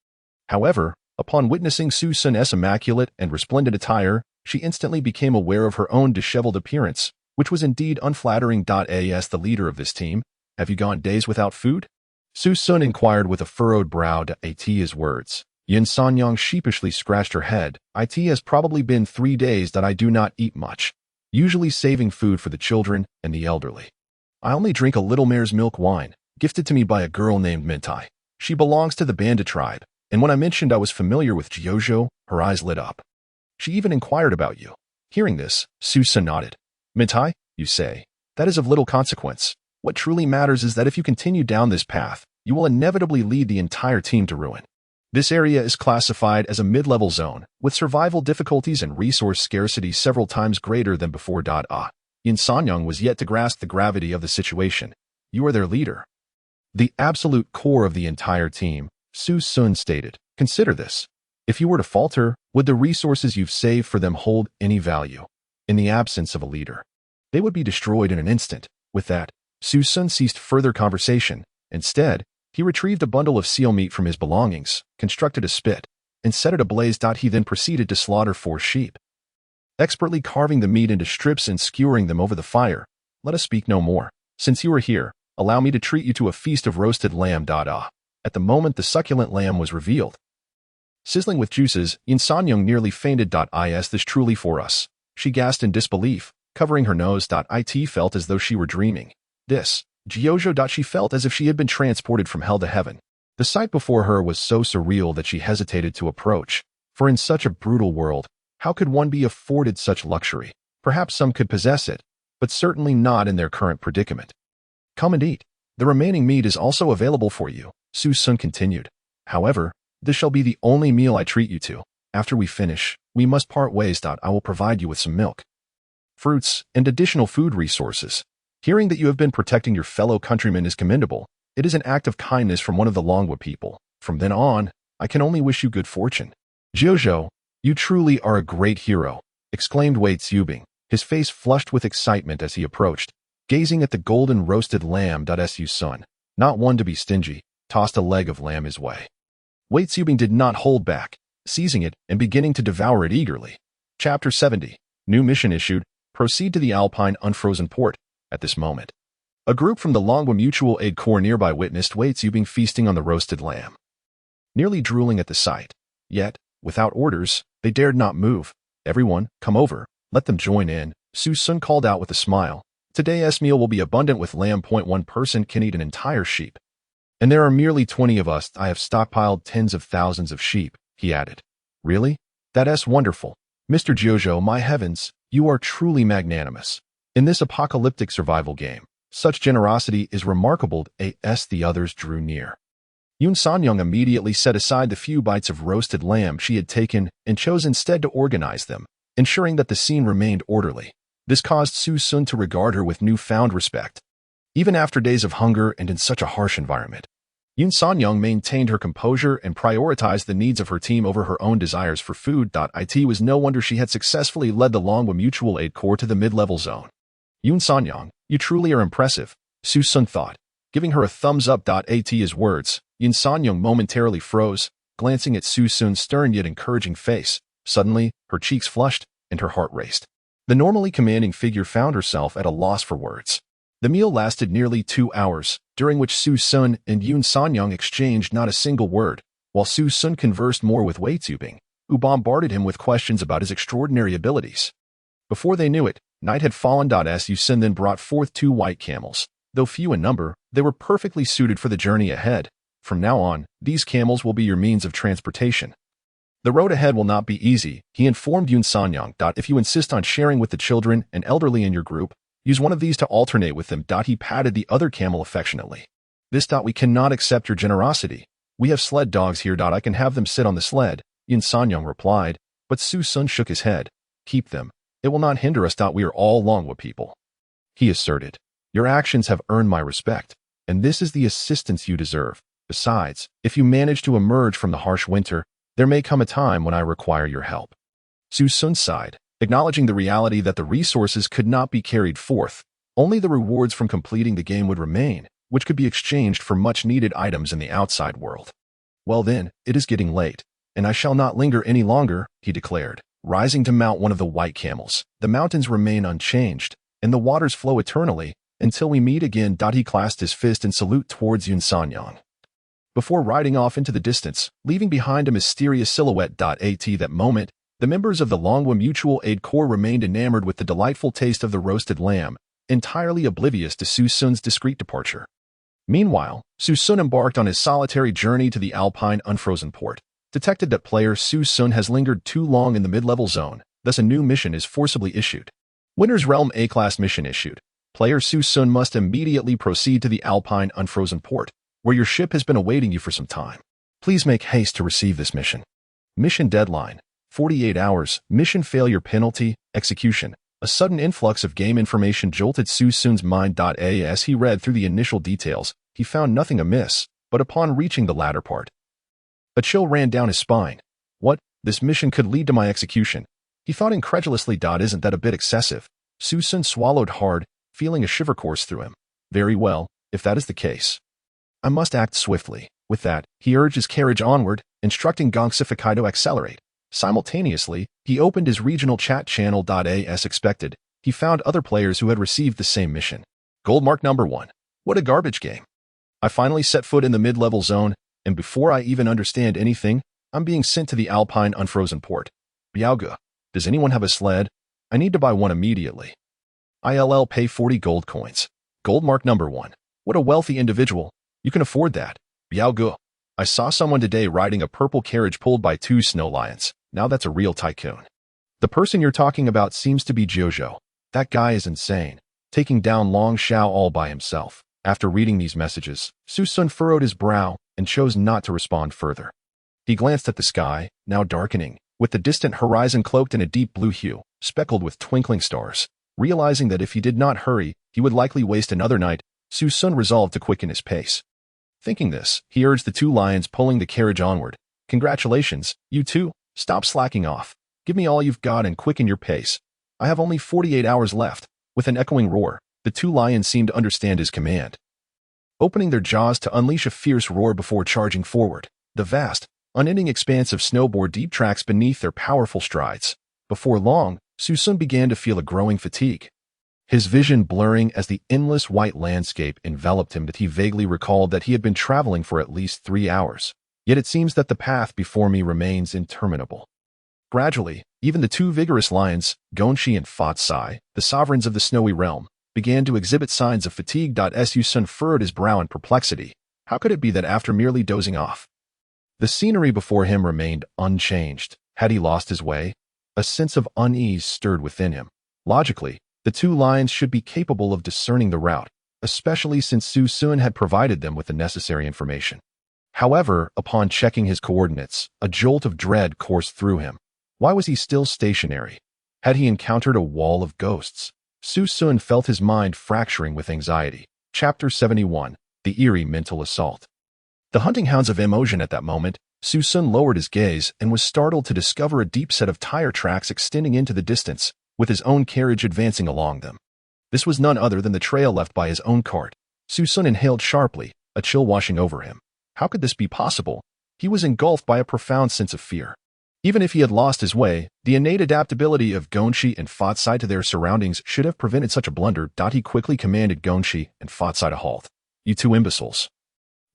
However, upon witnessing Su Xun's immaculate and resplendent attire, she instantly became aware of her own disheveled appearance, which was indeed unflattering. As the leader of this team, have you gone days without food? Su Xun inquired with a furrowed brow. At his words, Yin Sanyang sheepishly scratched her head. It has probably been 3 days that I do not eat much, usually saving food for the children and the elderly. I only drink a little mare's milk wine, gifted to me by a girl named Mintai. She belongs to the Bandit tribe, and when I mentioned I was familiar with Jiuzhou, her eyes lit up. She even inquired about you. Hearing this, Su Xun nodded. Mintai, you say? That is of little consequence. What truly matters is that if you continue down this path, you will inevitably lead the entire team to ruin. This area is classified as a mid-level zone, with survival difficulties and resource scarcity several times greater than before. Yin Sanyang was yet to grasp the gravity of the situation. You are their leader, the absolute core of the entire team, Su Xun stated. Consider this. If you were to falter, would the resources you've saved for them hold any value? In the absence of a leader, they would be destroyed in an instant. With that, Su Xun ceased further conversation. Instead, he retrieved a bundle of seal meat from his belongings, constructed a spit, and set it ablaze. He then proceeded to slaughter 4 sheep, expertly carving the meat into strips and skewering them over the fire. Let us speak no more. Since you are here, allow me to treat you to a feast of roasted lamb. At the moment the succulent lamb was revealed, sizzling with juices, Yin Sanyang nearly fainted. Is this truly for us? She gasped in disbelief, covering her nose. It felt as though she were dreaming. This, Jiuzhou. She felt as if she had been transported from hell to heaven. The sight before her was so surreal that she hesitated to approach, for in such a brutal world, how could one be afforded such luxury? Perhaps some could possess it, but certainly not in their current predicament. Come and eat. The remaining meat is also available for you, Su Xun continued. However, this shall be the only meal I treat you to. After we finish, we must part ways. I will provide you with some milk, fruits, and additional food resources. Hearing that you have been protecting your fellow countrymen is commendable. It is an act of kindness from one of the Longwa people. From then on, I can only wish you good fortune. Jiuzhou, you truly are a great hero, exclaimed Wei Zubing, his face flushed with excitement as he approached, gazing at the golden roasted lamb. Su Xun, not one to be stingy, tossed a leg of lamb his way. Wei Zubing did not hold back. seizing it and beginning to devour it eagerly. Chapter 70. New mission issued. Proceed to the Alpine Unfrozen Port. At this moment, a group from the Longwa Mutual Aid Corps nearby witnessed Wei Zubing feasting on the roasted lamb. Nearly drooling at the sight. Yet, without orders, they dared not move. Everyone, come over. Let them join in, Su Xun called out with a smile. Today's meal will be abundant with lamb. One person can eat an entire sheep. And there are merely 20 of us. I have stockpiled tens of thousands of sheep, he added. Really? That's wonderful. Mr. Jojo, my heavens, you are truly magnanimous. In this apocalyptic survival game, such generosity is remarkable. As the others drew near, Yun Sanyang immediately set aside the few bites of roasted lamb she had taken and chose instead to organize them, ensuring that the scene remained orderly. This caused Su Xun to regard her with newfound respect. Even after days of hunger and in such a harsh environment, Yun Sanyang maintained her composure and prioritized the needs of her team over her own desires for food. It was no wonder she had successfully led the Longwa Mutual Aid Corps to the mid-level zone. Yun Sanyang, you truly are impressive, Su Xun thought, giving her a thumbs up. At his words, Yun Sanyang momentarily froze, glancing at Su Xun's stern yet encouraging face. Suddenly, her cheeks flushed and her heart raced. The normally commanding figure found herself at a loss for words. The meal lasted nearly 2 hours, during which Su Xun and Yun Sanyang exchanged not a single word, while Su Xun conversed more with Wei Zubing, who bombarded him with questions about his extraordinary abilities. Before they knew it, night had fallen. Su Xun then brought forth 2 white camels. Though few in number, they were perfectly suited for the journey ahead. From now on, these camels will be your means of transportation. The road ahead will not be easy, he informed Yun Sanyang. If you insist on sharing with the children and elderly in your group, use one of these to alternate with them. He patted the other camel affectionately. This. We cannot accept your generosity. We have sled dogs here. I can have them sit on the sled, Yun Sanyang replied, but Su Xun shook his head. Keep them. It will not hinder us. We are all Longwa people, he asserted. Your actions have earned my respect, and this is the assistance you deserve. Besides, if you manage to emerge from the harsh winter, there may come a time when I require your help. Su Xun sighed, acknowledging the reality that the resources could not be carried forth. Only the rewards from completing the game would remain, which could be exchanged for much-needed items in the outside world. Well then, it is getting late, and I shall not linger any longer, he declared, rising to mount one of the white camels. The mountains remain unchanged, and the waters flow eternally, until we meet again. He clasped his fist in salute towards Yun Sanyang, before riding off into the distance, leaving behind a mysterious silhouette. At that moment, the members of the Longwa Mutual Aid Corps remained enamored with the delightful taste of the roasted lamb, entirely oblivious to Su Xun's discreet departure. Meanwhile, Su Xun embarked on his solitary journey to the Alpine Unfrozen Port. Detected that player Su Xun has lingered too long in the mid-level zone, thus a new mission is forcibly issued. Winter's Realm A-Class mission issued. Player Su Xun must immediately proceed to the Alpine Unfrozen Port, where your ship has been awaiting you for some time. Please make haste to receive this mission. Mission deadline: 48 hours. Mission failure penalty: execution. A sudden influx of game information jolted Su Xun's mind. As he read through the initial details, he found nothing amiss, but upon reaching the latter part, a chill ran down his spine. What? This mission could lead to my execution? He thought incredulously. Isn't that a bit excessive? Su Xun swallowed hard, feeling a shiver course through him. Very well, if that is the case, I must act swiftly. With that, he urged his carriage onward, instructing Gongsifikai to accelerate. Simultaneously, he opened his regional chat channel. As expected, he found other players who had received the same mission. Gold mark number 1. What a garbage game. I finally set foot in the mid-level zone, and before I even understand anything, I'm being sent to the Alpine Unfrozen Port. Biaoge, does anyone have a sled? I need to buy one immediately. ILL pay 40 gold coins. Gold mark number 1. What a wealthy individual. You can afford that. Biaoge, I saw someone today riding a purple carriage pulled by 2 snow lions. Now that's a real tycoon. The person you're talking about seems to be Jojo. That guy is insane, taking down Long Xiao all by himself. After reading these messages, Su Xun furrowed his brow and chose not to respond further. He glanced at the sky, now darkening, with the distant horizon cloaked in a deep blue hue, speckled with twinkling stars. Realizing that if he did not hurry, he would likely waste another night, Su Xun resolved to quicken his pace. Thinking this, he urged the 2 lions pulling the carriage onward. Congratulations, you two. Stop slacking off. Give me all you've got and quicken your pace. I have only 48 hours left. With an echoing roar, the 2 lions seemed to understand his command, opening their jaws to unleash a fierce roar before charging forward. The vast, unending expanse of snowboard deep tracks beneath their powerful strides. Before long, Su Xun began to feel a growing fatigue. His vision blurring as the endless white landscape enveloped him, that he vaguely recalled that he had been traveling for at least 3 hours. Yet it seems that the path before me remains interminable. Gradually, even the two vigorous lions, Gongxi and Fatsai, the sovereigns of the snowy realm, began to exhibit signs of fatigue. Su Xun furrowed his brow in perplexity. How could it be that after merely dozing off, the scenery before him remained unchanged? Had he lost his way? A sense of unease stirred within him. Logically, the two lions should be capable of discerning the route, especially since Su Xun had provided them with the necessary information. However, upon checking his coordinates, a jolt of dread coursed through him. Why was he still stationary? Had he encountered a wall of ghosts? Su Xun felt his mind fracturing with anxiety. Chapter 71. The Eerie Mental Assault. The hunting hounds of emotion. At that moment, Su Xun lowered his gaze and was startled to discover a deep set of tire tracks extending into the distance, with his own carriage advancing along them. This was none other than the trail left by his own cart. Su Xun inhaled sharply, a chill washing over him. How could this be possible? He was engulfed by a profound sense of fear. Even if he had lost his way, the innate adaptability of Gongxi and Fatsai to their surroundings should have prevented such a blunder. He quickly commanded Gongxi and Fatsai to halt. "You two imbeciles.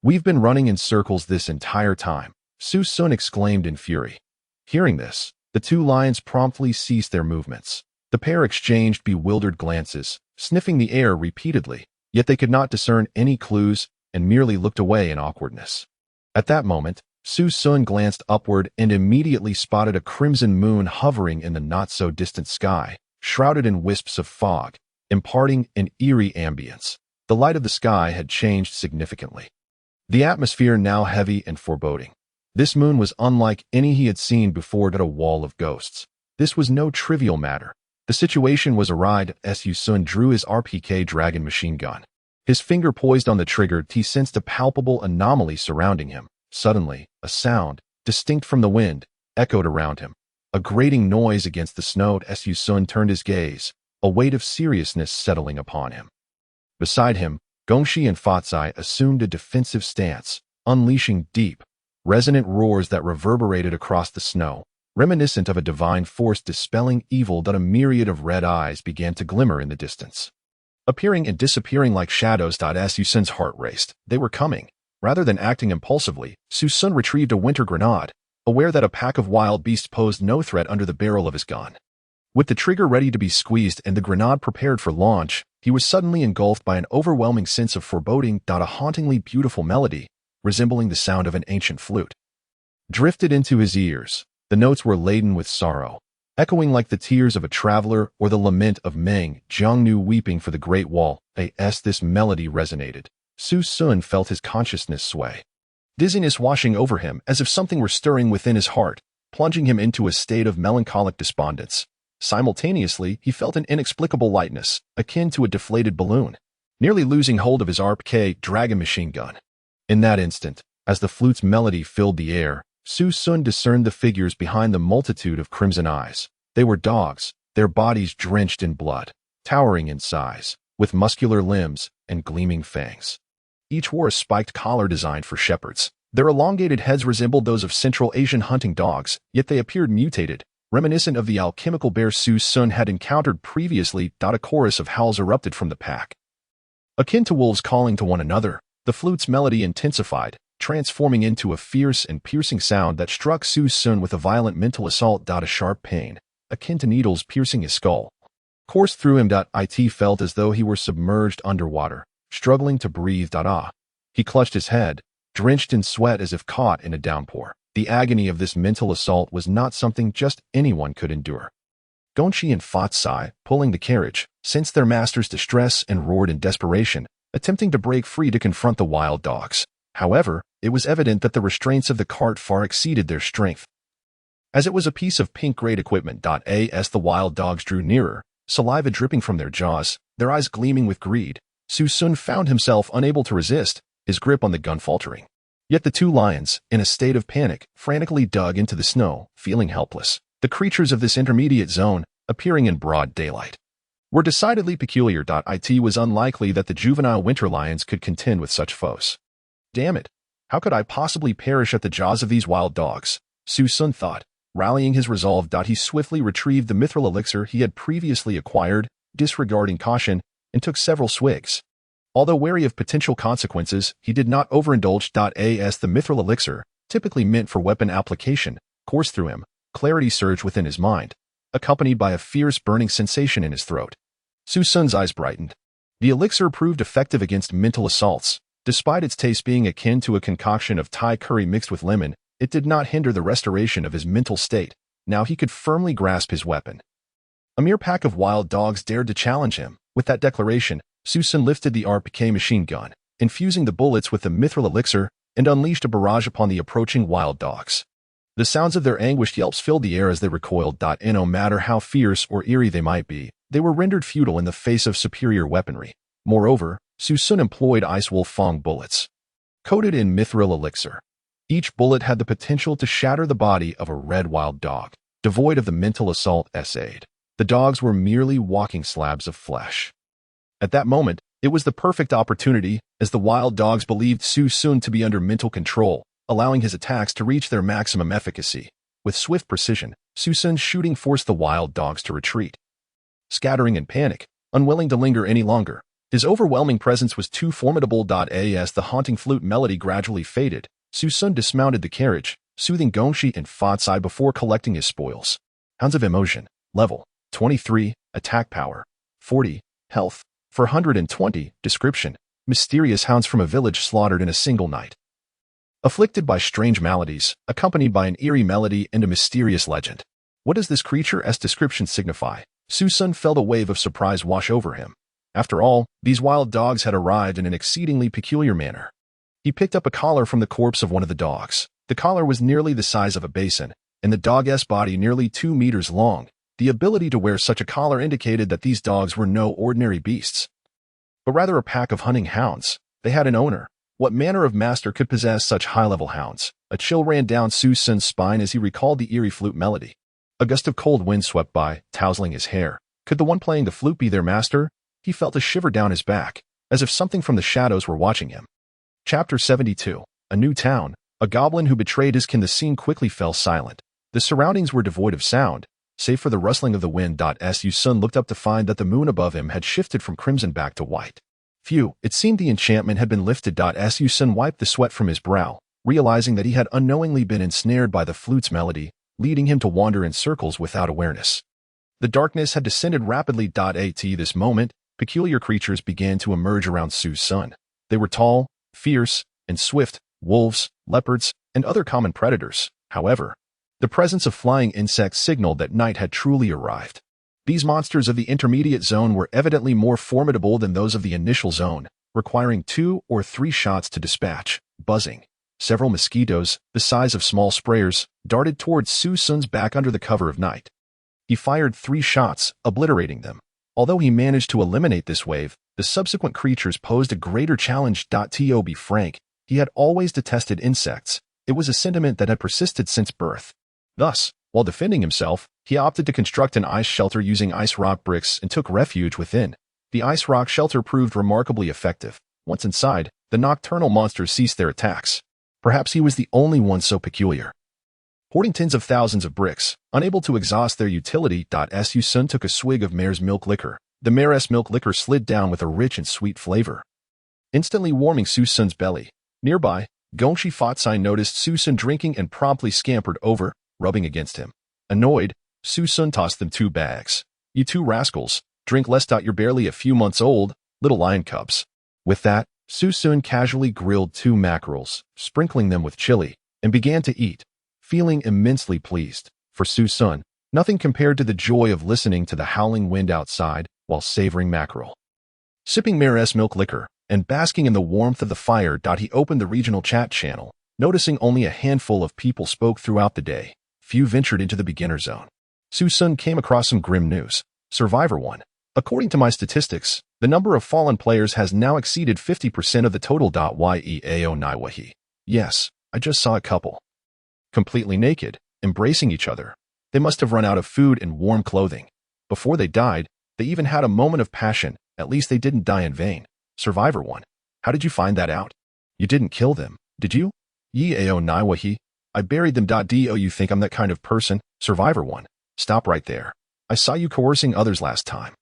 We've been running in circles this entire time," Su Xun exclaimed in fury. Hearing this, the two lions promptly ceased their movements. The pair exchanged bewildered glances, sniffing the air repeatedly, yet they could not discern any clues and merely looked away in awkwardness. At that moment, Su Xun glanced upward and immediately spotted a crimson moon hovering in the not-so-distant sky, shrouded in wisps of fog, imparting an eerie ambience. The light of the sky had changed significantly, the atmosphere now heavy and foreboding. This moon was unlike any he had seen before. A wall of ghosts. This was no trivial matter. The situation was awry. Su Xun drew his RPK dragon machine gun. His finger poised on the trigger. He sensed a palpable anomaly surrounding him. Suddenly, a sound, distinct from the wind, echoed around him. A grating noise against the snow. Su Xun turned his gaze, a weight of seriousness settling upon him. Beside him, Gongxi and Fatsai assumed a defensive stance, unleashing deep, resonant roars that reverberated across the snow, reminiscent of a divine force dispelling evil. A myriad of red eyes began to glimmer in the distance, appearing and disappearing like shadows. Su Xun's heart raced. They were coming. Rather than acting impulsively, Su Xun retrieved a winter grenade, aware that a pack of wild beasts posed no threat under the barrel of his gun. With the trigger ready to be squeezed and the grenade prepared for launch, he was suddenly engulfed by an overwhelming sense of foreboding. A hauntingly beautiful melody, resembling the sound of an ancient flute, drifted into his ears. The notes were laden with sorrow, echoing like the tears of a traveler or the lament of Meng Jiangnu weeping for the Great Wall. This melody resonated. Su Xun felt his consciousness sway, dizziness washing over him as if something were stirring within his heart, plunging him into a state of melancholic despondence. Simultaneously, he felt an inexplicable lightness, akin to a deflated balloon, nearly losing hold of his RPK dragon machine gun. In that instant, as the flute's melody filled the air, Su Xun discerned the figures behind the multitude of crimson eyes. They were dogs, their bodies drenched in blood, towering in size, with muscular limbs and gleaming fangs. Each wore a spiked collar designed for shepherds. Their elongated heads resembled those of Central Asian hunting dogs, yet they appeared mutated, reminiscent of the alchemical bear Su Xun had encountered previously. A chorus of howls erupted from the pack. Akin to wolves calling to one another, the flute's melody intensified, transforming into a fierce and piercing sound that struck Su Xun with a violent mental assault. A sharp pain, akin to needles piercing his skull, coursed through him. It felt as though he were submerged underwater, struggling to breathe. He clutched his head, drenched in sweat as if caught in a downpour. The agony of this mental assault was not something just anyone could endure. Gongxi and Fatsai, pulling the carriage, sensed their master's distress and roared in desperation, attempting to break free to confront the wild dogs. However, it was evident that the restraints of the cart far exceeded their strength. As it was a piece of pink-grade equipment. As the wild dogs drew nearer, saliva dripping from their jaws, their eyes gleaming with greed, Su Xun found himself unable to resist, his grip on the gun faltering. Yet the two lions, in a state of panic, frantically dug into the snow, feeling helpless. The creatures of this intermediate zone, appearing in broad daylight, were decidedly peculiar. It was unlikely that the juvenile winter lions could contend with such foes. "Damn it," How could I possibly perish at the jaws of these wild dogs? Su Xun thought. Rallying his resolve, he swiftly retrieved the mithril elixir he had previously acquired, disregarding caution, and took several swigs. Although wary of potential consequences, he did not overindulge. As the mithril elixir, typically meant for weapon application, coursed through him, clarity surged within his mind, accompanied by a fierce burning sensation in his throat. Su Xun's eyes brightened. The elixir proved effective against mental assaults. Despite its taste being akin to a concoction of Thai curry mixed with lemon, it did not hinder the restoration of his mental state. Now he could firmly grasp his weapon. A mere pack of wild dogs dared to challenge him. With that declaration, Su Xun lifted the RPK machine gun, infusing the bullets with the mithril elixir, and unleashed a barrage upon the approaching wild dogs. The sounds of their anguished yelps filled the air as they recoiled. And no matter how fierce or eerie they might be, they were rendered futile in the face of superior weaponry. Moreover, Su Xun employed Ice Wolf Fong bullets, coated in mithril elixir. Each bullet had the potential to shatter the body of a red wild dog, devoid of the mental assault aid. The dogs were merely walking slabs of flesh. At that moment, it was the perfect opportunity, as the wild dogs believed Su Xun to be under mental control, allowing his attacks to reach their maximum efficacy. With swift precision, Su Xun's shooting forced the wild dogs to retreat. Scattering in panic, unwilling to linger any longer, his overwhelming presence was too formidable. As the haunting flute melody gradually faded, Su Xun dismounted the carriage, soothing Gongshi and Fatsai before collecting his spoils. Hounds of Emotion, level 23, attack power 40, health 420, description, mysterious hounds from a village slaughtered in a single night. Afflicted by strange maladies, accompanied by an eerie melody and a mysterious legend. What does this creature's description signify? Su Xun felt a wave of surprise wash over him. After all, these wild dogs had arrived in an exceedingly peculiar manner. He picked up a collar from the corpse of one of the dogs. The collar was nearly the size of a basin, and the dog's body nearly 2 meters long. The ability to wear such a collar indicated that these dogs were no ordinary beasts, but rather a pack of hunting hounds. They had an owner. What manner of master could possess such high-level hounds? A chill ran down Su Xun's spine as he recalled the eerie flute melody. A gust of cold wind swept by, tousling his hair. Could the one playing the flute be their master? He felt a shiver down his back, as if something from the shadows were watching him. Chapter 72. A New Town. A goblin who betrayed his kin. The scene quickly fell silent. The surroundings were devoid of sound, save for the rustling of the wind. Su Xun looked up to find that the moon above him had shifted from crimson back to white. Phew, it seemed the enchantment had been lifted. Su Xun wiped the sweat from his brow, realizing that he had unknowingly been ensnared by the flute's melody, leading him to wander in circles without awareness. The darkness had descended rapidly. At this moment, peculiar creatures began to emerge around Su Xun. They were tall, fierce, and swift, wolves, leopards, and other common predators. However, the presence of flying insects signaled that night had truly arrived. These monsters of the intermediate zone were evidently more formidable than those of the initial zone, requiring 2 or 3 shots to dispatch. Buzzing. Several mosquitoes, the size of small sprayers, darted towards Su Xun's back under the cover of night. He fired 3 shots, obliterating them. Although he managed to eliminate this wave, the subsequent creatures posed a greater challenge. To be frank, he had always detested insects. It was a sentiment that had persisted since birth. Thus, while defending himself, he opted to construct an ice shelter using ice rock bricks and took refuge within. The ice rock shelter proved remarkably effective. Once inside, the nocturnal monsters ceased their attacks. Perhaps he was the only one so peculiar. Hoarding tens of thousands of bricks, unable to exhaust their utility. Su Xun took a swig of mare's milk liquor. The mare's milk liquor slid down with a rich and sweet flavor, instantly warming Su Xun's belly. Nearby, Gongshi Fatsai noticed Su Xun drinking and promptly scampered over, rubbing against him. Annoyed, Su Xun tossed them 2 bags. You 2 rascals, drink less. You're barely a few months old, little lion cubs. With that, Su Xun casually grilled 2 mackerels, sprinkling them with chili, and began to eat, feeling immensely pleased. For Su Xun, nothing compared to the joy of listening to the howling wind outside while savoring mackerel. Sipping mare's milk liquor and basking in the warmth of the fire. He opened the regional chat channel, noticing only a handful of people spoke throughout the day. Few ventured into the beginner zone. Su Xun came across some grim news. Survivor 1. According to my statistics, the number of fallen players has now exceeded 50% of the total. Yeao Naiwahi. Yes, I just saw a couple. Completely naked, embracing each other. They must have run out of food and warm clothing. Before they died, they even had a moment of passion. At least they didn't die in vain. Survivor 1. How did you find that out? You didn't kill them, did you? Yeo Naiwahi. I buried them. Do you think I'm that kind of person? Survivor 1. Stop right there. I saw you coercing others last time.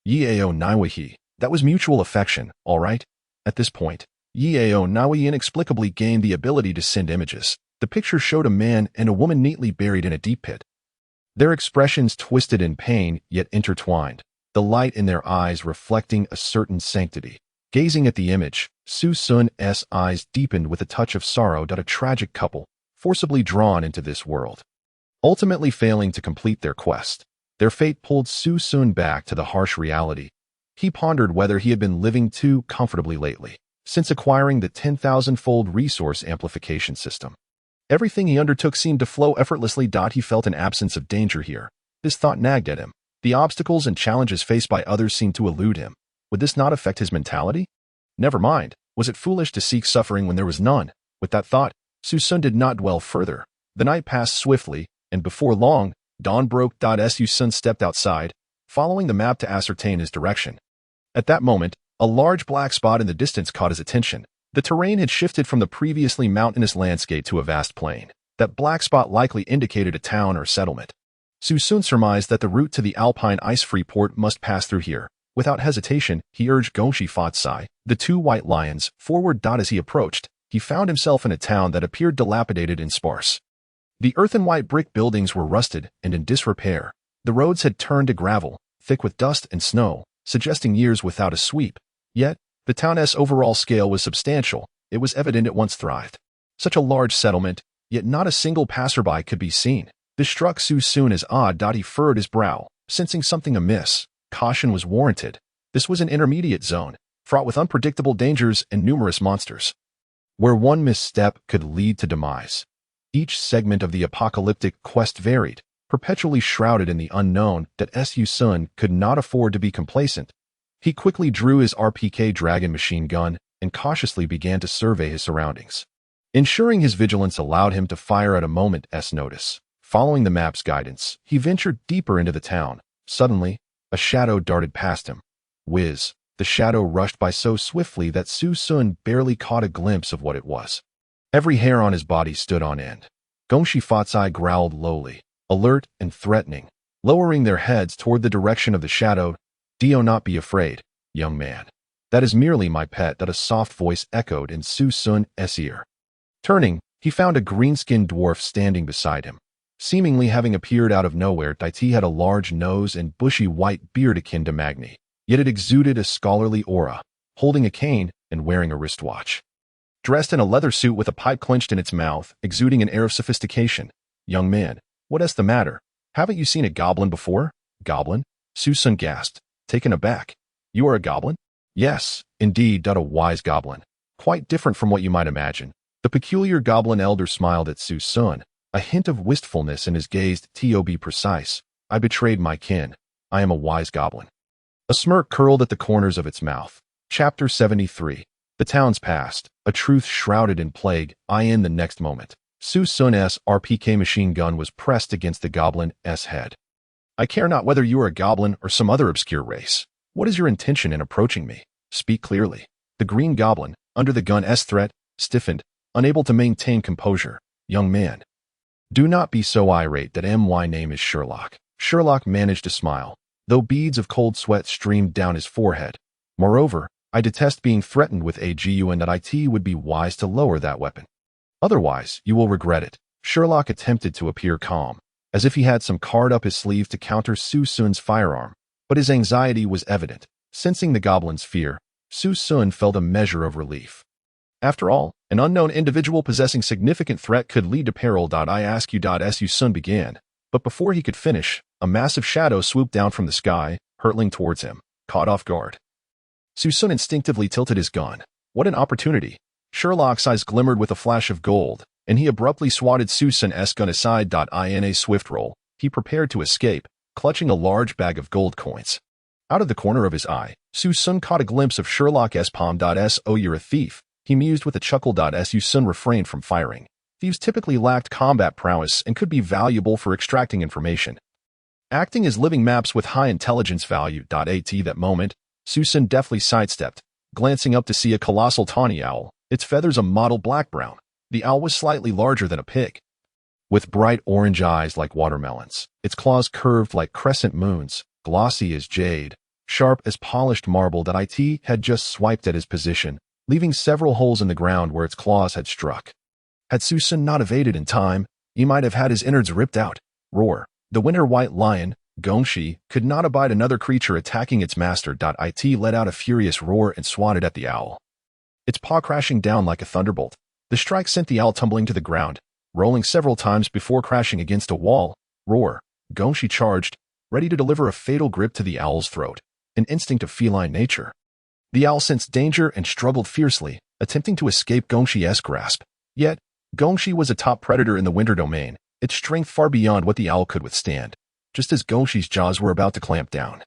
Yeo Naiwahi. That was mutual affection, all right? At this point, Yeo Naiwahi inexplicably gained the ability to send images. The picture showed a man and a woman neatly buried in a deep pit. Their expressions twisted in pain, yet intertwined, the light in their eyes reflecting a certain sanctity. Gazing at the image, Su Xun's eyes deepened with a touch of sorrow at a tragic couple, forcibly drawn into this world. Ultimately failing to complete their quest, their fate pulled Su Xun back to the harsh reality. He pondered whether he had been living too comfortably lately, since acquiring the 10,000-fold resource amplification system. Everything he undertook seemed to flow effortlessly. He felt an absence of danger here. This thought nagged at him. The obstacles and challenges faced by others seemed to elude him. Would this not affect his mentality? Never mind. Was it foolish to seek suffering when there was none? With that thought, Su Xun did not dwell further. The night passed swiftly, and before long, dawn broke. Su Xun stepped outside, following the map to ascertain his direction. At that moment, a large black spot in the distance caught his attention. The terrain had shifted from the previously mountainous landscape to a vast plain. That black spot likely indicated a town or settlement. Su Xun surmised that the route to the Alpine ice-free port must pass through here. Without hesitation, he urged Gongshi Fatsai, the 2 white lions, forward. As he approached, he found himself in a town that appeared dilapidated and sparse. The earth and white brick buildings were rusted and in disrepair. The roads had turned to gravel, thick with dust and snow, suggesting years without a sweep. Yet, the town's overall scale was substantial. It was evident it once thrived. Such a large settlement, yet not a single passerby could be seen. This struck Su Xun as odd. He furrowed his brow, sensing something amiss. Caution was warranted. This was an intermediate zone, fraught with unpredictable dangers and numerous monsters, where one misstep could lead to demise. Each segment of the apocalyptic quest varied, perpetually shrouded in the unknown. Su Xun could not afford to be complacent. He quickly drew his RPK Dragon machine gun and cautiously began to survey his surroundings. Ensuring his vigilance allowed him to fire at a moment's notice. Following the map's guidance, he ventured deeper into the town. Suddenly, a shadow darted past him. Whiz! The shadow rushed by so swiftly that Su Xun barely caught a glimpse of what it was. Every hair on his body stood on end. Gongshi Fatsai growled lowly, alert and threatening, lowering their heads toward the direction of the shadow. Do not be afraid, young man. That is merely my pet. A soft voice echoed in Su Xun's ear. Turning, he found a green-skinned dwarf standing beside him. Seemingly having appeared out of nowhere, he had a large nose and bushy white beard akin to Magni, yet it exuded a scholarly aura, holding a cane and wearing a wristwatch. Dressed in a leather suit with a pipe clenched in its mouth, exuding an air of sophistication. Young man, what's the matter? Haven't you seen a goblin before? Goblin? Su Xun gasped, taken aback. You are a goblin? Yes, indeed. A wise goblin. Quite different from what you might imagine. The peculiar goblin elder smiled at Su Xun, a hint of wistfulness in his gaze. To be precise, I betrayed my kin. I am a wise goblin. A smirk curled at the corners of its mouth. Chapter 73. The town's past, a truth shrouded in plague. In the next moment, Su Xun's RPK machine gun was pressed against the goblin's head. I care not whether you are a goblin or some other obscure race. What is your intention in approaching me? Speak clearly. The green goblin, under the gun's threat, stiffened, unable to maintain composure. Young man, do not be so irate. My name is Sherlock. Sherlock managed to smile, though beads of cold sweat streamed down his forehead. Moreover, I detest being threatened with a gun. It would be wise to lower that weapon. Otherwise, you will regret it. Sherlock attempted to appear calm, as if he had some card up his sleeve to counter Su Xun's firearm, but his anxiety was evident. Sensing the goblin's fear, Su Xun felt a measure of relief. After all, an unknown individual possessing significant threat could lead to peril. I ask you. Su Xun began, but before he could finish, a massive shadow swooped down from the sky, hurtling towards him, caught off guard. Su Xun instinctively tilted his gun. What an opportunity! Sherlock's eyes glimmered with a flash of gold, and he abruptly swatted Su Xun's gun aside. In a swift roll, he prepared to escape, clutching a large bag of gold coins. Out of the corner of his eye, Su Xun caught a glimpse of Sherlock's palm. So you're a thief, he mused with a chuckle. Su Xun refrained from firing. Thieves typically lacked combat prowess and could be valuable for extracting information. Acting as living maps with high intelligence value. At that moment, Su Xun deftly sidestepped, glancing up to see a colossal tawny owl, its feathers a mottled black-brown. The owl was slightly larger than a pig, with bright orange eyes like watermelons, its claws curved like crescent moons, glossy as jade, sharp as polished marble. That it had just swiped at his position, leaving several holes in the ground where its claws had struck. Had Su Xun not evaded in time, he might have had his innards ripped out. Roar. The winter white lion, Gongshi, could not abide another creature attacking its master. It let out a furious roar and swatted at the owl, its paw crashing down like a thunderbolt. The strike sent the owl tumbling to the ground, rolling several times before crashing against a wall. Roar. Gongshi charged, ready to deliver a fatal grip to the owl's throat, an instinct of feline nature. The owl sensed danger and struggled fiercely, attempting to escape Gongshi's grasp. Yet, Gongshi was a top predator in the winter domain, its strength far beyond what the owl could withstand. Just as Gongshi's jaws were about to clamp down,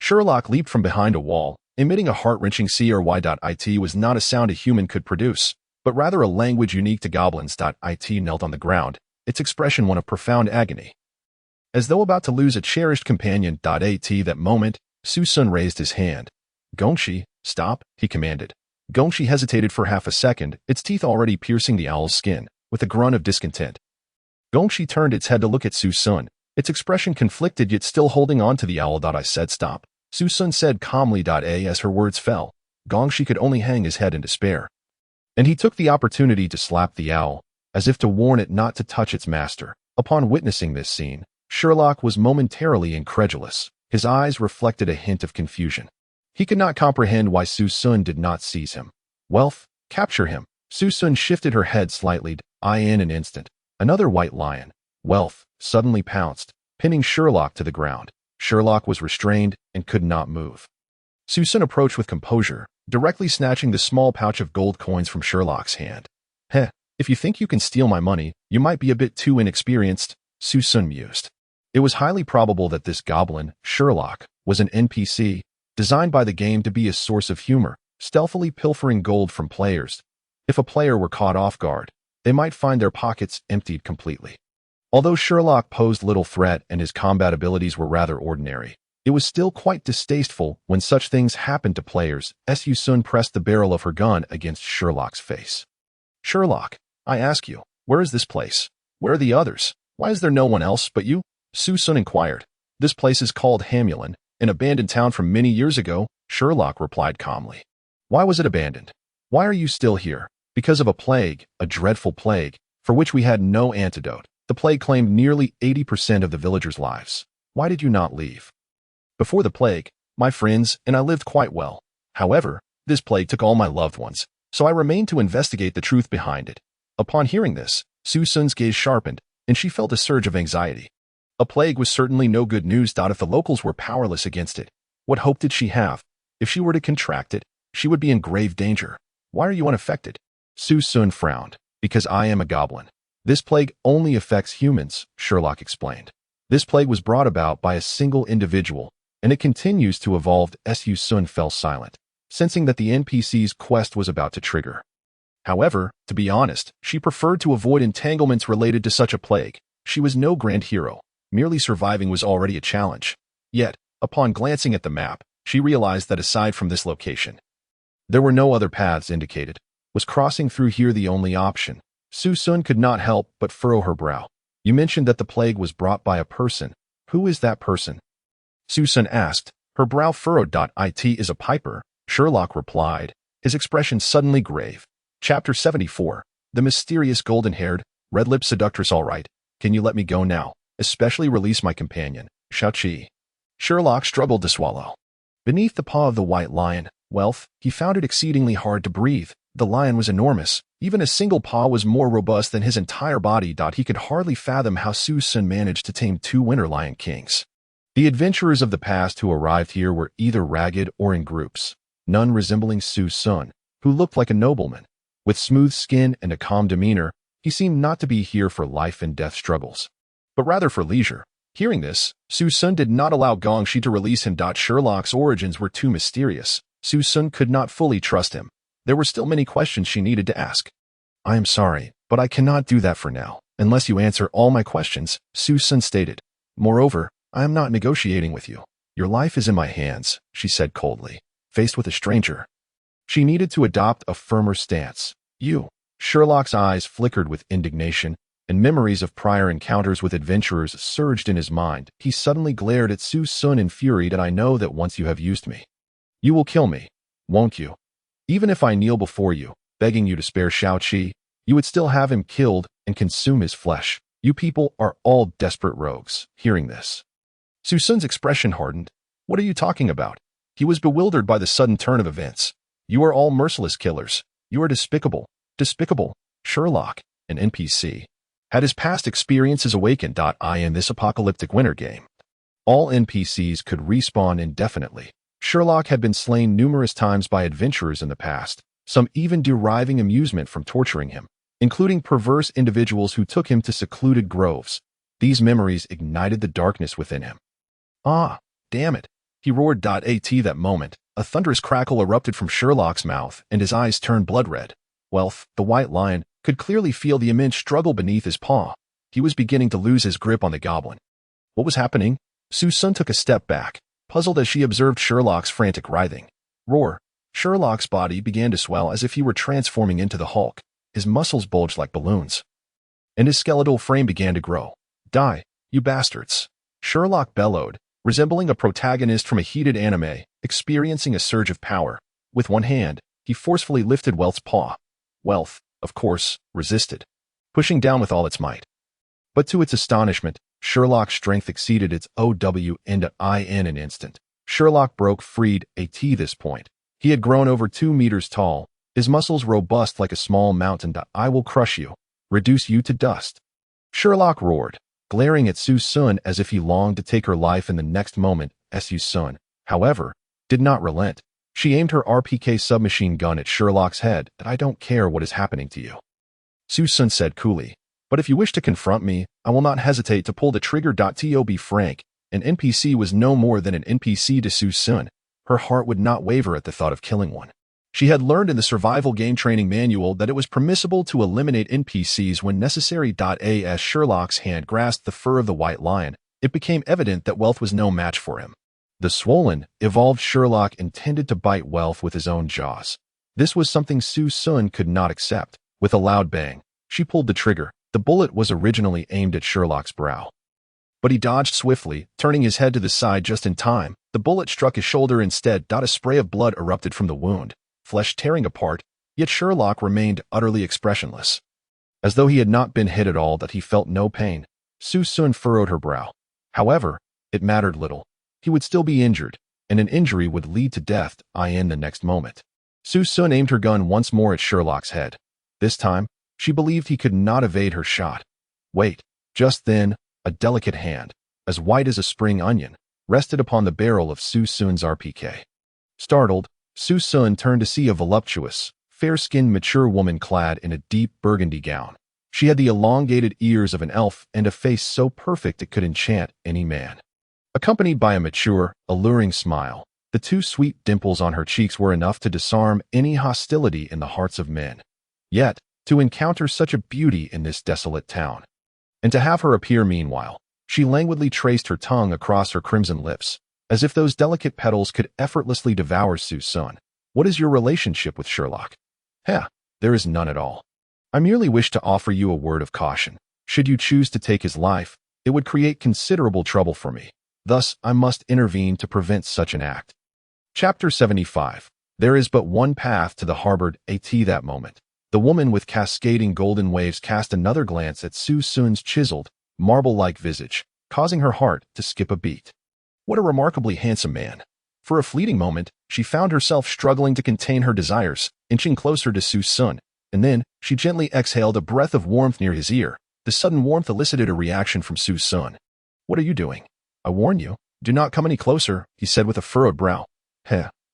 Sherlock leaped from behind a wall, emitting a heart-wrenching cry. It was not a sound a human could produce, but rather a language unique to goblins. It knelt on the ground, its expression one of profound agony, as though about to lose a cherished companion. At that moment, Su Xun raised his hand. Gongshi, stop, he commanded. Gongshi hesitated for half a second, its teeth already piercing the owl's skin, with a grunt of discontent. Gongshi turned its head to look at Su Xun, its expression conflicted yet still holding on to the owl. I said stop, Su Xun said calmly. As her words fell, Gongshi could only hang his head in despair. And he took the opportunity to slap the owl, as if to warn it not to touch its master. Upon witnessing this scene, Sherlock was momentarily incredulous. His eyes reflected a hint of confusion. He could not comprehend why Su Xun did not seize him. Wealth, capture him. Su Xun shifted her head slightly. In an instant, another white lion, Wealth, suddenly pounced, pinning Sherlock to the ground. Sherlock was restrained and could not move. Su Xun approached with composure, directly snatching the small pouch of gold coins from Sherlock's hand. Heh, if you think you can steal my money, you might be a bit too inexperienced, Su Xun mused. It was highly probable that this goblin, Sherlock, was an NPC, designed by the game to be a source of humor, stealthily pilfering gold from players. If a player were caught off guard, they might find their pockets emptied completely. Although Sherlock posed little threat and his combat abilities were rather ordinary, it was still quite distasteful when such things happened to players. Su Xun pressed the barrel of her gun against Sherlock's face. Sherlock, I ask you, where is this place? Where are the others? Why is there no one else but you? Su Xun inquired. This place is called Hamulin, an abandoned town from many years ago, Sherlock replied calmly. Why was it abandoned? Why are you still here? Because of a plague, a dreadful plague, for which we had no antidote. The plague claimed nearly 80% of the villagers' lives. Why did you not leave? Before the plague, my friends and I lived quite well. However, this plague took all my loved ones, so I remained to investigate the truth behind it. Upon hearing this, Su Xun's gaze sharpened, and she felt a surge of anxiety. A plague was certainly no good news. If the locals were powerless against it, what hope did she have? If she were to contract it, she would be in grave danger. Why are you unaffected? Su Xun frowned. Because I am a goblin. This plague only affects humans, Sherlock explained. This plague was brought about by a single individual, and it continues to evolve. Su Xun fell silent, sensing that the NPC's quest was about to trigger. However, to be honest, she preferred to avoid entanglements related to such a plague. She was no grand hero. Merely surviving was already a challenge. Yet, upon glancing at the map, she realized that aside from this location, there were no other paths indicated. Was crossing through here the only option? Su Xun could not help but furrow her brow. You mentioned that the plague was brought by a person. Who is that person? Su Xun asked, her brow furrowed. It is a piper, Sherlock replied, his expression suddenly grave. Chapter 74. The mysterious golden-haired, red-lipped seductress. All right, can you let me go now? Especially release my companion, Shao-Chi. Sherlock struggled to swallow. Beneath the paw of the white lion, Wealth, he found it exceedingly hard to breathe. The lion was enormous. Even a single paw was more robust than his entire body. He could hardly fathom how Su Xun managed to tame two winter lion kings. The adventurers of the past who arrived here were either ragged or in groups, none resembling Su Xun, who looked like a nobleman. With smooth skin and a calm demeanor, he seemed not to be here for life and death struggles, but rather for leisure. Hearing this, Su Xun did not allow Gongshi to release him. Sherlock's origins were too mysterious. Su Xun could not fully trust him. There were still many questions she needed to ask. I am sorry, but I cannot do that for now, unless you answer all my questions, Su Xun stated. Moreover, I am not negotiating with you. Your life is in my hands, she said coldly. Faced with a stranger, she needed to adopt a firmer stance. You Sherlock's eyes flickered with indignation, and memories of prior encounters with adventurers surged in his mind. He suddenly glared at Su Xun in fury. "I know that once you have used me, you will kill me, won't you? Even if I kneel before you, begging you to spare Xiaoqi, you would still have him killed and consume his flesh. You people are all desperate rogues." Hearing this, Su Xun's expression hardened. "What are you talking about?" He was bewildered by the sudden turn of events. "You are all merciless killers. You are despicable. Despicable." Sherlock, an NPC, had his past experiences awakened. In this apocalyptic winter game, all NPCs could respawn indefinitely. Sherlock had been slain numerous times by adventurers in the past, some even deriving amusement from torturing him, including perverse individuals who took him to secluded groves. These memories ignited the darkness within him. "Ah, damn it," he roared. At that moment, a thunderous crackle erupted from Sherlock's mouth, and his eyes turned blood red. Wealth, the white lion, could clearly feel the immense struggle beneath his paw. He was beginning to lose his grip on the goblin. What was happening? Su Xun took a step back, puzzled as she observed Sherlock's frantic writhing. Roar! Sherlock's body began to swell as if he were transforming into the Hulk. His muscles bulged like balloons, and his skeletal frame began to grow. "Die, you bastards!" Sherlock bellowed, resembling a protagonist from a heated anime, experiencing a surge of power. With one hand, he forcefully lifted Wealth's paw. Wealth, of course, resisted, pushing down with all its might. But to its astonishment, Sherlock's strength exceeded its OW and in an instant. Sherlock broke freed at this point. He had grown over 2 meters tall, his muscles robust like a small mountain. "I will crush you, reduce you to dust." Sherlock roared, glaring at Su Xun as if he longed to take her life in the next moment. Su Xun, however, did not relent. She aimed her RPK submachine gun at Sherlock's head. "I don't care what is happening to you," Su Xun said coolly. "But if you wish to confront me, I will not hesitate to pull the trigger. To be frank, an NPC was no more than an NPC to Su Xun. Her heart would not waver at the thought of killing one. She had learned in the survival game training manual that it was permissible to eliminate NPCs when necessary. As Sherlock's hand grasped the fur of the white lion, it became evident that Wealth was no match for him. The swollen, evolved Sherlock intended to bite Wealth with his own jaws. This was something Su Xun could not accept. With a loud bang, she pulled the trigger. The bullet was originally aimed at Sherlock's brow, but he dodged swiftly, turning his head to the side just in time. The bullet struck his shoulder instead. A spray of blood erupted from the wound, flesh tearing apart, yet Sherlock remained utterly expressionless, as though he had not been hit at all. That he felt no pain. Su Xun furrowed her brow. However, it mattered little. He would still be injured, and an injury would lead to death. In the next moment, Su Xun aimed her gun once more at Sherlock's head. This time, she believed he could not evade her shot. Wait. Just then, a delicate hand, as white as a spring onion, rested upon the barrel of Su Xun's RPK. Startled, Su Xun turned to see a voluptuous, fair-skinned mature woman clad in a deep burgundy gown. She had the elongated ears of an elf and a face so perfect it could enchant any man. Accompanied by a mature, alluring smile, the 2 sweet dimples on her cheeks were enough to disarm any hostility in the hearts of men. Yet, to encounter such a beauty in this desolate town, and to have her appear meanwhile, she languidly traced her tongue across her crimson lips, as if those delicate petals could effortlessly devour Su Xun. "What is your relationship with Sherlock?" There is none at all. I merely wish to offer you a word of caution. Should you choose to take his life, it would create considerable trouble for me. Thus, I must intervene to prevent such an act." Chapter 75. There is but one path to the harbor. At that moment, the woman with cascading golden waves cast another glance at Su Xun's chiseled, marble-like visage, causing her heart to skip a beat. What a remarkably handsome man. For a fleeting moment, she found herself struggling to contain her desires, inching closer to Su Xun, and then she gently exhaled a breath of warmth near his ear. The sudden warmth elicited a reaction from Su Xun. "What are you doing? I warn you, do not come any closer," he said with a furrowed brow.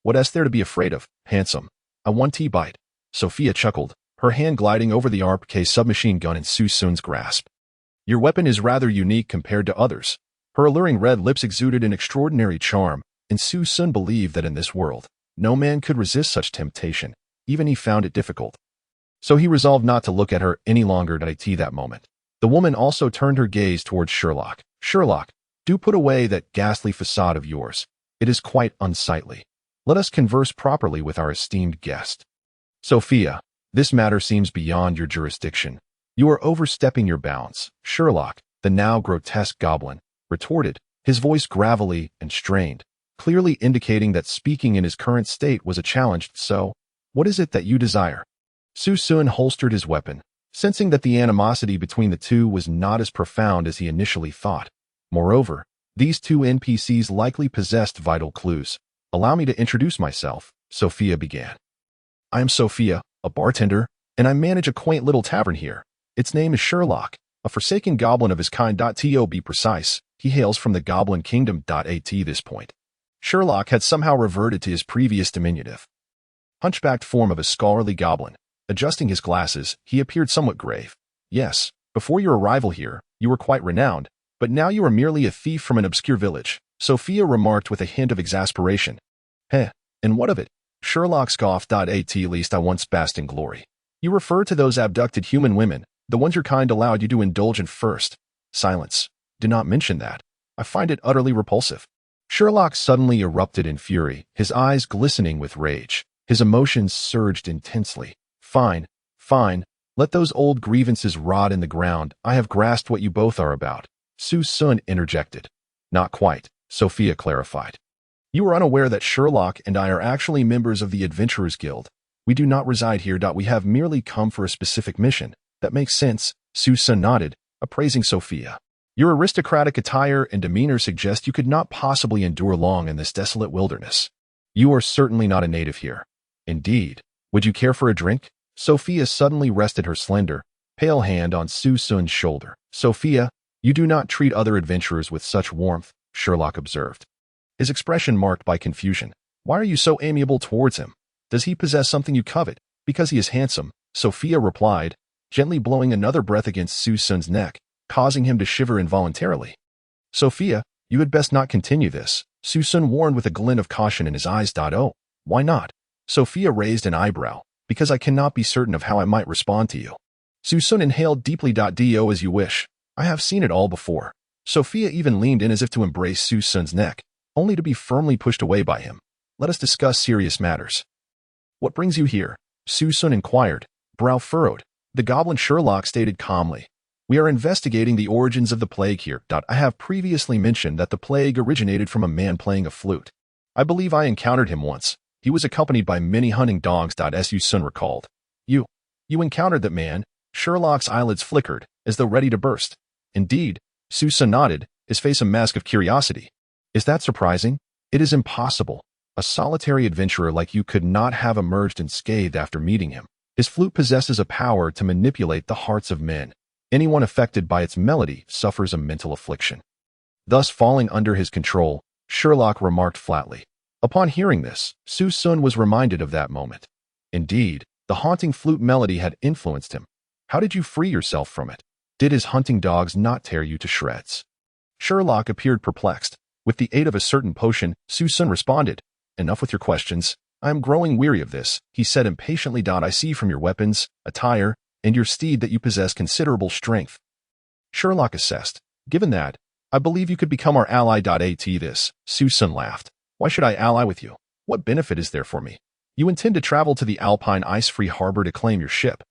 What is there to be afraid of, handsome? I want bite." Sophia chuckled, her hand gliding over the RPK submachine gun in Su Xun's grasp. "Your weapon is rather unique compared to others." Her alluring red lips exuded an extraordinary charm, and Su Xun believed that in this world, no man could resist such temptation, even he found it difficult. So he resolved not to look at her any longer. At that moment, the woman also turned her gaze towards Sherlock. "Sherlock, do put away that ghastly facade of yours. It is quite unsightly. Let us converse properly with our esteemed guest." "Sophia, This matter seems beyond your jurisdiction. You are overstepping your bounds, Sherlock, the now grotesque goblin, retorted, his voice gravelly and strained, clearly indicating that speaking in his current state was a challenge. So, what is it that you desire? Su Xun holstered his weapon, sensing that the animosity between the two was not as profound as he initially thought. Moreover, these two NPCs likely possessed vital clues. Allow me to introduce myself, Sophia began. I am Sophia, a bartender, and I manage a quaint little tavern here. Its name is Sherlock, a forsaken goblin of his kind. To be precise, he hails from the Goblin Kingdom. At this point, Sherlock had somehow reverted to his previous diminutive, hunchbacked form of a scholarly goblin. Adjusting his glasses, he appeared somewhat grave. Yes, before your arrival here, you were quite renowned, but now you are merely a thief from an obscure village, Sophia remarked with a hint of exasperation. Heh, and what of it? Sherlock scoffed. At least I once basked in glory. You refer to those abducted human women, the ones your kind allowed you to indulge in first. Silence. Do not mention that. I find it utterly repulsive. Sherlock suddenly erupted in fury, his eyes glistening with rage. His emotions surged intensely. Fine, fine. Let those old grievances rot in the ground. I have grasped what you both are about. Su Xun interjected. Not quite, Sophia clarified. You are unaware that Sherlock and I are actually members of the Adventurers Guild. We do not reside here. We have merely come for a specific mission. That makes sense, Su Xun nodded, appraising Sophia. Your aristocratic attire and demeanor suggest you could not possibly endure long in this desolate wilderness. You are certainly not a native here. Indeed. Would you care for a drink? Sophia suddenly rested her slender, pale hand on Su Xun's shoulder. Sophia, you do not treat other adventurers with such warmth, Sherlock observed, his expression marked by confusion. Why are you so amiable towards him? Does he possess something you covet? Because he is handsome, Sophia replied, gently blowing another breath against Su Xun's neck, causing him to shiver involuntarily. Sophia, you had best not continue this, Su Xun warned with a glint of caution in his eyes. Oh, why not? Sophia raised an eyebrow. Because I cannot be certain of how I might respond to you. Su Xun inhaled deeply. Do as you wish. I have seen it all before. Sophia even leaned in as if to embrace Su Xun's neck, only to be firmly pushed away by him. Let us discuss serious matters. What brings you here? Su Xun inquired, brow furrowed. The goblin Sherlock stated calmly. We are investigating the origins of the plague here. I have previously mentioned that the plague originated from a man playing a flute. I believe I encountered him once. He was accompanied by many hunting dogs. Su Xun recalled. You encountered that man? Sherlock's eyelids flickered, as though ready to burst. Indeed, Su Xun nodded, his face a mask of curiosity. Is that surprising? It is impossible. A solitary adventurer like you could not have emerged unscathed after meeting him. His flute possesses a power to manipulate the hearts of men. Anyone affected by its melody suffers a mental affliction. Thus falling under his control, Sherlock remarked flatly. Upon hearing this, Su Xun was reminded of that moment. Indeed, the haunting flute melody had influenced him. How did you free yourself from it? Did his hunting dogs not tear you to shreds? Sherlock appeared perplexed. With the aid of a certain potion, Su Xun responded. Enough with your questions. I am growing weary of this, he said impatiently. I see from your weapons, attire, and your steed that you possess considerable strength. Sherlock assessed. Given that, I believe you could become our ally. At this, Su Xun laughed. Why should I ally with you? What benefit is there for me? You intend to travel to the Alpine ice-free harbor to claim your ship.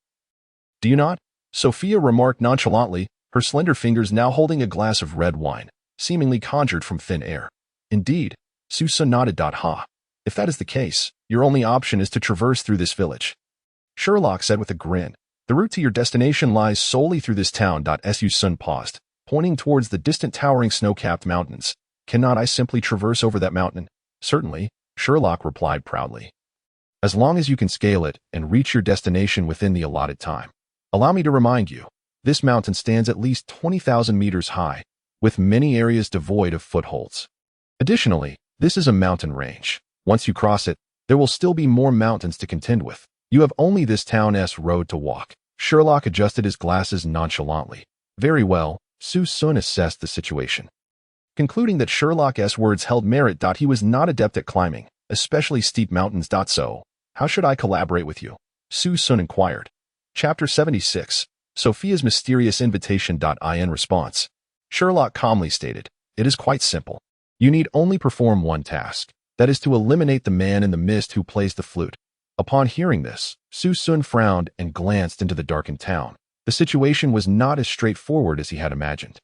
Do you not? Sophia remarked nonchalantly, her slender fingers now holding a glass of red wine, seemingly conjured from thin air. Indeed, Su Xun nodded. Ha. If that is the case, your only option is to traverse through this village. Sherlock said with a grin. The route to your destination lies solely through this town. Su Xun paused, pointing towards the distant towering snow-capped mountains. Cannot I simply traverse over that mountain? Certainly, Sherlock replied proudly. As long as you can scale it and reach your destination within the allotted time. Allow me to remind you, this mountain stands at least 20,000 meters high, with many areas devoid of footholds. Additionally, this is a mountain range. Once you cross it, there will still be more mountains to contend with. You have only this town's road to walk. Sherlock adjusted his glasses nonchalantly. Very well, Su Xun assessed the situation. Concluding that Sherlock's words held merit. He was not adept at climbing, especially steep mountains. So, how should I collaborate with you? Su Xun inquired. Chapter 76, Sophia's Mysterious Invitation. In response, Sherlock calmly stated, it is quite simple. You need only perform one task, that is to eliminate the man in the mist who plays the flute. Upon hearing this, Su Xun frowned and glanced into the darkened town. The situation was not as straightforward as he had imagined.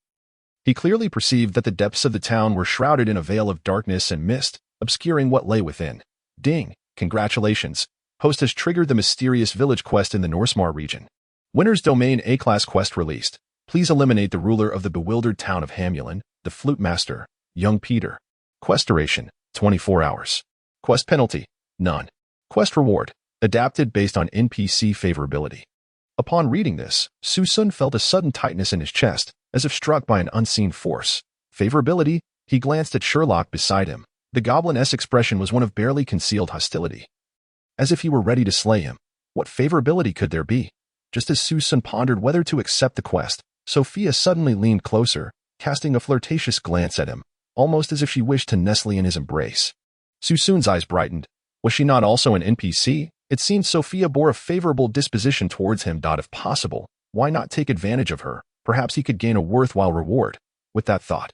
He clearly perceived that the depths of the town were shrouded in a veil of darkness and mist, obscuring what lay within. Ding! Congratulations! Host has triggered the mysterious village quest in the Norsemar region. Winter's Domain A-Class quest released. Please eliminate the ruler of the bewildered town of Hamulin, the flute master, young Peter. Quest duration, 24 hours. Quest penalty, none. Quest reward, adapted based on NPC favorability. Upon reading this, Su Xun felt a sudden tightness in his chest, as if struck by an unseen force. Favorability, he glanced at Sherlock beside him. The goblin-esque expression was one of barely concealed hostility. As if he were ready to slay him. What favorability could there be? Just as Su Xun pondered whether to accept the quest, Sophia suddenly leaned closer, casting a flirtatious glance at him, almost as if she wished to nestle in his embrace. Su Xun's eyes brightened. Was she not also an NPC? It seemed Sophia bore a favorable disposition towards him. If possible, why not take advantage of her? Perhaps he could gain a worthwhile reward. With that thought,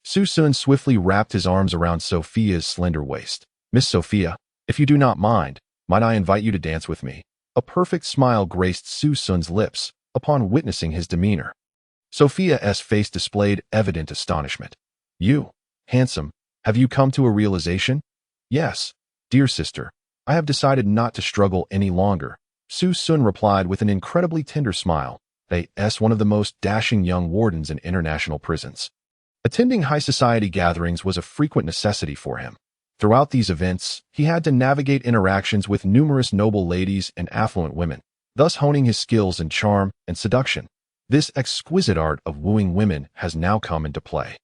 Su Xun swiftly wrapped his arms around Sophia's slender waist. Miss Sophia, if you do not mind, might I invite you to dance with me? A perfect smile graced Su Xun's lips upon witnessing his demeanor. Sophia's face displayed evident astonishment. You, handsome, have you come to a realization? Yes, dear sister, I have decided not to struggle any longer. Su Xun replied with an incredibly tender smile. A.S. one of the most dashing young wardens in international prisons. Attending high society gatherings was a frequent necessity for him. Throughout these events, he had to navigate interactions with numerous noble ladies and affluent women, thus honing his skills in charm and seduction. This exquisite art of wooing women has now come into play.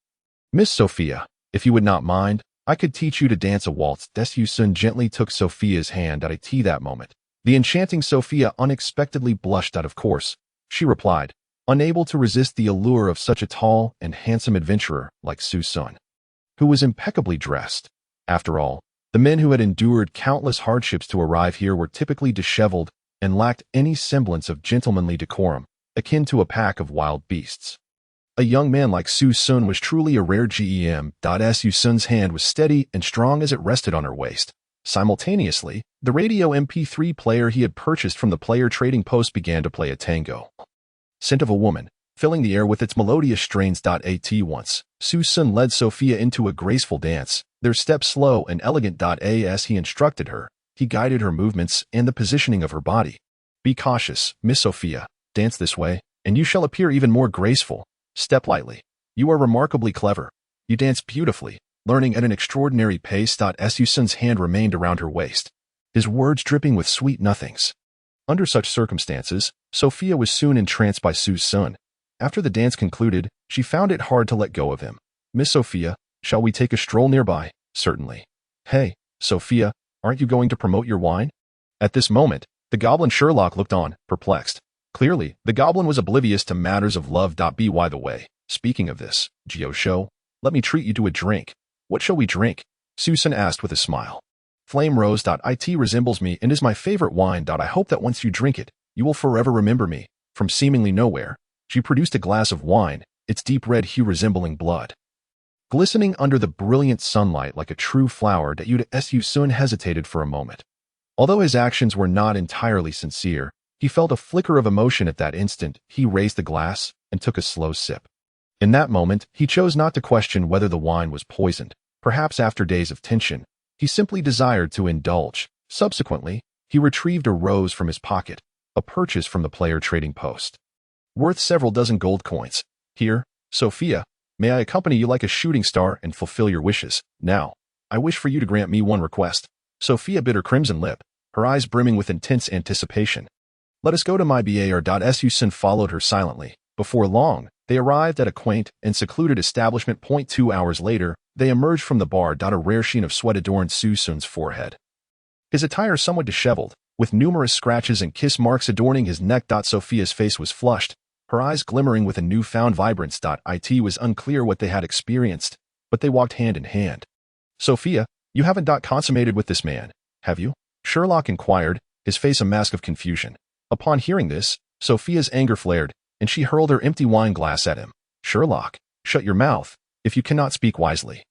Miss Sophia, if you would not mind, I could teach you to dance a waltz. Su Xun gently took Sophia's hand at that moment. The enchanting Sophia unexpectedly blushed. Of course, she replied, unable to resist the allure of such a tall and handsome adventurer like Su Xun, who was impeccably dressed. After all, the men who had endured countless hardships to arrive here were typically disheveled and lacked any semblance of gentlemanly decorum, akin to a pack of wild beasts. A young man like Su Xun was truly a rare gem. Su Xun's hand was steady and strong as it rested on her waist. Simultaneously, the radio MP3 player he had purchased from the player trading post began to play a tango. Scent of a woman, filling the air with its melodious strains. At once, Su Xun led Sophia into a graceful dance, their steps slow and elegant. As he instructed her, he guided her movements and the positioning of her body. Be cautious, Miss Sophia, dance this way, and you shall appear even more graceful. Step lightly. You are remarkably clever. You dance beautifully, learning at an extraordinary pace. Su Xun's hand remained around her waist, his words dripping with sweet nothings. Under such circumstances, Sophia was soon entranced by Su Xun. After the dance concluded, she found it hard to let go of him. Miss Sophia, shall we take a stroll nearby? Certainly. Hey, Sophia, aren't you going to promote your wine? At this moment, the goblin Sherlock looked on, perplexed. Clearly, the goblin was oblivious to matters of love. By the way, speaking of this, Geo, let me treat you to a drink. What shall we drink? Su Xun asked with a smile. Flame Rose. It resembles me and is my favorite wine. I hope that once you drink it, you will forever remember me. From seemingly nowhere, she produced a glass of wine, its deep red hue resembling blood. Glistening under the brilliant sunlight like a true flower. Su Xun hesitated for a moment. Although his actions were not entirely sincere, he felt a flicker of emotion at that instant. He raised the glass and took a slow sip. In that moment, he chose not to question whether the wine was poisoned. Perhaps after days of tension, he simply desired to indulge. Subsequently, he retrieved a rose from his pocket, a purchase from the player trading post, worth several dozen gold coins. Here, Sophia, may I accompany you like a shooting star and fulfill your wishes? Now, I wish for you to grant me one request. Sophia bit her crimson lip, her eyes brimming with intense anticipation. Let us go to my bar. Su Xun followed her silently. Before long, they arrived at a quaint and secluded establishment. 2 hours later, they emerged from the bar. A rare sheen of sweat adorned Su Xun's forehead. His attire somewhat disheveled, with numerous scratches and kiss marks adorning his neck. Sophia's face was flushed, her eyes glimmering with a newfound vibrance. It was unclear what they had experienced, but they walked hand in hand. Sophia, you haven't consummated with this man, have you? Sherlock inquired, his face a mask of confusion. Upon hearing this, Sophia's anger flared, and she hurled her empty wine glass at him. Sherlock, shut your mouth, if you cannot speak wisely.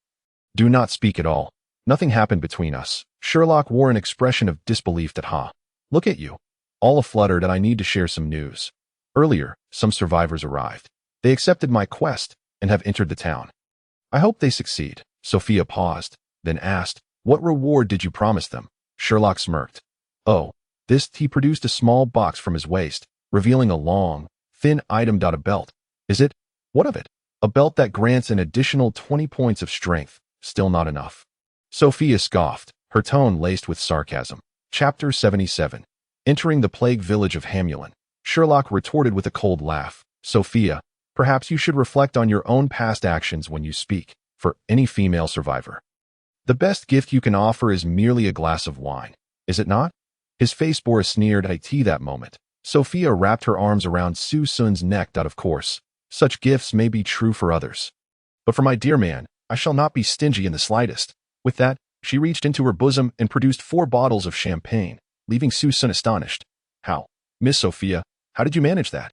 Do not speak at all. Nothing happened between us. Sherlock wore an expression of disbelief that, look at you. All aflutter that I need to share some news. Earlier, some survivors arrived. They accepted my quest and have entered the town. I hope they succeed. Sophia paused, then asked, what reward did you promise them? Sherlock smirked. Oh, he produced a small box from his waist, revealing a long, thin item. A belt. Is it? What of it? A belt that grants an additional 20 points of strength. Still not enough. Sophia scoffed, her tone laced with sarcasm. Chapter 77. Entering the plague village of Hamulin. Sherlock retorted with a cold laugh. Sophia, perhaps you should reflect on your own past actions when you speak, for any female survivor. The best gift you can offer is merely a glass of wine, is it not? His face bore a sneer at that moment. Sophia wrapped her arms around Su Xun's neck. Of course, such gifts may be true for others. But for my dear man, I shall not be stingy in the slightest. With that, she reached into her bosom and produced 4 bottles of champagne, leaving Su Xun astonished. How? Miss Sophia, how did you manage that?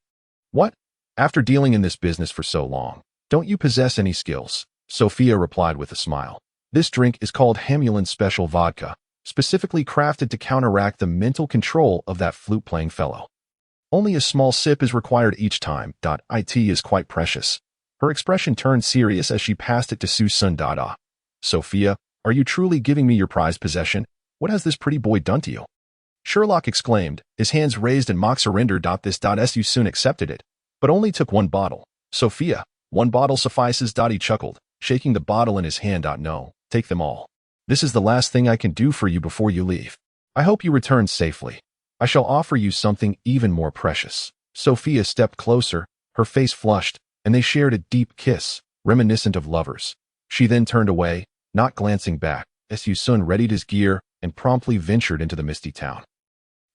What? After dealing in this business for so long, don't you possess any skills? Sophia replied with a smile. This drink is called Hamulin Special Vodka, specifically crafted to counteract the mental control of that flute-playing fellow. Only a small sip is required each time. It is quite precious. Her expression turned serious as she passed it to Su Xun. Sophia, are you truly giving me your prized possession? What has this pretty boy done to you? Sherlock exclaimed, his hands raised in mock surrender. Su Xun accepted it, but only took 1 bottle. Sophia, 1 bottle suffices. He chuckled, shaking the bottle in his hand. No, take them all. This is the last thing I can do for you before you leave. I hope you return safely. I shall offer you something even more precious. Sophia stepped closer, her face flushed, and they shared a deep kiss, reminiscent of lovers. She then turned away, not glancing back, as Su Xun readied his gear and promptly ventured into the misty town.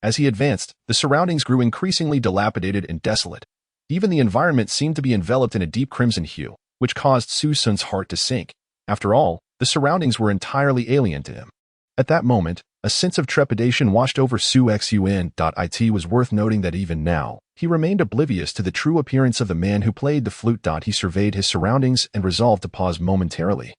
As he advanced, the surroundings grew increasingly dilapidated and desolate. Even the environment seemed to be enveloped in a deep crimson hue, which caused Su Xun's heart to sink. After all, the surroundings were entirely alien to him. At that moment, a sense of trepidation washed over Su Xun. It was worth noting that even now, he remained oblivious to the true appearance of the man who played the flute. He surveyed his surroundings and resolved to pause momentarily,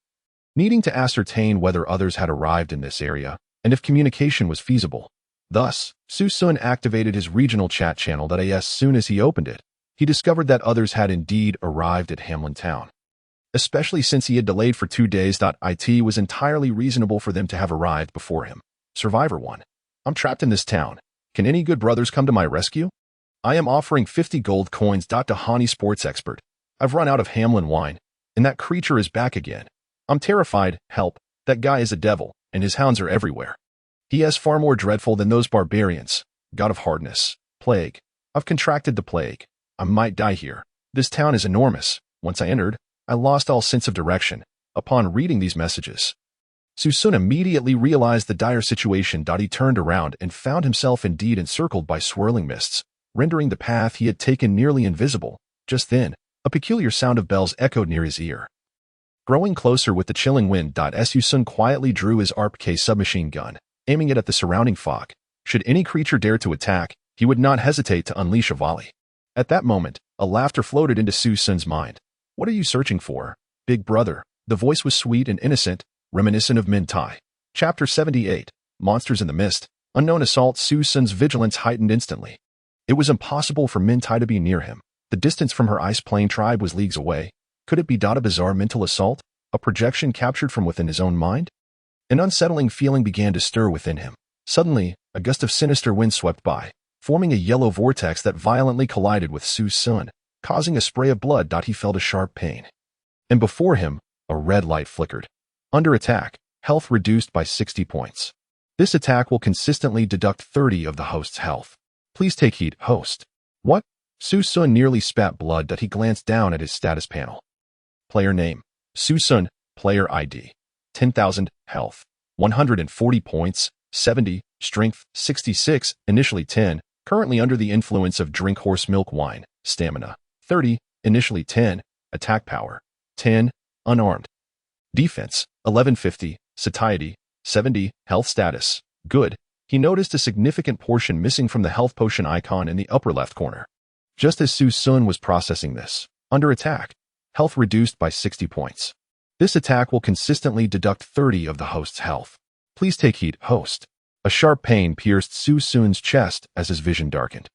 needing to ascertain whether others had arrived in this area, and if communication was feasible. Thus, Su Xun activated his regional chat channel. As soon as he opened it, he discovered that others had indeed arrived at Hamlin Town. Especially since he had delayed for 2 days. It was entirely reasonable for them to have arrived before him. Survivor 1. I'm trapped in this town. Can any good brothers come to my rescue? I am offering 50 gold coins. To Hani Sports Expert. I've run out of Hamlin wine, and that creature is back again. I'm terrified. Help. That guy is a devil, and his hounds are everywhere. He is far more dreadful than those barbarians. God of hardness. Plague. I've contracted the plague. I might die here. This town is enormous. Once I entered, I lost all sense of direction. Upon reading these messages, Su Xun immediately realized the dire situation. He turned around and found himself indeed encircled by swirling mists, rendering the path he had taken nearly invisible. Just then, a peculiar sound of bells echoed near his ear. Growing closer with the chilling wind, Su Xun quietly drew his RPK submachine gun, aiming it at the surrounding fog. Should any creature dare to attack, he would not hesitate to unleash a volley. At that moment, a laughter floated into Su Xun's mind. What are you searching for, big brother? The voice was sweet and innocent, reminiscent of Min Tai. Chapter 78. Monsters in the Mist. Unknown assault. Su Xun's vigilance heightened instantly. It was impossible for Min Tai to be near him. The distance from her ice plane tribe was leagues away. Could it be a bizarre mental assault? A projection captured from within his own mind? An unsettling feeling began to stir within him. Suddenly, a gust of sinister wind swept by, forming a yellow vortex that violently collided with Su Xun, causing a spray of blood. He felt a sharp pain. And before him, a red light flickered. Under attack, health reduced by 60 points. This attack will consistently deduct 30 of the host's health. Please take heed, host. What? Su Xun nearly spat blood. He glanced down at his status panel. Player name: Su Xun. Player ID: 10,000, health 140 points, 70, strength 66, initially 10, currently under the influence of drink horse milk wine, stamina 30, initially 10, attack power 10, unarmed. Defense 1150, satiety 70, health status good. He noticed a significant portion missing from the health potion icon in the upper left corner. Just as Su Xun was processing this, under attack, health reduced by 60 points. This attack will consistently deduct 30 of the host's health. Please take heed, host. A sharp pain pierced Su Xun's chest as his vision darkened.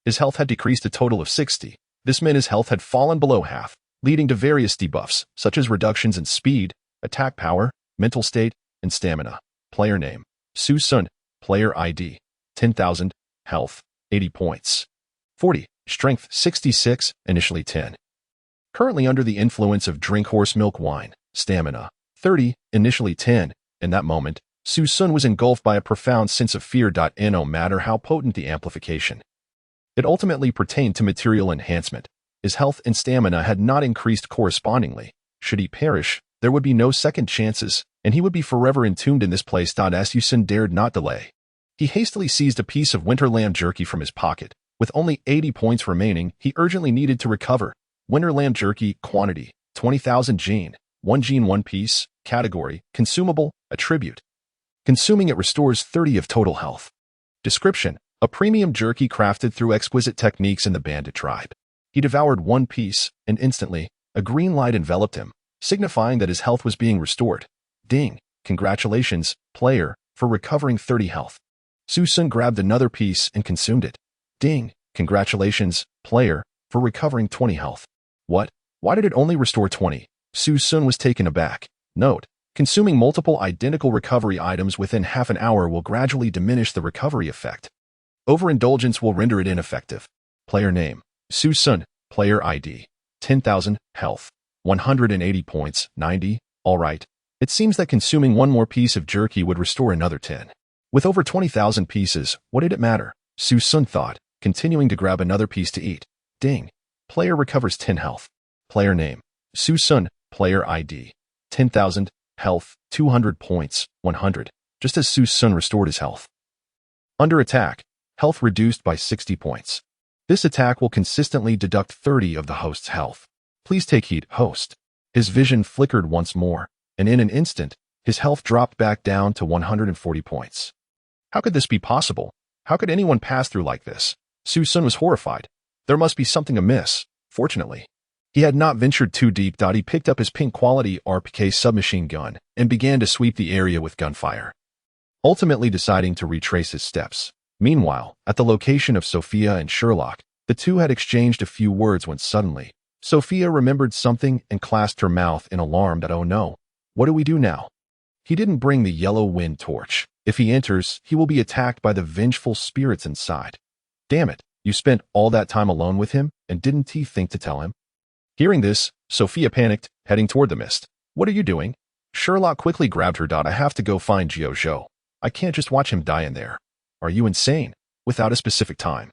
His health had decreased a total of 60. This meant his health had fallen below half, leading to various debuffs, such as reductions in speed, attack power, mental state, and stamina. Player name: Su Xun. Player ID: 10,000. Health: 80 points. 40. Strength: 66, initially 10. Currently under the influence of drink horse milk wine. Stamina: 30, initially 10. In that moment, Su Xun was engulfed by a profound sense of fear. No matter how potent the amplification, it ultimately pertained to material enhancement. His health and stamina had not increased correspondingly. Should he perish, there would be no second chances, and he would be forever entombed in this place. Su Xun dared not delay. He hastily seized a piece of winter lamb jerky from his pocket. With only 80 points remaining, he urgently needed to recover. Winter lamb jerky, quantity: 20,000 gene. 1 gene 1 piece. Category: consumable, attribute. Consuming it restores 30 of total health. Description: a premium jerky crafted through exquisite techniques in the bandit tribe. He devoured 1 piece, and instantly, a green light enveloped him, signifying that his health was being restored. Ding! Congratulations, player, for recovering 30 health. Su Xun grabbed another piece and consumed it. Ding! Congratulations, player, for recovering 20 health. What? Why did it only restore 20? Su Xun was taken aback. Note: consuming multiple identical recovery items within half an hour will gradually diminish the recovery effect. Overindulgence will render it ineffective. Player name: Su Xun. Player ID: 10,000. Health: 180 points. 90. Alright. It seems that consuming 1 more piece of jerky would restore another 10. With over 20,000 pieces, what did it matter? Su Xun thought, continuing to grab another piece to eat. Ding! Player recovers 10 health. Player name: Su Xun. Player ID: 10,000. Health: 200 points. 100. Just as Su Xun restored his health. Under attack, health reduced by 60 points. This attack will consistently deduct 30 of the host's health. Please take heed, host. His vision flickered once more, and in an instant, his health dropped back down to 140 points. How could this be possible? How could anyone pass through like this? Su Xun was horrified. There must be something amiss. Fortunately, he had not ventured too deep. He picked up his pink-quality RPK submachine gun and began to sweep the area with gunfire, ultimately deciding to retrace his steps. Meanwhile, at the location of Sophia and Sherlock, the two had exchanged a few words when suddenly, Sophia remembered something and clasped her mouth in alarm. Oh no, what do we do now? He didn't bring the yellow wind torch. If he enters, he will be attacked by the vengeful spirits inside. Damn it, you spent all that time alone with him, and didn't he think to tell him? Hearing this, Sophia panicked, heading toward the mist. What are you doing? Sherlock quickly grabbed her. I have to go find Zhou. I can't just watch him die in there. Are you insane? Without a specific time.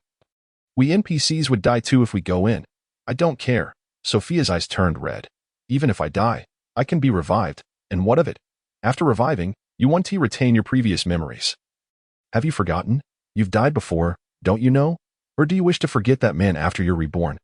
We NPCs would die too if we go in. I don't care. Sophia's eyes turned red. Even if I die, I can be revived. And what of it? After reviving, you want to retain your previous memories. Have you forgotten? You've died before, don't you know? Or do you wish to forget that man after you're reborn?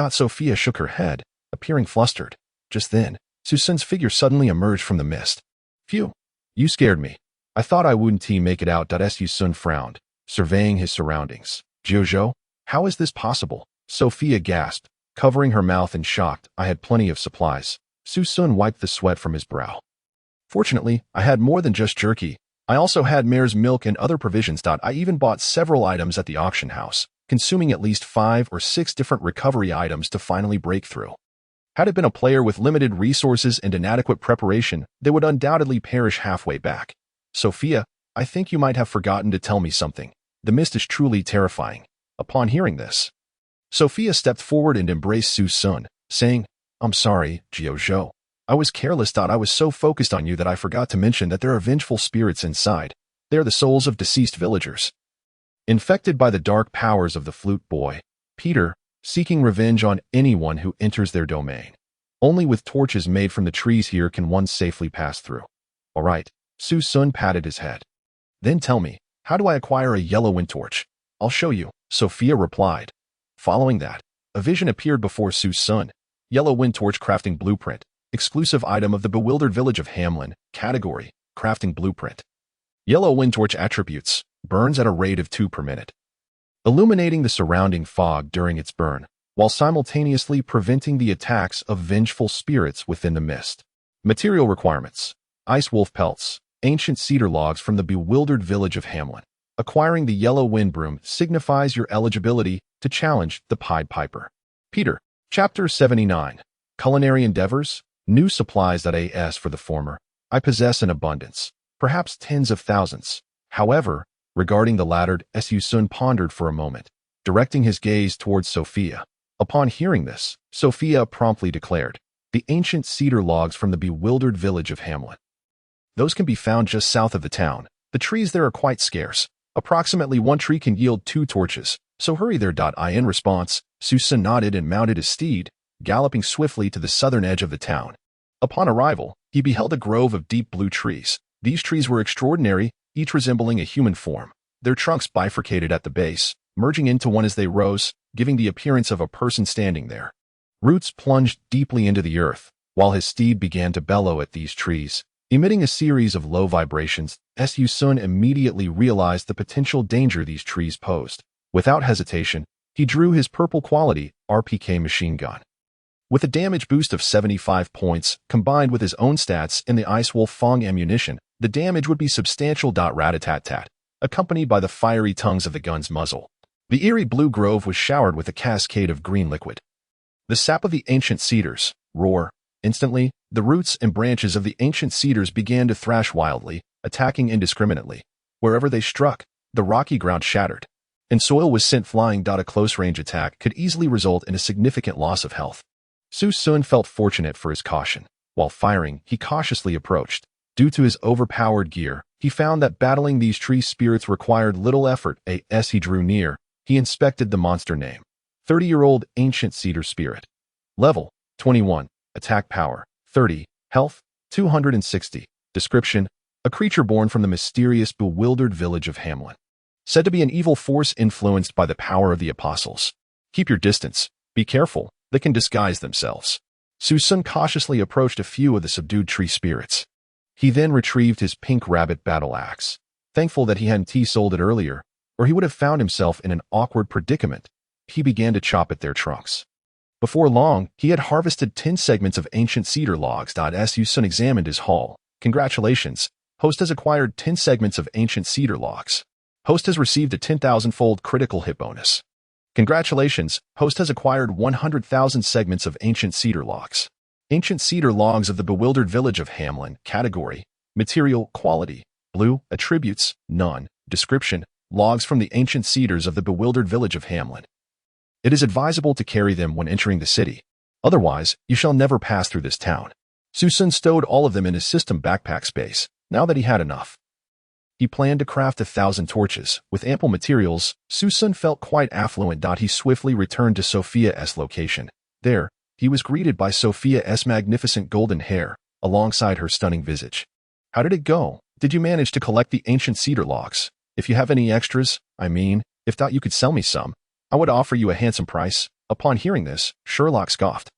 Sophia shook her head, appearing flustered. Just then, Su Xun's figure suddenly emerged from the mist. Phew, you scared me. I thought I wouldn't make it out. Su Xun frowned, surveying his surroundings. Zhou, how is this possible? Sophia gasped, covering her mouth in shock. I had plenty of supplies. Su Xun wiped the sweat from his brow. Fortunately, I had more than just jerky. I also had mare's milk and other provisions. I even bought several items at the auction house, consuming at least 5 or 6 different recovery items to finally break through. Had it been a player with limited resources and inadequate preparation, they would undoubtedly perish halfway back. Sophia, I think you might have forgotten to tell me something. The mist is truly terrifying. Upon hearing this, Sophia stepped forward and embraced Su Xun, saying, I'm sorry, Zhou. I was careless. I was so focused on you that I forgot to mention that there are vengeful spirits inside. They are the souls of deceased villagers, infected by the dark powers of the flute boy, Peter, seeking revenge on anyone who enters their domain. Only with torches made from the trees here can one safely pass through. All right, Su Xun patted his head. Then tell me, how do I acquire a yellow wind torch? I'll show you, Sophia replied. Following that, a vision appeared before Su Xun. Yellow wind torch crafting blueprint. Exclusive item of the bewildered village of Hamlin. Category: crafting blueprint. Yellow wind torch attributes: burns at a rate of 2 per minute, illuminating the surrounding fog during its burn, while simultaneously preventing the attacks of vengeful spirits within the mist. Material requirements. Ice wolf pelts. Ancient cedar logs from the bewildered village of Hamlin. Acquiring the yellow wind broom signifies your eligibility to challenge the Pied Piper. Peter. Chapter 79. Culinary endeavors. New supplies.as for the former. I possess an abundance, perhaps tens of thousands. However, regarding the latter, Su Xun pondered for a moment, directing his gaze towards Sophia. Upon hearing this, Sophia promptly declared, the ancient cedar logs from the bewildered village of Hamlin. Those can be found just south of the town. The trees there are quite scarce. Approximately one tree can yield 2 torches, so hurry there. In response, Su Xun nodded and mounted his steed, galloping swiftly to the southern edge of the town. Upon arrival, he beheld a grove of deep blue trees. These trees were extraordinary, each resembling a human form. Their trunks bifurcated at the base, merging into one as they rose, giving the appearance of a person standing there. Roots plunged deeply into the earth, while his steed began to bellow at these trees, emitting a series of low vibrations. Su Xun immediately realized the potential danger these trees posed. Without hesitation, he drew his purple quality RPK machine gun. With a damage boost of 75 points, combined with his own stats in the Ice Wolf Fong ammunition, the damage would be substantial. Rat-a-tat-tat, accompanied by the fiery tongues of the gun's muzzle. The eerie blue grove was showered with a cascade of green liquid. The sap of the ancient cedars. Roar. Instantly, the roots and branches of the ancient cedars began to thrash wildly, attacking indiscriminately. Wherever they struck, the rocky ground shattered, and soil was sent flying. A close-range attack could easily result in a significant loss of health. Su Xun felt fortunate for his caution. While firing, he cautiously approached. Due to his overpowered gear, he found that battling these tree spirits required little effort. As he drew near, he inspected the monster name. 30-year-old ancient cedar spirit. Level 21. Attack power 30. Health 260. Description: a creature born from the mysterious bewildered village of Hamlin. Said to be an evil force influenced by the power of the apostles. Keep your distance. Be careful. They can disguise themselves. Su Xun cautiously approached a few of the subdued tree spirits. He then retrieved his pink rabbit battle axe, thankful that he hadn't sold it earlier, or he would have found himself in an awkward predicament. He began to chop at their trunks. Before long, he had harvested 10 segments of ancient cedar logs. Su Xun examined his haul. Congratulations, host has acquired 10 segments of ancient cedar logs. Host has received a 10,000-fold critical hit bonus. Congratulations, host has acquired 100,000 segments of ancient cedar logs. Ancient cedar logs of the bewildered village of Hamlin. Category: material quality blue, attributes none, description: logs from the ancient cedars of the bewildered village of Hamlin. It is advisable to carry them when entering the city. Otherwise, you shall never pass through this town. Su Xun stowed all of them in his system backpack space, now that he had enough. He planned to craft 1,000 torches. With ample materials, Su Xun felt quite affluent. He swiftly returned to Sophia's location. There, he was greeted by Sophia's magnificent golden hair, alongside her stunning visage. How did it go? Did you manage to collect the ancient cedar logs? If you have any extras, if you could sell me some, I would offer you a handsome price. Upon hearing this, Sherlock scoffed.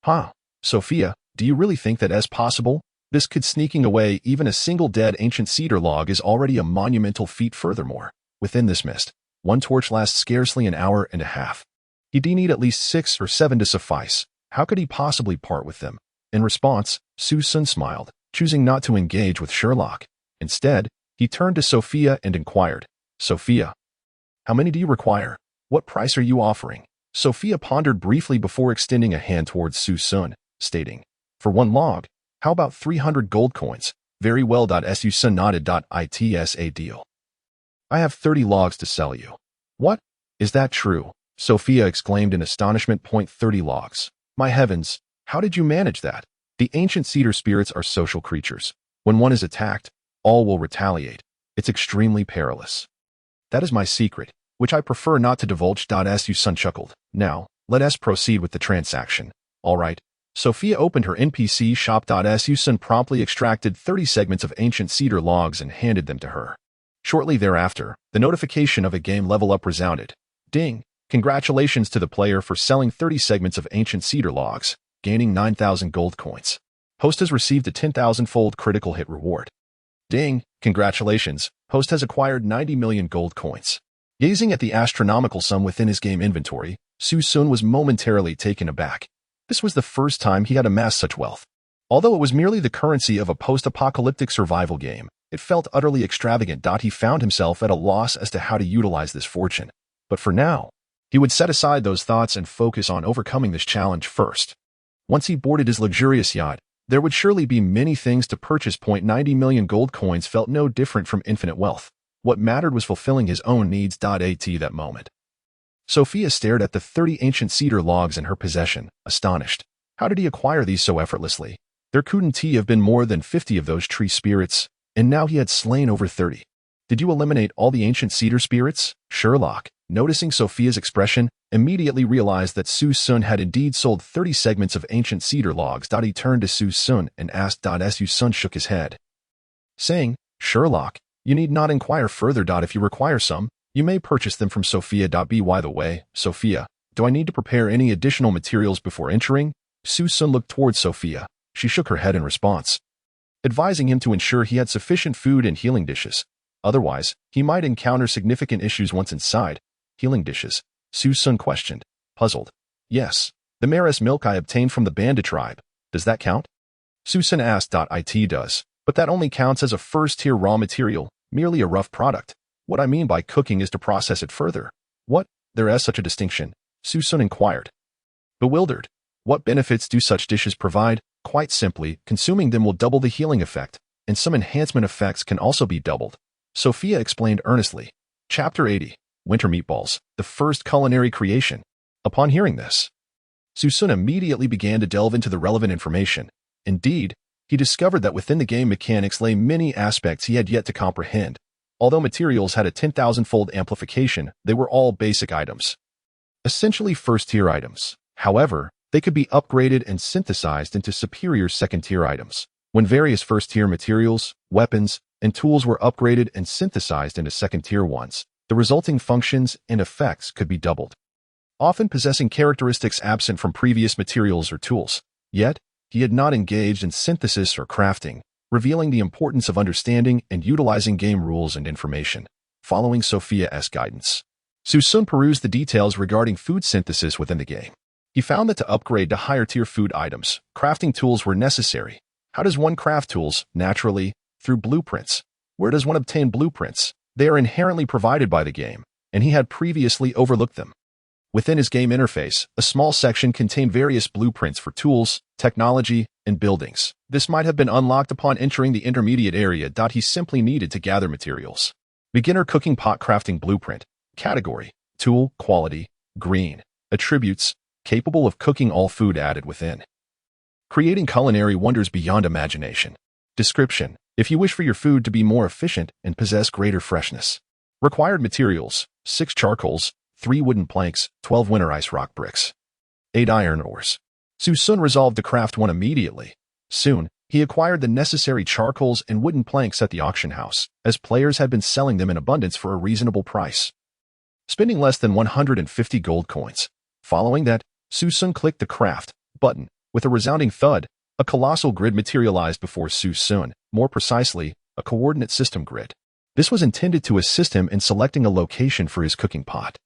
Huh, Sophia, do you really think that as possible? This could sneaking away even a single dead ancient cedar log is already a monumental feat. Furthermore, within this mist, one torch lasts scarcely an hour and a half. He'd need at least 6 or 7 to suffice. How could he possibly part with them? In response, Su Xun smiled, choosing not to engage with Sherlock. Instead, he turned to Sophia and inquired, Sophia, how many do you require? What price are you offering? Sophia pondered briefly before extending a hand towards Su Xun, stating, for 1 log, how about 300 gold coins? Very well. Su Xun nodded. It's a deal. I have 30 logs to sell you. What? Is that true? Sophia exclaimed in astonishment. 30 logs. My heavens, how did you manage that? The ancient cedar spirits are social creatures. When one is attacked, all will retaliate. It's extremely perilous. That is my secret, which I prefer not to divulge. Su Xun chuckled. Now, let us proceed with the transaction. All right. Sophia opened her NPC shop. Su Xun promptly extracted 30 segments of ancient cedar logs and handed them to her. Shortly thereafter, the notification of a game level up resounded. Ding! Congratulations to the player for selling 30 segments of ancient cedar logs, gaining 9,000 gold coins. Host has received a 10,000-fold critical hit reward. Ding! Congratulations, host has acquired 90 million gold coins. Gazing at the astronomical sum within his game inventory, Su Xun was momentarily taken aback. This was the first time he had amassed such wealth. Although it was merely the currency of a post-apocalyptic survival game, it felt utterly extravagant. He found himself at a loss as to how to utilize this fortune. But for now, he would set aside those thoughts and focus on overcoming this challenge first. Once he boarded his luxurious yacht, there would surely be many things to purchase. 90 million gold coins felt no different from infinite wealth. What mattered was fulfilling his own needs. At that moment, Sophia stared at the 30 ancient cedar logs in her possession, astonished. How did he acquire these so effortlessly? There couldn't have been more than 50 of those tree spirits, and now he had slain over 30. Did you eliminate all the ancient cedar spirits? Sherlock, noticing Sophia's expression, immediately realized that Su Xun had indeed sold 30 segments of ancient cedar logs. He turned to Su Xun and asked. Su Xun shook his head, saying, Sherlock, you need not inquire further. If you require some, you may purchase them from Sophia. By the way, Sophia, do I need to prepare any additional materials before entering? Su Xun looked towards Sophia. She shook her head in response, advising him to ensure he had sufficient food and healing dishes. Otherwise, he might encounter significant issues once inside. Healing dishes? Su Xun questioned, puzzled. Yes, the mare's milk I obtained from the bandit tribe. Does that count? Su Xun asked. It does, but that only counts as a first-tier raw material, merely a rough product. What I mean by cooking is to process it further. What? There is such a distinction? Su Xun inquired, bewildered. What benefits do such dishes provide? Quite simply, consuming them will double the healing effect, and some enhancement effects can also be doubled. Sophia explained earnestly. Chapter 80. Winter Meatballs, the first culinary creation. Upon hearing this, Su Xun immediately began to delve into the relevant information. Indeed, he discovered that within the game mechanics lay many aspects he had yet to comprehend. Although materials had a 10,000-fold amplification, they were all basic items, essentially first-tier items. However, they could be upgraded and synthesized into superior second-tier items. When various first-tier materials, weapons, and tools were upgraded and synthesized into second-tier ones, the resulting functions and effects could be doubled, often possessing characteristics absent from previous materials or tools. Yet, he had not engaged in synthesis or crafting, revealing the importance of understanding and utilizing game rules and information. Following Sophia's guidance, Su Xun perused the details regarding food synthesis within the game. He found that to upgrade to higher-tier food items, crafting tools were necessary. How does one craft tools? Naturally, through blueprints. Where does one obtain blueprints? They are inherently provided by the game, and he had previously overlooked them. Within his game interface, a small section contained various blueprints for tools, technology, and buildings. This might have been unlocked upon entering the intermediate area. He simply needed to gather materials. Beginner cooking pot crafting blueprint. Category: tool, quality, green. Attributes: capable of cooking all food added within. Creating culinary wonders beyond imagination. Description: if you wish for your food to be more efficient and possess greater freshness. Required materials: 6 charcoals, 3 wooden planks, 12 winter ice rock bricks, 8 iron ores. Su Xun resolved to craft one immediately. Soon, he acquired the necessary charcoals and wooden planks at the auction house, as players had been selling them in abundance for a reasonable price, spending less than 150 gold coins. Following that, Su Xun clicked the craft button. With a resounding thud, a colossal grid materialized before Su Xun, more precisely, a coordinate system grid. This was intended to assist him in selecting a location for his cooking pot.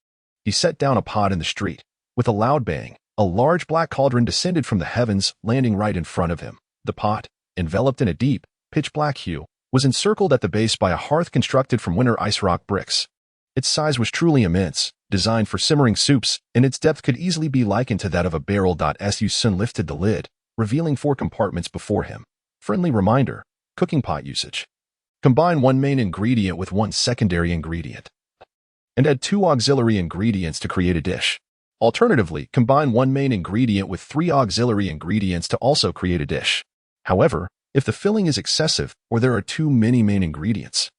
He set down a pot in the street. With a loud bang, a large black cauldron descended from the heavens, landing right in front of him. The pot, enveloped in a deep, pitch-black hue, was encircled at the base by a hearth constructed from winter ice rock bricks. Its size was truly immense, designed for simmering soups, and its depth could easily be likened to that of a barrel. Su Xun lifted the lid, revealing 4 compartments before him. Friendly reminder: cooking pot usage. Combine 1 main ingredient with 1 secondary ingredient, and add 2 auxiliary ingredients to create a dish. Alternatively, combine 1 main ingredient with 3 auxiliary ingredients to also create a dish. However, if the filling is excessive or there are too many main ingredients,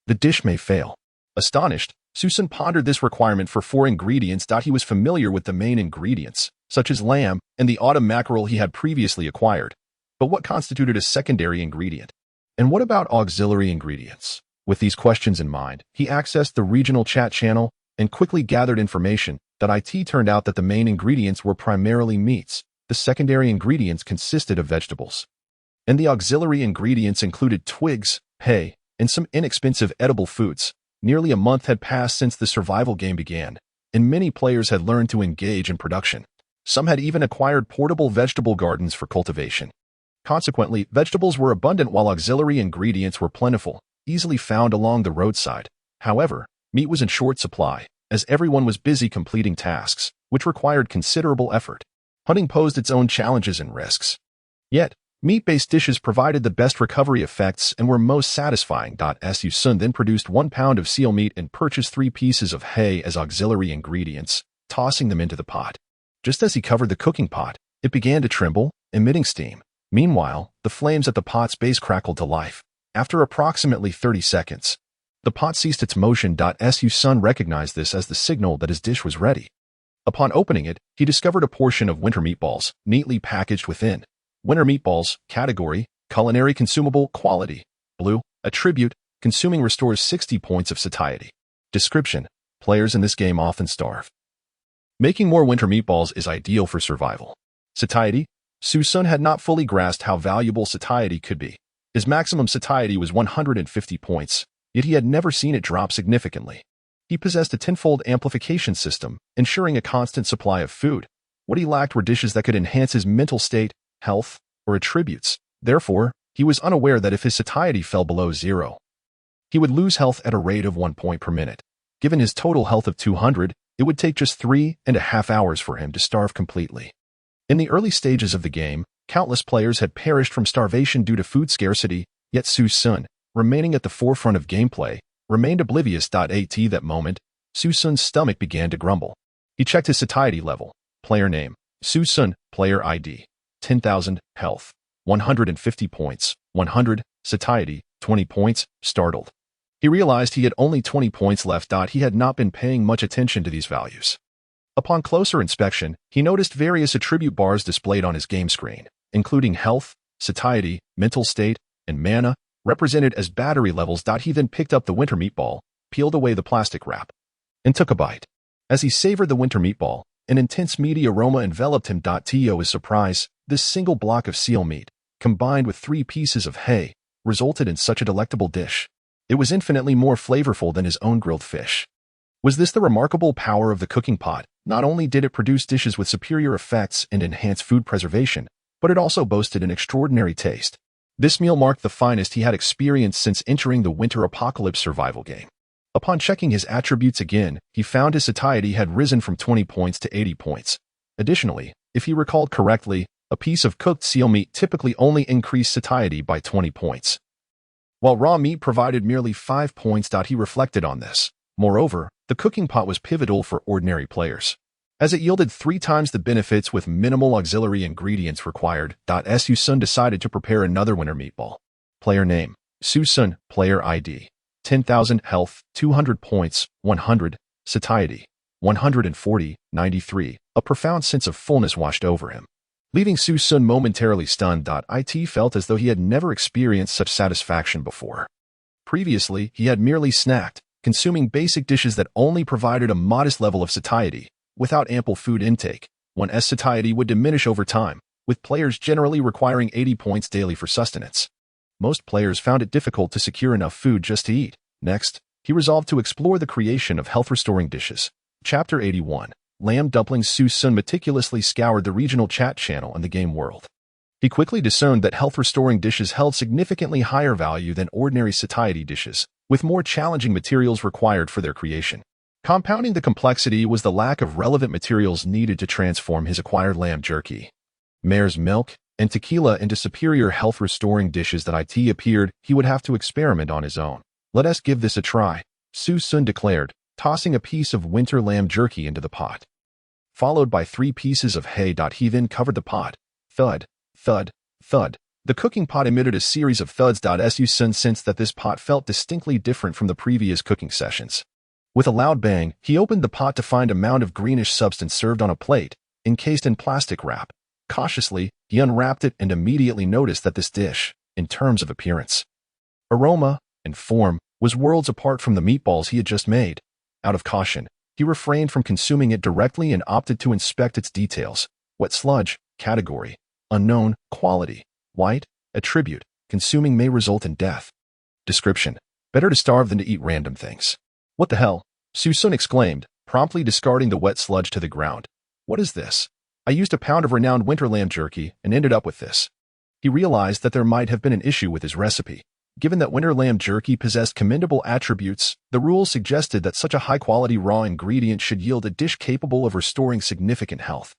the dish may fail. Astonished, Su Xun pondered this requirement for 4 ingredients. He was familiar with the main ingredients, such as lamb and the autumn mackerel he had previously acquired. But what constituted a secondary ingredient? And what about auxiliary ingredients? With these questions in mind, he accessed the regional chat channel and quickly gathered information that it turned out that the main ingredients were primarily meats, the secondary ingredients consisted of vegetables, and the auxiliary ingredients included twigs, hay, and some inexpensive edible foods. Nearly a month had passed since the survival game began, and many players had learned to engage in production. Some had even acquired portable vegetable gardens for cultivation. Consequently, vegetables were abundant while auxiliary ingredients were plentiful, easily found along the roadside. However, meat was in short supply, as everyone was busy completing tasks, which required considerable effort. Hunting posed its own challenges and risks. Yet, meat-based dishes provided the best recovery effects and were most satisfying. Su Xun then produced 1 pound of seal meat and purchased 3 pieces of hay as auxiliary ingredients, tossing them into the pot. Just as he covered the cooking pot, it began to tremble, emitting steam. Meanwhile, the flames at the pot's base crackled to life. After approximately 30 seconds, the pot ceased its motion. Su Xun recognized this as the signal that his dish was ready. Upon opening it, he discovered a portion of winter meatballs, neatly packaged within. Winter meatballs, category, culinary consumable, quality, blue, attribute, consuming restores 60 points of satiety. Description: players in this game often starve. Making more winter meatballs is ideal for survival. Satiety: Su Xun had not fully grasped how valuable satiety could be. His maximum satiety was 150 points, yet he had never seen it drop significantly. He possessed a tenfold amplification system, ensuring a constant supply of food. What he lacked were dishes that could enhance his mental state, health, or attributes. Therefore, he was unaware that if his satiety fell below 0, he would lose health at a rate of 1 point per minute. Given his total health of 200, it would take just 3.5 hours for him to starve completely. In the early stages of the game, countless players had perished from starvation due to food scarcity, yet Su Xun, remaining at the forefront of gameplay, remained oblivious. At that moment, Su Xun's stomach began to grumble. He checked his satiety level. Player name: Su Xun. Player ID: 10,000. Health: 150 points. 100. Satiety: 20 points. Startled, he realized he had only 20 points left. He had not been paying much attention to these values. Upon closer inspection, he noticed various attribute bars displayed on his game screen, including health, satiety, mental state, and mana, represented as battery levels. He then picked up the winter meatball, peeled away the plastic wrap, and took a bite. As he savored the winter meatball, an intense meaty aroma enveloped him. To his surprise, this single block of seal meat, combined with 3 pieces of hay, resulted in such a delectable dish. It was infinitely more flavorful than his own grilled fish. Was this the remarkable power of the cooking pot? Not only did it produce dishes with superior effects and enhance food preservation, but it also boasted an extraordinary taste. This meal marked the finest he had experienced since entering the winter apocalypse survival game. Upon checking his attributes again, he found his satiety had risen from 20 points to 80 points. Additionally, if he recalled correctly, a piece of cooked seal meat typically only increased satiety by 20 points, while raw meat provided merely 5 points. He reflected on this. Moreover, the cooking pot was pivotal for ordinary players, as it yielded 3 times the benefits with minimal auxiliary ingredients required. Su Xun decided to prepare another winter meatball. Player name: Su Xun. Player ID: 10,000. Health: 200 points. 100. Satiety: 140. 93. A profound sense of fullness washed over him, leaving Su Xun momentarily stunned. It felt as though he had never experienced such satisfaction before. Previously, he had merely snacked, consuming basic dishes that only provided a modest level of satiety. Without ample food intake, one's satiety would diminish over time, with players generally requiring 80 points daily for sustenance. Most players found it difficult to secure enough food just to eat. Next, he resolved to explore the creation of health-restoring dishes. Chapter 81. Lamb Dumplings. Su Xun meticulously scoured the regional chat channel and the game world. He quickly discerned that health-restoring dishes held significantly higher value than ordinary satiety dishes, with more challenging materials required for their creation. Compounding the complexity was the lack of relevant materials needed to transform his acquired lamb jerky, mare's milk, and tequila into superior health-restoring dishes. That appeared he would have to experiment on his own. "Let us give this a try," Su Xun declared, tossing a piece of winter lamb jerky into the pot, followed by 3 pieces of hay. He then covered the pot. Thud, thud, thud. The cooking pot emitted a series of thuds. Su Xun sensed that this pot felt distinctly different from the previous cooking sessions. With a loud bang, he opened the pot to find a mound of greenish substance served on a plate, encased in plastic wrap. Cautiously, he unwrapped it and immediately noticed that this dish, in terms of appearance, aroma, and form, was worlds apart from the meatballs he had just made. Out of caution, he refrained from consuming it directly and opted to inspect its details. Wet sludge, category, unknown, quality, white, attribute, consuming may result in death. Description: better to starve than to eat random things. "What the hell?" Su Xun exclaimed, promptly discarding the wet sludge to the ground. "What is this? I used a pound of renowned winter lamb jerky and ended up with this." He realized that there might have been an issue with his recipe. Given that winter lamb jerky possessed commendable attributes, the rules suggested that such a high-quality raw ingredient should yield a dish capable of restoring significant health.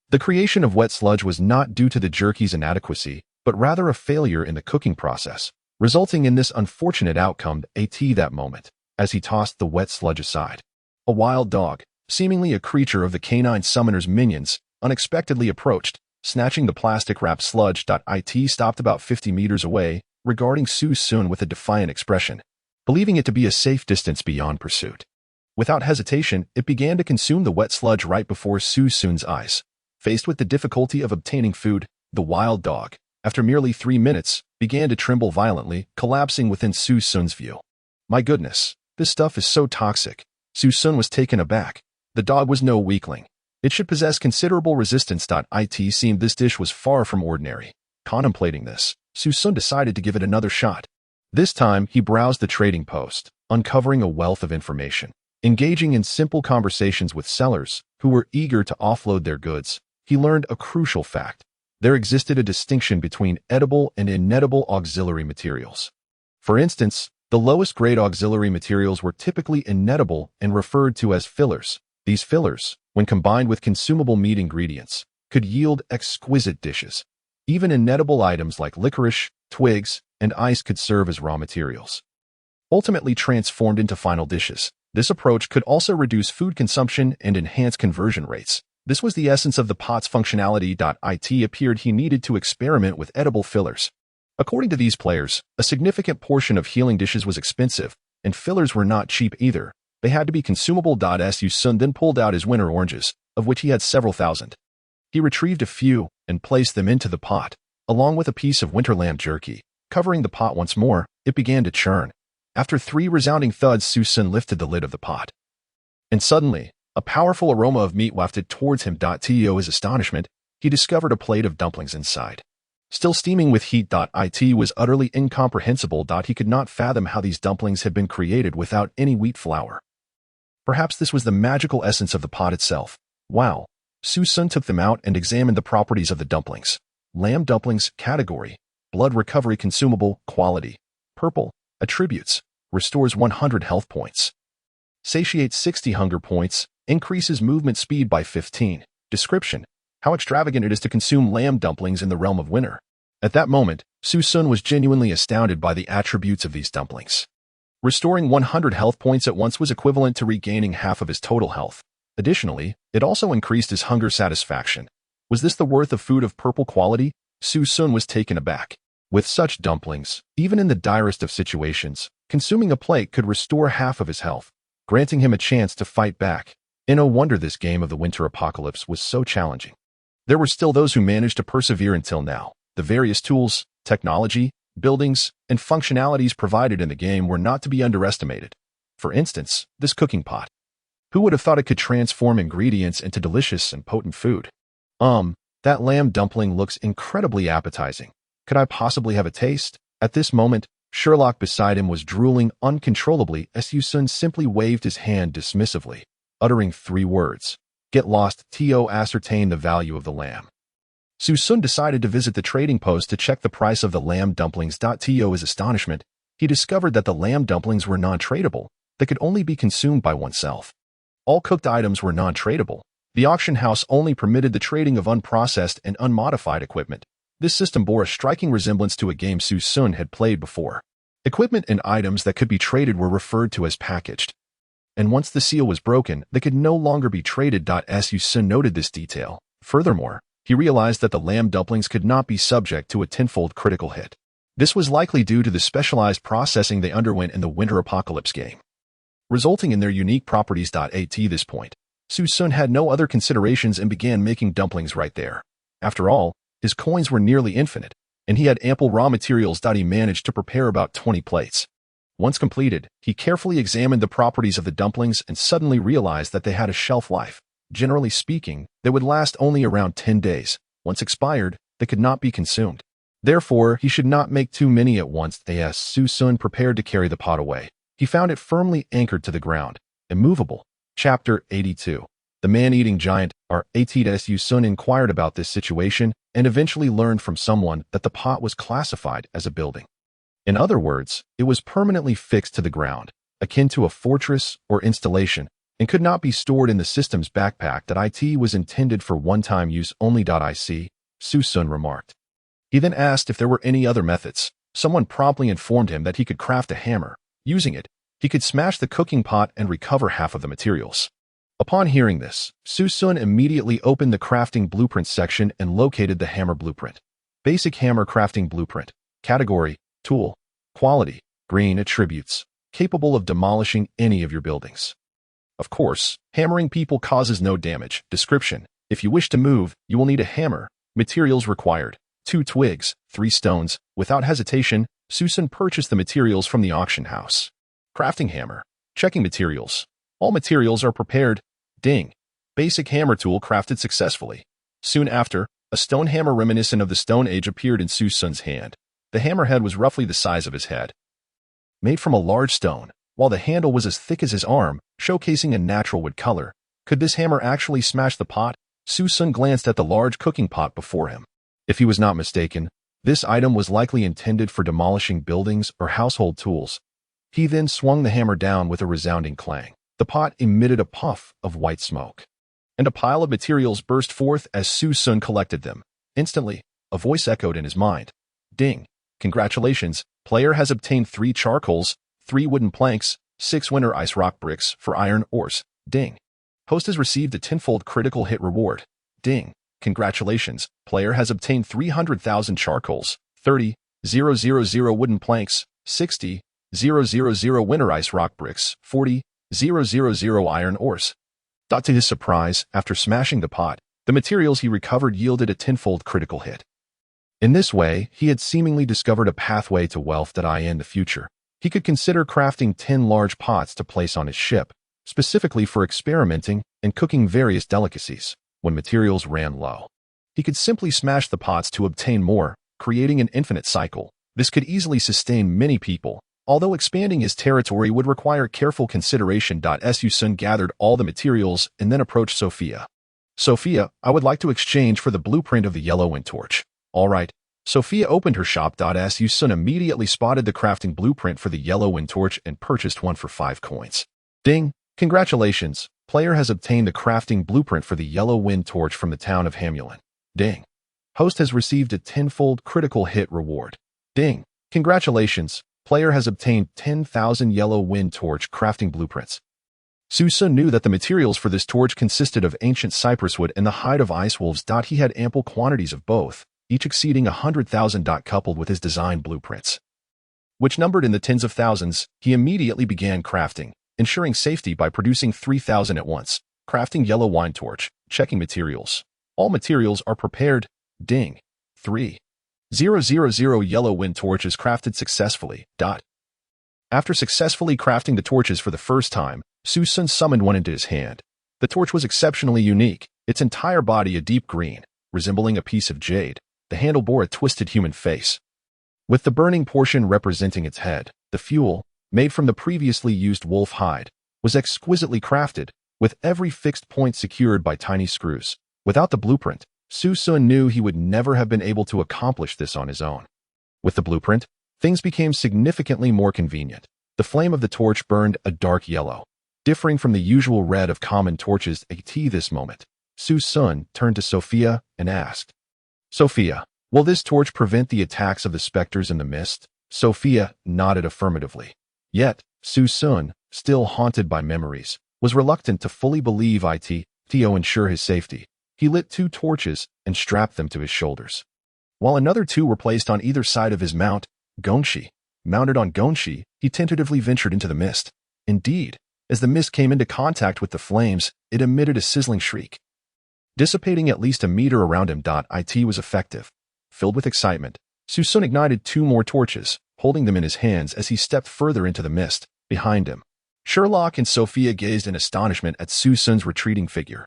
The creation of wet sludge was not due to the jerky's inadequacy, but rather a failure in the cooking process, resulting in this unfortunate outcome. That moment, as he tossed the wet sludge aside, a wild dog, seemingly a creature of the canine summoner's minions, unexpectedly approached, snatching the plastic-wrapped sludge. It stopped about 50 meters away, regarding Su Xun with a defiant expression, believing it to be a safe distance beyond pursuit. Without hesitation, it began to consume the wet sludge right before Su Xun's eyes. Faced with the difficulty of obtaining food, the wild dog, after merely 3 minutes, began to tremble violently, collapsing within Su Xun's view. My goodness, this stuff is so toxic. Su Xun was taken aback. The dog was no weakling. It should possess considerable resistance. It seemed this dish was far from ordinary. Contemplating this, Su Xun decided to give it another shot. This time, he browsed the trading post, uncovering a wealth of information. Engaging in simple conversations with sellers, who were eager to offload their goods, he learned a crucial fact. There existed a distinction between edible and inedible auxiliary materials. For instance, the lowest-grade auxiliary materials were typically inedible and referred to as fillers. These fillers, when combined with consumable meat ingredients, could yield exquisite dishes. Even inedible items like licorice, twigs, and ice could serve as raw materials, ultimately transformed into final dishes. This approach could also reduce food consumption and enhance conversion rates. This was the essence of the pot's functionality. It appeared he needed to experiment with edible fillers. According to these players, a significant portion of healing dishes was expensive, and fillers were not cheap either. They had to be consumable. Su Xun then pulled out his winter oranges, of which he had several thousand. He retrieved a few and placed them into the pot, along with a piece of winter lamb jerky. Covering the pot once more, it began to churn. After 3 resounding thuds, Su Xun lifted the lid of the pot. And suddenly, a powerful aroma of meat wafted towards him. To his astonishment, he discovered a plate of dumplings inside. Still steaming with heat. It was utterly incomprehensible. He could not fathom how these dumplings had been created without any wheat flour. Perhaps this was the magical essence of the pot itself. Wow. Su Xun took them out and examined the properties of the dumplings. Lamb dumplings, category, blood recovery consumable, quality, purple, attributes, restores 100 health points. Satiates 60 hunger points, increases movement speed by 15. Description: how extravagant it is to consume lamb dumplings in the realm of winter. At that moment, Su Xun was genuinely astounded by the attributes of these dumplings. Restoring 100 health points at once was equivalent to regaining half of his total health. Additionally, it also increased his hunger satisfaction. Was this the worth of food of purple quality? Su Xun was taken aback. With such dumplings, even in the direst of situations, consuming a plate could restore half of his health, granting him a chance to fight back. No wonder this game of the winter apocalypse was so challenging. There were still those who managed to persevere until now. The various tools, technology, buildings, and functionalities provided in the game were not to be underestimated. For instance, this cooking pot. Who would have thought it could transform ingredients into delicious and potent food? That lamb dumpling looks incredibly appetizing. Could I possibly have a taste? At this moment, Sherlock beside him was drooling uncontrollably as Su Xun simply waved his hand dismissively, uttering 3 words. Get lost. To ascertain the value of the lamb. Su Xun decided to visit the trading post to check the price of the lamb dumplings. To his astonishment, he discovered that the lamb dumplings were non-tradable. They could only be consumed by oneself. All cooked items were non-tradable. The auction house only permitted the trading of unprocessed and unmodified equipment. This system bore a striking resemblance to a game Su Xun had played before. Equipment and items that could be traded were referred to as packaged. And once the seal was broken, they could no longer be traded. Su Xun noted this detail. Furthermore, he realized that the lamb dumplings could not be subject to a tenfold critical hit. This was likely due to the specialized processing they underwent in the Winter Apocalypse game, resulting in their unique properties. At this point, Su Xun had no other considerations and began making dumplings right there. After all, his coins were nearly infinite, and he had ample raw materials. He managed to prepare about 20 plates. Once completed, he carefully examined the properties of the dumplings and suddenly realized that they had a shelf life. Generally speaking, they would last only around 10 days. Once expired, they could not be consumed. Therefore, he should not make too many at once. As Su Xun prepared to carry the pot away, he found it firmly anchored to the ground, immovable. Chapter 82. The man-eating giant, Su Xun, inquired about this situation and eventually learned from someone that the pot was classified as a building. In other words, it was permanently fixed to the ground, akin to a fortress or installation, and could not be stored in the system's backpack. That it was intended for one-time use only. Su Xun remarked. He then asked if there were any other methods. Someone promptly informed him that he could craft a hammer. Using it, he could smash the cooking pot and recover half of the materials. Upon hearing this, Su Xun immediately opened the crafting blueprint section and located the hammer blueprint. Basic hammer crafting blueprint. Category, tool. Quality, green attributes. Capable of demolishing any of your buildings. Of course, hammering people causes no damage. Description. If you wish to move, you will need a hammer. Materials required. 2 twigs, 3 stones. Without hesitation, Su Xun purchased the materials from the auction house. Crafting hammer. Checking materials. All materials are prepared. Ding. Basic hammer tool crafted successfully. Soon after, a stone hammer reminiscent of the Stone Age appeared in Su Xun's hand. The hammerhead was roughly the size of his head. Made from a large stone, while the handle was as thick as his arm, showcasing a natural wood color. Could this hammer actually smash the pot? Su Xun glanced at the large cooking pot before him. If he was not mistaken, this item was likely intended for demolishing buildings or household tools. He then swung the hammer down with a resounding clang. The pot emitted a puff of white smoke, and a pile of materials burst forth as Su Xun collected them. Instantly, a voice echoed in his mind. Ding! Congratulations, player has obtained 3 charcoals, 3 wooden planks, 6 winter ice rock bricks for iron ores. Ding! Host has received a 10-fold critical hit reward. Ding! Congratulations, player has obtained 300,000 charcoals, 30,000 wooden planks, 60,000 winter ice rock bricks, 40,000 iron ores. To his surprise, after smashing the pot, the materials he recovered yielded a 10-fold critical hit. In this way, he had seemingly discovered a pathway to wealth. In the future, he could consider crafting 10 large pots to place on his ship, specifically for experimenting and cooking various delicacies. When materials ran low, he could simply smash the pots to obtain more, creating an infinite cycle. This could easily sustain many people, although expanding his territory would require careful consideration. Su Xun gathered all the materials and then approached Sophia. Sophia, I would like to exchange for the blueprint of the yellow wind torch. All right. Sophia opened her shop. Su Xun immediately spotted the crafting blueprint for the yellow wind torch and purchased one for 5 coins. Ding! Congratulations, player has obtained the crafting blueprint for the yellow wind torch from the town of Hamulin. Ding! Host has received a 10-fold critical hit reward. Ding! Congratulations, player has obtained 10,000 yellow wind torch crafting blueprints. Su Xun knew that the materials for this torch consisted of ancient cypress wood and the hide of ice wolves. He had ample quantities of both, each exceeding 100,000. Coupled with his design blueprints, which numbered in the tens of thousands, he immediately began crafting, ensuring safety by producing 3,000 at once. Crafting yellow wine torch, checking materials. All materials are prepared. Ding! 3,000 yellow wind torches crafted successfully. After successfully crafting the torches for the first time, Su Xun summoned one into his hand. The torch was exceptionally unique, its entire body a deep green, resembling a piece of jade. The handle bore a twisted human face, with the burning portion representing its head. The fuel, made from the previously used wolf hide, was exquisitely crafted, with every fixed point secured by tiny screws. Without the blueprint, Su Xun knew he would never have been able to accomplish this on his own. With the blueprint, things became significantly more convenient. The flame of the torch burned a dark yellow, differing from the usual red of common torches. At this moment, Su Xun turned to Sophia and asked, Sophia, will this torch prevent the attacks of the specters in the mist? Sophia nodded affirmatively. Yet, Su Xun, still haunted by memories, was reluctant to fully believe it'll ensure his safety. He lit 2 torches and strapped them to his shoulders, while another 2 were placed on either side of his mount, Gongshi. Mounted on Gongshi, he tentatively ventured into the mist. Indeed, as the mist came into contact with the flames, it emitted a sizzling shriek, dissipating at least a meter around him. It was effective. Filled with excitement, Su Xun ignited 2 more torches, holding them in his hands as he stepped further into the mist. Behind him, Sherlock and Sophia gazed in astonishment at Su Xun's retreating figure.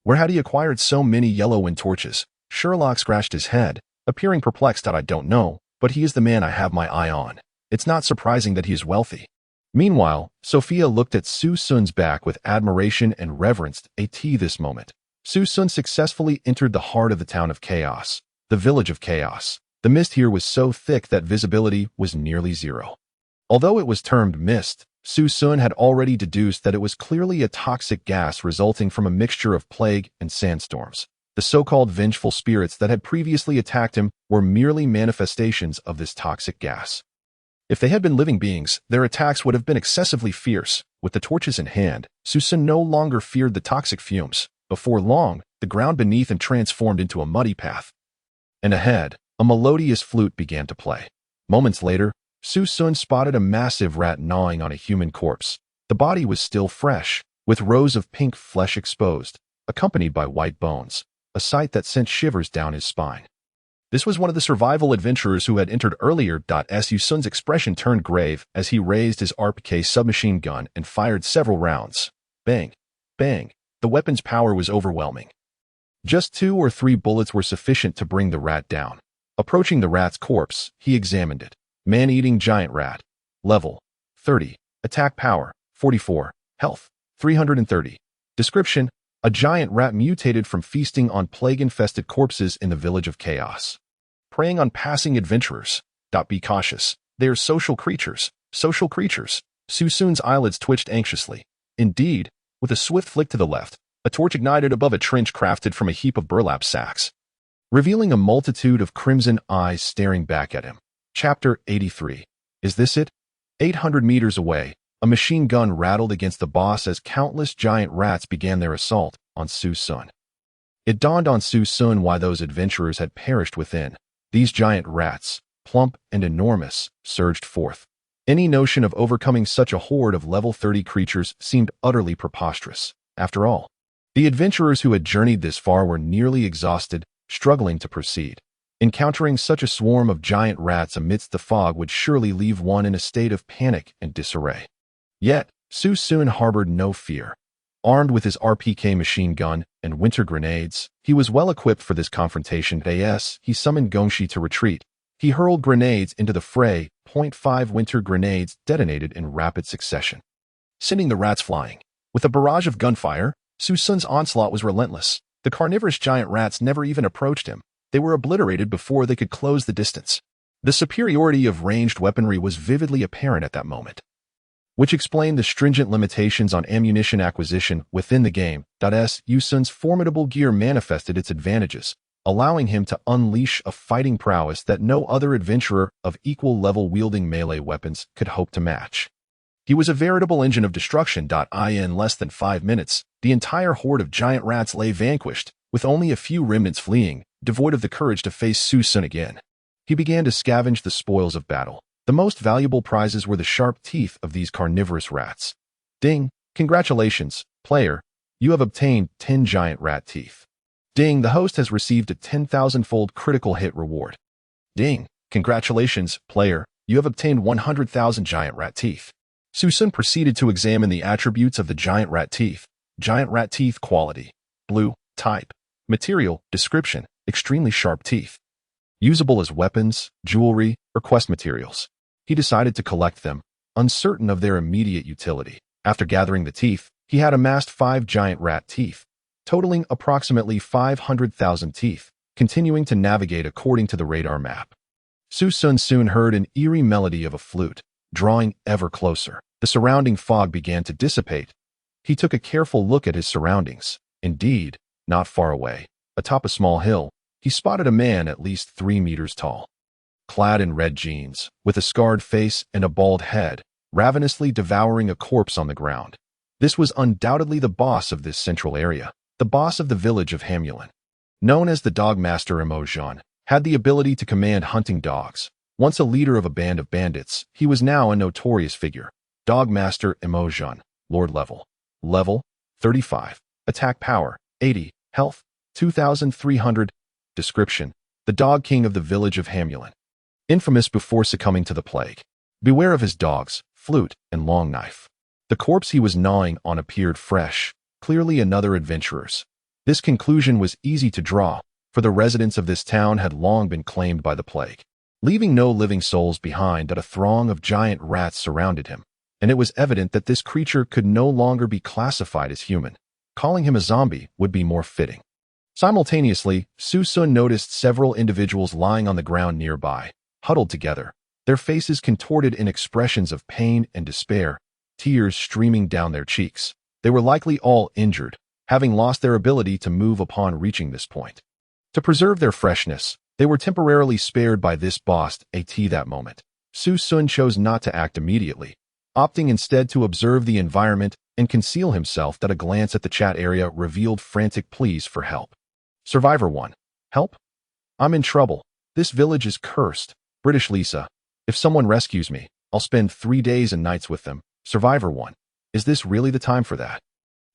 Where had he acquired so many yellow wind torches? Sherlock scratched his head, appearing perplexed. I don't know, but he is the man I have my eye on. It's not surprising that he is wealthy. Meanwhile, Sophia looked at Su Xun's back with admiration and reverenced this moment. Su Xun successfully entered the heart of the town of chaos, the village of chaos. The mist here was so thick that visibility was nearly zero. Although it was termed mist, Su Xun had already deduced that it was clearly a toxic gas resulting from a mixture of plague and sandstorms. The so-called vengeful spirits that had previously attacked him were merely manifestations of this toxic gas. If they had been living beings, their attacks would have been excessively fierce. With the torches in hand, Su Xun no longer feared the toxic fumes. Before long, the ground beneath him transformed into a muddy path. And ahead, a melodious flute began to play. Moments later, Su Xun spotted a massive rat gnawing on a human corpse. The body was still fresh, with rows of pink flesh exposed, accompanied by white bones, a sight that sent shivers down his spine. This was one of the survival adventurers who had entered earlier. Su Xun's expression turned grave as he raised his RPK submachine gun and fired several rounds. Bang! Bang! The weapon's power was overwhelming. Just 2 or 3 bullets were sufficient to bring the rat down. Approaching the rat's corpse, he examined it. Man-eating giant rat. Level 30. Attack power 44. Health 330. Description: a giant rat mutated from feasting on plague-infested corpses in the village of chaos. Preying on passing adventurers. Be cautious. They are social creatures. Social creatures. Su Xun's eyelids twitched anxiously. Indeed, with a swift flick to the left, a torch ignited above a trench crafted from a heap of burlap sacks, revealing a multitude of crimson eyes staring back at him. Chapter 83. Is this it? 800 meters away, a machine gun rattled against the boss as countless giant rats began their assault on Su Xun. It dawned on Su Xun why those adventurers had perished within. These giant rats, plump and enormous, surged forth. Any notion of overcoming such a horde of level 30 creatures seemed utterly preposterous. After all, the adventurers who had journeyed this far were nearly exhausted, struggling to proceed. Encountering such a swarm of giant rats amidst the fog would surely leave one in a state of panic and disarray. Yet, Su Xun harbored no fear. Armed with his RPK machine gun and winter grenades, he was well equipped for this confrontation. He summoned Gongshi to retreat. He hurled grenades into the fray. 0.5 winter grenades detonated in rapid succession, sending the rats flying. With a barrage of gunfire, Su Xun's onslaught was relentless. The carnivorous giant rats never even approached him. They were obliterated before they could close the distance. The superiority of ranged weaponry was vividly apparent at that moment, which explained the stringent limitations on ammunition acquisition within the game. Su Xun's formidable gear manifested its advantages, allowing him to unleash a fighting prowess that no other adventurer of equal level wielding melee weapons could hope to match. He was a veritable engine of destruction. In less than 5 minutes, the entire horde of giant rats lay vanquished, with only a few remnants fleeing, devoid of the courage to face Su Xun again. He began to scavenge the spoils of battle. The most valuable prizes were the sharp teeth of these carnivorous rats. Ding! Congratulations, player. You have obtained 10 giant rat teeth. Ding! The host has received a 10,000-fold critical hit reward. Ding! Congratulations, player. You have obtained 100,000 giant rat teeth. Su Xun proceeded to examine the attributes of the giant rat teeth. Giant rat teeth quality: blue, type, material, description, extremely sharp teeth. Usable as weapons, jewelry, or quest materials. He decided to collect them, uncertain of their immediate utility. After gathering the teeth, he had amassed 5 giant rat teeth, totaling approximately 500,000 teeth, continuing to navigate according to the radar map. Su Xun soon heard an eerie melody of a flute, drawing ever closer. The surrounding fog began to dissipate. He took a careful look at his surroundings. Indeed, not far away, atop a small hill, he spotted a man at least 3 meters tall. Clad in red jeans, with a scarred face and a bald head, ravenously devouring a corpse on the ground. This was undoubtedly the boss of this central area, the boss of the village of Hamulin. Known as the Dog Master, Su had the ability to command hunting dogs. Once a leader of a band of bandits, he was now a notorious figure. Dog Master Su, Lord level. Level 35. Attack power 80. Health 2,300. Description: the Dog King of the village of Hamulin. Infamous before succumbing to the plague. Beware of his dogs, flute, and long knife. The corpse he was gnawing on appeared fresh, clearly another adventurer's. This conclusion was easy to draw, for the residents of this town had long been claimed by the plague, leaving no living souls behind. A throng of giant rats surrounded him. and it was evident that this creature could no longer be classified as human. Calling him a zombie would be more fitting. Simultaneously, Su Xun noticed several individuals lying on the ground nearby, huddled together, their faces contorted in expressions of pain and despair, tears streaming down their cheeks. They were likely all injured, having lost their ability to move upon reaching this point. To preserve their freshness, they were temporarily spared by this boss at that moment. Su Xun chose not to act immediately, opting instead to observe the environment and conceal himself. That a glance at the chat area revealed frantic pleas for help. Survivor 1. Help? I'm in trouble. This village is cursed. British Lisa. If someone rescues me, I'll spend 3 days and nights with them. Survivor 1. Is this really the time for that?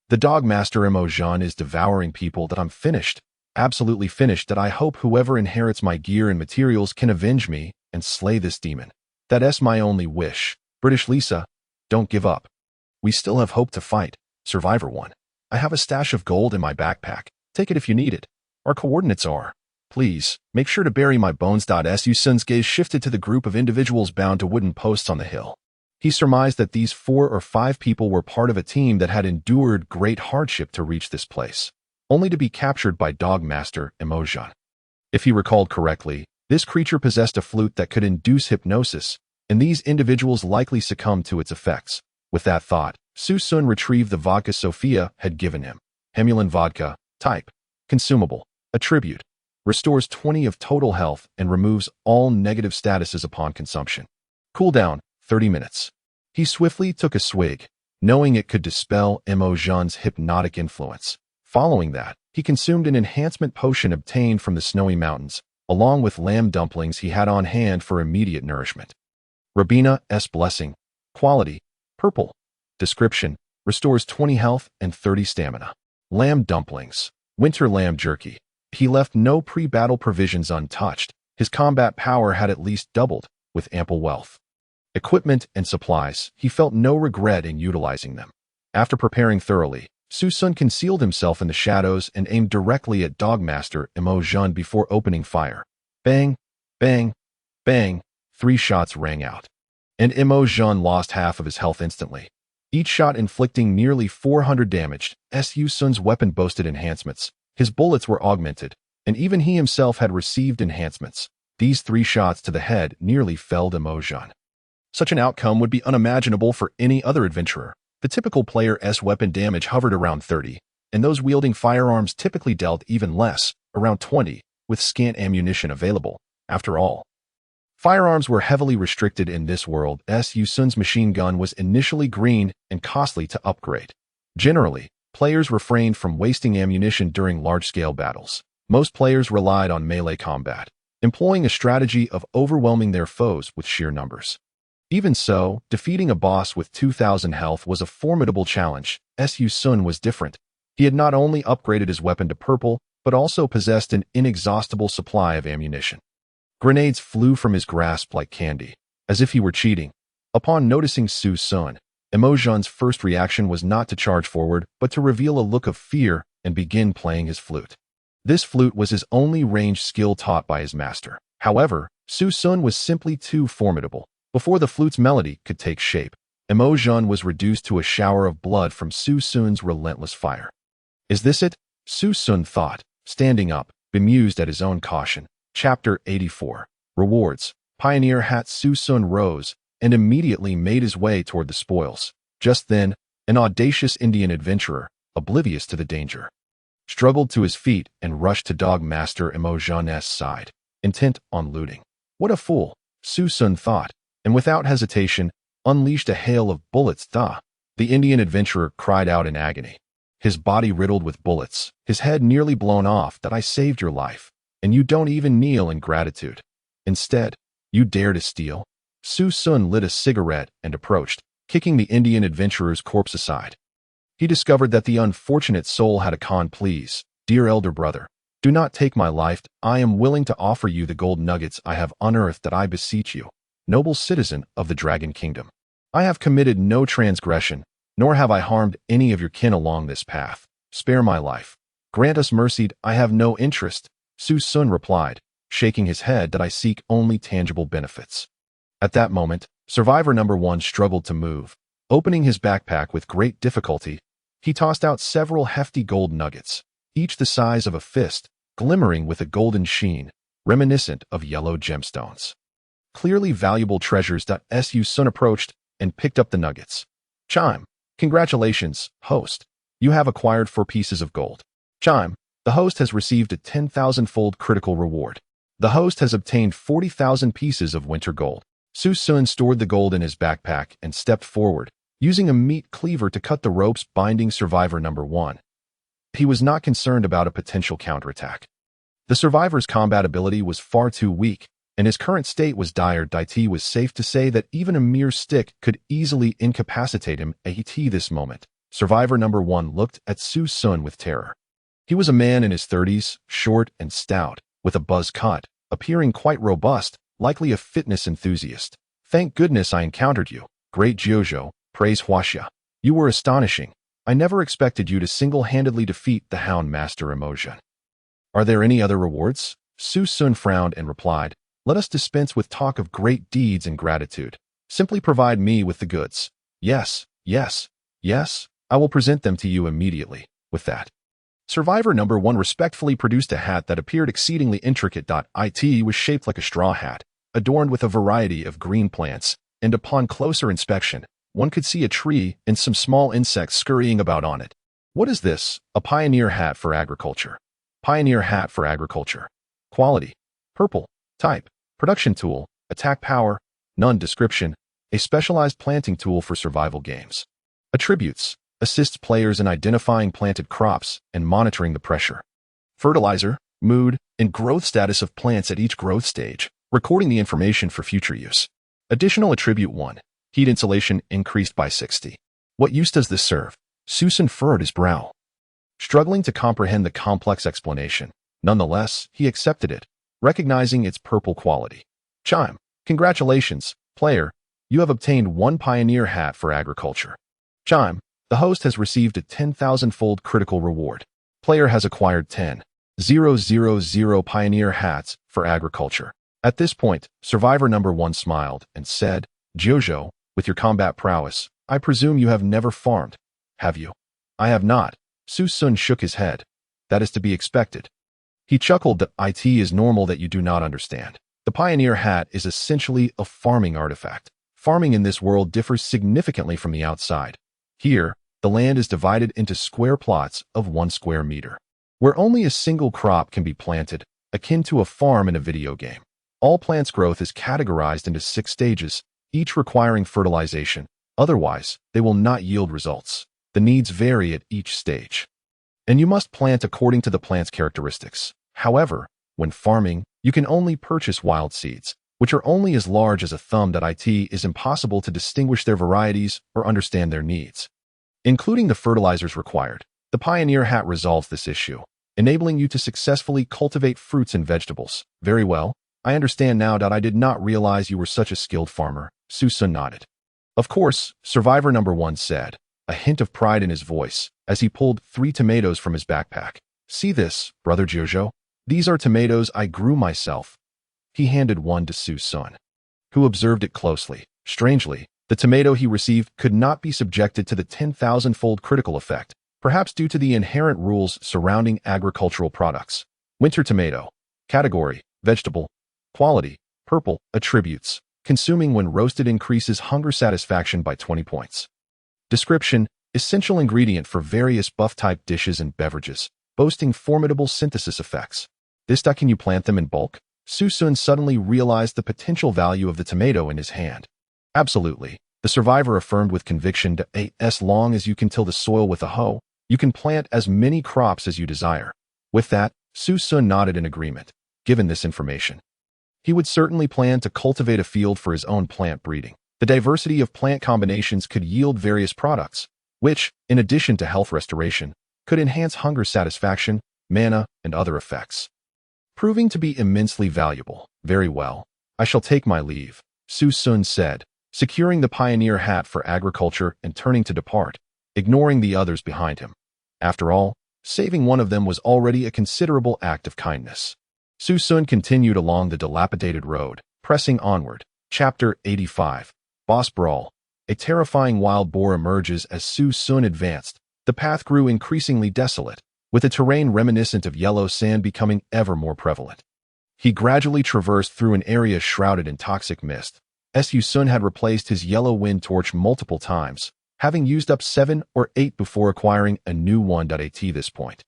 The dog master Su Xun is devouring people. That I'm finished. Absolutely finished. That I hope whoever inherits my gear and materials can avenge me and slay this demon. That's my only wish. British Lisa, don't give up. We still have hope to fight. Survivor 1. I have a stash of gold in my backpack. Take it if you need it. Our coordinates are. Please, make sure to bury my bones. Su Xun's gaze shifted to the group of individuals bound to wooden posts on the hill. He surmised that these 4 or 5 people were part of a team that had endured great hardship to reach this place, only to be captured by Dog Master Su Xun. If he recalled correctly, this creature possessed a flute that could induce hypnosis, and these individuals likely succumbed to its effects. With that thought, Su Xun retrieved the vodka Sophia had given him. Hemulan vodka, type, consumable, attribute, restores 20 of total health and removes all negative statuses upon consumption. Cooldown, 30 minutes. He swiftly took a swig, knowing it could dispel Su Xun's hypnotic influence. Following that, he consumed an enhancement potion obtained from the snowy mountains, along with lamb dumplings he had on hand for immediate nourishment. Rabina's Blessing. Quality, purple. Description, restores 20 health and 30 stamina. Lamb dumplings. Winter lamb jerky. He left no pre-battle provisions untouched. His combat power had at least doubled, with ample wealth. Equipment and supplies. He felt no regret in utilizing them. After preparing thoroughly, Su Xun concealed himself in the shadows and aimed directly at Dogmaster Su Xun before opening fire. Bang, bang, bang, 3 shots rang out. And Su Xun lost half of his health instantly, each shot inflicting nearly 400 damage. Su Xun's weapon boasted enhancements. His bullets were augmented, and even he himself had received enhancements. These 3 shots to the head nearly felled Su Xun. Such an outcome would be unimaginable for any other adventurer. The typical player's weapon damage hovered around 30, and those wielding firearms typically dealt even less, around 20, with scant ammunition available. After all, firearms were heavily restricted in this world. Su Xun's machine gun was initially green and costly to upgrade. Generally, players refrained from wasting ammunition during large-scale battles. Most players relied on melee combat, employing a strategy of overwhelming their foes with sheer numbers. Even so, defeating a boss with 2,000 health was a formidable challenge. Su Xun was different. He had not only upgraded his weapon to purple, but also possessed an inexhaustible supply of ammunition. Grenades flew from his grasp like candy, as if he were cheating. Upon noticing Su Xun, Su Xun's first reaction was not to charge forward, but to reveal a look of fear and begin playing his flute. This flute was his only ranged skill taught by his master. However, Su Xun was simply too formidable. Before the flute's melody could take shape, Su Xun was reduced to a shower of blood from Su Xun's relentless fire. Is this it? Su Xun thought, standing up, bemused at his own caution. Chapter 84. Rewards. Pioneer Hat Su Xun rose and immediately made his way toward the spoils. Just then, an audacious Indian adventurer, oblivious to the danger, struggled to his feet and rushed to Dog Master Su Xun's side, intent on looting. What a fool, Su Xun thought, and without hesitation, unleashed a hail of bullets. The Indian adventurer cried out in agony, his body riddled with bullets, his head nearly blown off. That I saved your life, and you don't even kneel in gratitude. Instead, you dare to steal? Su Xun lit a cigarette and approached, kicking the Indian adventurer's corpse aside. He discovered that the unfortunate soul had a con. Please, dear elder brother, do not take my life. I am willing to offer you the gold nuggets I have unearthed. That I beseech you, noble citizen of the Dragon Kingdom. I have committed no transgression, nor have I harmed any of your kin along this path. Spare my life. Grant us mercy. I have no interest, Su Xun replied, shaking his head. That I seek only tangible benefits. At that moment, survivor number 1 struggled to move, Opening his backpack with great difficulty, he tossed out several hefty gold nuggets, each the size of a fist, glimmering with a golden sheen, reminiscent of yellow gemstones. Clearly valuable treasures. Su Xun approached and picked up the nuggets. Chime. Congratulations, host. You have acquired 4 pieces of gold. Chime. The host has received a 10,000-fold critical reward. The host has obtained 40,000 pieces of winter gold. Su Xun stored the gold in his backpack and stepped forward, using a meat cleaver to cut the ropes binding survivor number 1. He was not concerned about a potential counterattack. The survivor's combat ability was far too weak, and his current state was dire. It was safe to say that even a mere stick could easily incapacitate him. At this moment, survivor number 1 looked at Su Xun with terror. He was a man in his 30s, short and stout, with a buzz cut, appearing quite robust, likely a fitness enthusiast. Thank goodness I encountered you, great Jojo, praise Huaxia. You were astonishing. I never expected you to single-handedly defeat the Hound Master Emotion. Are there any other rewards? Su Xun frowned and replied, let us dispense with talk of great deeds and gratitude. Simply provide me with the goods. Yes, yes, yes, I will present them to you immediately. With that, survivor number 1 respectfully produced a hat that appeared exceedingly intricate. It was shaped like a straw hat, adorned with a variety of green plants, and upon closer inspection, one could see a tree and some small insects scurrying about on it. What is this? A pioneer hat for agriculture. Pioneer hat for agriculture. Quality: purple. Type: production tool. Attack power: none. Description: a specialized planting tool for survival games. Attributes: assists players in identifying planted crops and monitoring the pressure. Fertilizer: mood, and growth status of plants at each growth stage, recording the information for future use. Additional attribute 1. Heat insulation increased by 60. What use does this serve? Su Xun furrowed his brow, struggling to comprehend the complex explanation. Nonetheless, he accepted it, recognizing its purple quality. Chime. Congratulations, player. You have obtained 1 pioneer hat for agriculture. Chime. The host has received a 10,000-fold critical reward. Player has acquired 10,000 pioneer hats for agriculture. At this point, survivor number 1 smiled and said, Jojo, with your combat prowess, I presume you have never farmed, have you? I have not. Su Xun shook his head. That is to be expected. He chuckled that it is normal that you do not understand. The pioneer hat is essentially a farming artifact. Farming in this world differs significantly from the outside. Here, the land is divided into square plots of 1 square meter, where only a single crop can be planted, akin to a farm in a video game. All plants' growth is categorized into 6 stages, each requiring fertilization. Otherwise, they will not yield results. The needs vary at each stage, and you must plant according to the plant's characteristics. However, when farming, you can only purchase wild seeds, which are only as large as a thumb. It is impossible to distinguish their varieties or understand their needs, including the fertilizers required. The pioneer hat resolves this issue, enabling you to successfully cultivate fruits and vegetables. Very well. I understand now. I did not realize you were such a skilled farmer. Su Xun nodded. Of course, survivor number 1 said, a hint of pride in his voice, as he pulled 3 tomatoes from his backpack. See this, brother Jojo. These are tomatoes I grew myself. He handed one to Su Xun, who observed it closely. Strangely, the tomato he received could not be subjected to the 10,000-fold critical effect, perhaps due to the inherent rules surrounding agricultural products. Winter tomato. Category: vegetable. Quality: purple. Attributes: consuming when roasted increases hunger satisfaction by 20 points. Description: essential ingredient for various buff-type dishes and beverages, boasting formidable synthesis effects. Can you plant them in bulk? Su Xun suddenly realized the potential value of the tomato in his hand. Absolutely, the survivor affirmed with conviction. As long as you can till the soil with a hoe, you can plant as many crops as you desire. With that, Su Xun nodded in agreement. Given this information, he would certainly plan to cultivate a field for his own plant breeding. The diversity of plant combinations could yield various products, which, in addition to health restoration, could enhance hunger satisfaction, mana, and other effects, proving to be immensely valuable. Very well, I shall take my leave, Su Xun said, securing the pioneer hat for agriculture and turning to depart, ignoring the others behind him. After all, saving one of them was already a considerable act of kindness. Su Xun continued along the dilapidated road, pressing onward. Chapter 85. Boss Brawl. A terrifying wild boar emerges as Su Xun advanced. The path grew increasingly desolate, with the terrain reminiscent of yellow sand becoming ever more prevalent. He gradually traversed through an area shrouded in toxic mist. Su Xun had replaced his yellow wind torch multiple times, having used up 7 or 8 before acquiring a new one at this point.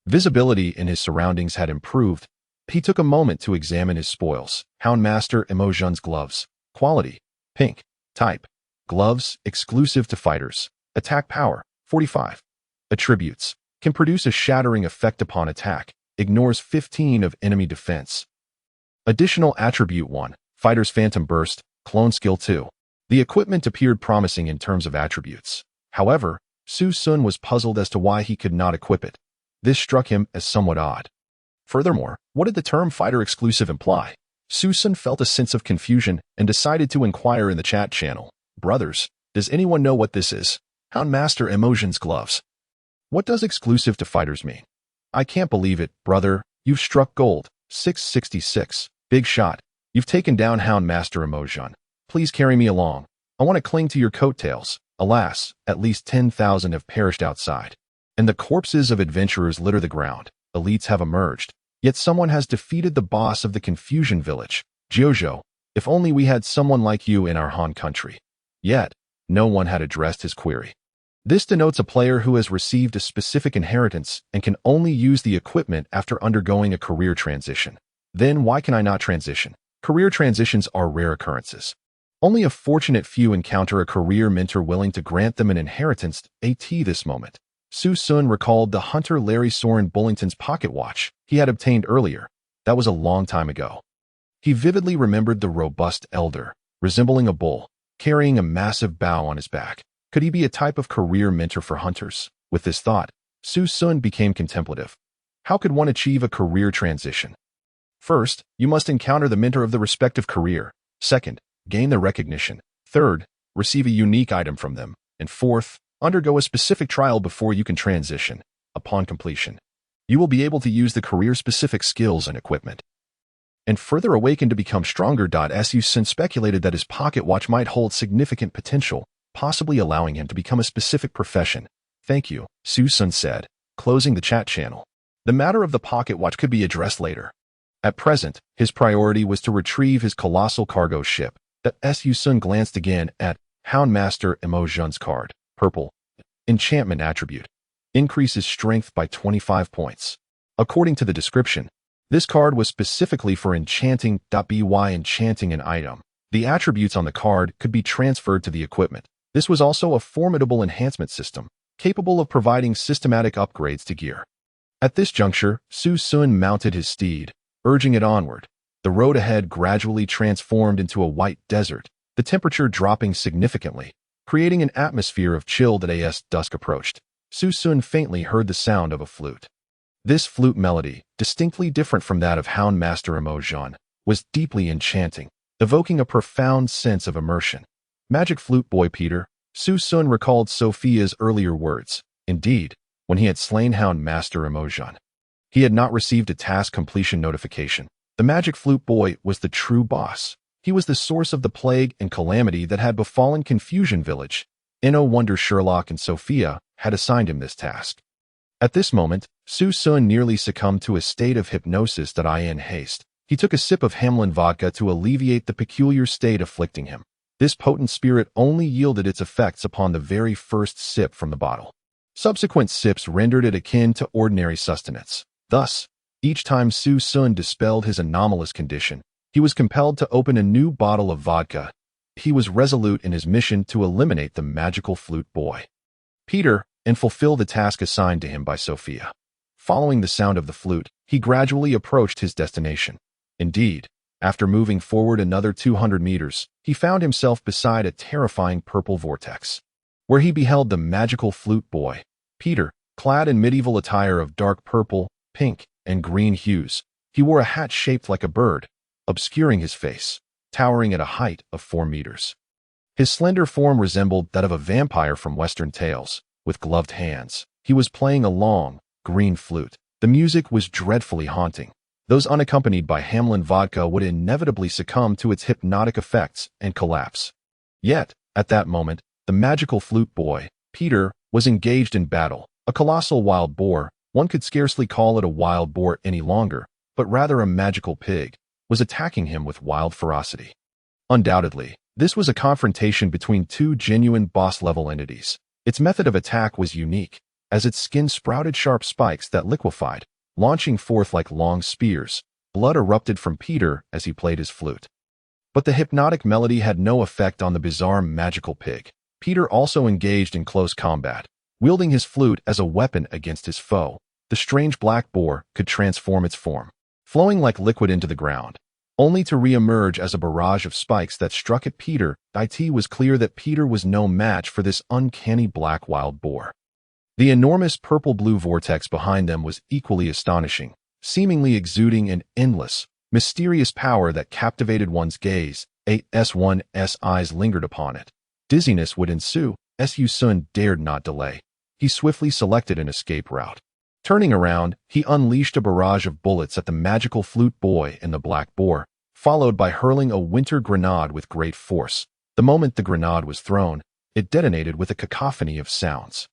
Visibility in his surroundings had improved. He took a moment to examine his spoils. Houndmaster Emotion's gloves. Quality: pink. Type: gloves, exclusive to fighters. Attack power: 45. Attributes: can produce a shattering effect upon attack. Ignores 15 of enemy defense. Additional attribute 1. Fighter's Phantom Burst. Clone skill 2. The equipment appeared promising in terms of attributes. However, Su Xun was puzzled as to why he could not equip it. This struck him as somewhat odd. Furthermore, what did the term fighter exclusive imply? Su Xun felt a sense of confusion and decided to inquire in the chat channel. Brothers, does anyone know what this is? Houndmaster Emotion's gloves. What does exclusive to fighters mean? I can't believe it, brother. You've struck gold. 666. Big shot. You've taken down Houndmaster Emotion. Please carry me along. I want to cling to your coattails. Alas, at least 10,000 have perished outside, and the corpses of adventurers litter the ground. Elites have emerged, yet someone has defeated the boss of the Confusion Village. Jojo, if only we had someone like you in our Han country. Yet, no one had addressed his query. This denotes a player who has received a specific inheritance and can only use the equipment after undergoing a career transition. Then why can I not transition? Career transitions are rare occurrences. Only a fortunate few encounter a career mentor willing to grant them an inheritance at this moment. Su Xun recalled the hunter Larry Soren Bullington's pocket watch he had obtained earlier. That was a long time ago. He vividly remembered the robust elder, resembling a bull, carrying a massive bow on his back. Could he be a type of career mentor for hunters? With this thought, Su Xun became contemplative. How could one achieve a career transition? First, you must encounter the mentor of the respective career. Second, gain their recognition. Third, receive a unique item from them. And fourth, undergo a specific trial before you can transition. Upon completion, you will be able to use the career-specific skills and equipment, and further awaken to become stronger. Su Xun speculated that his pocket watch might hold significant potential, possibly allowing him to become a specific profession. Thank you, Su Xun said, closing the chat channel. The matter of the pocket watch could be addressed later. At present, his priority was to retrieve his colossal cargo ship. Su Xun glanced again at Houndmaster Emotion's card. Purple. Enchantment attribute. Increases strength by 25 points. According to the description, this card was specifically for enchanting. By enchanting an item, the attributes on the card could be transferred to the equipment. This was also a formidable enhancement system, capable of providing systematic upgrades to gear. At this juncture, Su Xun mounted his steed, urging it onward. The road ahead gradually transformed into a white desert, the temperature dropping significantly, creating an atmosphere of chill as dusk approached. Su Xun faintly heard the sound of a flute. This flute melody, distinctly different from that of Houndmaster Emotion, was deeply enchanting, evoking a profound sense of immersion. Magic flute boy Peter. Su Xun recalled Sophia's earlier words. Indeed, when he had slain Houndmaster Emotion, he had not received a task completion notification. The magic flute boy was the true boss. He was the source of the plague and calamity that had befallen Confusion Village. No wonder Sherlock and Sophia had assigned him this task. At this moment, Su Xun nearly succumbed to a state of hypnosis. In haste, he took a sip of Hamlin vodka to alleviate the peculiar state afflicting him. This potent spirit only yielded its effects upon the very first sip from the bottle. Subsequent sips rendered it akin to ordinary sustenance. Thus, each time Su Xun dispelled his anomalous condition, he was compelled to open a new bottle of vodka. He was resolute in his mission to eliminate the magical flute boy, Peter, and fulfill the task assigned to him by Sophia. Following the sound of the flute, he gradually approached his destination. Indeed, after moving forward another 200 meters, he found himself beside a terrifying purple vortex, where he beheld the magical flute boy, Peter, clad in medieval attire of dark purple, pink, and green hues. He wore a hat shaped like a bird, obscuring his face, towering at a height of 4 meters. His slender form resembled that of a vampire from Western tales. With gloved hands, he was playing a long, green flute. The music was dreadfully haunting. Those unaccompanied by Hamlin vodka would inevitably succumb to its hypnotic effects and collapse. Yet, At that moment, the magical flute boy, Peter, was engaged in battle. A colossal wild boar, one could scarcely call it a wild boar any longer, but rather a magical pig, was attacking him with wild ferocity. Undoubtedly, this was a confrontation between two genuine boss-level entities. Its method of attack was unique, as its skin sprouted sharp spikes that liquefied, launching forth like long spears. Blood erupted from Peter as he played his flute. But the hypnotic melody had no effect on the bizarre magical pig. Peter also engaged in close combat, wielding his flute as a weapon against his foe. The strange black boar could transform its form, flowing like liquid into the ground, only to re-emerge as a barrage of spikes that struck at Peter. It was clear that Peter was no match for this uncanny black wild boar. The enormous purple-blue vortex behind them was equally astonishing, seemingly exuding an endless, mysterious power that captivated one's gaze. Su Xun's eyes lingered upon it. Dizziness would ensue. Su Xun dared not delay. He swiftly selected an escape route. Turning around, he unleashed a barrage of bullets at the magical flute boy and the black boar, followed by hurling a winter grenade with great force. The moment the grenade was thrown, it detonated with a cacophony of sounds.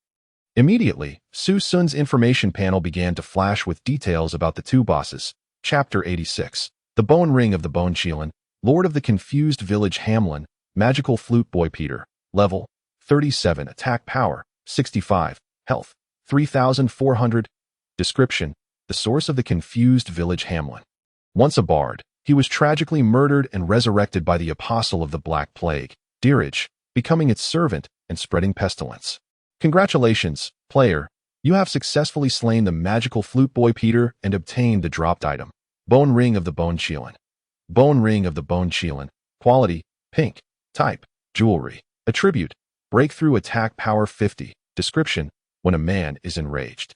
Immediately, Su Xun's information panel began to flash with details about the two bosses. Chapter 86. The Bone Ring of the Bone Chelan, Lord of the Confused Village Hamlin, Magical Flute Boy Peter, Level 37, Attack Power 65, Health 3,400. Description: the source of the confused village Hamlin. Once a bard, he was tragically murdered and resurrected by the apostle of the Black Plague, Dirge, becoming its servant and spreading pestilence. Congratulations, player. You have successfully slain the magical flute boy Peter and obtained the dropped item, Bone Ring of the Bone Chelan. Bone Ring of the Bone Chelan. Quality: pink. Type: jewelry. Attribute: breakthrough attack power 50. Description: when a man is enraged,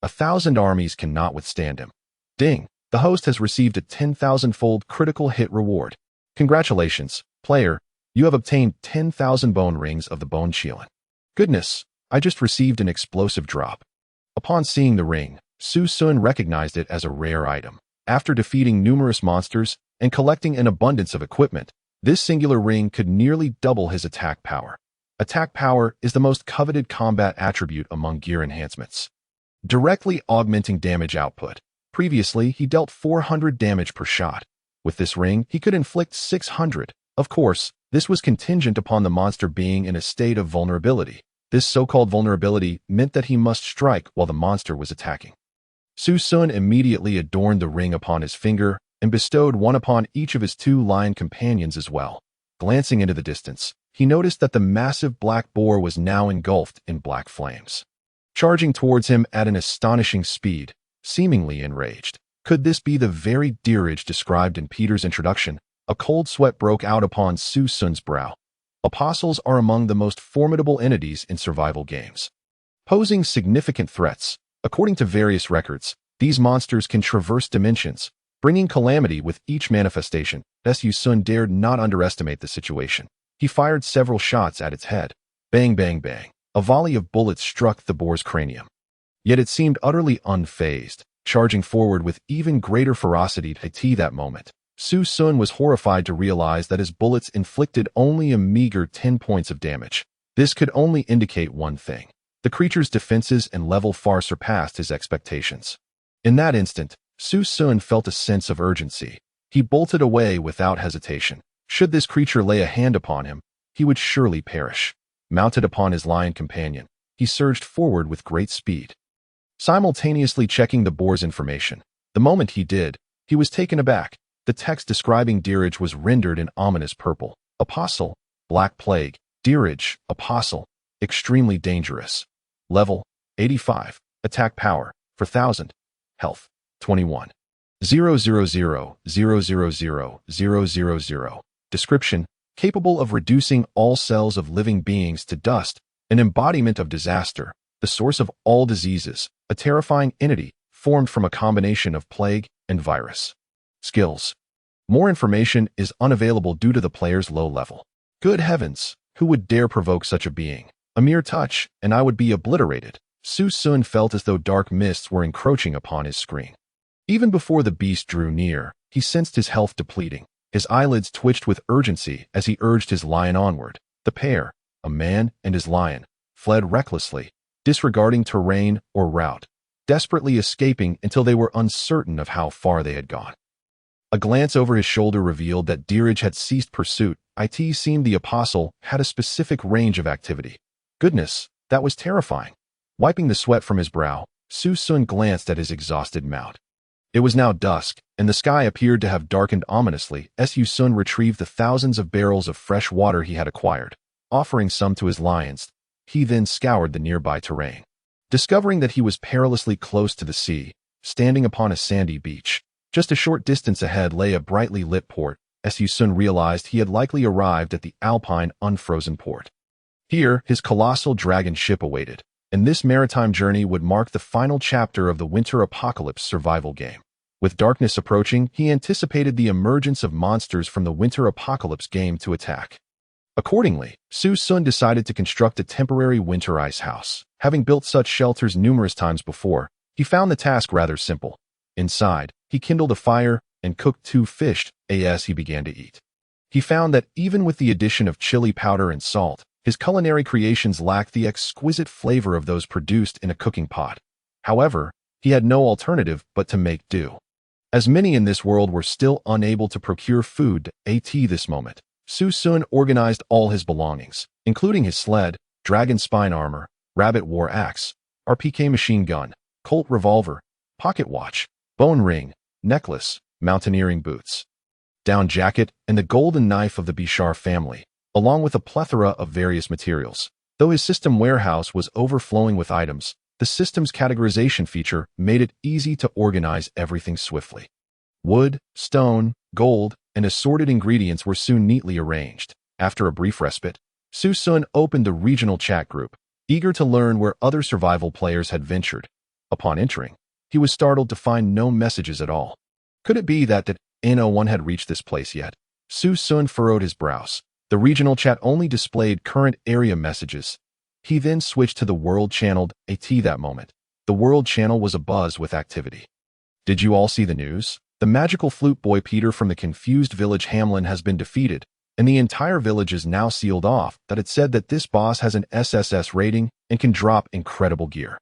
1,000 armies cannot withstand him. Ding! The host has received a 10,000-fold critical hit reward. Congratulations, player. You have obtained 10,000 bone rings of the Bone Chelan. Goodness, I just received an explosive drop. Upon seeing the ring, Su Xun recognized it as a rare item. After defeating numerous monsters and collecting an abundance of equipment, this singular ring could nearly double his attack power. Attack power is the most coveted combat attribute among gear enhancements, directly augmenting damage output. Previously, he dealt 400 damage per shot. With this ring, he could inflict 600. Of course, this was contingent upon the monster being in a state of vulnerability. This so-called vulnerability meant that he must strike while the monster was attacking. Su Xun immediately adorned the ring upon his finger and bestowed one upon each of his two lion companions as well. Glancing into the distance, he noticed that the massive black boar was now engulfed in black flames, charging towards him at an astonishing speed, seemingly enraged. Could this be the very Dirge described in Peter's introduction? A cold sweat broke out upon Su Xun's brow. Apostles are among the most formidable entities in survival games, posing significant threats. According to various records, these monsters can traverse dimensions, bringing calamity with each manifestation. Su Xun dared not underestimate the situation. He fired several shots at its head. Bang, bang, bang. A volley of bullets struck the boar's cranium. Yet it seemed utterly unfazed, charging forward with even greater ferocity. At that moment, Su Xun was horrified to realize that his bullets inflicted only a meager 10 points of damage. This could only indicate one thing: the creature's defenses and level far surpassed his expectations. In that instant, Su Xun felt a sense of urgency. He bolted away without hesitation. Should this creature lay a hand upon him, he would surely perish. Mounted upon his lion companion, he surged forward with great speed, simultaneously checking the boar's information. The moment he did, he was taken aback. The text describing Dirge was rendered in ominous purple. Apostle, Black Plague, Dirge, Apostle, extremely dangerous. Level 85, attack power 4,000, health 21. 000000000. Description: capable of reducing all cells of living beings to dust, an embodiment of disaster, the source of all diseases, a terrifying entity formed from a combination of plague and virus. Skills: more information is unavailable due to the player's low level. Good heavens, who would dare provoke such a being? A mere touch, and I would be obliterated. Su Xun felt as though dark mists were encroaching upon his screen. Even before the beast drew near, he sensed his health depleting. His eyelids twitched with urgency as he urged his lion onward. The pair, a man and his lion, fled recklessly, disregarding terrain or route, desperately escaping until they were uncertain of how far they had gone. A glance over his shoulder revealed that Dirge had ceased pursuit. It seemed the apostle had a specific range of activity. Goodness, that was terrifying. Wiping the sweat from his brow, Su Xun glanced at his exhausted mount. It was now dusk, and the sky appeared to have darkened ominously as Su Xun retrieved the thousands of barrels of fresh water he had acquired. Offering some to his lions, he then scoured the nearby terrain. Discovering that he was perilously close to the sea, standing upon a sandy beach, just a short distance ahead lay a brightly lit port. Su Xun realized he had likely arrived at the Alpine unfrozen port. Here, his colossal dragon ship awaited, and this maritime journey would mark the final chapter of the Winter Apocalypse survival game. With darkness approaching, he anticipated the emergence of monsters from the Winter Apocalypse game to attack. Accordingly, Su Xun decided to construct a temporary winter ice house. Having built such shelters numerous times before, he found the task rather simple. Inside, he kindled a fire and cooked 2 fish as he began to eat. He found that even with the addition of chili powder and salt, his culinary creations lacked the exquisite flavor of those produced in a cooking pot. However, he had no alternative but to make do. As many in this world were still unable to procure food at this moment, Su Xun organized all his belongings, including his sled, dragon spine armor, rabbit war axe, RPK machine gun, Colt revolver, pocket watch, bone ring, necklace, mountaineering boots, down jacket, and the golden knife of the Bishar family, along with a plethora of various materials. Though his system warehouse was overflowing with items, the system's categorization feature made it easy to organize everything swiftly. Wood, stone, gold, and assorted ingredients were soon neatly arranged. After a brief respite, Su Xun opened the regional chat group, eager to learn where other survival players had ventured. Upon entering, he was startled to find no messages at all. Could it be that no one had reached this place yet? Su Xun furrowed his brows. The regional chat only displayed current area messages. He then switched to the world channel at that moment. The world channel was abuzz with activity. Did you all see the news? The magical flute boy Peter from the confused village Hamlin has been defeated, and the entire village is now sealed off. That it said that this boss has an SSS rating and can drop incredible gear.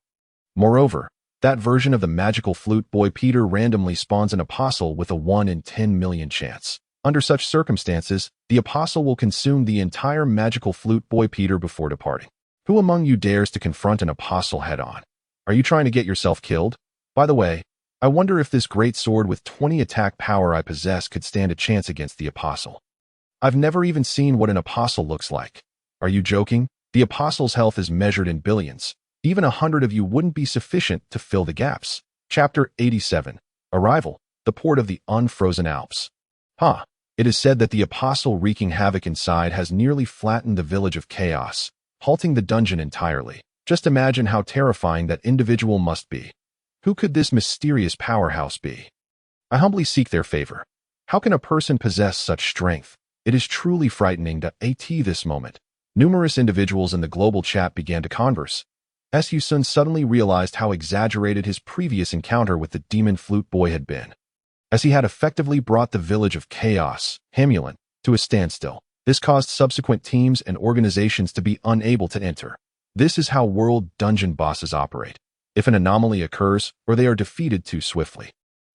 Moreover, that version of the magical flute boy Peter randomly spawns an apostle with a 1 in 10 million chance. Under such circumstances, the apostle will consume the entire magical flute boy Peter before departing. Who among you dares to confront an apostle head-on? Are you trying to get yourself killed? By the way, I wonder if this great sword with 20 attack power I possess could stand a chance against the apostle. I've never even seen what an apostle looks like. Are you joking? The apostle's health is measured in billions. Even 100 of you wouldn't be sufficient to fill the gaps. Chapter 87. Arrival, the port of the unfrozen Alps. It is said that the apostle wreaking havoc inside has nearly flattened the village of chaos, halting the dungeon entirely. Just imagine how terrifying that individual must be. Who could this mysterious powerhouse be? I humbly seek their favor. How can a person possess such strength? It is truly frightening to at this moment. Numerous individuals in the global chat began to converse. Su Xun suddenly realized how exaggerated his previous encounter with the demon flute boy had been. As he had effectively brought the village of chaos, Hamulin, to a standstill, this caused subsequent teams and organizations to be unable to enter. This is how world dungeon bosses operate. If an anomaly occurs, or they are defeated too swiftly,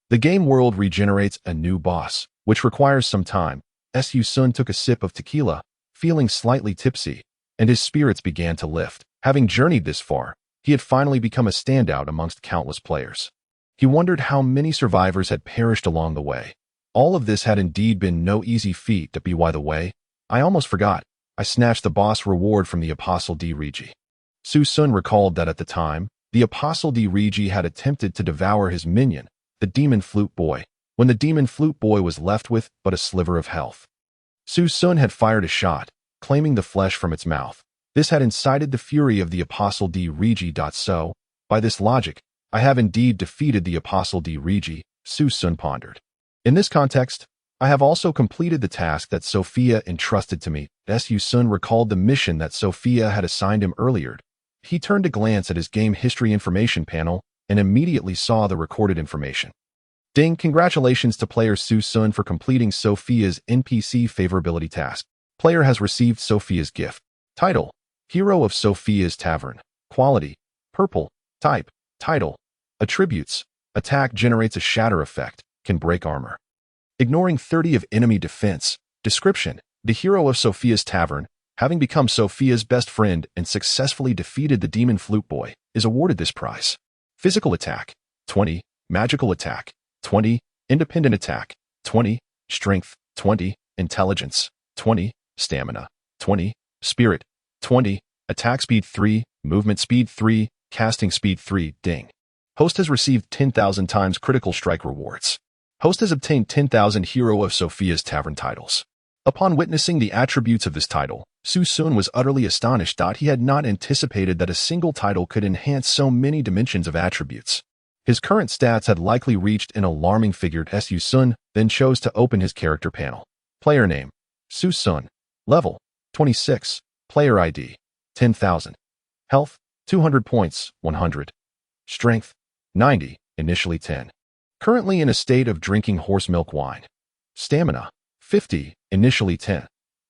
the game world regenerates a new boss, which requires some time. Su Xun took a sip of tequila, feeling slightly tipsy, and his spirits began to lift. Having journeyed this far, he had finally become a standout amongst countless players. He wondered how many survivors had perished along the way. All of this had indeed been no easy feat. By the way, I almost forgot. I snatched the boss reward from the Apostle D. Regi. Su Xun recalled that at the time, the Apostle D. Regi had attempted to devour his minion, the demon flute boy, when the demon flute boy was left with but a sliver of health. Su Xun had fired a shot, claiming the flesh from its mouth. This had incited the fury of the Apostle D. Regi. So, by this logic, I have indeed defeated the Apostle D. Regi, Su Xun pondered. In this context, I have also completed the task that Sophia entrusted to me. Su Xun recalled the mission that Sophia had assigned him earlier. He turned to glance at his game history information panel and immediately saw the recorded information. Ding! Congratulations to player Su Xun for completing Sophia's NPC favorability task. Player has received Sophia's gift. Title: Hero of Sophia's Tavern. Quality: Purple. Type: Title. Attributes: Attack generates a shatter effect, can break armor. Ignoring 30 of enemy defense. Description: The hero of Sophia's Tavern, having become Sophia's best friend and successfully defeated the demon flute boy, is awarded this prize. Physical attack: 20, magical attack: 20, independent attack: 20, strength: 20, intelligence: 20, stamina: 20, spirit: 20, attack speed 3, movement speed 3, casting speed 3. Ding. Host has received 10,000 times critical strike rewards. Host has obtained 10,000 Hero of Sophia's Tavern titles. Upon witnessing the attributes of this title, Su Xun was utterly astonished. He had not anticipated that a single title could enhance so many dimensions of attributes. His current stats had likely reached an alarming figure. Su Xun then chose to open his character panel. Player name: Su Xun. Level: 26. Player ID: 10,000. Health: 200 points, 100. Strength: 90, initially 10. Currently in a state of drinking horse milk wine. Stamina: 50, initially 10.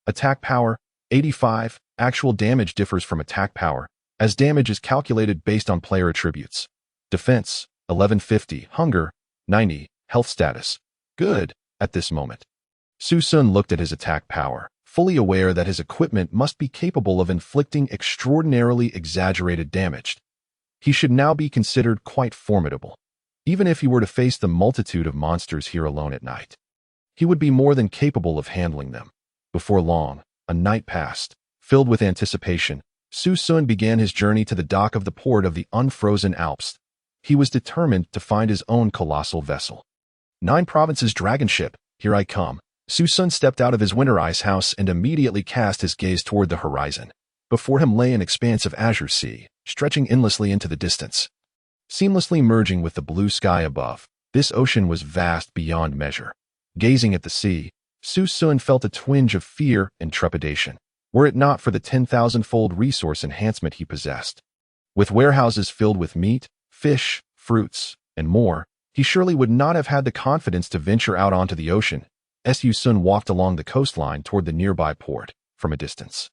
Attack power: 85. Actual damage differs from attack power, as damage is calculated based on player attributes. Defense: 1150. Hunger: 90. Health status: good, at this moment. Su Xun looked at his attack power, fully aware that his equipment must be capable of inflicting extraordinarily exaggerated damage. He should now be considered quite formidable. Even if he were to face the multitude of monsters here alone at night, he would be more than capable of handling them. Before long, a night passed. Filled with anticipation, Su Xun began his journey to the dock of the port of the unfrozen Alps. He was determined to find his own colossal vessel. 9 Provinces Dragon Ship, here I come. Su Xun stepped out of his winter ice house and immediately cast his gaze toward the horizon. Before him lay an expanse of azure sea, stretching endlessly into the distance. Seamlessly merging with the blue sky above, this ocean was vast beyond measure. Gazing at the sea, Su Xun felt a twinge of fear and trepidation, were it not for the 10,000-fold resource enhancement he possessed. With warehouses filled with meat, fish, fruits, and more, he surely would not have had the confidence to venture out onto the ocean. Su Xun walked along the coastline toward the nearby port, from a distance.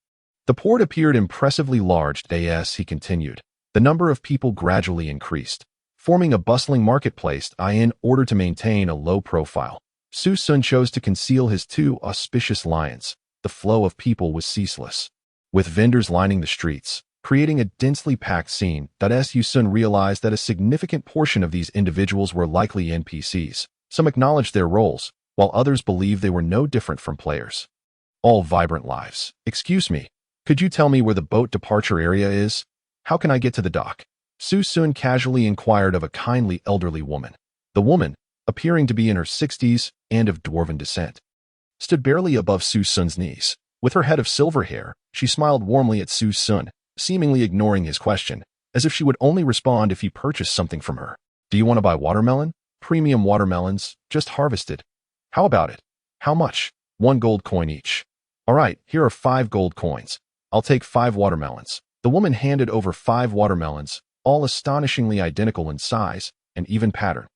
The port appeared impressively large. As he continued, the number of people gradually increased, forming a bustling marketplace. In order to maintain a low profile, Su Xun chose to conceal his 2 auspicious lions. The flow of people was ceaseless, with vendors lining the streets, creating a densely packed scene. Su Xun realized that a significant portion of these individuals were likely NPCs. Some acknowledged their roles, while others believed they were no different from players. All vibrant lives. Excuse me, could you tell me where the boat departure area is? How can I get to the dock? Su Xun casually inquired of a kindly elderly woman. The woman, appearing to be in her 60s and of dwarven descent, stood barely above Su Xun's knees. With her head of silver hair, she smiled warmly at Su Xun, seemingly ignoring his question, as if she would only respond if he purchased something from her. Do you want to buy watermelon? Premium watermelons, just harvested. How about it? How much? 1 gold coin each. All right, here are 5 gold coins. I'll take 5 watermelons. The woman handed over 5 watermelons, all astonishingly identical in size and even pattern.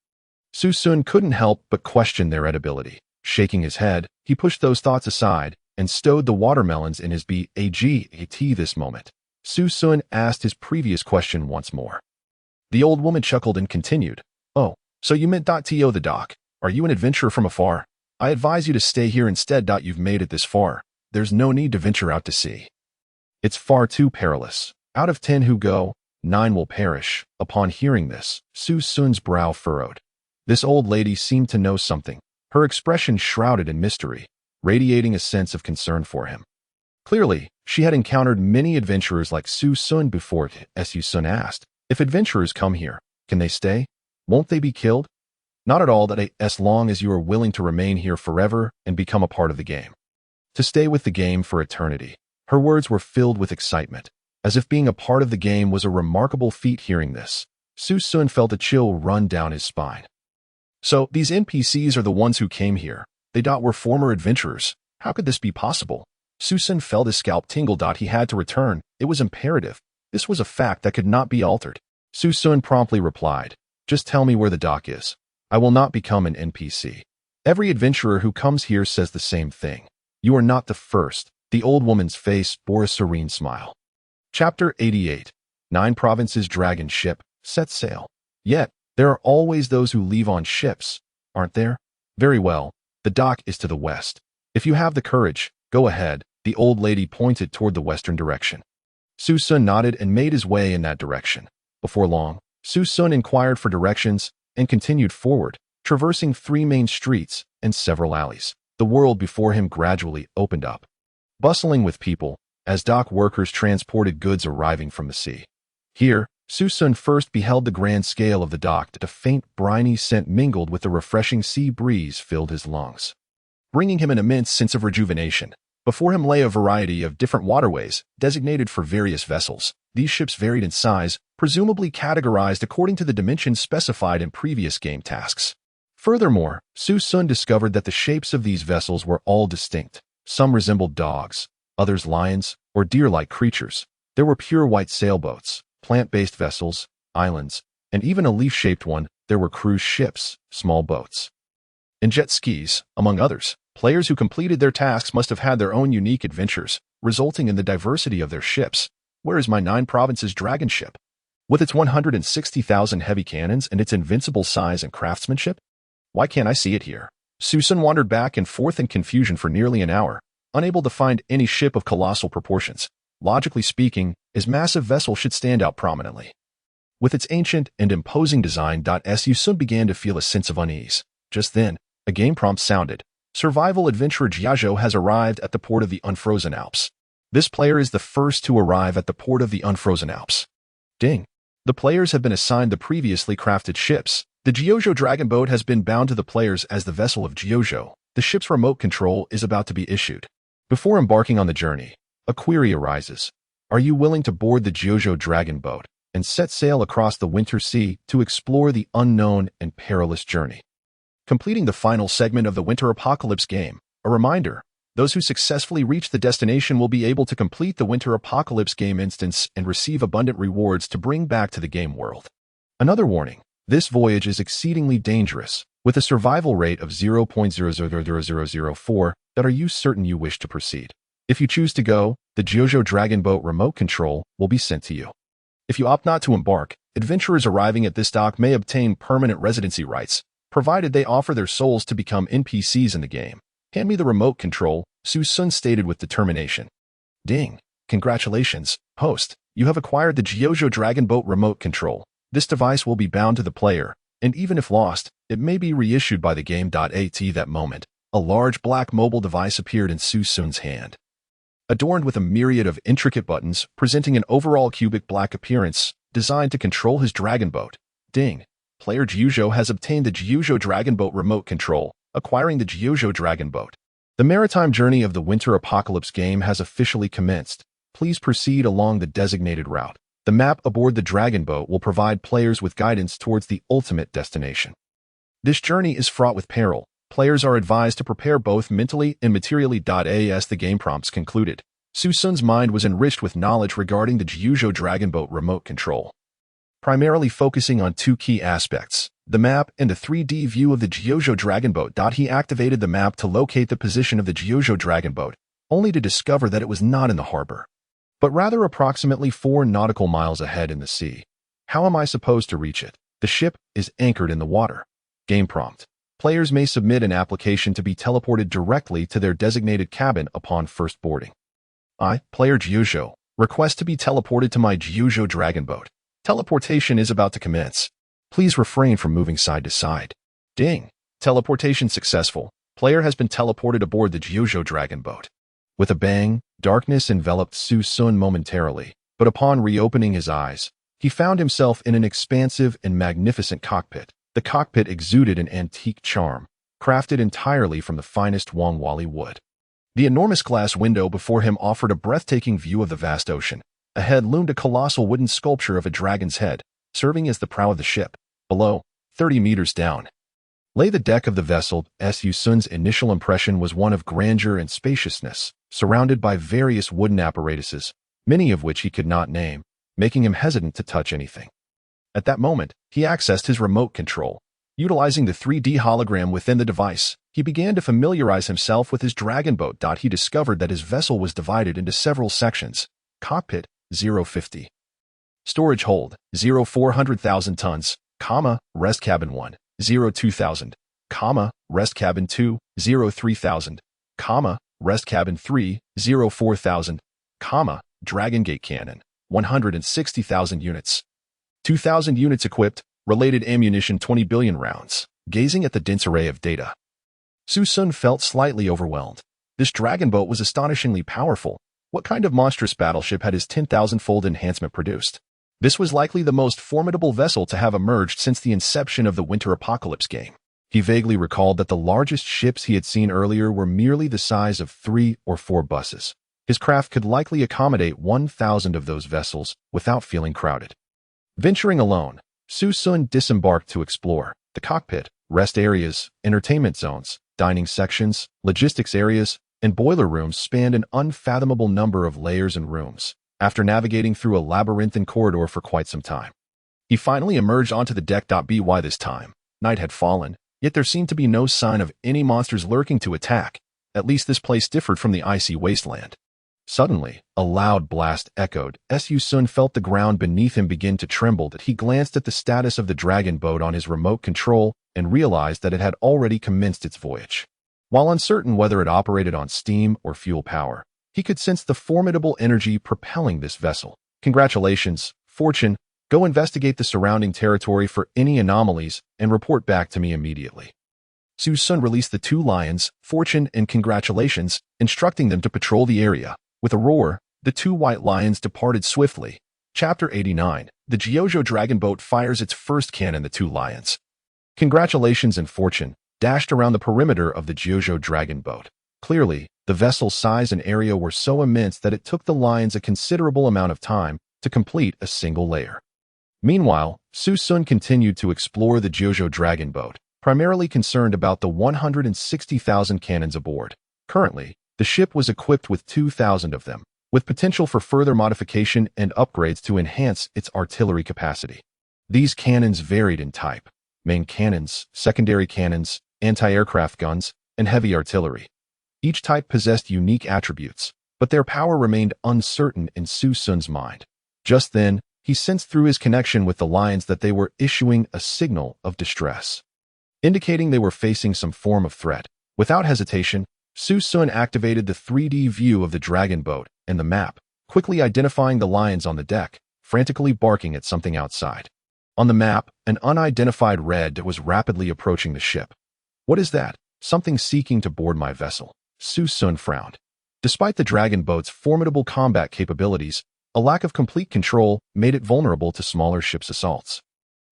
Su Xun couldn't help but question their edibility. Shaking his head, he pushed those thoughts aside and stowed the watermelons in his bag. This moment, Su Xun asked his previous question once more. The old woman chuckled and continued, "Oh, so you meant to the dock. Are you an adventurer from afar? I advise you to stay here instead. You've made it this far. There's no need to venture out to sea. It's far too perilous. Out of 10 who go, 9 will perish." Upon hearing this, Su Xun's brow furrowed. This old lady seemed to know something, her expression shrouded in mystery, radiating a sense of concern for him. Clearly, she had encountered many adventurers like Su Xun before. Su Xun asked, "If adventurers come here, can they stay? Won't they be killed?" "Not at all, as long as you are willing to remain here forever and become a part of the game. To stay with the game for eternity." Her words were filled with excitement, as if being a part of the game was a remarkable feat. Hearing this, Su Xun felt a chill run down his spine. So, these NPCs are the ones who came here. They were former adventurers. How could this be possible? Su Xun felt his scalp tingle. He had to return. It was imperative. This was a fact that could not be altered. Su Xun promptly replied, "Just tell me where the dock is. I will not become an NPC. Every adventurer who comes here says the same thing. You are not the first, The old woman's face bore a serene smile. Chapter 88. 9 Provinces Dragon Ship Set Sail. Yet, there are always those who leave on ships, aren't there? Very well, the dock is to the west. If you have the courage, go ahead. The old lady pointed toward the western direction. Su Xun nodded and made his way in that direction. Before long, Su Xun inquired for directions and continued forward, traversing 3 main streets and several alleys. The world before him gradually opened up, bustling with people, as dock workers transported goods arriving from the sea. Here, Su Xun first beheld the grand scale of the dock. A faint, briny scent mingled with the refreshing sea breeze filled his lungs, bringing him an immense sense of rejuvenation. Before him lay a variety of different waterways, designated for various vessels. These ships varied in size, presumably categorized according to the dimensions specified in previous game tasks. Furthermore, Su Xun discovered that the shapes of these vessels were all distinct. Some resembled dogs, others lions or deer-like creatures. There were pure white sailboats, plant-based vessels, islands, and even a leaf-shaped one. There were cruise ships, small boats, and jet skis, among others. Players who completed their tasks must have had their own unique adventures, resulting in the diversity of their ships. Where is my 9 Provinces Dragon Ship? With its 160,000 heavy cannons and its invincible size and craftsmanship? Why can't I see it here? Su Xun wandered back and forth in confusion for nearly an hour, unable to find any ship of colossal proportions. Logically speaking, his massive vessel should stand out prominently. With its ancient and imposing design, Su Xun began to feel a sense of unease. Just then, a game prompt sounded. Survival adventurer Jiazhou has arrived at the port of the Unfrozen Alps. This player is the first to arrive at the port of the Unfrozen Alps. Ding. The players have been assigned the previously crafted ships. The Jiazhou Dragon Boat has been bound to the players as the vessel of Jiazhou. The ship's remote control is about to be issued. Before embarking on the journey, a query arises. Are you willing to board the Jiazhou Dragon Boat and set sail across the Winter Sea to explore the unknown and perilous journey? Completing the final segment of the Winter Apocalypse game. A reminder, those who successfully reach the destination will be able to complete the Winter Apocalypse game instance and receive abundant rewards to bring back to the game world. Another warning, this voyage is exceedingly dangerous, with a survival rate of 0.000004. Are you certain you wish to proceed? If you choose to go, the Jiazhou Dragon Boat remote control will be sent to you. If you opt not to embark, adventurers arriving at this dock may obtain permanent residency rights, provided they offer their souls to become NPCs in the game. Hand me the remote control, Su Xun stated with determination. Ding. Congratulations, host. You have acquired the Jiazhou Dragon Boat remote control. This device will be bound to the player, and even if lost, it may be reissued by the game. At that moment, a large black mobile device appeared in Su Xun's hand. Adorned with a myriad of intricate buttons, presenting an overall cubic black appearance, designed to control his dragon boat. Ding. Player Jiazhou has obtained the Jiazhou Dragon Boat remote control, acquiring the Jiazhou Dragon Boat. The maritime journey of the Winter Apocalypse game has officially commenced. Please proceed along the designated route. The map aboard the Dragon Boat will provide players with guidance towards the ultimate destination. This journey is fraught with peril. Players are advised to prepare both mentally and materially. As the game prompts concluded, Su Xun's mind was enriched with knowledge regarding the Jiazhou Dragon Boat remote control, primarily focusing on 2 key aspects, the map and the 3D view of the Jiazhou Dragon Boat. He activated the map to locate the position of the Jiazhou Dragon Boat, only to discover that it was not in the harbor, but rather approximately 4 nautical miles ahead in the sea. How am I supposed to reach it? The ship is anchored in the water. Game prompt. Players may submit an application to be teleported directly to their designated cabin upon first boarding. I, player Jiazhou, request to be teleported to my Jiazhou Dragon Boat. Teleportation is about to commence. Please refrain from moving side to side. Ding. Teleportation successful. Player has been teleported aboard the Jiazhou Dragon Boat. With a bang, darkness enveloped Su Xun momentarily, but upon reopening his eyes, he found himself in an expansive and magnificent cockpit. The cockpit exuded an antique charm, crafted entirely from the finest Wangwali wood. The enormous glass window before him offered a breathtaking view of the vast ocean. Ahead loomed a colossal wooden sculpture of a dragon's head, serving as the prow of the ship. Below, 30 meters down, lay the deck of the vessel. Su Xun's initial impression was one of grandeur and spaciousness, surrounded by various wooden apparatuses, many of which he could not name, making him hesitant to touch anything. At that moment, he accessed his remote control. Utilizing the 3D hologram within the device, he began to familiarize himself with his dragon boat. He discovered that his vessel was divided into several sections. Cockpit, 050. Storage hold, 400,000 tons, rest cabin 1, 2,000, rest cabin 2, 3,000, rest cabin 3, 4,000, Dragon Gate Cannon, 160,000 units. 2,000 units equipped, related ammunition 20 billion rounds. Gazing at the dense array of data, Su Xun felt slightly overwhelmed. This dragon boat was astonishingly powerful. What kind of monstrous battleship had his 10,000-fold enhancement produced? This was likely the most formidable vessel to have emerged since the inception of the Winter Apocalypse game. He vaguely recalled that the largest ships he had seen earlier were merely the size of 3 or 4 buses. His craft could likely accommodate 1,000 of those vessels without feeling crowded. Venturing alone, Su Xun disembarked to explore the cockpit, rest areas, entertainment zones, dining sections, logistics areas, and boiler rooms spanned an unfathomable number of layers and rooms. After navigating through a labyrinthine corridor for quite some time, he finally emerged onto the deck. By this time, night had fallen, yet there seemed to be no sign of any monsters lurking to attack. At least this place differed from the icy wasteland. Suddenly, a loud blast echoed. Su Xun felt the ground beneath him begin to tremble. He glanced at the status of the dragon boat on his remote control and realized that it had already commenced its voyage. While uncertain whether it operated on steam or fuel power, he could sense the formidable energy propelling this vessel. Congratulations, Fortune. Go investigate the surrounding territory for any anomalies and report back to me immediately. Su Xun released the 2 lions, Fortune and Congratulations, instructing them to patrol the area. With a roar, the 2 white lions departed swiftly. Chapter 89. The Jiuzhou dragon boat fires its first cannon. The 2 lions, Congratulations and Fortune, dashed around the perimeter of the Jiuzhou dragon boat. Clearly, the vessel's size and area were so immense that it took the lions a considerable amount of time to complete a single layer. Meanwhile, Su Xun continued to explore the Jiuzhou dragon boat, primarily concerned about the 160,000 cannons aboard. Currently, the ship was equipped with 2,000 of them, with potential for further modification and upgrades to enhance its artillery capacity. These cannons varied in type: main cannons, secondary cannons, anti-aircraft guns, and heavy artillery. Each type possessed unique attributes, but their power remained uncertain in Su Xun's mind. Just then, he sensed through his connection with the lions that they were issuing a signal of distress, indicating they were facing some form of threat. Without hesitation, Su Xun activated the 3D view of the dragon boat and the map, quickly identifying the lions on the deck, frantically barking at something outside. On the map, an unidentified red was rapidly approaching the ship. What is that? Something seeking to board my vessel. Su Xun frowned. Despite the dragon boat's formidable combat capabilities, a lack of complete control made it vulnerable to smaller ships' assaults.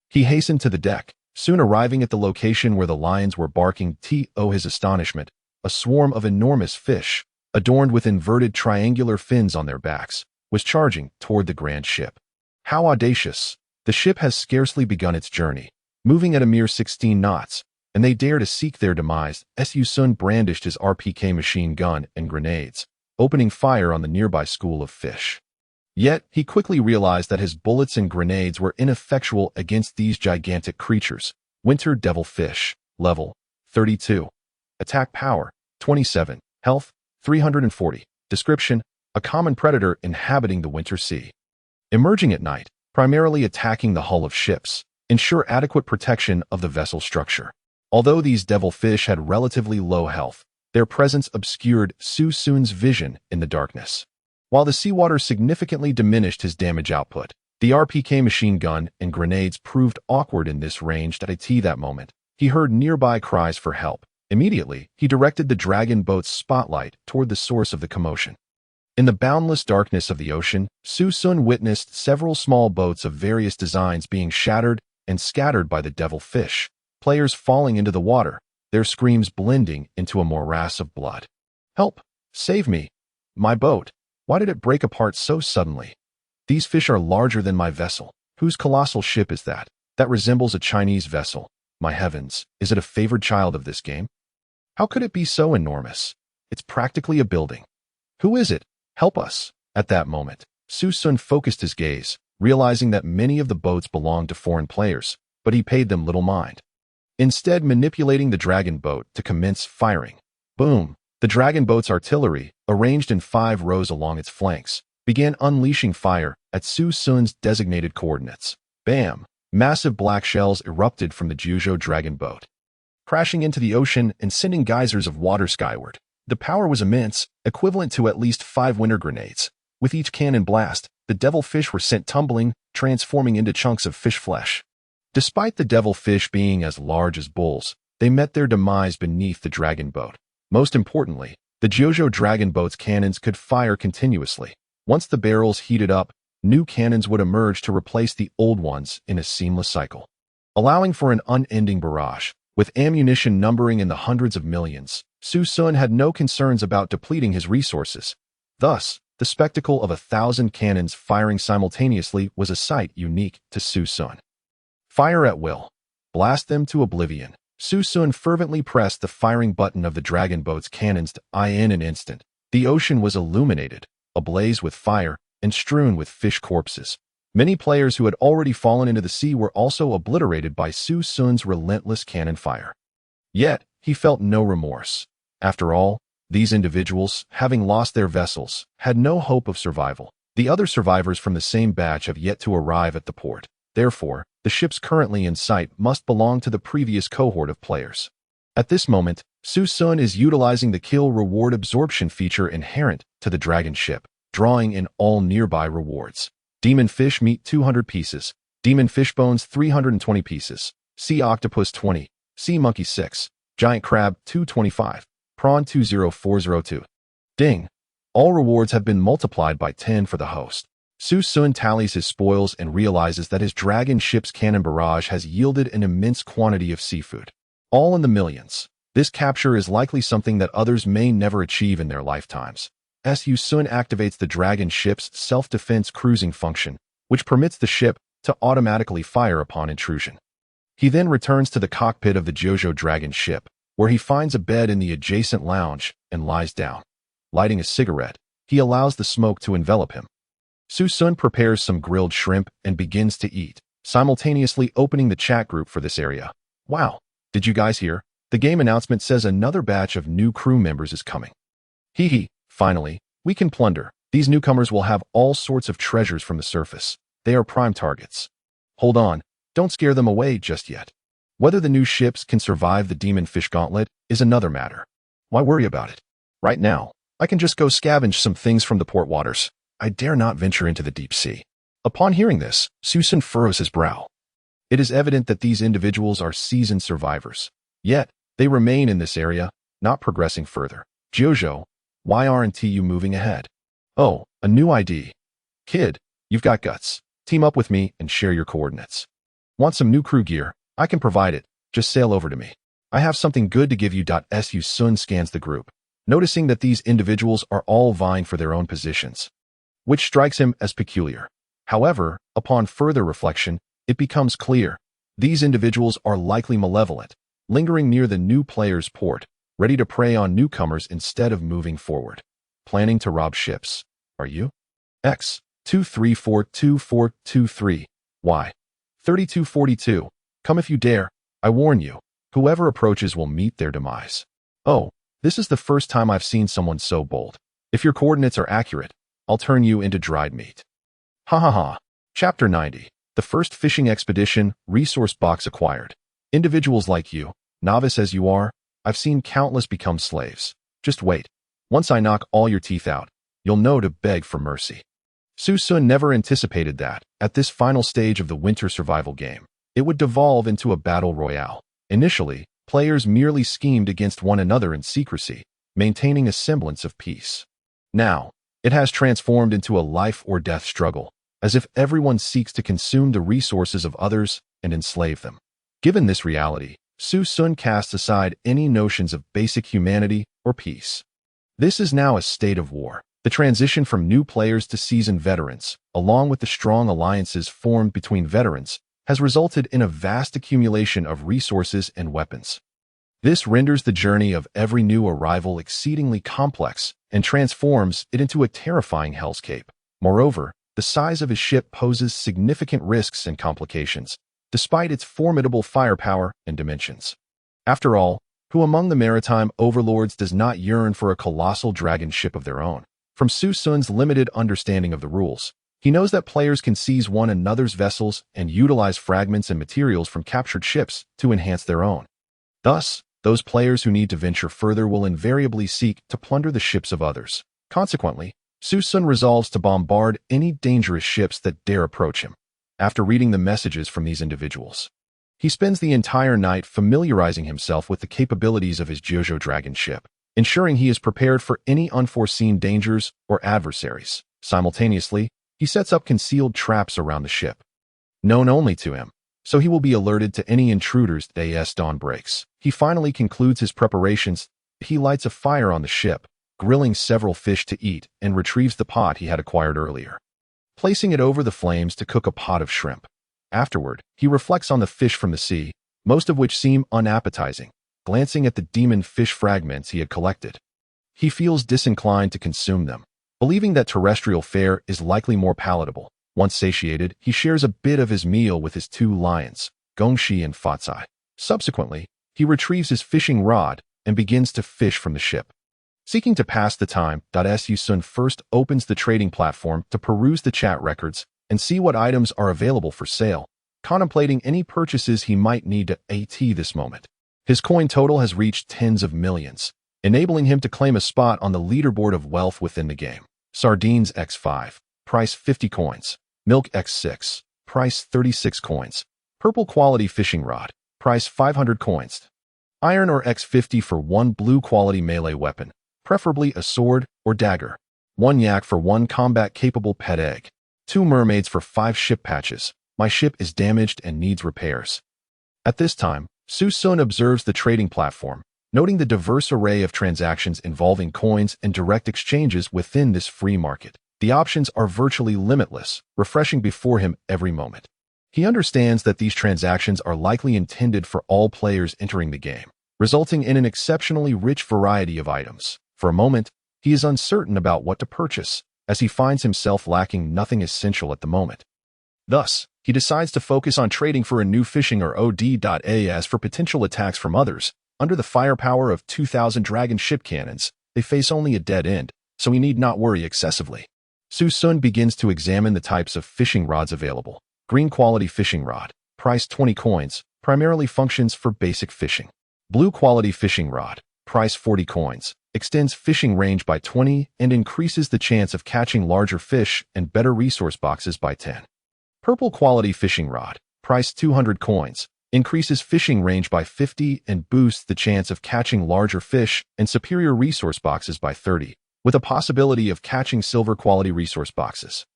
He hastened to the deck, soon arriving at the location where the lions were barking. To his astonishment, a swarm of enormous fish, adorned with inverted triangular fins on their backs, was charging toward the grand ship. How audacious! The ship has scarcely begun its journey, moving at a mere 16 knots, and they dare to seek their demise. Su Xun brandished his RPK machine gun and grenades, opening fire on the nearby school of fish. Yet, he quickly realized that his bullets and grenades were ineffectual against these gigantic creatures. Winter Devil Fish, level 32. Attack power, 27. Health, 340. Description: a common predator inhabiting the Winter Sea. Emerging at night, primarily attacking the hull of ships, ensure adequate protection of the vessel structure. Although these devilfish had relatively low health, their presence obscured Su Xun's vision in the darkness. While the seawater significantly diminished his damage output, the RPK machine gun and grenades proved awkward in this range. At that moment, he heard nearby cries for help. Immediately, he directed the dragon boat's spotlight toward the source of the commotion. In the boundless darkness of the ocean, Su Xun witnessed several small boats of various designs being shattered and scattered by the devilfish, players falling into the water, their screams blending into a morass of blood. "Help! Save me! My boat! Why did it break apart so suddenly? These fish are larger than my vessel. Whose colossal ship is that? That resembles a Chinese vessel. My heavens, is it a favored child of this game? How could it be so enormous? It's practically a building. Who is it? Help us!" At that moment, Su Xun focused his gaze, realizing that many of the boats belonged to foreign players, but he paid them little mind. instead manipulating the dragon boat to commence firing. Boom! The dragon boat's artillery, arranged in 5 rows along its flanks, began unleashing fire at Su Xun's designated coordinates. Bam! Massive black shells erupted from the Jiuzhou dragon boat, crashing into the ocean and sending geysers of water skyward. The power was immense, equivalent to at least 5 winter grenades. With each cannon blast, the devilfish were sent tumbling, transforming into chunks of fish flesh. Despite the devilfish being as large as bulls, they met their demise beneath the dragon boat. Most importantly, the Jiuzhou dragon boat's cannons could fire continuously. Once the barrels heated up, new cannons would emerge to replace the old ones in a seamless cycle, allowing for an unending barrage. With ammunition numbering in the hundreds of millions, Su Xun had no concerns about depleting his resources. Thus, the spectacle of 1,000 cannons firing simultaneously was a sight unique to Su Xun. Fire at will. Blast them to oblivion. Su Xun fervently pressed the firing button of the dragon boat's cannons to in an instant. The ocean was illuminated, ablaze with fire, and strewn with fish corpses. Many players who had already fallen into the sea were also obliterated by Su Xun's relentless cannon fire. Yet, he felt no remorse. After all, these individuals, having lost their vessels, had no hope of survival. The other survivors from the same batch have yet to arrive at the port. Therefore, the ships currently in sight must belong to the previous cohort of players. At this moment, Su Xun is utilizing the kill reward absorption feature inherent to the dragon ship, drawing in all nearby rewards. Demon fish meat 200 pieces, demon fish bones 320 pieces, sea octopus 20, sea monkey 6, giant crab 225, prawn 20402. Ding! All rewards have been multiplied by 10 for the host. Su Xun tallies his spoils and realizes that his dragon ship's cannon barrage has yielded an immense quantity of seafood. All in the millions. This capture is likely something that others may never achieve in their lifetimes. Su Xun activates the dragon ship's self-defense cruising function, which permits the ship to automatically fire upon intrusion. He then returns to the cockpit of the Jiuzhou dragon ship, where he finds a bed in the adjacent lounge and lies down. Lighting a cigarette, he allows the smoke to envelop him. Su Xun prepares some grilled shrimp and begins to eat, simultaneously opening the chat group for this area. Wow, did you guys hear? The game announcement says another batch of new crew members is coming. Hee hee. Finally, we can plunder. These newcomers will have all sorts of treasures from the surface. They are prime targets. Hold on, don't scare them away just yet. Whether the new ships can survive the demon fish gauntlet is another matter. Why worry about it? Right now, I can just go scavenge some things from the port waters. I dare not venture into the deep sea. Upon hearing this, Su Xun furrows his brow. It is evident that these individuals are seasoned survivors. Yet, they remain in this area, not progressing further. Jiuzhou, why aren't you moving ahead? Oh, a new ID. Kid, you've got guts. Team up with me and share your coordinates. Want some new crew gear? I can provide it. Just sail over to me. I have something good to give you. Su Xun scans the group, noticing that these individuals are all vying for their own positions, which strikes him as peculiar. However, upon further reflection, it becomes clear. These individuals are likely malevolent, lingering near the new player's port, ready to prey on newcomers instead of moving forward. Planning to rob ships. Are you? X 2342423. Y 3242. Come if you dare. I warn you, whoever approaches will meet their demise. Oh, this is the first time I've seen someone so bold. If your coordinates are accurate, I'll turn you into dried meat. Ha ha ha. Chapter 90. The first fishing expedition, resource box acquired. Individuals like you, novice as you are, I've seen countless become slaves. Just wait. Once I knock all your teeth out, you'll know to beg for mercy. Su Xun never anticipated that, at this final stage of the winter survival game, it would devolve into a battle royale. Initially, players merely schemed against one another in secrecy, maintaining a semblance of peace. Now, it has transformed into a life-or-death struggle, as if everyone seeks to consume the resources of others and enslave them. Given this reality, Su Xun casts aside any notions of basic humanity or peace. This is now a state of war. The transition from new players to seasoned veterans, along with the strong alliances formed between veterans, has resulted in a vast accumulation of resources and weapons. This renders the journey of every new arrival exceedingly complex and transforms it into a terrifying hellscape. Moreover, the size of his ship poses significant risks and complications. despite its formidable firepower and dimensions. After all, who among the maritime overlords does not yearn for a colossal dragon ship of their own? From Su Xun's limited understanding of the rules, he knows that players can seize one another's vessels and utilize fragments and materials from captured ships to enhance their own. Thus, those players who need to venture further will invariably seek to plunder the ships of others. Consequently, Su Xun resolves to bombard any dangerous ships that dare approach him. After reading the messages from these individuals, he spends the entire night familiarizing himself with the capabilities of his Jojo dragon ship, ensuring he is prepared for any unforeseen dangers or adversaries. Simultaneously, he sets up concealed traps around the ship, known only to him, so he will be alerted to any intruders as dawn breaks. He finally concludes his preparations. He lights a fire on the ship, grilling several fish to eat, and retrieves the pot he had acquired earlier, placing it over the flames to cook a pot of shrimp. Afterward, he reflects on the fish from the sea, most of which seem unappetizing. Glancing at the demon fish fragments he had collected, he feels disinclined to consume them, believing that terrestrial fare is likely more palatable. Once satiated, he shares a bit of his meal with his two lions, Gongxi and Fatsai. Subsequently, he retrieves his fishing rod and begins to fish from the ship. Seeking to pass the time, Su Xun first opens the trading platform to peruse the chat records and see what items are available for sale, contemplating any purchases he might need to this moment. His coin total has reached tens of millions, enabling him to claim a spot on the leaderboard of wealth within the game. Sardines X5, price 50 coins. Milk X6, price 36 coins. Purple quality fishing rod, price 500 coins. Iron ore X50 for one blue quality melee weapon, preferably a sword or dagger. 1 yak for 1 combat-capable pet egg. 2 mermaids for 5 ship patches. My ship is damaged and needs repairs. At this time, Su Xun observes the trading platform, noting the diverse array of transactions involving coins and direct exchanges within this free market. The options are virtually limitless, refreshing before him every moment. He understands that these transactions are likely intended for all players entering the game, resulting in an exceptionally rich variety of items. For a moment, he is uncertain about what to purchase, as he finds himself lacking nothing essential at the moment. Thus, he decides to focus on trading for a new fishing or OD.AS for potential attacks from others. Under the firepower of 2,000 dragon ship cannons, they face only a dead end, so he need not worry excessively. Su Xun begins to examine the types of fishing rods available. Green quality fishing rod, price 20 coins, primarily functions for basic fishing. Blue quality fishing rod, price 40 coins, extends fishing range by 20 and increases the chance of catching larger fish and better resource boxes by 10. Purple quality fishing rod, price 200 coins, increases fishing range by 50 and boosts the chance of catching larger fish and superior resource boxes by 30, with a possibility of catching silver quality resource boxes.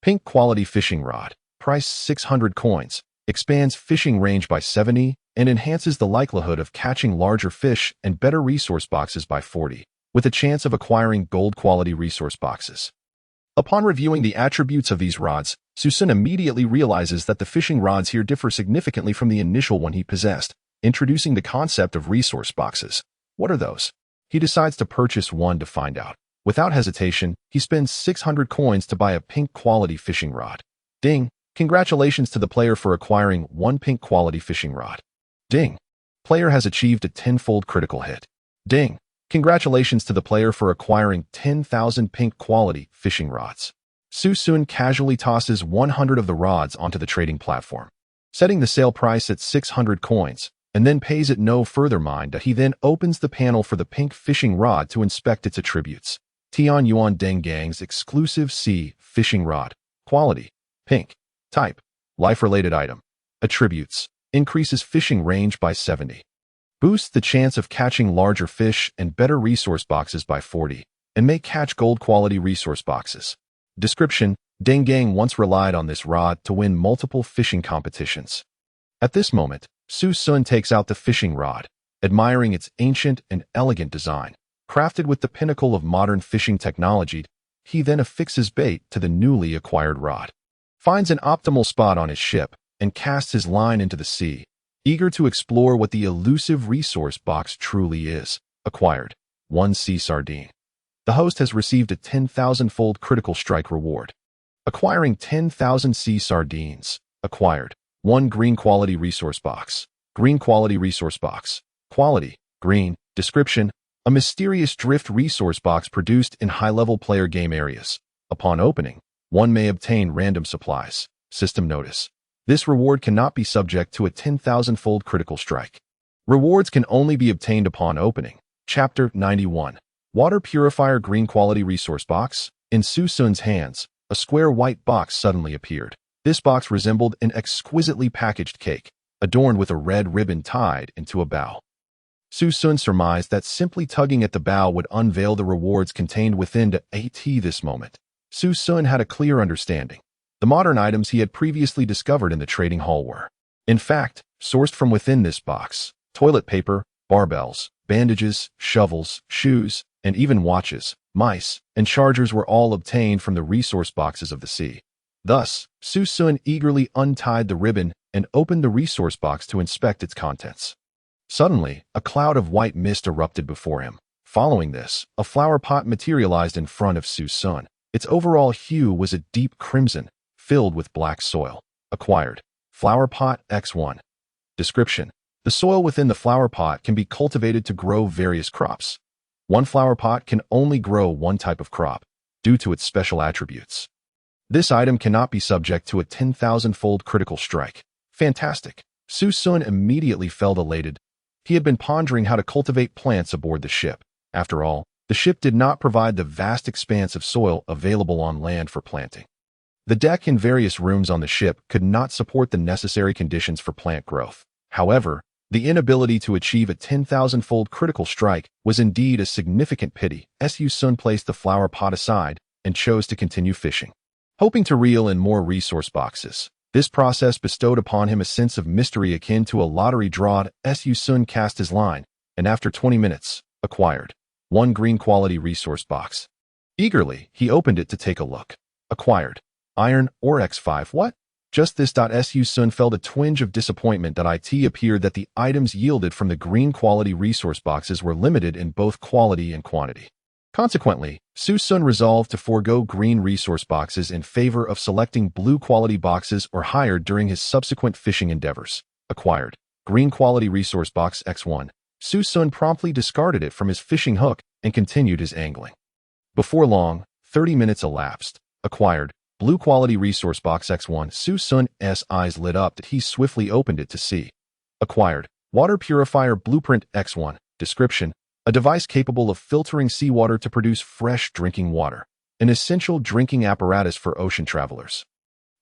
Pink quality fishing rod, price 600 coins, expands fishing range by 70 and enhances the likelihood of catching larger fish and better resource boxes by 40, with a chance of acquiring gold quality resource boxes. Upon reviewing the attributes of these rods, Su Xun immediately realizes that the fishing rods here differ significantly from the initial one he possessed, introducing the concept of resource boxes. What are those? He decides to purchase one to find out. Without hesitation, he spends 600 coins to buy a pink quality fishing rod. Ding! Congratulations to the player for acquiring 1 pink quality fishing rod. Ding! Player has achieved a 10-fold critical hit. Ding! Congratulations to the player for acquiring 10,000 pink quality fishing rods. Su Xun casually tosses 100 of the rods onto the trading platform, setting the sale price at 600 coins, and then pays it no further mind. He then opens the panel for the pink fishing rod to inspect its attributes. Tian Yuan Deng Gang's exclusive sea fishing rod. Quality: pink. Type: life-related item. Attributes: increases fishing range by 70. Boosts the chance of catching larger fish and better resource boxes by 40, and may catch gold quality resource boxes. Description: Deng Gang once relied on this rod to win multiple fishing competitions. At this moment, Su Xun takes out the fishing rod, admiring its ancient and elegant design. Crafted with the pinnacle of modern fishing technology, he then affixes bait to the newly acquired rod, finds an optimal spot on his ship, and casts his line into the sea, eager to explore what the elusive resource box truly is. Acquired: 1 sea sardine. The host has received a 10,000-fold critical strike reward. Acquiring 10,000 sea sardines. Acquired: 1 green quality resource box. Green quality resource box. Quality, green. Description, a mysterious drift resource box produced in high-level player game areas. Upon opening, one may obtain random supplies. System notice. This reward cannot be subject to a 10,000-fold critical strike. Rewards can only be obtained upon opening. Chapter 91. Water Purifier Green Quality Resource Box. In Su Xun's hands, a square white box suddenly appeared. This box resembled an exquisitely packaged cake, adorned with a red ribbon tied into a bow. Su Xun surmised that simply tugging at the bow would unveil the rewards contained within this moment. Su Xun had a clear understanding. The modern items he had previously discovered in the trading hall were, in fact, sourced from within this box. Toilet paper, barbells, bandages, shovels, shoes, and even watches, mice, and chargers were all obtained from the resource boxes of the sea. Thus, Su Xun eagerly untied the ribbon and opened the resource box to inspect its contents. Suddenly, a cloud of white mist erupted before him. Following this, a flower pot materialized in front of Su Xun. Its overall hue was a deep crimson, filled with black soil. Acquired. Flower pot X1. Description. The soil within the flower pot can be cultivated to grow various crops. One flower pot can only grow one type of crop, due to its special attributes. This item cannot be subject to a 10,000-fold critical strike. Fantastic. Su Xun immediately felt elated. He had been pondering how to cultivate plants aboard the ship. After all, the ship did not provide the vast expanse of soil available on land for planting. The deck and various rooms on the ship could not support the necessary conditions for plant growth. However, the inability to achieve a 10,000-fold critical strike was indeed a significant pity. Su Xun placed the flower pot aside and chose to continue fishing, hoping to reel in more resource boxes. This process bestowed upon him a sense of mystery akin to a lottery draw. Su Xun cast his line, and after 20 minutes, acquired 1 green quality resource box. Eagerly, he opened it to take a look. Acquired. Iron ore X5. What? Just this. Su Xun felt a twinge of disappointment that it appeared that the items yielded from the green quality resource boxes were limited in both quality and quantity. Consequently, Su Xun resolved to forego green resource boxes in favor of selecting blue quality boxes or higher during his subsequent fishing endeavors. Acquired. Green quality resource box X1. Su Xun promptly discarded it from his fishing hook and continued his angling. Before long, 30 minutes elapsed. Acquired. Blue quality resource box X1. Su Xun's eyes lit up that he swiftly opened it to see. Acquired. Water Purifier Blueprint X1. Description. A device capable of filtering seawater to produce fresh drinking water. An essential drinking apparatus for ocean travelers.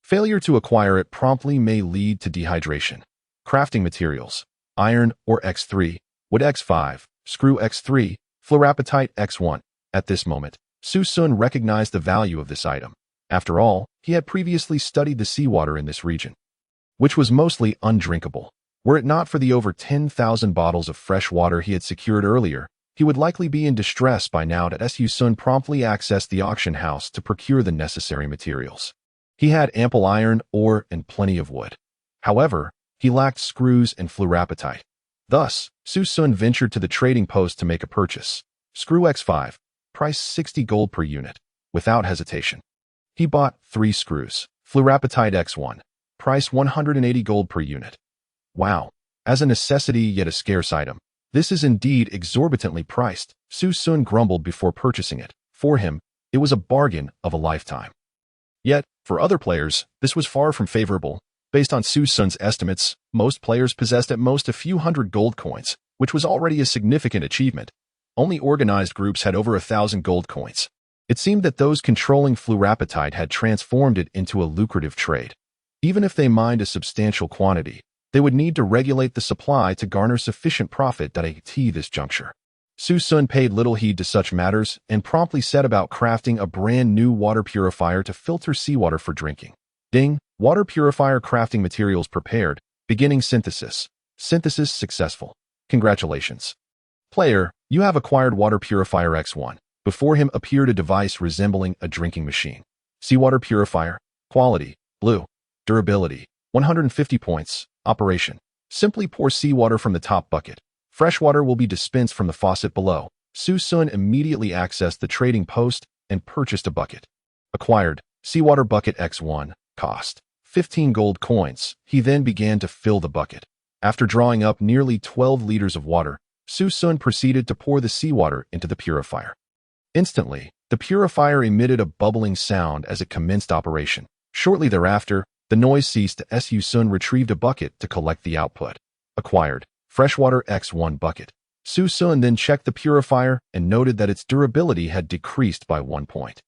Failure to acquire it promptly may lead to dehydration. Crafting materials. Iron ore X3. Wood X5. Screw X3. Fluorapatite X1. At this moment, Su Xun recognized the value of this item. After all, he had previously studied the seawater in this region, which was mostly undrinkable. Were it not for the over 10,000 bottles of fresh water he had secured earlier, he would likely be in distress by now. Su Xun promptly accessed the auction house to procure the necessary materials. He had ample iron, ore, and plenty of wood. However, he lacked screws and fluorapatite. Thus, Su Xun ventured to the trading post to make a purchase. Screw X5, price 60 gold per unit. Without hesitation, he bought 3 screws. Fluorapatite X1, price 180 gold per unit. Wow, as a necessity yet a scarce item, this is indeed exorbitantly priced. Su Xun grumbled before purchasing it. For him, it was a bargain of a lifetime. Yet, for other players, this was far from favorable. Based on Su Xun's estimates, most players possessed at most a few hundred gold coins, which was already a significant achievement. Only organized groups had over 1,000 gold coins. It seemed that those controlling fluorapatite had transformed it into a lucrative trade. Even if they mined a substantial quantity, they would need to regulate the supply to garner sufficient profit at this juncture. Su Xun paid little heed to such matters and promptly set about crafting a brand new water purifier to filter seawater for drinking. Ding! Water purifier crafting materials prepared. Beginning synthesis. Synthesis successful. Congratulations. Player, you have acquired Water Purifier X1. Before him appeared a device resembling a drinking machine. Seawater Purifier. Quality. Blue. Durability. 150 points. Operation. Simply pour seawater from the top bucket. Fresh water will be dispensed from the faucet below. Su Xun immediately accessed the trading post and purchased a bucket. Acquired. Seawater Bucket X1. Cost. 15 gold coins. He then began to fill the bucket. After drawing up nearly 12 liters of water, Su Xun proceeded to pour the seawater into the purifier. Instantly, the purifier emitted a bubbling sound as it commenced operation. Shortly thereafter, the noise ceased as Su Xun retrieved a bucket to collect the output. Acquired. Freshwater X1 bucket. Su Xun then checked the purifier and noted that its durability had decreased by 1 point.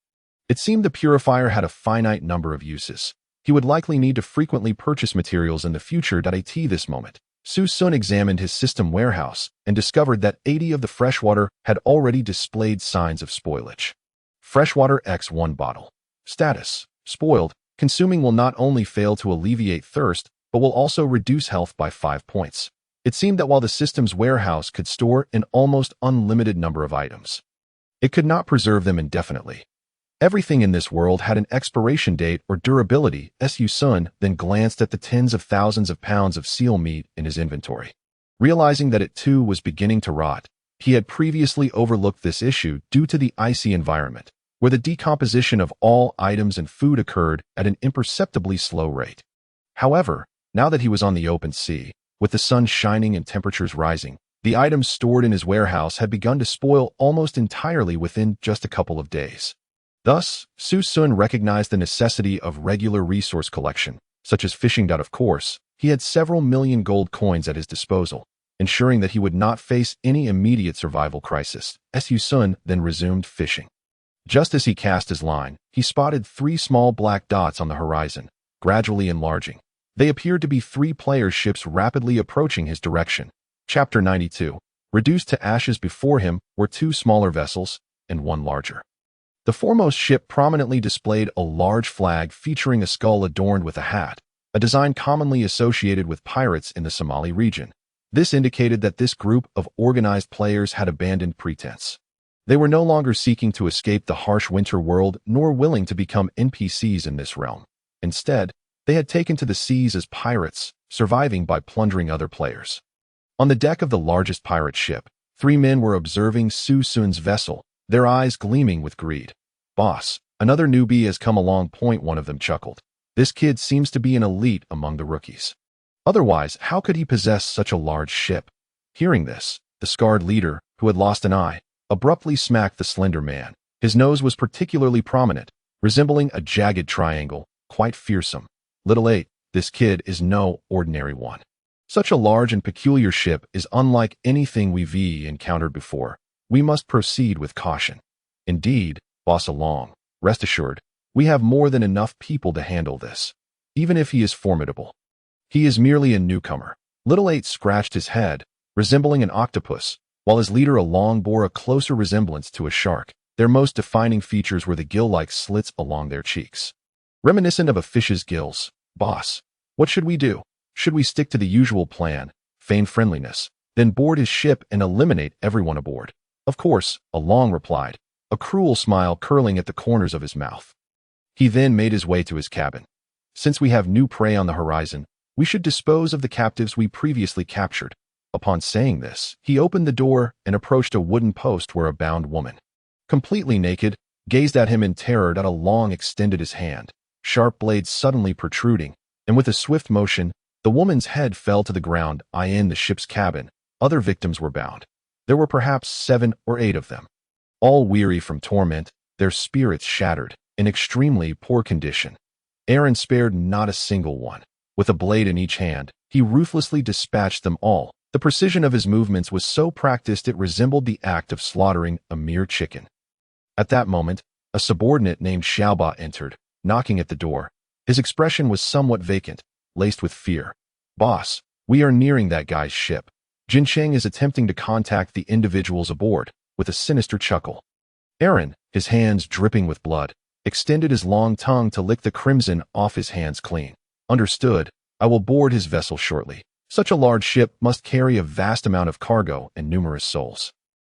It seemed the purifier had a finite number of uses. He would likely need to frequently purchase materials in the future. At this moment, Su Xun examined his system warehouse and discovered that 80 of the freshwater had already displayed signs of spoilage. Freshwater X1 bottle. Status: spoiled. Consuming will not only fail to alleviate thirst, but will also reduce health by 5 points. It seemed that while the system's warehouse could store an almost unlimited number of items, it could not preserve them indefinitely. Everything in this world had an expiration date or durability. Su Xun then glanced at the tens of thousands of pounds of seal meat in his inventory. Realizing that it too was beginning to rot, he had previously overlooked this issue due to the icy environment, where the decomposition of all items and food occurred at an imperceptibly slow rate. However, now that he was on the open sea, with the sun shining and temperatures rising, the items stored in his warehouse had begun to spoil almost entirely within just a couple of days. Thus, Su Xun recognized the necessity of regular resource collection, such as fishing. Of course, he had several million gold coins at his disposal, ensuring that he would not face any immediate survival crisis. Su Xun then resumed fishing. Just as he cast his line, he spotted 3 small black dots on the horizon, gradually enlarging. They appeared to be 3-player ships rapidly approaching his direction. Chapter 92. Reduced to ashes. Before him were 2 smaller vessels and 1 larger. The foremost ship prominently displayed a large flag featuring a skull adorned with a hat, a design commonly associated with pirates in the Somali region. This indicated that this group of organized players had abandoned pretense. They were no longer seeking to escape the harsh winter world nor willing to become NPCs in this realm. Instead, they had taken to the seas as pirates, surviving by plundering other players. On the deck of the largest pirate ship, 3 men were observing Su Xun's vessel, their eyes gleaming with greed. "Boss, another newbie has come along." One of them chuckled. "This kid seems to be an elite among the rookies. Otherwise, how could he possess such a large ship?" Hearing this, the scarred leader, who had lost an eye, abruptly smacked the slender man. His nose was particularly prominent, resembling a jagged triangle, quite fearsome. "Little 8, this kid is no ordinary one. Such a large and peculiar ship is unlike anything we've encountered before. We must proceed with caution." "Indeed, Boss Along, rest assured, we have more than enough people to handle this. Even if he is formidable, he is merely a newcomer." Little 8 scratched his head, resembling an octopus, while his leader Along bore a closer resemblance to a shark. Their most defining features were the gill-like slits along their cheeks, reminiscent of a fish's gills. "Boss, what should we do? Should we stick to the usual plan, feign friendliness, then board his ship and eliminate everyone aboard?" "Of course," Along replied, a cruel smile curling at the corners of his mouth. He then made his way to his cabin. "Since we have new prey on the horizon, we should dispose of the captives we previously captured." Upon saying this, he opened the door and approached a wooden post where a bound woman, completely naked, gazed at him in terror. Along extended his hand, sharp blades suddenly protruding, and with a swift motion, the woman's head fell to the ground. In the ship's cabin, other victims were bound. There were perhaps 7 or 8 of them. All weary from torment, their spirits shattered, in extremely poor condition. Aaron spared not a single one. With a blade in each hand, he ruthlessly dispatched them all. The precision of his movements was so practiced it resembled the act of slaughtering a mere chicken. At that moment, a subordinate named Xiaoba entered, knocking at the door. His expression was somewhat vacant, laced with fear. "Boss, we are nearing that guy's ship. Jincheng is attempting to contact the individuals aboard," with a sinister chuckle. Aaron, his hands dripping with blood, extended his long tongue to lick the crimson off his hands clean. "Understood. I will board his vessel shortly. Such a large ship must carry a vast amount of cargo and numerous souls.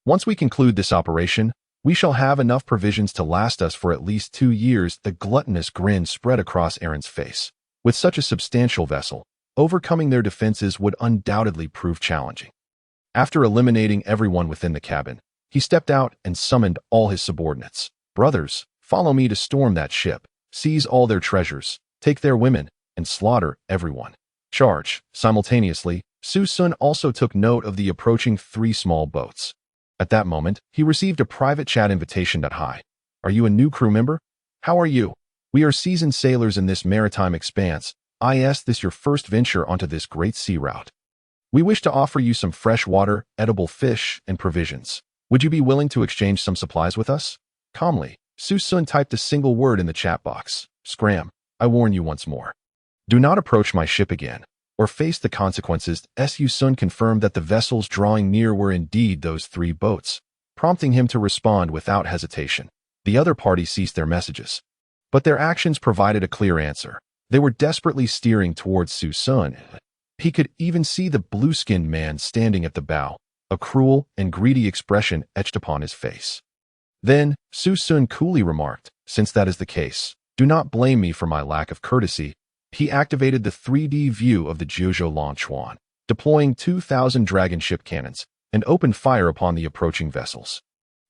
Once we conclude this operation, we shall have enough provisions to last us for at least 2 years." The gluttonous grin spread across Aaron's face. With such a substantial vessel, overcoming their defenses would undoubtedly prove challenging. After eliminating everyone within the cabin, he stepped out and summoned all his subordinates. "Brothers, follow me to storm that ship, seize all their treasures, take their women, and slaughter everyone. Charge. Simultaneously, Su Xun also took note of the approaching 3 small boats. At that moment, he received a private chat invitation that, "Hi, are you a new crew member? How are you? We are seasoned sailors in this maritime expanse. Is this your first venture onto this great sea route? We wish to offer you some fresh water, edible fish, and provisions. Would you be willing to exchange some supplies with us?" Calmly, Su Xun typed a single word in the chat box. "Scram. I warn you once more. Do not approach my ship again, or face the consequences." Su Xun confirmed that the vessels drawing near were indeed those 3 boats, prompting him to respond without hesitation. The other party ceased their messages, but their actions provided a clear answer. They were desperately steering towards Su Xun. He could even see the blue-skinned man standing at the bow, a cruel and greedy expression etched upon his face. Then, Su Xun coolly remarked, "Since that is the case, do not blame me for my lack of courtesy." He activated the 3D view of the Jiuzhou Longquan, deploying 2,000 dragon ship cannons, and opened fire upon the approaching vessels.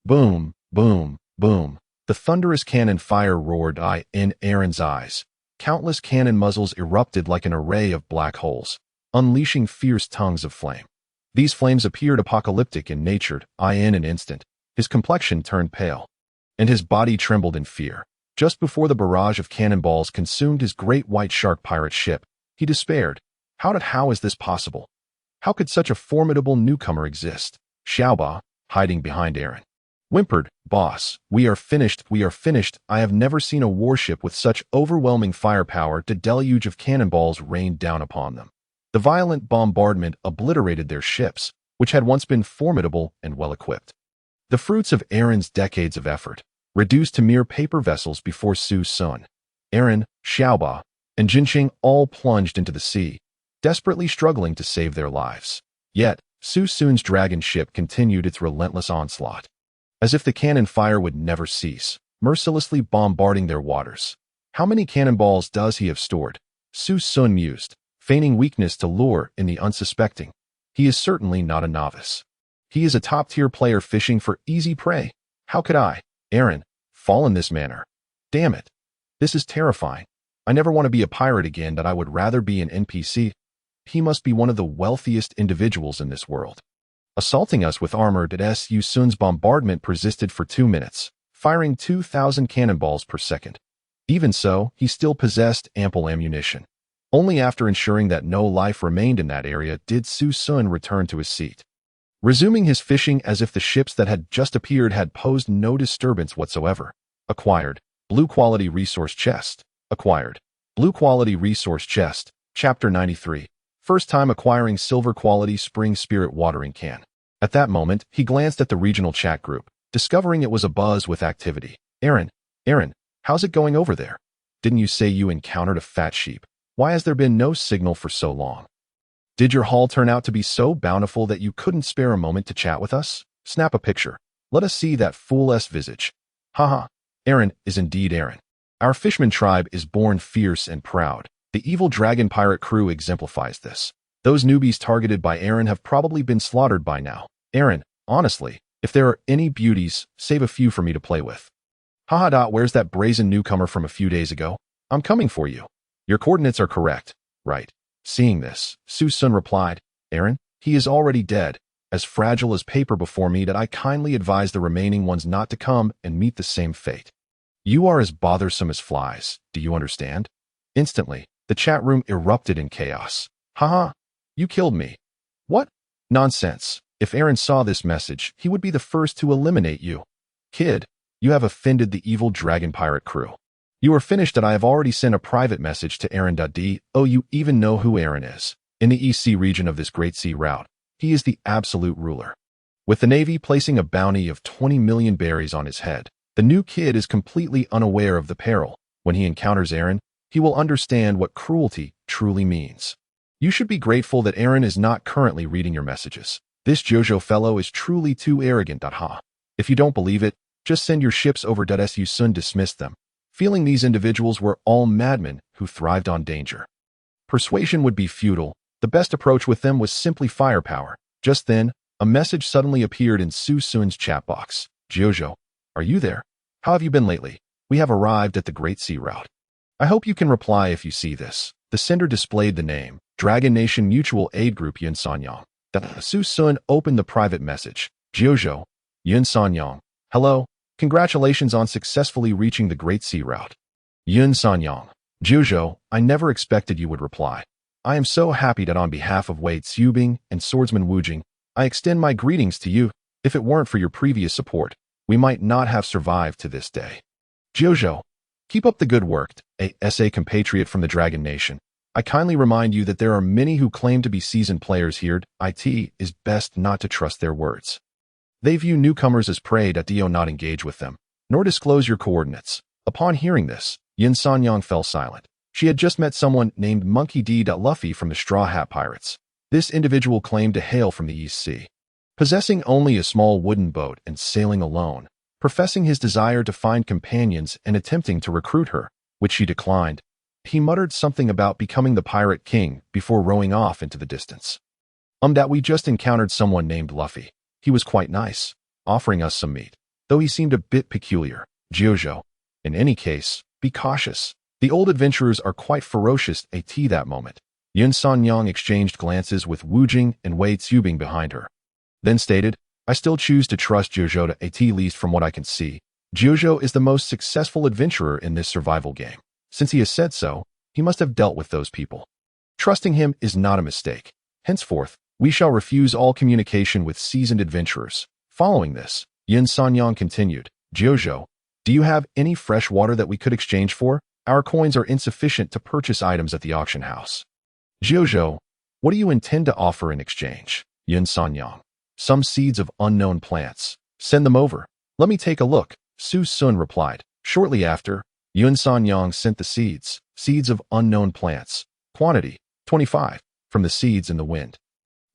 Boom, boom, boom. The thunderous cannon fire roared in Aaron's eyes. Countless cannon muzzles erupted like an array of black holes, unleashing fierce tongues of flame. These flames appeared apocalyptic in nature. In an instant, his complexion turned pale, and his body trembled in fear. Just before the barrage of cannonballs consumed his great white shark pirate ship, he despaired. How is this possible? How could such a formidable newcomer exist? Xiaoba, hiding behind Aaron, whimpered, "Boss, we are finished. I have never seen a warship with such overwhelming firepower." The deluge of cannonballs rained down upon them. The violent bombardment obliterated their ships, which had once been formidable and well-equipped. The fruits of Aaron's decades of effort, reduced to mere paper vessels before Su Xun. Aaron, Xiaoba, and Jinxing all plunged into the sea, desperately struggling to save their lives. Yet, Su Xun's dragon ship continued its relentless onslaught, as if the cannon fire would never cease, mercilessly bombarding their waters. "How many cannonballs does he have stored?" Su Xun mused, feigning weakness to lure in the unsuspecting. He is certainly not a novice. He is a top-tier player fishing for easy prey. How could I, Aaron, fall in this manner? Damn it. This is terrifying. I never want to be a pirate again. That I would rather be an NPC. He must be one of the wealthiest individuals in this world. Assaulting us with armor. Su Xun's bombardment persisted for 2 minutes, firing 2,000 cannonballs per second. Even so, he still possessed ample ammunition. Only after ensuring that no life remained in that area did Su Xun return to his seat, resuming his fishing as if the ships that had just appeared had posed no disturbance whatsoever. Acquired. Blue Quality Resource Chest. Acquired. Blue Quality Resource Chest. Chapter 93. First time acquiring Silver Quality Spring Spirit Watering Can. At that moment, he glanced at the regional chat group, discovering it was abuzz with activity. Aaron, how's it going over there? Didn't you say you encountered a fat sheep? Why has there been no signal for so long? Did your haul turn out to be so bountiful that you couldn't spare a moment to chat with us? Snap a picture. Let us see that fool's visage. Haha. Aaron is indeed Aaron. Our fisherman tribe is born fierce and proud. The evil dragon pirate crew exemplifies this. Those newbies targeted by Aaron have probably been slaughtered by now. Aaron, honestly, if there are any beauties, save a few for me to play with. Haha. Where's that brazen newcomer from a few days ago? I'm coming for you. Your coordinates are correct, right? Seeing this, Su Xun replied, Aaron, he is already dead, as fragile as paper before me. That I kindly advise the remaining ones not to come and meet the same fate. You are as bothersome as flies, do you understand? Instantly, the chat room erupted in chaos. Haha, you killed me. What? Nonsense. If Aaron saw this message, he would be the first to eliminate you. Kid, you have offended the evil dragon pirate crew. You are finished. That I have already sent a private message to Aaron. Oh, you even know who Aaron is. In the EC region of this great sea route, he is the absolute ruler. With the Navy placing a bounty of 20 million berries on his head, the new kid is completely unaware of the peril. When he encounters Aaron, he will understand what cruelty truly means. You should be grateful that Aaron is not currently reading your messages. This Jojo fellow is truly too arrogant. If you don't believe it, just send your ships over. Su Xun dismissed them, feeling these individuals were all madmen who thrived on danger. Persuasion would be futile. The best approach with them was simply firepower. Just then, a message suddenly appeared in Su Xun's chat box. Jojo, are you there? How have you been lately? We have arrived at the Great Sea Route. I hope you can reply if you see this. The sender displayed the name, Dragon Nation Mutual Aid Group Yun Sanyang. Su Xun opened the private message. Jiuzhou, Yun Sanyang. Hello, congratulations on successfully reaching the Great Sea Route. Yun Sanyang. Jiuzhou, I never expected you would reply. I am so happy that on behalf of Wei Tsubing and Swordsman Wu Jing, I extend my greetings to you. If it weren't for your previous support, we might not have survived to this day. Jiuzhou, keep up the good work. A compatriot from the Dragon Nation. I kindly remind you that there are many who claim to be seasoned players here. It is best not to trust their words. They view newcomers as prey. Do not engage with them, nor disclose your coordinates. Upon hearing this, Yun Sanyang fell silent. She had just met someone named Monkey D. Luffy from the Straw Hat Pirates. This individual claimed to hail from the East Sea, possessing only a small wooden boat and sailing alone, professing his desire to find companions and attempting to recruit her, which she declined. He muttered something about becoming the Pirate King before rowing off into the distance. That we just encountered someone named Luffy. He was quite nice, offering us some meat, though he seemed a bit peculiar. Jiuzhou, in any case, be cautious. The old adventurers are quite ferocious. At that moment, Yun Sanyang exchanged glances with Wu Jing and Wei Tsubing behind her, then stated, I still choose to trust Jiuzhou at least from what I can see. Jiuzhou is the most successful adventurer in this survival game. Since he has said so, he must have dealt with those people. Trusting him is not a mistake. Henceforth, we shall refuse all communication with seasoned adventurers. Following this, Yun Sanyang continued, Jiuzhou, do you have any fresh water that we could exchange for? Our coins are insufficient to purchase items at the auction house. Jiuzhou, what do you intend to offer in exchange? Yun Sanyang, some seeds of unknown plants. Send them over. Let me take a look. Su Xun replied. Shortly after, Yun Sanyang sent the seeds of unknown plants. Quantity, 25, from the seeds in the wind.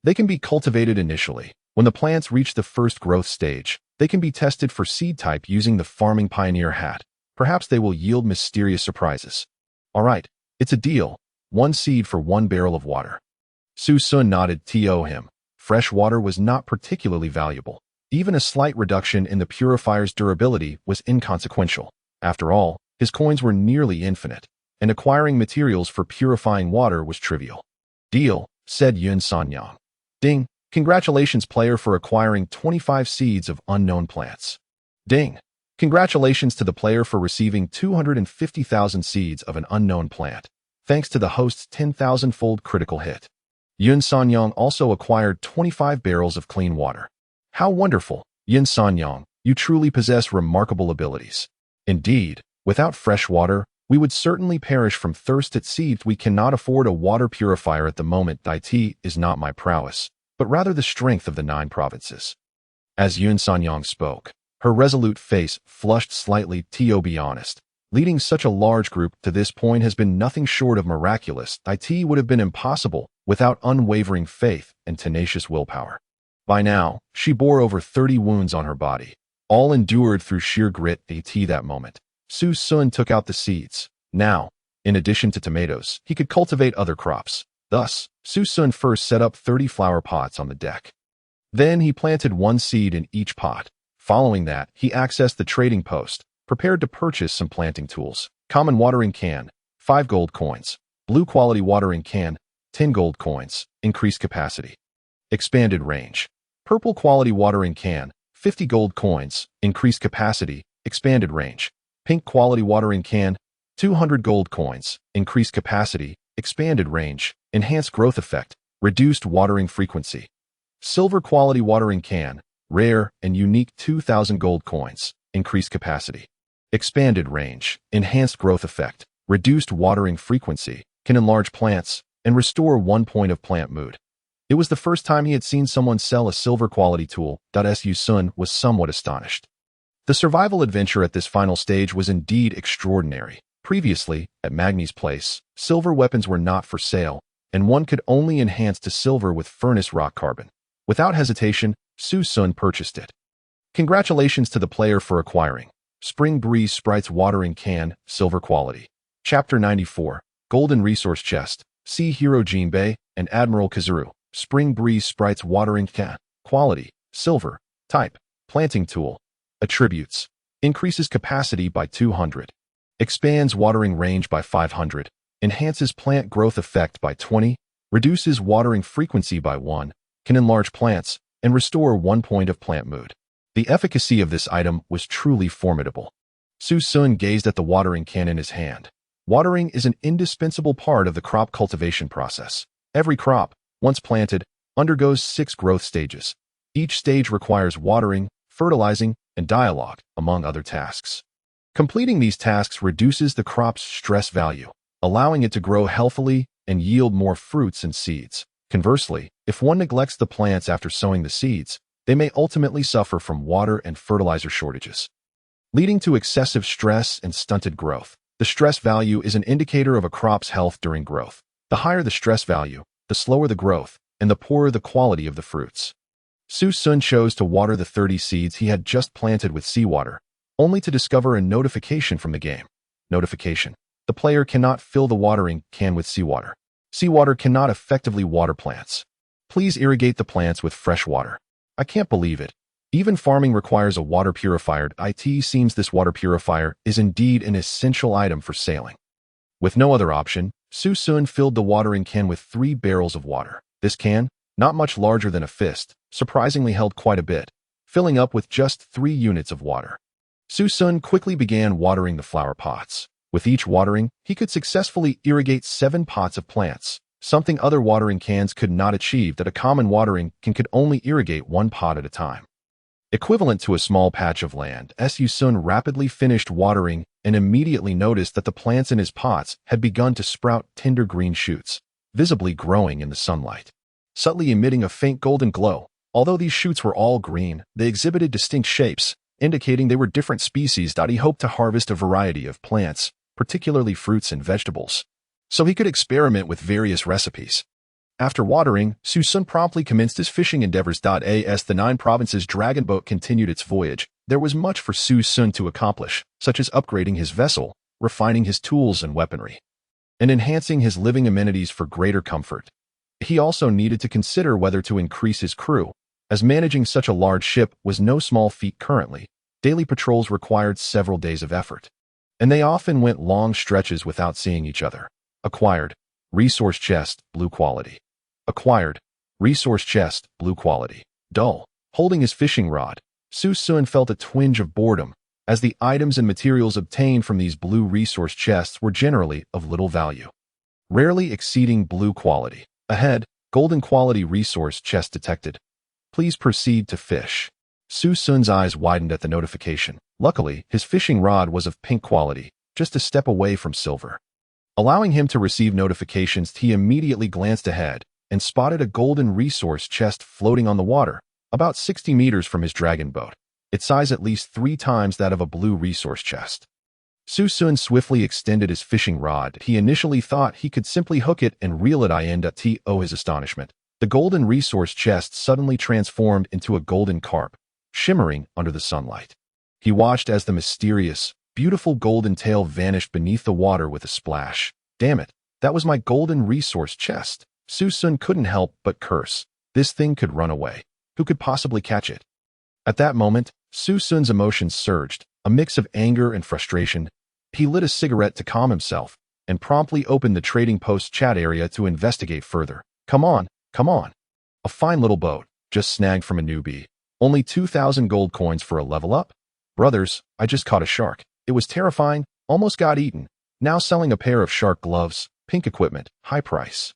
They can be cultivated initially. When the plants reach the first growth stage, they can be tested for seed type using the Farming Pioneer hat. Perhaps they will yield mysterious surprises. All right, it's a deal. 1 seed for 1 barrel of water. Su Xun nodded to him. Fresh water was not particularly valuable. Even a slight reduction in the purifier's durability was inconsequential. After all, his coins were nearly infinite, and acquiring materials for purifying water was trivial. Deal, said Yun Sanyang. Ding, congratulations player for acquiring 25 seeds of unknown plants. Ding, congratulations to the player for receiving 250,000 seeds of an unknown plant, thanks to the host's 10,000-fold critical hit. Yun Sanyang also acquired 25 barrels of clean water. How wonderful, Yun Sanyang, you truly possess remarkable abilities. Indeed, without fresh water, we would certainly perish from thirst at sea. We cannot afford a water purifier at the moment. It is not my prowess, but rather the strength of the 9 provinces. As Yun Sanyang spoke, her resolute face flushed slightly. To be honest, leading such a large group to this point has been nothing short of miraculous. It would have been impossible without unwavering faith and tenacious willpower. By now, she bore over 30 wounds on her body, all endured through sheer grit. At that moment, Su Xun took out the seeds. Now, in addition to tomatoes, he could cultivate other crops. Thus, Su Xun first set up 30 flower pots on the deck. Then he planted 1 seed in each pot. Following that, he accessed the trading post, prepared to purchase some planting tools. Common watering can, 5 gold coins. Blue quality watering can, 10 gold coins. Increased capacity. Expanded range. Purple quality watering can, 50 gold coins. Increased capacity. Expanded range. Pink quality watering can, 200 gold coins. Increased capacity. Expanded range. Enhanced growth effect. Reduced watering frequency. Silver quality watering can, rare and unique, 2,000 gold coins. Increased capacity. Expanded range. Enhanced growth effect. Reduced watering frequency. Can enlarge plants and restore 1 point of plant mood. It was the first time he had seen someone sell a silver quality tool. Su Xun was somewhat astonished. The survival adventure at this final stage was indeed extraordinary. Previously, at Magni's place, silver weapons were not for sale, and one could only enhance to silver with furnace rock carbon. Without hesitation, Su Xun purchased it. Congratulations to the player for acquiring Spring Breeze Sprites Watering Can, silver quality. Chapter 94, Golden Resource Chest, See Hero Jinbei and Admiral Kazuru. Spring Breeze Sprites Watering Can, quality, silver, type, planting tool. Attributes, increases capacity by 200. expands watering range by 500, enhances plant growth effect by 20, reduces watering frequency by 1, can enlarge plants, and restore 1 point of plant mood. The efficacy of this item was truly formidable. Su Xun gazed at the watering can in his hand. Watering is an indispensable part of the crop cultivation process. Every crop, once planted, undergoes 6 growth stages. Each stage requires watering, fertilizing, and dialogue, among other tasks. Completing these tasks reduces the crop's stress value, allowing it to grow healthily and yield more fruits and seeds. Conversely, if one neglects the plants after sowing the seeds, they may ultimately suffer from water and fertilizer shortages, leading to excessive stress and stunted growth. The stress value is an indicator of a crop's health during growth. The higher the stress value, the slower the growth, and the poorer the quality of the fruits. Su Xun chose to water the 30 seeds he had just planted with seawater, only to discover a notification from the game. Notification: the player cannot fill the watering can with seawater. Seawater cannot effectively water plants. Please irrigate the plants with fresh water. I can't believe it. Even farming requires a water purifier. It seems this water purifier is indeed an essential item for sailing. With no other option, Su Xun filled the watering can with 3 barrels of water. This can, not much larger than a fist, surprisingly held quite a bit, filling up with just 3 units of water. Su Xun quickly began watering the flower pots. With each watering, he could successfully irrigate 7 pots of plants, something other watering cans could not achieve. That a common watering can could only irrigate 1 pot at a time. Equivalent to a small patch of land, Su Xun rapidly finished watering and immediately noticed that the plants in his pots had begun to sprout tender green shoots, visibly growing in the sunlight, subtly emitting a faint golden glow. Although these shoots were all green, they exhibited distinct shapes, indicating they were different species. He hoped to harvest a variety of plants, particularly fruits and vegetables, so he could experiment with various recipes. After watering, Su Xun promptly commenced his fishing endeavors. As the 9 provinces dragon boat continued its voyage, there was much for Su Xun to accomplish, such as upgrading his vessel, refining his tools and weaponry, and enhancing his living amenities for greater comfort. He also needed to consider whether to increase his crew, as managing such a large ship was no small feat currently. Daily patrols required several days of effort, and they often went long stretches without seeing each other. Acquired. Resource chest, blue quality. Acquired. Resource chest, blue quality. Dull. Holding his fishing rod, Su Xun felt a twinge of boredom, as the items and materials obtained from these blue resource chests were generally of little value, rarely exceeding blue quality. Ahead, golden quality resource chest detected. Please proceed to fish. Su Xun's eyes widened at the notification. Luckily, his fishing rod was of pink quality, just a step away from silver. Allowing him to receive notifications, he immediately glanced ahead and spotted a golden resource chest floating on the water, about 60 meters from his dragon boat, its size at least 3 times that of a blue resource chest. Su Xun swiftly extended his fishing rod. He initially thought he could simply hook it and reel it in. To his astonishment, the golden resource chest suddenly transformed into a golden carp, shimmering under the sunlight. He watched as the mysterious, beautiful golden tail vanished beneath the water with a splash. Damn it, that was my golden resource chest. Su Xun couldn't help but curse. This thing could run away. Who could possibly catch it? At that moment, Su Xun's emotions surged, a mix of anger and frustration. He lit a cigarette to calm himself and promptly opened the trading post chat area to investigate further. Come on, come on. A fine little boat, just snagged from a newbie. Only 2,000 gold coins for a level up? Brothers, I just caught a shark. It was terrifying, almost got eaten. Now selling a pair of shark gloves, pink equipment, high price.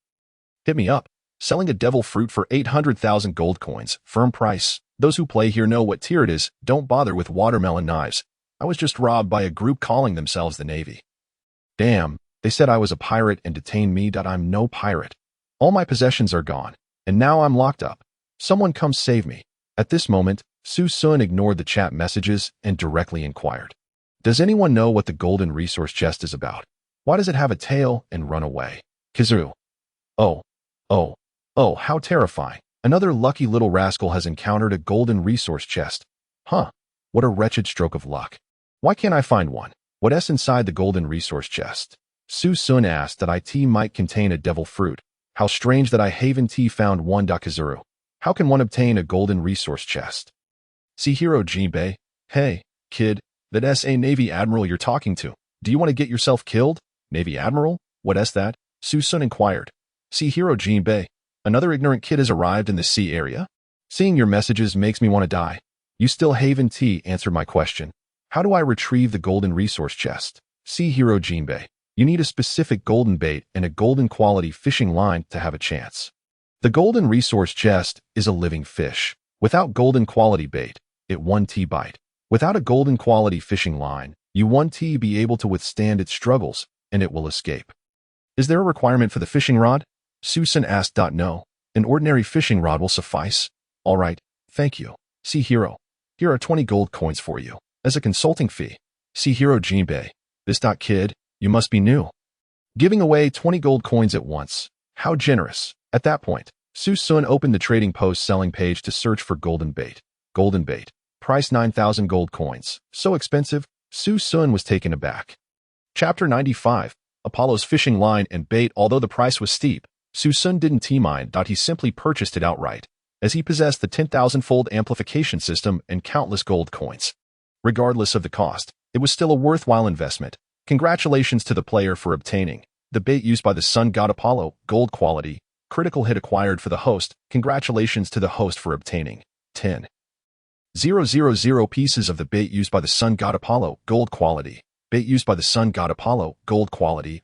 Hit me up. Selling a devil fruit for 800,000 gold coins, firm price. Those who play here know what tier it is. Don't bother with watermelon knives. I was just robbed by a group calling themselves the Navy. Damn, they said I was a pirate and detained me. I'm no pirate. All my possessions are gone, and now I'm locked up. Someone come save me. At this moment, Su Xun ignored the chat messages and directly inquired. Does anyone know what the golden resource chest is about? Why does it have a tail and run away? Kazoo. Oh, how terrifying. Another lucky little rascal has encountered a golden resource chest. Huh, what a wretched stroke of luck. Why can't I find one? What's inside the golden resource chest? Su Xun asked that it might contain a devil fruit. How strange that I haven't found one. Kazuru. How can one obtain a golden resource chest? See Hero Jinbei. Hey, kid, that's a Navy admiral you're talking to. Do you want to get yourself killed? Navy Admiral? What's that? Su Xun inquired. Sea Hero Jinbei. Another ignorant kid has arrived in the sea area? Seeing your messages makes me want to die. You still Haven T answered my question. How do I retrieve the golden resource chest? Sea Hero Jinbei. You need a specific golden bait and a golden quality fishing line to have a chance. The golden resource chest is a living fish. Without golden quality bait, it 1T bite. Without a golden quality fishing line, you 1T be able to withstand its struggles, and it will escape. Is there a requirement for the fishing rod? Su Xun asked. No. An ordinary fishing rod will suffice. All right, thank you. Sea Hero. Here are 20 gold coins for you, as a consulting fee. Sea Hero Jinbei. This kid, you must be new. Giving away 20 gold coins at once. How generous. At that point, Su Xun opened the trading post selling page to search for golden bait. Golden bait. Price 9,000 gold coins. So expensive? Su Xun was taken aback. Chapter 95. Apollo's fishing line and bait. Although the price was steep, Su Xun didn't T-mind. He simply purchased it outright, as he possessed the 10,000-fold amplification system and countless gold coins. Regardless of the cost, it was still a worthwhile investment. Congratulations to the player for obtaining the bait used by the sun god Apollo, gold quality, critical hit acquired for the host. Congratulations to the host for obtaining 10,000 pieces of the bait used by the sun god Apollo, gold quality. Bait used by the sun god Apollo, gold quality,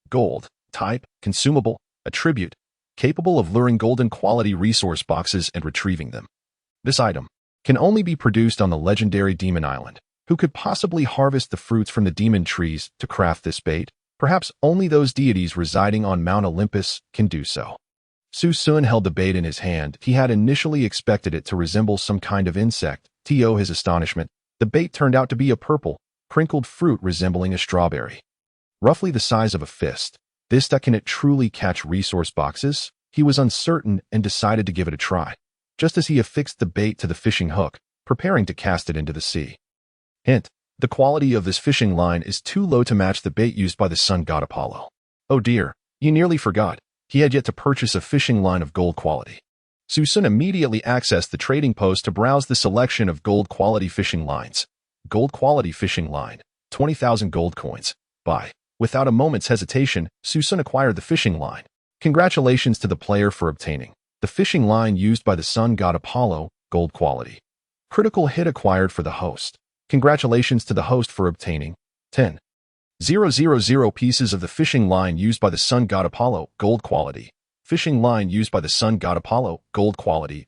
gold, type, consumable, attribute, capable of luring golden quality resource boxes and retrieving them. This item can only be produced on the legendary Demon Island. Who could possibly harvest the fruits from the demon trees to craft this bait? Perhaps only those deities residing on Mount Olympus can do so. Su Xun held the bait in his hand. He had initially expected it to resemble some kind of insect. To his astonishment, the bait turned out to be a purple, crinkled fruit resembling a strawberry. Roughly the size of a fist. Can it truly catch resource boxes? He was uncertain and decided to give it a try, just as he affixed the bait to the fishing hook, preparing to cast it into the sea. Hint: the quality of this fishing line is too low to match the bait used by the sun god Apollo. Oh dear, you nearly forgot. He had yet to purchase a fishing line of gold quality. Su Xun immediately accessed the trading post to browse the selection of gold quality fishing lines. Gold quality fishing line, 20,000 gold coins. Buy. Without a moment's hesitation, Su Xun acquired the fishing line. Congratulations to the player for obtaining the fishing line used by the sun god Apollo, gold quality. Critical hit acquired for the host. Congratulations to the host for obtaining 10,000 pieces of the fishing line used by the sun god Apollo, gold quality. Fishing line used by the sun god Apollo, gold quality,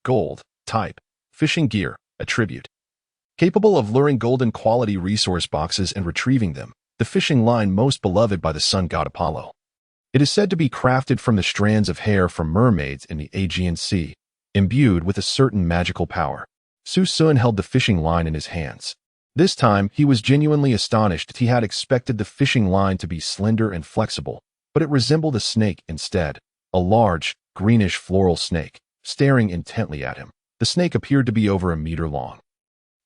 gold, type, fishing gear, attribute. Capable of luring golden quality resource boxes and retrieving them, the fishing line most beloved by the sun god Apollo. It is said to be crafted from the strands of hair from mermaids in the Aegean Sea, imbued with a certain magical power. Su Xun held the fishing line in his hands. This time, he was genuinely astonished. He had expected the fishing line to be slender and flexible, but it resembled a snake instead, a large, greenish floral snake, staring intently at him. The snake appeared to be over a meter long.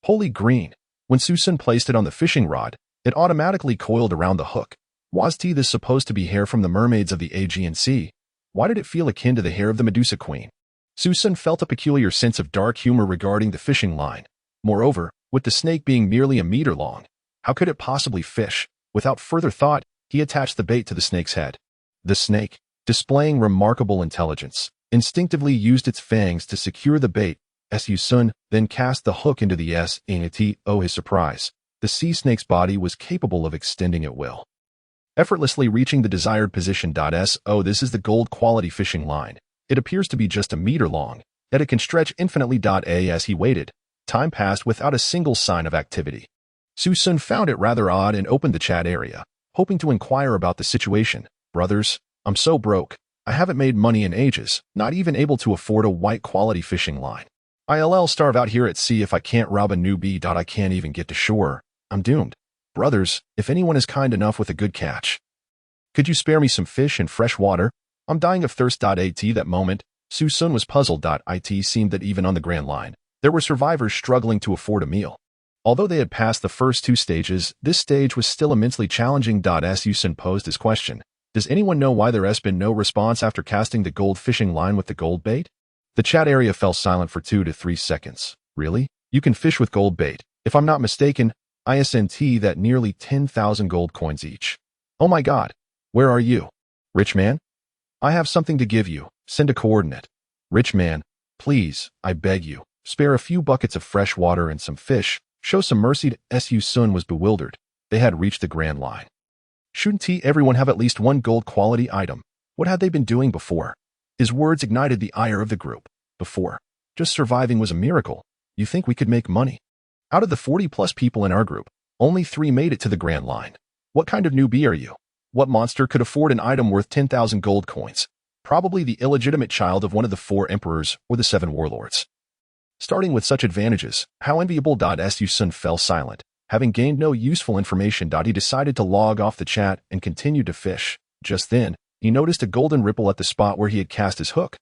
Holy green! When Su Xun placed it on the fishing rod, it automatically coiled around the hook. Was this supposed to be hair from the mermaids of the Aegean Sea? Why did it feel akin to the hair of the Medusa Queen? Su Xun felt a peculiar sense of dark humor regarding the fishing line. Moreover, with the snake being merely a meter long, how could it possibly fish? Without further thought, he attached the bait to the snake's head. The snake, displaying remarkable intelligence, instinctively used its fangs to secure the bait. Su Xun then cast the hook into the S. To his surprise, the sea snake's body was capable of extending at will, effortlessly reaching the desired position. This is the gold quality fishing line. It appears to be just a meter long, yet it can stretch infinitely. As he waited, time passed without a single sign of activity. Su Xun found it rather odd and opened the chat area, hoping to inquire about the situation. Brothers, I'm so broke. I haven't made money in ages, not even able to afford a white quality fishing line. I'll starve out here at sea if I can't rob a newbie. I can't even get to shore. I'm doomed. Brothers, if anyone is kind enough with a good catch, could you spare me some fish and fresh water? I'm dying of thirst. At that moment, Su Xun was puzzled. It seemed that even on the Grand Line, there were survivors struggling to afford a meal. Although they had passed the first two stages, this stage was still immensely challenging. Su Xun posed his question. Does anyone know why there has been no response after casting the gold fishing line with the gold bait? The chat area fell silent for 2 to 3 seconds. Really? You can fish with gold bait. If I'm not mistaken, ISNT that nearly 10,000 gold coins each. Oh my god. Where are you? Rich man? I have something to give you. Send a coordinate. Rich man, please, I beg you, spare a few buckets of fresh water and some fish. Show some mercy to Su Xun was bewildered. They had reached the Grand Line. Shouldn't everyone have at least one gold quality item? What had they been doing before? His words ignited the ire of the group. Before, just surviving was a miracle. You think we could make money? Out of the 40-plus people in our group, only 3 made it to the Grand Line. What kind of newbie are you? What monster could afford an item worth 10,000 gold coins? Probably the illegitimate child of one of the 4 emperors or the 7 warlords. Starting with such advantages, how enviable. Su Xun fell silent. Having gained no useful information, he decided to log off the chat and continued to fish. Just then, he noticed a golden ripple at the spot where he had cast his hook.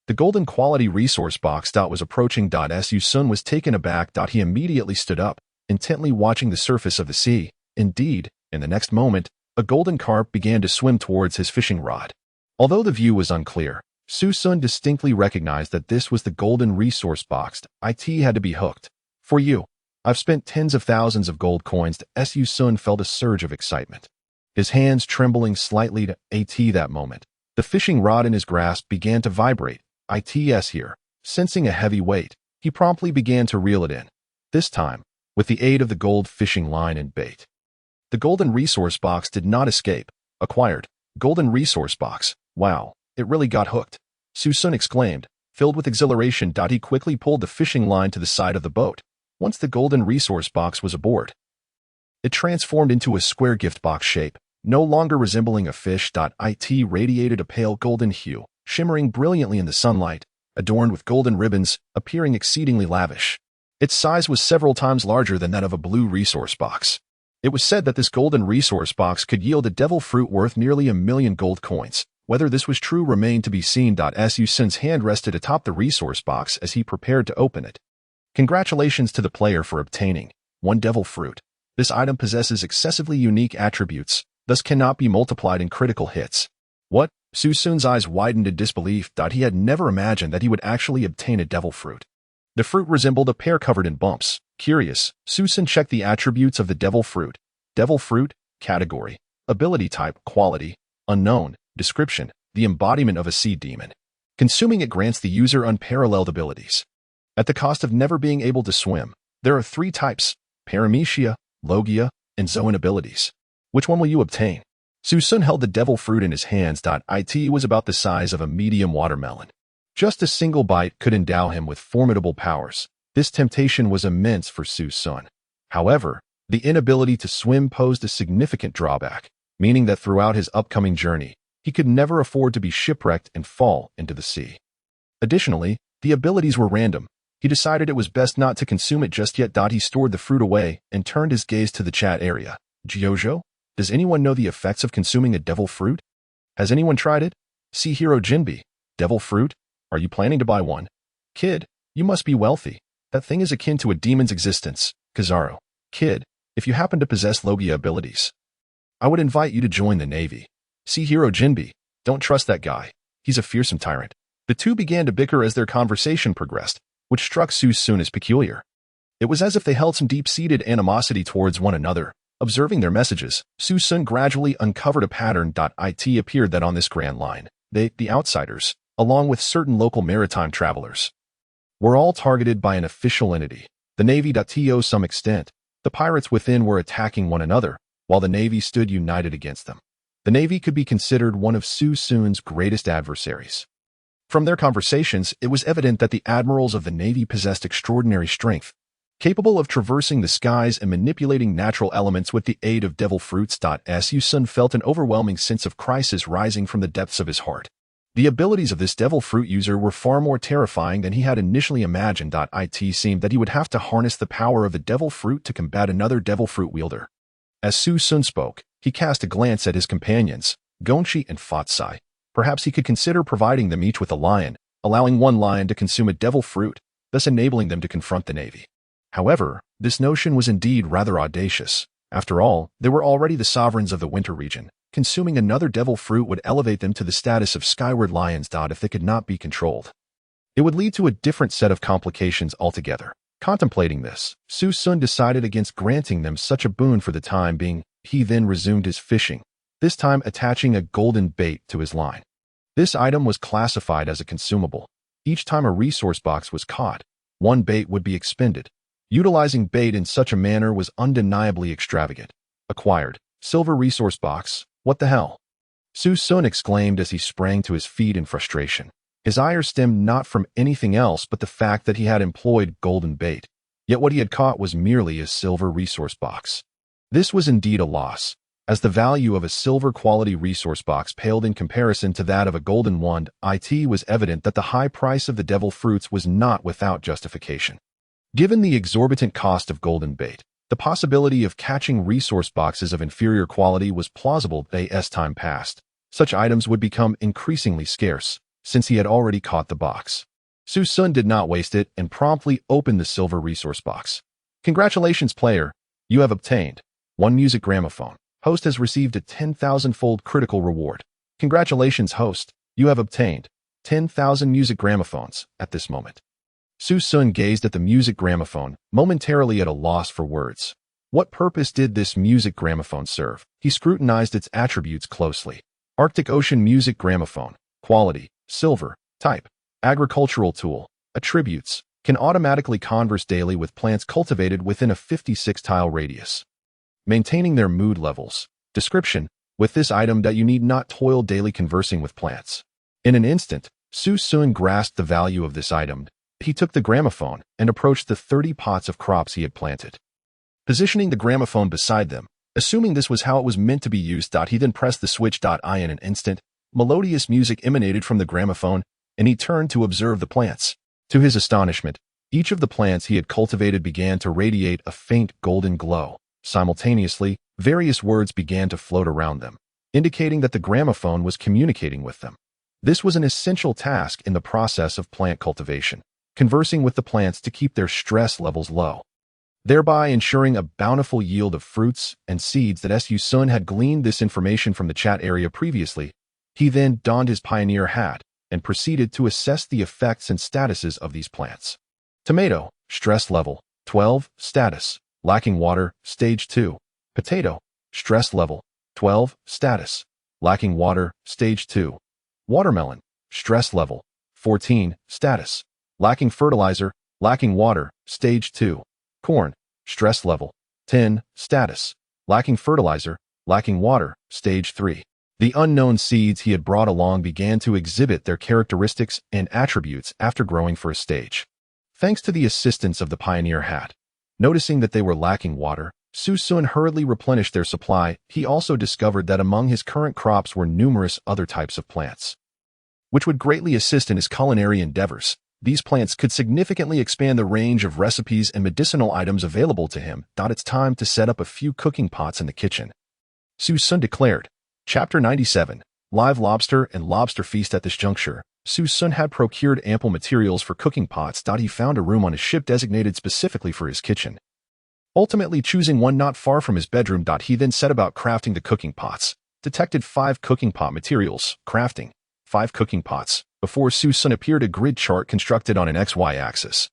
The golden quality resource box was approaching. Su Xun was taken aback. He immediately stood up, intently watching the surface of the sea. Indeed, in the next moment, a golden carp began to swim towards his fishing rod. Although the view was unclear, Su Xun distinctly recognized that this was the golden resource box. It had to be hooked. For you. I've spent tens of thousands of gold coins. Su Xun felt a surge of excitement. His hands trembling slightly. That moment, the fishing rod in his grasp began to vibrate. It's here. Sensing a heavy weight, he promptly began to reel it in. This time, with the aid of the gold fishing line and bait. The golden resource box did not escape. Acquired. Golden resource box. Wow, it really got hooked. Su Xun exclaimed, filled with exhilaration. He quickly pulled the fishing line to the side of the boat. Once the golden resource box was aboard, it transformed into a square gift box shape, no longer resembling a fish. It radiated a pale golden hue, shimmering brilliantly in the sunlight, adorned with golden ribbons, appearing exceedingly lavish. Its size was several times larger than that of a blue resource box. It was said that this golden resource box could yield a devil fruit worth nearly 1,000,000 gold coins. Whether this was true remained to be seen. Su Xun's hand rested atop the resource box as he prepared to open it. Congratulations to the player for obtaining 1 devil fruit. This item possesses excessively unique attributes, thus cannot be multiplied in critical hits. What? Su Xun's eyes widened in disbelief. He had never imagined that he would actually obtain a devil fruit. The fruit resembled a pear covered in bumps. Curious, Su Xun checked the attributes of the devil fruit. Devil fruit, category, ability type, quality, unknown, description, the embodiment of a sea demon. Consuming it grants the user unparalleled abilities. At the cost of never being able to swim, there are 3 types, paramecia, logia, and zoan abilities. Which one will you obtain? Su Xun held the devil fruit in his hands. It was about the size of a medium watermelon. Just a single bite could endow him with formidable powers. This temptation was immense for Su Xun. However, the inability to swim posed a significant drawback, meaning that throughout his upcoming journey, he could never afford to be shipwrecked and fall into the sea. Additionally, the abilities were random. He decided it was best not to consume it just yet. He stored the fruit away and turned his gaze to the chat area. Gyojo? Does anyone know the effects of consuming a devil fruit? Has anyone tried it? See Hero Jinbi. Devil fruit? Are you planning to buy one? Kid, you must be wealthy. That thing is akin to a demon's existence. Kizaru. Kid, if you happen to possess Logia abilities, I would invite you to join the Navy. See Hero Jinbi. Don't trust that guy. He's a fearsome tyrant. The two began to bicker as their conversation progressed, which struck Su Xun as peculiar. It was as if they held some deep-seated animosity towards one another. Observing their messages, Su Xun gradually uncovered a pattern. It appeared that on this Grand Line, they, the outsiders, along with certain local maritime travelers, were all targeted by an official entity, the Navy. To some extent, the pirates within were attacking one another, while the Navy stood united against them. The Navy could be considered one of Su Xun's greatest adversaries. From their conversations, it was evident that the admirals of the Navy possessed extraordinary strength, capable of traversing the skies and manipulating natural elements with the aid of devil fruits. Su Xun felt an overwhelming sense of crisis rising from the depths of his heart. The abilities of this devil fruit user were far more terrifying than he had initially imagined. It seemed that he would have to harness the power of the devil fruit to combat another devil fruit wielder. As Su Xun spoke, he cast a glance at his companions, Gonshi and Fatsai. Perhaps he could consider providing them each with a lion, allowing one lion to consume a devil fruit, thus enabling them to confront the Navy. However, this notion was indeed rather audacious. After all, they were already the sovereigns of the winter region. Consuming another devil fruit would elevate them to the status of skyward lions. If they could not be controlled, it would lead to a different set of complications altogether. Contemplating this, Su Xun decided against granting them such a boon for the time being. He then resumed his fishing, this time attaching a golden bait to his line. This item was classified as a consumable. Each time a resource box was caught, one bait would be expended. Utilizing bait in such a manner was undeniably extravagant. Acquired. Silver resource box. What the hell? Su Xun exclaimed as he sprang to his feet in frustration. His ire stemmed not from anything else but the fact that he had employed golden bait. Yet what he had caught was merely a silver resource box. This was indeed a loss, as the value of a silver-quality resource box paled in comparison to that of a golden one. It was evident that the high price of the devil fruits was not without justification. Given the exorbitant cost of golden bait, the possibility of catching resource boxes of inferior quality was plausible. As time passed, such items would become increasingly scarce, since he had already caught the box. Su Xun did not waste it and promptly opened the silver resource box. Congratulations, player! You have obtained 1 music gramophone. Host has received a 10,000-fold critical reward. Congratulations, host! You have obtained 10,000 music gramophones at this moment. Su Xun gazed at the music gramophone, momentarily at a loss for words. What purpose did this music gramophone serve? He scrutinized its attributes closely. Arctic Ocean music gramophone. Quality. Silver. Type. Agricultural tool. Attributes. Can automatically converse daily with plants cultivated within a 56-tile radius. Maintaining their mood levels. Description. With this item that you need not toil daily conversing with plants. In an instant, Su Xun grasped the value of this item. He took the gramophone and approached the 30 pots of crops he had planted. Positioning the gramophone beside them, assuming this was how it was meant to be used, he then pressed the switch. In an instant, melodious music emanated from the gramophone, and he turned to observe the plants. To his astonishment, each of the plants he had cultivated began to radiate a faint golden glow. Simultaneously, various words began to float around them, indicating that the gramophone was communicating with them. This was an essential task in the process of plant cultivation, conversing with the plants to keep their stress levels low, thereby ensuring a bountiful yield of fruits and seeds. That Su Xun had gleaned this information from the chat area previously. He then donned his pioneer hat and proceeded to assess the effects and statuses of these plants. Tomato, stress level 12, status lacking water, stage 2. Potato, stress level 12, status lacking water, stage 2. Watermelon, stress level 14, status lacking fertilizer, lacking water, stage 2. Corn, stress level 10, status lacking fertilizer, lacking water, stage 3. The unknown seeds he had brought along began to exhibit their characteristics and attributes after growing for a stage. Thanks to the assistance of the pioneer hat, noticing that they were lacking water, Su Xun hurriedly replenished their supply. He also discovered that among his current crops were numerous other types of plants, which would greatly assist in his culinary endeavors. These plants could significantly expand the range of recipes and medicinal items available to him. It's time to set up a few cooking pots in the kitchen, Su Xun declared. Chapter 97. Live Lobster and Lobster Feast. At this juncture, Su Xun had procured ample materials for cooking pots. He found a room on his ship designated specifically for his kitchen, ultimately choosing one not far from his bedroom. He then set about crafting the cooking pots. Detected 5 cooking pot materials. Crafting 5 cooking pots. Before Su Xun appeared a grid chart constructed on an XY axis,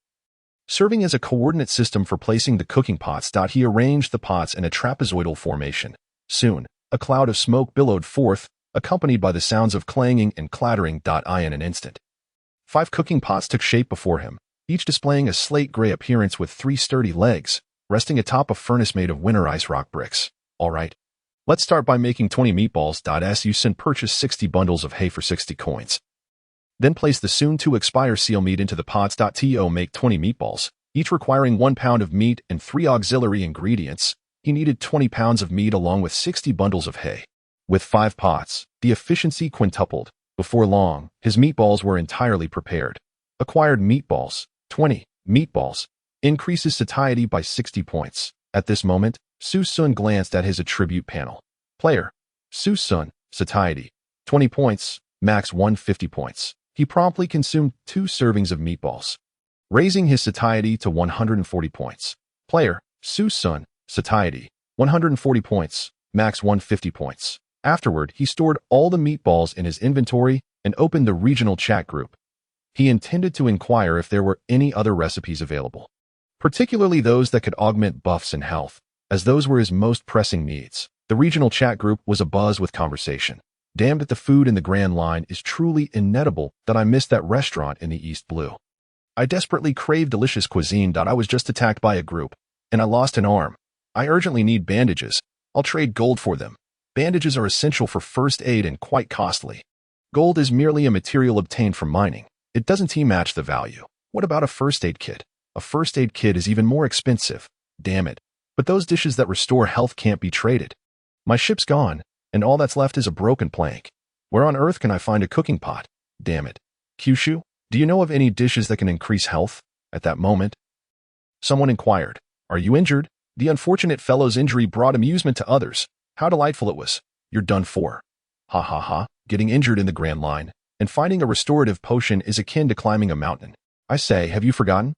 serving as a coordinate system for placing the cooking pots. He arranged the pots in a trapezoidal formation. Soon, a cloud of smoke billowed forth, accompanied by the sounds of clanging and clattering. In an instant, 5 cooking pots took shape before him, each displaying a slate-gray appearance with 3 sturdy legs, resting atop a furnace made of winter ice rock bricks. All right, let's start by making 20 meatballs. Su Xun purchased 60 bundles of hay for 60 coins. Then place the soon-to-expire seal meat into the pots. To make 20 meatballs, each requiring 1 pound of meat and 3 auxiliary ingredients, he needed 20 pounds of meat along with 60 bundles of hay. With 5 pots, the efficiency quintupled. Before long, his meatballs were entirely prepared. Acquired meatballs, 20 meatballs, increases satiety by 60 points. At this moment, Su Xun glanced at his attribute panel. Player, Su Xun, satiety, 20 points, max 150 points. He promptly consumed 2 servings of meatballs, raising his satiety to 140 points. Player, Su Xun, satiety, 140 points, max 150 points. Afterward, he stored all the meatballs in his inventory and opened the regional chat group. He intended to inquire if there were any other recipes available. particularly those that could augment buffs and health, as those were his most pressing needs. The regional chat group was abuzz with conversation. Damn it, the food in the Grand Line is truly inedible that I missed that restaurant in the East Blue. I desperately crave delicious cuisine. I was just attacked by a group, and I lost an arm. I urgently need bandages. I'll trade gold for them. Bandages are essential for first aid and quite costly. Gold is merely a material obtained from mining. It doesn't match the value. What about a first aid kit? A first aid kit is even more expensive. Damn it. But those dishes that restore health can't be traded. My ship's gone, and all that's left is a broken plank. Where on earth can I find a cooking pot? Damn it. Kyushu, do you know of any dishes that can increase health? At that moment, someone inquired, "Are you injured?" The unfortunate fellow's injury brought amusement to others. How delightful it was. You're done for. Ha ha ha. Getting injured in the Grand Line and finding a restorative potion is akin to climbing a mountain. I say, have you forgotten?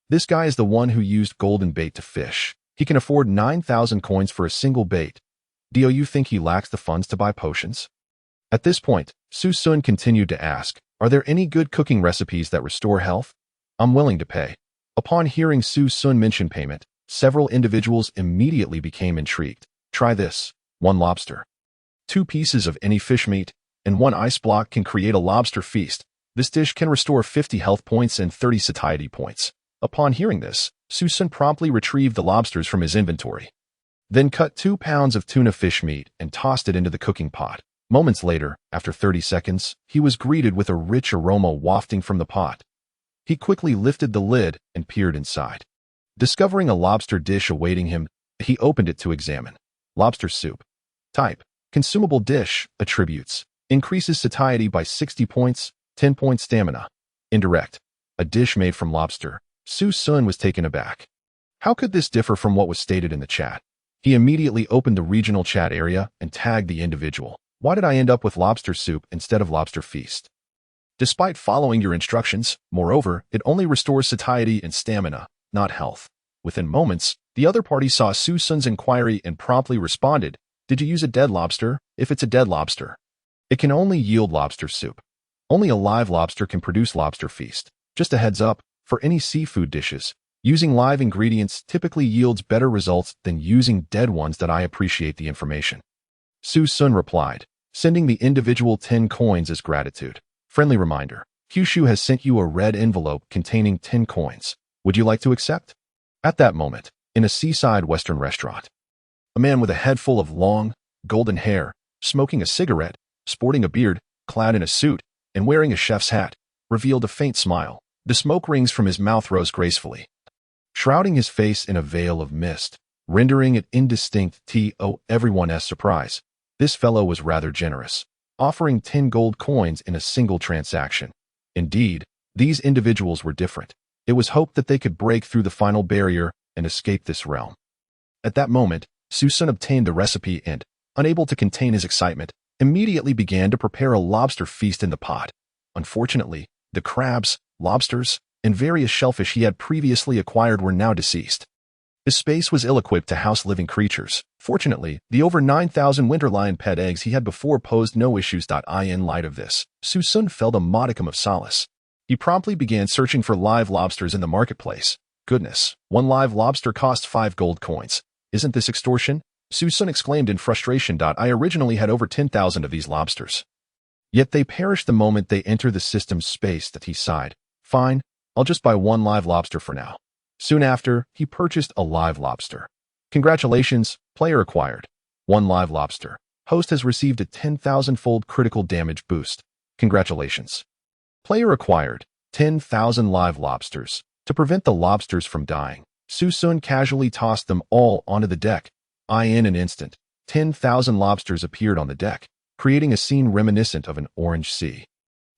This guy is the one who used golden bait to fish. He can afford 9,000 coins for a single bait. Do you think he lacks the funds to buy potions? At this point, Su Xun continued to ask, are there any good cooking recipes that restore health? I'm willing to pay. Upon hearing Su Xun mention payment, several individuals immediately became intrigued. Try this. 1 lobster. 2 pieces of any fish meat, and 1 ice block can create a lobster feast. This dish can restore 50 health points and 30 satiety points. Upon hearing this, Su Xun promptly retrieved the lobsters from his inventory. Then cut 2 pounds of tuna fish meat and tossed it into the cooking pot. Moments later, after 30 seconds, he was greeted with a rich aroma wafting from the pot. He quickly lifted the lid and peered inside. Discovering a lobster dish awaiting him, he opened it to examine. Lobster soup. Type. Consumable dish. Attributes. Increases satiety by 60 points, 10 points stamina. Indirect. A dish made from lobster. Su Xun was taken aback. How could this differ from what was stated in the chat? He immediately opened the regional chat area and tagged the individual. Why did I end up with lobster soup instead of lobster feast? Despite following your instructions, moreover, it only restores satiety and stamina, not health. Within moments, the other party saw Su Xun's inquiry and promptly responded, did you use a dead lobster? If it's a dead lobster, it can only yield lobster soup. Only a live lobster can produce lobster feast. Just a heads up, for any seafood dishes, using live ingredients typically yields better results than using dead ones. That I appreciate the information. Su Xun replied, sending the individual 10 coins as gratitude. Friendly reminder, Kyushu has sent you a red envelope containing 10 coins. Would you like to accept? At that moment, in a seaside Western restaurant, a man with a head full of long, golden hair, smoking a cigarette, sporting a beard, clad in a suit, and wearing a chef's hat, revealed a faint smile. The smoke rings from his mouth rose gracefully, shrouding his face in a veil of mist, rendering it indistinct to everyone's surprise. This fellow was rather generous, offering 10 gold coins in a single transaction. Indeed, these individuals were different. It was hoped that they could break through the final barrier and escape this realm. At that moment, Su Xun obtained the recipe and, unable to contain his excitement, immediately began to prepare a lobster feast in the pot. Unfortunately, the crabs, lobsters, and various shellfish he had previously acquired were now deceased. His space was ill-equipped to house living creatures. Fortunately, the over 9,000 winter lion pet eggs he had before posed no issues. In light of this, Su Xun felt a modicum of solace. He promptly began searching for live lobsters in the marketplace. Goodness, 1 live lobster costs 5 gold coins. Isn't this extortion? Su Xun exclaimed in frustration. I originally had over 10,000 of these lobsters. Yet they perished the moment they enter the system's space. That he sighed. Fine, I'll just buy 1 live lobster for now. Soon after, he purchased a live lobster. Congratulations, player acquired. 1 live lobster. Host has received a 10,000-fold critical damage boost. Congratulations. Player acquired 10,000 live lobsters. To prevent the lobsters from dying, Su Xun casually tossed them all onto the deck. In an instant, 10,000 lobsters appeared on the deck, creating a scene reminiscent of an orange sea.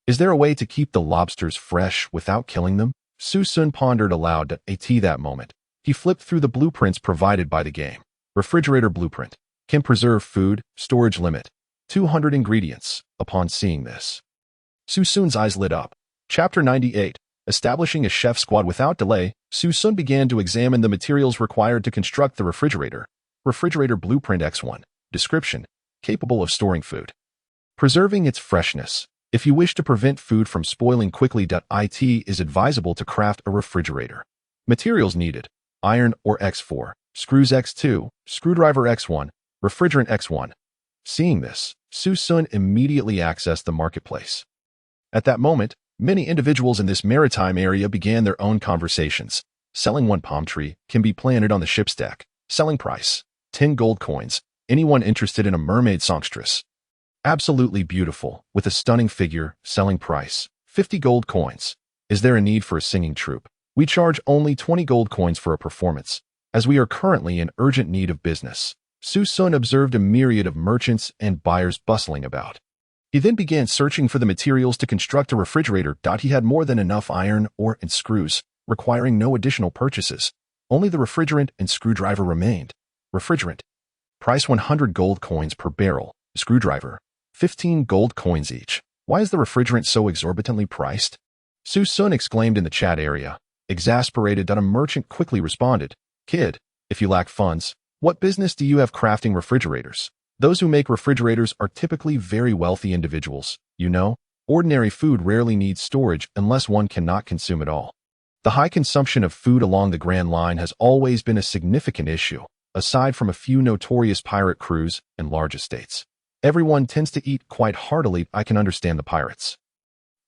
Is there a way to keep the lobsters fresh without killing them? Su Xun pondered aloud. At that moment, he flipped through the blueprints provided by the game. Refrigerator blueprint. Can preserve food. Storage limit. 200 ingredients. Upon seeing this, Su Xun's eyes lit up. Chapter 98. Establishing a chef squad. Without delay, Su Xun began to examine the materials required to construct the refrigerator. Refrigerator blueprint X1. Description. Capable of storing food, preserving its freshness. If you wish to prevent food from spoiling quickly, it is advisable to craft a refrigerator. Materials needed: iron ore X4, screws X2, screwdriver X1, refrigerant X1. Seeing this, Su Xun immediately accessed the marketplace. At that moment, many individuals in this maritime area began their own conversations. Selling one palm tree can be planted on the ship's deck. Selling price, 10 gold coins. Anyone interested in a mermaid songstress? Absolutely beautiful, with a stunning figure. Selling price, 50 gold coins. Is there a need for a singing troupe? We charge only 20 gold coins for a performance, as we are currently in urgent need of business. Su Xun observed a myriad of merchants and buyers bustling about. He then began searching for the materials to construct a refrigerator. He had more than enough iron ore and screws, requiring no additional purchases. Only the refrigerant and screwdriver remained. Refrigerant. Price 100 gold coins per barrel. Screwdriver. 15 gold coins each. Why is the refrigerant so exorbitantly priced? Su Xun exclaimed in the chat area. Exasperated, a merchant quickly responded. Kid, if you lack funds, what business do you have crafting refrigerators? Those who make refrigerators are typically very wealthy individuals. You know, ordinary food rarely needs storage unless one cannot consume it all. The high consumption of food along the Grand Line has always been a significant issue, aside from a few notorious pirate crews and large estates. Everyone tends to eat quite heartily. I can understand the pirates.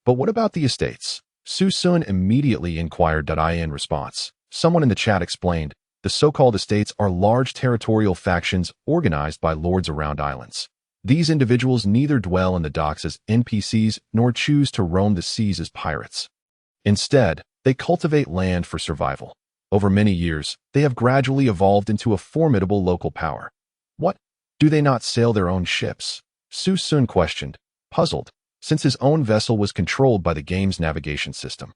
But what about the estates? Su Xun immediately inquired. In response, someone in the chat explained, the so-called estates are large territorial factions organized by lords around islands. These individuals neither dwell in the docks as NPCs nor choose to roam the seas as pirates. Instead, they cultivate land for survival. Over many years, they have gradually evolved into a formidable local power. What? Do they not sail their own ships? Su Xun questioned, puzzled, since his own vessel was controlled by the game's navigation system.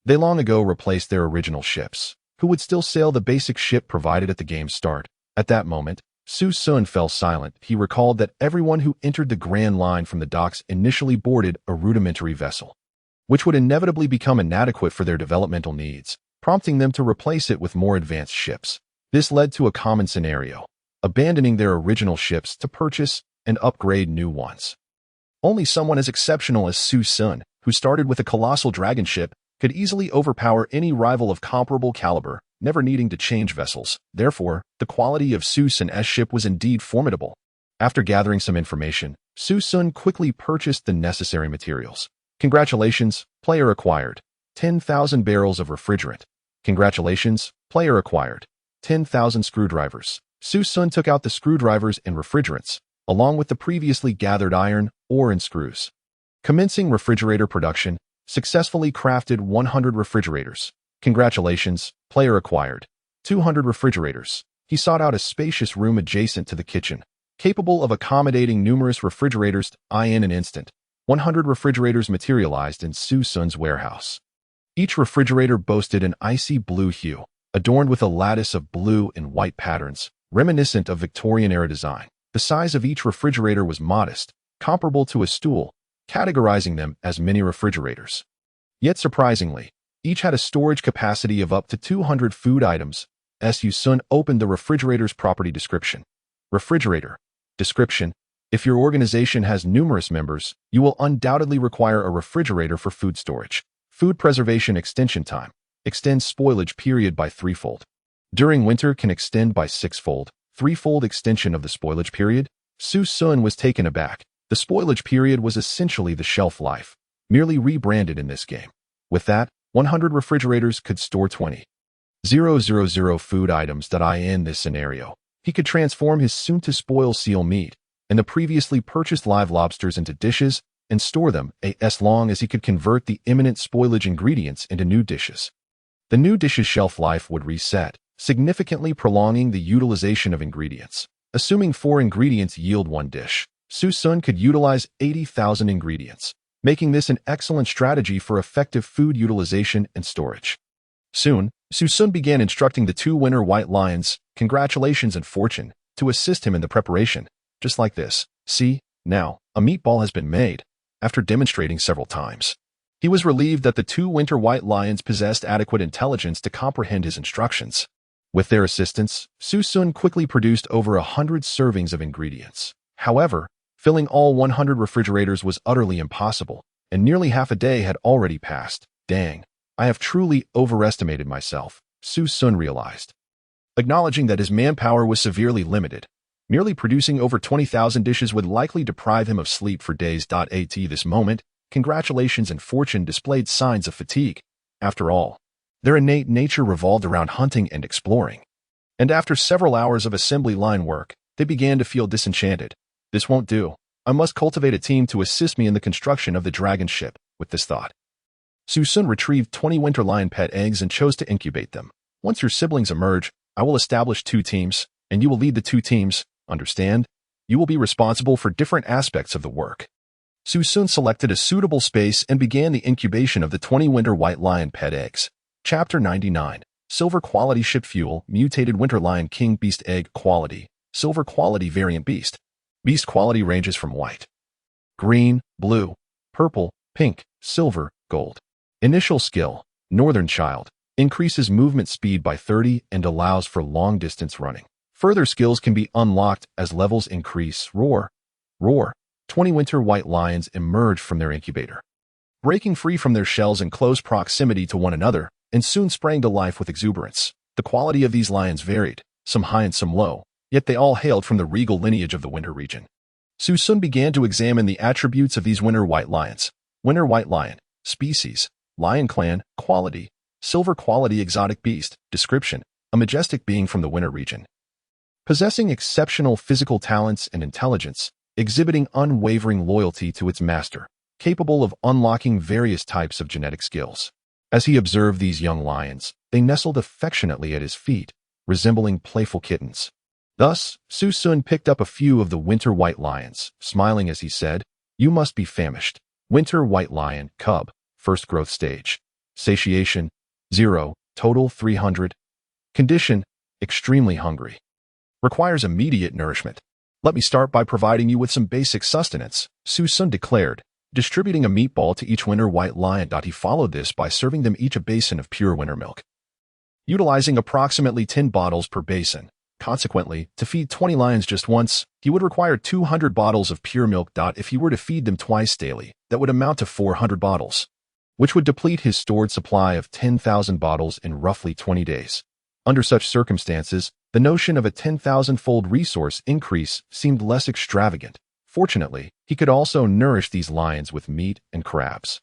They long ago replaced their original ships. Who would still sail the basic ship provided at the game's start? At that moment, Su Xun fell silent. He recalled that everyone who entered the Grand Line from the docks initially boarded a rudimentary vessel, which would inevitably become inadequate for their developmental needs, prompting them to replace it with more advanced ships. This led to a common scenario, abandoning their original ships to purchase and upgrade new ones. Only someone as exceptional as Su Xun, who started with a colossal dragon ship, could easily overpower any rival of comparable caliber, never needing to change vessels. Therefore, the quality of Su Xun's ship was indeed formidable. After gathering some information, Su Xun quickly purchased the necessary materials. Congratulations, player acquired. 10,000 barrels of refrigerant. Congratulations, player acquired. 10,000 screwdrivers. Su Xun took out the screwdrivers and refrigerants, along with the previously gathered iron, ore, and screws. Commencing refrigerator production, successfully crafted 100 refrigerators. Congratulations, player acquired. 200 refrigerators. He sought out a spacious room adjacent to the kitchen, capable of accommodating numerous refrigerators. In an instant, 100 refrigerators materialized in Su Xun's warehouse. Each refrigerator boasted an icy blue hue, adorned with a lattice of blue and white patterns, reminiscent of Victorian-era design. The size of each refrigerator was modest, comparable to a stool, categorizing them as mini refrigerators. Yet surprisingly, each had a storage capacity of up to 200 food items. Su Xun opened the refrigerator's property description. Refrigerator. Description. If your organization has numerous members, you will undoubtedly require a refrigerator for food storage. Food preservation extension time. Extends spoilage period by threefold. During winter can extend by sixfold. Threefold extension of the spoilage period. Su Xun was taken aback. The spoilage period was essentially the shelf life, merely rebranded in this game. With that, 100 refrigerators could store 20,000 food items. In this scenario, he could transform his soon-to-spoil seal meat and the previously purchased live lobsters into dishes and store them as long as he could convert the imminent spoilage ingredients into new dishes. The new dishes' shelf life would reset, significantly prolonging the utilization of ingredients. Assuming 4 ingredients yield 1 dish, Su Xun could utilize 80,000 ingredients, making this an excellent strategy for effective food utilization and storage. Soon, Su Xun began instructing the 2 winter white lions, congratulations and fortune, to assist him in the preparation. Just like this. See, now, a meatball has been made. After demonstrating several times, he was relieved that the 2 winter white lions possessed adequate intelligence to comprehend his instructions. With their assistance, Su Xun quickly produced over 100 servings of ingredients. However, filling all 100 refrigerators was utterly impossible, and nearly half a day had already passed. Dang, I have truly overestimated myself. Su Xun realized. Acknowledging that his manpower was severely limited, merely producing over 20,000 dishes would likely deprive him of sleep for days. At this moment, congratulations and fortune displayed signs of fatigue. After all, their innate nature revolved around hunting and exploring. And after several hours of assembly line work, they began to feel disenchanted. This won't do. I must cultivate a team to assist me in the construction of the dragon ship. With this thought, Su Xun retrieved 20 winter lion pet eggs and chose to incubate them. Once your siblings emerge, I will establish 2 teams, and you will lead the 2 teams, understand? You will be responsible for different aspects of the work. Su Xun selected a suitable space and began the incubation of the 20 winter white lion pet eggs. Chapter 99. Silver Quality Ship Fuel, Mutated Winter Lion King Beast Egg Quality, Silver Quality Variant Beast. Beast quality ranges from white, green, blue, purple, pink, silver, gold. Initial skill, Northern Child, increases movement speed by 30 and allows for long-distance running. Further skills can be unlocked as levels increase. Roar. 20 winter white lions emerged from their incubator, breaking free from their shells in close proximity to one another, and soon sprang to life with exuberance. The quality of these lions varied, some high and some low, yet they all hailed from the regal lineage of the winter region. Su Xun began to examine the attributes of these winter white lions. Winter white lion, species, lion clan, quality, silver quality exotic beast, description, a majestic being from the winter region. Possessing exceptional physical talents and intelligence, exhibiting unwavering loyalty to its master, capable of unlocking various types of genetic skills. As he observed these young lions, they nestled affectionately at his feet, resembling playful kittens. Thus, Su Xun picked up a few of the winter white lions, smiling as he said, "You must be famished. Winter white lion, cub, first growth stage. Satiation, 0, total 300. Condition, extremely hungry. Requires immediate nourishment. Let me start by providing you with some basic sustenance," Su Xun declared, distributing a meatball to each winter white lion. He followed this by serving them each a basin of pure winter milk, utilizing approximately 10 bottles per basin. Consequently, to feed 20 lions just once, he would require 200 bottles of pure milk. If he were to feed them twice daily, that would amount to 400 bottles, which would deplete his stored supply of 10,000 bottles in roughly 20 days. Under such circumstances, the notion of a 10,000-fold resource increase seemed less extravagant. Fortunately, he could also nourish these lions with meat and crabs.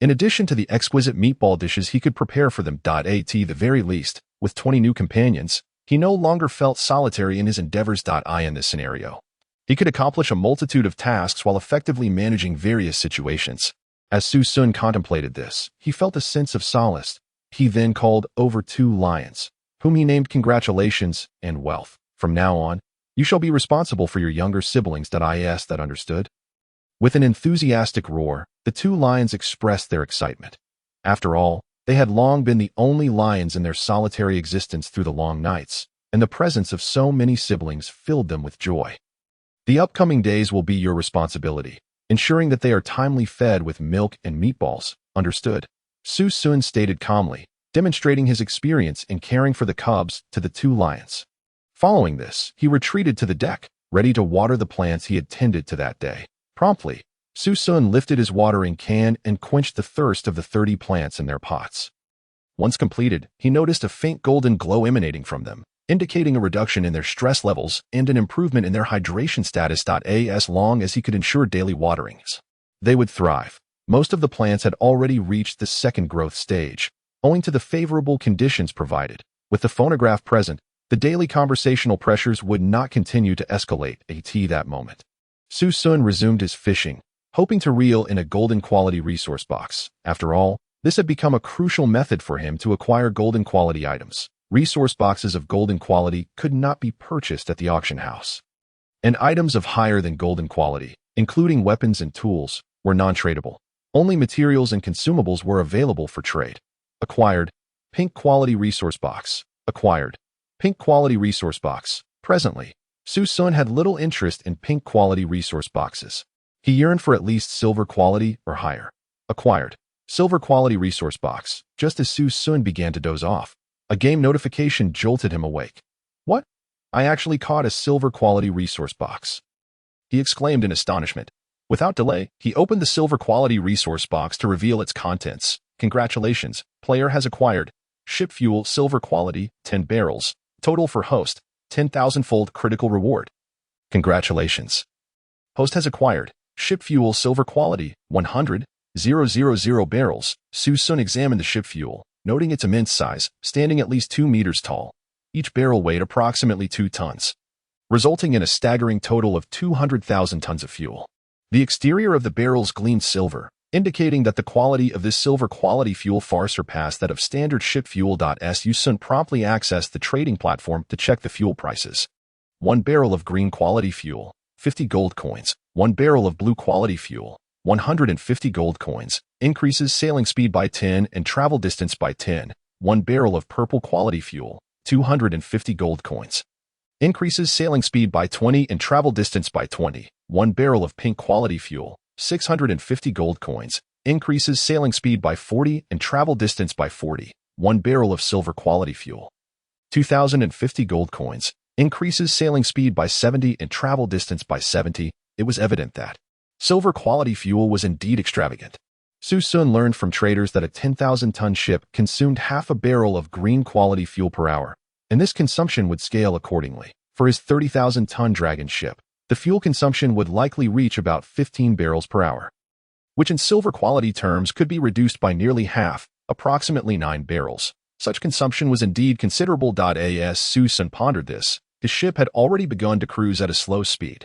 In addition to the exquisite meatball dishes he could prepare for them. At the very least, with 20 new companions, he no longer felt solitary in his endeavors. In this scenario, he could accomplish a multitude of tasks while effectively managing various situations. As Su Xun contemplated this, he felt a sense of solace. He then called over 2 lions, whom he named Congratulations and Wealth. From now on, you shall be responsible for your younger siblings. That understood. With an enthusiastic roar, the 2 lions expressed their excitement. After all, they had long been the only lions in their solitary existence through the long nights, and the presence of so many siblings filled them with joy. The upcoming days will be your responsibility, ensuring that they are timely fed with milk and meatballs. Understood. Su Xun stated calmly, demonstrating his experience in caring for the cubs to the 2 lions. Following this, he retreated to the deck, ready to water the plants he had tended to that day. Promptly, Su Xun lifted his watering can and quenched the thirst of the 30 plants in their pots. Once completed, he noticed a faint golden glow emanating from them, indicating a reduction in their stress levels and an improvement in their hydration status. As long as he could ensure daily waterings, they would thrive. Most of the plants had already reached the 2nd growth stage, owing to the favorable conditions provided. With the phonograph present, the daily conversational pressures would not continue to escalate. At that moment, Su Xun resumed his fishing, hoping to reel in a golden quality resource box. After all, this had become a crucial method for him to acquire golden quality items. Resource boxes of golden quality could not be purchased at the auction house, and items of higher than golden quality, including weapons and tools, were non-tradable. Only materials and consumables were available for trade. Acquired. Pink quality resource box. Acquired. Pink quality resource box. Presently, Su Xun had little interest in pink quality resource boxes. He yearned for at least silver quality or higher. Acquired. Silver quality resource box. Just as Su Xun began to doze off, a game notification jolted him awake. "What? I actually caught a silver quality resource box," he exclaimed in astonishment. Without delay, he opened the silver quality resource box to reveal its contents. "Congratulations, player has acquired Ship fuel, silver quality, 10 barrels. Total for host, 10,000-fold critical reward. Congratulations. Host has acquired ship fuel, silver quality, 100,000 barrels. Su Xun examined the ship fuel, noting its immense size, standing at least 2 meters tall. Each barrel weighed approximately 2 tons, resulting in a staggering total of 200,000 tons of fuel. The exterior of the barrels gleamed silver, indicating that the quality of this silver quality fuel far surpassed that of standard ship fuel. Su Xun promptly accessed the trading platform to check the fuel prices. 1 barrel of green quality fuel, 50 gold coins. 1 barrel of blue quality fuel, 150 gold coins. Increases sailing speed by 10 and travel distance by 10. 1 barrel of purple quality fuel, 250 gold coins. Increases sailing speed by 20 and travel distance by 20. 1 barrel of pink quality fuel, 650 gold coins. Increases sailing speed by 40 and travel distance by 40. 1 barrel of silver quality fuel, 2,050 gold coins. Increases sailing speed by 70 and travel distance by 70. It was evident that silver quality fuel was indeed extravagant. Su Xun learned from traders that a 10,000-ton ship consumed half a barrel of green quality fuel per hour, and this consumption would scale accordingly. For his 30,000-ton dragon ship, the fuel consumption would likely reach about 15 barrels per hour, which in silver quality terms could be reduced by nearly half, approximately 9 barrels. Such consumption was indeed considerable. As Su Xun pondered this, his ship had already begun to cruise at a slow speed.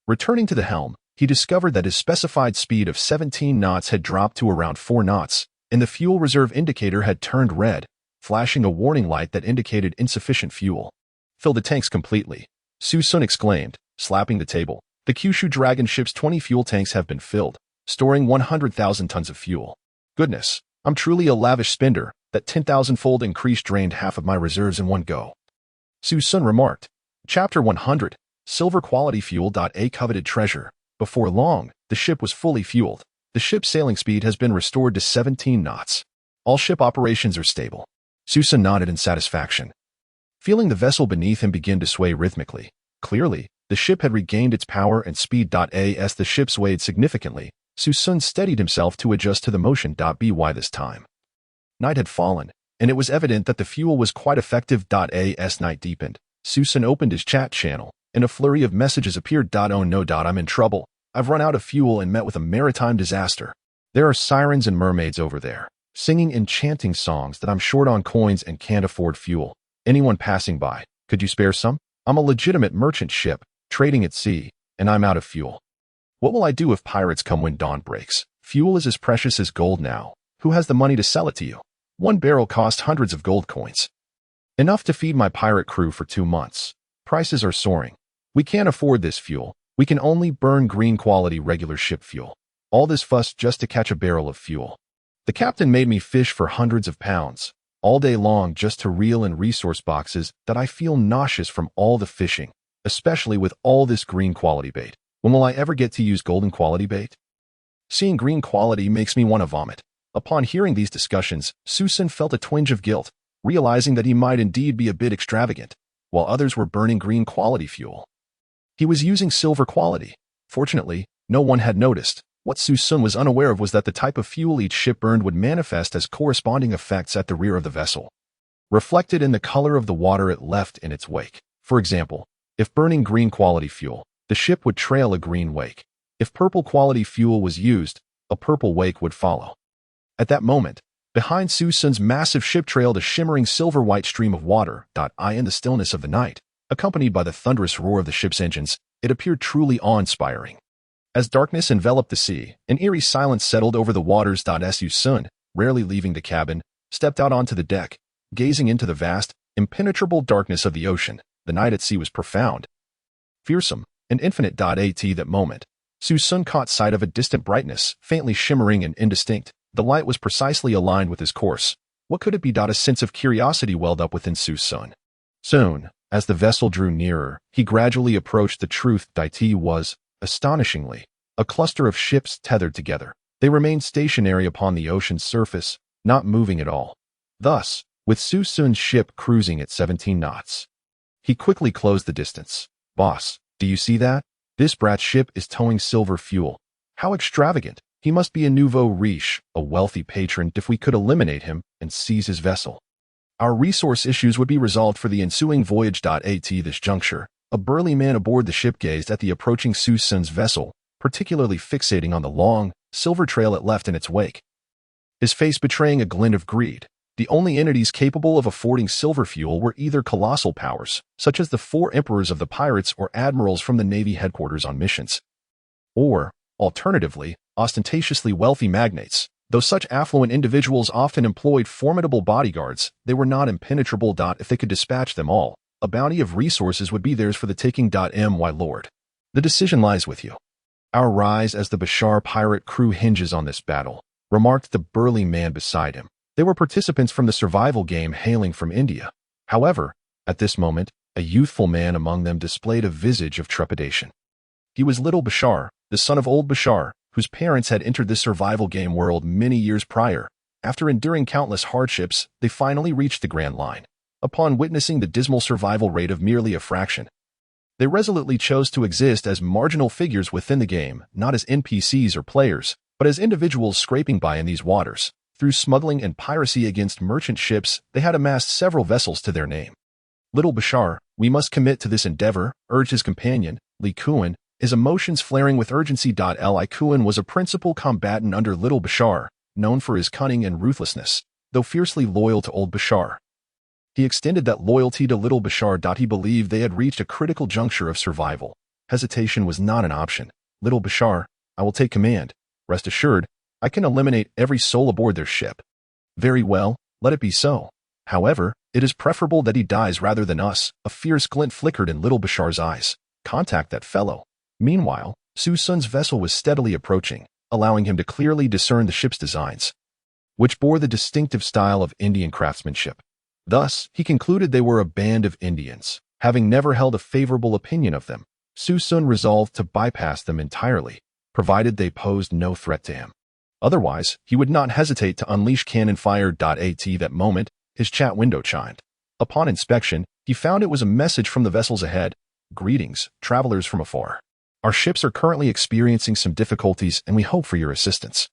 Returning to the helm, he discovered that his specified speed of 17 knots had dropped to around 4 knots, and the fuel reserve indicator had turned red, flashing a warning light that indicated insufficient fuel. Fill the tanks completely, Su Xun exclaimed, slapping the table. The Kyushu Dragon ship's 20 fuel tanks have been filled, storing 100,000 tons of fuel. Goodness, I'm truly a lavish spender. That 10,000-fold increase drained half of my reserves in one go, Su Xun remarked. Chapter 100, Silver Quality Fuel. A coveted treasure. Before long, the ship was fully fueled. The ship's sailing speed has been restored to 17 knots. All ship operations are stable. Su Xun nodded in satisfaction, feeling the vessel beneath him begin to sway rhythmically. Clearly, the ship had regained its power and speed. As the ship swayed significantly, Su Xun steadied himself to adjust to the motion. By this time, night had fallen, and it was evident that the fuel was quite effective. As night deepened, Su Xun opened his chat channel, and a flurry of messages appeared. Oh no, I'm in trouble. I've run out of fuel and met with a maritime disaster. There are sirens and mermaids over there, singing enchanting songs that I'm short on coins and can't afford fuel. Anyone passing by, could you spare some? I'm a legitimate merchant ship, trading at sea, and I'm out of fuel. What will I do if pirates come when dawn breaks? Fuel is as precious as gold now. Who has the money to sell it to you? 1 barrel cost hundreds of gold coins. Enough to feed my pirate crew for 2 months. Prices are soaring. We can't afford this fuel. We can only burn green quality regular ship fuel. All this fuss just to catch a barrel of fuel. The captain made me fish for hundreds of pounds, all day long just to reel in resource boxes that I feel nauseous from all the fishing, especially with all this green quality bait. When will I ever get to use golden quality bait? Seeing green quality makes me want to vomit. Upon hearing these discussions, Su Xun felt a twinge of guilt, realizing that he might indeed be a bit extravagant, while others were burning green quality fuel. He was using silver quality. Fortunately, no one had noticed. What Su Xun was unaware of was that the type of fuel each ship burned would manifest as corresponding effects at the rear of the vessel, reflected in the color of the water it left in its wake. For example, if burning green quality fuel, the ship would trail a green wake. If purple quality fuel was used, a purple wake would follow. At that moment, behind Su Xun's massive ship trailed a shimmering silver-white stream of water. In the stillness of the night, accompanied by the thunderous roar of the ship's engines, it appeared truly awe-inspiring. As darkness enveloped the sea, an eerie silence settled over the waters. Su Xun, rarely leaving the cabin, stepped out onto the deck, gazing into the vast, impenetrable darkness of the ocean. The night at sea was profound, fearsome, and infinite. At that moment, Su Xun caught sight of a distant brightness, faintly shimmering and indistinct. The light was precisely aligned with his course. What could it be? A sense of curiosity welled up within Su Xun. Soon, as the vessel drew nearer, he gradually approached the truth. It was, astonishingly, a cluster of ships tethered together. They remained stationary upon the ocean's surface, not moving at all. Thus, with Su Xun's ship cruising at 17 knots, he quickly closed the distance. Boss, do you see that? This brat ship is towing silver fuel. How extravagant! He must be a nouveau riche, a wealthy patron. If we could eliminate him and seize his vessel, Our resource issues would be resolved for the ensuing voyage. At this juncture, a burly man aboard the ship gazed at the approaching Su Xun's vessel, particularly fixating on the long, silver trail it left in its wake. His face betraying a glint of greed. The only entities capable of affording silver fuel were either colossal powers, such as the 4 emperors of the pirates or admirals from the Navy headquarters on missions. Or, alternatively, ostentatiously wealthy magnates. Though such affluent individuals often employed formidable bodyguards, they were not impenetrable. If they could dispatch them all, a bounty of resources would be theirs for the taking. My lord, the decision lies with you. Our rise as the Bashar pirate crew hinges on this battle, remarked the burly man beside him. They were participants from the survival game hailing from India. However, at this moment, a youthful man among them displayed a visage of trepidation. He was little Bashar, the son of old Bashar, whose parents had entered this survival game world many years prior. After enduring countless hardships, they finally reached the Grand Line. Upon witnessing the dismal survival rate of merely a fraction, they resolutely chose to exist as marginal figures within the game, not as NPCs or players, but as individuals scraping by in these waters. Through smuggling and piracy against merchant ships, they had amassed several vessels to their name. Little Bashar, we must commit to this endeavor, urged his companion, Li Kuan, his emotions flaring with urgency. Li Kuan was a principal combatant under Little Bashar, known for his cunning and ruthlessness, though fiercely loyal to old Bashar. He extended that loyalty to Little Bashar. He believed they had reached a critical juncture of survival. Hesitation was not an option. Little Bashar, I will take command. Rest assured, I can eliminate every soul aboard their ship. Very well, let it be so. However, it is preferable that he dies rather than us. A fierce glint flickered in Little Bashar's eyes. Contact that fellow. Meanwhile, Su Xun's vessel was steadily approaching, allowing him to clearly discern the ship's designs, which bore the distinctive style of Indian craftsmanship. Thus, he concluded they were a band of Indians. Having never held a favorable opinion of them, Su Xun resolved to bypass them entirely, provided they posed no threat to him. Otherwise, he would not hesitate to unleash cannon fire. At that moment, his chat window chimed. Upon inspection, he found it was a message from the vessels ahead. Greetings, travelers from afar. Our ships are currently experiencing some difficulties and we hope for your assistance.